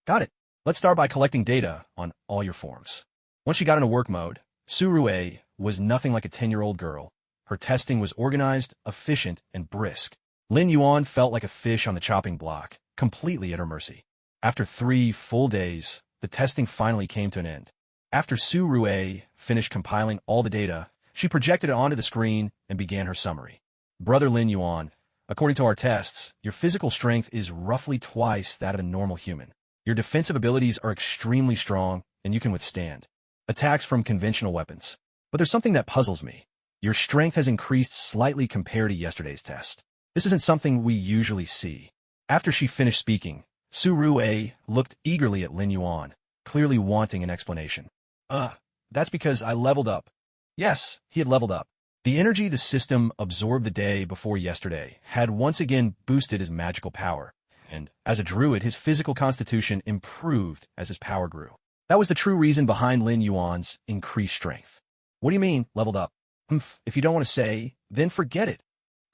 Speaker 1: Got it. Let's start by collecting data on all your forms. Once she got into work mode, Su Rue was nothing like a 10-year-old girl. Her testing was organized, efficient, and brisk. Lin Yuan felt like a fish on the chopping block, completely at her mercy. After 3 full days, the testing finally came to an end. After Su Rue finished compiling all the data, she projected it onto the screen and began her summary. Brother Lin Yuan, according to our tests, your physical strength is roughly twice that of a normal human. Your defensive abilities are extremely strong, and you can withstand attacks from conventional weapons. But there's something that puzzles me. Your strength has increased slightly compared to yesterday's test. This isn't something we usually see. After she finished speaking, Su Rue looked eagerly at Lin Yuan, clearly wanting an explanation. That's because I leveled up. Yes, he had leveled up. The energy the system absorbed the day before yesterday had once again boosted his magical power, and as a druid, his physical constitution improved as his power grew. That was the true reason behind Lin Yuan's increased strength. What do you mean, leveled up? If you don't want to say, then forget it.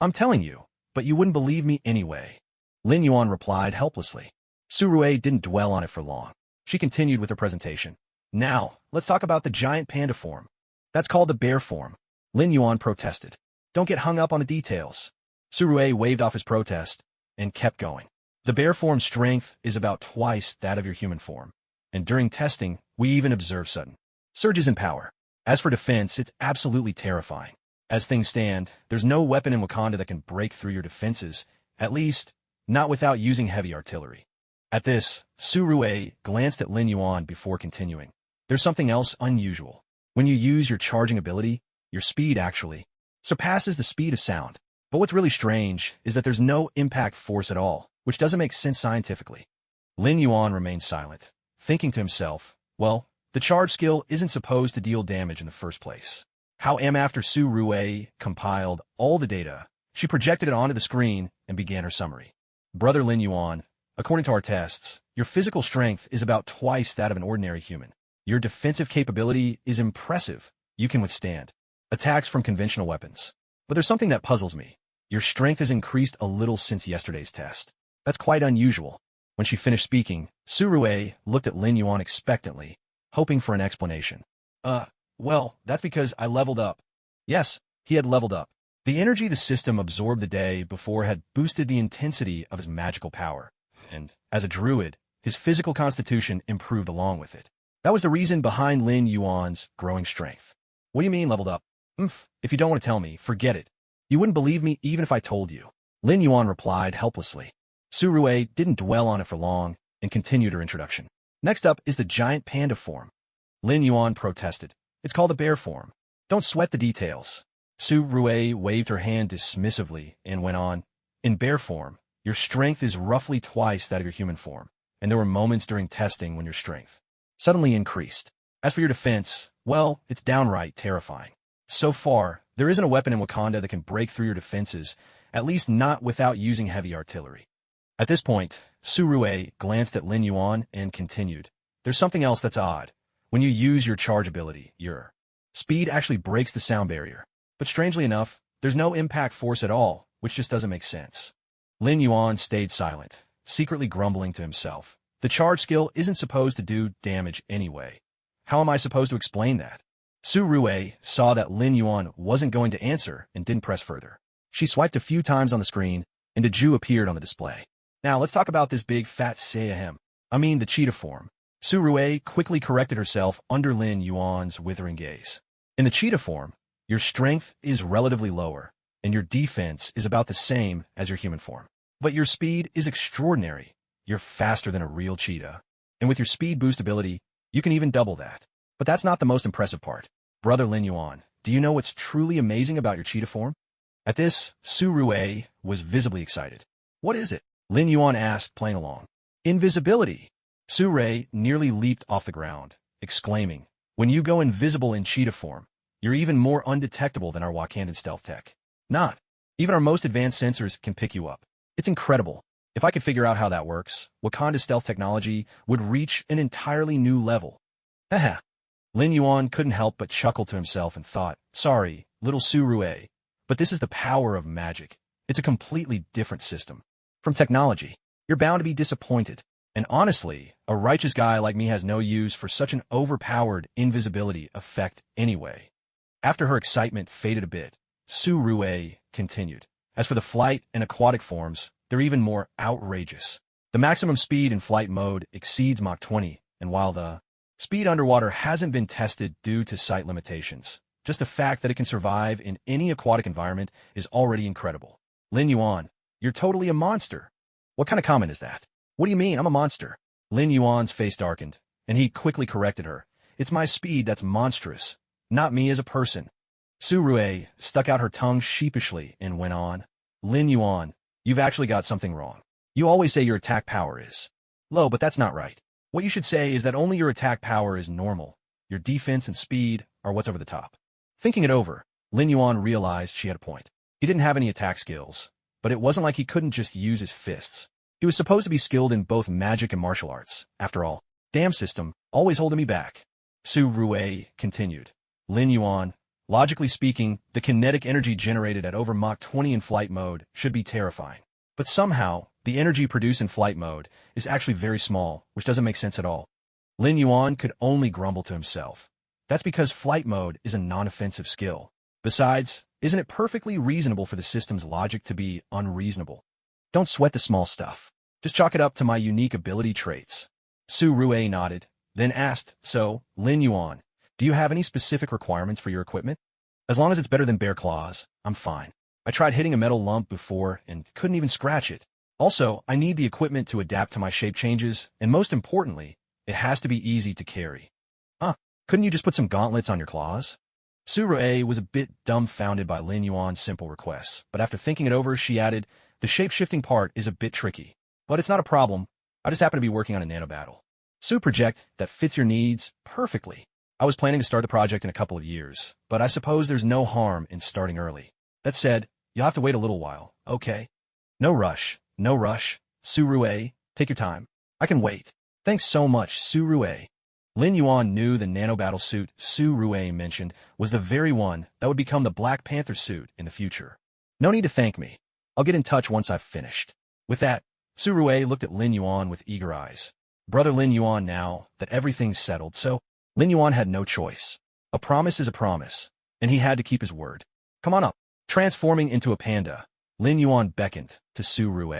Speaker 1: I'm telling you, but you wouldn't believe me anyway. Lin Yuan replied helplessly. Su Rue didn't dwell on it for long. She continued with her presentation. Now, let's talk about the giant panda form. That's called the bear form. Lin Yuan protested. Don't get hung up on the details. Su Rue waved off his protest and kept going. The bear form's strength is about twice that of your human form, and during testing, we even observe sudden surges in power. As for defense, it's absolutely terrifying. As things stand, there's no weapon in Wakanda that can break through your defenses, at least, not without using heavy artillery. At this, Su Rue glanced at Lin Yuan before continuing. There's something else unusual. When you use your charging ability, your speed actually surpasses the speed of sound. But what's really strange is that there's no impact force at all, which doesn't make sense scientifically. Lin Yuan remained silent, thinking to himself, well, the charge skill isn't supposed to deal damage in the first place. After Su Rue compiled all the data, she projected it onto the screen and began her summary. Brother Lin Yuan, according to our tests, your physical strength is about twice that of an ordinary human. Your defensive capability is impressive. You can withstand attacks from conventional weapons. But there's something that puzzles me. Your strength has increased a little since yesterday's test. That's quite unusual. When she finished speaking, Su Rue looked at Lin Yuan expectantly, hoping for an explanation. Well, that's because I leveled up. Yes, he had leveled up. The energy the system absorbed the day before had boosted the intensity of his magical power, and as a druid, his physical constitution improved along with it. That was the reason behind Lin Yuan's growing strength. What do you mean leveled up? If you don't want to tell me, forget it. You wouldn't believe me even if I told you. Lin Yuan replied helplessly. Su Rue didn't dwell on it for long and continued her introduction. Next up is the giant panda form. Lin Yuan protested. It's called the bear form. Don't sweat the details. Su Rue waved her hand dismissively and went on. In bear form, your strength is roughly twice that of your human form, and there were moments during testing when your strength suddenly increased. As for your defense, well, it's downright terrifying. So far, there isn't a weapon in Wakanda that can break through your defenses, at least not without using heavy artillery. At this point, Su Rue glanced at Lin Yuan and continued. There's something else that's odd. When you use your charge ability, your speed actually breaks the sound barrier. But strangely enough, there's no impact force at all, which just doesn't make sense. Lin Yuan stayed silent, secretly grumbling to himself. The charge skill isn't supposed to do damage anyway. How am I supposed to explain that? Su Rue saw that Lin Yuan wasn't going to answer and didn't press further. She swiped a few times on the screen, and a Jew appeared on the display. Now let's talk about this big fat Sayahem. I mean the cheetah form. Su Rue quickly corrected herself under Lin Yuan's withering gaze. In the cheetah form, your strength is relatively lower, and your defense is about the same as your human form. But your speed is extraordinary. You're faster than a real cheetah. And with your speed boost ability, you can even double that. But that's not the most impressive part. Brother Lin Yuan, do you know what's truly amazing about your cheetah form? At this, Su Rue was visibly excited. What is it? Lin Yuan asked, playing along. Invisibility. Su Rue nearly leaped off the ground, exclaiming, when you go invisible in cheetah form, you're even more undetectable than our Wakandan stealth tech. Not. Even our most advanced sensors can pick you up. It's incredible. If I could figure out how that works, Wakanda's stealth technology would reach an entirely new level. Haha. Lin Yuan couldn't help but chuckle to himself and thought, sorry, little Su Rue, but this is the power of magic. It's a completely different system. From technology, you're bound to be disappointed. And honestly, a righteous guy like me has no use for such an overpowered invisibility effect anyway. After her excitement faded a bit, Su Rue continued. As for the flight and aquatic forms, they're even more outrageous. The maximum speed in flight mode exceeds Mach 20, and while the speed underwater hasn't been tested due to sight limitations, just the fact that it can survive in any aquatic environment is already incredible. Lin Yuan, you're totally a monster. What kind of comment is that? What do you mean, I'm a monster? Lin Yuan's face darkened, and he quickly corrected her. It's my speed that's monstrous, not me as a person. Su Rue stuck out her tongue sheepishly and went on. Lin Yuan, you've actually got something wrong. You always say your attack power is low, but that's not right. What you should say is that only your attack power is normal. Your defense and speed are what's over the top. Thinking it over, Lin Yuan realized she had a point. He didn't have any attack skills, but it wasn't like he couldn't just use his fists. He was supposed to be skilled in both magic and martial arts. After all, damn system, always holding me back. Su Rue continued. Lin Yuan, logically speaking, the kinetic energy generated at over Mach 20 in flight mode should be terrifying. But somehow, the energy produced in flight mode is actually very small, which doesn't make sense at all. Lin Yuan could only grumble to himself. That's because flight mode is a non-offensive skill. Besides, isn't it perfectly reasonable for the system's logic to be unreasonable? Don't sweat the small stuff. Just chalk it up to my unique ability traits. Su Rue nodded, then asked, so, Lin Yuan, do you have any specific requirements for your equipment? As long as it's better than bear claws, I'm fine. I tried hitting a metal lump before and couldn't even scratch it. Also, I need the equipment to adapt to my shape changes, and most importantly, it has to be easy to carry. Couldn't you just put some gauntlets on your claws? Su Rue was a bit dumbfounded by Lin Yuan's simple requests, but after thinking it over, she added, the shape-shifting part is a bit tricky, but it's not a problem. I just happen to be working on a nanobattle. Su project that fits your needs perfectly. I was planning to start the project in a couple of years, but I suppose there's no harm in starting early. That said, you'll have to wait a little while, okay? No rush, no rush. Su Rue, take your time. I can wait. Thanks so much, Su Rue. Lin Yuan knew the nanobattle suit Su Rue mentioned was the very one that would become the Black Panther suit in the future. No need to thank me. I'll get in touch once I've finished. With that, Su Rue looked at Lin Yuan with eager eyes. Brother Lin Yuan now that everything's settled, so Lin Yuan had no choice. A promise is a promise, and he had to keep his word. Come on up. Transforming into a panda, Lin Yuan beckoned to Su Rue.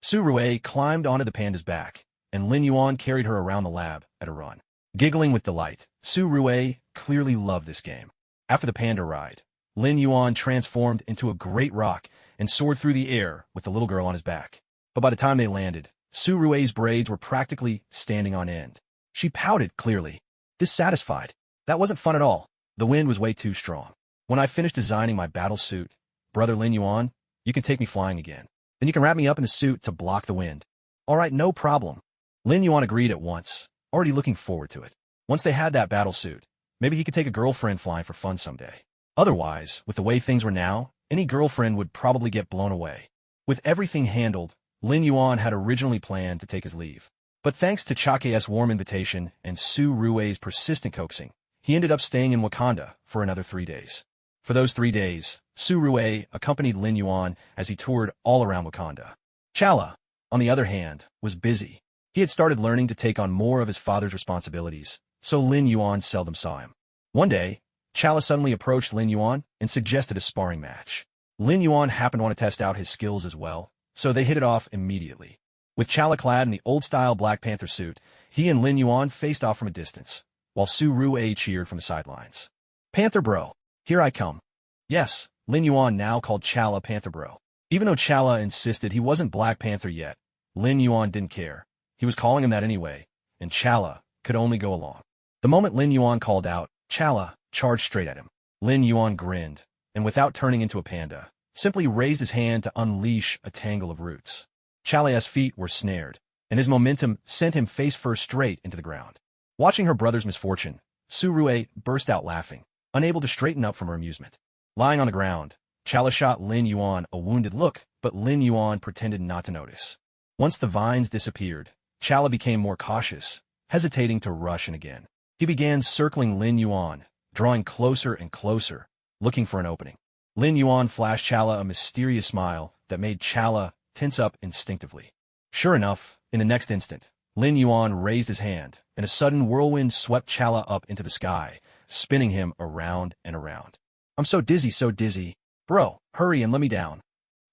Speaker 1: Su Rue climbed onto the panda's back, and Lin Yuan carried her around the lab at a run. Giggling with delight, Su Rue clearly loved this game. After the panda ride, Lin Yuan transformed into a great rock and soared through the air with the little girl on his back. But by the time they landed, Su Rue's braids were practically standing on end. She pouted clearly, dissatisfied. That wasn't fun at all. The wind was way too strong. When I finished designing my battle suit, Brother Lin Yuan, you can take me flying again. Then you can wrap me up in a suit to block the wind. All right, no problem. Lin Yuan agreed at once, already looking forward to it. Once they had that battle suit, maybe he could take a girlfriend flying for fun someday. Otherwise, with the way things were now, any girlfriend would probably get blown away. With everything handled, Lin Yuan had originally planned to take his leave. But thanks to Chake's warm invitation and Su Rui's persistent coaxing, he ended up staying in Wakanda for another 3 days. For those 3 days, Su Rui accompanied Lin Yuan as he toured all around Wakanda. Chala, on the other hand, was busy. He had started learning to take on more of his father's responsibilities, so Lin Yuan seldom saw him. One day, Chala suddenly approached Lin Yuan and suggested a sparring match. Lin Yuan happened to want to test out his skills as well, so they hit it off immediately. With Chala clad in the old-style Black Panther suit, he and Lin Yuan faced off from a distance, while Su Rui cheered from the sidelines. Panther bro, here I come. Yes, Lin Yuan now called Chala Panther bro. Even though Chala insisted he wasn't Black Panther yet, Lin Yuan didn't care. He was calling him that anyway, and Chala could only go along. The moment Lin Yuan called out, Chala charged straight at him. Lin Yuan grinned, and without turning into a panda, simply raised his hand to unleash a tangle of roots. Chala's feet were snared, and his momentum sent him face-first straight into the ground. Watching her brother's misfortune, Su Rui burst out laughing, unable to straighten up from her amusement. Lying on the ground, Chala shot Lin Yuan a wounded look, but Lin Yuan pretended not to notice. Once the vines disappeared, Chala became more cautious, hesitating to rush in again. He began circling Lin Yuan, drawing closer and closer, looking for an opening. Lin Yuan flashed Chala a mysterious smile that made Chala tense up instinctively. Sure enough, in the next instant, Lin Yuan raised his hand, and a sudden whirlwind swept Chala up into the sky, spinning him around and around. I'm so dizzy, so dizzy. Bro, hurry and let me down.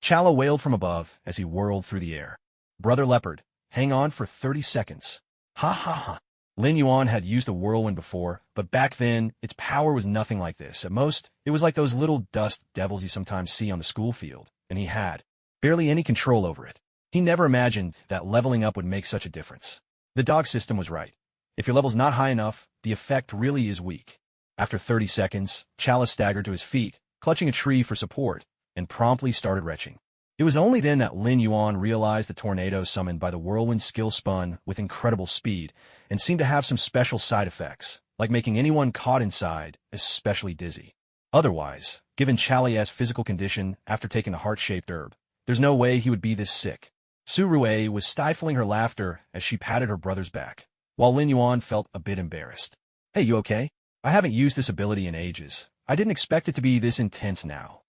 Speaker 1: Chala wailed from above as he whirled through the air. Brother Leopard, hang on for 30 seconds. Ha ha ha. Lin Yuan had used a whirlwind before, but back then, its power was nothing like this. At most, it was like those little dust devils you sometimes see on the school field, and he had barely any control over it. He never imagined that leveling up would make such a difference. The dog system was right. If your level's not high enough, the effect really is weak. After 30 seconds, Chala staggered to his feet, clutching a tree for support, and promptly started retching. It was only then that Lin Yuan realized the tornado summoned by the whirlwind skill spun with incredible speed and seemed to have some special side effects, like making anyone caught inside especially dizzy. Otherwise, given Chala's physical condition after taking the heart-shaped herb, there's no way he would be this sick. Su Rui was stifling her laughter as she patted her brother's back, while Lin Yuan felt a bit embarrassed. Hey, you okay? I haven't used this ability in ages. I didn't expect it to be this intense now.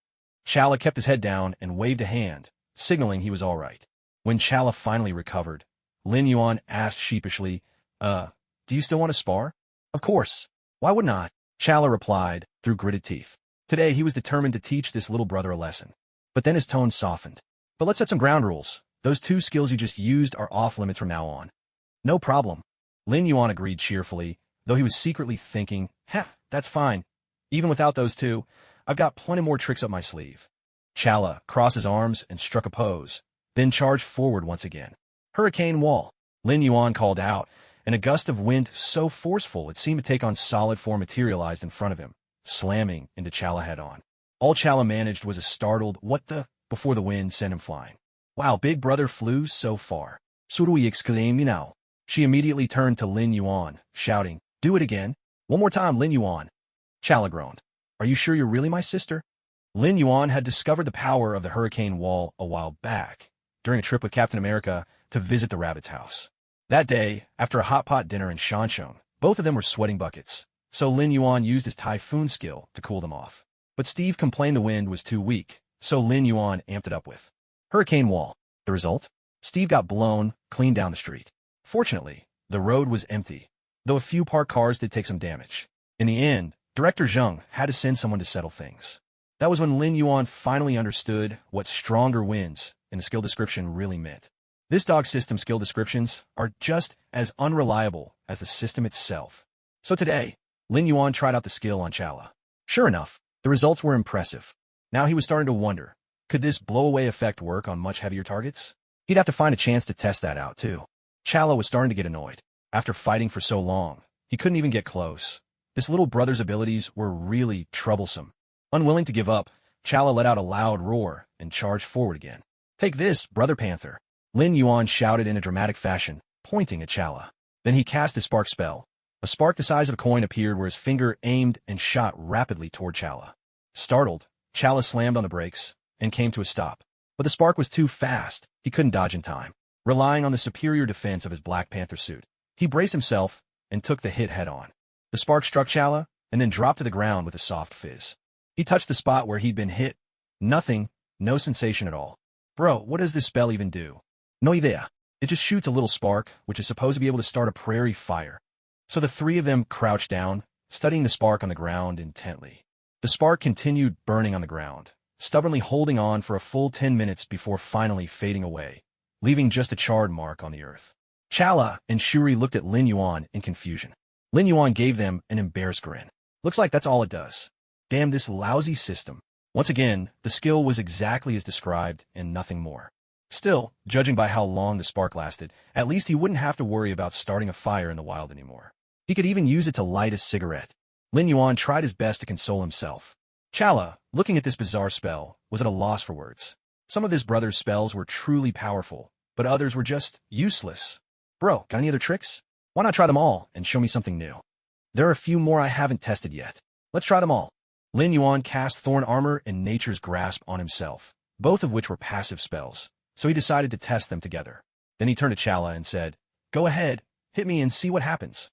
Speaker 1: Chala kept his head down and waved a hand, signaling he was all right. When Chala finally recovered, Lin Yuan asked sheepishly, do you still want to spar? Of course. Why wouldn't I? Chala replied, through gritted teeth. Today he was determined to teach this little brother a lesson. But then his tone softened. But let's set some ground rules. Those 2 skills you just used are off-limits from now on. No problem. Lin Yuan agreed cheerfully, though he was secretly thinking, that's fine. Even without those 2, I've got plenty more tricks up my sleeve. Chala crossed his arms and struck a pose, then charged forward once again. Hurricane Wall, Lin Yuan called out, and a gust of wind so forceful it seemed to take on solid form materialized in front of him, slamming into Chala head-on. All Chala managed was a startled, what the, before the wind sent him flying. Wow, big brother flew so far. Surui exclaimed now. She immediately turned to Lin Yuan, shouting, do it again. One more time, Lin Yuan. Chala groaned. Are you sure you're really my sister? Lin Yuan had discovered the power of the Hurricane Wall a while back, during a trip with Captain America to visit the rabbit's house. That day, after a hot pot dinner in Shanshong, both of them were sweating buckets, so Lin Yuan used his Typhoon skill to cool them off. But Steve complained the wind was too weak, so Lin Yuan amped it up with Hurricane Wall. The result? Steve got blown clean down the street. Fortunately, the road was empty, though a few parked cars did take some damage. In the end, Director Zheng had to send someone to settle things. That was when Lin Yuan finally understood what stronger winds in the skill description really meant. This dog system skill descriptions are just as unreliable as the system itself. So today, Lin Yuan tried out the skill on Chala. Sure enough, the results were impressive. Now he was starting to wonder, could this blow-away effect work on much heavier targets? He'd have to find a chance to test that out, too. Chala was starting to get annoyed. After fighting for so long, he couldn't even get close. This little brother's abilities were really troublesome. Unwilling to give up, Chala let out a loud roar and charged forward again. "Take this, Brother Panther," Lin Yuan shouted in a dramatic fashion, pointing at Chala. Then he cast his spark spell. A spark the size of a coin appeared where his finger aimed and shot rapidly toward Chala. Startled, Chala slammed on the brakes and came to a stop. But the spark was too fast. He couldn't dodge in time. Relying on the superior defense of his Black Panther suit, he braced himself and took the hit head-on. The spark struck Chala and then dropped to the ground with a soft fizz. He touched the spot where he'd been hit. Nothing, no sensation at all. "Bro, what does this spell even do?" "No idea. It just shoots a little spark, which is supposed to be able to start a prairie fire." So the three of them crouched down, studying the spark on the ground intently. The spark continued burning on the ground, stubbornly holding on for a full 10 minutes before finally fading away, leaving just a charred mark on the earth. Chala and Shuri looked at Lin Yuan in confusion. Lin Yuan gave them an embarrassed grin. "Looks like that's all it does. Damn this lousy system." Once again, the skill was exactly as described and nothing more. Still, judging by how long the spark lasted, at least he wouldn't have to worry about starting a fire in the wild anymore. He could even use it to light a cigarette. Lin Yuan tried his best to console himself. Chala, looking at this bizarre spell, was at a loss for words. Some of his brother's spells were truly powerful, but others were just useless. "Bro, got any other tricks? Why not try them all and show me something new?" "There are a few more I haven't tested yet. Let's try them all." Lin Yuan cast Thorn Armor and Nature's Grasp on himself, both of which were passive spells, so he decided to test them together. Then he turned to Chala and said, "Go ahead, hit me and see what happens."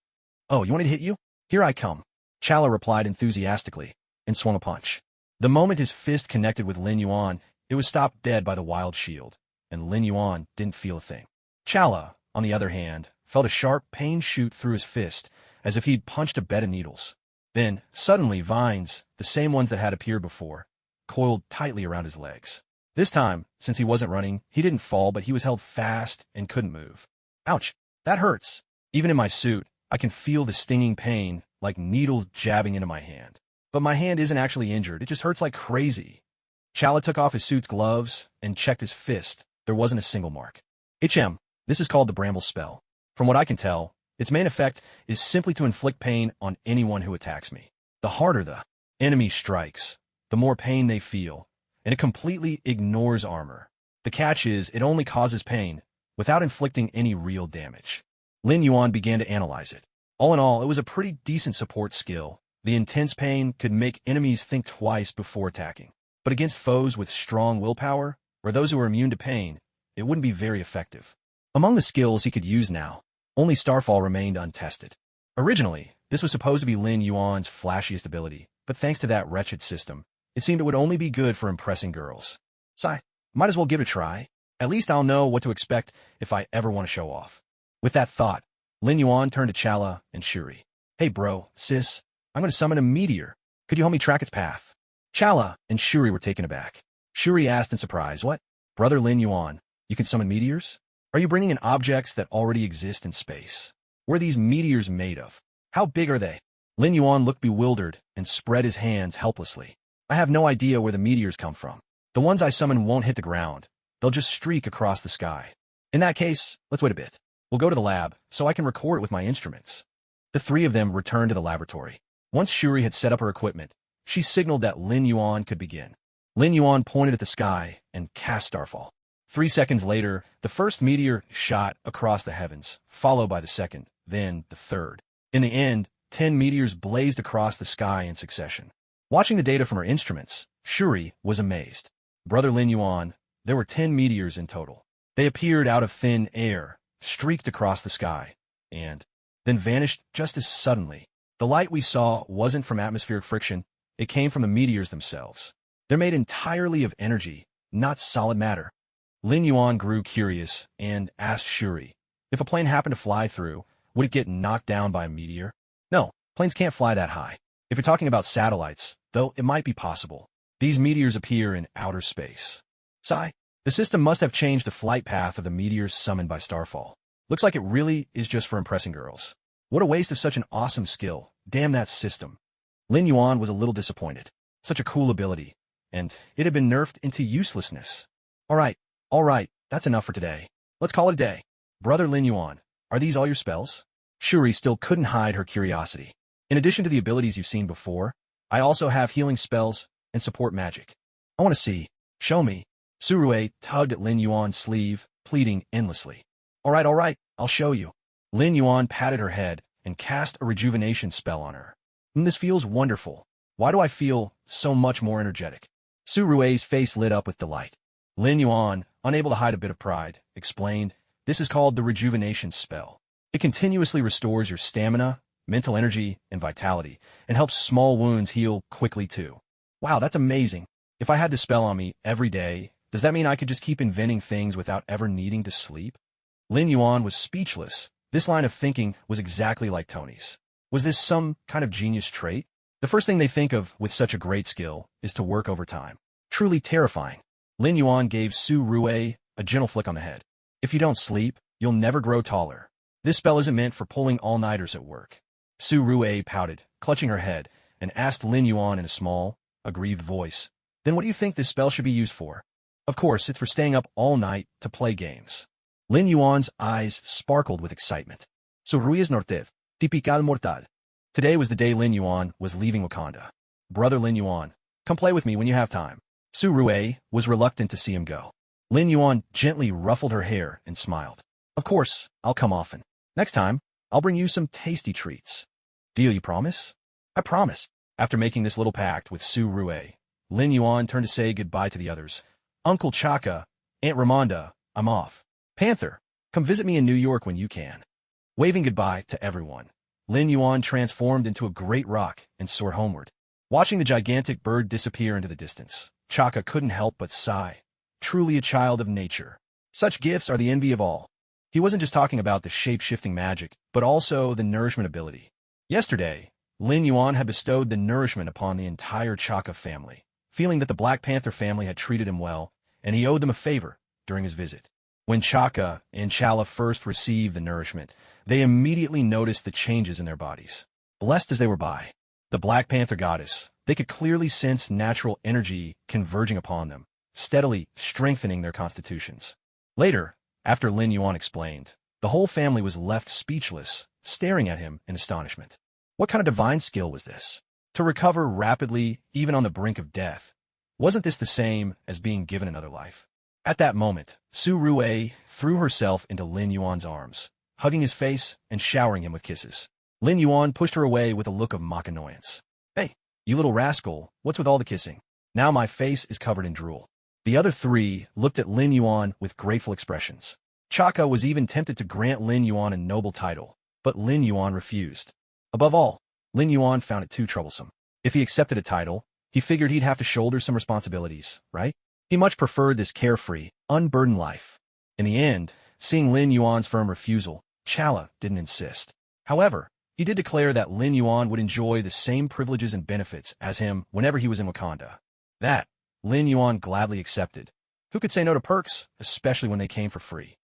Speaker 1: "Oh, you want me to hit you? Here I come." Chala replied enthusiastically and swung a punch. The moment his fist connected with Lin Yuan, it was stopped dead by the wild shield, and Lin Yuan didn't feel a thing. Chala, on the other hand, felt a sharp pain shoot through his fist, as if he'd punched a bed of needles. Then, suddenly, vines, the same ones that had appeared before, coiled tightly around his legs. This time, since he wasn't running, he didn't fall, but he was held fast and couldn't move. "Ouch, that hurts. Even in my suit, I can feel the stinging pain, like needles jabbing into my hand. But my hand isn't actually injured, it just hurts like crazy." Chala took off his suit's gloves and checked his fist. There wasn't a single mark. This is called the Bramble spell. From what I can tell, its main effect is simply to inflict pain on anyone who attacks me. The harder the enemy strikes, the more pain they feel, and it completely ignores armor. The catch is it only causes pain, without inflicting any real damage. Lin Yuan began to analyze it. All in all, it was a pretty decent support skill. The intense pain could make enemies think twice before attacking. But against foes with strong willpower, or those who are immune to pain, it wouldn't be very effective. Among the skills he could use now, only Starfall remained untested. Originally, this was supposed to be Lin Yuan's flashiest ability, but thanks to that wretched system, it seemed it would only be good for impressing girls. So, might as well give it a try. At least I'll know what to expect if I ever want to show off. With that thought, Lin Yuan turned to Chala and Shuri. "Hey bro, sis, I'm going to summon a meteor. Could you help me track its path?" Chala and Shuri were taken aback. Shuri asked in surprise, "What? Brother Lin Yuan, you can summon meteors? Are you bringing in objects that already exist in space? What are these meteors made of? How big are they?" Lin Yuan looked bewildered and spread his hands helplessly. "I have no idea where the meteors come from. The ones I summon won't hit the ground. They'll just streak across the sky. In that case, let's wait a bit. We'll go to the lab, so I can record it with my instruments." The three of them returned to the laboratory. Once Shuri had set up her equipment, she signaled that Lin Yuan could begin. Lin Yuan pointed at the sky and cast Starfall. 3 seconds later, the first meteor shot across the heavens, followed by the second, then the third. In the end, 10 meteors blazed across the sky in succession. Watching the data from her instruments, Shuri was amazed. Brother Lin Yuan, there were 10 meteors in total. They appeared out of thin air, streaked across the sky, and then vanished just as suddenly. The light we saw wasn't from atmospheric friction, it came from the meteors themselves. They're made entirely of energy, not solid matter. Lin Yuan grew curious and asked Shuri, if a plane happened to fly through, would it get knocked down by a meteor? No, planes can't fly that high. If you're talking about satellites, though, it might be possible. These meteors appear in outer space. Sigh. The system must have changed the flight path of the meteors summoned by Starfall. Looks like it really is just for impressing girls. What a waste of such an awesome skill. Damn that system. Lin Yuan was a little disappointed. Such a cool ability. And it had been nerfed into uselessness. All right, that's enough for today. Let's call it a day. Brother Lin Yuan, are these all your spells? Shuri still couldn't hide her curiosity. In addition to the abilities you've seen before, I also have healing spells and support magic. I want to see. Show me. Surue tugged at Lin Yuan's sleeve, pleading endlessly. All right, I'll show you. Lin Yuan patted her head and cast a rejuvenation spell on her. This feels wonderful. Why do I feel so much more energetic? Surue's face lit up with delight. Lin Yuan, unable to hide a bit of pride, explained, this is called the rejuvenation spell. It continuously restores your stamina, mental energy, and vitality, and helps small wounds heal quickly too. Wow, that's amazing. If I had this spell on me every day, does that mean I could just keep inventing things without ever needing to sleep? Lin Yuan was speechless. This line of thinking was exactly like Tony's. Was this some kind of genius trait? The first thing they think of with such a great skill is to work overtime. Truly terrifying. Lin Yuan gave Su Rue a gentle flick on the head. If you don't sleep, you'll never grow taller. This spell isn't meant for pulling all-nighters at work. Su Rue pouted, clutching her head, and asked Lin Yuan in a small, aggrieved voice, then what do you think this spell should be used for? Of course, it's for staying up all night to play games. Lin Yuan's eyes sparkled with excitement. So Rui es nortez, typical mortal. Today was the day Lin Yuan was leaving Wakanda. Brother Lin Yuan, come play with me when you have time. Su Rue was reluctant to see him go. Lin Yuan gently ruffled her hair and smiled. Of course, I'll come often. Next time, I'll bring you some tasty treats. Deal, you promise? I promise. After making this little pact with Su Rue, Lin Yuan turned to say goodbye to the others. Uncle Chaka, Aunt Ramonda, I'm off. Panther, come visit me in New York when you can. Waving goodbye to everyone, Lin Yuan transformed into a great rock and soared homeward. Watching the gigantic bird disappear into the distance, Chaka couldn't help but sigh. Truly a child of nature. Such gifts are the envy of all. He wasn't just talking about the shape-shifting magic, but also the nourishment ability. Yesterday, Lin Yuan had bestowed the nourishment upon the entire Chaka family, feeling that the Black Panther family had treated him well, and he owed them a favor during his visit. When Chaka and Chala first received the nourishment, they immediately noticed the changes in their bodies. Blessed as they were by the Black Panther goddess, they could clearly sense natural energy converging upon them, steadily strengthening their constitutions. Later, after Lin Yuan explained, the whole family was left speechless, staring at him in astonishment. What kind of divine skill was this? To recover rapidly, even on the brink of death. Wasn't this the same as being given another life? At that moment, Su Rue threw herself into Lin Yuan's arms, hugging his face and showering him with kisses. Lin Yuan pushed her away with a look of mock annoyance. Hey, you little rascal, what's with all the kissing? Now my face is covered in drool. The other three looked at Lin Yuan with grateful expressions. Chaka was even tempted to grant Lin Yuan a noble title, but Lin Yuan refused. Above all, Lin Yuan found it too troublesome. If he accepted a title, he figured he'd have to shoulder some responsibilities, right? He much preferred this carefree, unburdened life. In the end, seeing Lin Yuan's firm refusal, Chala didn't insist. However, he did declare that Lin Yuan would enjoy the same privileges and benefits as him whenever he was in Wakanda. That, Lin Yuan gladly accepted. Who could say no to perks, especially when they came for free?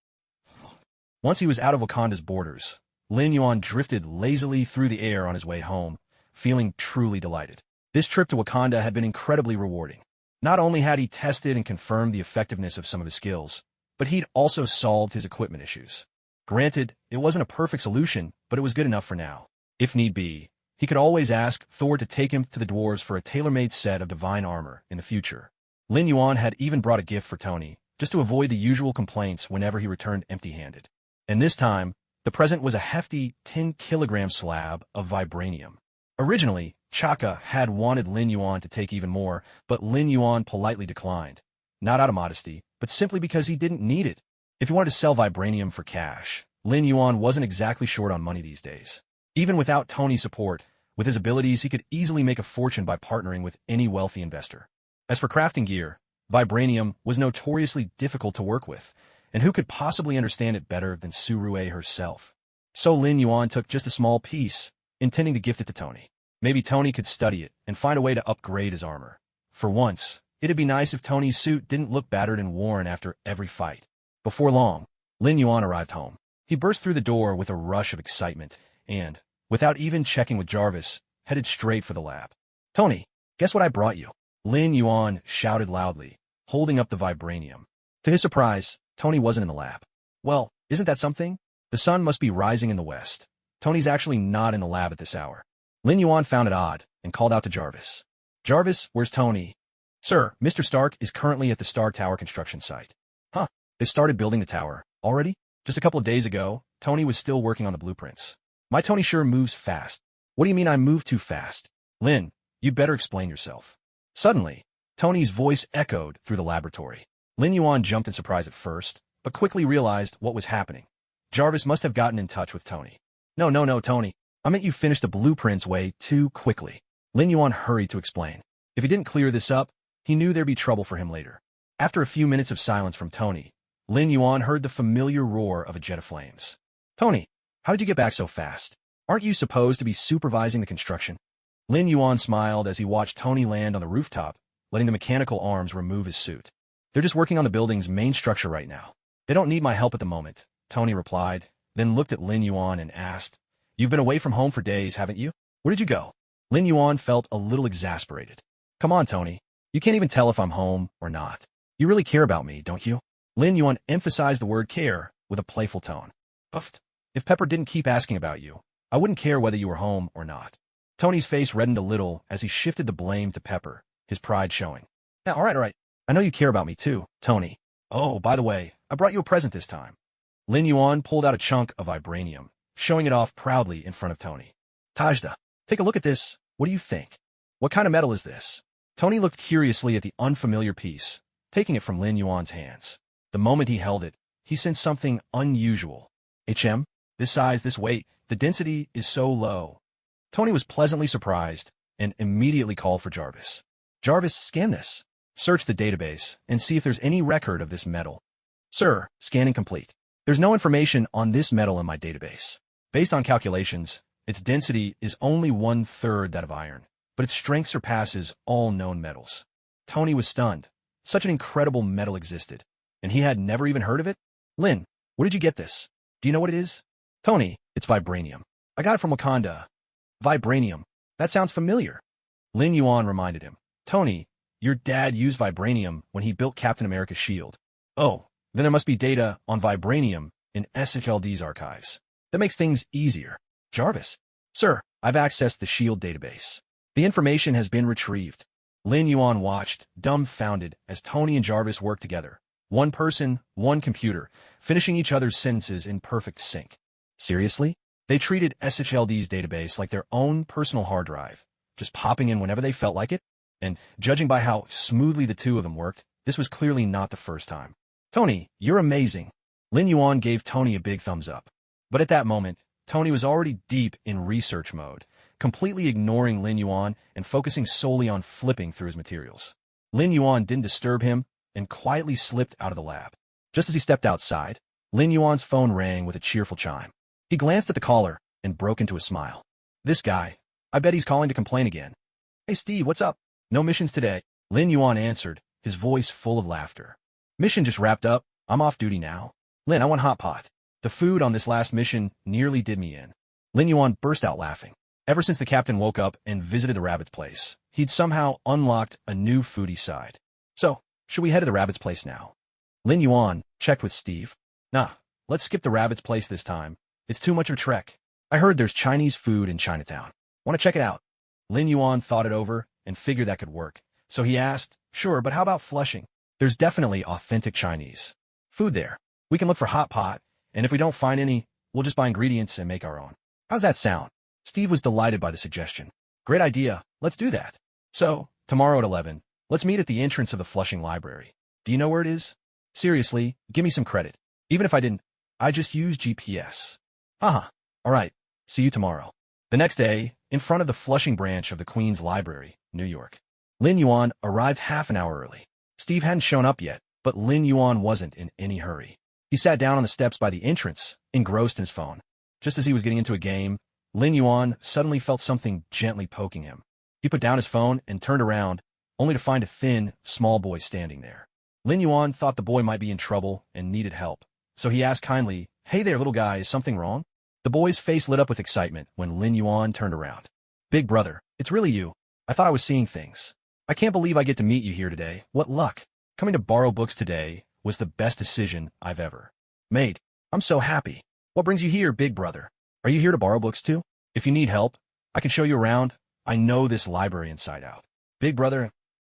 Speaker 1: Once he was out of Wakanda's borders, Lin Yuan drifted lazily through the air on his way home, feeling truly delighted. This trip to Wakanda had been incredibly rewarding. Not only had he tested and confirmed the effectiveness of some of his skills, but he'd also solved his equipment issues. Granted, it wasn't a perfect solution, but it was good enough for now. If need be, he could always ask Thor to take him to the dwarves for a tailor-made set of divine armor in the future. Lin Yuan had even brought a gift for Tony, just to avoid the usual complaints whenever he returned empty-handed. And this time, the present was a hefty 10-kilogram slab of vibranium. Originally, Chaka had wanted Lin Yuan to take even more, but Lin Yuan politely declined. Not out of modesty, but simply because he didn't need it. If he wanted to sell vibranium for cash, Lin Yuan wasn't exactly short on money these days. Even without Tony's support, with his abilities he could easily make a fortune by partnering with any wealthy investor. As for crafting gear, vibranium was notoriously difficult to work with, and who could possibly understand it better than Su Rue herself? So Lin Yuan took just a small piece, intending to gift it to Tony. Maybe Tony could study it and find a way to upgrade his armor. For once, it'd be nice if Tony's suit didn't look battered and worn after every fight. Before long, Lin Yuan arrived home. He burst through the door with a rush of excitement and, without even checking with Jarvis, headed straight for the lab. Tony, guess what I brought you? Lin Yuan shouted loudly, holding up the vibranium. To his surprise, Tony wasn't in the lab. Well, isn't that something? The sun must be rising in the west. Tony's actually not in the lab at this hour. Lin Yuan found it odd and called out to Jarvis. Jarvis, where's Tony? Sir, Mr. Stark is currently at the Star Tower construction site. Huh, they started building the tower. Already? Just a couple of days ago, Tony was still working on the blueprints. My Tony sure moves fast. What do you mean I move too fast? Lin, you'd better explain yourself. Suddenly, Tony's voice echoed through the laboratory. Lin Yuan jumped in surprise at first, but quickly realized what was happening. Jarvis must have gotten in touch with Tony. No, Tony. I meant you finished the blueprints way too quickly. Lin Yuan hurried to explain. If he didn't clear this up, he knew there'd be trouble for him later. After a few minutes of silence from Tony, Lin Yuan heard the familiar roar of a jet of flames. Tony, how did you get back so fast? Aren't you supposed to be supervising the construction? Lin Yuan smiled as he watched Tony land on the rooftop, letting the mechanical arms remove his suit. They're just working on the building's main structure right now. They don't need my help at the moment, Tony replied, then looked at Lin Yuan and asked, You've been away from home for days, haven't you? Where did you go? Lin Yuan felt a little exasperated. Come on, Tony. You can't even tell if I'm home or not. You really care about me, don't you? Lin Yuan emphasized the word care with a playful tone. Puffed. If Pepper didn't keep asking about you, I wouldn't care whether you were home or not. Tony's face reddened a little as he shifted the blame to Pepper, his pride showing. Yeah, all right. I know you care about me too, Tony. Oh, by the way, I brought you a present this time. Lin Yuan pulled out a chunk of vibranium, showing it off proudly in front of Tony. Tajda, take a look at this. What do you think? What kind of metal is this? Tony looked curiously at the unfamiliar piece, taking it from Lin Yuan's hands. The moment he held it, he sensed something unusual. This size, this weight, the density is so low. Tony was pleasantly surprised and immediately called for Jarvis. Jarvis, scan this. Search the database and see if there's any record of this metal. Sir, scanning complete. There's no information on this metal in my database. Based on calculations, its density is only 1/3 that of iron, but its strength surpasses all known metals. Tony was stunned. Such an incredible metal existed, and he had never even heard of it? Lin, where did you get this? Do you know what it is? Tony, it's vibranium. I got it from Wakanda. Vibranium. That sounds familiar. Lin Yuan reminded him. Tony, your dad used vibranium when he built Captain America's shield. Oh, then there must be data on vibranium in SHLD's archives. That makes things easier. Jarvis. Sir, I've accessed the shield database. The information has been retrieved. Lin Yuan watched, dumbfounded, as Tony and Jarvis worked together. One person, one computer, finishing each other's sentences in perfect sync. Seriously? They treated SHLD's database like their own personal hard drive, just popping in whenever they felt like it? And judging by how smoothly the two of them worked, this was clearly not the first time. Tony, you're amazing. Lin Yuan gave Tony a big thumbs up. But at that moment, Tony was already deep in research mode, completely ignoring Lin Yuan and focusing solely on flipping through his materials. Lin Yuan didn't disturb him and quietly slipped out of the lab. Just as he stepped outside, Lin Yuan's phone rang with a cheerful chime. He glanced at the caller and broke into a smile. This guy, I bet he's calling to complain again. Hey Steve, what's up? No missions today. Lin Yuan answered, his voice full of laughter. Mission just wrapped up. I'm off duty now. Lin, I want hot pot. The food on this last mission nearly did me in. Lin Yuan burst out laughing. Ever since the captain woke up and visited the rabbit's place, he'd somehow unlocked a new foodie side. So, should we head to the rabbit's place now? Lin Yuan checked with Steve. Nah, let's skip the rabbit's place this time. It's too much of a trek. I heard there's Chinese food in Chinatown. Want to check it out? Lin Yuan thought it over and figured that could work. So he asked, sure, but how about Flushing? There's definitely authentic Chinese food there. We can look for hot pot, and if we don't find any, we'll just buy ingredients and make our own. How's that sound? Steve was delighted by the suggestion. Great idea. Let's do that. So, tomorrow at 11, let's meet at the entrance of the Flushing Library. Do you know where it is? Seriously, give me some credit. Even if I didn't, I just use GPS. All right. See you tomorrow. The next day, in front of the Flushing branch of the Queen's Library, New York. Lin Yuan arrived half an hour early. Steve hadn't shown up yet, but Lin Yuan wasn't in any hurry. He sat down on the steps by the entrance, engrossed in his phone. Just as he was getting into a game, Lin Yuan suddenly felt something gently poking him. He put down his phone and turned around, only to find a thin, small boy standing there. Lin Yuan thought the boy might be in trouble and needed help, so he asked kindly, "Hey there, little guy, is something wrong?" The boy's face lit up with excitement when Lin Yuan turned around. "Big brother, it's really you. I thought I was seeing things. I can't believe I get to meet you here today. What luck. Coming to borrow books today was the best decision I've ever made. I'm so happy. What brings you here, big brother? Are you here to borrow books too? If you need help, I can show you around. I know this library inside out. Big brother.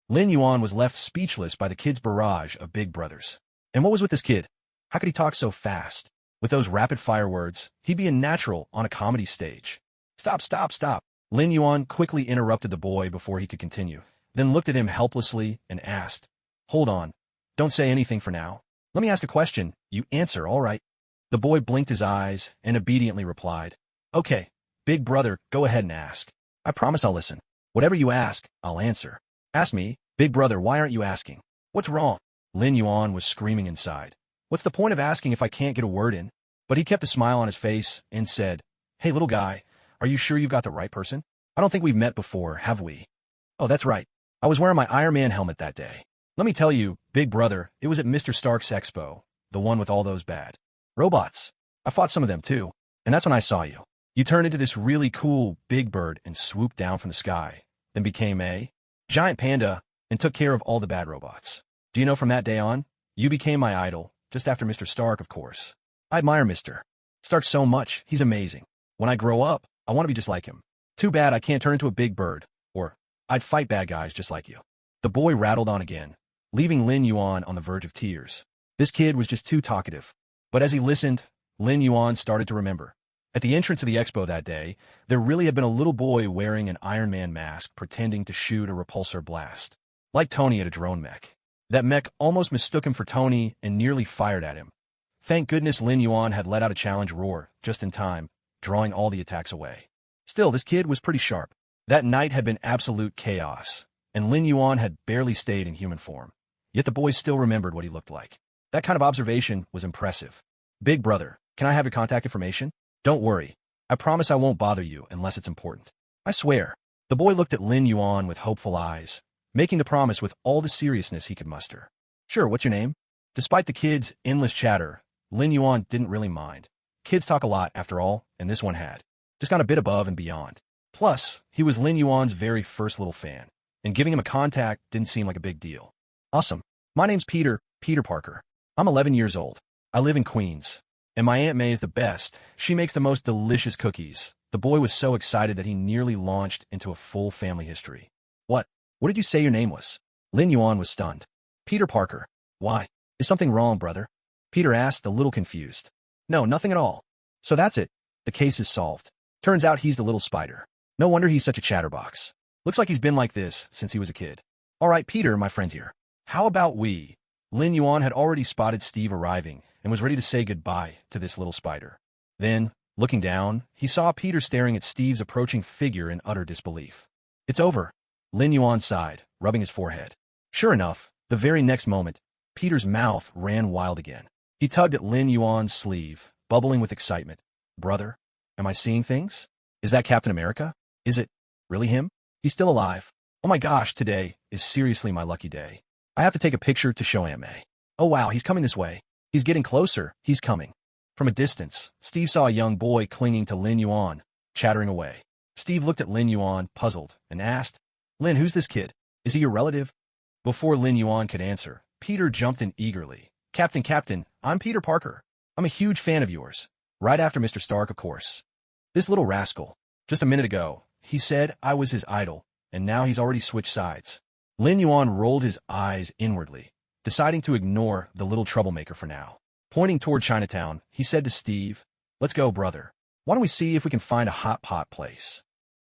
Speaker 1: Lin Yuan was left speechless by the kid's barrage of big brothers. And what was with this kid? How could he talk so fast? With those rapid-fire words, he'd be a natural on a comedy stage. Stop, stop, stop. Lin Yuan quickly interrupted the boy before he could continue, then looked at him helplessly and asked, Hold on. Don't say anything for now. Let me ask a question. You answer, all right? The boy blinked his eyes and obediently replied, Okay, big brother, go ahead and ask. I promise I'll listen. Whatever you ask, I'll answer. Ask me, big brother, why aren't you asking? What's wrong? Lin Yuan was screaming inside. What's the point of asking if I can't get a word in? But he kept a smile on his face and said, Hey, little guy, are you sure you've got the right person? I don't think we've met before, have we? Oh, that's right. I was wearing my Iron Man helmet that day. Let me tell you, big brother, it was at Mr. Stark's expo, the one with all those bad robots. I fought some of them too, and that's when I saw you. You turned into this really cool big bird and swooped down from the sky, then became a giant panda and took care of all the bad robots. Do you know from that day on, you became my idol, just after Mr. Stark, of course. I admire Mr. Stark so much, he's amazing. When I grow up, I want to be just like him. Too bad I can't turn into a big bird, or I'd fight bad guys just like you. The boy rattled on again, leaving Lin Yuan on the verge of tears. This kid was just too talkative. But as he listened, Lin Yuan started to remember. At the entrance of the expo that day, there really had been a little boy wearing an Iron Man mask pretending to shoot a repulsor blast. Like Tony at a drone mech. That mech almost mistook him for Tony and nearly fired at him. Thank goodness Lin Yuan had let out a challenge roar just in time, drawing all the attacks away. Still, this kid was pretty sharp. That night had been absolute chaos, and Lin Yuan had barely stayed in human form. Yet the boy still remembered what he looked like. That kind of observation was impressive. Big brother, can I have your contact information? Don't worry. I promise I won't bother you unless it's important. I swear. The boy looked at Lin Yuan with hopeful eyes, making the promise with all the seriousness he could muster. Sure, what's your name? Despite the kid's endless chatter, Lin Yuan didn't really mind. Kids talk a lot, after all, and this one had. Just gone a bit above and beyond. Plus, he was Lin Yuan's very first little fan, and giving him a contact didn't seem like a big deal. Awesome. My name's Peter Parker. I'm 11 years old. I live in Queens. And my Aunt May is the best. She makes the most delicious cookies. The boy was so excited that he nearly launched into a full family history. What? What did you say your name was? Lin Yuan was stunned. Peter Parker. Why? Is something wrong, brother? Peter asked, a little confused. No, nothing at all. So that's it. The case is solved. Turns out he's the little spider. No wonder he's such a chatterbox. Looks like he's been like this since he was a kid. All right, Peter, my friend here. How about we? Lin Yuan had already spotted Steve arriving and was ready to say goodbye to this little spider. Then, looking down, he saw Peter staring at Steve's approaching figure in utter disbelief. It's over. Lin Yuan sighed, rubbing his forehead. Sure enough, the very next moment, Peter's mouth ran wild again. He tugged at Lin Yuan's sleeve, bubbling with excitement. Brother, am I seeing things? Is that Captain America? Is it really him? He's still alive. Oh my gosh, today is seriously my lucky day. I have to take a picture to show Aunt May. Oh wow, he's coming this way. He's getting closer. He's coming. From a distance, Steve saw a young boy clinging to Lin Yuan, chattering away. Steve looked at Lin Yuan, puzzled, and asked, Lin, who's this kid? Is he your relative? Before Lin Yuan could answer, Peter jumped in eagerly. Captain, I'm Peter Parker. I'm a huge fan of yours. Right after Mr. Stark, of course. This little rascal. Just a minute ago, he said I was his idol, and now he's already switched sides. Lin Yuan rolled his eyes inwardly, deciding to ignore the little troublemaker for now. Pointing toward Chinatown, he said to Steve, Let's go, brother. Why don't we see if we can find a hot pot place?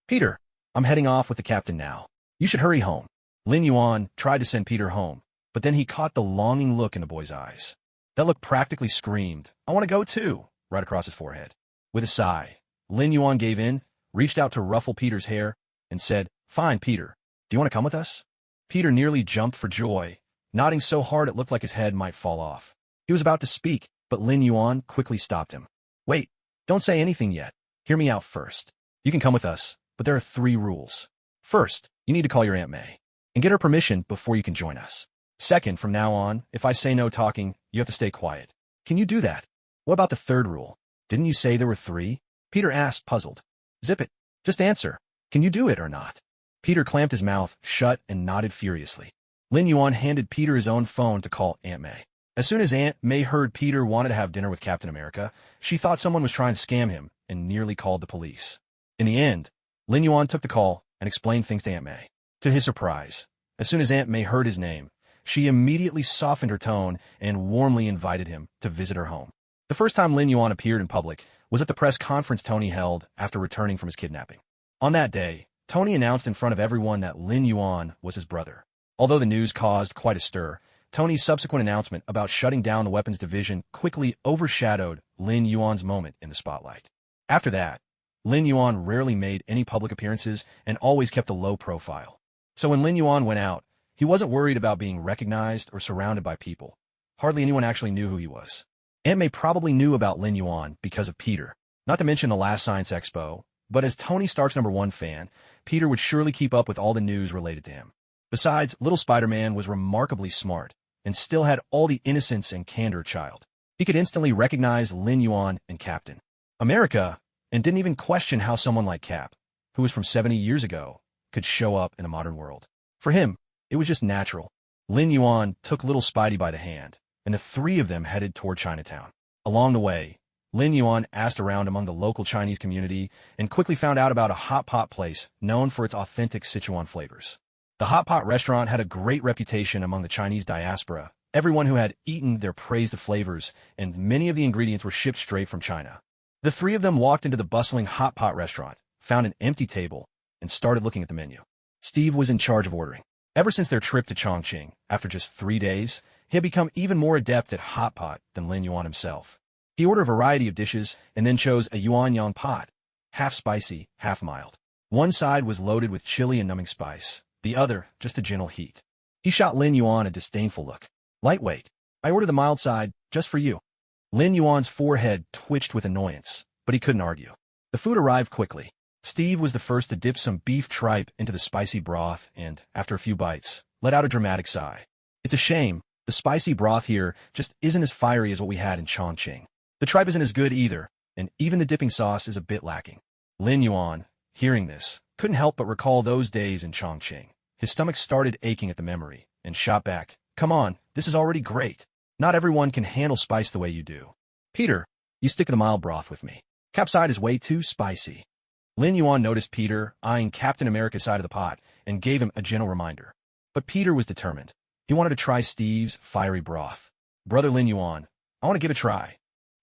Speaker 1: Peter, I'm heading off with the captain now. You should hurry home. Lin Yuan tried to send Peter home, but then he caught the longing look in the boy's eyes. That look practically screamed, I want to go too, right across his forehead. With a sigh, Lin Yuan gave in, reached out to ruffle Peter's hair, and said, Fine, Peter. Do you want to come with us? Peter nearly jumped for joy, nodding so hard it looked like his head might fall off. He was about to speak, but Lin Yuan quickly stopped him. Wait, don't say anything yet. Hear me out first. You can come with us, but there are 3 rules. First, you need to call your Aunt May and get her permission before you can join us. Second, from now on, if I say no talking, you have to stay quiet. Can you do that? What about the 3rd rule? Didn't you say there were 3? Peter asked, puzzled. Zip it. Just answer. Can you do it or not? Peter clamped his mouth shut and nodded furiously. Lin Yuan handed Peter his own phone to call Aunt May. As soon as Aunt May heard Peter wanted to have dinner with Captain America, she thought someone was trying to scam him and nearly called the police. In the end, Lin Yuan took the call and explained things to Aunt May. To his surprise, as soon as Aunt May heard his name, she immediately softened her tone and warmly invited him to visit her home. The first time Lin Yuan appeared in public was at the press conference Tony held after returning from his kidnapping. On that day, Tony announced in front of everyone that Lin Yuan was his brother. Although the news caused quite a stir, Tony's subsequent announcement about shutting down the weapons division quickly overshadowed Lin Yuan's moment in the spotlight. After that, Lin Yuan rarely made any public appearances and always kept a low profile. So when Lin Yuan went out, he wasn't worried about being recognized or surrounded by people. Hardly anyone actually knew who he was. Aunt May probably knew about Lin Yuan because of Peter, not to mention the last Science Expo, but as Tony Stark's #1 fan, Peter would surely keep up with all the news related to him. Besides, little Spider-Man was remarkably smart and still had all the innocence and candor of a child. He could instantly recognize Lin Yuan and Captain America and didn't even question how someone like Cap, who was from 70 years ago, could show up in a modern world. For him, it was just natural. Lin Yuan took little Spidey by the hand, and the three of them headed toward Chinatown. Along the way, Lin Yuan asked around among the local Chinese community and quickly found out about a hot pot place known for its authentic Sichuan flavors. The hot pot restaurant had a great reputation among the Chinese diaspora. Everyone who had eaten there praised the flavors, and many of the ingredients were shipped straight from China. The three of them walked into the bustling hot pot restaurant, found an empty table, and started looking at the menu. Steve was in charge of ordering. Ever since their trip to Chongqing, after just 3 days, he had become even more adept at hot pot than Lin Yuan himself. He ordered a variety of dishes and then chose a yuanyang pot, half spicy, half mild. One side was loaded with chili and numbing spice, the other just a gentle heat. He shot Lin Yuan a disdainful look. Lightweight. I ordered the mild side, just for you. Lin Yuan's forehead twitched with annoyance, but he couldn't argue. The food arrived quickly. Steve was the first to dip some beef tripe into the spicy broth and, after a few bites, let out a dramatic sigh. It's a shame. The spicy broth here just isn't as fiery as what we had in Chongqing. The tripe isn't as good either, and even the dipping sauce is a bit lacking. Lin Yuan, hearing this, couldn't help but recall those days in Chongqing. His stomach started aching at the memory, and shot back, "Come on, this is already great. Not everyone can handle spice the way you do. Peter, you stick to the mild broth with me. Cap's side is way too spicy." Lin Yuan noticed Peter eyeing Captain America's side of the pot and gave him a gentle reminder. But Peter was determined. He wanted to try Steve's fiery broth. "Brother Lin Yuan, I want to give it a try."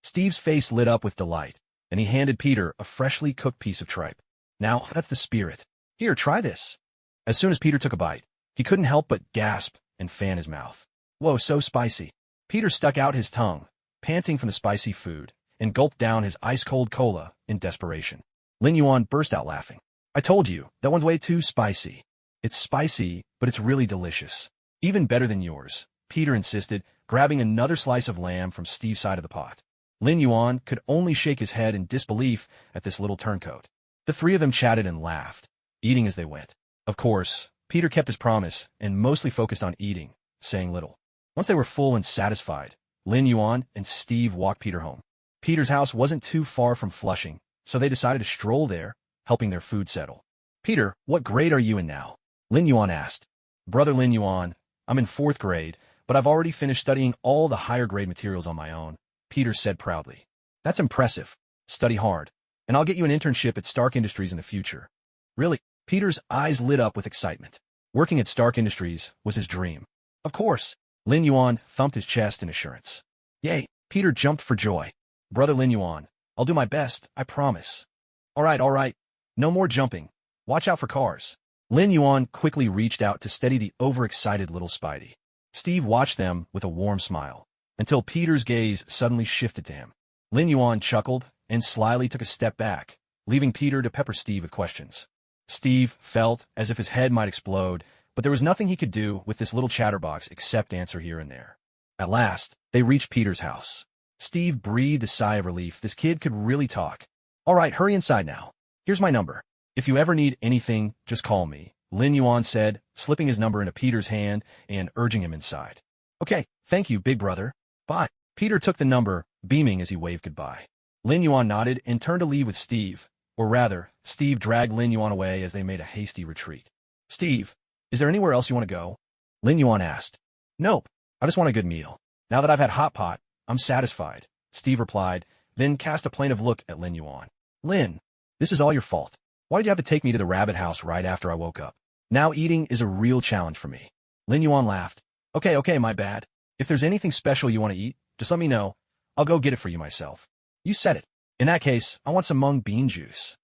Speaker 1: Steve's face lit up with delight, and he handed Peter a freshly cooked piece of tripe. "Now, that's the spirit. Here, try this." As soon as Peter took a bite, he couldn't help but gasp and fan his mouth. Whoa, so spicy. Peter stuck out his tongue, panting from the spicy food, and gulped down his ice-cold cola in desperation. Lin Yuan burst out laughing. "I told you, that one's way too spicy." "It's spicy, but it's really delicious. Even better than yours," Peter insisted, grabbing another slice of lamb from Steve's side of the pot. Lin Yuan could only shake his head in disbelief at this little turncoat. The three of them chatted and laughed, eating as they went. Of course, Peter kept his promise and mostly focused on eating, saying little. Once they were full and satisfied, Lin Yuan and Steve walked Peter home. Peter's house wasn't too far from Flushing, so they decided to stroll there, helping their food settle. "Peter, what grade are you in now?" Lin Yuan asked. "Brother Lin Yuan, I'm in 4th grade, but I've already finished studying all the higher grade materials on my own," Peter said proudly. "That's impressive. Study hard, and I'll get you an internship at Stark Industries in the future." "Really?" Peter's eyes lit up with excitement. Working at Stark Industries was his dream. "Of course." Lin Yuan thumped his chest in assurance. "Yay!" Peter jumped for joy. "Brother Lin Yuan, I'll do my best, I promise." All right. No more jumping. Watch out for cars." Lin Yuan quickly reached out to steady the overexcited little Spidey. Steve watched them with a warm smile, until Peter's gaze suddenly shifted to him. Lin Yuan chuckled and slyly took a step back, leaving Peter to pepper Steve with questions. Steve felt as if his head might explode, but there was nothing he could do with this little chatterbox except answer here and there. At last, they reached Peter's house. Steve breathed a sigh of relief. This kid could really talk. "All right, hurry inside now. Here's my number. If you ever need anything, just call me," Lin Yuan said, slipping his number into Peter's hand and urging him inside. "Okay, thank you, big brother. Bye." Peter took the number, beaming as he waved goodbye. Lin Yuan nodded and turned to leave with Steve, or rather, Steve dragged Lin Yuan away as they made a hasty retreat. "Steve, is there anywhere else you want to go?" Lin Yuan asked. "Nope, I just want a good meal. Now that I've had hot pot, I'm satisfied," Steve replied, then cast a plaintive look at Lin Yuan. "Lin, this is all your fault. Why'd you have to take me to the rabbit house right after I woke up? Now eating is a real challenge for me. Lin Yuan laughed. Okay, my bad. If there's anything special you want to eat, just let me know. I'll go get it for you myself. You said it. In that case, I want some mung bean juice.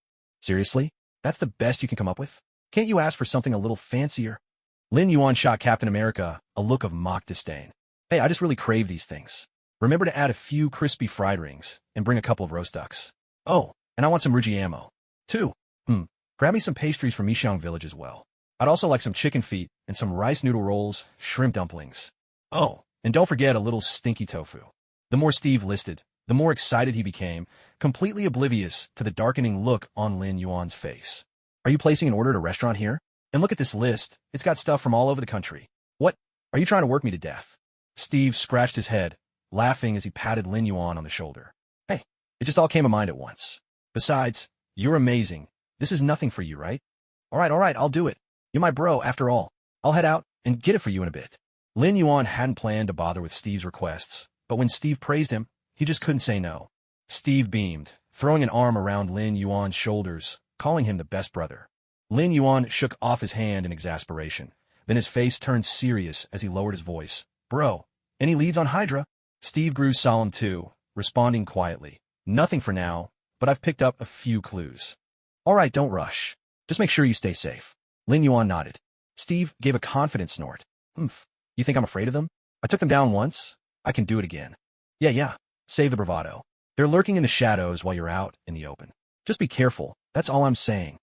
Speaker 1: Seriously? That's the best you can come up with? Can't you ask for something a little fancier? Lin Yuan shot Captain America a look of mock disdain. Hey, I just really crave these things. Remember to add a few crispy fried rings and bring a couple of roast ducks. Oh, and I want some Ruji ammo, too. Grab me some pastries from Mixiang Village as well. I'd also like some chicken feet and some rice noodle rolls, shrimp dumplings. Oh, and don't forget a little stinky tofu. The more Steve listed, the more excited he became, completely oblivious to the darkening look on Lin Yuan's face. Are you placing an order at a restaurant here? And look at this list. It's got stuff from all over the country. What? Are you trying to work me to death? Steve scratched his head, laughing as he patted Lin Yuan on the shoulder. Hey, it just all came to mind at once. Besides, you're amazing. This is nothing for you, right? All right, I'll do it. You're my bro, after all. I'll head out and get it for you in a bit. Lin Yuan hadn't planned to bother with Steve's requests, but when Steve praised him, he just couldn't say no. Steve beamed, throwing an arm around Lin Yuan's shoulders, calling him the best brother. Lin Yuan shook off his hand in exasperation. Then his face turned serious as he lowered his voice. Bro, any leads on Hydra? Steve grew solemn too, responding quietly. Nothing for now, but I've picked up a few clues. All right, don't rush. Just make sure you stay safe. Lin Yuan nodded. Steve gave a confident snort. You think I'm afraid of them? I took them down once. I can do it again. Yeah. Save the bravado. They're lurking in the shadows while you're out in the open. Just be careful. That's all I'm saying.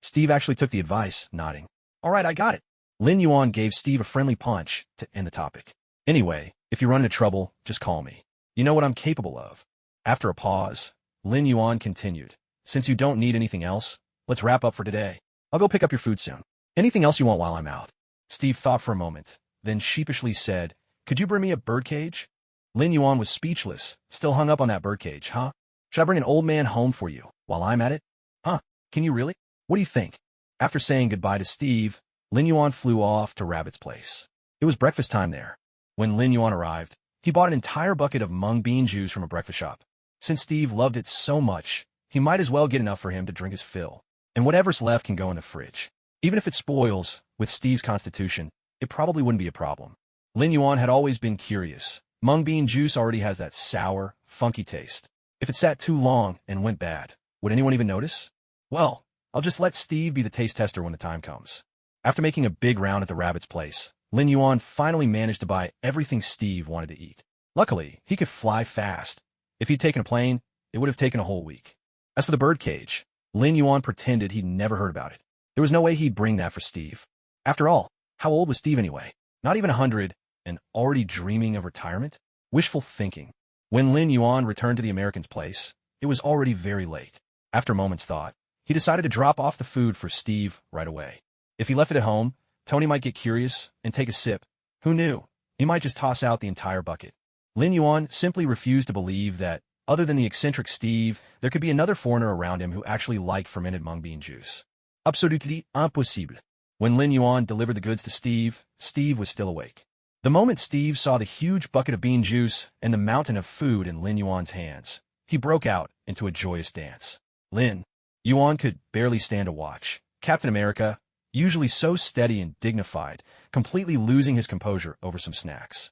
Speaker 1: Steve actually took the advice, nodding. All right, I got it. Lin Yuan gave Steve a friendly punch to end the topic. Anyway, if you run into trouble, just call me. You know what I'm capable of. After a pause, Lin Yuan continued. Since you don't need anything else, let's wrap up for today. I'll go pick up your food soon. Anything else you want while I'm out? Steve thought for a moment, then sheepishly said, Could you bring me a birdcage? Lin Yuan was speechless, still hung up on that birdcage, huh? Should I bring an old man home for you while I'm at it? Huh? Can you really? What do you think? After saying goodbye to Steve, Lin Yuan flew off to Rabbit's place. It was breakfast time there. When Lin Yuan arrived, he bought an entire bucket of mung bean juice from a breakfast shop. Since Steve loved it so much, he might as well get enough for him to drink his fill. And whatever's left can go in the fridge. Even if it spoils, with Steve's constitution, it probably wouldn't be a problem. Lin Yuan had always been curious. Mung bean juice already has that sour, funky taste. If it sat too long and went bad, would anyone even notice? Well, I'll just let Steve be the taste tester when the time comes. After making a big round at the rabbit's place, Lin Yuan finally managed to buy everything Steve wanted to eat. Luckily, he could fly fast. If he'd taken a plane, it would have taken a whole week. As for the birdcage, Lin Yuan pretended he'd never heard about it. There was no way he'd bring that for Steve. After all, how old was Steve anyway? Not even 100, and already dreaming of retirement? Wishful thinking. When Lin Yuan returned to the American's place, it was already very late. After a moment's thought, he decided to drop off the food for Steve right away. If he left it at home, Tony might get curious and take a sip. Who knew? He might just toss out the entire bucket. Lin Yuan simply refused to believe that, other than the eccentric Steve, there could be another foreigner around him who actually liked fermented mung bean juice. Absolutely impossible. When Lin Yuan delivered the goods to Steve, Steve was still awake. The moment Steve saw the huge bucket of bean juice and the mountain of food in Lin Yuan's hands, he broke out into a joyous dance. Lin Yuan could barely stand to watch. Captain America, usually so steady and dignified, completely losing his composure over some snacks.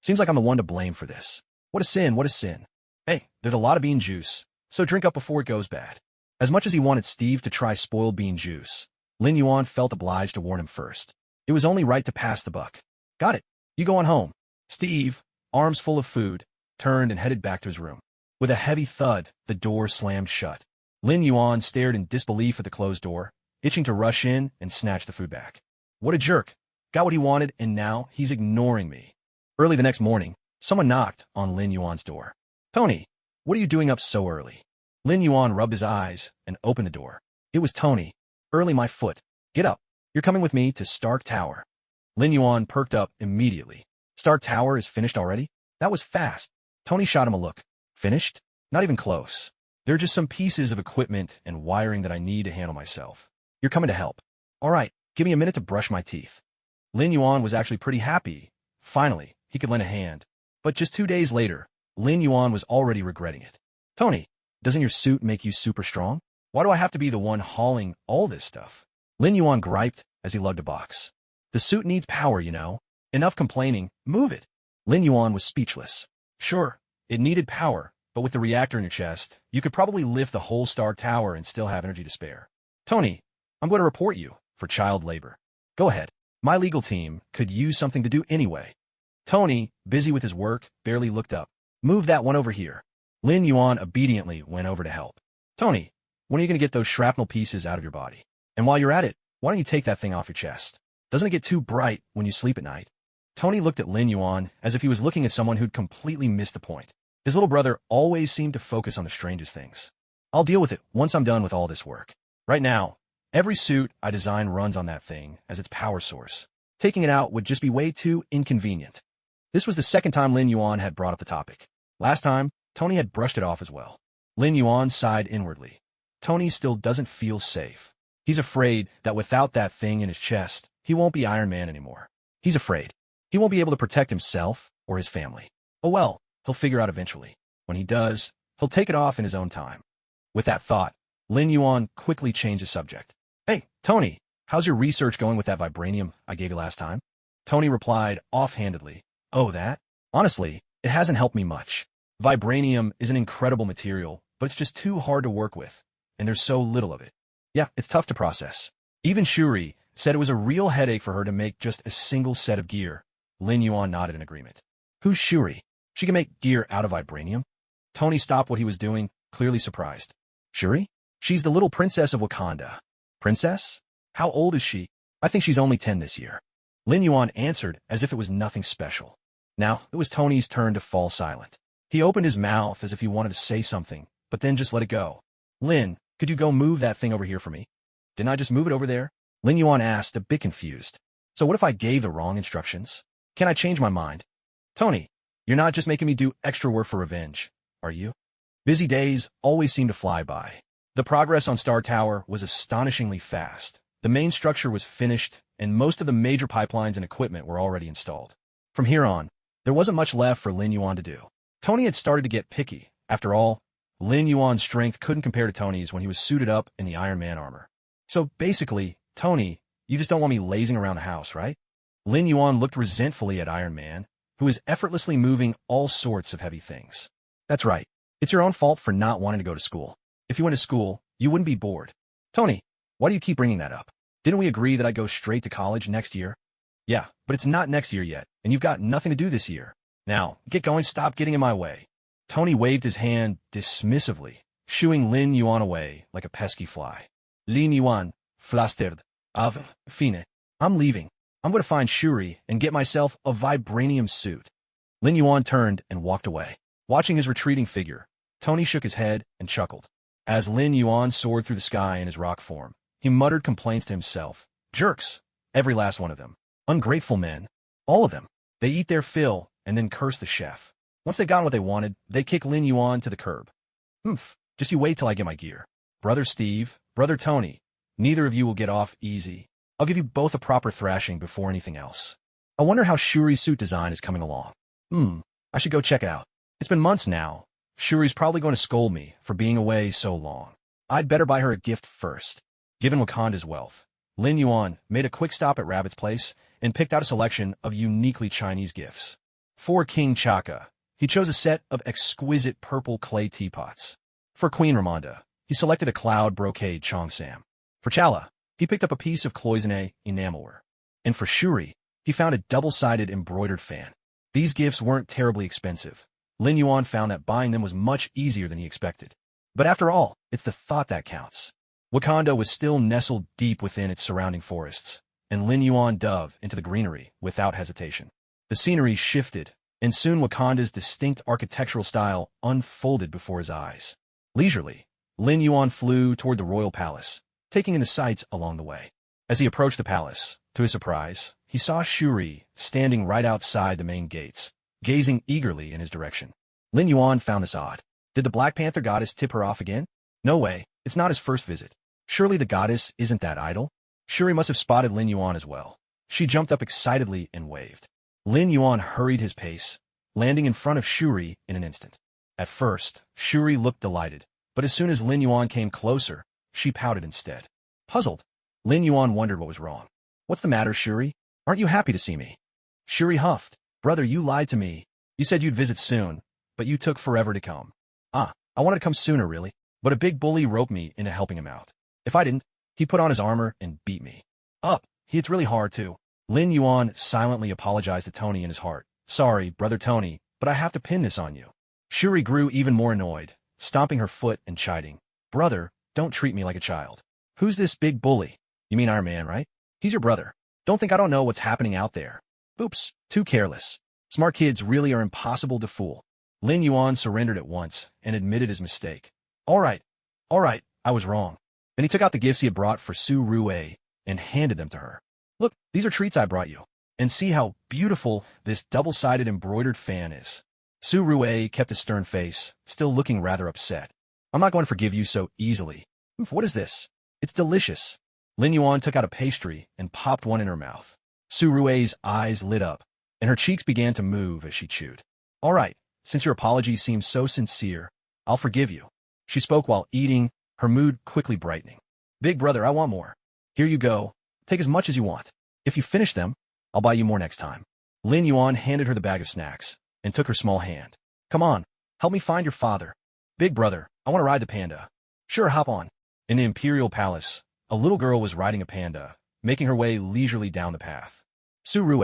Speaker 1: Seems like I'm the one to blame for this. What a sin. Hey, there's a lot of bean juice, so drink up before it goes bad. As much as he wanted Steve to try spoiled bean juice, Lin Yuan felt obliged to warn him first. It was only right to pass the buck. Got it. You go on home. Steve, arms full of food, turned and headed back to his room. With a heavy thud, the door slammed shut. Lin Yuan stared in disbelief at the closed door, itching to rush in and snatch the food back. What a jerk. Got what he wanted, and now he's ignoring me. Early the next morning, someone knocked on Lin Yuan's door. Tony, what are you doing up so early? Lin Yuan rubbed his eyes and opened the door. It was Tony. Early, my foot. Get up. You're coming with me to Stark Tower. Lin Yuan perked up immediately. Stark Tower is finished already? That was fast. Tony shot him a look. Finished? Not even close. There are just some pieces of equipment and wiring that I need to handle myself. You're coming to help. All right, give me a minute to brush my teeth. Lin Yuan was actually pretty happy. Finally, he could lend a hand. But just 2 days later, Lin Yuan was already regretting it. Tony, doesn't your suit make you super strong? Why do I have to be the one hauling all this stuff? Lin Yuan griped as he lugged a box. The suit needs power, you know. Enough complaining, move it. Lin Yuan was speechless. Sure, it needed power, but with the reactor in your chest, you could probably lift the whole Star Tower and still have energy to spare. Tony, I'm going to report you for child labor. Go ahead. My legal team could use something to do anyway. Tony, busy with his work, barely looked up. Move that one over here. Lin Yuan obediently went over to help. Tony, when are you going to get those shrapnel pieces out of your body? And while you're at it, why don't you take that thing off your chest? Doesn't it get too bright when you sleep at night? Tony looked at Lin Yuan as if he was looking at someone who'd completely missed the point. His little brother always seemed to focus on the strangest things. I'll deal with it once I'm done with all this work. Right now, every suit I design runs on that thing as its power source. Taking it out would just be way too inconvenient. This was the second time Lin Yuan had brought up the topic. Last time, Tony had brushed it off as well. Lin Yuan sighed inwardly. Tony still doesn't feel safe. He's afraid that without that thing in his chest, he won't be Iron Man anymore. He's afraid he won't be able to protect himself or his family. Oh well, he'll figure out eventually. When he does, he'll take it off in his own time. With that thought, Lin Yuan quickly changed the subject. Hey, Tony, how's your research going with that vibranium I gave you last time? Tony replied offhandedly. Oh, that? Honestly, it hasn't helped me much. Vibranium is an incredible material, but it's just too hard to work with, and there's so little of it. Yeah, it's tough to process. Even Shuri said it was a real headache for her to make just a single set of gear. Lin Yuan nodded in agreement. Who's Shuri? She can make gear out of vibranium? Tony stopped what he was doing, clearly surprised. Shuri? She's the little princess of Wakanda. Princess? How old is she? I think she's only 10 this year. Lin Yuan answered as if it was nothing special. Now, it was Tony's turn to fall silent. He opened his mouth as if he wanted to say something, but then just let it go. Lin, could you go move that thing over here for me? Didn't I just move it over there? Lin Yuan asked, a bit confused. So what if I gave the wrong instructions? Can I change my mind? Tony, you're not just making me do extra work for revenge, are you? Busy days always seem to fly by. The progress on Star Tower was astonishingly fast. The main structure was finished, and most of the major pipelines and equipment were already installed. From here on, there wasn't much left for Lin Yuan to do. Tony had started to get picky. After all, Lin Yuan's strength couldn't compare to Tony's when he was suited up in the Iron Man armor. So basically, Tony, you just don't want me lazing around the house, right? Lin Yuan looked resentfully at Iron Man, who was effortlessly moving all sorts of heavy things. That's right. It's your own fault for not wanting to go to school. If you went to school, you wouldn't be bored. Tony, why do you keep bringing that up? Didn't we agree that I'd go straight to college next year? Yeah, but it's not next year yet, and you've got nothing to do this year. Now, get going, stop getting in my way. Tony waved his hand dismissively, shooing Lin Yuan away like a pesky fly. Lin Yuan, flustered. Fine. I'm leaving. I'm going to find Shuri and get myself a vibranium suit. Lin Yuan turned and walked away. Watching his retreating figure, Tony shook his head and chuckled. As Lin Yuan soared through the sky in his rock form, he muttered complaints to himself. Jerks. Every last one of them. Ungrateful men. All of them. They eat their fill and then curse the chef. Once they got what they wanted, they kick Lin Yuan to the curb. Just you wait till I get my gear. Brother Steve, Brother Tony, neither of you will get off easy. I'll give you both a proper thrashing before anything else. I wonder how Shuri's suit design is coming along. I should go check it out. It's been months now. Shuri's probably going to scold me for being away so long. I'd better buy her a gift first. Given Wakanda's wealth, Lin Yuan made a quick stop at Rabbit's place and picked out a selection of uniquely Chinese gifts. For King Chaka, he chose a set of exquisite purple clay teapots. For Queen Ramonda, he selected a cloud brocade cheongsam. For Chala, he picked up a piece of cloisonné enamelware. And for Shuri, he found a double-sided embroidered fan. These gifts weren't terribly expensive. Lin Yuan found that buying them was much easier than he expected. But after all, it's the thought that counts. Wakanda was still nestled deep within its surrounding forests, and Lin Yuan dove into the greenery without hesitation. The scenery shifted, and soon Wakanda's distinct architectural style unfolded before his eyes. Leisurely, Lin Yuan flew toward the royal palace, taking in the sights along the way. As he approached the palace, to his surprise, he saw Shuri standing right outside the main gates, gazing eagerly in his direction. Lin Yuan found this odd. Did the Black Panther goddess tip her off again? No way, it's not his first visit. Surely the goddess isn't that idle? Shuri must have spotted Lin Yuan as well. She jumped up excitedly and waved. Lin Yuan hurried his pace, landing in front of Shuri in an instant. At first, Shuri looked delighted, but as soon as Lin Yuan came closer, she pouted instead. Puzzled, Lin Yuan wondered what was wrong. What's the matter, Shuri? Aren't you happy to see me? Shuri huffed. Brother, you lied to me. You said you'd visit soon, but you took forever to come. I wanted to come sooner, really, but a big bully roped me into helping him out. If I didn't, he put on his armor and beat me. He hits really hard, too. Lin Yuan silently apologized to Tony in his heart. Sorry, brother Tony, but I have to pin this on you. Shuri grew even more annoyed, stomping her foot and chiding. Brother, don't treat me like a child. Who's this big bully? You mean Iron Man, right? He's your brother. Don't think I don't know what's happening out there. Oops, too careless. Smart kids really are impossible to fool. Lin Yuan surrendered at once and admitted his mistake. All right, I was wrong. Then he took out the gifts he had brought for Su Rue and handed them to her. Look, these are treats I brought you. And see how beautiful this double-sided embroidered fan is. Su Rue kept a stern face, still looking rather upset. I'm not going to forgive you so easily. What is this? It's delicious. Lin Yuan took out a pastry and popped one in her mouth. Su Rue's eyes lit up, and her cheeks began to move as she chewed. All right, since your apology seems so sincere, I'll forgive you. She spoke while eating, her mood quickly brightening. Big brother, I want more. Here you go. Take as much as you want. If you finish them, I'll buy you more next time. Lin Yuan handed her the bag of snacks and took her small hand. Come on, help me find your father. Big brother, I want to ride the panda. Sure, hop on. In the Imperial Palace, a little girl was riding a panda, making her way leisurely down the path. Su Rue,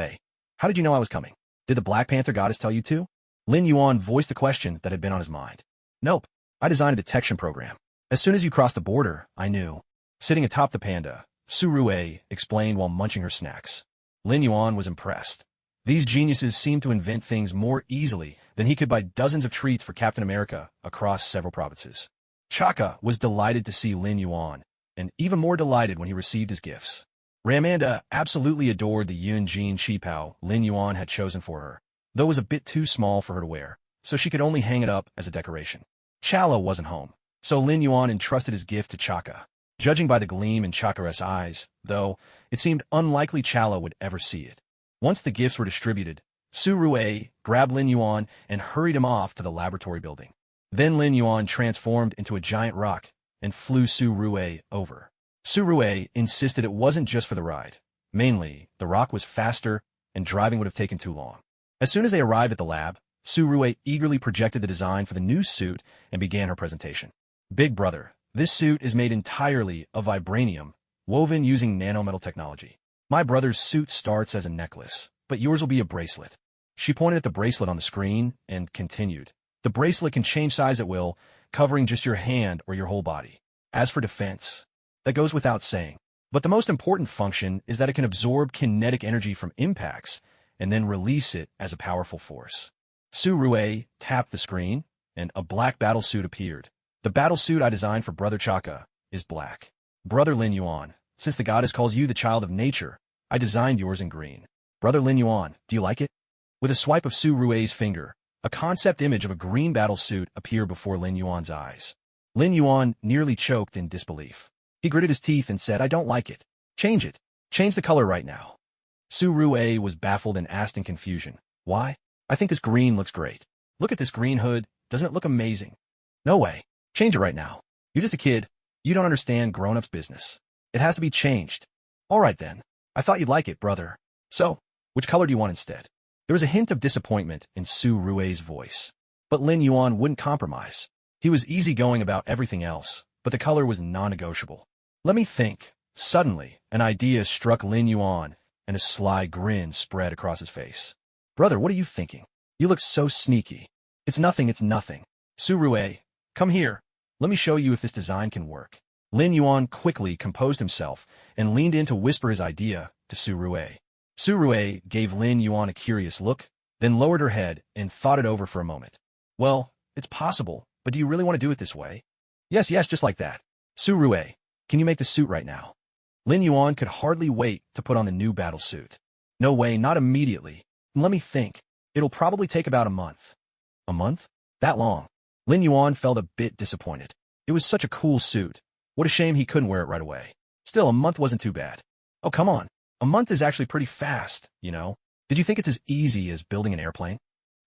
Speaker 1: how did you know I was coming? Did the Black Panther goddess tell you to? Lin Yuan voiced the question that had been on his mind. Nope, I designed a detection program. As soon as you crossed the border, I knew. Sitting atop the panda, Su Rue explained while munching her snacks. Lin Yuan was impressed. These geniuses seemed to invent things more easily than he could buy dozens of treats for Captain America across several provinces. Chaka was delighted to see Lin Yuan, and even more delighted when he received his gifts. Ramanda absolutely adored the Yun Jin Qipao Lin Yuan had chosen for her, though it was a bit too small for her to wear, so she could only hang it up as a decoration. Chala wasn't home, so Lin Yuan entrusted his gift to Chaka. Judging by the gleam in Chaka's eyes, though, it seemed unlikely Chala would ever see it. Once the gifts were distributed, Su Rue grabbed Lin Yuan and hurried him off to the laboratory building. Then Lin Yuan transformed into a giant rock and flew Su Rue over. Su Rue insisted it wasn't just for the ride. Mainly, the rock was faster and driving would have taken too long. As soon as they arrived at the lab, Su Rue eagerly projected the design for the new suit and began her presentation. Big brother, this suit is made entirely of vibranium, woven using nanometal technology. My brother's suit starts as a necklace, but yours will be a bracelet. She pointed at the bracelet on the screen and continued. The bracelet can change size at will, covering just your hand or your whole body. As for defense, that goes without saying. But the most important function is that it can absorb kinetic energy from impacts and then release it as a powerful force. Su Rue tapped the screen, and a black battlesuit appeared. The battlesuit I designed for Brother Chaka is black. Brother Lin Yuan, since the goddess calls you the child of nature, I designed yours in green. Brother Lin Yuan, do you like it? With a swipe of Su Rue's finger, a concept image of a green battlesuit appeared before Lin Yuan's eyes. Lin Yuan nearly choked in disbelief. He gritted his teeth and said, I don't like it. Change it. Change the color right now. Su Rue was baffled and asked in confusion. Why? I think this green looks great. Look at this green hood. Doesn't it look amazing? No way. Change it right now. You're just a kid. You don't understand grown-ups' business. It has to be changed. All right then. I thought you'd like it, brother. So, which color do you want instead? There was a hint of disappointment in Su Rue's voice. But Lin Yuan wouldn't compromise. He was easygoing about everything else, but the color was non-negotiable. Let me think. Suddenly, an idea struck Lin Yuan, and a sly grin spread across his face. Brother, what are you thinking? You look so sneaky. It's nothing, it's nothing. Su Rue, come here. Let me show you if this design can work. Lin Yuan quickly composed himself and leaned in to whisper his idea to Su Rue. Su Rue gave Lin Yuan a curious look, then lowered her head and thought it over for a moment. Well, it's possible, but do you really want to do it this way? Yes, just like that. Su Rue, can you make the suit right now? Lin Yuan could hardly wait to put on the new battle suit. No way, not immediately. Let me think. It'll probably take about a month. A month? That long? Lin Yuan felt a bit disappointed. It was such a cool suit. What a shame he couldn't wear it right away. Still, a month wasn't too bad. Oh, come on. A month is actually pretty fast, you know? Did you think it's as easy as building an airplane?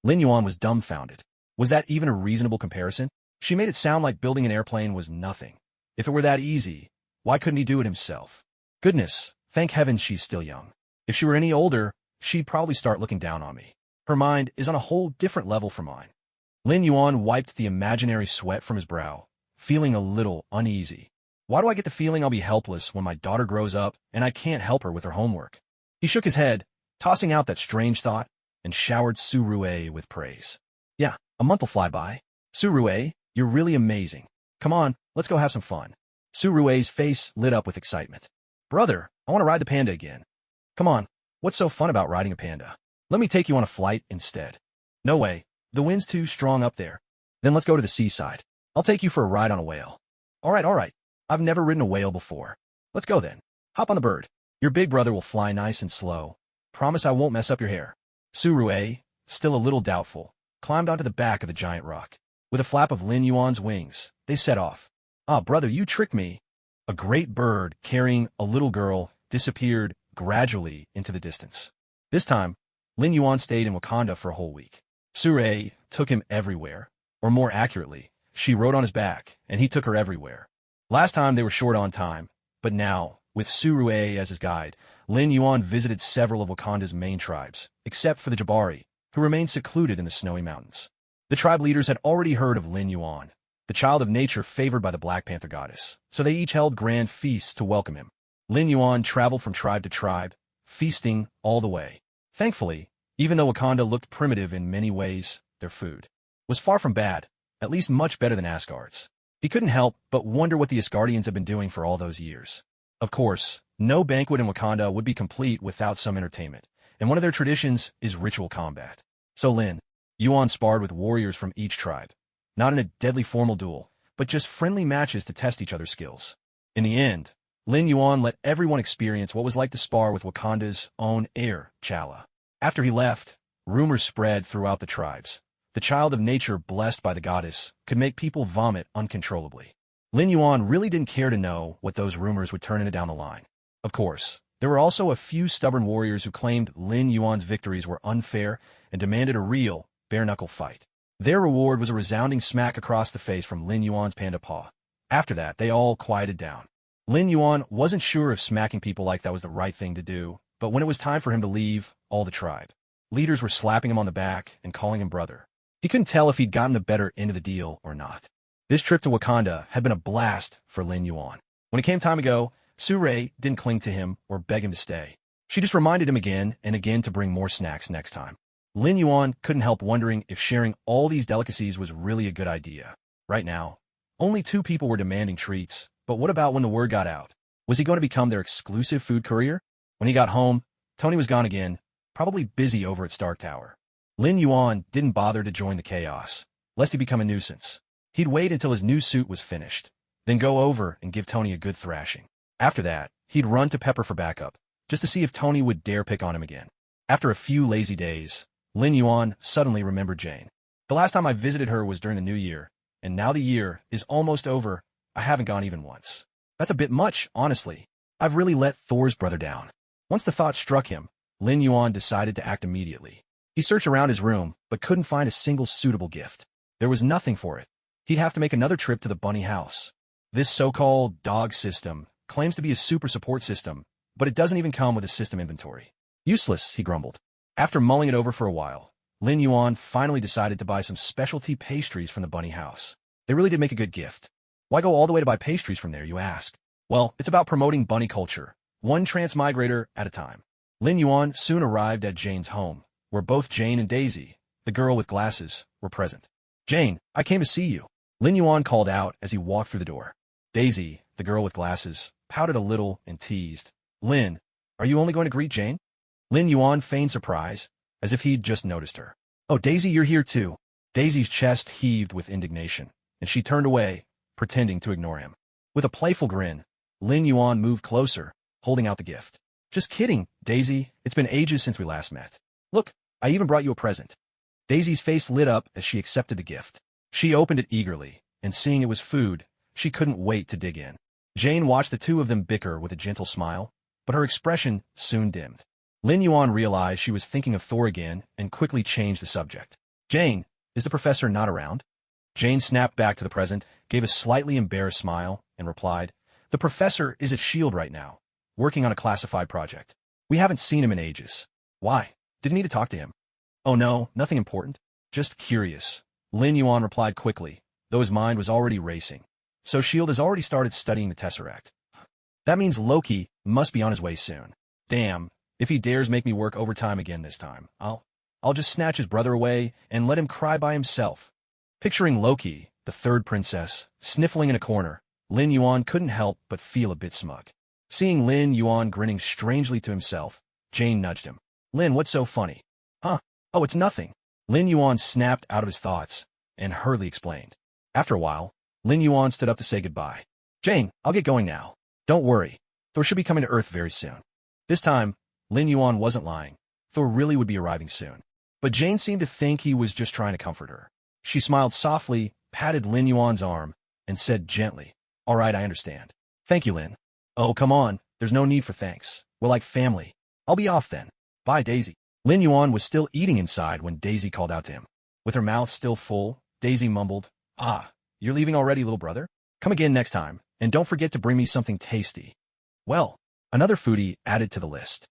Speaker 1: Lin Yuan was dumbfounded. Was that even a reasonable comparison? She made it sound like building an airplane was nothing. If it were that easy, why couldn't he do it himself? Goodness, thank heavens she's still young. If she were any older, she'd probably start looking down on me. Her mind is on a whole different level from mine. Lin Yuan wiped the imaginary sweat from his brow, feeling a little uneasy. Why do I get the feeling I'll be helpless when my daughter grows up and I can't help her with her homework? He shook his head, tossing out that strange thought, and showered Su Rue with praise. Yeah, a month will fly by. Su Rue, you're really amazing. Come on, let's go have some fun. Su Rue's face lit up with excitement. Brother, I want to ride the panda again. Come on, what's so fun about riding a panda? Let me take you on a flight instead. No way, the wind's too strong up there. Then let's go to the seaside. I'll take you for a ride on a whale. All right. I've never ridden a whale before. Let's go then. Hop on the bird. Your big brother will fly nice and slow. Promise I won't mess up your hair. Su Rue, still a little doubtful, climbed onto the back of the giant rock. With a flap of Lin Yuan's wings, they set off. Ah, brother, you tricked me. A great bird carrying a little girl disappeared gradually into the distance. This time, Lin Yuan stayed in Wakanda for a whole week. Su Rue took him everywhere, or more accurately, she rode on his back, and he took her everywhere. Last time they were short on time, but now, with Su Rue as his guide, Lin Yuan visited several of Wakanda's main tribes, except for the Jabari, who remained secluded in the snowy mountains. The tribe leaders had already heard of Lin Yuan, the child of nature favored by the Black Panther goddess, so they each held grand feasts to welcome him. Lin Yuan traveled from tribe to tribe, feasting all the way. Thankfully, even though Wakanda looked primitive in many ways, their food was far from bad, at least much better than Asgard's. He couldn't help but wonder what the Asgardians had been doing for all those years. Of course, no banquet in Wakanda would be complete without some entertainment, and one of their traditions is ritual combat. So Lin Yuan sparred with warriors from each tribe, not in a deadly formal duel, but just friendly matches to test each other's skills. In the end, Lin Yuan let everyone experience what it was like to spar with Wakanda's own heir, T'Challa. After he left, rumors spread throughout the tribes. The child of nature blessed by the goddess could make people vomit uncontrollably. Lin Yuan really didn't care to know what those rumors would turn into down the line. Of course, there were also a few stubborn warriors who claimed Lin Yuan's victories were unfair and demanded a real, bare-knuckle fight. Their reward was a resounding smack across the face from Lin Yuan's panda paw. After that, they all quieted down. Lin Yuan wasn't sure if smacking people like that was the right thing to do, but when it was time for him to leave, all the tribe leaders were slapping him on the back and calling him brother. He couldn't tell if he'd gotten the better end of the deal or not. This trip to Wakanda had been a blast for Lin Yuan. When it came time to go, Su Rue didn't cling to him or beg him to stay. She just reminded him again and again to bring more snacks next time. Lin Yuan couldn't help wondering if sharing all these delicacies was really a good idea. Right now, only 2 people were demanding treats, but what about when the word got out? Was he going to become their exclusive food courier? When he got home, Tony was gone again, probably busy over at Stark Tower. Lin Yuan didn't bother to join the chaos, lest he become a nuisance. He'd wait until his new suit was finished, then go over and give Tony a good thrashing. After that, he'd run to Pepper for backup, just to see if Tony would dare pick on him again. After a few lazy days, Lin Yuan suddenly remembered Jane. The last time I visited her was during the New Year, and now the year is almost over. I haven't gone even once. That's a bit much, honestly. I've really let Thor's brother down. Once the thought struck him, Lin Yuan decided to act immediately. He searched around his room, but couldn't find a single suitable gift. There was nothing for it. He'd have to make another trip to the bunny house. This so-called dog system claims to be a super support system, but it doesn't even come with a system inventory. Useless, he grumbled. After mulling it over for a while, Lin Yuan finally decided to buy some specialty pastries from the bunny house. They really did make a good gift. Why go all the way to buy pastries from there, you ask? Well, it's about promoting bunny culture, one transmigrator at a time. Lin Yuan soon arrived at Jane's home, where both Jane and Daisy, the girl with glasses, were present. Jane, I came to see you, Lin Yuan called out as he walked through the door. Daisy, the girl with glasses, pouted a little and teased. Lin, are you only going to greet Jane? Lin Yuan feigned surprise, as if he'd just noticed her. Oh, Daisy, you're here too. Daisy's chest heaved with indignation, and she turned away, pretending to ignore him. With a playful grin, Lin Yuan moved closer, holding out the gift. Just kidding, Daisy. It's been ages since we last met. Look, I even brought you a present. Daisy's face lit up as she accepted the gift. She opened it eagerly, and seeing it was food, she couldn't wait to dig in. Jane watched the two of them bicker with a gentle smile, but her expression soon dimmed. Lin Yuan realized she was thinking of Thor again and quickly changed the subject. Jane, is the professor not around? Jane snapped back to the present, gave a slightly embarrassed smile, and replied, "The professor is at S.H.I.E.L.D. right now, working on a classified project. We haven't seen him in ages." "Why? Didn't need to talk to him." "Oh no, nothing important. Just curious." Lin Yuan replied quickly, though his mind was already racing. So S.H.I.E.L.D. has already started studying the Tesseract. That means Loki must be on his way soon. Damn, if he dares make me work overtime again this time, I'll just snatch his brother away and let him cry by himself. Picturing Loki, the third princess, sniffling in a corner, Lin Yuan couldn't help but feel a bit smug. Seeing Lin Yuan grinning strangely to himself, Jane nudged him. "Lin, what's so funny?" "Huh? Oh, it's nothing." Lin Yuan snapped out of his thoughts and hurriedly explained. After a while, Lin Yuan stood up to say goodbye. "Jane, I'll get going now. Don't worry, Thor should be coming to Earth very soon." This time, Lin Yuan wasn't lying. Thor really would be arriving soon. But Jane seemed to think he was just trying to comfort her. She smiled softly, patted Lin Yuan's arm, and said gently, "All right, I understand. Thank you, Lin." "Oh, come on. There's no need for thanks. We're like family. I'll be off then. Bye, Daisy." Lin Yuan was still eating inside when Daisy called out to him. With her mouth still full, Daisy mumbled, "Ah, you're leaving already, little brother? Come again next time, and don't forget to bring me something tasty." Well, another foodie added to the list.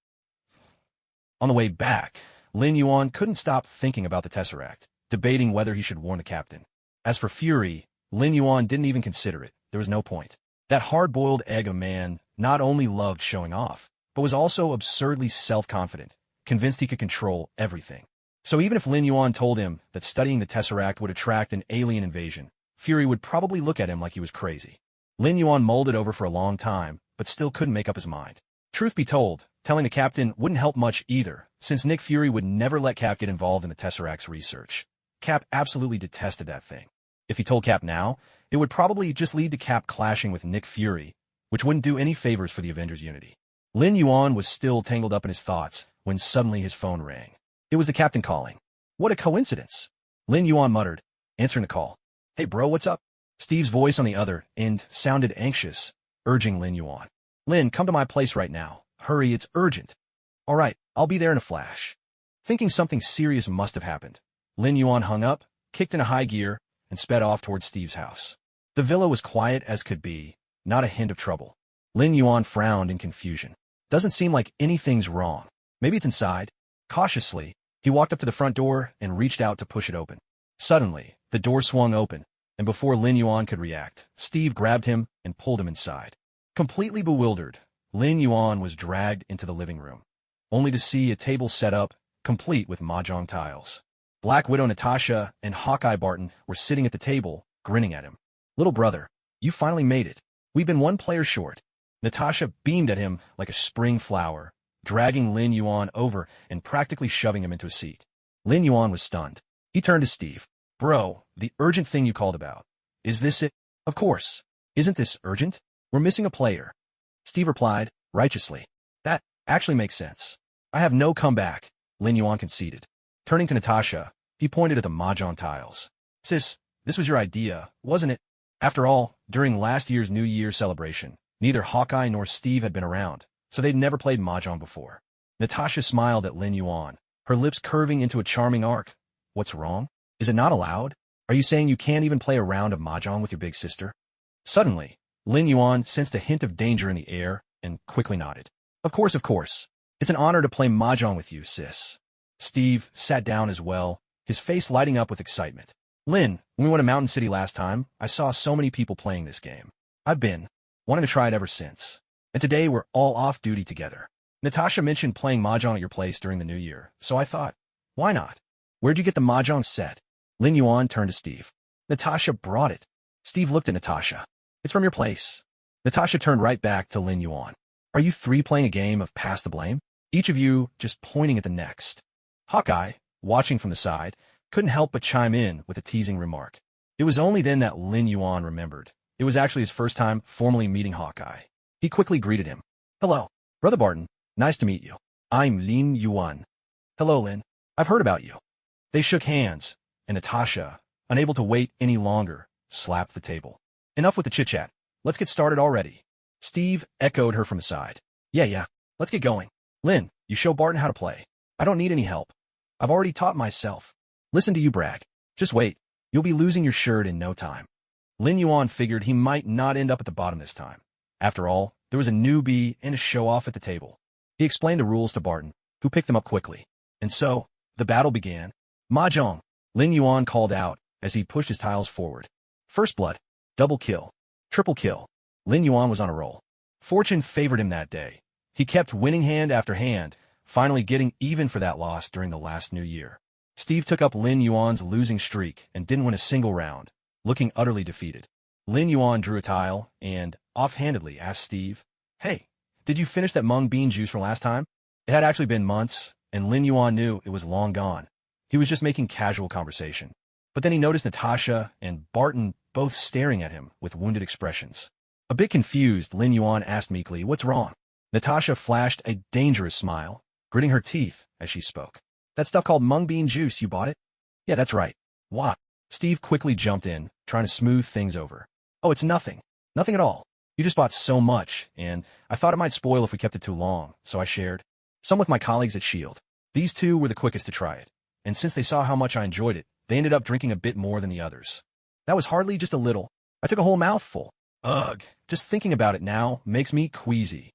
Speaker 1: On the way back, Lin Yuan couldn't stop thinking about the Tesseract, debating whether he should warn the captain. As for Fury, Lin Yuan didn't even consider it. There was no point. That hard-boiled egg of a man not only loved showing off, but was also absurdly self-confident, convinced he could control everything. So even if Lin Yuan told him that studying the Tesseract would attract an alien invasion, Fury would probably look at him like he was crazy. Lin Yuan mulled it over for a long time, but still couldn't make up his mind. Truth be told, telling the captain wouldn't help much either, since Nick Fury would never let Cap get involved in the Tesseract's research. Cap absolutely detested that thing. If he told Cap now, it would probably just lead to Cap clashing with Nick Fury, which wouldn't do any favors for the Avengers' unity. Lin Yuan was still tangled up in his thoughts when suddenly his phone rang. It was the captain calling. "What a coincidence," Lin Yuan muttered, answering the call. "Hey bro, what's up?" Steve's voice on the other end sounded anxious, urging Lin Yuan. "Lin, come to my place right now. Hurry, it's urgent." "All right, I'll be there in a flash." Thinking something serious must have happened, Lin Yuan hung up, kicked into high gear, and sped off towards Steve's house. The villa was quiet as could be, not a hint of trouble. Lin Yuan frowned in confusion. Doesn't seem like anything's wrong. Maybe it's inside. Cautiously, he walked up to the front door and reached out to push it open. Suddenly, the door swung open, and before Lin Yuan could react, Steve grabbed him and pulled him inside. Completely bewildered, Lin Yuan was dragged into the living room, only to see a table set up, complete with mahjong tiles. Black Widow Natasha and Hawkeye Barton were sitting at the table, grinning at him. "Little brother, you finally made it. We've been one player short." Natasha beamed at him like a spring flower, dragging Lin Yuan over and practically shoving him into a seat. Lin Yuan was stunned. He turned to Steve. "Bro, the urgent thing you called about. Is this it?" "Of course. Isn't this urgent? We're missing a player." Steve replied, righteously. "That actually makes sense. I have no comeback," Lin Yuan conceded. Turning to Natasha, he pointed at the mahjong tiles. "Sis, this was your idea, wasn't it?" After all, during last year's New Year celebration, neither Hawkeye nor Steve had been around, so they'd never played mahjong before. Natasha smiled at Lin Yuan, her lips curving into a charming arc. "What's wrong? Is it not allowed? Are you saying you can't even play a round of mahjong with your big sister?" Suddenly, Lin Yuan sensed a hint of danger in the air and quickly nodded. Of course. It's an honor to play mahjong with you, sis." Steve sat down as well, his face lighting up with excitement. "Lin, when we went to Mountain City last time, I saw so many people playing this game. I've been wanting to try it ever since. And today we're all off duty together. Natasha mentioned playing mahjong at your place during the New Year, so I thought, why not? Where'd you get the mahjong set?" Lin Yuan turned to Steve. "Natasha brought it." Steve looked at Natasha. "It's from your place." Natasha turned right back to Lin Yuan. "Are you three playing a game of pass the blame? Each of you just pointing at the next?" Hawkeye, watching from the side, couldn't help but chime in with a teasing remark. It was only then that Lin Yuan remembered. It was actually his first time formally meeting Hawkeye. He quickly greeted him. "Hello, Brother Barton. Nice to meet you. I'm Lin Yuan." "Hello, Lin. I've heard about you." They shook hands, and Natasha, unable to wait any longer, slapped the table. "Enough with the chit-chat. Let's get started already." Steve echoed her from the side. Yeah, let's get going. Lin, you show Barton how to play. I don't need any help. I've already taught myself." "Listen to you brag. Just wait. You'll be losing your shirt in no time." Lin Yuan figured he might not end up at the bottom this time. After all, there was a newbie and a show-off at the table. He explained the rules to Barton, who picked them up quickly. And so, the battle began. Mahjong, Lin Yuan called out as he pushed his tiles forward. First blood, double kill, triple kill. Lin Yuan was on a roll. Fortune favored him that day. He kept winning hand after hand, finally getting even for that loss during the last New Year. Steve took up Lin Yuan's losing streak and didn't win a single round, looking utterly defeated. Lin Yuan drew a tile and, offhandedly, asked Steve, "Hey, did you finish that mung bean juice from last time?" It had actually been months, and Lin Yuan knew it was long gone. He was just making casual conversation. But then he noticed Natasha and Barton both staring at him with wounded expressions. A bit confused, Lin Yuan asked meekly, "What's wrong?" Natasha flashed a dangerous smile, gritting her teeth as she spoke. "That stuff called mung bean juice, you bought it?" "Yeah, that's right." "Why?" Steve quickly jumped in, trying to smooth things over. "Oh, it's nothing. Nothing at all. You just bought so much, and I thought it might spoil if we kept it too long, so I shared some with my colleagues at S.H.I.E.L.D. These two were the quickest to try it, and since they saw how much I enjoyed it, they ended up drinking a bit more than the others. That was hardly just a little. I took a whole mouthful. Ugh, just thinking about it now makes me queasy."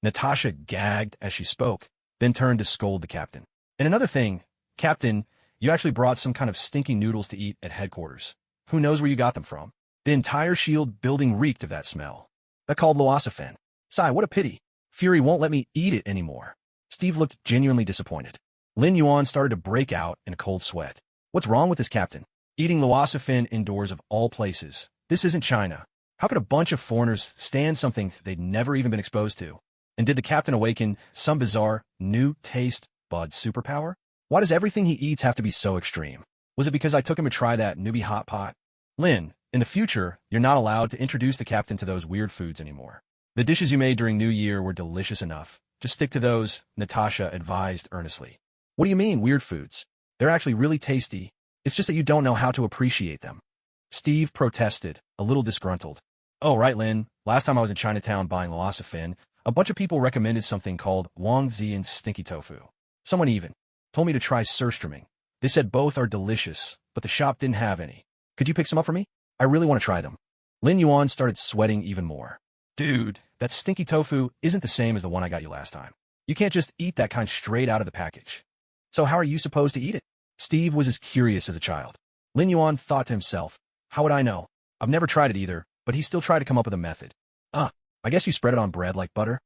Speaker 1: Natasha gagged as she spoke, then turned to scold the captain. "And another thing, Captain, you actually brought some kind of stinky noodles to eat at headquarters. Who knows where you got them from? The entire S.H.I.E.L.D. building reeked of that smell. That called Loasafen. Sigh, what a pity. Fury won't let me eat it anymore." Steve looked genuinely disappointed. Lin Yuan started to break out in a cold sweat. "What's wrong with this captain? Eating Loasafen indoors of all places. This isn't China. How could a bunch of foreigners stand something they'd never even been exposed to? And did the captain awaken some bizarre, new taste bud superpower? Why does everything he eats have to be so extreme? Was it because I took him to try that newbie hot pot?" "Lin, in the future, you're not allowed to introduce the captain to those weird foods anymore. The dishes you made during New Year were delicious enough. Just stick to those," Natasha advised earnestly. "What do you mean, weird foods? They're actually really tasty. It's just that you don't know how to appreciate them." Steve protested, a little disgruntled. "Oh, right, Lin. Last time I was in Chinatown buying Loasafen, a bunch of people recommended something called Wang Zi and Stinky Tofu. Someone even told me to try surströmming. They said both are delicious, but the shop didn't have any. Could you pick some up for me? I really want to try them." Lin Yuan started sweating even more. "Dude, that stinky tofu isn't the same as the one I got you last time. You can't just eat that kind straight out of the package. So how are you supposed to eat it?" Steve was as curious as a child. Lin Yuan thought to himself, "How would I know? I've never tried it either," but he still tried to come up with a method. I guess you spread it on bread like butter?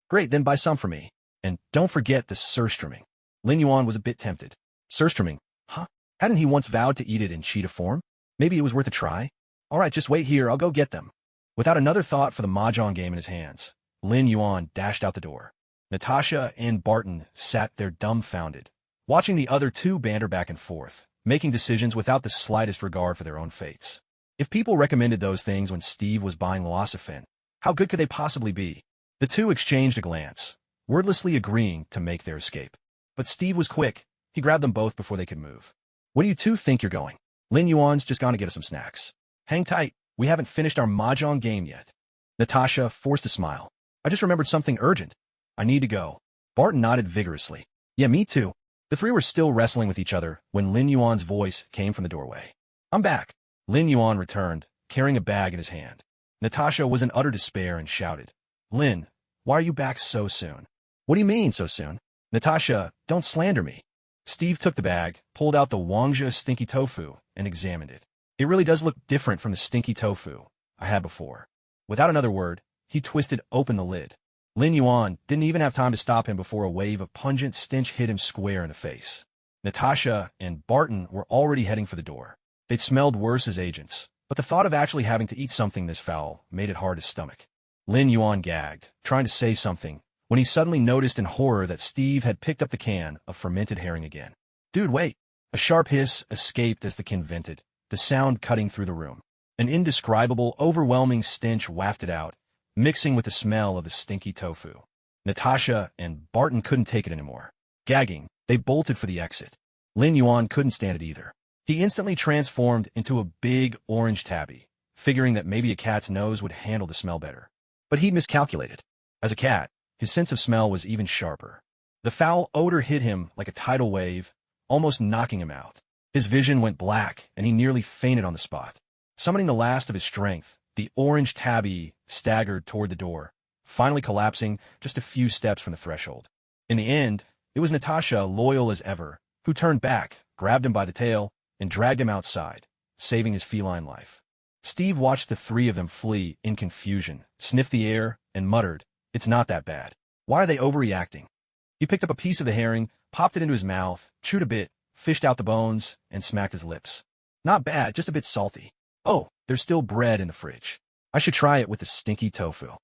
Speaker 1: Great, then buy some for me. And don't forget the surströmming." Lin Yuan was a bit tempted. Surströmming? Huh? Hadn't he once vowed to eat it in cheetah form? Maybe it was worth a try? All right, just wait here, I'll go get them. Without another thought for the mahjong game in his hands, Lin Yuan dashed out the door. Natasha and Barton sat there dumbfounded, watching the other two banter back and forth, making decisions without the slightest regard for their own fates. If people recommended those things when Steve was buying Loasafen, how good could they possibly be? The two exchanged a glance, wordlessly agreeing to make their escape. But Steve was quick. He grabbed them both before they could move. "Where do you two think you're going? Lin Yuan's just gone to get us some snacks. Hang tight, we haven't finished our mahjong game yet." Natasha forced a smile. "I just remembered something urgent. I need to go." Barton nodded vigorously. "Yeah, me too." The three were still wrestling with each other when Lin Yuan's voice came from the doorway. "I'm back." Lin Yuan returned, carrying a bag in his hand. Natasha was in utter despair and shouted, "Lin, why are you back so soon?" "What do you mean, so soon?" "Natasha, don't slander me." Steve took the bag, pulled out the Wangzhe stinky tofu, and examined it. "It really does look different from the stinky tofu I had before." Without another word, he twisted open the lid. Lin Yuan didn't even have time to stop him before a wave of pungent stench hit him square in the face. Natasha and Barton were already heading for the door. They'd smelled worse as agents, but the thought of actually having to eat something this foul made it hard to stomach. Lin Yuan gagged, trying to say something, when he suddenly noticed in horror that Steve had picked up the can of fermented herring again. "Dude, wait!" A sharp hiss escaped as the can vented, the sound cutting through the room. An indescribable, overwhelming stench wafted out, mixing with the smell of the stinky tofu. Natasha and Barton couldn't take it anymore. Gagging, they bolted for the exit. Lin Yuan couldn't stand it either. He instantly transformed into a big orange tabby, figuring that maybe a cat's nose would handle the smell better. But he miscalculated. As a cat, his sense of smell was even sharper. The foul odor hit him like a tidal wave, almost knocking him out. His vision went black, and he nearly fainted on the spot. Summoning the last of his strength, the orange tabby staggered toward the door, finally collapsing just a few steps from the threshold. In the end, it was Natasha, loyal as ever, who turned back, grabbed him by the tail, and dragged him outside, saving his feline life. Steve watched the three of them flee in confusion, sniffed the air, and muttered, "It's not that bad. Why are they overreacting?" He picked up a piece of the herring, popped it into his mouth, chewed a bit, fished out the bones, and smacked his lips. "Not bad, just a bit salty. Oh, there's still bread in the fridge. I should try it with the stinky tofu."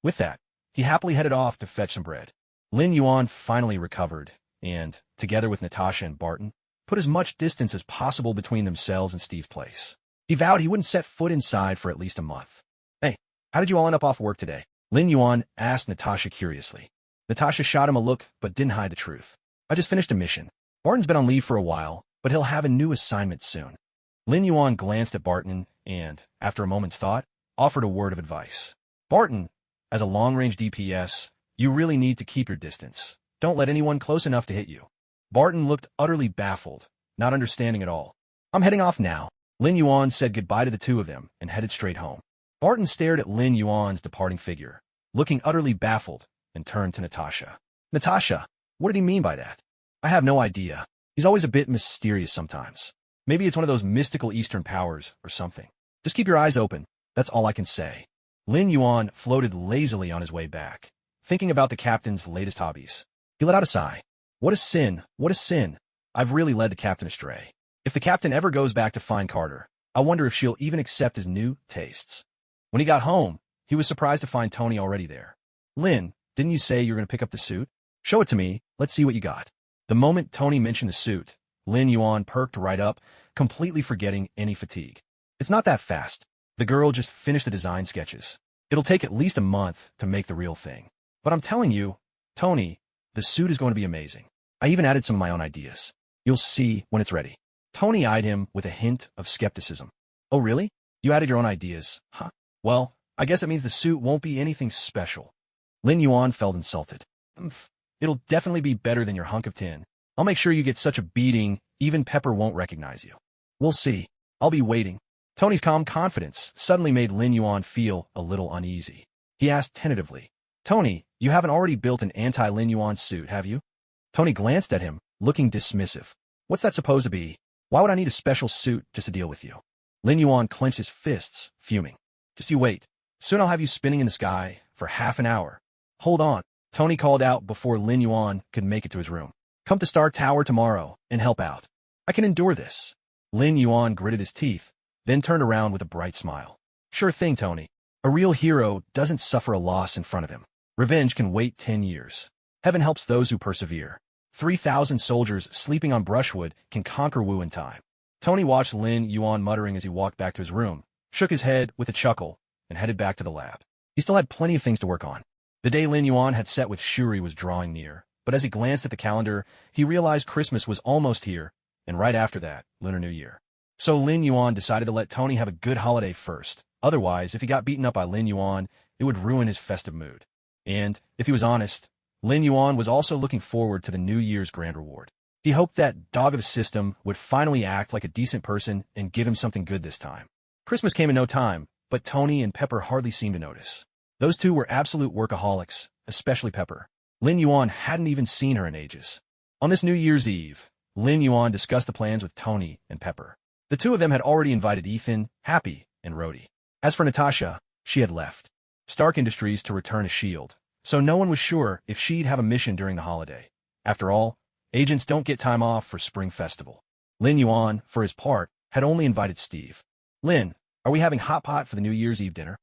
Speaker 1: With that, he happily headed off to fetch some bread. Lin Yuan finally recovered, and, together with Natasha and Barton, put as much distance as possible between themselves and Steve's place. He vowed he wouldn't set foot inside for at least a month. "Hey, how did you all end up off work today?" Lin Yuan asked Natasha curiously. Natasha shot him a look, but didn't hide the truth. "I just finished a mission. Barton's been on leave for a while, but he'll have a new assignment soon." Lin Yuan glanced at Barton and, after a moment's thought, offered a word of advice. "Barton, as a long-range DPS, you really need to keep your distance. Don't let anyone close enough to hit you." Barton looked utterly baffled, not understanding at all. "I'm heading off now." Lin Yuan said goodbye to the two of them and headed straight home. Barton stared at Lin Yuan's departing figure, looking utterly baffled, and turned to Natasha. "Natasha, what did he mean by that?" "I have no idea. He's always a bit mysterious sometimes. Maybe it's one of those mystical Eastern powers or something. Just keep your eyes open. That's all I can say." Lin Yuan floated lazily on his way back, thinking about the captain's latest hobbies. He let out a sigh. "What a sin, what a sin. I've really led the captain astray. If the captain ever goes back to find Carter, I wonder if she'll even accept his new tastes." When he got home, he was surprised to find Tony already there. "Lin, didn't you say you were going to pick up the suit? Show it to me, let's see what you got." The moment Tony mentioned the suit, Lin Yuan perked right up, completely forgetting any fatigue. "It's not that fast. The girl just finished the design sketches. It'll take at least a month to make the real thing. But I'm telling you, Tony, the suit is going to be amazing. I even added some of my own ideas. You'll see when it's ready." Tony eyed him with a hint of skepticism. "Oh, really? You added your own ideas? Huh. Well, I guess that means the suit won't be anything special." Lin Yuan felt insulted. "It'll definitely be better than your hunk of tin. I'll make sure you get such a beating, even Pepper won't recognize you." "We'll see. I'll be waiting." Tony's calm confidence suddenly made Lin Yuan feel a little uneasy. He asked tentatively, "Tony, you haven't already built an anti-Lin Yuan suit, have you?" Tony glanced at him, looking dismissive. "What's that supposed to be? Why would I need a special suit just to deal with you?" Lin Yuan clenched his fists, fuming. "Just you wait. Soon I'll have you spinning in the sky for half an hour." "Hold on," Tony called out before Lin Yuan could make it to his room. "Come to Star Tower tomorrow and help out. I can endure this." Lin Yuan gritted his teeth, then turned around with a bright smile. "Sure thing, Tony. A real hero doesn't suffer a loss in front of him. Revenge can wait 10 years. Heaven helps those who persevere. 3,000 soldiers sleeping on brushwood can conquer Wu in time." Tony watched Lin Yuan muttering as he walked back to his room, shook his head with a chuckle, and headed back to the lab. He still had plenty of things to work on. The day Lin Yuan had set with Shuri was drawing near, but as he glanced at the calendar, he realized Christmas was almost here, and right after that, Lunar New Year. So Lin Yuan decided to let Tony have a good holiday first. Otherwise, if he got beaten up by Lin Yuan, it would ruin his festive mood. And, if he was honest, Lin Yuan was also looking forward to the New Year's grand reward. He hoped that dog of the system would finally act like a decent person and give him something good this time. Christmas came in no time, but Tony and Pepper hardly seemed to notice. Those two were absolute workaholics, especially Pepper. Lin Yuan hadn't even seen her in ages. On this New Year's Eve, Lin Yuan discussed the plans with Tony and Pepper. The two of them had already invited Ethan, Happy, and Rhodey. As for Natasha, she had left Stark Industries to return a shield, so no one was sure if she'd have a mission during the holiday. After all, agents don't get time off for Spring Festival. Lin Yuan, for his part, had only invited Steve. "Lin, are we having hot pot for the New Year's Eve dinner?"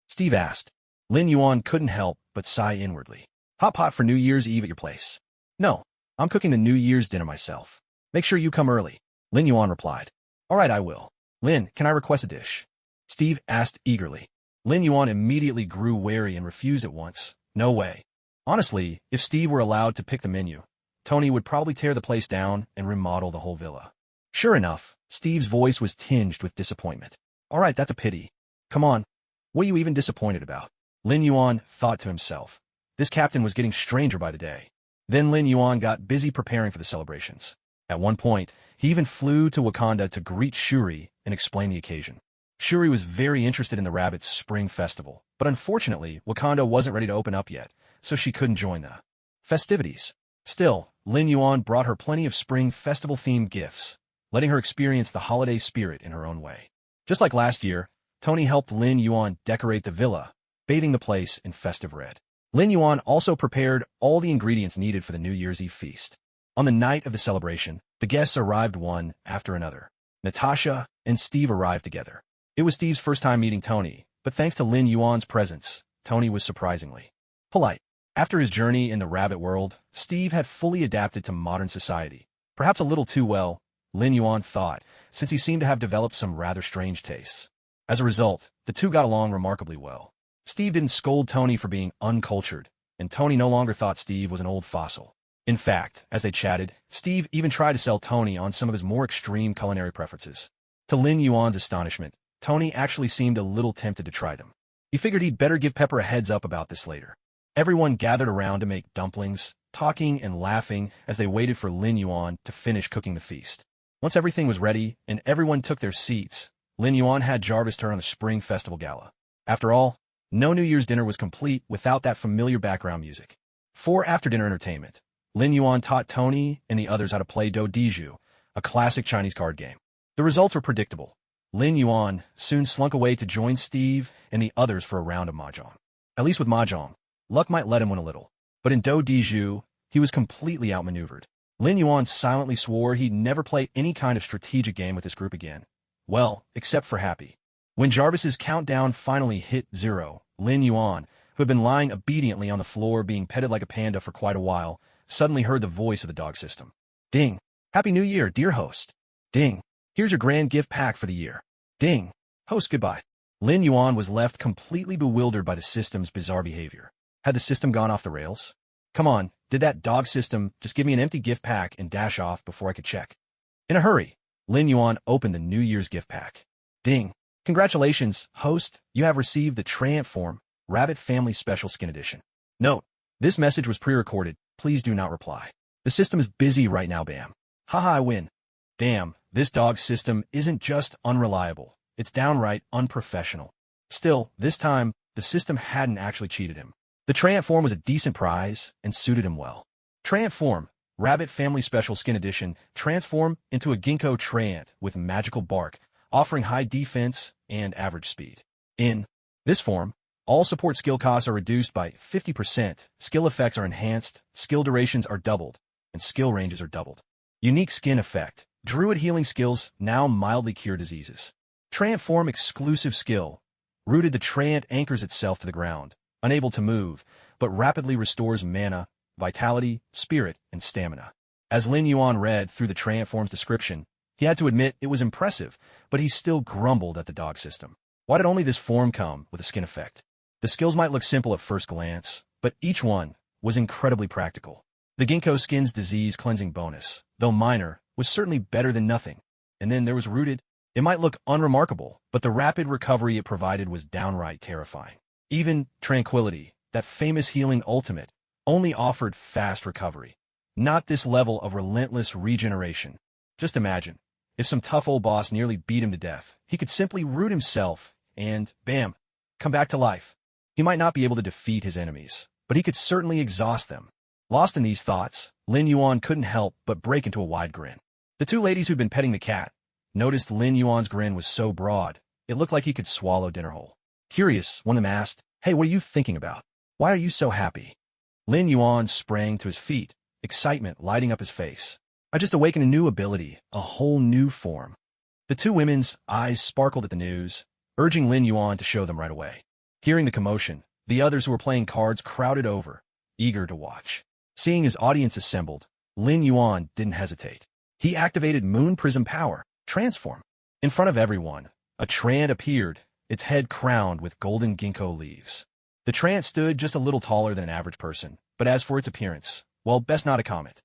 Speaker 1: Steve asked. Lin Yuan couldn't help but sigh inwardly. "Hot pot for New Year's Eve at your place?" "No, I'm cooking the New Year's dinner myself. Make sure you come early," Lin Yuan replied. "All right, I will." "Lin, can I request a dish?" Steve asked eagerly. Lin Yuan immediately grew wary and refused at once. No way. Honestly, if Steve were allowed to pick the menu, Tony would probably tear the place down and remodel the whole villa. Sure enough, Steve's voice was tinged with disappointment. "All right, that's a pity. Come on. What are you even disappointed about?" Lin Yuan thought to himself. This captain was getting stranger by the day. Then Lin Yuan got busy preparing for the celebrations. At one point, he even flew to Wakanda to greet Shuri and explain the occasion. Shuri was very interested in the rabbit's spring festival, but unfortunately, Wakanda wasn't ready to open up yet, so she couldn't join the festivities. Still, Lin Yuan brought her plenty of spring festival-themed gifts, letting her experience the holiday spirit in her own way. Just like last year, Tony helped Lin Yuan decorate the villa, bathing the place in festive red. Lin Yuan also prepared all the ingredients needed for the New Year's Eve feast. On the night of the celebration, the guests arrived one after another. Natasha and Steve arrived together. It was Steve's first time meeting Tony, but thanks to Lin Yuan's presence, Tony was surprisingly polite. After his journey in the rabbit world, Steve had fully adapted to modern society. Perhaps a little too well, Lin Yuan thought, since he seemed to have developed some rather strange tastes. As a result, the two got along remarkably well. Steve didn't scold Tony for being uncultured, and Tony no longer thought Steve was an old fossil. In fact, as they chatted, Steve even tried to sell Tony on some of his more extreme culinary preferences. To Lin Yuan's astonishment, Tony actually seemed a little tempted to try them. He figured he'd better give Pepper a heads up about this later. Everyone gathered around to make dumplings, talking and laughing as they waited for Lin Yuan to finish cooking the feast. Once everything was ready and everyone took their seats, Lin Yuan had Jarvis turn on the Spring Festival Gala. After all, no New Year's dinner was complete without that familiar background music. For after-dinner entertainment, Lin Yuan taught Tony and the others how to play Do Diju, a classic Chinese card game. The results were predictable. Lin Yuan soon slunk away to join Steve and the others for a round of mahjong. At least with mahjong, luck might let him win a little. But in Do Diju, he was completely outmaneuvered. Lin Yuan silently swore he'd never play any kind of strategic game with this group again. Well, except for Happy. When Jarvis's countdown finally hit 0, Lin Yuan, who had been lying obediently on the floor being petted like a panda for quite a while, suddenly heard the voice of the dog system. Ding! Happy New Year, dear host! Ding! Here's your grand gift pack for the year. Ding! Host, goodbye. Lin Yuan was left completely bewildered by the system's bizarre behavior. Had the system gone off the rails? Come on, did that dog system just give me an empty gift pack and dash off before I could check? In a hurry, Lin Yuan opened the New Year's gift pack. Ding! Congratulations, host, you have received the Transform Rabbit Family Special Skin Edition. Note, this message was pre-recorded. Please do not reply. The system is busy right now, bam. Haha, I win. Damn, this dog system isn't just unreliable. It's downright unprofessional. Still, this time, the system hadn't actually cheated him. The Transform was a decent prize and suited him well. Transform Rabbit Family Special Skin Edition transform into a ginkgo treant with magical bark, offering high defense and average speed. In this form, all support skill costs are reduced by 50%, skill effects are enhanced, skill durations are doubled, and skill ranges are doubled. Unique skin effect. Druid healing skills now mildly cure diseases. Transform exclusive skill. Rooted, the treant anchors itself to the ground, unable to move, but rapidly restores mana, vitality, spirit, and stamina. As Lin Yuan read through the Transform's description, he had to admit it was impressive, but he still grumbled at the dog system. Why did only this form come with a skin effect? The skills might look simple at first glance, but each one was incredibly practical. The ginkgo skin's disease cleansing bonus, though minor, was certainly better than nothing. And then there was Rooted. It might look unremarkable, but the rapid recovery it provided was downright terrifying. Even Tranquility, that famous healing ultimate, only offered fast recovery. Not this level of relentless regeneration. Just imagine, if some tough old boss nearly beat him to death, he could simply root himself and, bam, come back to life. He might not be able to defeat his enemies, but he could certainly exhaust them. Lost in these thoughts, Lin Yuan couldn't help but break into a wide grin. The two ladies who'd been petting the cat noticed Lin Yuan's grin was so broad, it looked like he could swallow dinner whole. Curious, one of them asked, "Hey, what are you thinking about? Why are you so happy?" Lin Yuan sprang to his feet, excitement lighting up his face. "I just awakened a new ability, a whole new form." The two women's eyes sparkled at the news, urging Lin Yuan to show them right away. Hearing the commotion, the others who were playing cards crowded over, eager to watch. Seeing his audience assembled, Lin Yuan didn't hesitate. He activated Moon Prism Power, Transform. In front of everyone, a treant appeared, its head crowned with golden ginkgo leaves. The treant stood just a little taller than an average person, but as for its appearance, well, best not a comment.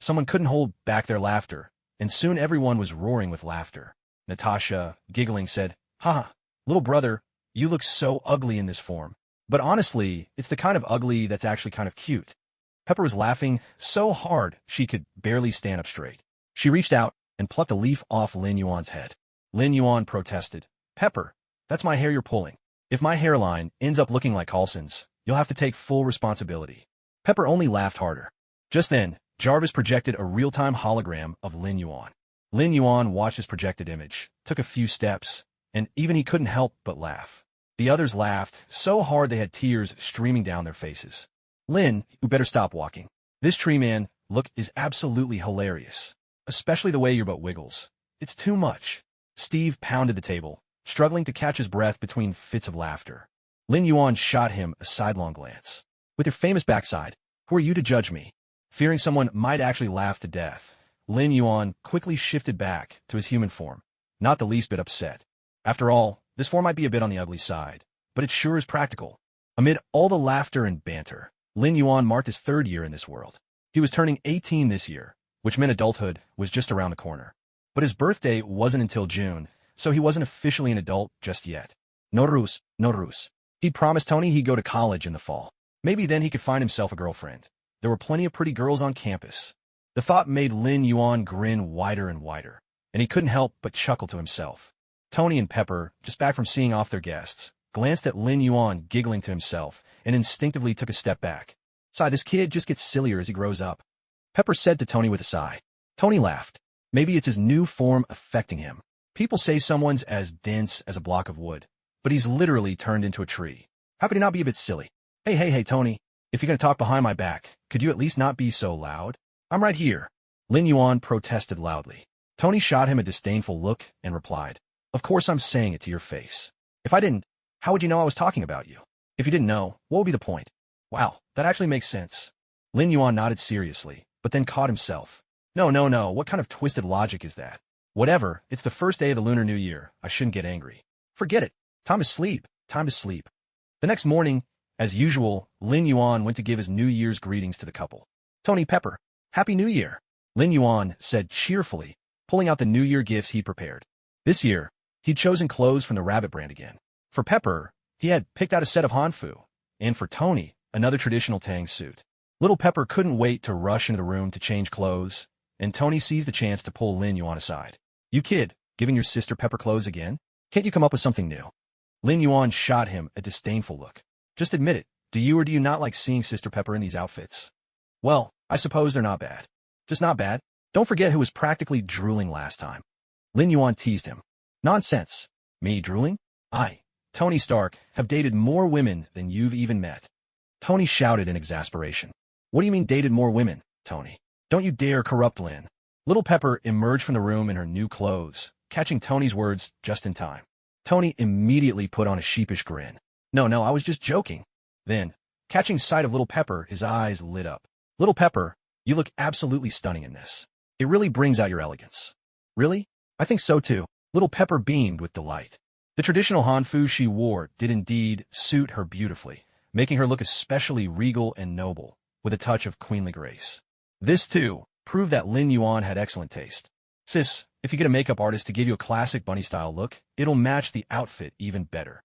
Speaker 1: Someone couldn't hold back their laughter, and soon everyone was roaring with laughter. Natasha, giggling, said, "Haha, little brother, you look so ugly in this form. But honestly, it's the kind of ugly that's actually kind of cute." Pepper was laughing so hard she could barely stand up straight. She reached out and plucked a leaf off Lin Yuan's head. Lin Yuan protested, Pepper, that's my hair you're pulling. If my hairline ends up looking like Coulson's, you'll have to take full responsibility. Pepper only laughed harder. Just then, Jarvis projected a real-time hologram of Lin Yuan. Lin Yuan watched his projected image, took a few steps, and even he couldn't help but laugh. The others laughed so hard they had tears streaming down their faces. Lin, you better stop walking. This tree man look is absolutely hilarious. Especially the way your butt wiggles. It's too much. Steve pounded the table, struggling to catch his breath between fits of laughter. Lin Yuan shot him a sidelong glance. With your famous backside, who are you to judge me? Fearing someone might actually laugh to death, Lin Yuan quickly shifted back to his human form, not the least bit upset. After all, this form might be a bit on the ugly side, but it sure is practical. Amid all the laughter and banter, Lin Yuan marked his 3rd year in this world. He was turning 18 this year, which meant adulthood was just around the corner. But his birthday wasn't until June, so he wasn't officially an adult just yet. No ruse, no ruse. He'd promised Tony he'd go to college in the fall. Maybe then he could find himself a girlfriend. There were plenty of pretty girls on campus. The thought made Lin Yuan grin wider and wider, and he couldn't help but chuckle to himself. Tony and Pepper, just back from seeing off their guests, glanced at Lin Yuan giggling to himself and instinctively took a step back. Sigh, this kid just gets sillier as he grows up. Pepper said to Tony with a sigh. Tony laughed. Maybe it's his new form affecting him. People say someone's as dense as a block of wood, but he's literally turned into a tree. How could he not be a bit silly? Hey, Tony, if you're going to talk behind my back, could you at least not be so loud? I'm right here. Lin Yuan protested loudly. Tony shot him a disdainful look and replied, Of course I'm saying it to your face. If I didn't, how would you know I was talking about you? If you didn't know, what would be the point? Wow, that actually makes sense. Lin Yuan nodded seriously, but then caught himself. No, what kind of twisted logic is that? Whatever, it's the first day of the Lunar New Year. I shouldn't get angry. Forget it. Time to sleep. The next morning, as usual, Lin Yuan went to give his New Year's greetings to the couple. Tony, Pepper, Happy New Year, Lin Yuan said cheerfully, pulling out the New Year gifts he'd prepared. This year, he'd chosen clothes from the Rabbit brand again. For Pepper, he had picked out a set of Hanfu, and for Tony, another traditional Tang suit. Little Pepper couldn't wait to rush into the room to change clothes, and Tony seized the chance to pull Lin Yuan aside. You kid, giving your sister Pepper clothes again? Can't you come up with something new? Lin Yuan shot him a disdainful look. Just admit it, do you or do you not like seeing Sister Pepper in these outfits? Well, I suppose they're not bad. Just not bad. Don't forget who was practically drooling last time. Lin Yuan teased him. Nonsense. Me drooling? I, Tony Stark, have dated more women than you've even met. Tony shouted in exasperation. What do you mean dated more women, Tony? Don't you dare corrupt Lin. Little Pepper emerged from the room in her new clothes, catching Tony's words just in time. Tony immediately put on a sheepish grin. No, I was just joking. Then, catching sight of Little Pepper, his eyes lit up. Little Pepper, you look absolutely stunning in this. It really brings out your elegance. Really? I think so too. Little Pepper beamed with delight. The traditional Hanfu she wore did indeed suit her beautifully, making her look especially regal and noble, with a touch of queenly grace. This, too, proved that Lin Yuan had excellent taste. Sis, if you get a makeup artist to give you a classic bunny-style look, it'll match the outfit even better.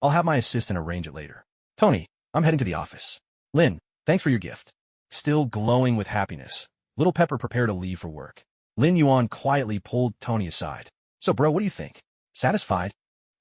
Speaker 1: I'll have my assistant arrange it later. Tony, I'm heading to the office. Lin, thanks for your gift. Still glowing with happiness, Little Pepper prepared to leave for work. Lin Yuan quietly pulled Tony aside. So bro, what do you think? Satisfied?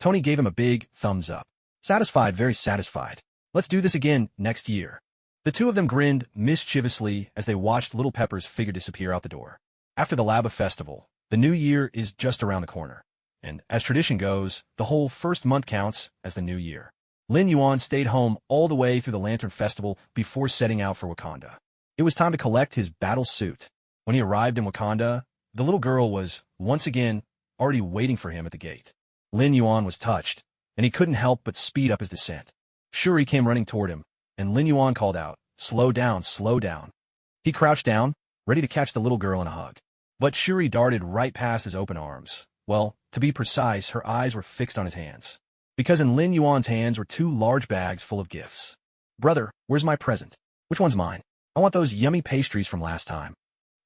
Speaker 1: Tony gave him a big thumbs up. Satisfied, very satisfied. Let's do this again next year. The two of them grinned mischievously as they watched Little Pepper's figure disappear out the door. After the Laba Festival, the new year is just around the corner. And as tradition goes, the whole first month counts as the new year. Lin Yuan stayed home all the way through the Lantern Festival before setting out for Wakanda. It was time to collect his battle suit. When he arrived in Wakanda, the little girl was, once again, already waiting for him at the gate. Lin Yuan was touched, and he couldn't help but speed up his descent. Shuri came running toward him, and Lin Yuan called out, Slow down, slow down. He crouched down, ready to catch the little girl in a hug. But Shuri darted right past his open arms. Well, to be precise, her eyes were fixed on his hands. Because in Lin Yuan's hands were 2 large bags full of gifts. Brother, where's my present? Which one's mine? I want those yummy pastries from last time.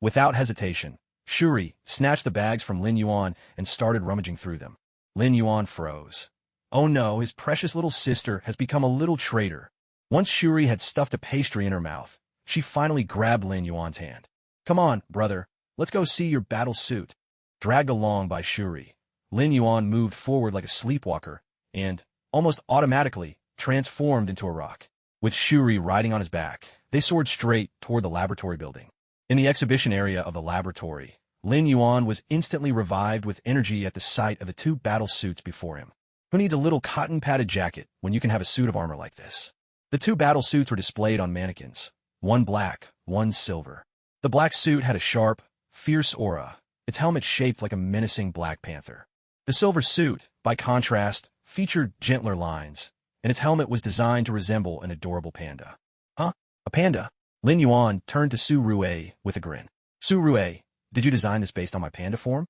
Speaker 1: Without hesitation, Shuri snatched the bags from Lin Yuan and started rummaging through them. Lin Yuan froze. Oh no, his precious little sister has become a little traitor. Once Shuri had stuffed a pastry in her mouth, she finally grabbed Lin Yuan's hand. Come on, brother, let's go see your battle suit. Dragged along by Shuri, Lin Yuan moved forward like a sleepwalker and, almost automatically, transformed into a rock. With Shuri riding on his back, they soared straight toward the laboratory building. In the exhibition area of the laboratory, Lin Yuan was instantly revived with energy at the sight of the two battle suits before him. Who needs a little cotton-padded jacket when you can have a suit of armor like this? The two battle suits were displayed on mannequins, one black, one silver. The black suit had a sharp, fierce aura, its helmet shaped like a menacing Black Panther. The silver suit, by contrast, featured gentler lines, and its helmet was designed to resemble an adorable panda. Huh? A panda? Lin Yuan turned to Su Rue with a grin. Su Rue, did you design this based on my panda form?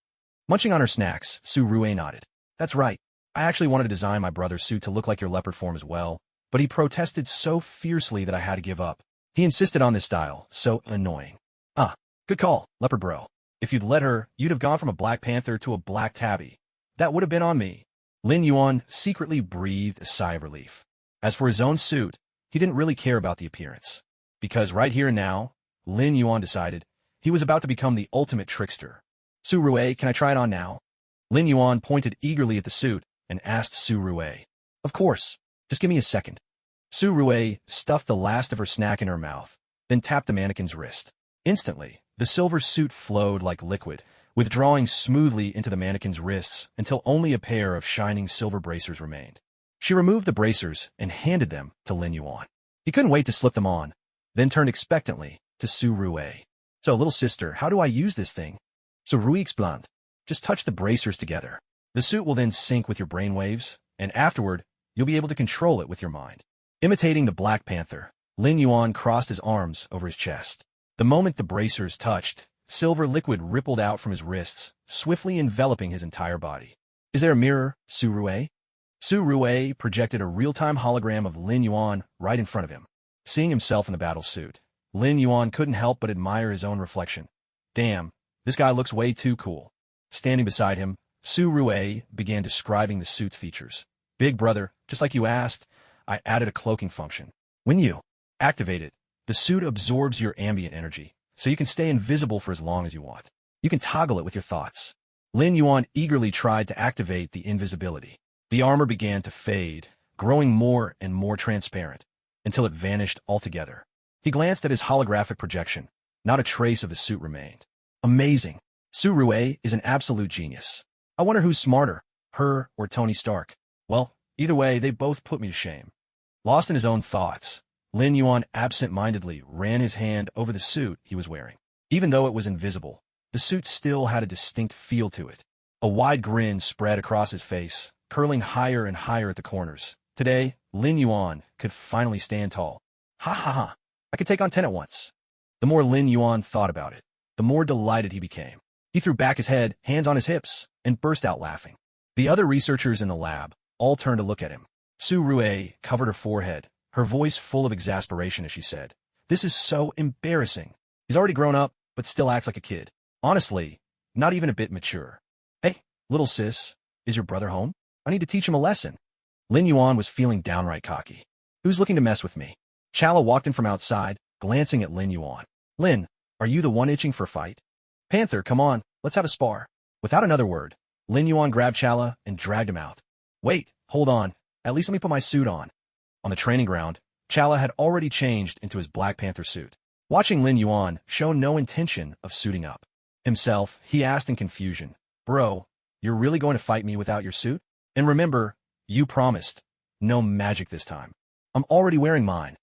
Speaker 1: Munching on her snacks, Su Rue nodded. That's right. I actually wanted to design my brother's suit to look like your leopard form as well, but he protested so fiercely that I had to give up. He insisted on this style, so annoying. Ah, good call, leopard bro. If you'd let her, you'd have gone from a Black Panther to a black tabby. That would have been on me. Lin Yuan secretly breathed a sigh of relief. As for his own suit, he didn't really care about the appearance. Because right here and now, Lin Yuan decided he was about to become the ultimate trickster. Su Rue, can I try it on now? Lin Yuan pointed eagerly at the suit and asked Su Rue. Of course. Just give me a second. Su Rue stuffed the last of her snack in her mouth, then tapped the mannequin's wrist. Instantly, the silver suit flowed like liquid, withdrawing smoothly into the mannequin's wrists until only a pair of shining silver bracers remained. She removed the bracers and handed them to Lin Yuan. He couldn't wait to slip them on, then turned expectantly to Su Rue. So, little sister, how do I use this thing? Su Rue explained. Just touch the bracers together. The suit will then sync with your brainwaves, and afterward, you'll be able to control it with your mind. Imitating the Black Panther, Lin Yuan crossed his arms over his chest. The moment the bracers touched, silver liquid rippled out from his wrists, swiftly enveloping his entire body. Is there a mirror, Su Rue? Su Rue projected a real-time hologram of Lin Yuan right in front of him. Seeing himself in the battle suit, Lin Yuan couldn't help but admire his own reflection. Damn, this guy looks way too cool. Standing beside him, Su Rue began describing the suit's features. Big brother, just like you asked, I added a cloaking function. When you activate it, the suit absorbs your ambient energy, so you can stay invisible for as long as you want. You can toggle it with your thoughts. Lin Yuan eagerly tried to activate the invisibility. The armor began to fade, growing more and more transparent, until it vanished altogether. He glanced at his holographic projection. Not a trace of the suit remained. Amazing. Su Rue is an absolute genius. I wonder who's smarter, her or Tony Stark. Well, either way, they both put me to shame. Lost in his own thoughts, Lin Yuan absent-mindedly ran his hand over the suit he was wearing. Even though it was invisible, the suit still had a distinct feel to it. A wide grin spread across his face, curling higher and higher at the corners. Today, Lin Yuan could finally stand tall. Ha ha ha, I could take on 10 at once. The more Lin Yuan thought about it, the more delighted he became. He threw back his head, hands on his hips, and burst out laughing. The other researchers in the lab all turned to look at him. Su Rue covered her forehead, her voice full of exasperation as she said, "This is so embarrassing. He's already grown up, but still acts like a kid. Honestly, not even a bit mature. Hey, little sis, is your brother home? I need to teach him a lesson." Lin Yuan was feeling downright cocky. Who's looking to mess with me? Chala walked in from outside, glancing at Lin Yuan. Lin, are you the one itching for a fight? Panther, come on, let's have a spar. Without another word, Lin Yuan grabbed Chala and dragged him out. Wait, hold on. At least let me put my suit on. On the training ground, Chala had already changed into his Black Panther suit. Watching Lin Yuan show no intention of suiting up. Himself, he asked in confusion, Bro, you're really going to fight me without your suit? And remember, you promised. No magic this time. I'm already wearing mine.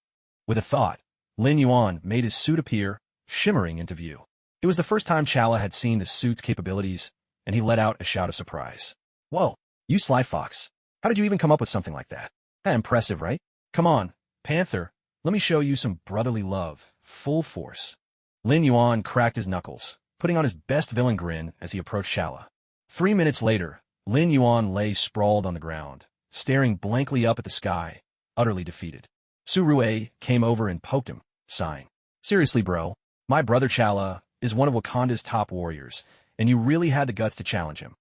Speaker 1: With a thought, Lin Yuan made his suit appear, shimmering into view. It was the first time Chala had seen the suit's capabilities, and he let out a shout of surprise. Whoa, you sly fox. How did you even come up with something like that? Impressive, right? Come on, Panther, let me show you some brotherly love, full force. Lin Yuan cracked his knuckles, putting on his best villain grin as he approached Chala. 3 minutes later, Lin Yuan lay sprawled on the ground, staring blankly up at the sky, utterly defeated. Su Rue came over and poked him, sighing. Seriously, bro, my brother Chala is one of Wakanda's top warriors, and you really had the guts to challenge him.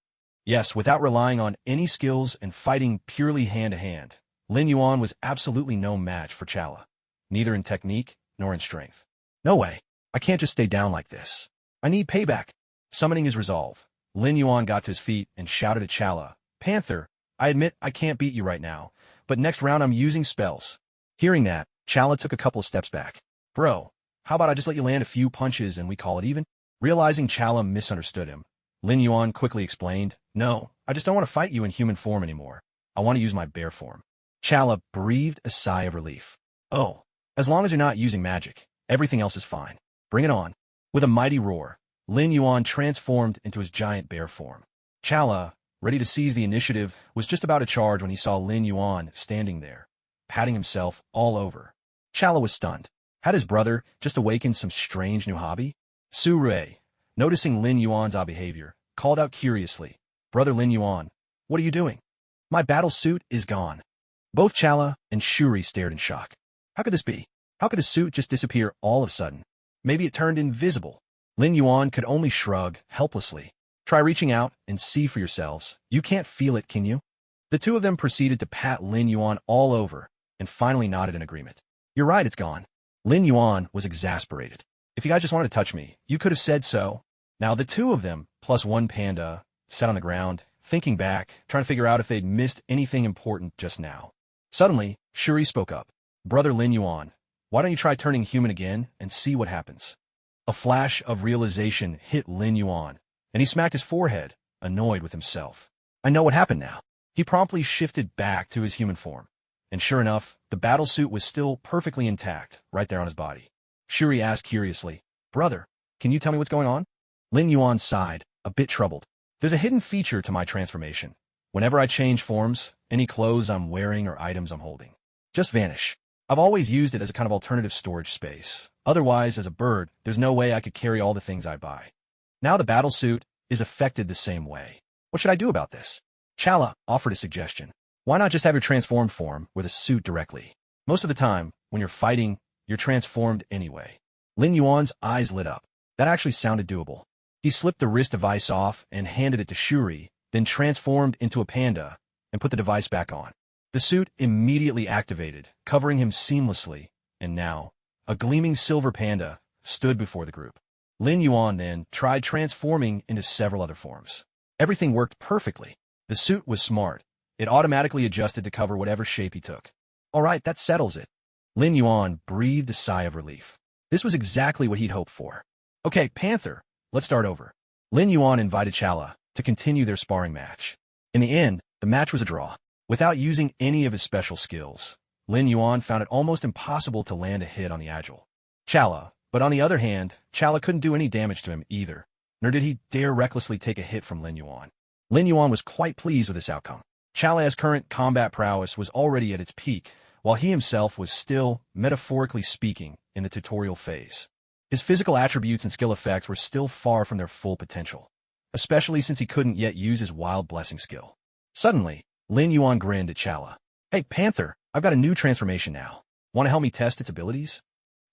Speaker 1: Yes, without relying on any skills and fighting purely hand-to-hand, Lin Yuan was absolutely no match for Chala, neither in technique nor in strength. No way, I can't just stay down like this. I need payback. Summoning his resolve, Lin Yuan got to his feet and shouted at Chala, "Panther, I admit I can't beat you right now, but next round I'm using spells." Hearing that, Chala took a couple of steps back. "Bro, how about I just let you land a few punches and we call it even?" Realizing Chala misunderstood him, Lin Yuan quickly explained, "No, I just don't want to fight you in human form anymore. I want to use my bear form." Chala breathed a sigh of relief. "Oh, as long as you're not using magic, everything else is fine. Bring it on." With a mighty roar, Lin Yuan transformed into his giant bear form. Chala, ready to seize the initiative, was just about to charge when he saw Lin Yuan standing there, patting himself all over. Chala was stunned. Had his brother just awakened some strange new hobby? Su Rui, noticing Lin Yuan's odd behavior, called out curiously, "Brother Lin Yuan, what are you doing?" "My battle suit is gone." Both Chala and Shuri stared in shock. How could this be? How could the suit just disappear all of a sudden? Maybe it turned invisible. Lin Yuan could only shrug helplessly. "Try reaching out and see for yourselves. You can't feel it, can you?" The two of them proceeded to pat Lin Yuan all over and finally nodded in agreement. "You're right, it's gone." Lin Yuan was exasperated. "If you guys just wanted to touch me, you could have said so." Now the two of them, plus one panda, sat on the ground, thinking back, trying to figure out if they'd missed anything important just now. Suddenly, Shuri spoke up. "Brother Lin Yuan, why don't you try turning human again and see what happens?" A flash of realization hit Lin Yuan, and he smacked his forehead, annoyed with himself. "I know what happened now." He promptly shifted back to his human form. And sure enough, the battle suit was still perfectly intact, right there on his body. Shuri asked curiously, "Brother, can you tell me what's going on?" Lin Yuan sighed, a bit troubled. "There's a hidden feature to my transformation. Whenever I change forms, any clothes I'm wearing or items I'm holding just vanish. I've always used it as a kind of alternative storage space. Otherwise, as a bird, there's no way I could carry all the things I buy. Now the battle suit is affected the same way. What should I do about this?" Chala offered a suggestion. "Why not just have your transformed form with a suit directly? Most of the time, when you're fighting, you're transformed anyway." Lin Yuan's eyes lit up. That actually sounded doable. He slipped the wrist device off and handed it to Shuri, then transformed into a panda and put the device back on. The suit immediately activated, covering him seamlessly, and now, a gleaming silver panda stood before the group. Lin Yuan then tried transforming into several other forms. Everything worked perfectly. The suit was smart. It automatically adjusted to cover whatever shape he took. "All right, that settles it." Lin Yuan breathed a sigh of relief. This was exactly what he'd hoped for. "Okay, Panther, let's start over." Lin Yuan invited Chala to continue their sparring match. In the end, the match was a draw. Without using any of his special skills, Lin Yuan found it almost impossible to land a hit on the Agile Chala, but on the other hand, Chala couldn't do any damage to him either, nor did he dare recklessly take a hit from Lin Yuan. Lin Yuan was quite pleased with this outcome. Chala's current combat prowess was already at its peak, while he himself was still, metaphorically speaking, in the tutorial phase. His physical attributes and skill effects were still far from their full potential, especially since he couldn't yet use his wild blessing skill. Suddenly, Lin Yuan grinned at Chala. "Hey, Panther, I've got a new transformation now. Want to help me test its abilities?"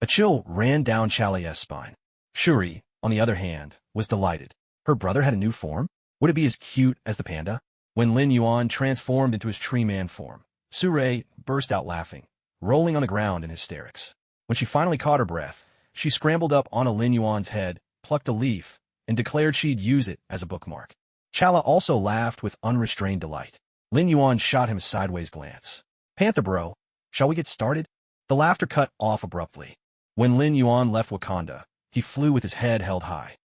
Speaker 1: A chill ran down Chala's spine. Shuri, on the other hand, was delighted. Her brother had a new form? Would it be as cute as the panda? When Lin Yuan transformed into his tree man form, Su Rui burst out laughing, rolling on the ground in hysterics. When she finally caught her breath, she scrambled up onto Lin Yuan's head, plucked a leaf, and declared she'd use it as a bookmark. Chala also laughed with unrestrained delight. Lin Yuan shot him a sideways glance. "Panther bro, shall we get started?" The laughter cut off abruptly. When Lin Yuan left Wakanda, he flew with his head held high.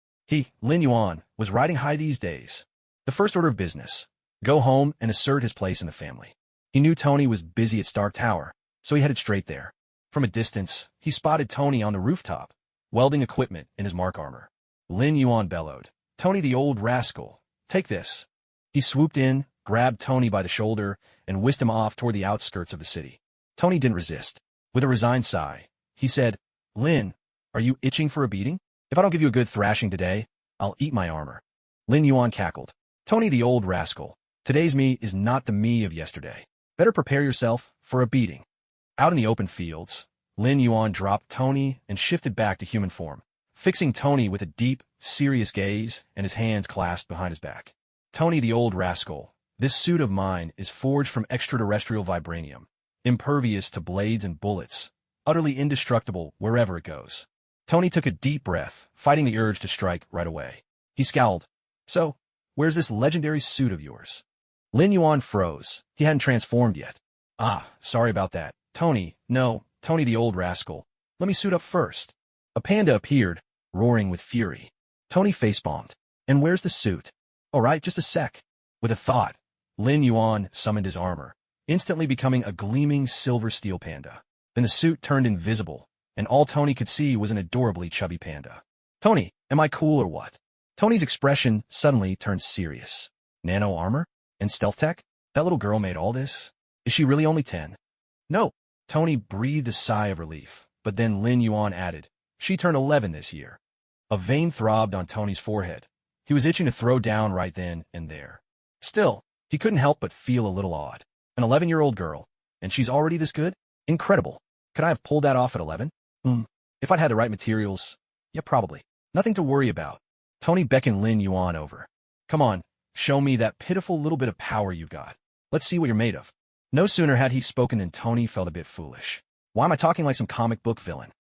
Speaker 1: Lin Yuan, was riding high these days. The first order of business: go home and assert his place in the family. He knew Tony was busy at Stark Tower, so he headed straight there. From a distance, he spotted Tony on the rooftop, welding equipment in his mark armor. Lin Yuan bellowed, "Tony the old rascal, take this." He swooped in, grabbed Tony by the shoulder, and whisked him off toward the outskirts of the city. Tony didn't resist. With a resigned sigh, he said, "Lin, are you itching for a beating? If I don't give you a good thrashing today, I'll eat my armor." Lin Yuan cackled. "Tony the old rascal, today's me is not the me of yesterday. Better prepare yourself for a beating." Out in the open fields, Lin Yuan dropped Tony and shifted back to human form, fixing Tony with a deep, serious gaze and his hands clasped behind his back. "Tony the old rascal, this suit of mine is forged from extraterrestrial vibranium, impervious to blades and bullets, utterly indestructible wherever it goes." Tony took a deep breath, fighting the urge to strike right away. He scowled. "So, Where's this legendary suit of yours? Lin Yuan froze. He hadn't transformed yet. Ah, sorry about that. Tony, no, Tony the old rascal. Let me suit up first. A panda appeared, roaring with fury. Tony facepalmed. And where's the suit? All right, just a sec. With a thought, Lin Yuan summoned his armor, instantly becoming a gleaming silver steel panda. Then the suit turned invisible, and all Tony could see was an adorably chubby panda. Tony, am I cool or what? Tony's expression suddenly turned serious. Nano armor? And stealth tech? That little girl made all this? Is she really only 10? No. Tony breathed a sigh of relief, but then Lin Yuan added, she turned 11 this year. A vein throbbed on Tony's forehead. He was itching to throw down right then and there. Still, he couldn't help but feel a little odd. An 11-year-old girl, and she's already this good? Incredible. Could I have pulled that off at 11? If I'd had the right materials, yeah, probably. Nothing to worry about. Tony beckoned Lin Yuan over. Come on, show me that pitiful little bit of power you've got. Let's see what you're made of. No sooner had he spoken than Tony felt a bit foolish. Why am I talking like some comic book villain?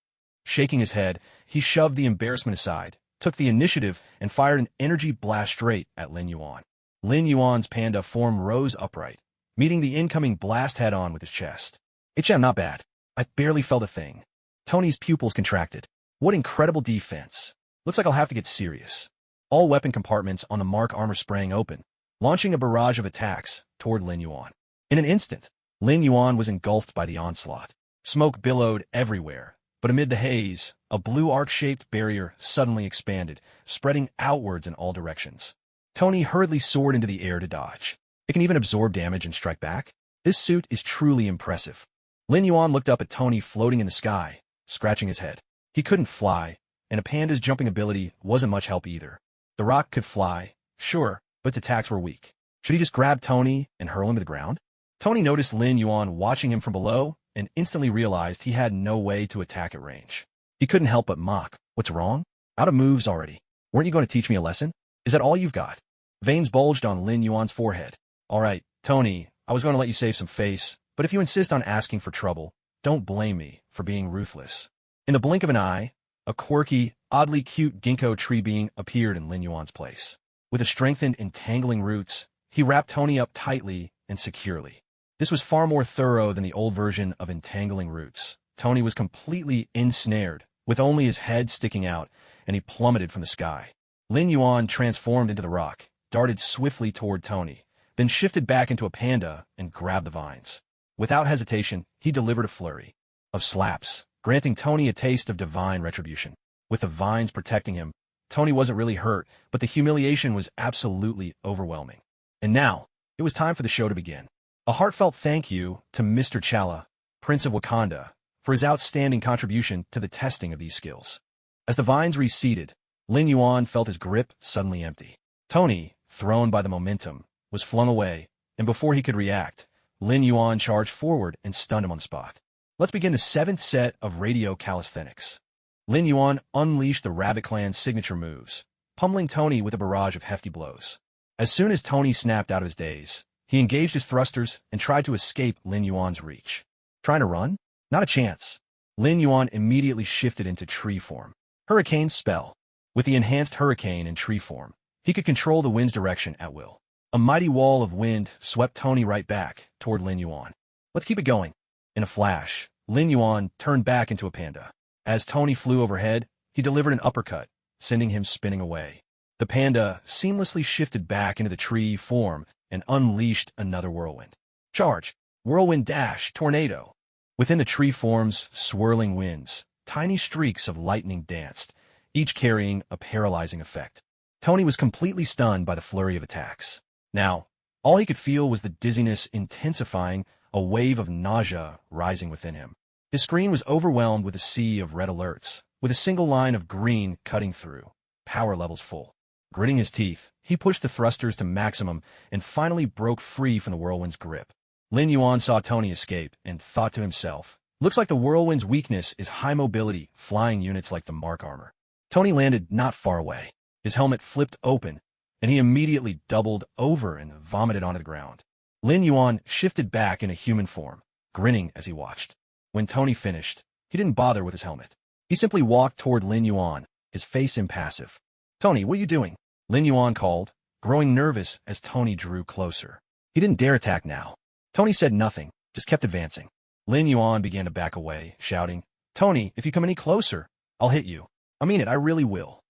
Speaker 1: Shaking his head, he shoved the embarrassment aside, took the initiative, and fired an energy blast straight at Lin Yuan. Lin Yuan's panda form rose upright, meeting the incoming blast head-on with his chest. HM, not bad. I barely felt a thing. Tony's pupils contracted. What incredible defense. Looks like I'll have to get serious. All weapon compartments on the Mark armor sprang open, launching a barrage of attacks toward Lin Yuan. In an instant, Lin Yuan was engulfed by the onslaught. Smoke billowed everywhere, but amid the haze, a blue arc-shaped barrier suddenly expanded, spreading outwards in all directions. Tony hurriedly soared into the air to dodge. It can even absorb damage and strike back? This suit is truly impressive. Lin Yuan looked up at Tony floating in the sky, scratching his head. He couldn't fly, and a panda's jumping ability wasn't much help either. The rock could fly, sure, but its attacks were weak. Should he just grab Tony and hurl him to the ground? Tony noticed Lin Yuan watching him from below and instantly realized he had no way to attack at range. He couldn't help but mock. What's wrong? Out of moves already. Weren't you going to teach me a lesson? Is that all you've got? Veins bulged on Lin Yuan's forehead. All right, Tony, I was going to let you save some face, but if you insist on asking for trouble, don't blame me for being ruthless. In the blink of an eye, a quirky, oddly cute ginkgo tree being appeared in Lin Yuan's place. With a strengthened, entangling roots, he wrapped Tony up tightly and securely. This was far more thorough than the old version of entangling roots. Tony was completely ensnared, with only his head sticking out, and he plummeted from the sky. Lin Yuan transformed into the rock, darted swiftly toward Tony, then shifted back into a panda and grabbed the vines. Without hesitation, he delivered a flurry of slaps, granting Tony a taste of divine retribution. With the vines protecting him, Tony wasn't really hurt, but the humiliation was absolutely overwhelming. And now, it was time for the show to begin. A heartfelt thank you to Mr. Chala, Prince of Wakanda, for his outstanding contribution to the testing of these skills. As the vines receded, Lin Yuan felt his grip suddenly empty. Tony, thrown by the momentum, was flung away, and before he could react, Lin Yuan charged forward and stunned him on the spot. Let's begin the 7th set of radio calisthenics. Lin Yuan unleashed the Rabbit Clan's signature moves, pummeling Tony with a barrage of hefty blows. As soon as Tony snapped out of his daze, he engaged his thrusters and tried to escape Lin Yuan's reach. Trying to run? Not a chance. Lin Yuan immediately shifted into tree form. Hurricane spell. With the enhanced hurricane in tree form, he could control the wind's direction at will. A mighty wall of wind swept Tony right back toward Lin Yuan. Let's keep it going. In a flash, Lin Yuan turned back into a panda. As Tony flew overhead, he delivered an uppercut, sending him spinning away. The panda seamlessly shifted back into the tree form and unleashed another whirlwind. Charge! Whirlwind dash! Tornado! Within the tree form's swirling winds, tiny streaks of lightning danced, each carrying a paralyzing effect. Tony was completely stunned by the flurry of attacks. Now, all he could feel was the dizziness intensifying, a wave of nausea rising within him. His screen was overwhelmed with a sea of red alerts, with a single line of green cutting through. Power levels full. Gritting his teeth, he pushed the thrusters to maximum and finally broke free from the whirlwind's grip. Lin Yuan saw Tony escape and thought to himself, looks like the whirlwind's weakness is high mobility, flying units like the Mark armor. Tony landed not far away. His helmet flipped open, and he immediately doubled over and vomited onto the ground. Lin Yuan shifted back into human form, grinning as he watched. When Tony finished, he didn't bother with his helmet. He simply walked toward Lin Yuan, his face impassive. Tony, what are you doing? Lin Yuan called, growing nervous as Tony drew closer. He didn't dare attack now. Tony said nothing, just kept advancing. Lin Yuan began to back away, shouting, "Tony, if you come any closer, I'll hit you. I mean it, I really will."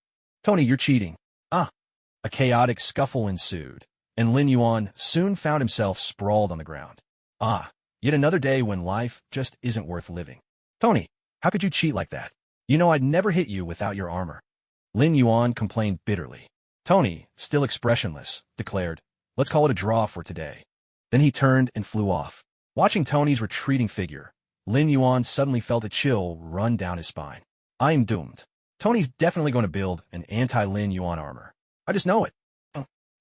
Speaker 1: "Tony, you're cheating." "Ah." A chaotic scuffle ensued, and Lin Yuan soon found himself sprawled on the ground. Ah, yet another day when life just isn't worth living. "Tony, how could you cheat like that? You know I'd never hit you without your armor." Lin Yuan complained bitterly. Tony, still expressionless, declared, "Let's call it a draw for today." Then he turned and flew off. Watching Tony's retreating figure, Lin Yuan suddenly felt a chill run down his spine. "I'm doomed. Tony's definitely going to build an anti-Lin Yuan armor. I just know it."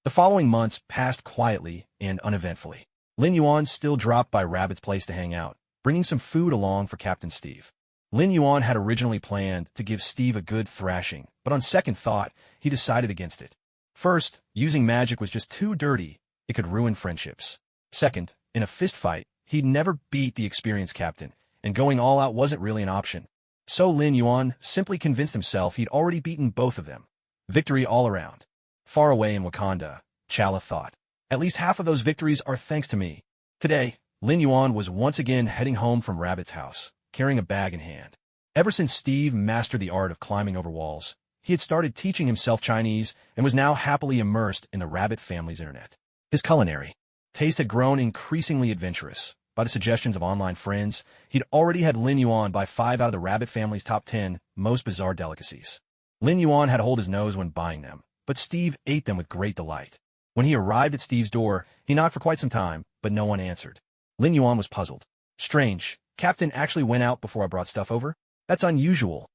Speaker 1: The following months passed quietly and uneventfully. Lin Yuan still dropped by Rabbit's place to hang out, bringing some food along for Captain Steve. Lin Yuan had originally planned to give Steve a good thrashing, but on second thought, he decided against it. First, using magic was just too dirty. It could ruin friendships. Second, in a fistfight, he'd never beat the experienced captain, and going all out wasn't really an option. So Lin Yuan simply convinced himself he'd already beaten both of them. Victory all around. Far away in Wakanda, Chala thought, "At least half of those victories are thanks to me." Today, Lin Yuan was once again heading home from Rabbit's house, carrying a bag in hand. Ever since Steve mastered the art of climbing over walls, he had started teaching himself Chinese and was now happily immersed in the Rabbit family's internet. His culinary taste had grown increasingly adventurous. By the suggestions of online friends, he'd already had Lin Yuan buy 5 out of the Rabbit family's top 10 most bizarre delicacies. Lin Yuan had to hold his nose when buying them, but Steve ate them with great delight. When he arrived at Steve's door, he knocked for quite some time, but no one answered. Lin Yuan was puzzled. "Strange, Captain actually went out before I brought stuff over? That's unusual."